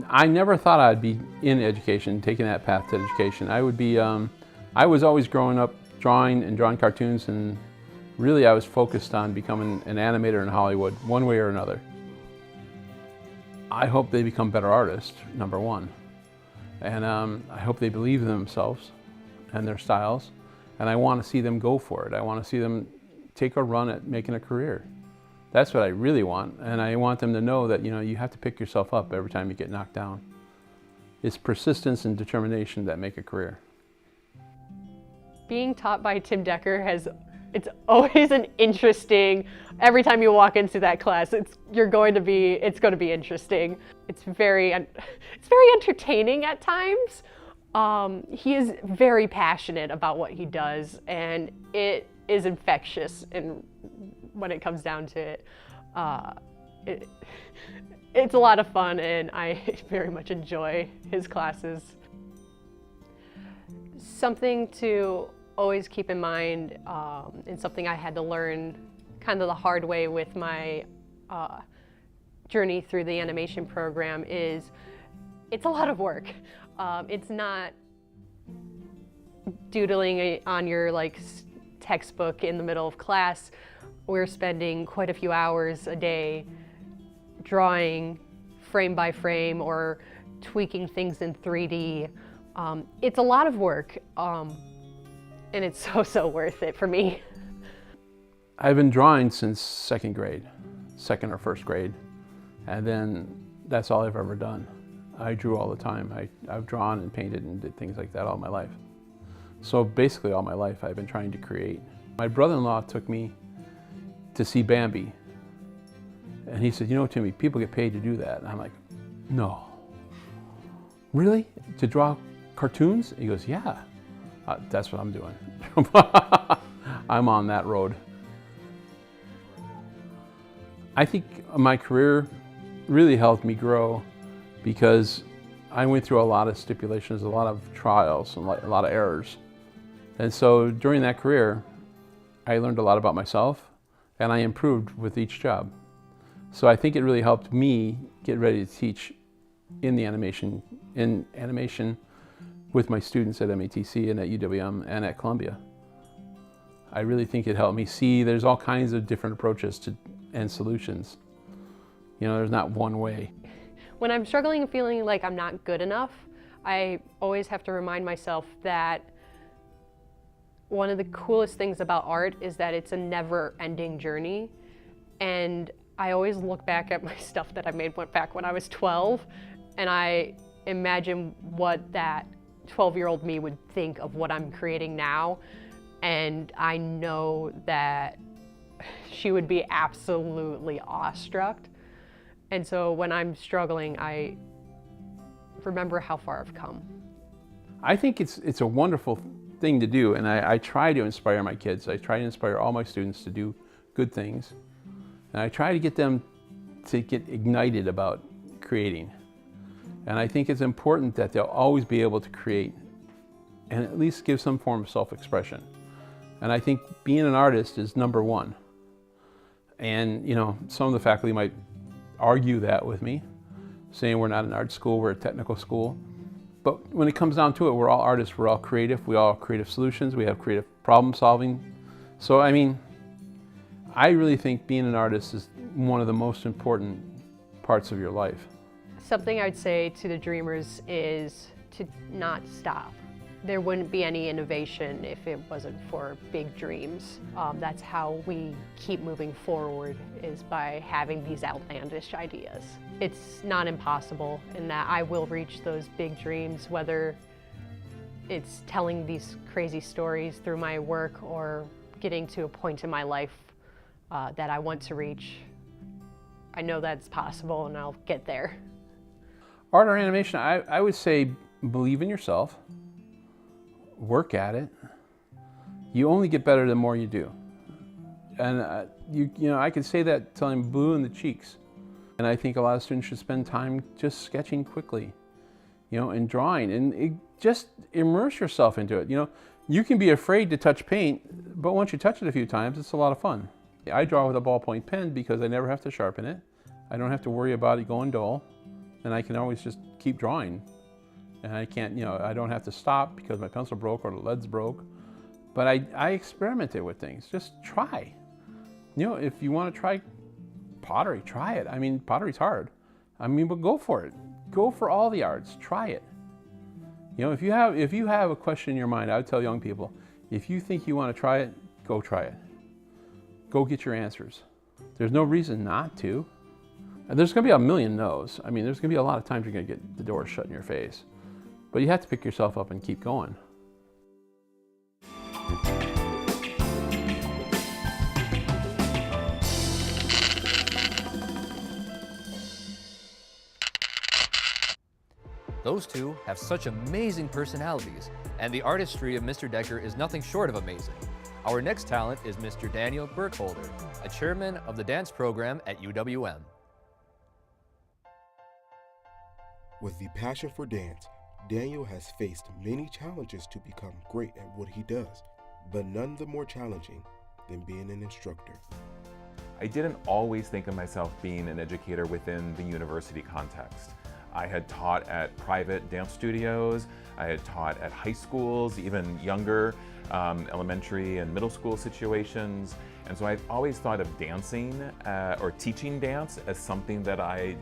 Speaker 1: I never thought I'd be in education, taking that path to education. I was always growing up drawing and drawing cartoons, and really I was focused on becoming an animator in Hollywood, one way or another. I hope they become better artists, number one. And I hope they believe in themselves and their styles. And I want to see them go for it. I want to see them take a run at making a career. That's what I really want, and I want them to know that, you know, you have to pick yourself up every time you get knocked down. It's persistence and determination that make a career.
Speaker 17: Being taught by Tim Decker it's always an interesting, every time you walk into that class, it's going to be interesting. It's very entertaining at times. He is very passionate about what he does, and it is infectious, and when it comes down to it, it's a lot of fun, and I very much enjoy his classes. Something to always keep in mind, and something I had to learn kind of the hard way with my journey through the animation program is it's a lot of work. It's not doodling on your textbook in the middle of class. We're spending quite a few hours a day drawing frame by frame or tweaking things in 3D. It's a lot of work, and it's so worth it for me.
Speaker 1: I've been drawing since second or first grade, and then that's all I've ever done. I drew all the time. I've drawn and painted and did things like that all my life. So basically all my life I've been trying to create. My brother-in-law took me to see Bambi. And he said, you know, Timmy, people get paid to do that. And I'm like, no. Really? To draw cartoons? He goes, yeah. That's what I'm doing. I'm on that road. I think my career really helped me grow because I went through a lot of stipulations, a lot of trials, and a lot of errors. And so during that career, I learned a lot about myself, and I improved with each job. So I think it really helped me get ready to teach in animation with my students at MATC and at UWM and at Columbia. I really think it helped me see there's all kinds of different approaches and solutions. You know, there's not one way.
Speaker 17: When I'm struggling and feeling like I'm not good enough, I always have to remind myself that one of the coolest things about art is that it's a never-ending journey. And I always look back at my stuff that I made back when I was 12, and I imagine what that 12-year-old me would think of what I'm creating now. And I know that she would be absolutely awestruck. And so when I'm struggling, I remember how far I've come.
Speaker 1: I think it's a wonderful thing to do, and I try to inspire my kids. I try to inspire all my students to do good things. And I try to get them to get ignited about creating. And I think it's important that they'll always be able to create and at least give some form of self-expression. And I think being an artist is number one. And you know, some of the faculty might argue that with me, saying we're not an art school, we're a technical school. But when it comes down to it, we're all artists, we're all creative, we all have creative solutions, we have creative problem solving. So I mean, I really think being an artist is one of the most important parts of your life.
Speaker 17: Something I'd say to the dreamers is to not stop. There wouldn't be any innovation if it wasn't for big dreams. That's how we keep moving forward, is by having these outlandish ideas. It's not impossible in that I will reach those big dreams, whether it's telling these crazy stories through my work or getting to a point in my life that I want to reach. I know that's possible and I'll get there.
Speaker 1: Art or animation, I would say believe in yourself, work at it. You only get better the more you do. And you know, I could say that till I'm blue in the cheeks. And I think a lot of students should spend time just sketching quickly, you know, and drawing, and just immerse yourself into it. You know, you can be afraid to touch paint, but once you touch it a few times, it's a lot of fun. I draw with a ballpoint pen because I never have to sharpen it. I don't have to worry about it going dull, and I can always just keep drawing. And I can't, you know, I don't have to stop because my pencil broke or the lead's broke. But I experimented with things. Just try. You know, if you want to try pottery, try it. I mean, pottery's hard. I mean, but go for it. Go for all the arts. Try it. You know, if you have a question in your mind, I would tell young people, if you think you want to try it, go try it. Go get your answers. There's no reason not to. And there's going to be a million no's. I mean, there's going to be a lot of times you're going to get the door shut in your face. But you have to pick yourself up and keep going.
Speaker 8: Those two have such amazing personalities, and the artistry of Mr. Decker is nothing short of amazing. Our next talent is Mr. Daniel Burkholder, a chairman of the dance program at UWM.
Speaker 14: With the passion for dance, Daniel has faced many challenges to become great at what he does, but none the more challenging than being an instructor.
Speaker 11: I didn't always think of myself being an educator within the university context. I had taught at private dance studios, I had taught at high schools, even younger elementary and middle school situations, and so I've always thought of dancing or teaching dance as something that I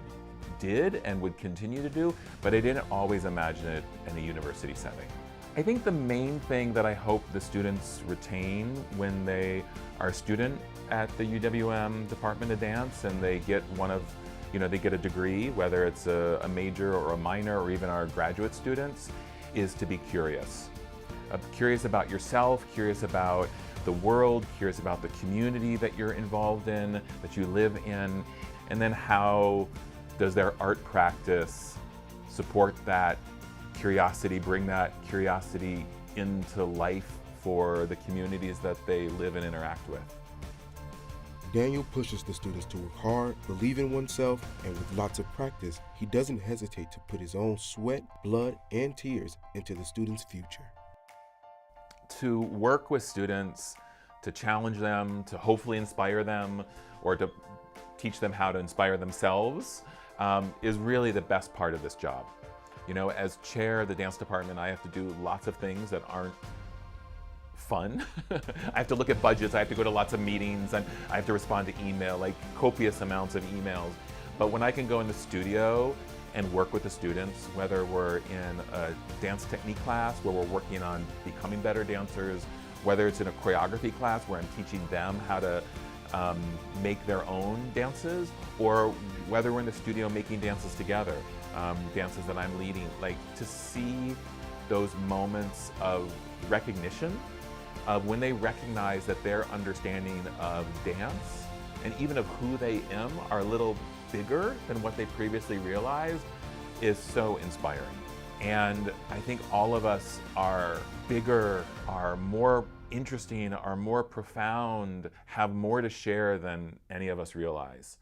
Speaker 11: did and would continue to do, but I didn't always imagine it in a university setting. I think the main thing that I hope the students retain when they are a student at the UWM Department of Dance and they get they get a degree, whether it's a major or a minor or even our graduate students, is to be curious. Curious about yourself, curious about the world, curious about the community that you're involved in, that you live in, and then how does their art practice support that curiosity, bring that curiosity into life for the communities that they live and interact with.
Speaker 14: Daniel pushes the students to work hard, believe in oneself, and with lots of practice, he doesn't hesitate to put his own sweat, blood, and tears into the students' future.
Speaker 11: To work with students, to challenge them, to hopefully inspire them, or to teach them how to inspire themselves, is really the best part of this job. You know, as chair of the dance department, I have to do lots of things that aren't fun. I have to look at budgets, I have to go to lots of meetings, and I have to respond to email, like copious amounts of emails. But when I can go in the studio and work with the students, whether we're in a dance technique class where we're working on becoming better dancers, whether it's in a choreography class where I'm teaching them how to make their own dances, or whether we're in the studio making dances together, dances that I'm leading, like to see those moments of recognition of when they recognize that their understanding of dance and even of who they are a little bigger than what they previously realized is so inspiring. And I think all of us are bigger, are more interesting, are more profound, have more to share than any of us realize.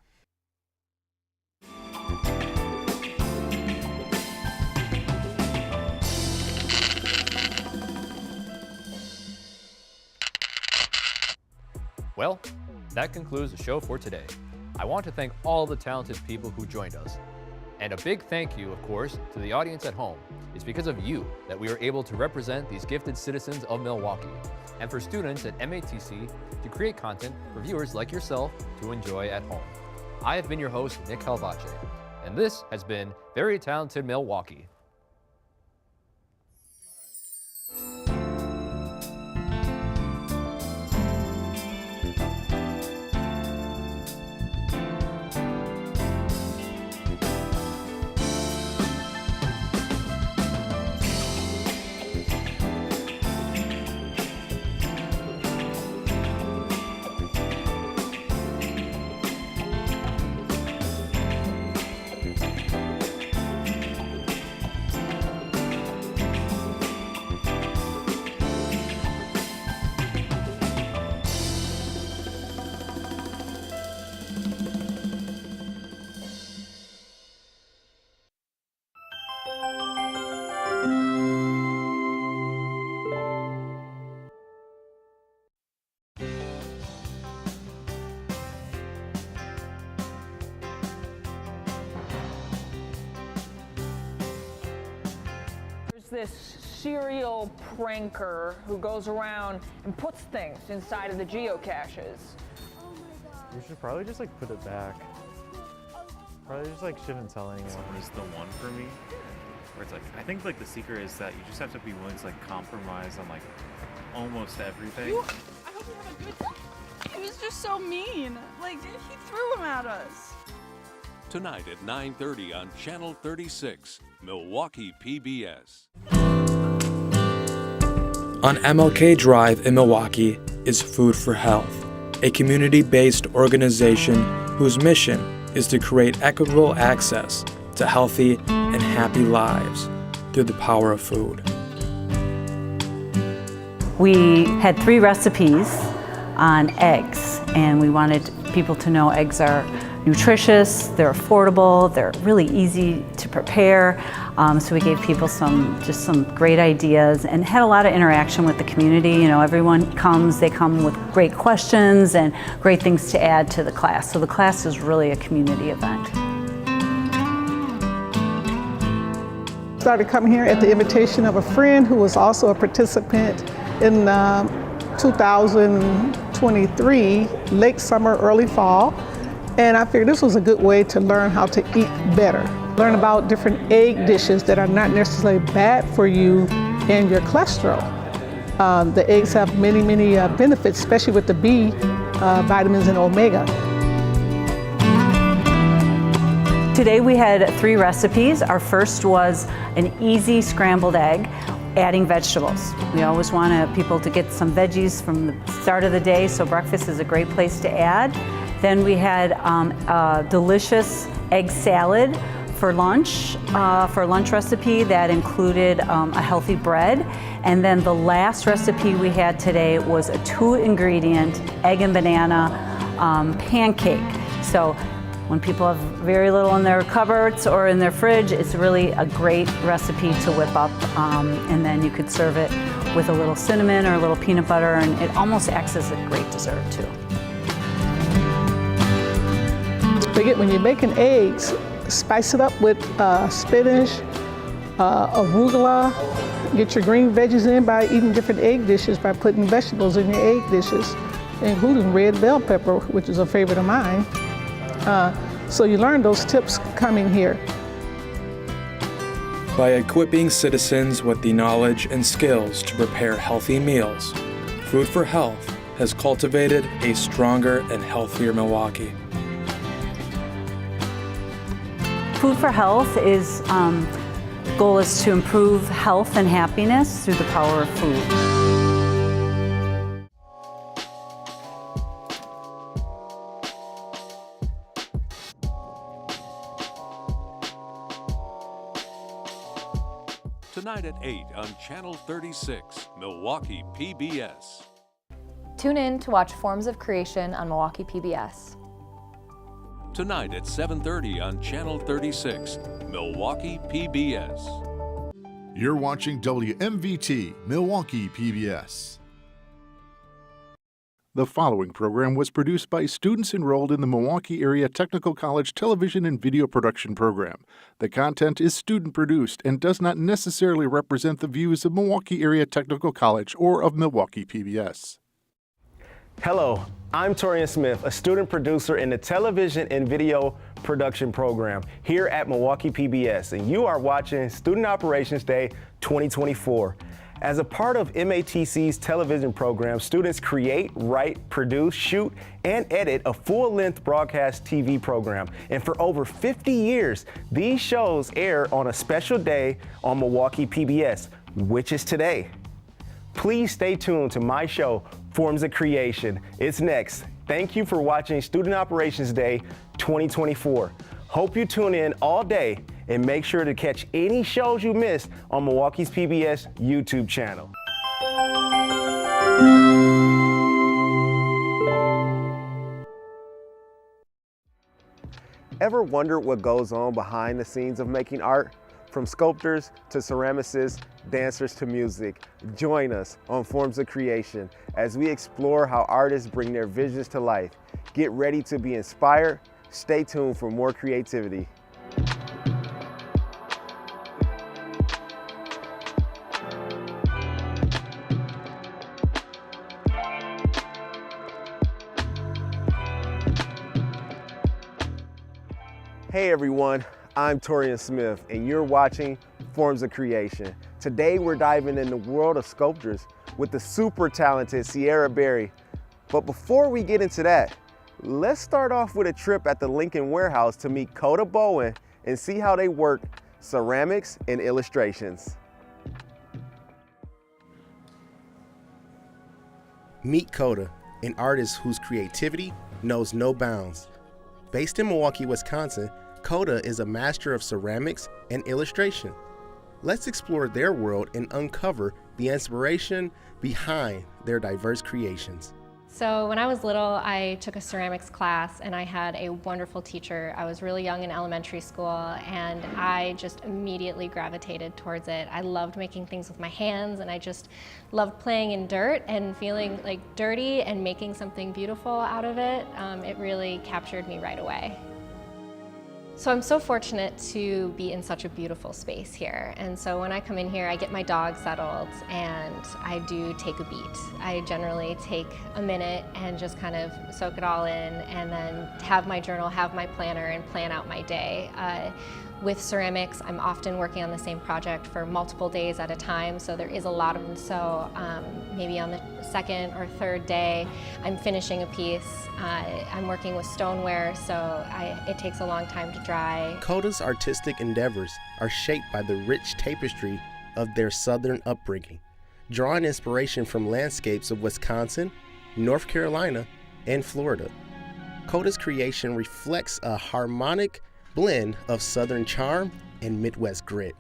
Speaker 8: Well, that concludes the show for today. I want to thank all the talented people who joined us. And a big thank you, of course, to the audience at home. It's because of you that we are able to represent these gifted citizens of Milwaukee, and for students at MATC to create content for viewers like yourself to enjoy at home. I have been your host, Nick Guilarte, and this has been Very Talented Milwaukee.
Speaker 13: This serial pranker who goes around and puts things inside of the geocaches.
Speaker 19: We should probably just like put it back. Probably just like shouldn't tell anyone.
Speaker 20: This is the one for me, where it's like, I think like the secret is that you just have to be willing to like compromise on like almost everything.
Speaker 22: I hope you have a good time. He was just so mean. Like, he threw him at us.
Speaker 9: Tonight at 9:30 on Channel 36, Milwaukee PBS.
Speaker 24: On MLK Drive in Milwaukee is Food for Health, a community-based organization whose mission is to create equitable access to healthy and happy lives through the power of food.
Speaker 26: We had 3 recipes on eggs, and we wanted people to know eggs are nutritious, they're affordable, they're really easy to prepare. So we gave people some great ideas and had a lot of interaction with the community. You know, everyone comes, they come with great questions and great things to add to the class. So the class is really a community event.
Speaker 27: Started coming here at the invitation of a friend who was also a participant in 2023, late summer, early fall. And I figured this was a good way to learn how to eat better. Learn about different egg dishes that are not necessarily bad for you and your cholesterol. The eggs have many, many benefits, especially with the B vitamins and omega.
Speaker 26: Today we had 3 recipes. Our first was an easy scrambled egg, adding vegetables. We always want people to get some veggies from the start of the day, so breakfast is a great place to add. Then we had a delicious egg salad for lunch recipe that included a healthy bread. And then the last recipe we had today was a 2-ingredient egg and banana pancake. So when people have very little in their cupboards or in their fridge, it's really a great recipe to whip up. And then you could serve it with a little cinnamon or a little peanut butter, and it almost acts as a great dessert too.
Speaker 27: When you're making eggs, spice it up with spinach, arugula. Get your green veggies in by eating different egg dishes, by putting vegetables in your egg dishes, including red bell pepper, which is a favorite of mine. So you learn those tips coming here.
Speaker 24: By equipping citizens with the knowledge and skills to prepare healthy meals, Food for Health has cultivated a stronger and healthier Milwaukee.
Speaker 26: Food for Health is goal is to improve health and happiness through the power of food.
Speaker 9: Tonight at 8 on Channel 36, Milwaukee PBS.
Speaker 4: Tune in to watch Forms of Creation on Milwaukee PBS.
Speaker 9: Tonight at 7:30 on Channel 36, Milwaukee PBS.
Speaker 3: You're watching WMVT, Milwaukee PBS. The following program was produced by students enrolled in the Milwaukee Area Technical College Television and Video Production Program. The content is student-produced and does not necessarily represent the views of Milwaukee Area Technical College or of Milwaukee PBS.
Speaker 5: Hello, I'm Torian Smith, a student producer in the Television and Video Production Program here at Milwaukee PBS, and you are watching Student Operations Day 2024. As a part of MATC's television program, students create, write, produce, shoot, and edit a full-length broadcast TV program. And for over 50 years, these shows air on a special day on Milwaukee PBS, which is today. Please stay tuned to my show, Forms of Creation. It's next. Thank you for watching Student Operations Day 2024. Hope you tune in all day and make sure to catch any shows you missed on Milwaukee's PBS YouTube channel. Ever wondered what goes on behind the scenes of making art? From sculptors to ceramicists, dancers to music, join us on Forms of Creation as we explore how artists bring their visions to life. Get ready to be inspired. Stay tuned for more creativity. Hey everyone, I'm Torian Smith and you're watching Forms of Creation. Today we're diving in the world of sculptures with the super talented Sierra Berry. But before we get into that, let's start off with a trip at the Lincoln Warehouse to meet Coda Bowen and see how they work ceramics and illustrations. Meet Coda, an artist whose creativity knows no bounds. Based in Milwaukee, Wisconsin, Coda is a master of ceramics and illustration. Let's explore their world and uncover the inspiration behind their diverse creations.
Speaker 7: So when I was little, I took a ceramics class and I had a wonderful teacher. I was really young in elementary school and I just immediately gravitated towards it. I loved making things with my hands and I just loved playing in dirt and feeling like dirty and making something beautiful out of it. It really captured me right away. So I'm so fortunate to be in such a beautiful space here. And so when I come in here, I get my dog settled and I do take a beat. I generally take a minute and just kind of soak it all in and then have my journal, have my planner and plan out my day. With ceramics, I'm often working on the same project for multiple days at a time, so there is a lot of them. So maybe on the second or third day, I'm finishing a piece. I'm working with stoneware, so it takes a long time to dry.
Speaker 5: Coda's artistic endeavors are shaped by the rich tapestry of their southern upbringing, drawing inspiration from landscapes of Wisconsin, North Carolina, and Florida. Coda's creation reflects a harmonic blend of Southern charm and Midwest grit.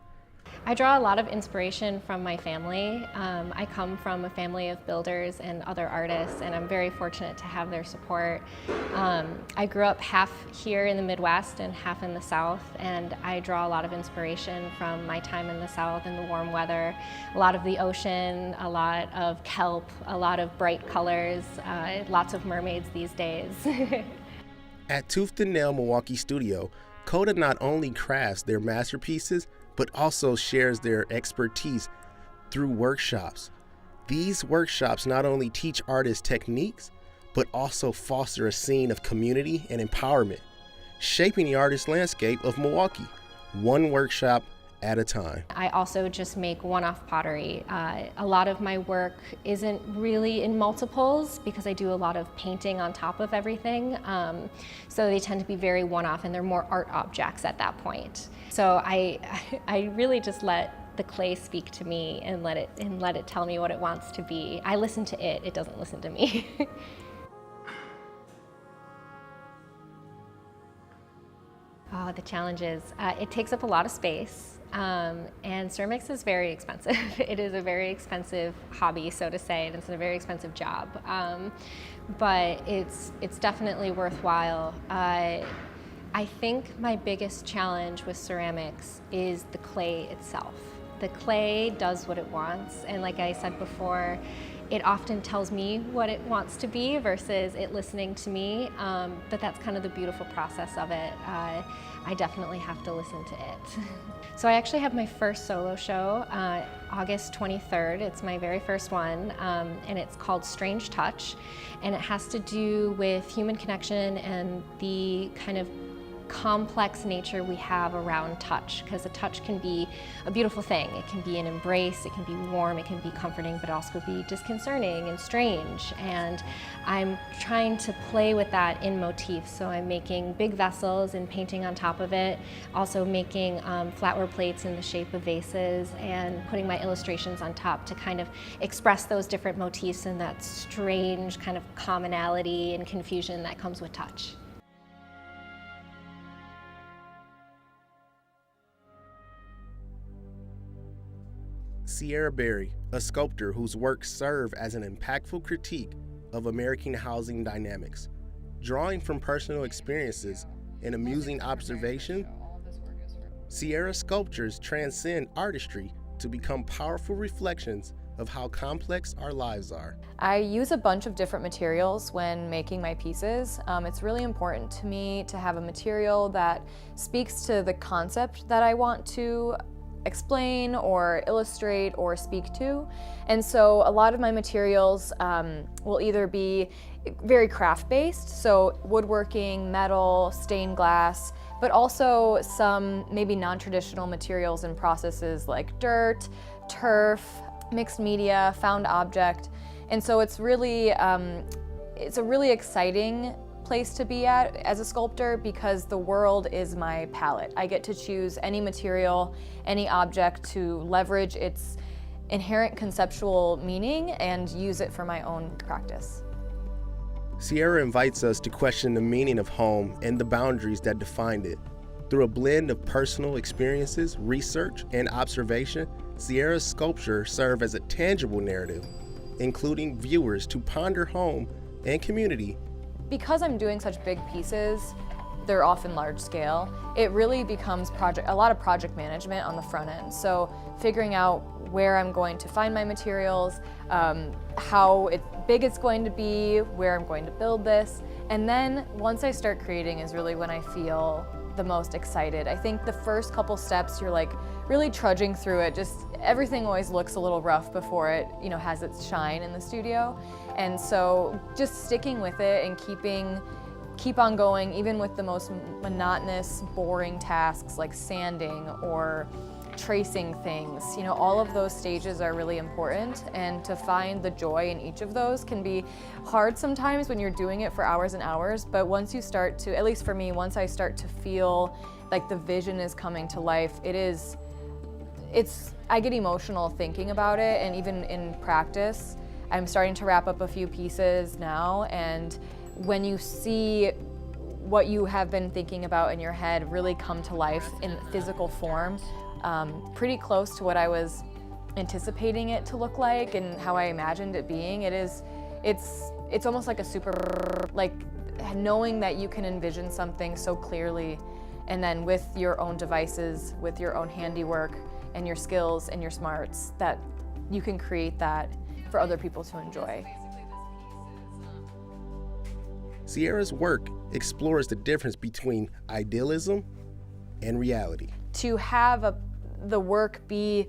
Speaker 7: I draw a lot of inspiration from my family. I come from a family of builders and other artists, and I'm very fortunate to have their support. I grew up half here in the Midwest and half in the South, and I draw a lot of inspiration from my time in the South and the warm weather. A lot of the ocean, a lot of kelp, a lot of bright colors, lots of mermaids these days.
Speaker 5: At Tooth and Nail Milwaukee Studio, Coda not only crafts their masterpieces, but also shares their expertise through workshops. These workshops not only teach artists techniques, but also foster a scene of community and empowerment, shaping the artist landscape of Milwaukee, one workshop at a time.
Speaker 7: I also just make one-off pottery. A lot of my work isn't really in multiples because I do a lot of painting on top of everything. So they tend to be very one-off and they're more art objects at that point. So I really just let the clay speak to me and let it tell me what it wants to be. I listen to it, it doesn't listen to me. The challenges. It takes up a lot of space. and ceramics is very expensive. It is a very expensive hobby, so to say, and it's a very expensive job. But it's definitely worthwhile. I think my biggest challenge with ceramics is the clay itself. The clay does what it wants, and like I said before, it often tells me what it wants to be versus it listening to me, but that's kind of the beautiful process of it. I definitely have to listen to it. So I actually have my first solo show August 23rd. It's my very first one, and it's called Strange Touch, and it has to do with human connection and the kind of complex nature we have around touch, because a touch can be a beautiful thing. It can be an embrace, it can be warm, it can be comforting, but also be disconcerting and strange. And I'm trying to play with that in motifs. So I'm making big vessels and painting on top of it, also making flatware plates in the shape of vases, and putting my illustrations on top to kind of express those different motifs and that strange kind of commonality and confusion that comes with touch.
Speaker 6: Sierra Berry, a sculptor whose works serve as an impactful critique of American housing dynamics. Drawing from personal experiences and amusing observation, Sierra's sculptures transcend artistry to become powerful reflections of how complex our lives are.
Speaker 4: I use a bunch of different materials when making my pieces. It's really important to me to have a material that speaks to the concept that I want to explain or illustrate or speak to. And so a lot of my materials will either be very craft-based, so woodworking, metal, stained glass, but also some maybe non-traditional materials and processes like dirt, turf, mixed media, found object. And so it's really, it's a really exciting place to be at as a sculptor, because the world is my palette. I get to choose any material, any object to leverage its inherent conceptual meaning and use it for my own practice.
Speaker 6: Sierra invites us to question the meaning of home and the boundaries that defined it. Through a blend of personal experiences, research, and observation, Sierra's sculpture serve as a tangible narrative, including viewers to ponder home and community.
Speaker 4: Because I'm doing such big pieces, they're often large scale, it really becomes a lot of project management on the front end. So figuring out where I'm going to find my materials, how big it's going to be, where I'm going to build this. And then once I start creating is really when I feel the most excited. I think the first couple steps, you're like really trudging through it. Just everything always looks a little rough before it, has its shine in the studio. And so just sticking with it and keep on going, even with the most monotonous, boring tasks like sanding or tracing things. All of those stages are really important, and to find the joy in each of those can be hard sometimes when you're doing it for hours and hours, but once you start to, at least for me, once I start to feel like the vision is coming to life, I get emotional thinking about it, and even in practice, I'm starting to wrap up a few pieces now, and when you see what you have been thinking about in your head really come to life in physical form, pretty close to what I was anticipating it to look like and how I imagined it being. It's almost like like knowing that you can envision something so clearly, and then with your own devices, with your own handiwork and your skills and your smarts, that you can create that for other people to enjoy.
Speaker 6: Sierra's work explores the difference between idealism and reality.
Speaker 4: To have the work be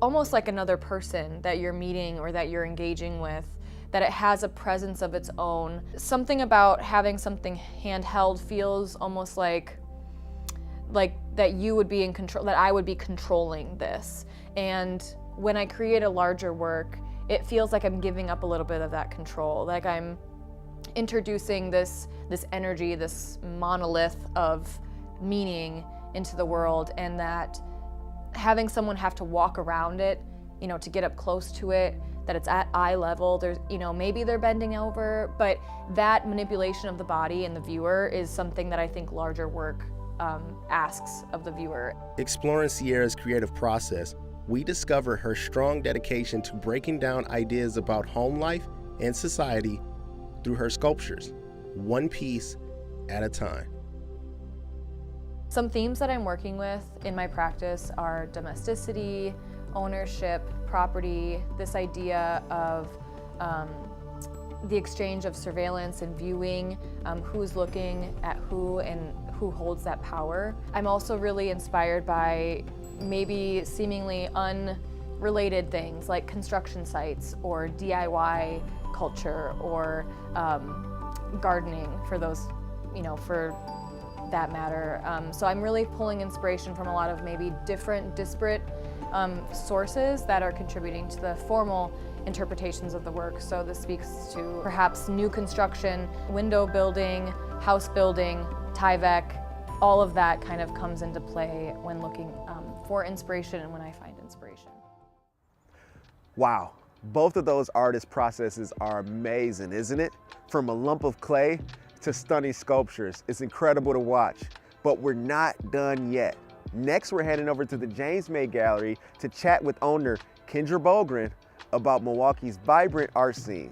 Speaker 4: almost like another person that you're meeting or that you're engaging with, that it has a presence of its own. Something about having something handheld feels almost like that you would be in control, that I would be controlling this. And when I create a larger work, it feels like I'm giving up a little bit of that control, like I'm introducing this energy, this monolith of meaning into the world, and that having someone have to walk around it, to get up close to it, that it's at eye level, there's, maybe they're bending over, but that manipulation of the body and the viewer is something that I think larger work asks of the viewer.
Speaker 6: Exploring Sierra's creative process, we discover her strong dedication to breaking down ideas about home life and society through her sculptures, one piece at a time.
Speaker 4: Some themes that I'm working with in my practice are domesticity, ownership, property, this idea of the exchange of surveillance and viewing, who's looking at who and who holds that power. I'm also really inspired by maybe seemingly unrelated things like construction sites or DIY culture or gardening for those, for that matter. So I'm really pulling inspiration from a lot of maybe different, disparate sources that are contributing to the formal interpretations of the work. So this speaks to perhaps new construction, window building, house building, Tyvek. All of that kind of comes into play when looking for inspiration and when I find inspiration.
Speaker 5: Wow, both of those artist processes are amazing, isn't it? From a lump of clay to stunning sculptures. It's incredible to watch, but we're not done yet. Next, we're heading over to the James May Gallery to chat with owner Kendra Bogren about Milwaukee's vibrant art scene.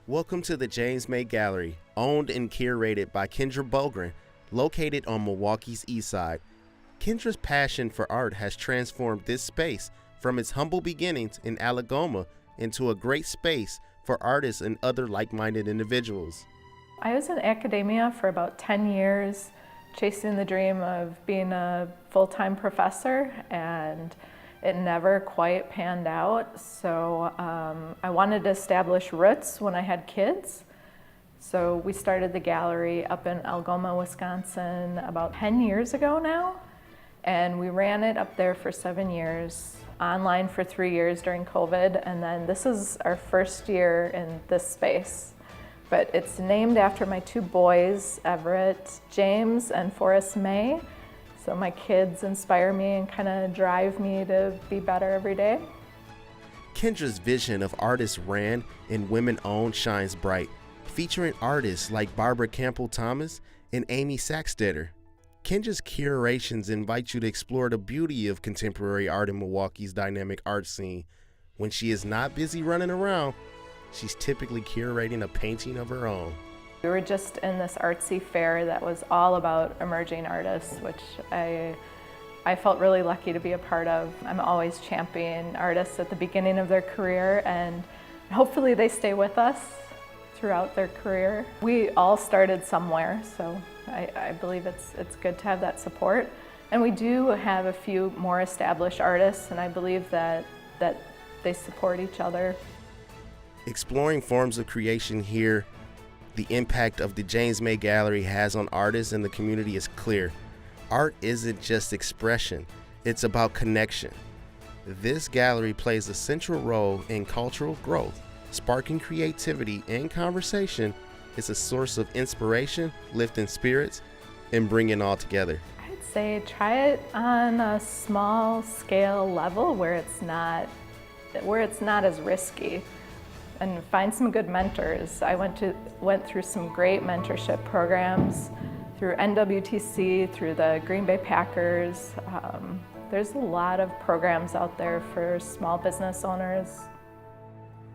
Speaker 6: Welcome to the James May Gallery, owned and curated by Kendra Bogren, located on Milwaukee's east side. Kendra's passion for art has transformed this space from its humble beginnings in Alagoma into a great space for artists and other like-minded individuals.
Speaker 10: I was in academia for about 10 years, chasing the dream of being a full-time professor, and it never quite panned out. So I wanted to establish roots when I had kids. So we started the gallery up in Algoma, Wisconsin about 10 years ago now. And we ran it up there for 7 years, online for 3 years during COVID. And then this is our first year in this space. But it's named after my two boys, Everett James and Forrest May. So my kids inspire me and kind of drive me to be better every day.
Speaker 6: Kendra's vision of artists ran and women-owned shines bright, featuring artists like Barbara Campbell-Thomas and Amy Saxtetter. Kendra's curations invite you to explore the beauty of contemporary art in Milwaukee's dynamic art scene. When she is not busy running around, she's typically curating a painting of her own.
Speaker 10: We were just in this artsy fair that was all about emerging artists, which I felt really lucky to be a part of. I'm always championing artists at the beginning of their career, and hopefully they stay with us throughout their career. We all started somewhere, so I believe it's good to have that support. And we do have a few more established artists, and I believe that they support each other.
Speaker 6: Exploring forms of creation here, the impact of the James May Gallery has on artists and the community is clear. Art isn't just expression, it's about connection. This gallery plays a central role in cultural growth, sparking creativity and conversation. It's a source of inspiration, lifting spirits, and bringing it all together.
Speaker 10: I'd say try it on a small scale level where it's not as risky. And find some good mentors. I went through some great mentorship programs through NWTC, through the Green Bay Packers. There's a lot of programs out there for small business owners.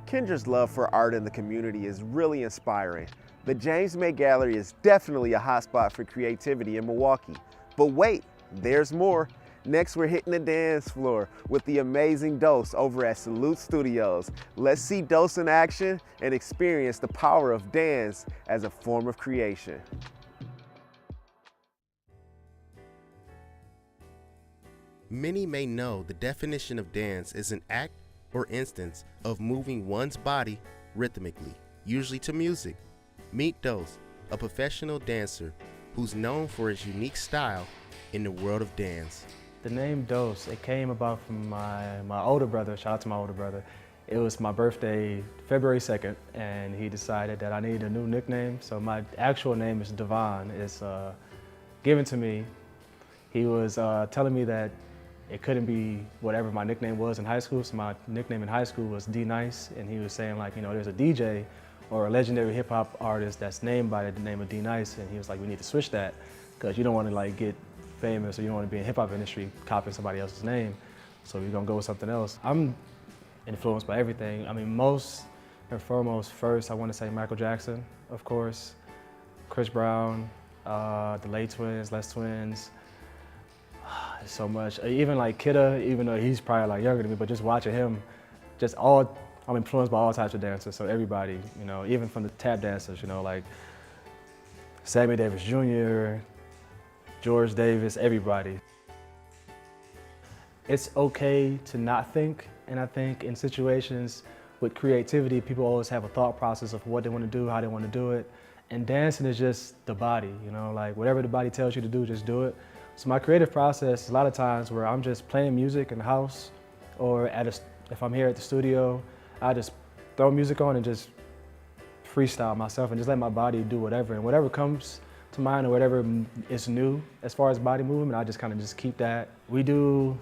Speaker 5: Kendra's love for art in the community is really inspiring. The James May Gallery is definitely a hotspot for creativity in Milwaukee. But wait, there's more. Next, we're hitting the dance floor with the amazing Dose over at Salute Studios. Let's see Dose in action and experience the power of dance as a form of creation.
Speaker 6: Many may know the definition of dance is an act or instance of moving one's body rhythmically, usually to music. Meet Dose, a professional dancer who's known for his unique style in the world of dance.
Speaker 12: The name Dose, it came about from my older brother. Shout out to my older brother. It was my birthday, February 2nd, and he decided that I needed a new nickname. So my actual name is Devon. It's given to me. He was telling me that it couldn't be whatever my nickname was in high school. So my nickname in high school was D-Nice, and he was saying, like, there's a DJ or a legendary hip hop artist that's named by the name of D Nice, and he was like, we need to switch that because you don't want to like get famous or you don't want to be in the hip hop industry copying somebody else's name. So we're gonna go with something else. I'm influenced by everything. I mean, most and foremost, first I want to say Michael Jackson, of course, Chris Brown, the Late Twins, Les Twins. There's so much. Even like Kidda, even though he's probably like younger than me, but just watching him, I'm influenced by all types of dancers. So everybody, you know, even from the tap dancers, you know, like Sammy Davis Jr., George Davis, everybody. It's okay to not think, and I think in situations with creativity, people always have a thought process of what they want to do, how they want to do it. And dancing is just the body, you know, like whatever the body tells you to do, just do it. So my creative process, a lot of times where I'm just playing music in the house, or if I'm here at the studio, I just throw music on and just freestyle myself and just let my body do whatever. And whatever comes to mind or whatever is new as far as body movement, I just kind of just keep that. We do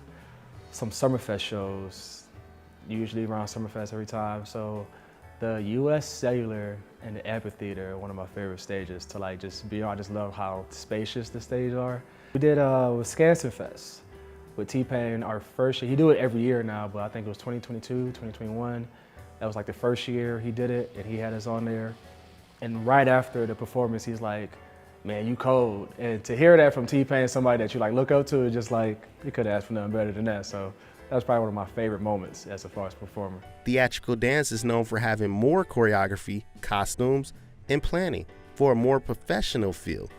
Speaker 12: some Summerfest shows, usually around Summerfest every time. So the US Cellular and the Amphitheater are one of my favorite stages to like just be on. I just love how spacious the stages are. We did with Skansen Fest with T-Pain, our first year. He do it every year now, but I think it was 2022, 2021. That was like the first year he did it, and he had us on there. And right after the performance, he's like, man, you cold. And to hear that from T-Pain, somebody that you like look up to, is just like, you could ask for nothing better than that. So that's probably one of my favorite moments as far as performer.
Speaker 6: Theatrical dance is known for having more choreography, costumes, and planning for a more professional feel.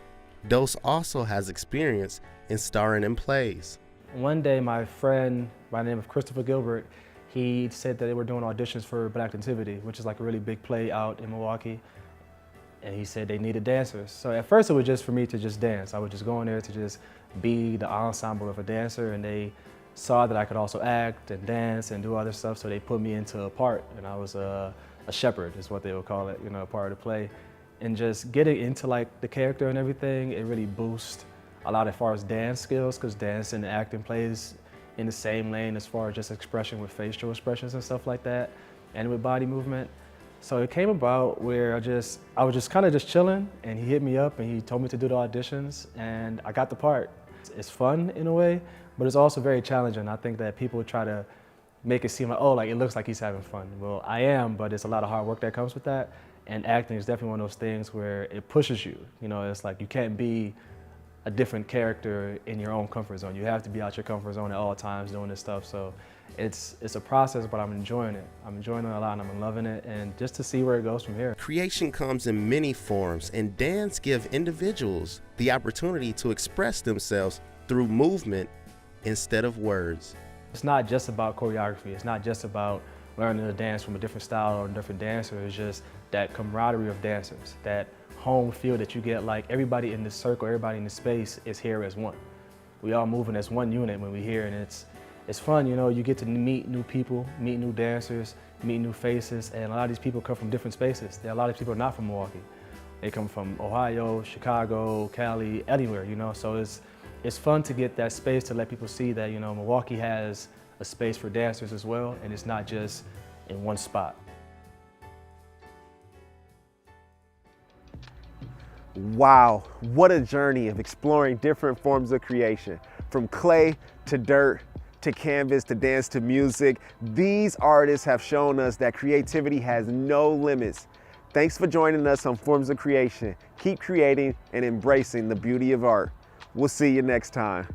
Speaker 6: Dose also has experience in starring in plays.
Speaker 12: One day, my friend by the name of Christopher Gilbert, he said that they were doing auditions for Black Nativity, which is like a really big play out in Milwaukee. And he said they needed dancers. So at first it was just for me to just dance. I would just go in there to just be the ensemble of a dancer, and they saw that I could also act and dance and do other stuff, so they put me into a part, and I was a shepherd is what they would call it, you know, a part of the play. And just getting into like the character and everything, it really boosts a lot as far as dance skills, because dance and acting plays in the same lane as far as just expression with facial expressions and stuff like that, and with body movement. So it came about where I was just kind of just chilling, and he hit me up and he told me to do the auditions, and I got the part. It's fun in a way, but it's also very challenging. I think that people try to make it seem like, oh, like it looks like he's having fun. Well, I am, but it's a lot of hard work that comes with that. And acting is definitely one of those things where it pushes you. You know, it's like you can't be a different character in your own comfort zone. You have to be out your comfort zone at all times doing this stuff. So it's a process, but I'm enjoying it. I'm enjoying it a lot, and I'm loving it, and just to see where it goes from here.
Speaker 6: Creation comes in many forms, and dance gives individuals the opportunity to express themselves through movement instead of words.
Speaker 12: It's not just about choreography. It's not just about learning to dance from a different style or a different dancer. It's just that camaraderie of dancers, that home feel that you get, like everybody in this circle, everybody in this space is here as one. We all moving as one unit when we're here, and it's fun, you know. You get to meet new people, meet new dancers, meet new faces, and a lot of these people come from different spaces. A lot of people are not from Milwaukee. They come from Ohio, Chicago, Cali, anywhere, you know. So it's fun to get that space to let people see that, you know, Milwaukee has a space for dancers as well, and it's not just in one spot.
Speaker 5: Wow, what a journey of exploring different forms of creation, from clay to dirt to canvas to dance to music. These artists have shown us that creativity has no limits. Thanks for joining us on Forms of Creation. Keep creating and embracing the beauty of art. We'll see you next time.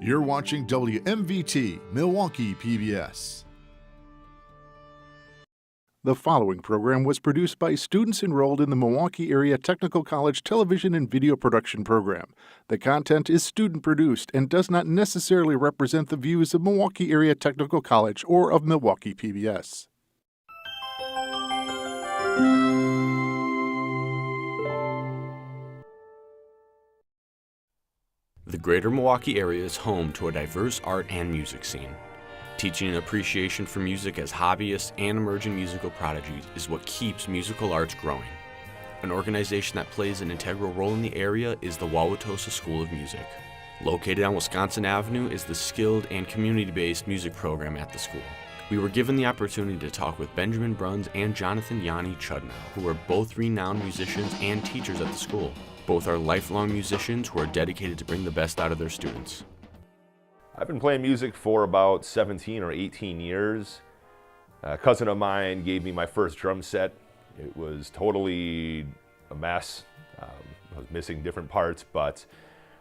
Speaker 3: You're watching WMVT, Milwaukee PBS. The following program was produced by students enrolled in the Milwaukee Area Technical College Television and Video Production Program. The content is student-produced and does not necessarily represent the views of Milwaukee Area Technical College or of Milwaukee PBS.
Speaker 2: The greater Milwaukee area is home to a diverse art and music scene. Teaching an appreciation for music as hobbyists and emerging musical prodigies is what keeps musical arts growing. An organization that plays an integral role in the area is the Wauwatosa School of Music. Located on Wisconsin Avenue is the skilled and community-based music program at the school. We were given the opportunity to talk with Benjamin Bruns and Jonathan Yanni Chudnow, who are both renowned musicians and teachers at the school. Both are lifelong musicians who are dedicated to bring the best out of their students.
Speaker 15: I've been playing music for about 17 or 18 years. A cousin of mine gave me my first drum set. It was totally a mess. I was missing different parts, but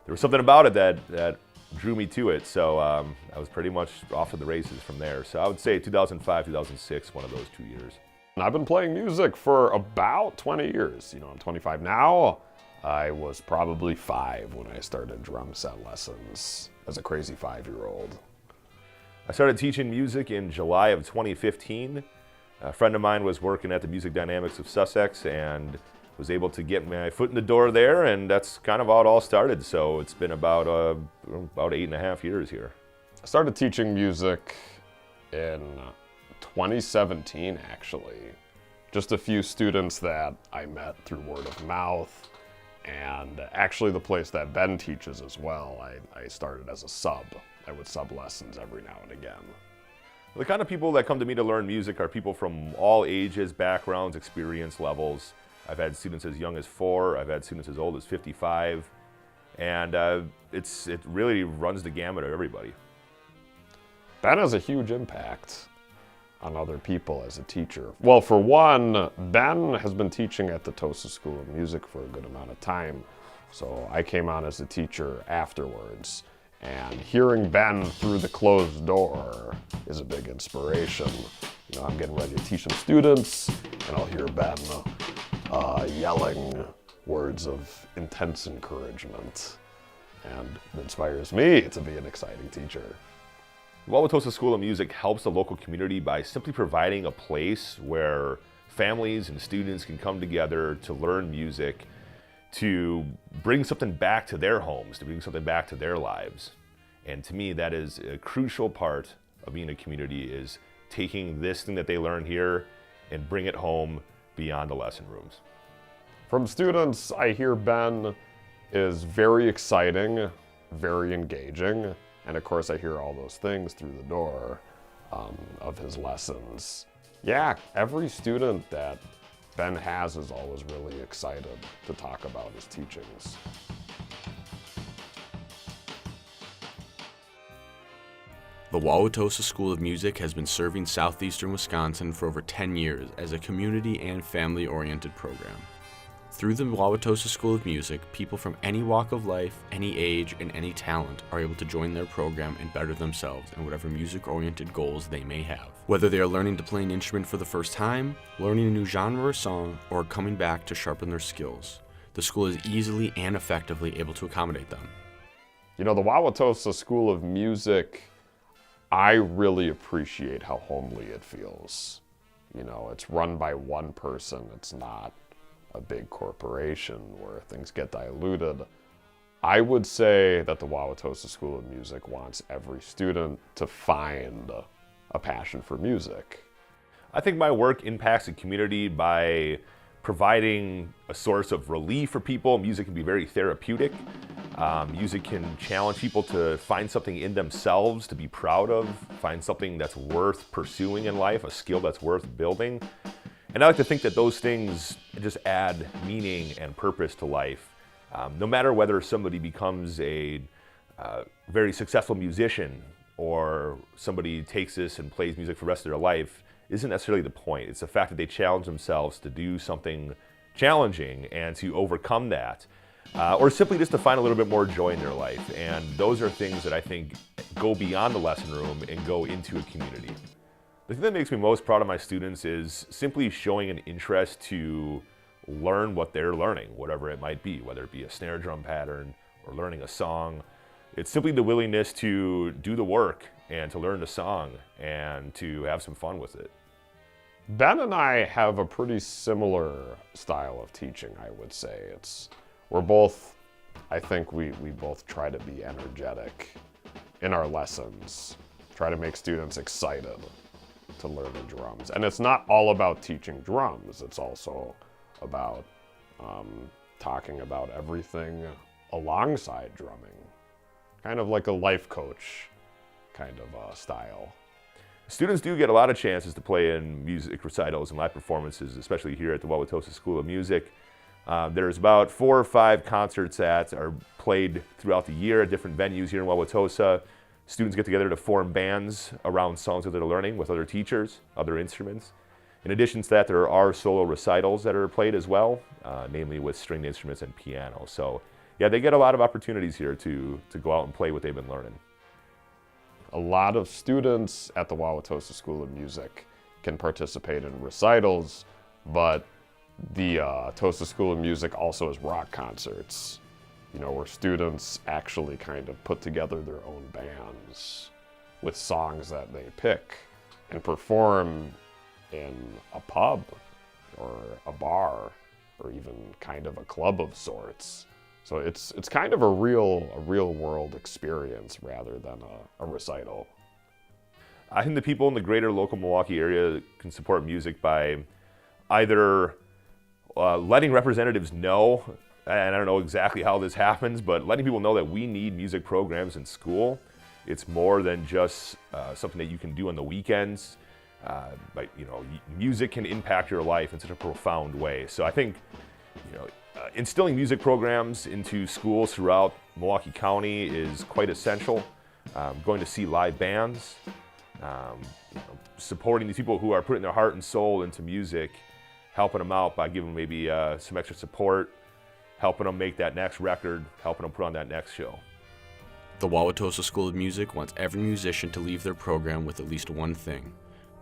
Speaker 15: there was something about it that drew me to it. So I was pretty much off to the races from there. So I would say 2005, 2006, one of those 2 years.
Speaker 16: I've been playing music for about 20 years. You know, I'm 25 now. I was probably 5 when I started drum set lessons as a crazy 5-year-old.
Speaker 15: I started teaching music in July of 2015. A friend of mine was working at the Music Dynamics of Sussex and was able to get my foot in the door there, and that's kind of how it all started. So it's been about 8.5 years here.
Speaker 16: I started teaching music in 2017, actually. Just a few students that I met through word of mouth. And actually the place that Ben teaches as well, I started as a sub. I would sub lessons every now and again.
Speaker 15: The kind of people that come to me to learn music are people from all ages, backgrounds, experience levels. I've had students as young as 4, I've had students as old as 55, and it really runs the gamut of everybody.
Speaker 16: Ben has a huge impact on other people as a teacher. Well, for one, Ben has been teaching at the Tosa School of Music for a good amount of time. So I came on as a teacher afterwards. And hearing Ben through the closed door is a big inspiration. You know, I'm getting ready to teach some students, and I'll hear Ben yelling words of intense encouragement. And it inspires me to be an exciting teacher.
Speaker 15: The Wauwatosa School of Music helps the local community by simply providing a place where families and students can come together to learn music, to bring something back to their homes, to bring something back to their lives. And to me, that is a crucial part of being a community, is taking this thing that they learn here and bring it home beyond the lesson rooms.
Speaker 16: From students, I hear Ben is very exciting, very engaging. And of course, I hear all those things through the door of his lessons. Yeah, every student that Ben has is always really excited to talk about his teachings.
Speaker 2: The Wauwatosa School of Music has been serving southeastern Wisconsin for over 10 years as a community and family-oriented program. Through the Wauwatosa School of Music, people from any walk of life, any age, and any talent are able to join their program and better themselves in whatever music-oriented goals they may have. Whether they are learning to play an instrument for the first time, learning a new genre or song, or coming back to sharpen their skills, the school is easily and effectively able to accommodate them.
Speaker 16: You know, the Wauwatosa School of Music, I really appreciate how homely it feels. You know, it's run by one person. It's not a big corporation where things get diluted. I would say that the Wauwatosa School of Music wants every student to find a passion for music.
Speaker 15: I think my work impacts the community by providing a source of relief for people. Music can be very therapeutic. Music can challenge people to find something in themselves to be proud of, find something that's worth pursuing in life, a skill that's worth building. And I like to think that those things just add meaning and purpose to life. No matter whether somebody becomes a very successful musician or somebody takes this and plays music for the rest of their life, isn't necessarily the point. It's the fact that they challenge themselves to do something challenging and to overcome that, or simply just to find a little bit more joy in their life. And those are things that I think go beyond the lesson room and go into a community. The thing that makes me most proud of my students is simply showing an interest to learn what they're learning, whatever it might be, whether it be a snare drum pattern or learning a song. It's simply the willingness to do the work and to learn the song and to have some fun with it.
Speaker 16: Ben and I have a pretty similar style of teaching, I would say. We're both, I think we both try to be energetic in our lessons, try to make students excited to learn the drums. And it's not all about teaching drums, it's also about talking about everything alongside drumming. Kind of like a life coach kind of style.
Speaker 15: Students do get a lot of chances to play in music recitals and live performances, especially here at the Wauwatosa School of Music. There's about 4 or 5 concerts that are played throughout the year at different venues here in Wauwatosa. Students get together to form bands around songs that they're learning with other teachers, other instruments. In addition to that, there are solo recitals that are played as well, namely with stringed instruments and piano. So yeah, they get a lot of opportunities here to go out and play what they've been learning.
Speaker 16: A lot of students at the Wauwatosa School of Music can participate in recitals, but the Tosa School of Music also has rock concerts, you know, where students actually kind of put together their own bands with songs that they pick and perform in a pub or a bar or even kind of a club of sorts. So it's kind of a real world experience rather than a recital.
Speaker 15: I think the people in the greater local Milwaukee area can support music by either letting representatives know, and I don't know exactly how this happens, but letting people know that we need music programs in school. It's more than just something that you can do on the weekends. But you know, music can impact your life in such a profound way. So I think, you know, instilling music programs into schools throughout Milwaukee County is quite essential. Going to see live bands, you know, supporting these people who are putting their heart and soul into music, helping them out by giving them maybe some extra support, helping them make that next record, helping them put on that next show.
Speaker 2: The Wauwatosa School of Music wants every musician to leave their program with at least one thing.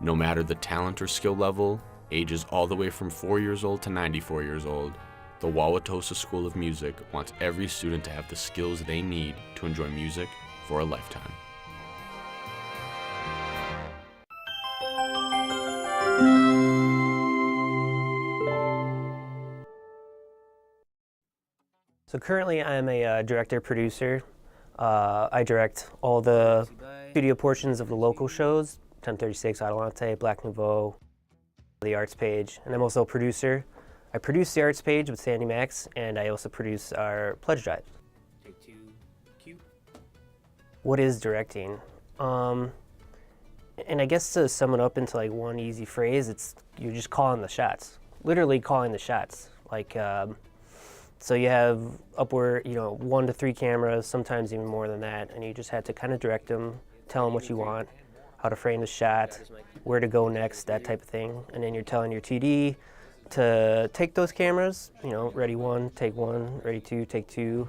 Speaker 2: No matter the talent or skill level, ages all the way from 4 years old to 94 years old, the Wauwatosa School of Music wants every student to have the skills they need to enjoy music for a lifetime.
Speaker 1: So currently I'm a director-producer. I direct all the studio portions of the local shows, 1036, Adelante, Black Nouveau, the Arts Page, and I'm also a producer. I produce the Arts Page with Sandy Max, and I also produce our Pledge Drive. Take 2, cue. What is directing? And I guess to sum it up into like one easy phrase, you're just calling the shots. Literally calling the shots. Like, so you have upward, 1 to 3 cameras, sometimes even more than that, and you just had to kind of direct them, tell them what you want, how to frame the shot, where to go next, that type of thing. And then you're telling your TD to take those cameras, ready 1, take 1, ready 2, take 2.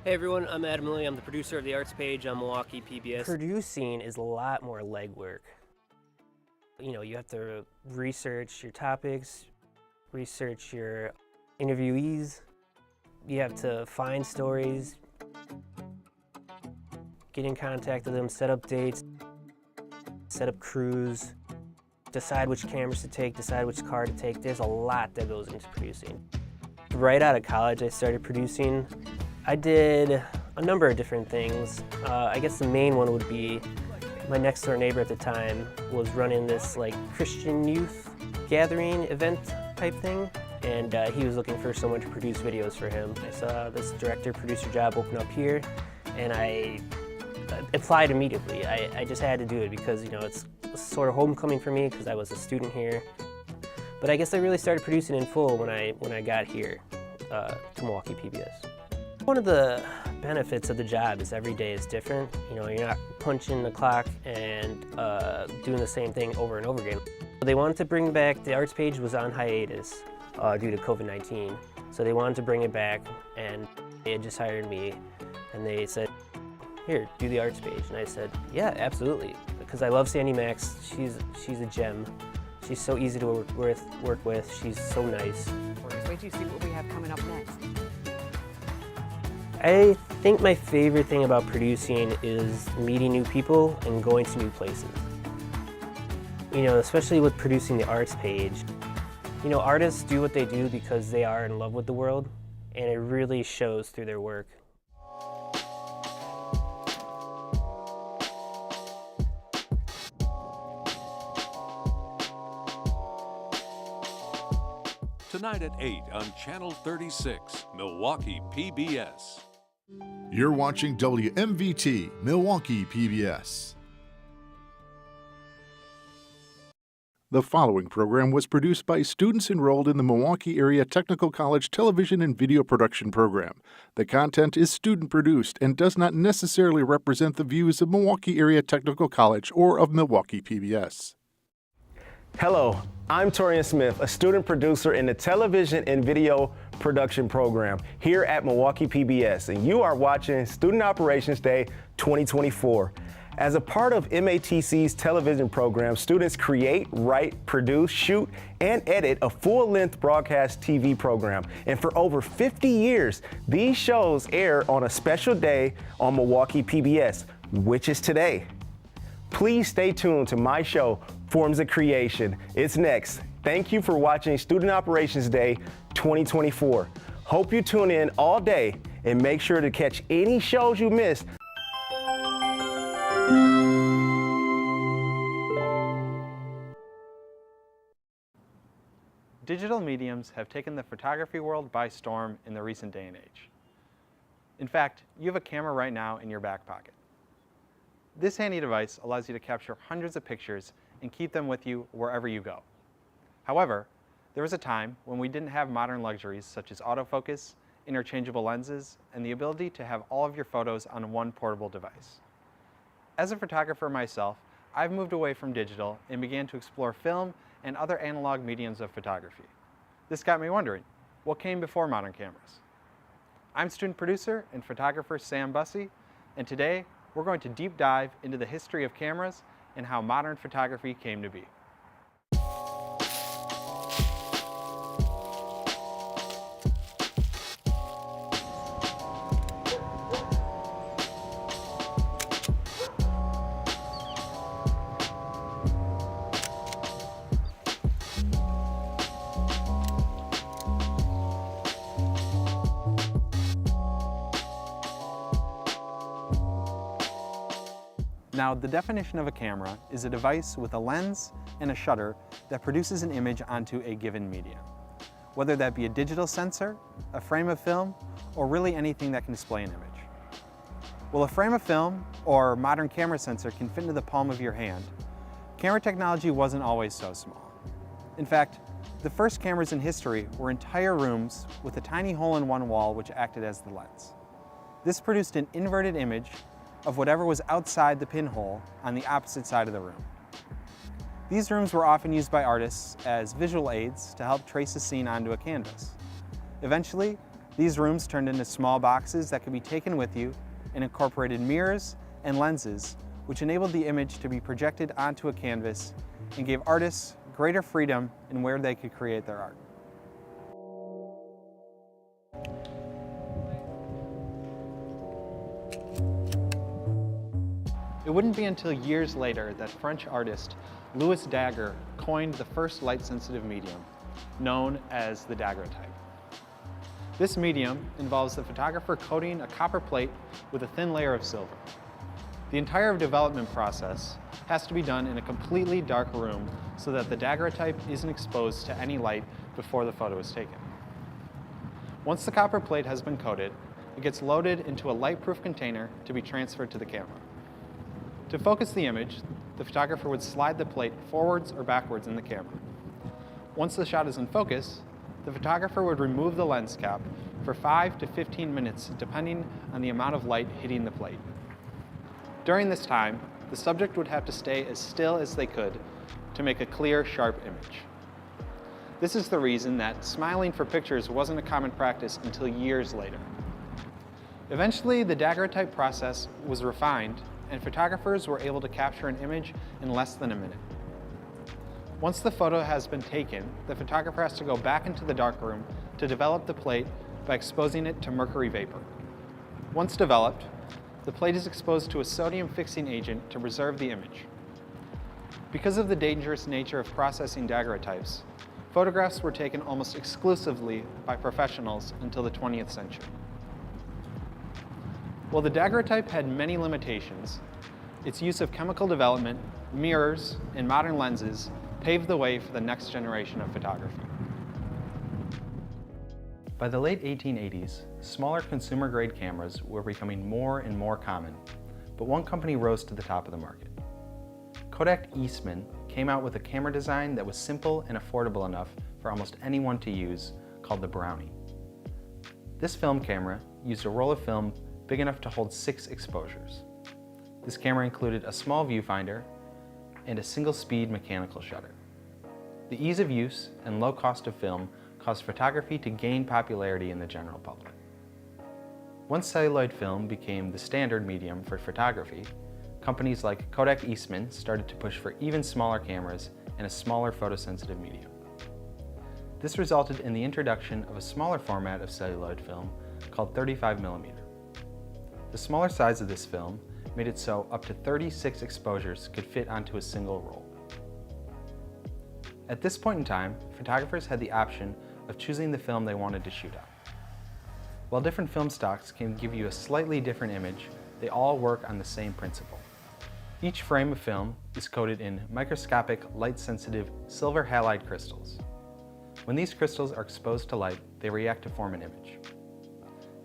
Speaker 1: Hey everyone, I'm Adam Lilly. I'm the producer of the Arts Page on Milwaukee PBS. Producing is a lot more legwork. You have to research your topics, research your interviewees. You have to find stories, get in contact with them, set up dates, set up crews, decide which cameras to take, decide which car to take. There's a lot that goes into producing. Right out of college, I started producing. I did a number of different things. I guess the main one would be my next door neighbor at the time was running this like Christian youth gathering event type thing, and he was looking for someone to produce videos for him. I saw this director-producer job open up here, and I applied immediately. I just had to do it because it's sort of homecoming for me because I was a student here. But I guess I really started producing in full when I got here to Milwaukee PBS. One of the benefits of the job is every day is different. You're not punching the clock and doing the same thing over and over again. They wanted to bring back, the Arts Page was on hiatus due to COVID-19. So they wanted to bring it back, and they had just hired me, and they said, here, do the Arts Page. And I said, yeah, absolutely. because I love Sandy Max. She's a gem. She's so easy to work with. She's so nice.
Speaker 11: Wait till you see what we have coming up next.
Speaker 1: I think my favorite thing about producing is meeting new people and going to new places. You know, especially with producing the arts page. You know, artists do what they do because they are in love with the world, and it really shows through their work.
Speaker 9: Tonight at 8 on Channel 36, Milwaukee PBS.
Speaker 3: You're watching WMVT, Milwaukee PBS. The following program was produced by students enrolled in the Milwaukee Area Technical College Television and Video Production Program. The content is student-produced and does not necessarily represent the views of Milwaukee Area Technical College or of Milwaukee PBS.
Speaker 5: Hello, I'm Torian Smith, a student producer in the television and video production program here at Milwaukee PBS, and you are watching Student Operations Day 2024. As a part of MATC's television program, students create, write, produce, shoot, and edit a full-length broadcast TV program. And for over 50 years, these shows air on a special day on Milwaukee PBS, which is today. Please stay tuned to my show, Forms of Creation. It's next. Thank you for watching Student Operations Day 2024. Hope you tune in all day and make sure to catch any shows you missed.
Speaker 12: Digital mediums have taken the photography world by storm in the recent day and age. In fact, you have a camera right now in your back pocket. This handy device allows you to capture hundreds of pictures and keep them with you wherever you go. However, there was a time when we didn't have modern luxuries such as autofocus, interchangeable lenses, and the ability to have all of your photos on one portable device. As a photographer myself, I've moved away from digital and began to explore film and other analog mediums of photography. This got me wondering, what came before modern cameras? I'm student producer and photographer Sam Bussey, and today we're going to deep dive into the history of cameras and how modern photography came to be. Now, the definition of a camera is a device with a lens and a shutter that produces an image onto a given medium, whether that be a digital sensor, a frame of film, or really anything that can display an image. Well, a frame of film or modern camera sensor can fit into the palm of your hand. Camera technology wasn't always so small. In fact, the first cameras in history were entire rooms with a tiny hole in one wall which acted as the lens. This produced an inverted image of whatever was outside the pinhole on the opposite side of the room. These rooms were often used by artists as visual aids to help trace a scene onto a canvas. Eventually, these rooms turned into small boxes that could be taken with you and incorporated mirrors and lenses, which enabled the image to be projected onto a canvas and gave artists greater freedom in where they could create their art. It wouldn't be until years later that French artist Louis Daguerre coined the first light-sensitive medium, known as the daguerreotype. This medium involves the photographer coating a copper plate with a thin layer of silver. The entire development process has to be done in a completely dark room so that the daguerreotype isn't exposed to any light before the photo is taken. Once the copper plate has been coated, it gets loaded into a light-proof container to be transferred to the camera. To focus the image, the photographer would slide the plate forwards or backwards in the camera. Once the shot is in focus, the photographer would remove the lens cap for 5 to 15 minutes depending on the amount of light hitting the plate. During this time, the subject would have to stay as still as they could to make a clear, sharp image. This is the reason that smiling for pictures wasn't a common practice until years later. Eventually, the daguerreotype process was refined
Speaker 8: and photographers were able to capture an image in less than a minute. Once the photo has been taken, the photographer has to go back into the darkroom to develop the plate by exposing it to mercury vapor. Once developed, the plate is exposed to a sodium fixing agent to preserve the image. Because of the dangerous nature of processing daguerreotypes, photographs were taken almost exclusively by professionals until the 20th century. While the daguerreotype had many limitations, its use of chemical development, mirrors, and modern lenses paved the way for the next generation of photography. By the late 1880s, smaller consumer-grade cameras were becoming more and more common, but one company rose to the top of the market. Kodak Eastman came out with a camera design that was simple and affordable enough for almost anyone to use, called the Brownie. This film camera used a roll of film big enough to hold 6 exposures. This camera included a small viewfinder and a single-speed mechanical shutter. The ease of use and low cost of film caused photography to gain popularity in the general public. Once celluloid film became the standard medium for photography, companies like Kodak Eastman started to push for even smaller cameras and a smaller photosensitive medium. This resulted in the introduction of a smaller format of celluloid film called 35mm. The smaller size of this film made it so up to 36 exposures could fit onto a single roll. At this point in time, photographers had the option of choosing the film they wanted to shoot on. While different film stocks can give you a slightly different image, they all work on the same principle. Each frame of film is coated in microscopic, light-sensitive silver halide crystals. When these crystals are exposed to light, they react to form an image.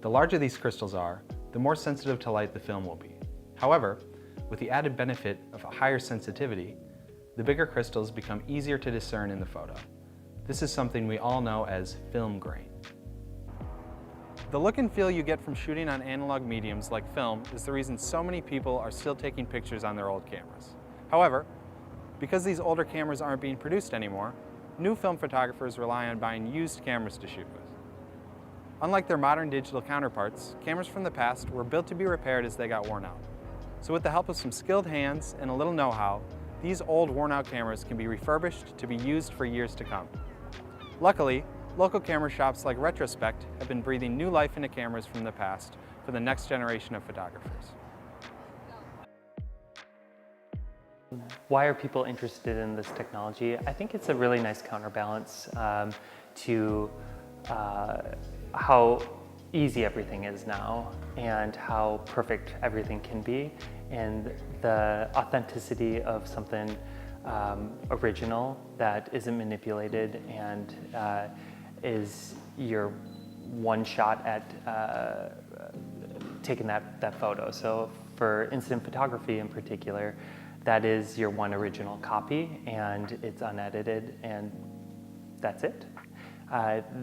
Speaker 8: The larger these crystals are, the more sensitive to light the film will be. However, with the added benefit of a higher sensitivity, the bigger crystals become easier to discern in the photo. This is something we all know as film grain. The look and feel you get from shooting on analog mediums like film is the reason so many people are still taking pictures on their old cameras. However, because these older cameras aren't being produced anymore, new film photographers rely on buying used cameras to shoot with. Unlike their modern digital counterparts, cameras from the past were built to be repaired as they got worn out. So with the help of some skilled hands and a little know-how, these old worn-out cameras can be refurbished to be used for years to come. Luckily, local camera shops like Retrospect have been breathing new life into cameras from the past for the next generation of photographers.
Speaker 14: Why are people interested in this technology? I think it's a really nice counterbalance to how easy everything is now and how perfect everything can be, and the authenticity of something original that isn't manipulated and is your one shot at taking that photo. So for incident photography in particular, that is your one original copy and it's unedited and that's it.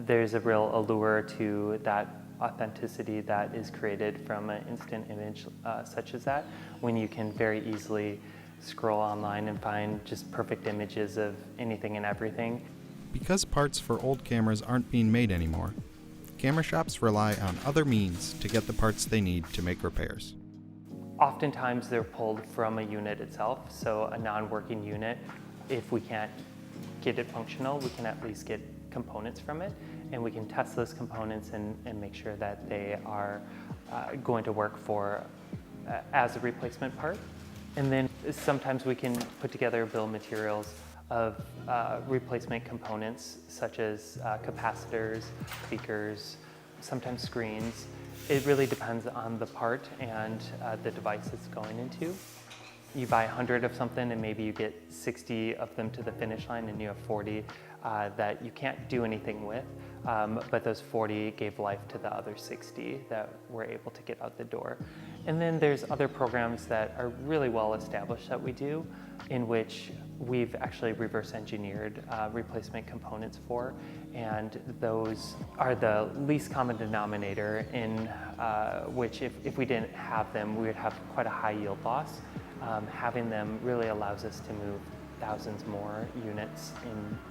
Speaker 14: There's a real allure to that authenticity that is created from an instant image such as that, when you can very easily scroll online and find just perfect images of anything and everything.
Speaker 17: Because parts for old cameras aren't being made anymore, camera shops rely on other means to get the parts they need to make repairs.
Speaker 14: Oftentimes they're pulled from a unit itself, so a non-working unit. If we can't get it functional, we can at least get components from it, and we can test those components and make sure that they are going to work for as a replacement part. And then sometimes we can put together a bill of materials of replacement components such as capacitors, speakers, sometimes screens. It really depends on the part and the device it's going into. You buy 100 of something and maybe you get 60 of them to the finish line and you have 40 that you can't do anything with, but those 40 gave life to the other 60 that we're able to get out the door. And then there's other programs that are really well established that we do, in which we've actually reverse engineered replacement components for, and those are the least common denominator, in which if we didn't have them, we would have quite a high yield loss. Having them really allows us to move thousands more units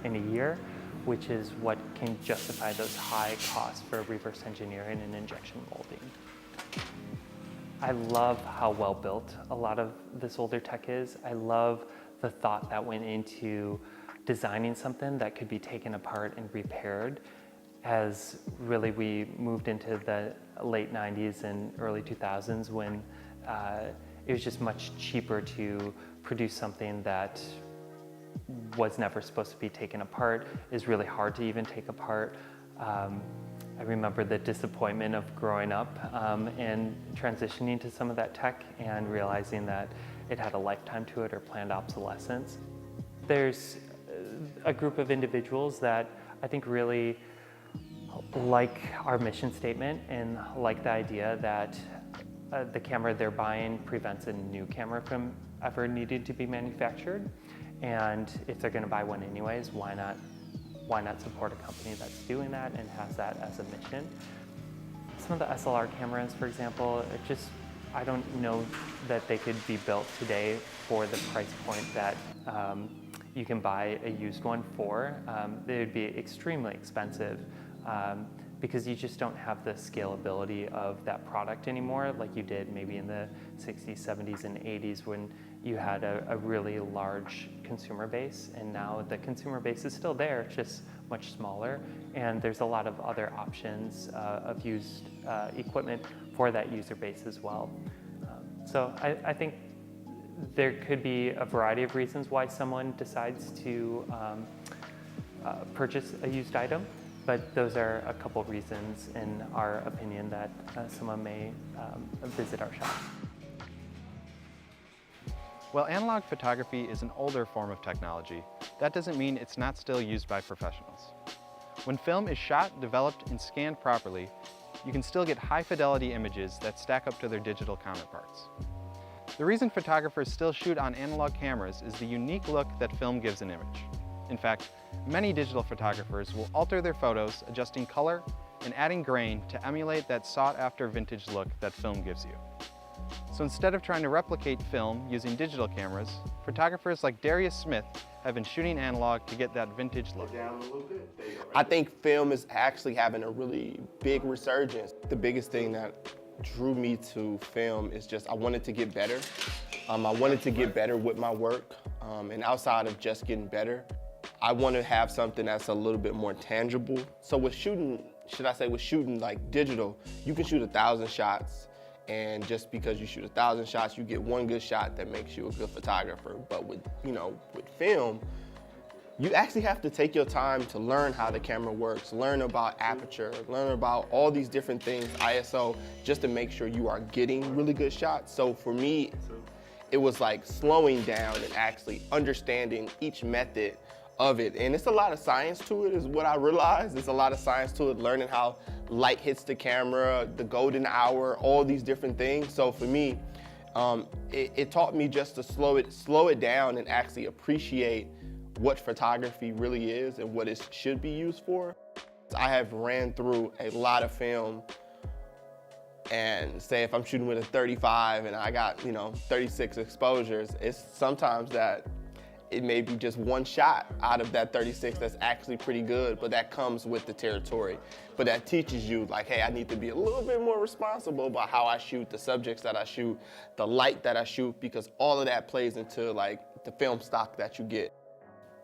Speaker 14: in a year, which is what can justify those high costs for reverse engineering and injection molding. I love how well built a lot of this older tech is. I love the thought that went into designing something that could be taken apart and repaired, as really we moved into the late 90s and early 2000s when it was just much cheaper to produce something that was never supposed to be taken apart, is really hard to even take apart. I remember the disappointment of growing up and transitioning to some of that tech and realizing that it had a lifetime to it or planned obsolescence. There's a group of individuals that I think really like our mission statement and like the idea that the camera they're buying prevents a new camera from ever needing to be manufactured. And if they're going to buy one anyways, why not support a company that's doing that and has that as a mission? Some of the SLR cameras, for example, I don't know that they could be built today for the price point that you can buy a used one for. They would be extremely expensive because you just don't have the scalability of that product anymore like you did maybe in the 60s, 70s, and 80s when you had a really large consumer base, and now the consumer base is still there, it's just much smaller, and there's a lot of other options of used equipment for that user base as well. So I think there could be a variety of reasons why someone decides to purchase a used item, but those are a couple reasons in our opinion that someone may visit our shop.
Speaker 8: While analog photography is an older form of technology, that doesn't mean it's not still used by professionals. When film is shot, developed, and scanned properly, you can still get high-fidelity images that stack up to their digital counterparts. The reason photographers still shoot on analog cameras is the unique look that film gives an image. In fact, many digital photographers will alter their photos, adjusting color and adding grain to emulate that sought-after vintage look that film gives you. So instead of trying to replicate film using digital cameras, photographers like Darius Smith have been shooting analog to get that vintage look.
Speaker 6: I think film is actually having a really big resurgence. The biggest thing that drew me to film is just I wanted to get better. I wanted to get better with my work, and outside of just getting better, I want to have something that's a little bit more tangible. So with shooting, with shooting like digital, you can shoot 1,000 shots, and just because you shoot 1,000 shots, you get one good shot that makes you a good photographer. But with film, you actually have to take your time to learn how the camera works, learn about aperture, learn about all these different things, ISO, just to make sure you are getting really good shots. So for me, it was like slowing down and actually understanding each method of it. And it's a lot of science to it is what I realized. There's a lot of science to it, learning how light hits the camera, the golden hour, all these different things. So for me, it taught me just to slow it down and actually appreciate what photography really is and what it should be used for. I have ran through a lot of film, and say if I'm shooting with a 35 and I got 36 exposures, it's sometimes that it may be just one shot out of that 36 that's actually pretty good, but that comes with the territory. But that teaches you like, hey, I need to be a little bit more responsible about how I shoot, the subjects that I shoot, the light that I shoot, because all of that plays into like the film stock that you get.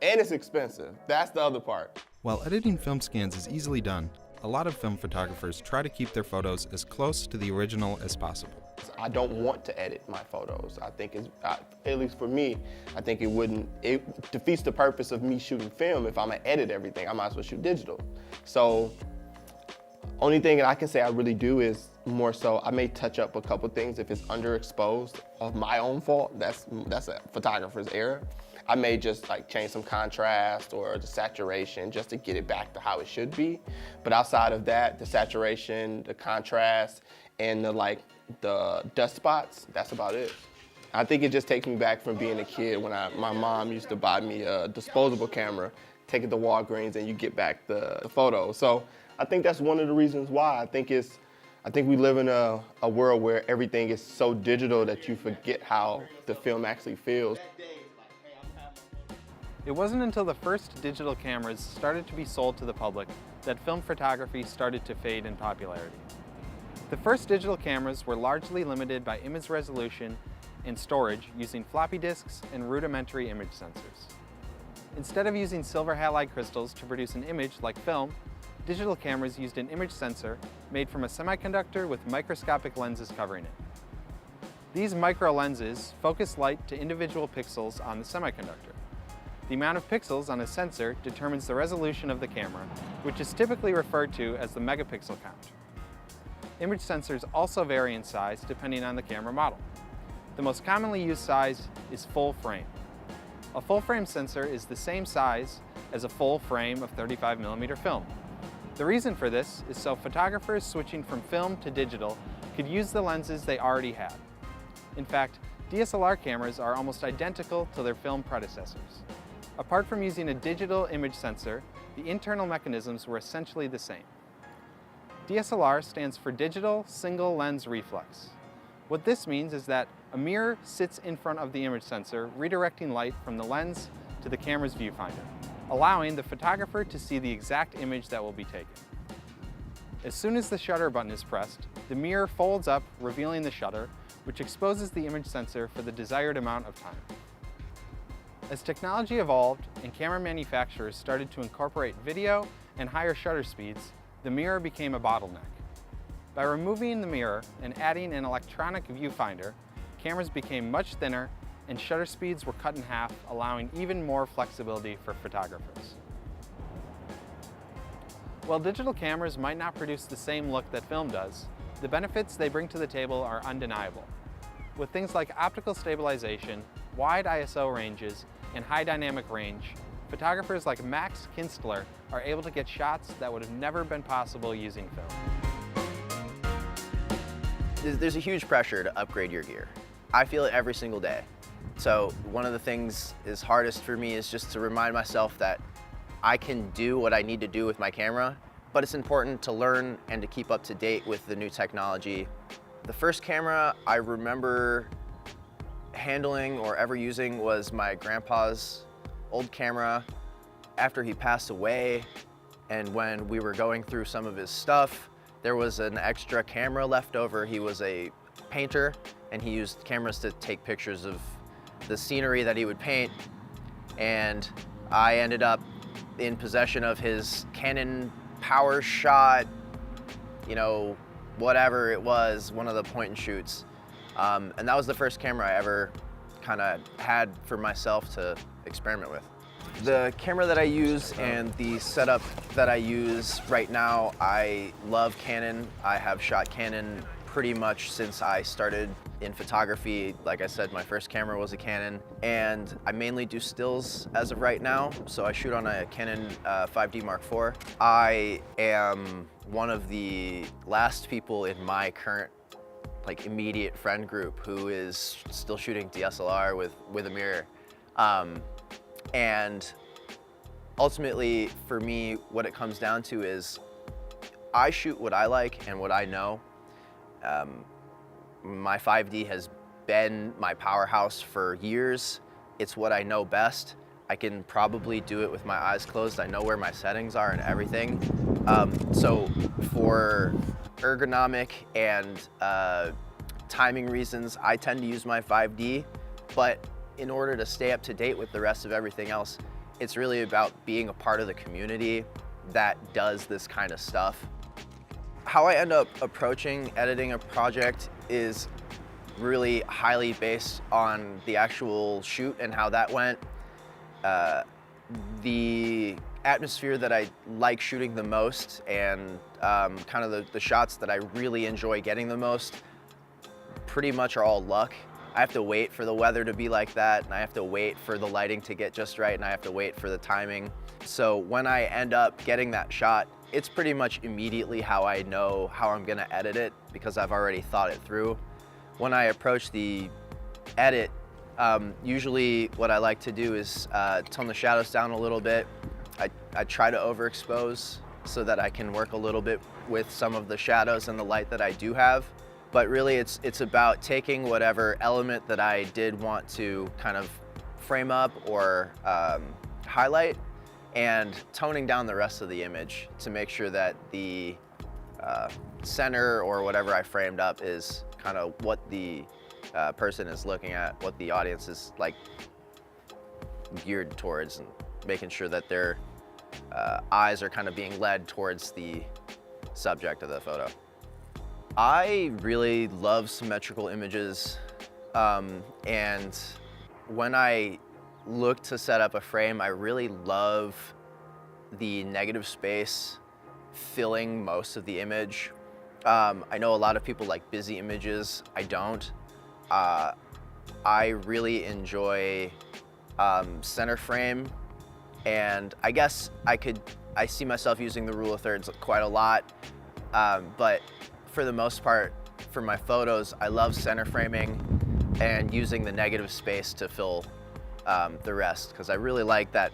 Speaker 6: And it's expensive. That's the other part.
Speaker 17: While editing film scans is easily done, a lot of film photographers try to keep their photos as close to the original as possible.
Speaker 6: I don't want to edit my photos. I think it's, at least for me, I think it defeats the purpose of me shooting film. If I'm gonna edit everything, I might as well shoot digital. So, only thing that I can say I really do is more so I may touch up a couple things if it's underexposed of my own fault. That's a photographer's error. I may just like change some contrast or the saturation just to get it back to how it should be. But outside of that, the saturation, the contrast, and the dust spots, that's about it. I think it just takes me back from being a kid when my mom used to buy me a disposable camera, take it to Walgreens, and you get back the photos. So I think that's one of the reasons why. I think we live in a world where everything is so digital that you forget how the film actually feels.
Speaker 8: It wasn't until the first digital cameras started to be sold to the public that film photography started to fade in popularity. The first digital cameras were largely limited by image resolution and storage using floppy disks and rudimentary image sensors. Instead of using silver halide crystals to produce an image like film, digital cameras used an image sensor made from a semiconductor with microscopic lenses covering it. These micro lenses focus light to individual pixels on the semiconductor. The amount of pixels on a sensor determines the resolution of the camera, which is typically referred to as the megapixel count. Image sensors also vary in size depending on the camera model. The most commonly used size is full frame. A full frame sensor is the same size as a full frame of 35mm film. The reason for this is so photographers switching from film to digital could use the lenses they already had. In fact, DSLR cameras are almost identical to their film predecessors. Apart from using a digital image sensor, the internal mechanisms were essentially the same. DSLR stands for Digital Single Lens Reflex. What this means is that a mirror sits in front of the image sensor, redirecting light from the lens to the camera's viewfinder, allowing the photographer to see the exact image that will be taken. As soon as the shutter button is pressed, the mirror folds up, revealing the shutter, which exposes the image sensor for the desired amount of time. As technology evolved and camera manufacturers started to incorporate video and higher shutter speeds, the mirror became a bottleneck. By removing the mirror and adding an electronic viewfinder, cameras became much thinner and shutter speeds were cut in half, allowing even more flexibility for photographers. While digital cameras might not produce the same look that film does, the benefits they bring to the table are undeniable. With things like optical stabilization, wide ISO ranges, and high dynamic range, photographers like Max Kinstler are able to get shots that would have never been possible using film.
Speaker 13: There's a huge pressure to upgrade your gear. I feel it every single day. So one of the things is hardest for me is just to remind myself that I can do what I need to do with my camera, but it's important to learn and to keep up to date with the new technology. The first camera I remember handling or ever using was my grandpa's old camera after he passed away, and when we were going through some of his stuff, there was an extra camera left over. He was a painter and he used cameras to take pictures of the scenery that he would paint, and I ended up in possession of his Canon Power Shot, you know, whatever it was, one of the point and shoots. And that was the first camera I ever kind of had for myself to experiment with. The camera that I use and the setup that I use right now, I love Canon. I have shot Canon pretty much since I started in photography. Like I said, my first camera was a Canon, and I mainly do stills as of right now. So I shoot on a Canon 5D Mark IV. I am one of the last people in my current immediate friend group who is still shooting DSLR with a mirror. And ultimately for me, what it comes down to is I shoot what I like and what I know. My 5D has been my powerhouse for years. It's what I know best. I can probably do it with my eyes closed. I know where my settings are and everything. So for ergonomic and timing reasons, I tend to use my 5D, but in order to stay up to date with the rest of everything else, it's really about being a part of the community that does this kind of stuff. How I end up approaching editing a project is really highly based on the actual shoot and how that went. The atmosphere that I like shooting the most and kind of the shots that I really enjoy getting the most pretty much are all luck. I have to wait for the weather to be like that, and I have to wait for the lighting to get just right, and I have to wait for the timing. So when I end up getting that shot, it's pretty much immediately how I know how I'm gonna edit it because I've already thought it through. When I approach the edit, usually what I like to do is tone the shadows down a little bit. I try to overexpose so that I can work a little bit with some of the shadows and the light that I do have. But really it's about taking whatever element that I did want to kind of frame up or highlight and toning down the rest of the image to make sure that the center or whatever I framed up is kind of what the person is looking at, what the audience is like geared towards, and making sure that their eyes are kind of being led towards the subject of the photo. I really love symmetrical images, and when I look to set up a frame, I really love the negative space filling most of the image. I know a lot of people like busy images. I don't. I really enjoy center frame, and I guess I see myself using the rule of thirds quite a lot, but for the most part, for my photos, I love center framing and using the negative space to fill the rest, because I really like that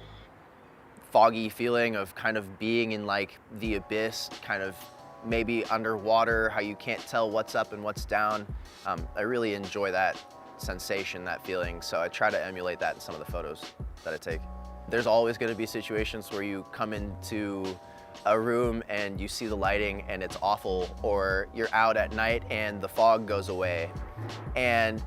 Speaker 13: foggy feeling of kind of being in like the abyss, kind of maybe underwater, how you can't tell what's up and what's down. I really enjoy that sensation, that feeling, so I try to emulate that in some of the photos that I take. There's always going to be situations where you come into a room and you see the lighting and it's awful, or you're out at night and the fog goes away, and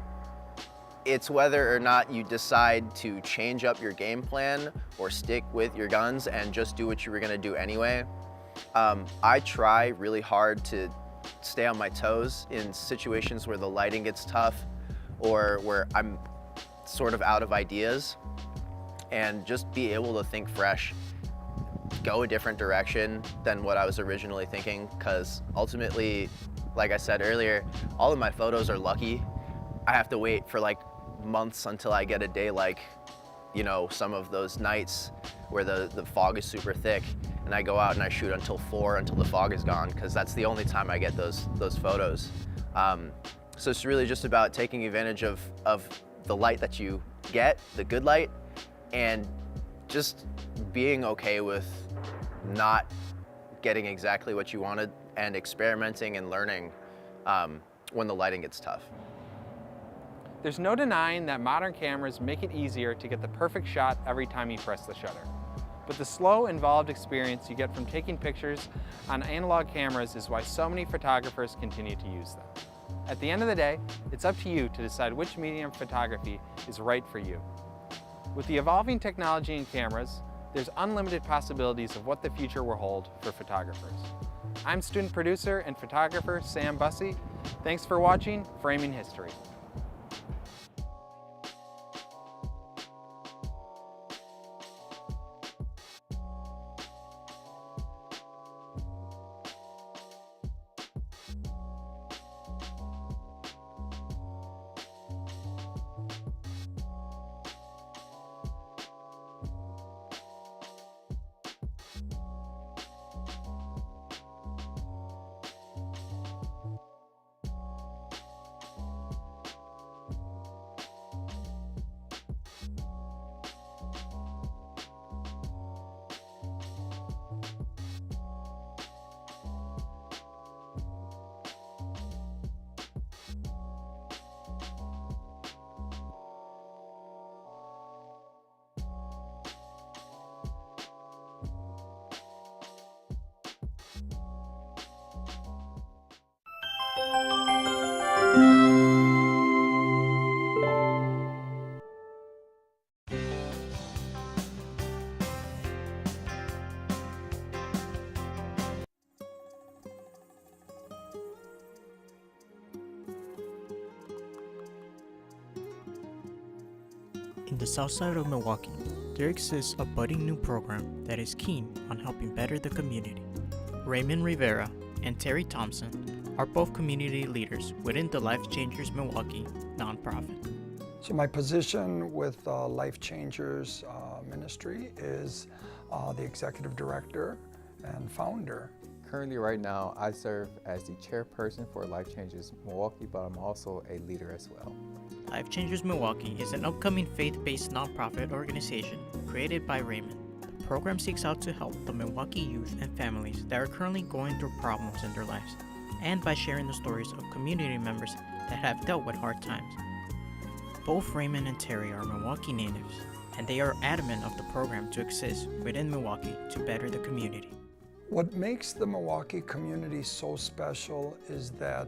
Speaker 13: it's whether or not you decide to change up your game plan or stick with your guns and just do what you were gonna do anyway. I try really hard to stay on my toes in situations where the lighting gets tough or where I'm sort of out of ideas, and just be able to think fresh, go a different direction than what I was originally thinking, because ultimately, like I said earlier, all of my photos are lucky. I have to wait for like months until I get a day like, you know, some of those nights where the fog is super thick, and I go out and I shoot until 4 until the fog is gone, because that's the only time I get those photos. So it's really just about taking advantage of the light that you get, the good light, and just being okay with not getting exactly what you wanted and experimenting and learning when the lighting gets tough.
Speaker 8: There's no denying that modern cameras make it easier to get the perfect shot every time you press the shutter. But the slow, involved experience you get from taking pictures on analog cameras is why so many photographers continue to use them. At the end of the day, it's up to you to decide which medium of photography is right for you. With the evolving technology in cameras, there's unlimited possibilities of what the future will hold for photographers. I'm student producer and photographer Sam Bussey. Thanks for watching Framing History.
Speaker 18: In the south side of Milwaukee, there exists a budding new program that is keen on helping better the community. Raymond Rivera and Terry Thompson are both community leaders within the Life Changers Milwaukee nonprofit.
Speaker 19: So my position with Life Changers Ministry is the executive director and founder.
Speaker 20: Currently right now, I serve as the chairperson for Life Changers Milwaukee, but I'm also a leader as well.
Speaker 18: Life Changers Milwaukee is an upcoming faith-based nonprofit organization created by Raymond. The program seeks out to help the Milwaukee youth and families that are currently going through problems in their lives, and by sharing the stories of community members that have dealt with hard times. Both Raymond and Terry are Milwaukee natives, and they are adamant of the program to exist within Milwaukee to better the community.
Speaker 19: What makes the Milwaukee community so special is that,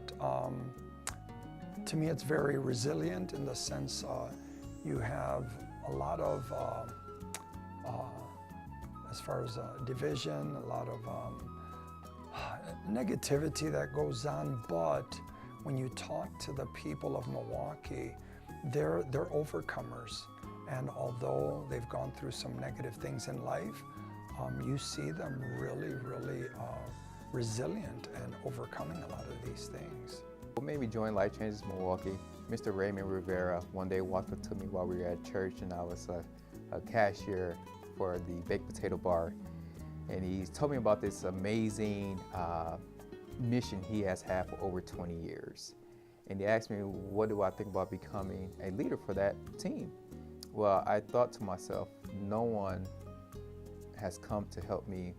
Speaker 19: to me, it's very resilient in the sense you have a lot of, as far as division, a lot of negativity that goes on, but when you talk to the people of Milwaukee, they're overcomers. And although they've gone through some negative things in life, you see them really resilient and overcoming a lot of these things.
Speaker 20: What made me join Life Changes Milwaukee? Mr. Raymond Rivera one day walked up to me while we were at church, and I was a cashier for the baked potato bar. And he told me about this amazing mission he has had for over 20 years. And he asked me, what do I think about becoming a leader for that team? Well, I thought to myself, no one has come to help me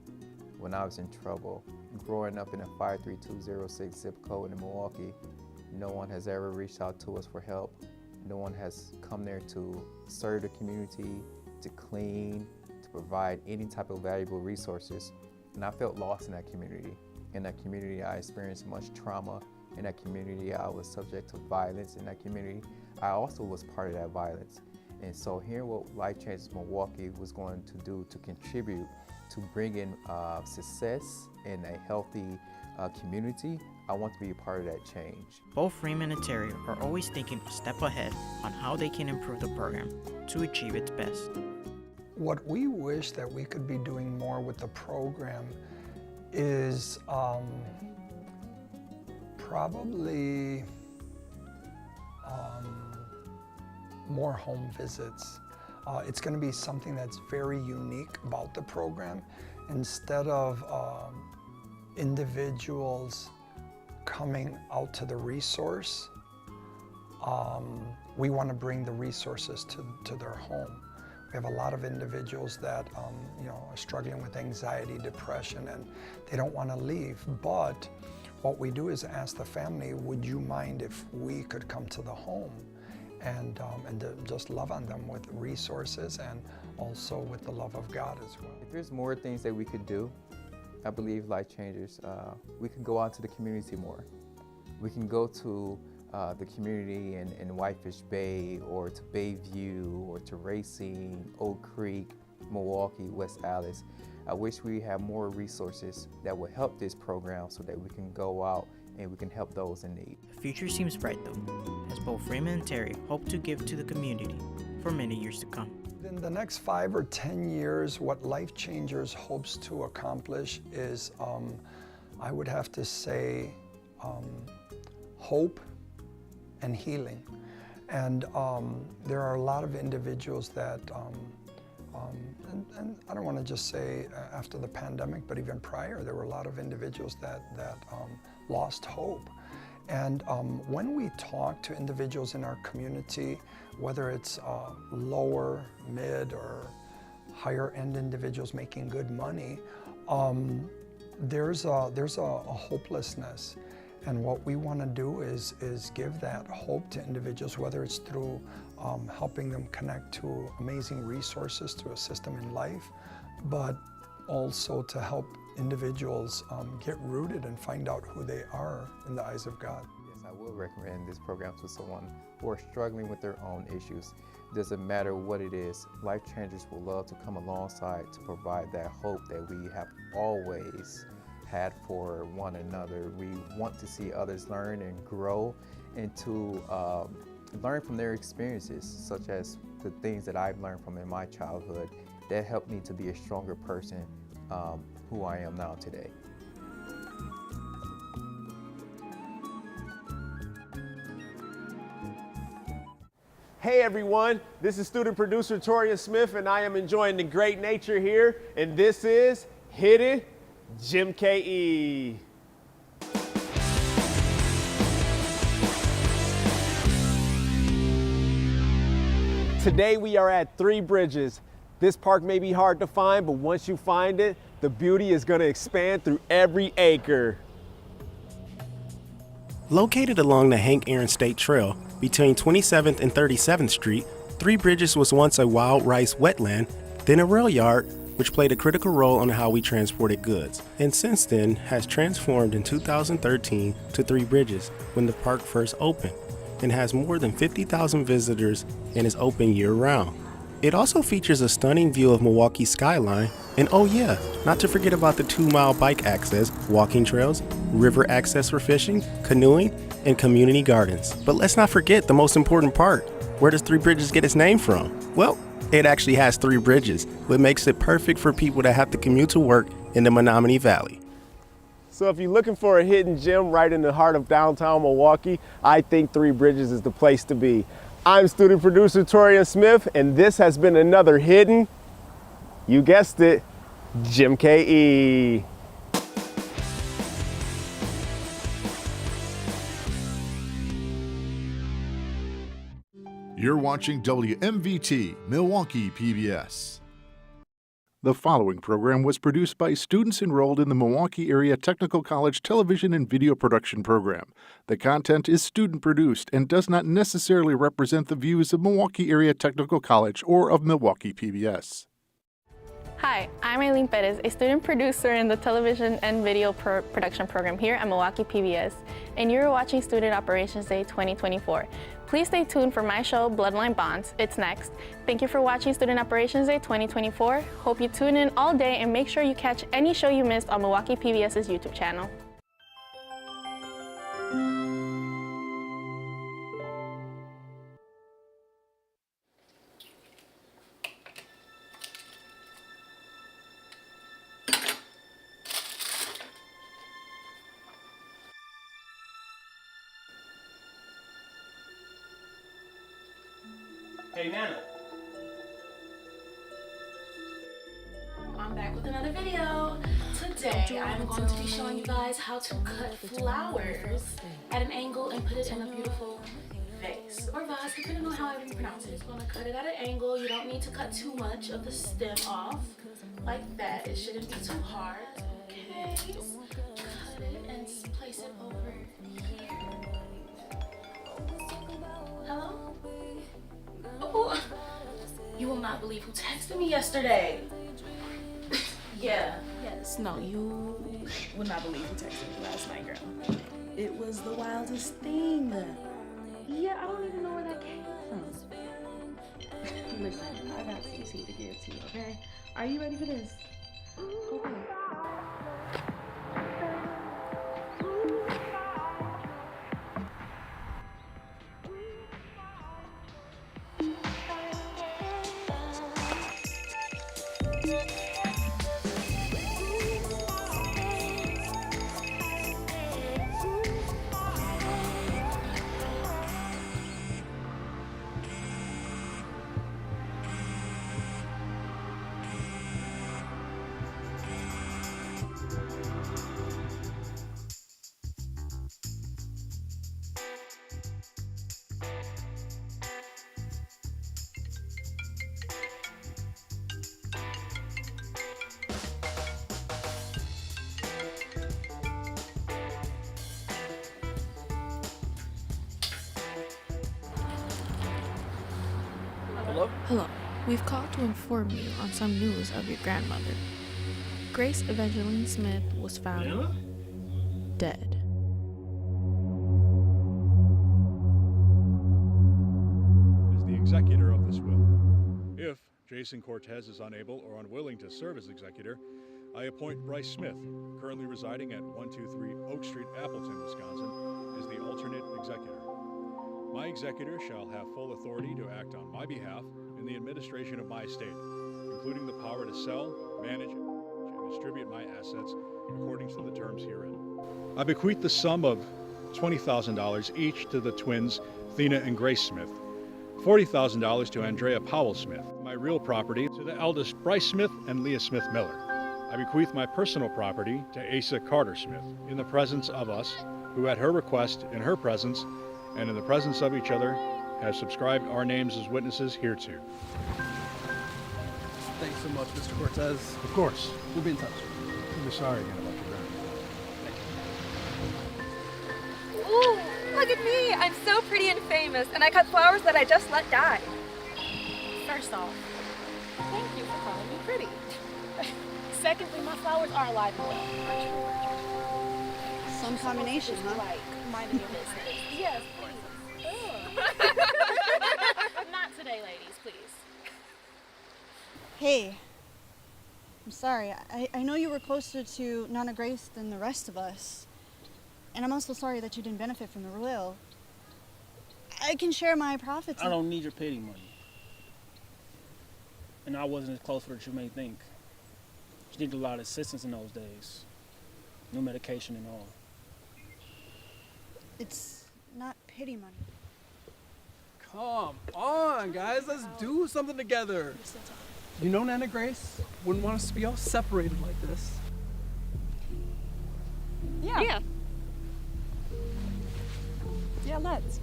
Speaker 20: when I was in trouble. Growing up in a 53206 zip code in Milwaukee, no one has ever reached out to us for help. No one has come there to serve the community, to clean, to provide any type of valuable resources. And I felt lost in that community. In that community, I experienced much trauma. In that community, I was subject to violence. In that community, I also was part of that violence. And so hearing what Life Changes Milwaukee was going to do to contribute to bringing success in a healthy community, I want to be a part of that change.
Speaker 18: Both Raymond and Terry are always thinking a step ahead on how they can improve the program to achieve its best.
Speaker 19: What we wish that we could be doing more with the program is probably more home visits. It's going to be something that's very unique about the program. Instead of individuals coming out to the resource, we want to bring the resources to their home. We have a lot of individuals that are struggling with anxiety, depression, and they don't want to leave. But what we do is ask the family, would you mind if we could come to the home and to just love on them with resources and also with the love of God as well.
Speaker 20: If there's more things that we could do, I believe Life Changers, we can go out to the community more. We can go to the community in Whitefish Bay, or to Bayview, or to Racine, Oak Creek, Milwaukee, West Allis. I wish we had more resources that would help this program so that we can go out and we can help those in need.
Speaker 18: The future seems bright though, as both Raymond and Terry hope to give to the community for many years to come.
Speaker 19: In the next 5 or 10 years, what Life Changers hopes to accomplish is, I would have to say, hope and healing. And there are a lot of individuals that, and I don't want to just say after the pandemic, but even prior, there were a lot of individuals that lost hope. And when we talk to individuals in our community, whether it's lower, mid, or higher end individuals making good money, there's a hopelessness. And what we want to do is give that hope to individuals, whether it's through helping them connect to amazing resources to assist them in life, but also to help individuals get rooted and find out who they are in the eyes of God.
Speaker 20: Yes, I would recommend this program to someone who are struggling with their own issues. It doesn't matter what it is. Life Changers will love to come alongside to provide that hope that we have always had for one another. We want to see others learn and grow, and to learn from their experiences, such as the things that I've learned from in my childhood that helped me to be a stronger person who I am now today.
Speaker 5: Hey everyone, this is student producer Torian Smith, and I am enjoying the great nature here, and this is Hidden Jim K.E. Today we are at Three Bridges. This park may be hard to find, but once you find it, the beauty is going to expand through every acre.
Speaker 21: Located along the Hank Aaron State Trail between 27th and 37th Street, Three Bridges was once a wild rice wetland, then a rail yard, which played a critical role on how we transported goods, and since then has transformed in 2013 to Three Bridges when the park first opened, and has more than 50,000 visitors and is open year-round. It also features a stunning view of Milwaukee's skyline, and oh yeah, not to forget about the 2-mile bike access, walking trails, river access for fishing, canoeing, and community gardens. But let's not forget the most important part. Where does Three Bridges get its name from? Well, it actually has 3 bridges, which makes it perfect for people that have to commute to work in the Menominee Valley.
Speaker 5: So if you're looking for a hidden gem right in the heart of downtown Milwaukee, I think Three Bridges is the place to be. I'm student producer Torian Smith, and this has been another hidden, you guessed it, Gem KE.
Speaker 3: You're watching WMVT, Milwaukee PBS. The following program was produced by students enrolled in the Milwaukee Area Technical College Television and Video Production Program. The content is student-produced and does not necessarily represent the views of Milwaukee Area Technical College or of Milwaukee PBS.
Speaker 7: Hi, I'm Aileen Perez, a student producer in the Television and Video Production Program here at Milwaukee PBS, and you're watching Student Operations Day 2024. Please stay tuned for my show, Bloodline Bonds. It's next. Thank you for watching Student Operations Day 2024. Hope you tune in all day and make sure you catch any show you missed on Milwaukee PBS's YouTube channel.
Speaker 5: Hey, Nana.
Speaker 22: I'm back with another video. Today, I'm going to be showing you guys how to cut flowers at an angle and put it in a beautiful vase or vase, depending on however you pronounce it. It's going to cut it at an angle. You don't need to cut too much of the stem off like that. It shouldn't be too hard. Okay, cut it and place it over here. Hello? Oh, you will not believe who texted me yesterday. Yes, no, you would not believe who texted me last night, girl. It was the wildest thing. Yeah, I don't even know where that came from. Listen, I got some tea to give to you, okay? Are you ready for this? Okay.
Speaker 23: Hello. We've called to inform you on some news of your grandmother. Grace Evangeline Smith was found dead.
Speaker 24: As the executor of this will, if Jason Cortez is unable or unwilling to serve as executor, I appoint Bryce Smith, currently residing at 123 Oak Street, Appleton, Wisconsin, as the alternate executor. My executor shall have full authority to act on my behalf in the administration of my estate, including the power to sell, manage, and distribute my assets according to the terms herein. I bequeath the sum of $20,000 each to the twins Thena and Grace Smith, $40,000 to Andrea Powell Smith, my real property to the eldest Bryce Smith and Leah Smith Miller. I bequeath my personal property to Asa Carter Smith in the presence of us, who at her request, in her presence, and in the presence of each other, have subscribed our names as witnesses hereto.
Speaker 25: Thanks so much, Mr. Cortez.
Speaker 24: Of course.
Speaker 25: We'll be in touch.
Speaker 24: I'm sorry again about your grandmother.
Speaker 26: Ooh, look at me! I'm so pretty and famous, and I cut flowers that I just let die. First off, thank you for calling me pretty.
Speaker 22: secondly, my flowers are alive and well.
Speaker 2: Some combination, huh?
Speaker 22: Like, minding your business. Yes, please. Not today, ladies, please.
Speaker 2: Hey, I'm sorry. I know you were closer to Nana Grace than the rest of us. And I'm also sorry that you didn't benefit from the will. I can share my profits.
Speaker 4: I don't need your pity money. And I wasn't as close to her as you may think. She needed a lot of assistance in those days. New medication and all.
Speaker 2: It's not pity money.
Speaker 10: Come on, guys, let's do something together. You know Nana Grace wouldn't want us to be all separated like this.
Speaker 11: Yeah. Yeah, let's.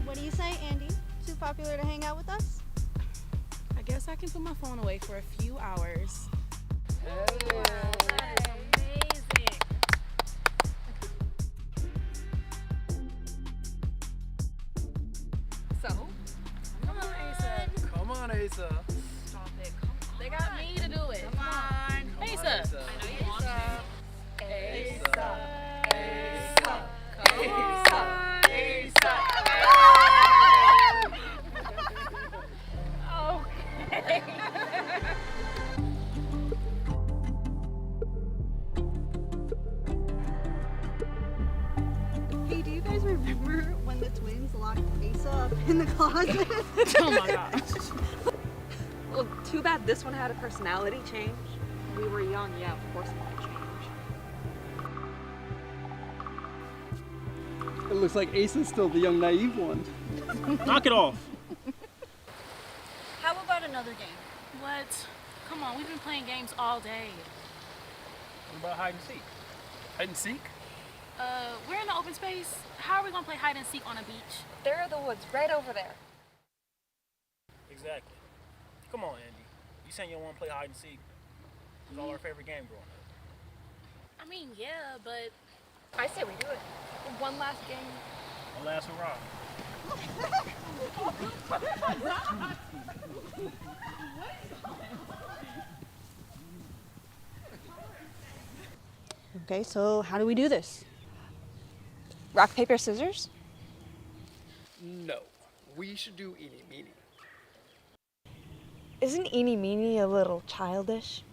Speaker 2: What do you say, Andy? Too popular to hang out with us?
Speaker 22: I guess I can put my phone away for a few hours.
Speaker 11: So?
Speaker 22: Come on, Asa.
Speaker 10: Come on, Asa.
Speaker 22: Stop it. Come on. They got me to do it. Come on. Asa.
Speaker 10: Asa.
Speaker 22: I know you want to.
Speaker 10: Asa.
Speaker 22: Asa. Come on. Okay.
Speaker 2: Hey, do you guys remember when the twins locked Asa up in the closet?
Speaker 11: Oh my gosh. Well, too bad this one had a personality change. We were young, yeah, of course it might change.
Speaker 10: It looks like Asa's still the young, naive one.
Speaker 4: Knock it off.
Speaker 2: How about another game?
Speaker 22: What? Come on, we've been playing games all day.
Speaker 4: What about hide and seek? Hide and seek?
Speaker 22: We're in the open space. How are we gonna play hide and seek on a beach?
Speaker 11: There are the woods right over there.
Speaker 4: Exactly. Come on, Andy. You saying you don't want to play hide and seek? It was all our favorite game growing up.
Speaker 22: I mean, yeah, but
Speaker 11: I say we do it. One last game.
Speaker 4: One last hurrah.
Speaker 2: Okay, so how do we do this?
Speaker 11: Rock, paper, scissors?
Speaker 10: No, we should do eeny meeny.
Speaker 11: Isn't eeny meeny a little childish?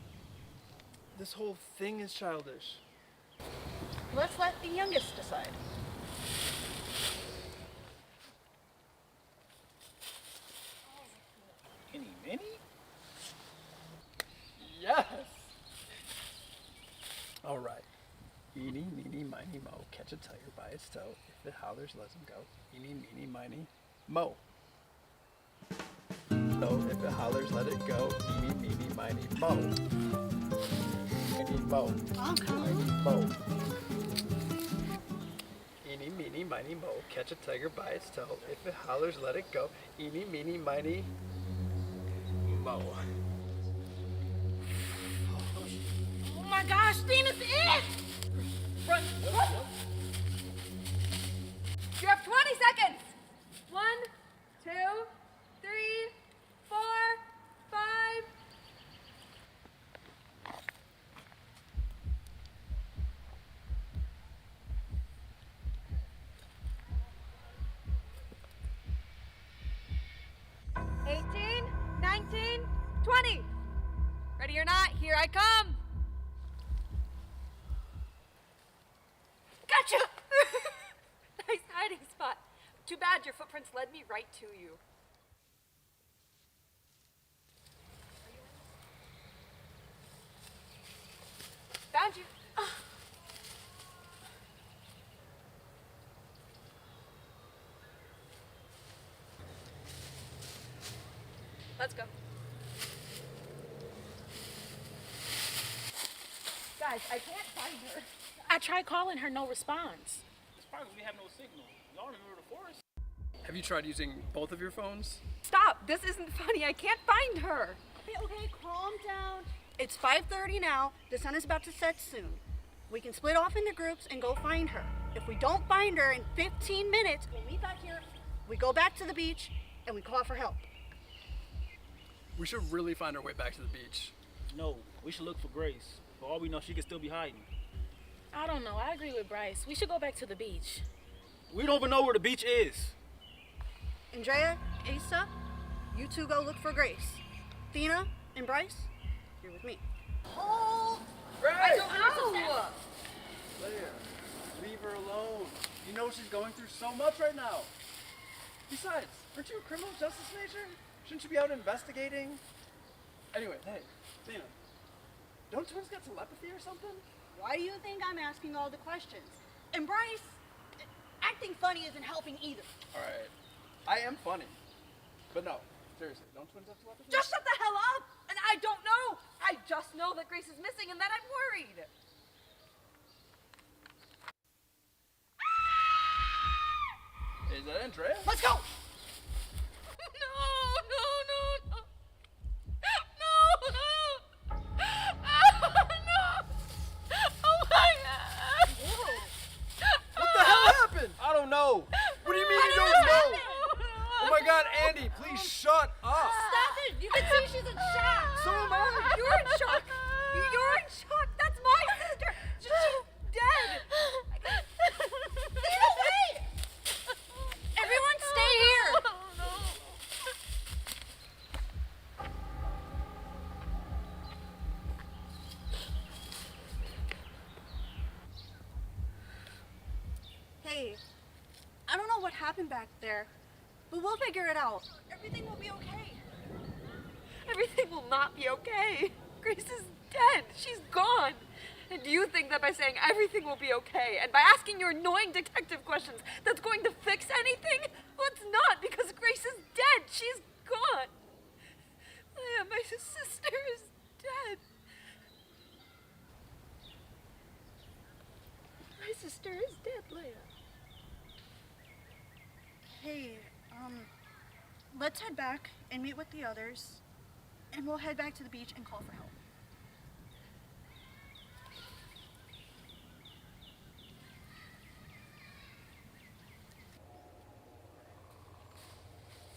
Speaker 10: This whole thing is childish.
Speaker 22: let's let the youngest decide.
Speaker 4: Eeny meeny?
Speaker 10: Yes! All right. Eeny, meeny, miny, mo. Catch a tiger by its toe. If it hollers, let him go. Eeny, meeny, miny, mo. So if it hollers, let it go. Eeny, meeny, miny, mo. Miny, mo. Miny, mo. Eeny, meeny, miny, mo. Catch a tiger by its toe. If it hollers, let it go. Eeny, meeny, miny, mo.
Speaker 22: Oh my gosh, Venus is! Run, run!
Speaker 11: You have 20 seconds! 1, 2, 3, 4, 5. $18, $19, $20. Ready or not, here I come. Gotcha! Nice hiding spot. Too bad your footprints led me right to you. Found you. Let's go. Guys, I can't find her.
Speaker 22: I tried calling her, no response.
Speaker 4: It's probably we have no signal. Y'all remember the forest?
Speaker 10: Have you tried using both of your phones?
Speaker 11: Stop! This isn't funny. I can't find her.
Speaker 2: Okay, calm down. It's 5:30 now. The sun is about to set soon. We can split off into groups and go find her. If we don't find her in 15 minutes, we'll meet back here. We go back to the beach and we call for help.
Speaker 10: We should really find our way back to the beach.
Speaker 4: No, we should look for Grace. For all we know, she could still be hiding.
Speaker 22: I don't know. I agree with Bryce. We should go back to the beach.
Speaker 4: We don't even know where the beach is.
Speaker 2: Andrea, Asa, you two go look for Grace. Thina and Bryce, you're with me.
Speaker 10: Oh!
Speaker 22: Grace!
Speaker 10: I
Speaker 22: don't know!
Speaker 10: Leia, leave her alone. You know she's going through so much right now. Besides, aren't you a criminal justice major? Shouldn't you be out investigating? Anyway, hey, Thina, don't twins get telepathy or something?
Speaker 2: Why do you think I'm asking all the questions? And Bryce, acting funny isn't helping either.
Speaker 10: Alright, I am funny. But no, seriously, don't twins have telepathy?
Speaker 11: Just shut the hell up! And I don't know! I just know that Grace is missing and that I'm worried.
Speaker 10: Is that Andrea?
Speaker 2: Let's go!
Speaker 10: What the hell happened? I don't know. What do you mean you don't know? Oh my god, Andy, please shut up.
Speaker 11: Stop it! You can see she's in shock.
Speaker 10: So am I.
Speaker 11: You're in shock. You're in shock. That's my sister. She's dead. Thina, wait! Everyone stay here.
Speaker 2: Hey, I don't know what happened back there, but we'll figure it out. Everything will be okay.
Speaker 11: Everything will not be okay. Grace is dead. She's gone. And do you think that by saying everything will be okay and by asking your annoying detective questions that's going to fix anything? Well, it's not, because Grace is dead. She's gone. Leia, my sister is dead. My sister is dead, Leia.
Speaker 2: Hey, let's head back and meet with the others, and we'll head back to the beach and call for help.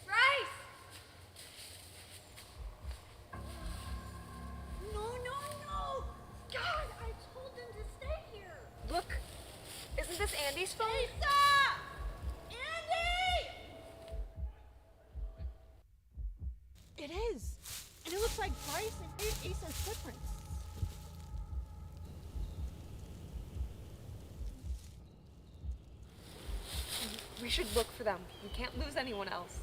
Speaker 11: Bryce! No. God, I told them to stay here. Look, isn't this Andy's phone?
Speaker 2: It is, and it looks like Bryce and Asa's footprints.
Speaker 11: We should look for them. We can't lose anyone else.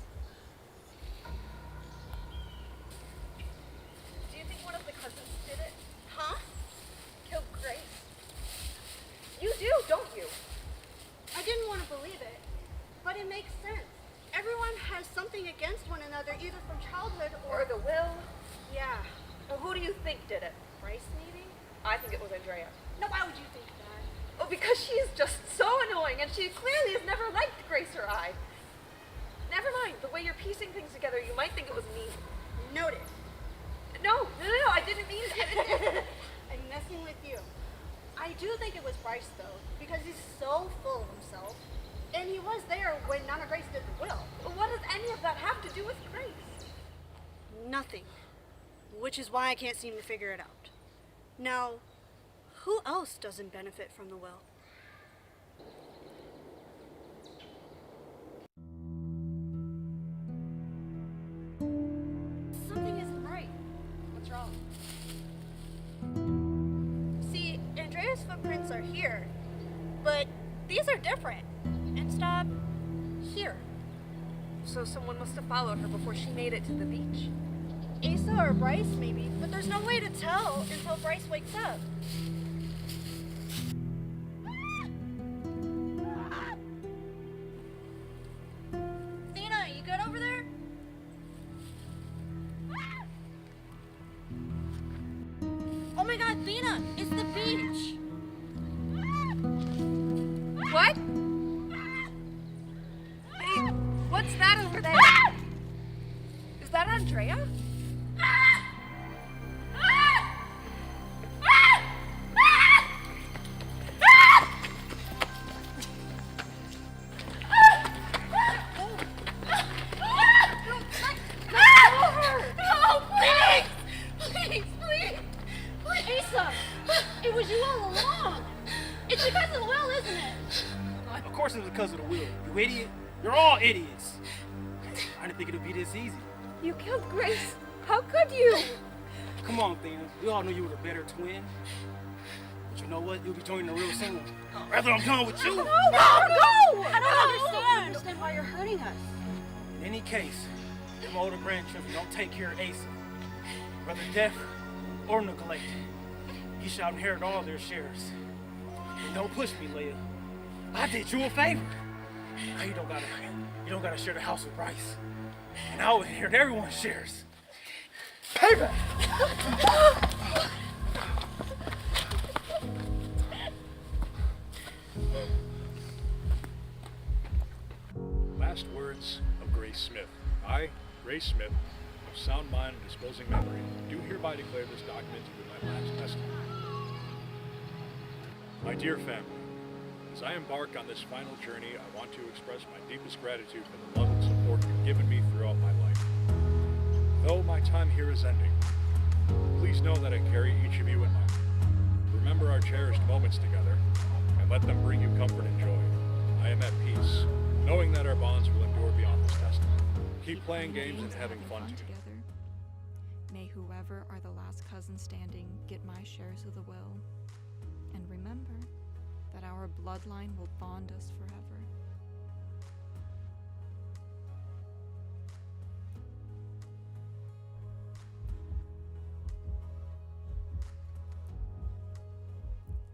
Speaker 11: Do you think one of the cousins did it? Huh? Killed Grace? You do, don't you?
Speaker 2: I didn't want to believe it, but it makes sense. Everyone has something against one another, either from childhood
Speaker 11: Or the will?
Speaker 2: Yeah.
Speaker 11: Well, who do you think did it? Bryce, maybe? I think it was Andrea.
Speaker 2: No, why would you think that?
Speaker 11: Well, because she is just so annoying, and she clearly has never liked Grace or I. Never mind, the way you're piecing things together, you might think it was me.
Speaker 2: Noted.
Speaker 11: No, I didn't mean it.
Speaker 2: I'm messing with you. I do think it was Bryce, though, because he's so full of himself. And he was there when Nana Grace did the will.
Speaker 11: Well, what does any of that have to do with Grace?
Speaker 2: Nothing. Which is why I can't seem to figure it out. Now, who else doesn't benefit from the will? Something isn't right.
Speaker 11: What's wrong?
Speaker 2: See, Andrea's footprints are here, but these are different. And stop here.
Speaker 11: So someone must have followed her before she made it to the beach.
Speaker 2: Asa or Bryce, maybe, but there's no way to tell until Bryce wakes up. Thina, you good over there? Oh my god, Thina, it's the beach!
Speaker 11: What? Hey, what's that over there? Is that Andrea? Help!
Speaker 1: course it was because of the wheel. You idiot. You're all idiots. I didn't think it would be this easy.
Speaker 11: You killed Grace. How could you?
Speaker 1: Come on, Thea. We all knew you were the better twin. But you know what? You'll be joining the real soon. Rather I'm done with you.
Speaker 11: No! I don't understand why you're hurting us.
Speaker 1: In any case, them older grandchildren don't take care of Asa. Whether deaf or neglected, he shall inherit all their shares. And don't push me, Leah. I did you a favor. Now you don't gotta share the house with Bryce. And I'll inherit everyone's shares. Payback!
Speaker 24: Last words of Grace Smith. I, Grace Smith, of sound mind and disposing memory, do hereby declare this document to be my last testament. My dear family, as I embark on this final journey, I want to express my deepest gratitude for the love and support you've given me throughout my life. Though my time here is ending, please know that I carry each of you in my heart. Remember our cherished moments together, and let them bring you comfort and joy. I am at peace, knowing that our bonds will endure beyond this testing. Keep playing games and having fun together.
Speaker 9: May whoever are the last cousins standing get my shares of the will. And remember that our bloodline will bond us forever.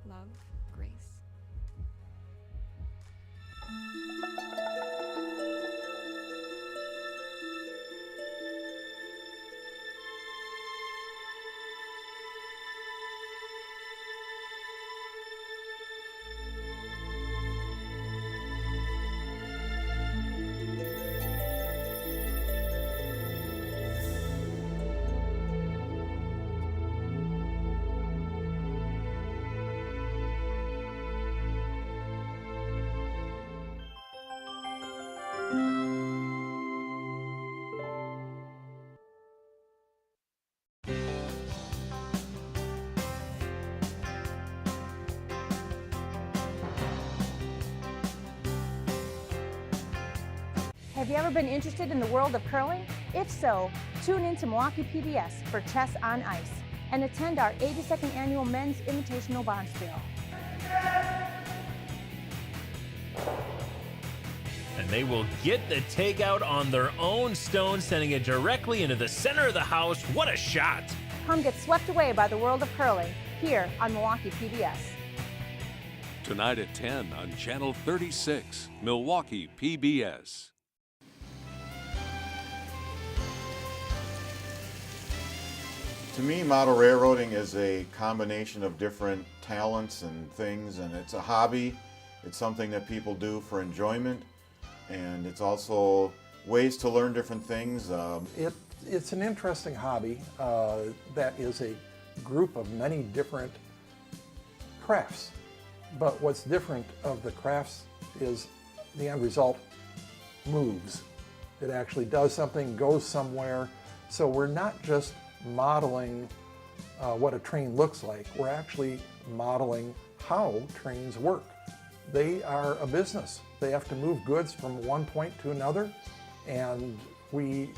Speaker 9: Love, Grace.
Speaker 12: Have you ever been interested in the world of curling? If so, tune in to Milwaukee PBS for Chess on Ice and attend our 82nd Annual Men's Invitational Bonspiel.
Speaker 15: And they will get the takeout on their own stone, sending it directly into the center of the house. What a shot!
Speaker 12: Come get swept away by the world of curling here on Milwaukee PBS.
Speaker 16: Tonight at 10 on Channel 36, Milwaukee PBS.
Speaker 25: To me, model railroading is a combination of different talents and things, and it's a hobby. It's something that people do for enjoyment, and it's also ways to learn different things.
Speaker 19: It's an interesting hobby that is a group of many different crafts. But what's different of the crafts is the end result moves. It actually does something, goes somewhere. So we're not just modeling what a train looks like. We're actually modeling how trains work. They are a business. They have to move goods from one point to another, and we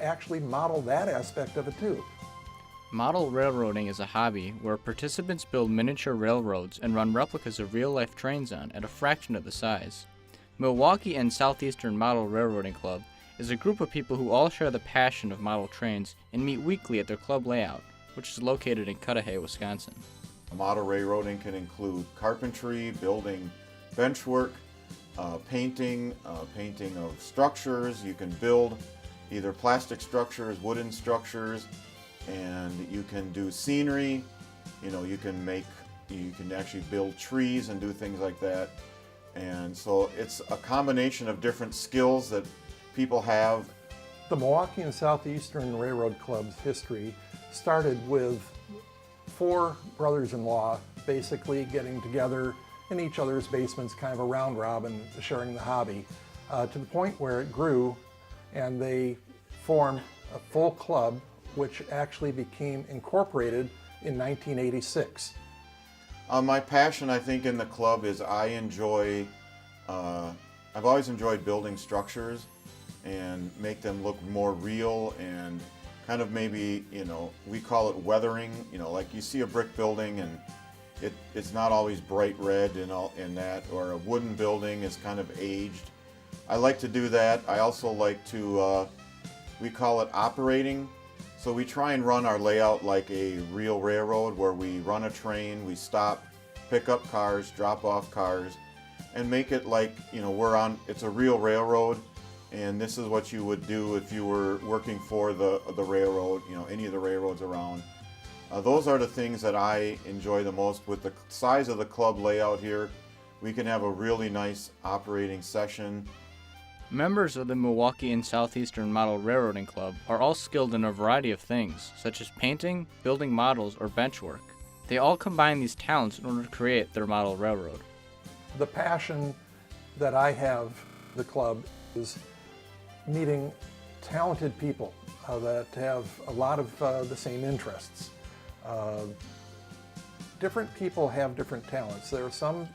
Speaker 19: actually model that aspect of it too.
Speaker 27: Model railroading is a hobby where participants build miniature railroads and run replicas of real-life trains on at a fraction of the size. Milwaukee and Southeastern Model Railroading Club is a group of people who all share the passion of model trains and meet weekly at their club layout, which is located in Cudahy, Wisconsin.
Speaker 25: Model railroading can include carpentry, building benchwork, painting of structures. You can build either plastic structures, wooden structures, and you can do scenery. You know, you can actually build trees and do things like that. And so it's a combination of different skills that people have.
Speaker 19: The Milwaukee and Southeastern Railroad Club's history started with 4 brothers-in-law basically getting together in each other's basements, kind of a round robin, sharing the hobby, to the point where it grew and they formed a full club, which actually became incorporated in 1986.
Speaker 25: My passion, I think, in the club is I enjoy I've always enjoyed building structures and make them look more real and kind of maybe, you know, we call it weathering, you know, like you see a brick building and it's not always bright red and all in that, or a wooden building is kind of aged. I like to do that. I also like to, we call it operating. So we try and run our layout like a real railroad where we run a train, we stop, pick up cars, drop off cars, and make it like, you know, it's a real railroad. And this is what you would do if you were working for the railroad, you know, any of the railroads around. Those are the things that I enjoy the most. With the size of the club layout here, we can have a really nice operating session.
Speaker 27: Members of the Milwaukee and Southeastern Model Railroading Club are all skilled in a variety of things, such as painting, building models, or bench work. They all combine these talents in order to create their model railroad.
Speaker 6: The passion that I have, the club, is meeting talented people that have a lot of the same interests. Different people have different talents. There are some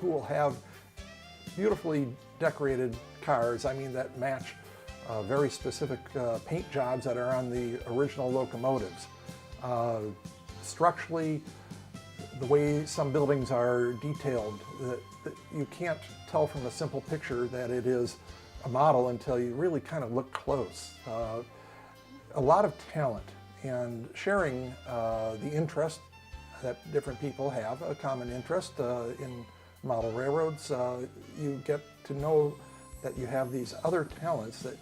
Speaker 6: who will have beautifully decorated cars, I mean, that match very specific paint jobs that are on the original locomotives. Structurally, the way some buildings are detailed, that you can't tell from a simple picture that it is a model until you really kind of look close. A lot of talent and sharing the interest that different people have, a common interest in model railroads. You get to know that you have these other talents that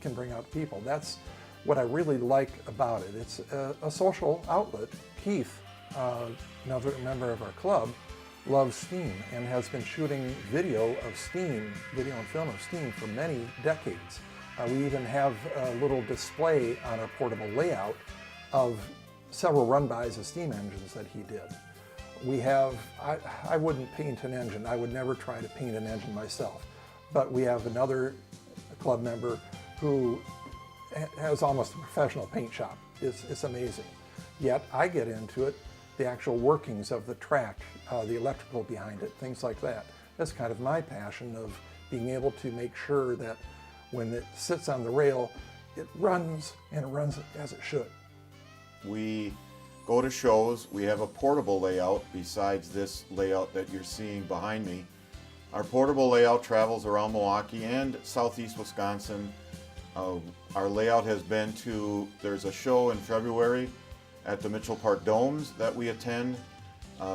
Speaker 6: can bring out people. That's what I really like about it. It's a social outlet. Keith, another member of our club, loves steam and has been shooting video of steam, video and film of steam for many decades. We even have a little display on our portable layout of several run-bys of steam engines that he did. We have, I wouldn't paint an engine. I would never try to paint an engine myself. But we have another club member who has almost a professional paint shop. It's amazing. Yet I get into it, the actual workings of the track, the electrical behind it, things like that. That's kind of my passion of being able to make sure that when it sits on the rail, it runs and it runs as it should.
Speaker 25: We go to shows. We have a portable layout besides this layout that you're seeing behind me. Our portable layout travels around Milwaukee and southeast Wisconsin. Our layout has been to, there's a show in February at the Mitchell Park Domes that we attend.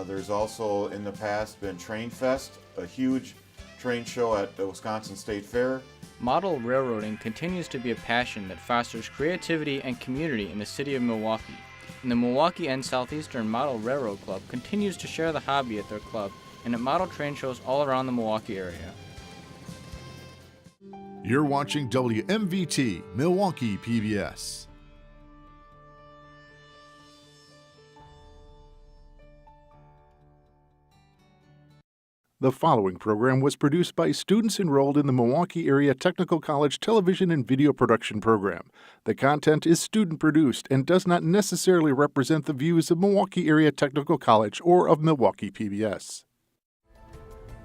Speaker 25: There's also in the past been Train Fest, a huge train show at the Wisconsin State Fair.
Speaker 27: Model railroading continues to be a passion that fosters creativity and community in the city of Milwaukee, and the Milwaukee and Southeastern Model Railroad Club continues to share the hobby at their club and at model train shows all around the Milwaukee area.
Speaker 3: You're watching WMVT, Milwaukee PBS. The following program was produced by students enrolled in the Milwaukee Area Technical College Television and Video Production Program. The content is student-produced and does not necessarily represent the views of Milwaukee Area Technical College or of Milwaukee PBS.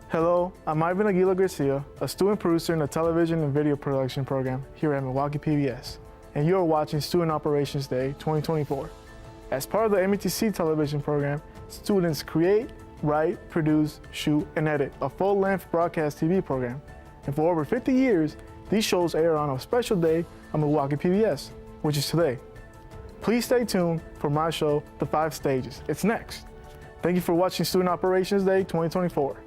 Speaker 8: Hello, I'm Aguila-Garcia, a student producer in the Television and Video Production Program here at Milwaukee PBS, and you are watching Student Operations Day 2024. As part of the MATC television program, students create, write, produce, shoot, and edit a full-length broadcast TV program. And for over 50 years, these shows air on a special day on Milwaukee PBS, which is today. Please stay tuned for my show, The 5 Stages. It's next. Thank you for watching Student Operations Day 2024.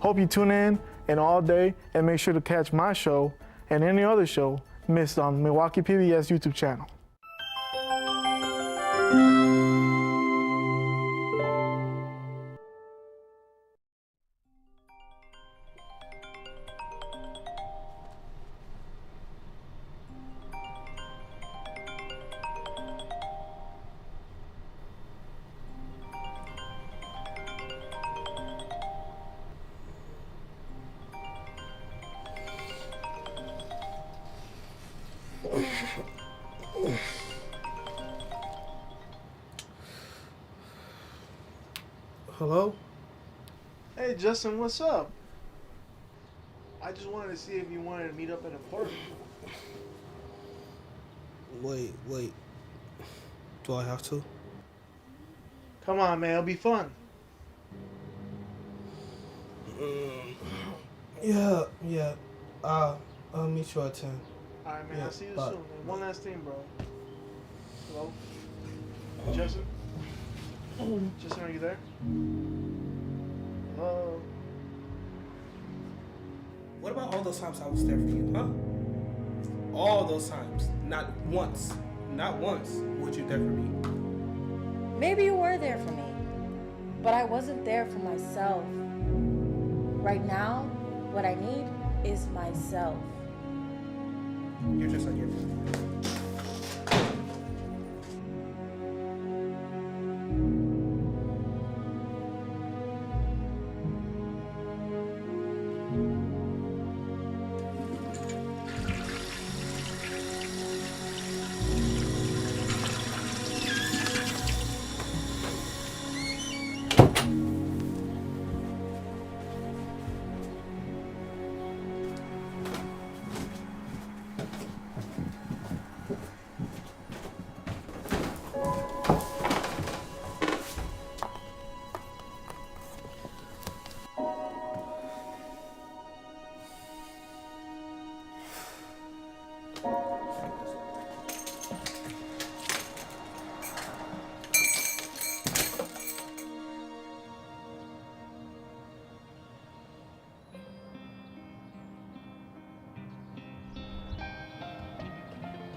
Speaker 8: Hope you tune in and all day and make sure to catch my show and any other show missed on Milwaukee PBS YouTube channel.
Speaker 6: Hello?
Speaker 8: Hey, Justin, what's up? I just wanted to see if you wanted to meet up at a park.
Speaker 7: Wait. Do I have to?
Speaker 8: Come on, man. It'll be fun.
Speaker 7: Yeah. I'll meet you at 10.
Speaker 8: All right, man.
Speaker 7: Yeah,
Speaker 8: I'll see you
Speaker 7: bye.
Speaker 8: soon, man. One last thing, bro. Hello? Justin? Justin, are you there? Hello?
Speaker 7: What about all those times I was there for you, huh? All those times. Not once would you there for me.
Speaker 12: Maybe you were there for me, but I wasn't there for myself. Right now, what I need is myself.
Speaker 7: You're just like your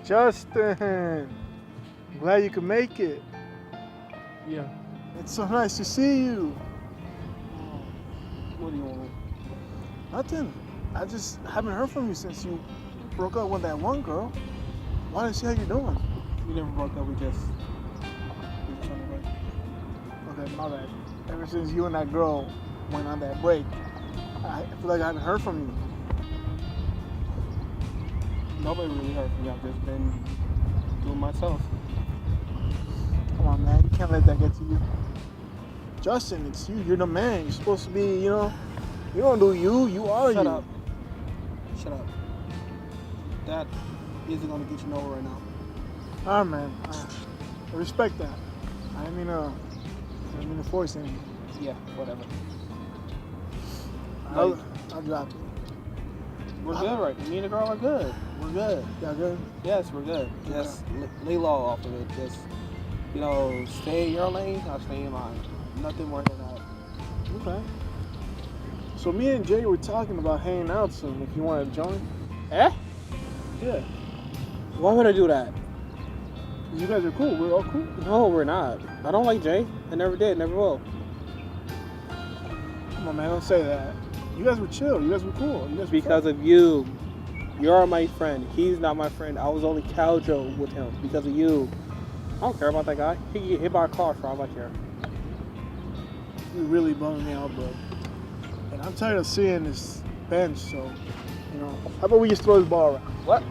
Speaker 8: Justin! I'm glad you could make it. Yeah. It's so nice to see you.
Speaker 7: What do you want?
Speaker 8: Nothing. I just haven't heard from you since you broke up with that one girl. Wanted to see how you're doing.
Speaker 7: We never broke up, we just on the break.
Speaker 8: Okay, my bad. Ever since you and that girl went on that break, I feel like I haven't heard from you.
Speaker 7: Nobody really heard from me. I've just been doing myself.
Speaker 8: Come on, man. You can't let that get to you. Justin, it's you. You're the man. You're supposed to be, you don't do you. You are
Speaker 7: Shut
Speaker 8: you.
Speaker 7: up. Shut up. That isn't going to get you nowhere right now.
Speaker 8: All right, man. I respect that. I didn't mean to force anything.
Speaker 7: Yeah, whatever.
Speaker 8: I'll drop it.
Speaker 7: We're good right now. Me and the girl are good.
Speaker 8: We're good. Y'all good?
Speaker 7: Yes, we're good. Just lay low off of it. Just, stay in your lane, I'll stay in mine. Nothing more than that.
Speaker 8: Okay. So me and Jay were talking about hanging out soon. If you want to join.
Speaker 7: Eh?
Speaker 8: Yeah.
Speaker 7: Why would I do that?
Speaker 8: You guys are cool. We're all cool.
Speaker 7: No, we're not. I don't like Jay. I never did. Never will.
Speaker 8: Come on, man. Don't say that. You guys were chill. You guys were cool. You guys were
Speaker 7: because of you. You're my friend. He's not my friend. I was only casual with him because of you. I don't care about that guy. He can get hit by a car for all I care.
Speaker 8: You really bumming me out, bro. And I'm tired of seeing this bench, so, how about we just throw this ball around?
Speaker 7: What?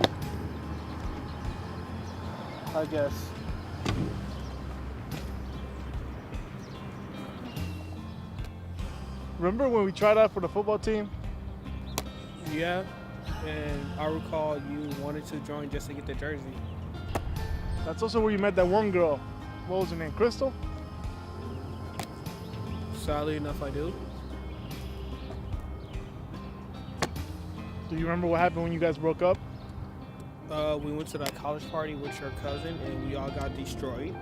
Speaker 7: I guess.
Speaker 8: Remember when we tried out for the football team?
Speaker 7: Yeah, and I recall you wanted to join just to get the jersey.
Speaker 8: That's also where you met that one girl. What was her name? Crystal?
Speaker 7: Sadly enough, I do.
Speaker 8: Do you remember what happened when you guys broke up?
Speaker 7: We went to that college party with your cousin, and we all got destroyed.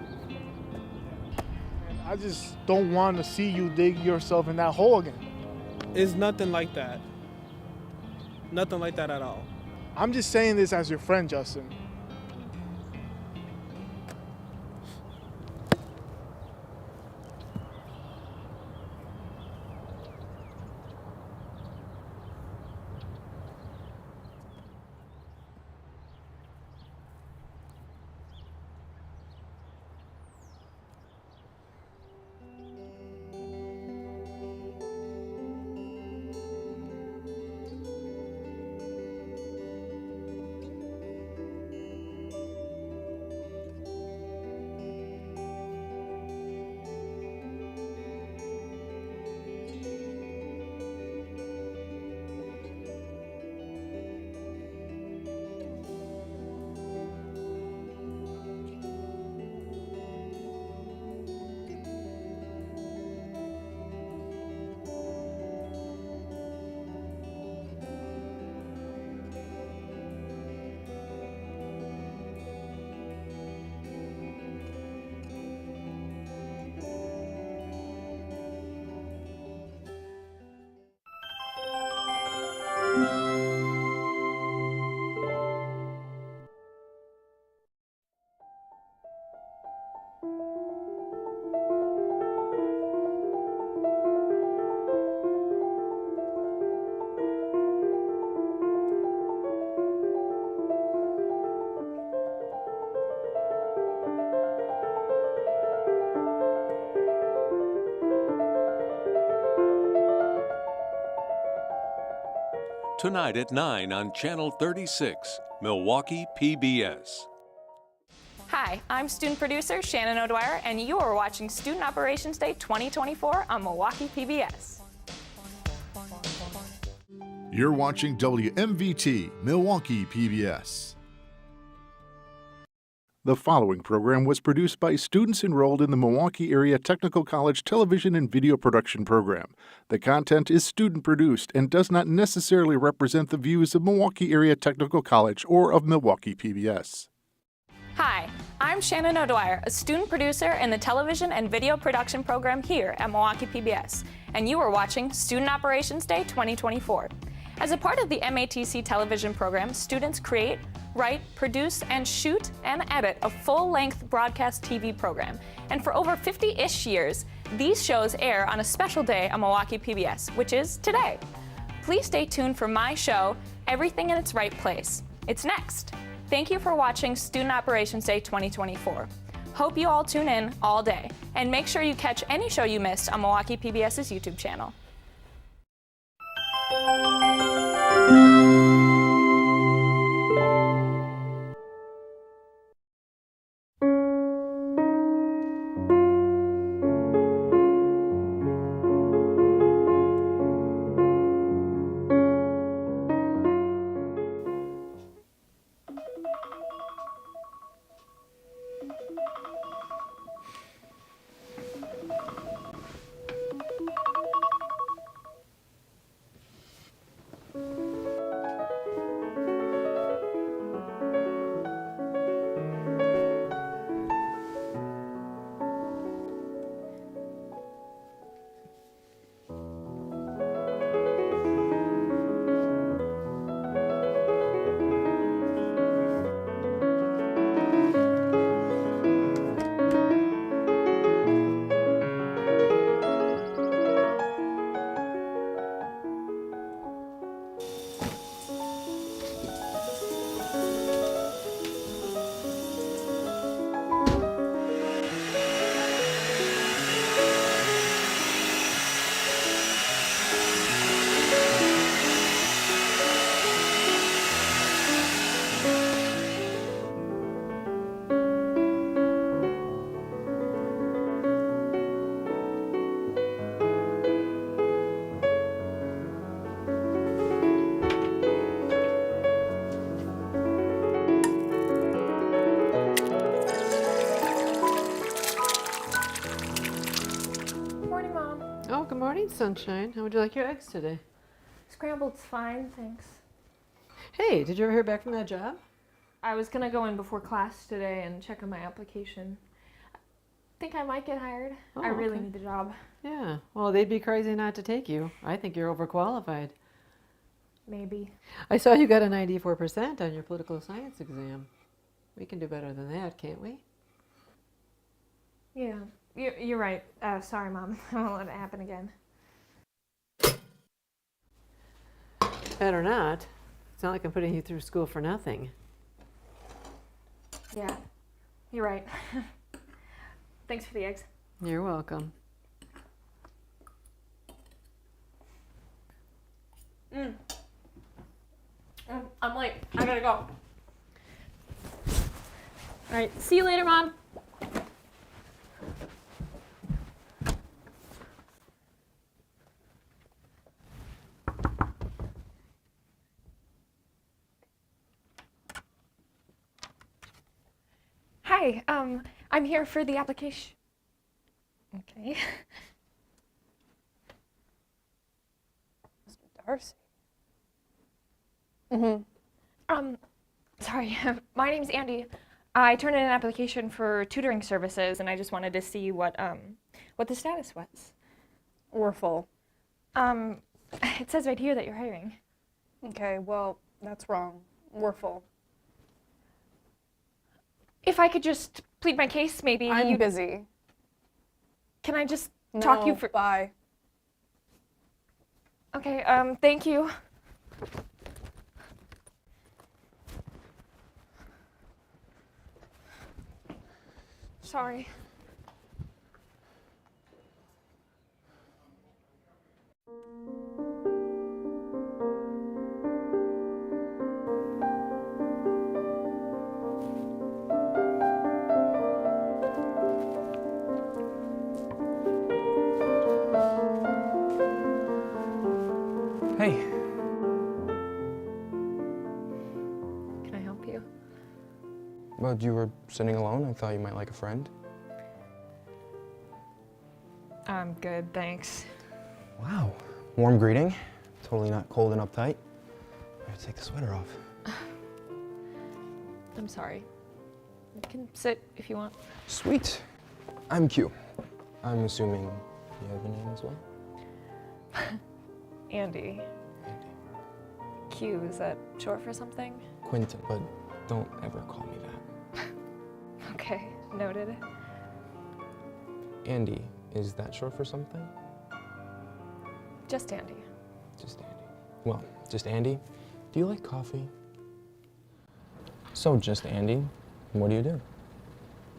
Speaker 8: I just don't want to see you dig yourself in that hole again.
Speaker 7: It's nothing like that. Nothing like that at all.
Speaker 8: I'm just saying this as your friend, Justin.
Speaker 16: tonight at 9 on Channel 36, Milwaukee PBS.
Speaker 5: Hi, I'm student producer Shannon O'Dwyer, and you are watching Student Operations Day 2024 on Milwaukee PBS.
Speaker 3: You're watching WMVT, Milwaukee PBS. The following program was produced by students enrolled in the Milwaukee Area Technical College Television and Video Production Program. The content is student-produced and does not necessarily represent the views of Milwaukee Area Technical College or of Milwaukee PBS.
Speaker 5: Hi, I'm Shannon O'Dwyer, a student producer in the television and video production program here at Milwaukee PBS, and you are watching Student Operations Day 2024. As a part of the MATC television program, students create, write, produce, and shoot and edit a full-length broadcast TV program. And for over 50-ish years, these shows air on a special day on Milwaukee PBS, which is today. Please stay tuned for my show, Everything in Its Right Place. It's next. Thank you for watching Student Operations Day 2024. Hope you all tune in all day, and make sure you catch any show you missed on Milwaukee PBS's YouTube channel.
Speaker 13: Good morning, sunshine. How would you like your eggs today?
Speaker 11: Scrambled's fine, thanks.
Speaker 13: Hey, did you ever hear back from that job?
Speaker 11: I was gonna go in before class today and check on my application. I think I might get hired.
Speaker 13: Oh,
Speaker 11: I really
Speaker 13: okay.
Speaker 11: need the job.
Speaker 13: Yeah, well, they'd be crazy not to take you. I think you're overqualified.
Speaker 11: Maybe.
Speaker 13: I saw you got a 94% on your political science exam. We can do better than that, can't we?
Speaker 11: Yeah, you're right. Sorry, Mom. I won't let it happen again.
Speaker 13: Better not. It's not like I'm putting you through school for nothing.
Speaker 11: Yeah, you're right. Thanks for the eggs.
Speaker 13: You're welcome.
Speaker 11: I'm late. I gotta go. All right, see you later, Mom. Hi, I'm here for the application. Okay.
Speaker 14: Mr. Darcy.
Speaker 11: Sorry, my name's Andy. I turned in an application for tutoring services, and I just wanted to see what the status was.
Speaker 14: We're full.
Speaker 11: It says right here that you're hiring.
Speaker 14: Okay, well, that's wrong. We're full.
Speaker 11: If I could just plead my case, maybe
Speaker 14: I'm busy.
Speaker 11: Can I just talk you for?
Speaker 14: Bye.
Speaker 11: Okay, thank you. Sorry.
Speaker 4: Hey.
Speaker 22: Can I help you?
Speaker 4: But you were sitting alone. I thought you might like a friend.
Speaker 22: I'm good, thanks.
Speaker 4: Wow. Warm greeting. Totally not cold and uptight. I have to take the sweater off.
Speaker 22: I'm sorry. You can sit if you want.
Speaker 4: Sweet. I'm Q. I'm assuming you have a name as well?
Speaker 22: Andy. Q, is that short for something?
Speaker 4: Quentin, but don't ever call me that.
Speaker 22: Okay, noted.
Speaker 4: Andy, is that short for something?
Speaker 22: Just Andy.
Speaker 4: Just Andy. Well, just Andy. Do you like coffee? So, just Andy, what do you do?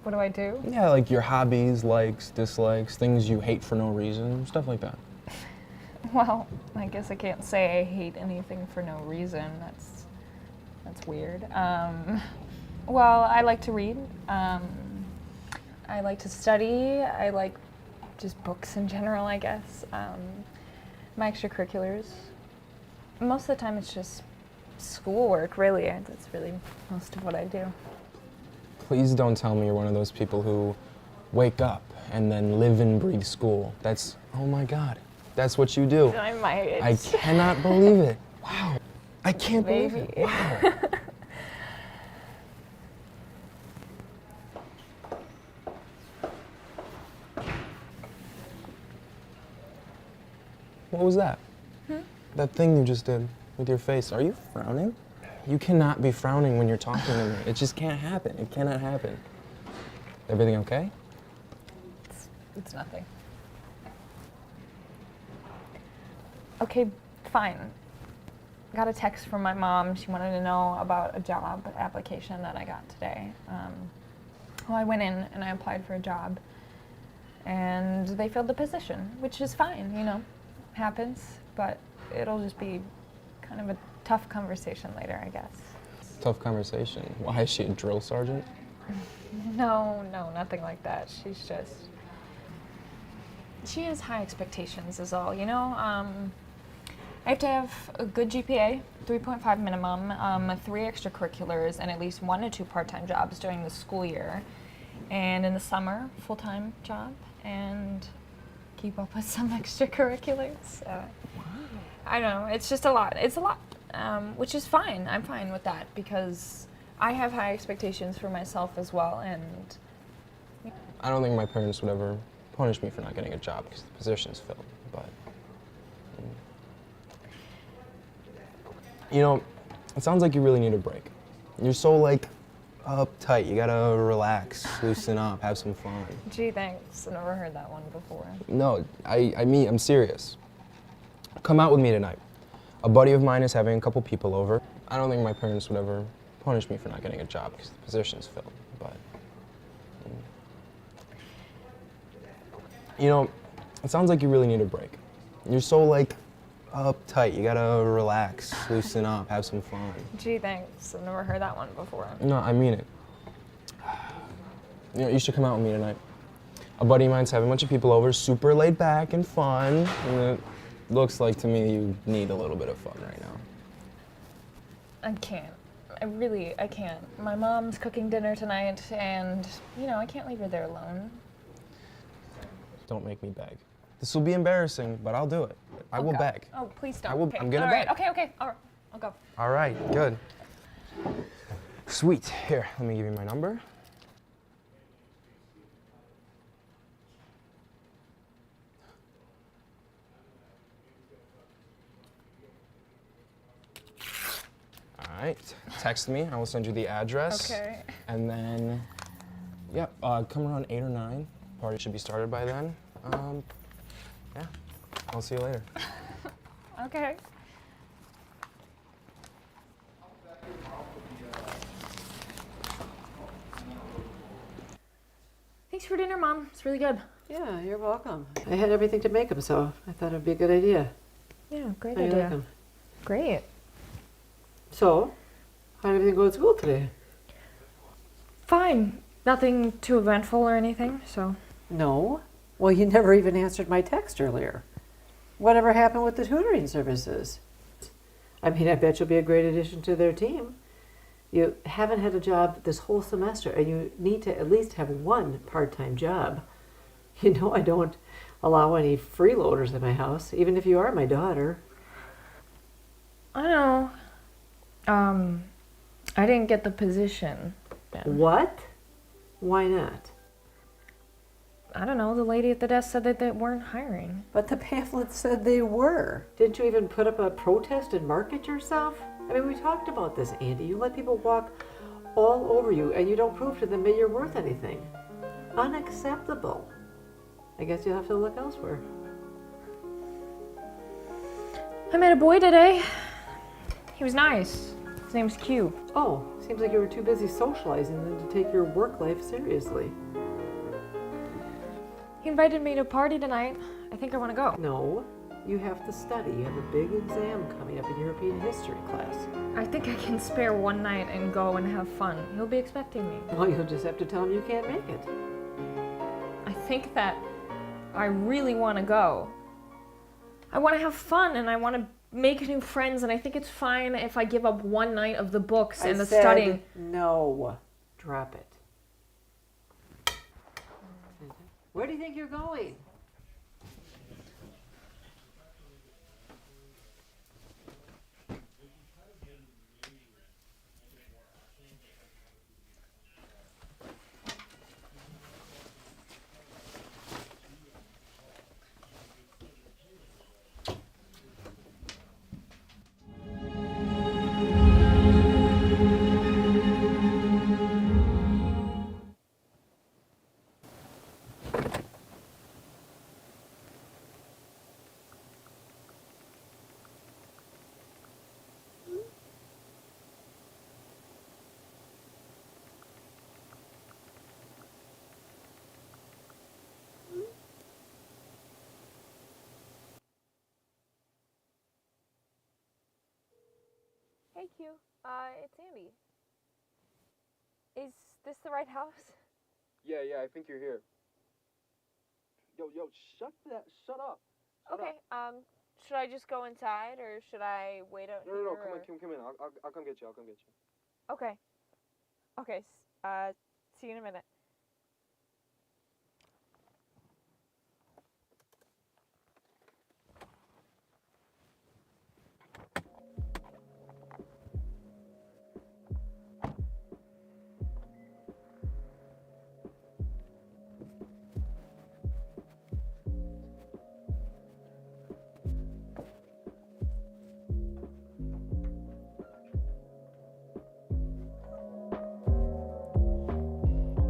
Speaker 22: What do I do?
Speaker 4: Yeah, like your hobbies, likes, dislikes, things you hate for no reason, stuff like that.
Speaker 22: Well, I guess I can't say I hate anything for no reason. That's weird. Well, I like to read. I like to study. I like just books in general, I guess. My extracurriculars. Most of the time it's just schoolwork, really. That's really most of what I do.
Speaker 4: Please don't tell me you're one of those people who wake up and then live and breathe school. That's, oh my God, that's what you do.
Speaker 22: I might.
Speaker 4: I cannot believe it. Wow. I can't believe it. Wow. What was that? That thing you just did with your face. Are you frowning? You cannot be frowning when you're talking to me. It just can't happen. It cannot happen. Everything okay?
Speaker 22: It's nothing. Okay, fine. Got a text from my mom. She wanted to know about a job application that I got today. Well, I went in and I applied for a job, and they filled the position, which is fine, you know, happens, but it'll just be kind of a tough conversation later, I guess.
Speaker 4: Tough conversation. Why, is she a drill sergeant?
Speaker 22: No, nothing like that. She has high expectations is all, you know? I have to have a good GPA, 3.5 minimum, 3 extracurriculars, and at least 1 to 2 part-time jobs during the school year. And in the summer, full-time job, and keep up with some extracurriculars. I don't know, it's just a lot. It's a lot, which is fine. I'm fine with that because I have high expectations for myself as well, and
Speaker 4: I don't think my parents would ever punish me for not getting a job because the position's filled, but... You know, it sounds like you really need a break. You're so, like, uptight. You gotta relax, loosen up, have some fun.
Speaker 22: gee, thanks. I've never heard that one before.
Speaker 4: No, I mean, I'm serious. Come out with me tonight. A buddy of mine is having a couple people over. I don't think my parents would ever punish me for not getting a job because the position's filled, but... You know, it sounds like you really need a break. You're so, like, uptight. You gotta relax, loosen up, have some fun.
Speaker 22: Gee, thanks. I've never heard that one before.
Speaker 4: No, I mean it. You know, you should come out with me tonight. A buddy of mine's having a bunch of people over, super laid back and fun, and it looks like to me you need a little bit of fun right now.
Speaker 22: I can't. I can't. My mom's cooking dinner tonight, and, you know, I can't leave her there alone.
Speaker 4: Don't make me beg. This will be embarrassing, but I'll do it. I will beg.
Speaker 22: Oh, please don't.
Speaker 4: I will,
Speaker 22: Okay.
Speaker 4: I'm gonna
Speaker 22: All
Speaker 4: beg.
Speaker 22: right. Okay. All right. I'll go.
Speaker 4: All right, good. Sweet. Here, let me give you my number. All right, text me. I will send you the address.
Speaker 22: Okay.
Speaker 4: And then, yeah, come around 8 or 9. Party should be started by then. Yeah, I'll see you later.
Speaker 22: Okay. Thanks for dinner, Mom. It's really good.
Speaker 13: Yeah, you're welcome. I had everything to make them, so I thought it'd be a good idea.
Speaker 22: Yeah, great
Speaker 13: How you
Speaker 22: idea.
Speaker 13: like 'em?
Speaker 22: Great.
Speaker 13: So, how did everything go at school today?
Speaker 22: Fine. Nothing too eventful or anything, so.
Speaker 13: No. Well, you never even answered my text earlier. Whatever happened with the tutoring services? I mean, I bet you'll be a great addition to their team. You haven't had a job this whole semester, and you need to at least have one part-time job. You know I don't allow any freeloaders in my house, even if you are my daughter.
Speaker 10: I know. I didn't get the position.
Speaker 13: What? Why not?
Speaker 10: I don't know. The lady at the desk said that they weren't hiring.
Speaker 13: But the pamphlet said they were. Didn't you even put up a protest and market yourself? I mean, we talked about this, Andy. You let people walk all over you, and you don't prove to them that you're worth anything. Unacceptable. I guess you'll have to look elsewhere.
Speaker 10: I met a boy today. He was nice. His name's Q.
Speaker 13: Oh, seems like you were too busy socializing than to take your work life seriously.
Speaker 10: He invited me to a party tonight. I think I want to go.
Speaker 13: No, you have to study. You have a big exam coming up in European history class.
Speaker 10: I think I can spare one night and go and have fun. He'll be expecting me.
Speaker 13: Well, you'll just have to tell him you can't make it.
Speaker 10: I think that I really want to go. I want to have fun and I want to make new friends, and I think it's fine if I give up one night of the books and the studying.
Speaker 13: No. Drop it. Where do you think you're going?
Speaker 10: Hey Q, it's Andy. Is this the right house?
Speaker 4: Yeah, I think you're here. Yo, shut up.
Speaker 10: Okay, should I just go inside or should I wait out here?
Speaker 4: No, come in. I'll come get you.
Speaker 10: Okay. Okay, see you in a minute.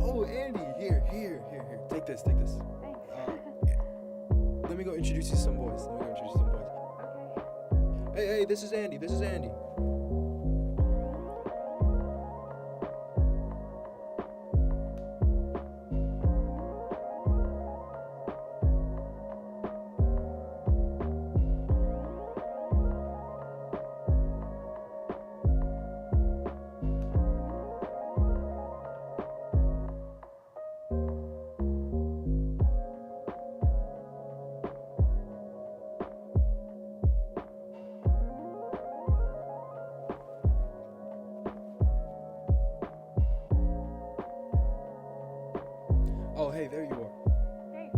Speaker 4: Oh, Andy, here. Take this.
Speaker 10: Thanks.
Speaker 4: Let me go introduce you to some boys.
Speaker 10: Okay.
Speaker 4: Hey, this is Andy. Oh, hey, there you are.
Speaker 10: Hey.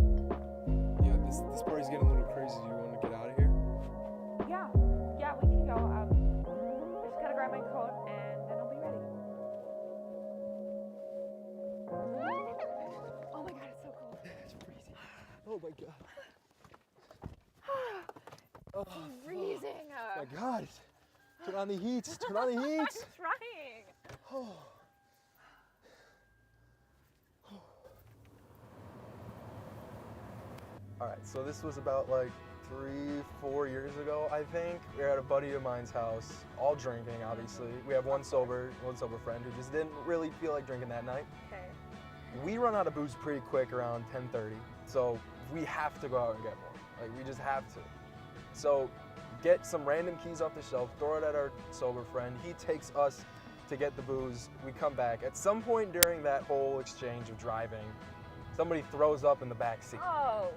Speaker 4: Yeah, this party's getting a little crazy. Do you want to get out of here?
Speaker 10: Yeah, we can go. I just gotta grab my coat and then I'll be ready. Oh my god, it's so cold.
Speaker 4: It's freezing. Oh my god.
Speaker 10: It's freezing.
Speaker 4: Oh my god. Turn on the heat.
Speaker 10: I'm trying.
Speaker 4: Oh. Alright, so this was about like 3-4 years ago, I think. We were at a buddy of mine's house, all drinking, obviously. We have one sober friend who just didn't really feel like drinking that night.
Speaker 10: Okay.
Speaker 4: We run out of booze pretty quick around 10:30, so we have to go out and get more. Like, we just have to. So, get some random keys off the shelf, throw it at our sober friend. He takes us to get the booze. We come back. At some point during that whole exchange of driving, somebody throws up in the back seat.
Speaker 10: Oh,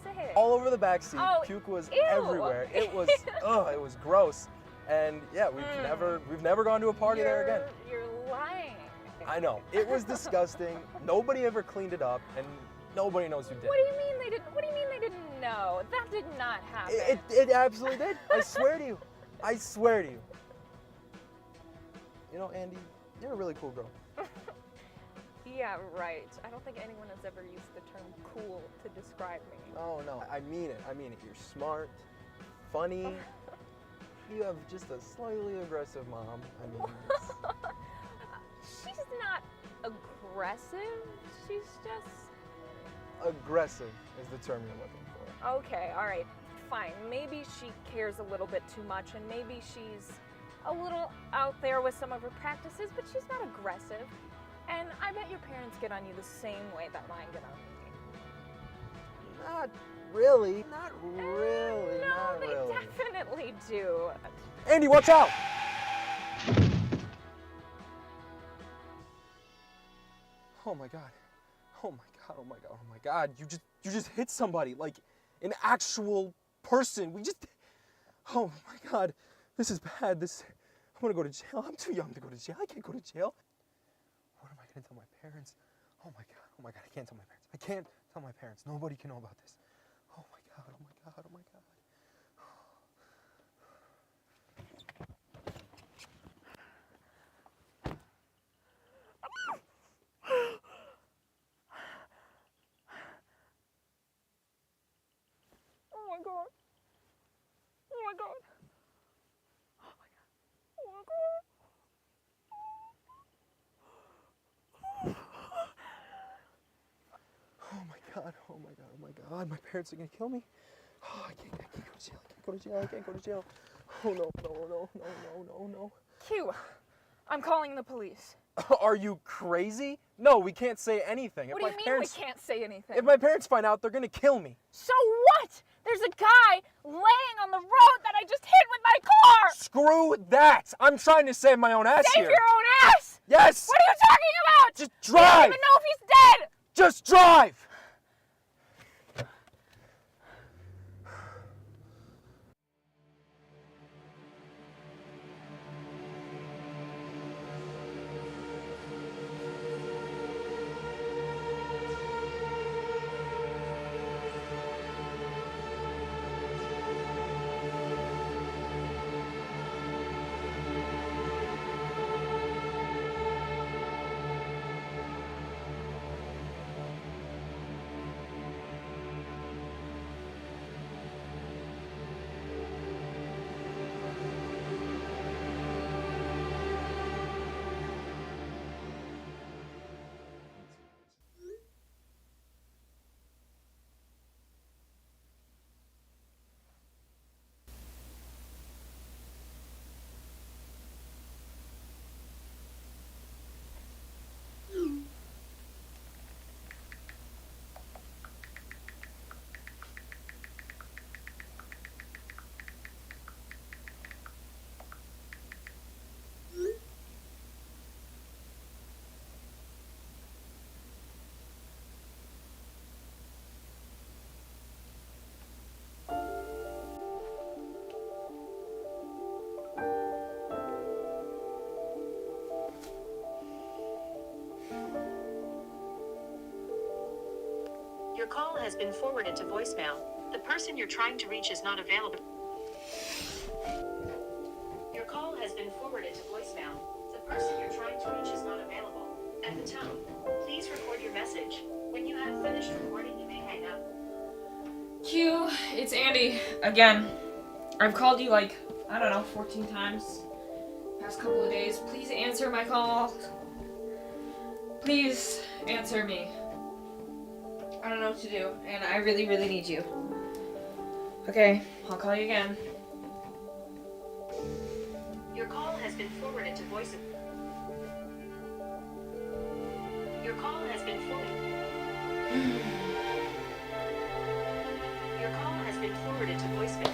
Speaker 10: sick. it?
Speaker 4: All over the back seat.
Speaker 10: Oh,
Speaker 4: Puke was
Speaker 10: ew.
Speaker 4: everywhere. It was, it was gross. And yeah, we've never gone to a party there again.
Speaker 10: You're lying.
Speaker 4: I know. It was disgusting. Nobody ever cleaned it up, and nobody knows who did.
Speaker 10: What do you mean they didn't? What do you mean they didn't know? That did not happen.
Speaker 4: It absolutely did. I swear to you. I swear to you. You know, Andy, you're a really cool girl.
Speaker 10: Yeah, right. I don't think anyone has ever used the term cool to describe me.
Speaker 4: Oh no, I mean it. I mean it. You're smart, funny. You have just a slightly aggressive mom. I mean,
Speaker 10: She's not aggressive. She's just...
Speaker 4: aggressive is the term you're looking for.
Speaker 10: Okay, all right, fine. Maybe she cares a little bit too much, and maybe she's a little out there with some of her practices, but she's not aggressive. And I bet your parents get on you the same way that mine get on me.
Speaker 4: Not really. Not really.
Speaker 10: No,
Speaker 4: not
Speaker 10: they
Speaker 4: really.
Speaker 10: definitely do.
Speaker 4: Andy, watch out! Oh my god. Oh my god. Oh my god. Oh my god. You just hit somebody, like an actual person. Oh my god. This is bad. I'm gonna go to jail. I'm too young to go to jail. I can't go to jail. What am I gonna tell my parents? Oh my god. Oh my god. I can't tell my parents. I can't tell my parents. Nobody can know about this. Oh my god. Oh my god. Oh my god.
Speaker 10: Oh my god. Oh my god. Oh my god. Oh my god.
Speaker 4: Oh my god, oh my god, oh my god, my parents are gonna kill me. Oh, I can't go to jail, I can't go to jail, I can't go to jail. Oh no, no, no, no, no, no, no.
Speaker 10: Q, I'm calling the police.
Speaker 4: Are you crazy? No, we can't say anything.
Speaker 10: What do you mean we can't say anything?
Speaker 4: If my parents find out, they're gonna kill me.
Speaker 10: So what? There's a guy laying on the road that I just hit with my car!
Speaker 4: Screw that! I'm trying to save my own ass
Speaker 10: Save
Speaker 4: here.
Speaker 10: your own ass?
Speaker 4: Yes!
Speaker 10: What are you talking about?
Speaker 4: Just
Speaker 10: You
Speaker 4: drive!
Speaker 10: don't even know if he's dead!
Speaker 4: Just drive!
Speaker 2: Your call has been forwarded to voicemail. The person you're trying to reach is not available. Your call has been forwarded to voicemail. The person you're trying to reach is not available. At the tone, please record your message. When you have finished recording, you may hang up.
Speaker 10: Q, it's Andy again. I've called you like, I don't know, 14 times past couple of days. Please answer my call. Please answer me. I don't know what to do, and I really, really need you. Okay, I'll call you again.
Speaker 2: Your call has been forwarded to voice. Your call has been forwarded. Your call has been forwarded to voicemail.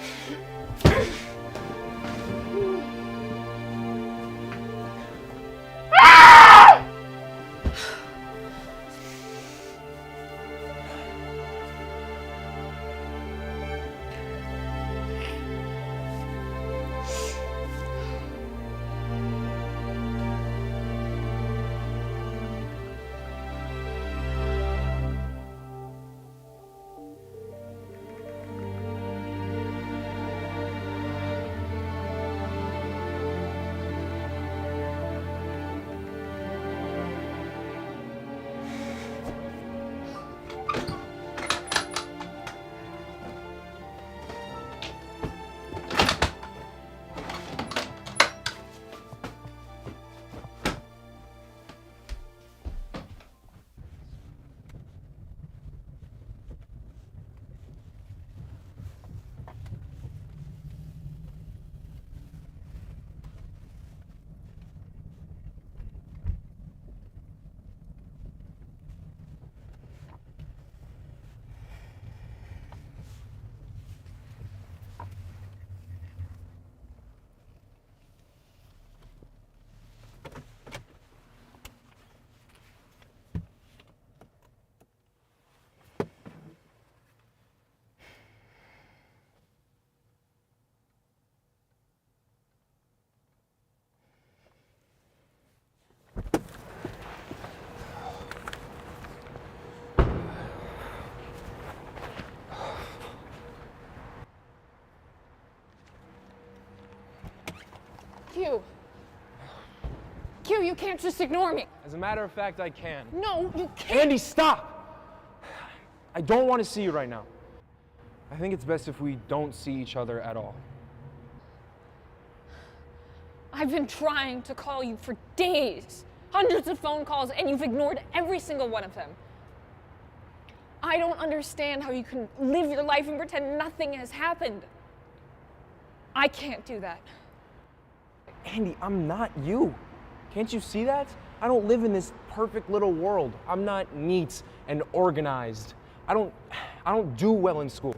Speaker 10: Q. Q, you can't just ignore me.
Speaker 4: As a matter of fact, I can.
Speaker 10: No, you can't.
Speaker 4: Andy, stop! I don't want to see you right now. I think it's best if we don't see each other at all.
Speaker 10: I've been trying to call you for days. Hundreds of phone calls, and you've ignored every single one of them. I don't understand how you can live your life and pretend nothing has happened. I can't do that.
Speaker 4: Andy, I'm not you. Can't you see that? I don't live in this perfect little world. I'm not neat and organized. I don't do well in school.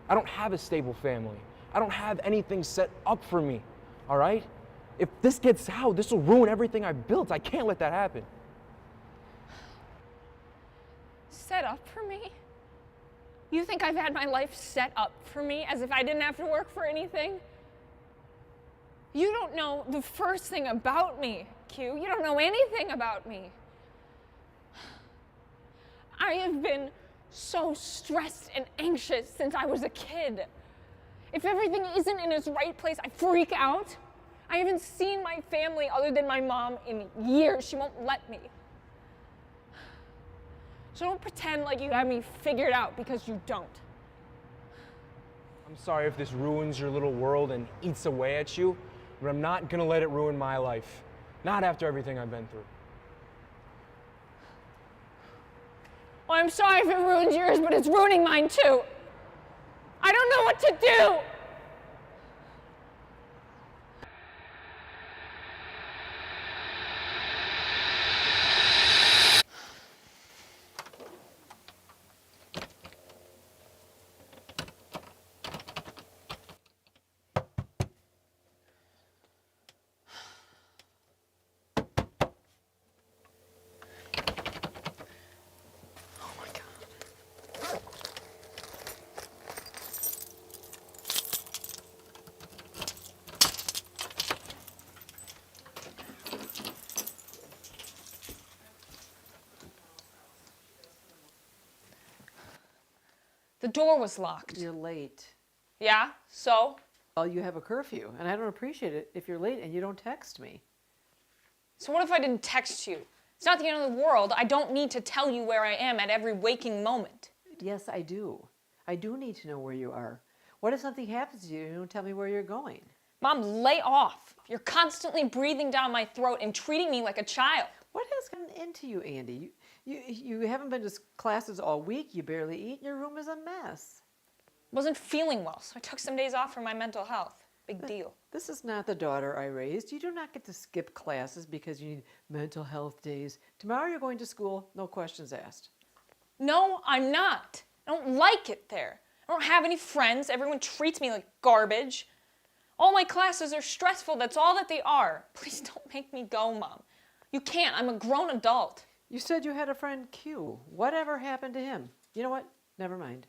Speaker 4: I don't have a stable family. I don't have anything set up for me, all right? If this gets out, this will ruin everything I built. I can't let that happen.
Speaker 10: Set up for me? You think I've had my life set up for me as if I didn't have to work for anything? You don't know the first thing about me, Q. You don't know anything about me. I have been so stressed and anxious since I was a kid. If everything isn't in its right place, I freak out. I haven't seen my family other than my mom in years. She won't let me. So don't pretend like you have me figured out, because you don't.
Speaker 4: I'm sorry if this ruins your little world and eats away at you, but I'm not gonna let it ruin my life. Not after everything I've been through.
Speaker 10: Well, I'm sorry if it ruins yours, but it's ruining mine too. I don't know what to do. The door was locked.
Speaker 13: You're late.
Speaker 10: Yeah, so?
Speaker 13: Well, you have a curfew, and I don't appreciate it if you're late and you don't text me.
Speaker 10: So what if I didn't text you? It's not the end of the world. I don't need to tell you where I am at every waking moment.
Speaker 13: Yes, I do. I do need to know where you are. What if something happens to you and you don't tell me where you're going?
Speaker 10: Mom, lay off. You're constantly breathing down my throat and treating me like a child.
Speaker 13: What has gotten into you, Andy? You haven't been to classes all week. You barely eat, and your room is a mess.
Speaker 10: Wasn't feeling well, so I took some days off for my mental health. Big deal.
Speaker 13: This is not the daughter I raised. You do not get to skip classes because you need mental health days. Tomorrow you're going to school, no questions asked.
Speaker 10: No, I'm not. I don't like it there. I don't have any friends. Everyone treats me like garbage. All my classes are stressful. That's all that they are. Please don't make me go, Mom. You can't. I'm a grown adult.
Speaker 13: You said you had a friend, Q. Whatever happened to him? You know what? Never mind.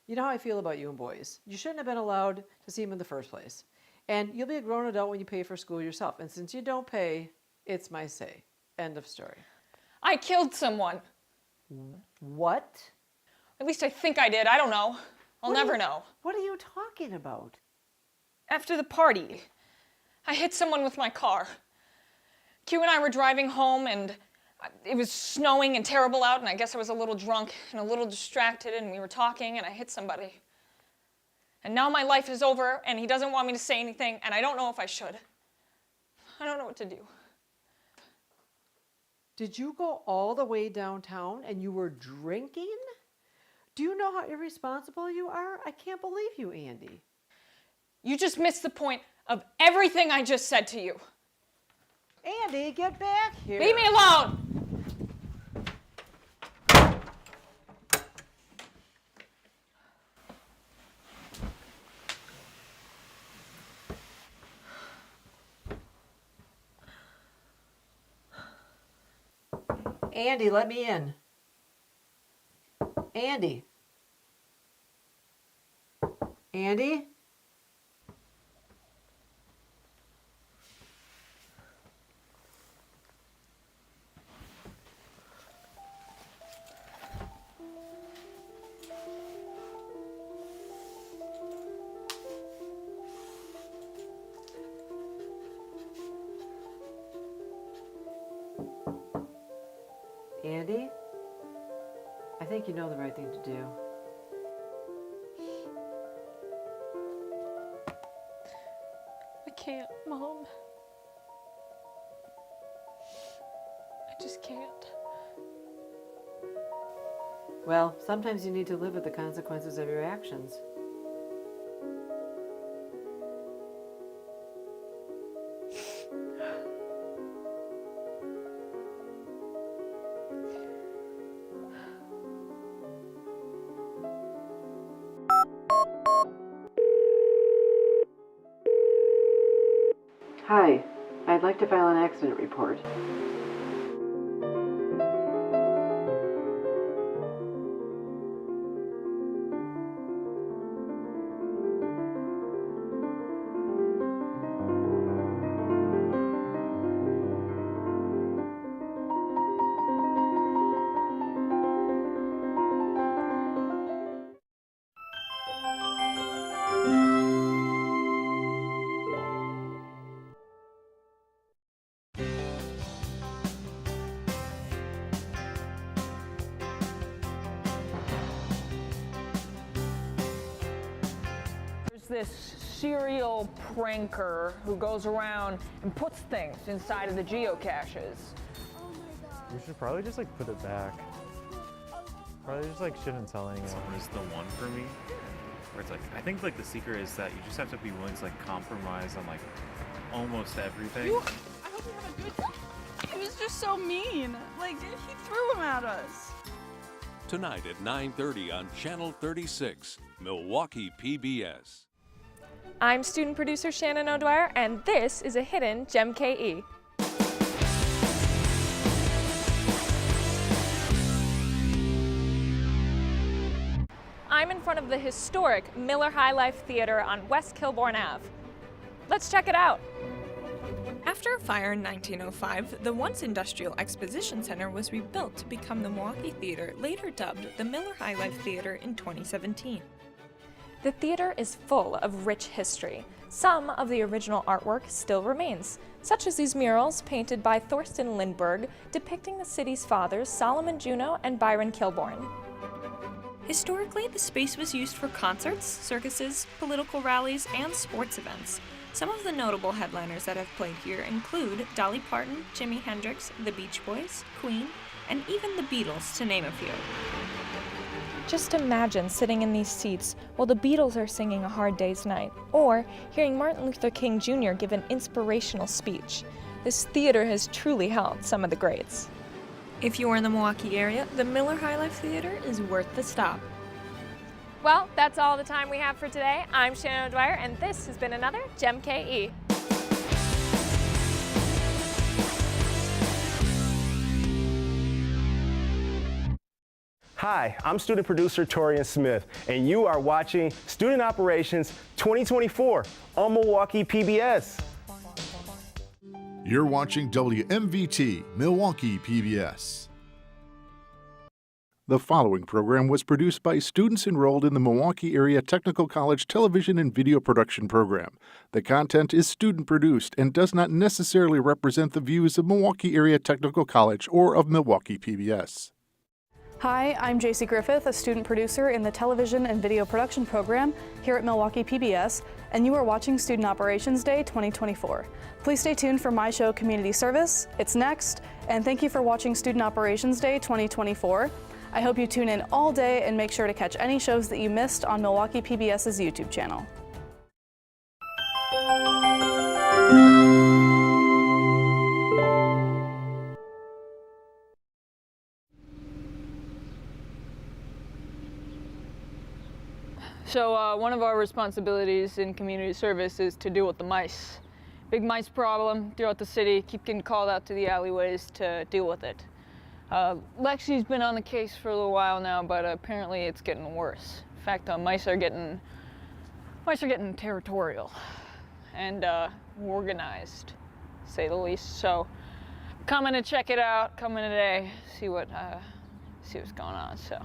Speaker 13: You know how I feel about you and boys. You shouldn't have been allowed to see him in the first place. And you'll be a grown adult when you pay for school yourself. And since you don't pay, it's my say. End of story.
Speaker 10: I killed someone.
Speaker 13: What?
Speaker 10: At least I think I did. I don't know. I'll never know.
Speaker 13: What are you talking about?
Speaker 10: After the party, I hit someone with my car. Q and I were driving home, and it was snowing and terrible out, and I guess I was a little drunk and a little distracted, and we were talking, and I hit somebody. And now my life is over, and he doesn't want me to say anything, and I don't know if I should. I don't know what to do.
Speaker 13: Did you go all the way downtown and you were drinking? Do you know how irresponsible you are? I can't believe you, Andy.
Speaker 10: You just missed the point of everything I just said to you.
Speaker 13: Andy, get back here.
Speaker 10: Leave me alone!
Speaker 13: Andy, let me in. Andy. Andy? Andy, I think you know the right thing to do.
Speaker 10: I can't, Mom. I just can't.
Speaker 13: Well, sometimes you need to live with the consequences of your actions. Hi, I'd like to file an accident report.
Speaker 1: This serial pranker who goes around and puts things inside of the geocaches.
Speaker 17: We should probably just like put it back. Probably just like shouldn't tell anyone.
Speaker 18: This is the one for me, where it's like, I think like the secret is that you just have to be willing to like compromise on like almost everything.
Speaker 11: I hope you have a good time. He was just so mean. Like, he threw him at us.
Speaker 16: Tonight at 9:30 on Channel 36, Milwaukee PBS.
Speaker 5: I'm student producer Shannon O'Dwyer, and this is a hidden Gem KE. I'm in front of the historic Miller High Life Theater on West Kilbourne Ave. Let's check it out. After a fire in 1905, the once industrial exposition center was rebuilt to become the Milwaukee Theater, later dubbed the Miller High Life Theater in 2017. The theater is full of rich history. Some of the original artwork still remains, such as these murals painted by Thorsten Lindberg depicting the city's fathers Solomon Juneau and Byron Kilbourne. Historically, the space was used for concerts, circuses, political rallies, and sports events. Some of the notable headliners that have played here include Dolly Parton, Jimi Hendrix, the Beach Boys, Queen, and even the Beatles, to name a few. Just imagine sitting in these seats while the Beatles are singing A Hard Day's Night, or hearing Martin Luther King Jr. give an inspirational speech. This theater has truly held some of the greats. If you are in the Milwaukee area, the Miller High Life Theater is worth the stop. Well, that's all the time we have for today. I'm Shannon O'Dwyer, and this has been another Gem KE.
Speaker 20: Hi, I'm student producer Torian Smith, and you are watching Student Operations 2024 on Milwaukee PBS.
Speaker 3: You're watching WMVT, Milwaukee PBS. The following program was produced by students enrolled in the Milwaukee Area Technical College Television and Video Production Program. The content is student-produced and does not necessarily represent the views of Milwaukee Area Technical College or of Milwaukee PBS.
Speaker 14: Hi, I'm JC Griffith, a student producer in the Television and Video Production Program here at Milwaukee PBS, and you are watching Student Operations Day 2024. Please stay tuned for my show, Community Service. It's next, and thank you for watching Student Operations Day 2024. I hope you tune in all day and make sure to catch any shows that you missed on Milwaukee PBS's YouTube channel.
Speaker 1: So one of our responsibilities in community service is to deal with the mice. Big mice problem throughout the city, keep getting called out to the alleyways to deal with it. Lexi's been on the case for a little while now, but apparently it's getting worse. In fact, mice are getting territorial and organized, to say the least. So, coming to check it out, coming today, see what's going on. So.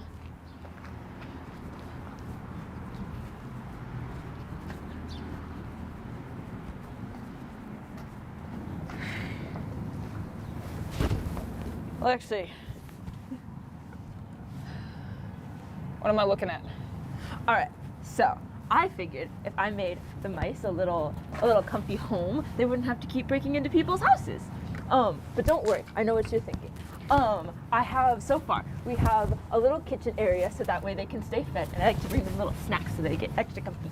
Speaker 1: Lexi, What am I looking at?
Speaker 9: All right, so I figured if I made the mice a little comfy home, they wouldn't have to keep breaking into people's houses. But don't worry, I know what you're thinking. We have a little kitchen area so that way they can stay fed, and I like to bring them little snacks so they get extra comfy.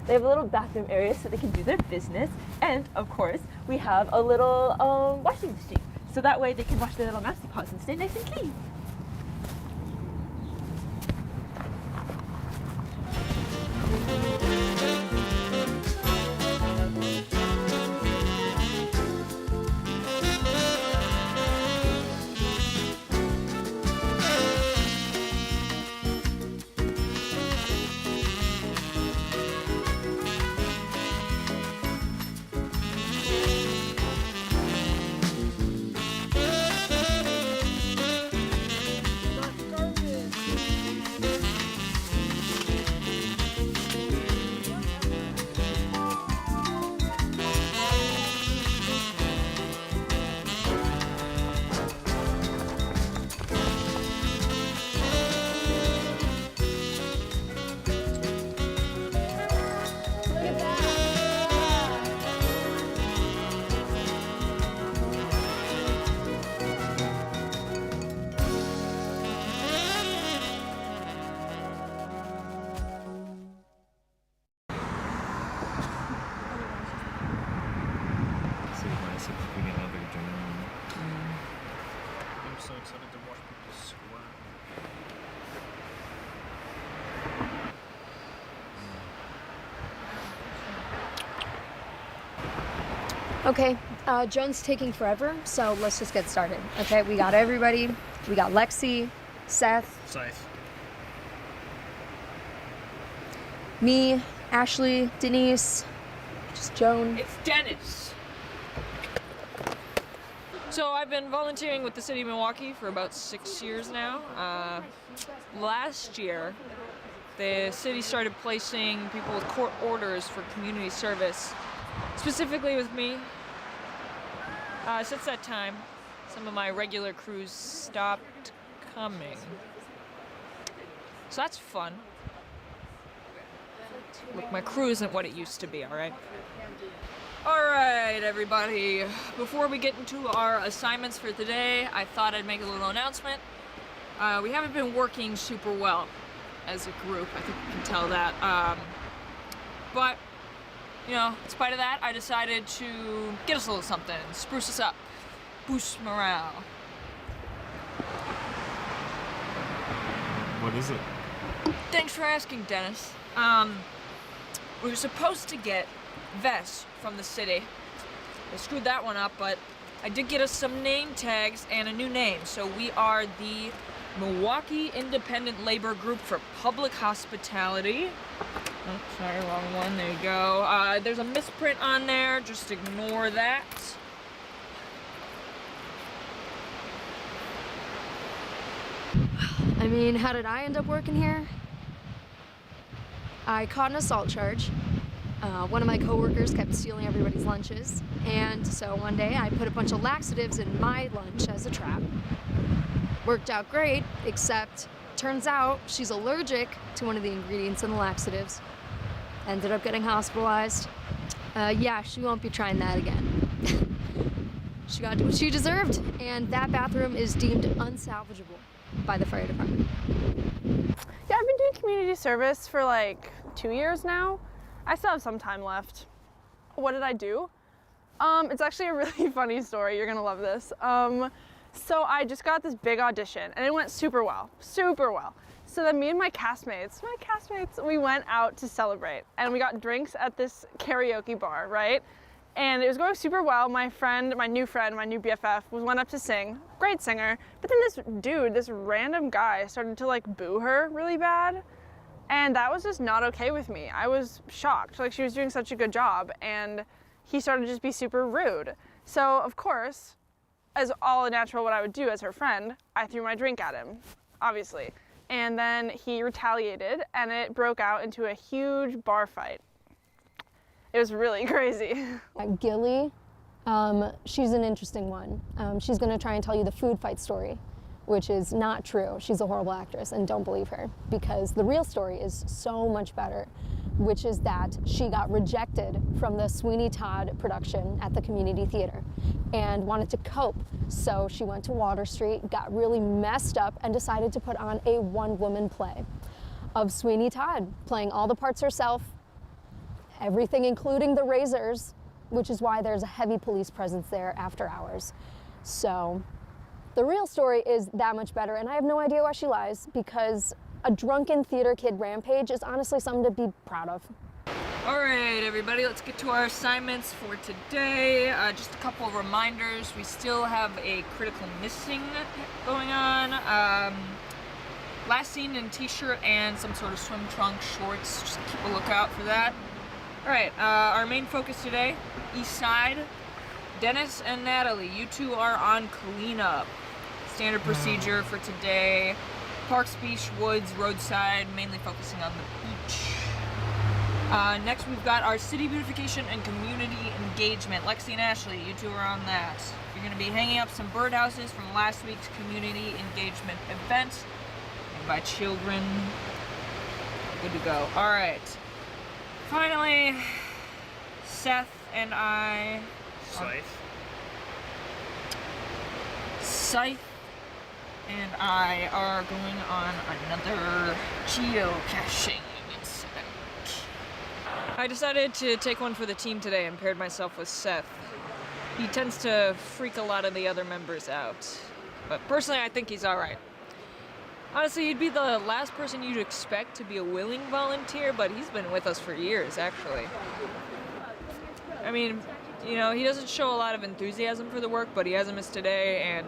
Speaker 9: They have a little bathroom area so they can do their business, and of course, we have a little washing machine so that way they can wash their little mousy paws and stay nice and clean.
Speaker 18: I'm so excited to watch people squirt.
Speaker 15: Okay, Joan's taking forever, so let's just get started. Okay, we got everybody. We got Lexi, Seth, me, Ashley, Denise, just Joan.
Speaker 1: It's Dennis. So I've been volunteering with the city of Milwaukee for about 6 years now. Last year, the city started placing people with court orders for community service, specifically with me. Since that time, some of my regular crews stopped coming. So that's fun. Look, my crew isn't what it used to be, all right? All right, everybody. Before we get into our assignments for today, I thought I'd make a little announcement. We haven't been working super well as a group. I think you can tell that. But, you know, in spite of that, I decided to get us a little something, spruce us up, boost morale.
Speaker 18: What is it?
Speaker 1: Thanks for asking, Dennis. We were supposed to get vests from the city. I screwed that one up, but I did get us some name tags and a new name. So we are the Milwaukee Independent Labor Group for Public Hospitality. Oh, sorry, wrong one. There you go. There's a misprint on there. Just ignore that.
Speaker 15: I mean, how did I end up working here? I caught an assault charge. One of my coworkers kept stealing everybody's lunches, and so one day I put a bunch of laxatives in my lunch as a trap. Worked out great, except turns out she's allergic to one of the ingredients in the laxatives. Ended up getting hospitalized. Yeah, she won't be trying that again. She got what she deserved, and that bathroom is deemed unsalvageable by the fire department.
Speaker 19: Yeah, I've been doing community service for like 2 years now. I still have some time left. What did I do? It's actually a really funny story. You're gonna love this. So I just got this big audition and it went super well, super well. So then me and my castmates, we went out to celebrate and we got drinks at this karaoke bar, right? And it was going super well. My new BFF, went up to sing, great singer. But then this dude, this random guy started to like boo her really bad. And that was just not okay with me. I was shocked, like she was doing such a good job and he started to just be super rude. So of course, as all natural what I would do as her friend, I threw my drink at him, obviously. And then he retaliated and it broke out into a huge bar fight. It was really crazy.
Speaker 15: Gilly, she's an interesting one. She's gonna try and tell you the food fight story, which is not true. She's a horrible actress, and don't believe her, because the real story is so much better, which is that she got rejected from the Sweeney Todd production at the community theater and wanted to cope. So she went to Water Street, got really messed up, and decided to put on a one-woman play of Sweeney Todd, playing all the parts herself, everything including the razors, which is why there's a heavy police presence there after hours. So the real story is that much better, and I have no idea why she lies, because a drunken theater kid rampage is honestly something to be proud of.
Speaker 1: All right, everybody, let's get to our assignments for today. Just a couple of reminders. We still have a critical missing going on. Last seen in t-shirt and some sort of swim trunk, shorts. Just keep a lookout for that. All right, our main focus today, East Side. Dennis and Natalie, you two are on cleanup. Standard procedure for today. Parks, beach, woods, roadside, mainly focusing on the beach. Next, we've got our city beautification and community engagement. Lexi and Ashley, you two are on that. You're going to be hanging up some birdhouses from last week's community engagement event. And by children, good to go. All right. Finally, Seth and I... Scythe and I are going on another geocaching incident. I decided to take one for the team today and paired myself with Seth. He tends to freak a lot of the other members out, but personally I think he's alright. Honestly, he'd be the last person you'd expect to be a willing volunteer, but he's been with us for years, actually. I mean, you know, he doesn't show a lot of enthusiasm for the work, but he hasn't missed today, and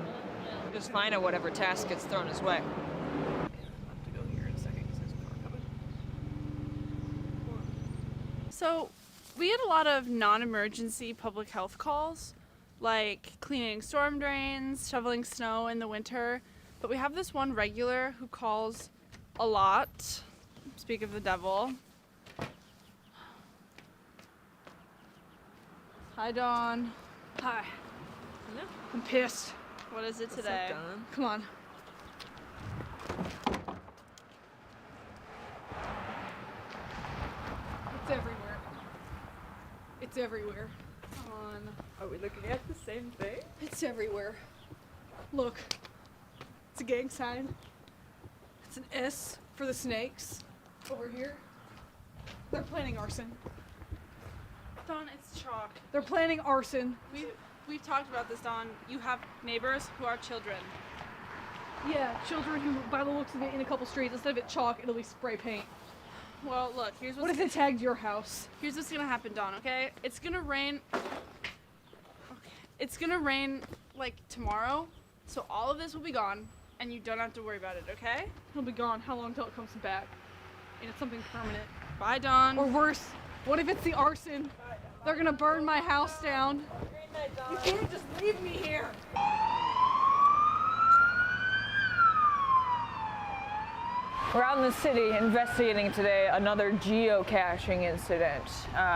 Speaker 1: just fine at whatever task gets thrown his way.
Speaker 6: So, we had a lot of non-emergency public health calls, like cleaning storm drains, shoveling snow in the winter, but we have this one regular who calls a lot. Speak of the devil. Hi, Dawn. Hi. Hello. I'm pissed. What is it today?
Speaker 1: What's up, Dawn?
Speaker 6: Come on. It's everywhere. It's everywhere. Come on.
Speaker 1: Are we looking at the same thing?
Speaker 6: It's everywhere. Look. It's a gang sign. It's an S for the snakes. Over here. They're planning arson. Dawn, it's chalk. They're planning arson. We've talked about this, Dawn. You have neighbors who are children. Yeah, children who, by the looks of it, in a couple streets, instead of it chalk, it'll be spray paint. Well, look, here's what's... What if they tagged your house? Here's what's gonna happen, Dawn, okay? It's gonna rain... Okay. It's gonna rain, like, tomorrow, so all of this will be gone, and you don't have to worry about it, okay? It'll be gone. How long until it comes back? And it's something permanent. Bye, Dawn. Or worse, what if it's the arson? They're gonna burn my house down. You can't just leave me here.
Speaker 1: We're out in the city investigating today another geocaching incident.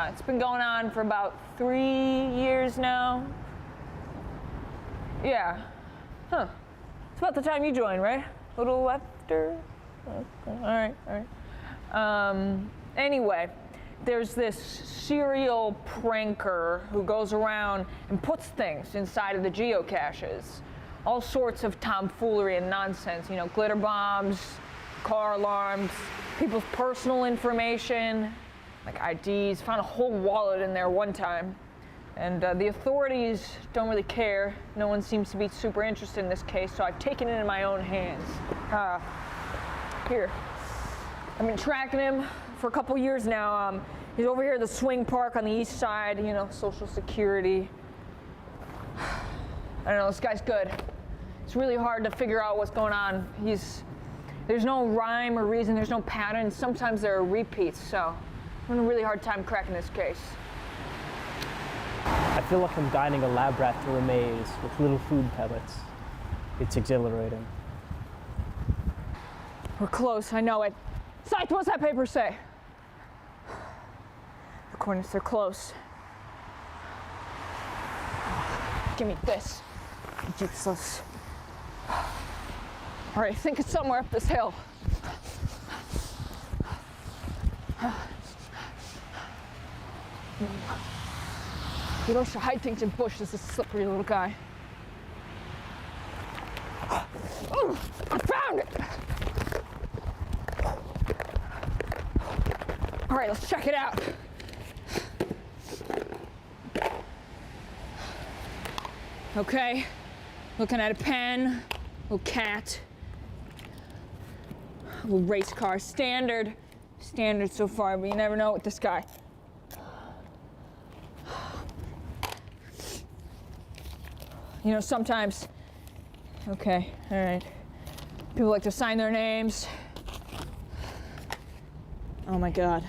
Speaker 1: It's been going on for about 3 years now. Yeah. Huh. It's about the time you joined, right? A little after? Okay. All right. Anyway, there's this serial pranker who goes around and puts things inside of the geocaches. All sorts of tomfoolery and nonsense, you know, glitter bombs, car alarms, people's personal information, like IDs. Found a whole wallet in there one time. And the authorities don't really care. No one seems to be super interested in this case, so I've taken it in my own hands. Here. I've been tracking him for a couple years now. He's over here at the swing park on the east side, you know, Social Security. I don't know, this guy's good. It's really hard to figure out what's going on. There's no rhyme or reason, there's no pattern. Sometimes there are repeats, so I'm having a really hard time cracking this case.
Speaker 21: I feel like I'm guiding a lab rat through a maze with little food pellets. It's exhilarating.
Speaker 1: We're close, I know it. Scythe, what's that paper say? The coordinates are close. Give me this. Useless. All right, I think it's somewhere up this hill. You don't should hide things in bushes, this slippery little guy. Oh, I found it! All right, let's check it out. Okay, looking at a pen, little cat, little race car, standard so far, but you never know with this guy. You know, sometimes, okay, all right, people like to sign their names. Oh my God.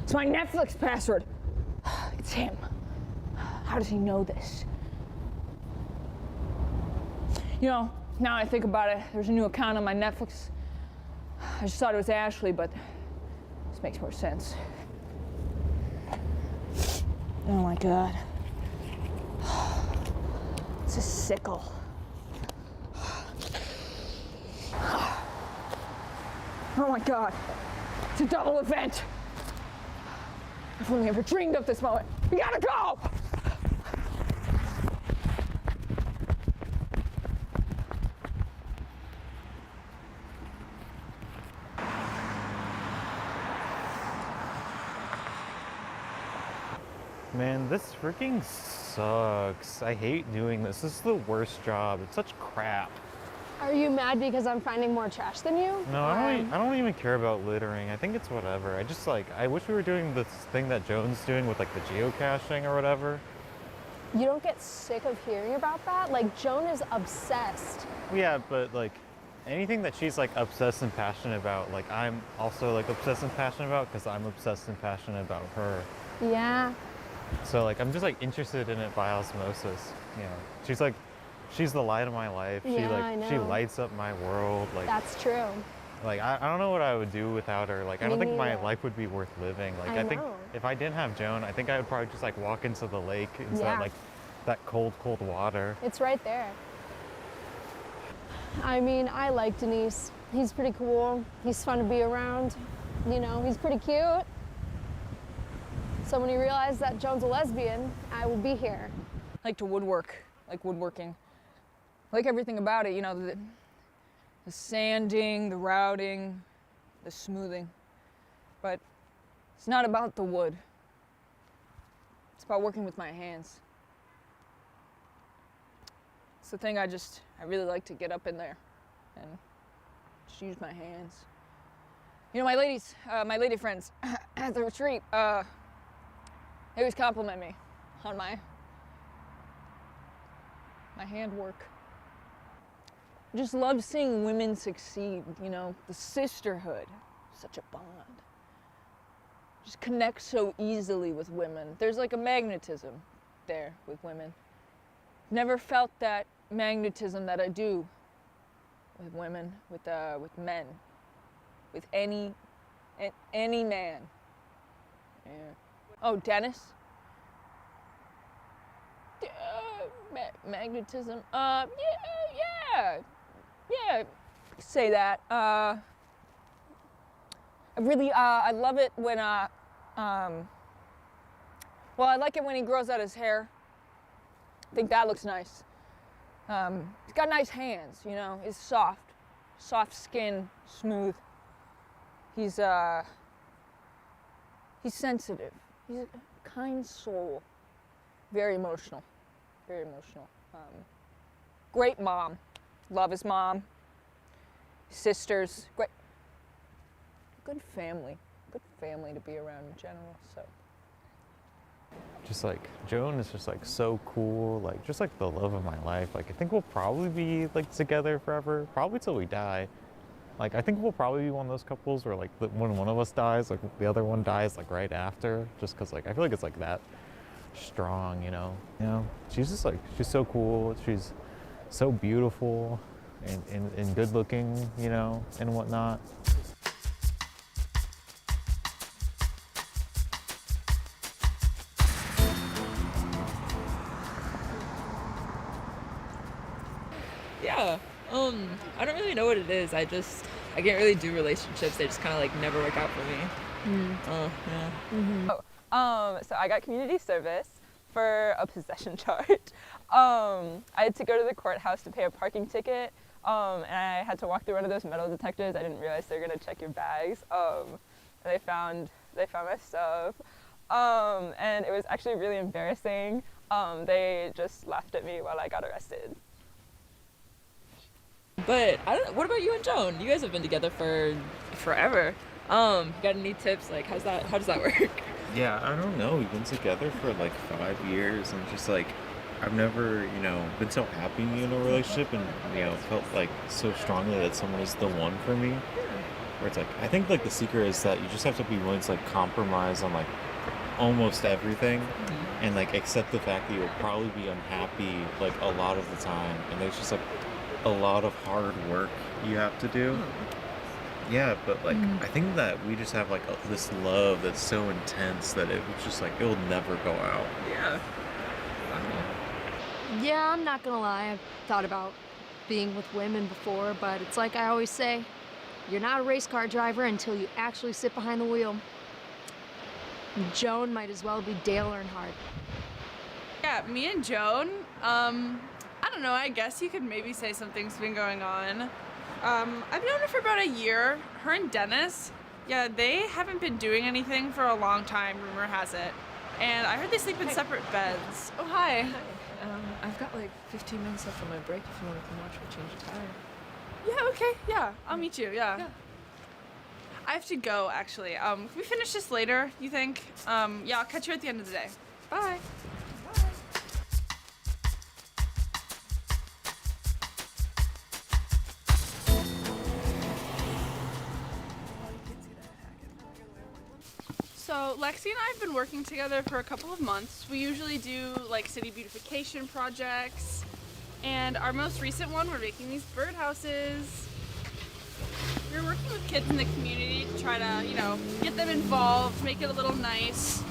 Speaker 1: It's my Netflix password. It's him. How does he know this? You know, now I think about it, there's a new account on my Netflix. I just thought it was Ashley, but this makes more sense. Oh my God. It's a sickle. Oh my God. It's a double event. I've only ever dreamed of this moment. We gotta go!
Speaker 17: Man, this freaking sucks. I hate doing this. This is the worst job. It's such crap.
Speaker 7: Are you mad because I'm finding more trash than you?
Speaker 17: No, I don't even care about littering. I think it's whatever. I just I wish we were doing this thing that Joan's doing with like the geocaching or whatever.
Speaker 7: You don't get sick of hearing about that? Like, Joan is obsessed.
Speaker 17: Yeah, but like anything that she's like obsessed and passionate about, like I'm also like obsessed and passionate about because I'm obsessed and passionate about her.
Speaker 7: Yeah.
Speaker 17: So like I'm just like interested in it by osmosis. You know, she's the light of my life.
Speaker 7: Yeah,
Speaker 17: She lights up my world. Like
Speaker 7: that's true.
Speaker 17: Like I don't know what I would do without her. Like I don't think my
Speaker 7: neither.
Speaker 17: life would be worth living. Like
Speaker 7: I
Speaker 17: think
Speaker 7: know.
Speaker 17: if I didn't have Joan, I think I would probably just like walk into the lake instead
Speaker 7: Yeah.
Speaker 17: of like that cold water.
Speaker 7: It's right there. I mean, I like Denise. He's pretty cool. He's fun to be around. You know, he's pretty cute. So when he realized that Joan's a lesbian, I will be here.
Speaker 1: I like to woodwork, like woodworking. I like everything about it, you know, the sanding, the routing, the smoothing. But it's not about the wood. It's about working with my hands. It's the thing I really like to get up in there and just use my hands. You know, my lady friends at the retreat, they always compliment me on my handwork. I just love seeing women succeed, you know, the sisterhood, such a bond. Just connect so easily with women. There's like a magnetism there with women. Never felt that magnetism that I do with women, with men, with any man. Yeah. Oh, Dennis? Magnetism? Yeah, say that. I love it when, well, I like it when he grows out his hair. I think that looks nice. He's got nice hands, you know, he's soft skin, smooth. He's sensitive. He's a kind soul. Very emotional. Very emotional. Great mom. Love his mom. Sisters. Great. Good family. Good family to be around in general, so.
Speaker 17: Just like Joan is just like so cool, like just like the love of my life. Like I think we'll probably be like together forever, probably till we die. Like I think we'll probably be one of those couples where like when one of us dies, like the other one dies like right after, just because like I feel like it's like that strong, you know. She's just like, she's so cool. She's so beautiful and good looking, you know, and whatnot.
Speaker 8: Yeah. I don't really know what it is. I can't really do relationships. They just kind of like never work out for me. Yeah.
Speaker 12: So I got community service for a possession charge. I had to go to the courthouse to pay a parking ticket, and I had to walk through one of those metal detectors. I didn't realize they were gonna check your bags. And they found my stuff, and it was actually really embarrassing. They just laughed at me while I got arrested.
Speaker 8: But what about you and Joan? You guys have been together for forever. Got any tips? Like, how does that work?
Speaker 18: Yeah, I don't know. We've been together for like 5 years, and just like I've never, been so happy in a relationship, and felt like so strongly that someone is the one for me. Where it's like, I think like the secret is that you just have to be willing to like compromise on like almost everything, and like accept the fact that you'll probably be unhappy like a lot of the time, and there's just like a lot of hard work you have to do. Yeah, but like I think that we just have like this love that's so intense that it was just like it will never go out.
Speaker 8: Yeah.
Speaker 15: Yeah, I'm not gonna lie. I've thought about being with women before, but it's like I always say, you're not a race car driver until you actually sit behind the wheel. Joan might as well be Dale Earnhardt.
Speaker 6: Yeah, me and Joan, I don't know, I guess you could maybe say something's been going on. I've known her for about a year. Her and Dennis, yeah, they haven't been doing anything for a long time, rumor has it. And I heard they sleep in separate beds. Oh, hi.
Speaker 10: I've got like 15 minutes left on my break if you want to come watch me change a tire.
Speaker 6: Yeah, okay, yeah, I'll meet you, yeah. I have to go, actually. Can we finish this later, you think? Yeah, I'll catch you at the end of the day. Bye. So Lexi and I have been working together for a couple of months. We usually do like city beautification projects, and our most recent one, we're making these birdhouses. We're working with kids in the community to try to, get them involved, make it a little nice.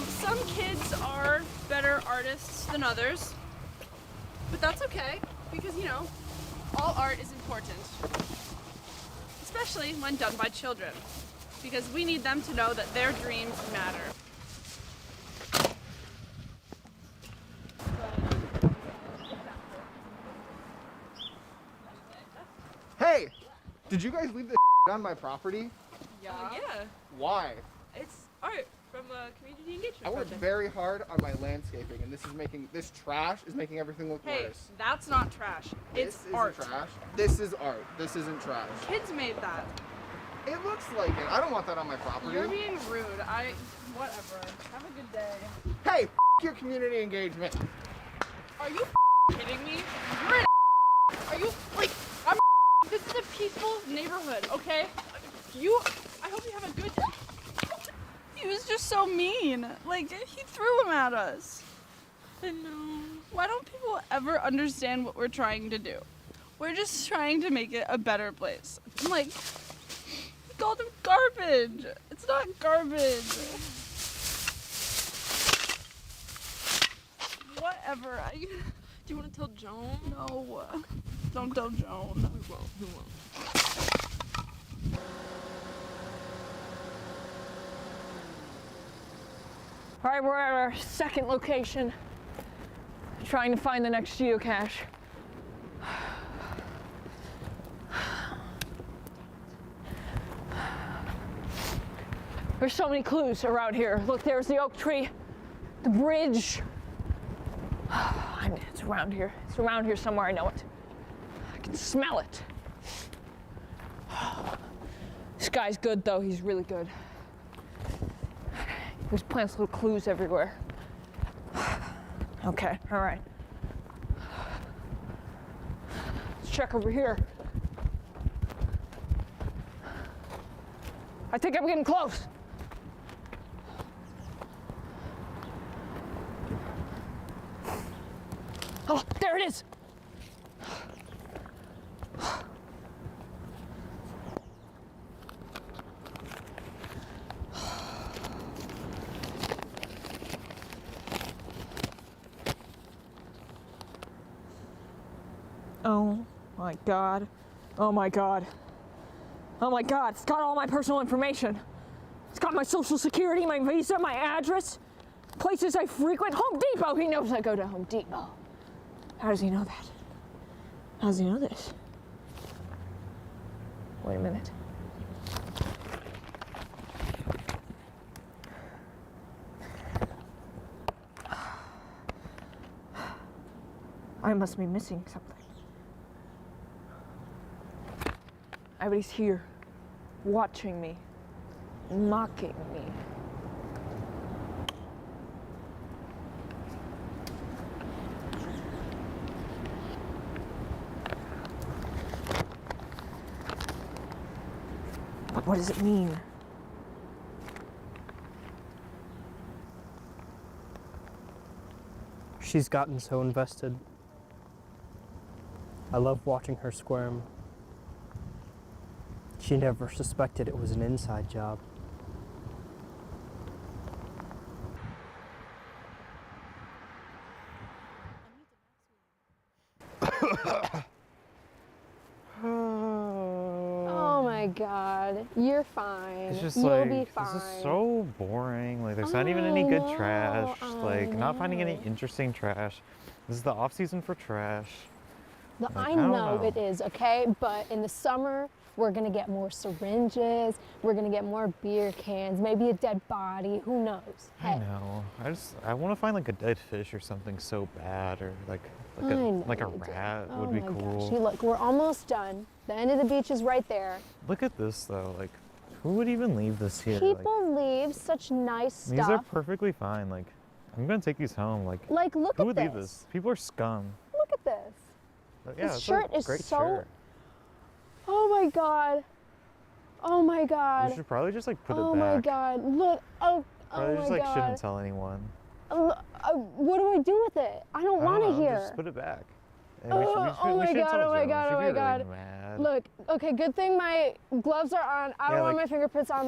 Speaker 6: Some kids are better artists than others, but that's okay because, all art is important, especially when done by children, because we need them to know that their dreams matter.
Speaker 23: Hey, did you guys leave the on my property?
Speaker 6: Yeah.
Speaker 23: Why?
Speaker 6: It's art from a community engagement
Speaker 23: I worked
Speaker 6: project.
Speaker 23: very hard on my landscaping, and this trash is making everything look
Speaker 6: Hey,
Speaker 23: worse.
Speaker 6: that's not trash. It's
Speaker 23: This
Speaker 6: art.
Speaker 23: isn't trash. This is art. This isn't trash.
Speaker 6: Kids made that.
Speaker 23: It looks like it. I don't want that on my property.
Speaker 6: You're being rude. Whatever. Have a good day.
Speaker 23: Hey, your community engagement.
Speaker 6: Are you kidding me? You're an Are you, this is a peaceful neighborhood, okay? I hope you have a good day. He was just so mean. He threw him at us. I know. Why don't people ever understand what we're trying to do? We're just trying to make it a better place. He called him garbage. It's not garbage. Whatever. Do you want to tell Joan? No. Don't tell Joan. We won't.
Speaker 1: All right, we're at our second location, trying to find the next geocache. There's so many clues around here. Look, there's the oak tree, the bridge. It's around here. It's around here somewhere, I know it. I can smell it. This guy's good though, he's really good. There's plants little clues everywhere. Okay, all right. Let's check over here. I think I'm getting close. Oh, there it is.
Speaker 10: Oh my God. Oh my God. Oh my God, it's got all my personal information. It's got my social security, my visa, my address, places I frequent. Home Depot, he knows I go to Home Depot. How does he know that? How does he know this? Wait a minute. I must be missing something. Everybody's here, watching me, mocking me. But what does it mean?
Speaker 21: She's gotten so invested. I love watching her squirm. She never suspected it was an inside job.
Speaker 7: Oh my God, you're fine.
Speaker 17: It's just
Speaker 7: You'll
Speaker 17: like,
Speaker 7: be
Speaker 17: this
Speaker 7: fine.
Speaker 17: is so boring. Like, there's not even any good trash. Like, not finding any interesting trash. This is the off season for trash. Like,
Speaker 7: I
Speaker 17: don't
Speaker 7: know it is, okay? But in the summer, we're gonna get more syringes, we're gonna get more beer cans, maybe a dead body, who knows?
Speaker 17: I know. I want to find like a dead fish or something so bad, or like
Speaker 7: I know
Speaker 17: a
Speaker 7: you do.
Speaker 17: rat would
Speaker 7: Oh
Speaker 17: be
Speaker 7: my
Speaker 17: cool.
Speaker 7: gosh. Look, we're almost done. The end of the beach is right there.
Speaker 17: Look at this though. Like, who would even leave this here?
Speaker 7: People leave such nice
Speaker 17: Like, these are
Speaker 7: stuff.
Speaker 17: perfectly fine. Like, I'm gonna take these home. Like,
Speaker 7: Like, look
Speaker 17: who
Speaker 7: at
Speaker 17: would leave
Speaker 7: this.
Speaker 17: this? People are scum.
Speaker 7: Look at this.
Speaker 17: But yeah,
Speaker 7: This
Speaker 17: it's
Speaker 7: shirt
Speaker 17: a
Speaker 7: is
Speaker 17: great
Speaker 7: so.
Speaker 17: shirt.
Speaker 7: Oh my God. Oh my God.
Speaker 17: We should probably just like put
Speaker 7: oh
Speaker 17: it back.
Speaker 7: my God. Look. Oh.
Speaker 17: Probably
Speaker 7: oh
Speaker 17: just
Speaker 7: my
Speaker 17: like
Speaker 7: God.
Speaker 17: shouldn't tell anyone.
Speaker 7: What do I do with it? I don't want to hear.
Speaker 17: Just put it back. And
Speaker 7: Oh
Speaker 17: we
Speaker 7: my
Speaker 17: should
Speaker 7: God,
Speaker 17: tell
Speaker 7: oh my
Speaker 17: Joan.
Speaker 7: God,
Speaker 17: She'd
Speaker 7: oh
Speaker 17: be
Speaker 7: my
Speaker 17: really
Speaker 7: God.
Speaker 17: mad.
Speaker 7: Look, okay, good thing my gloves are on. I don't
Speaker 17: Yeah,
Speaker 7: want
Speaker 17: like-
Speaker 7: my fingerprints on that.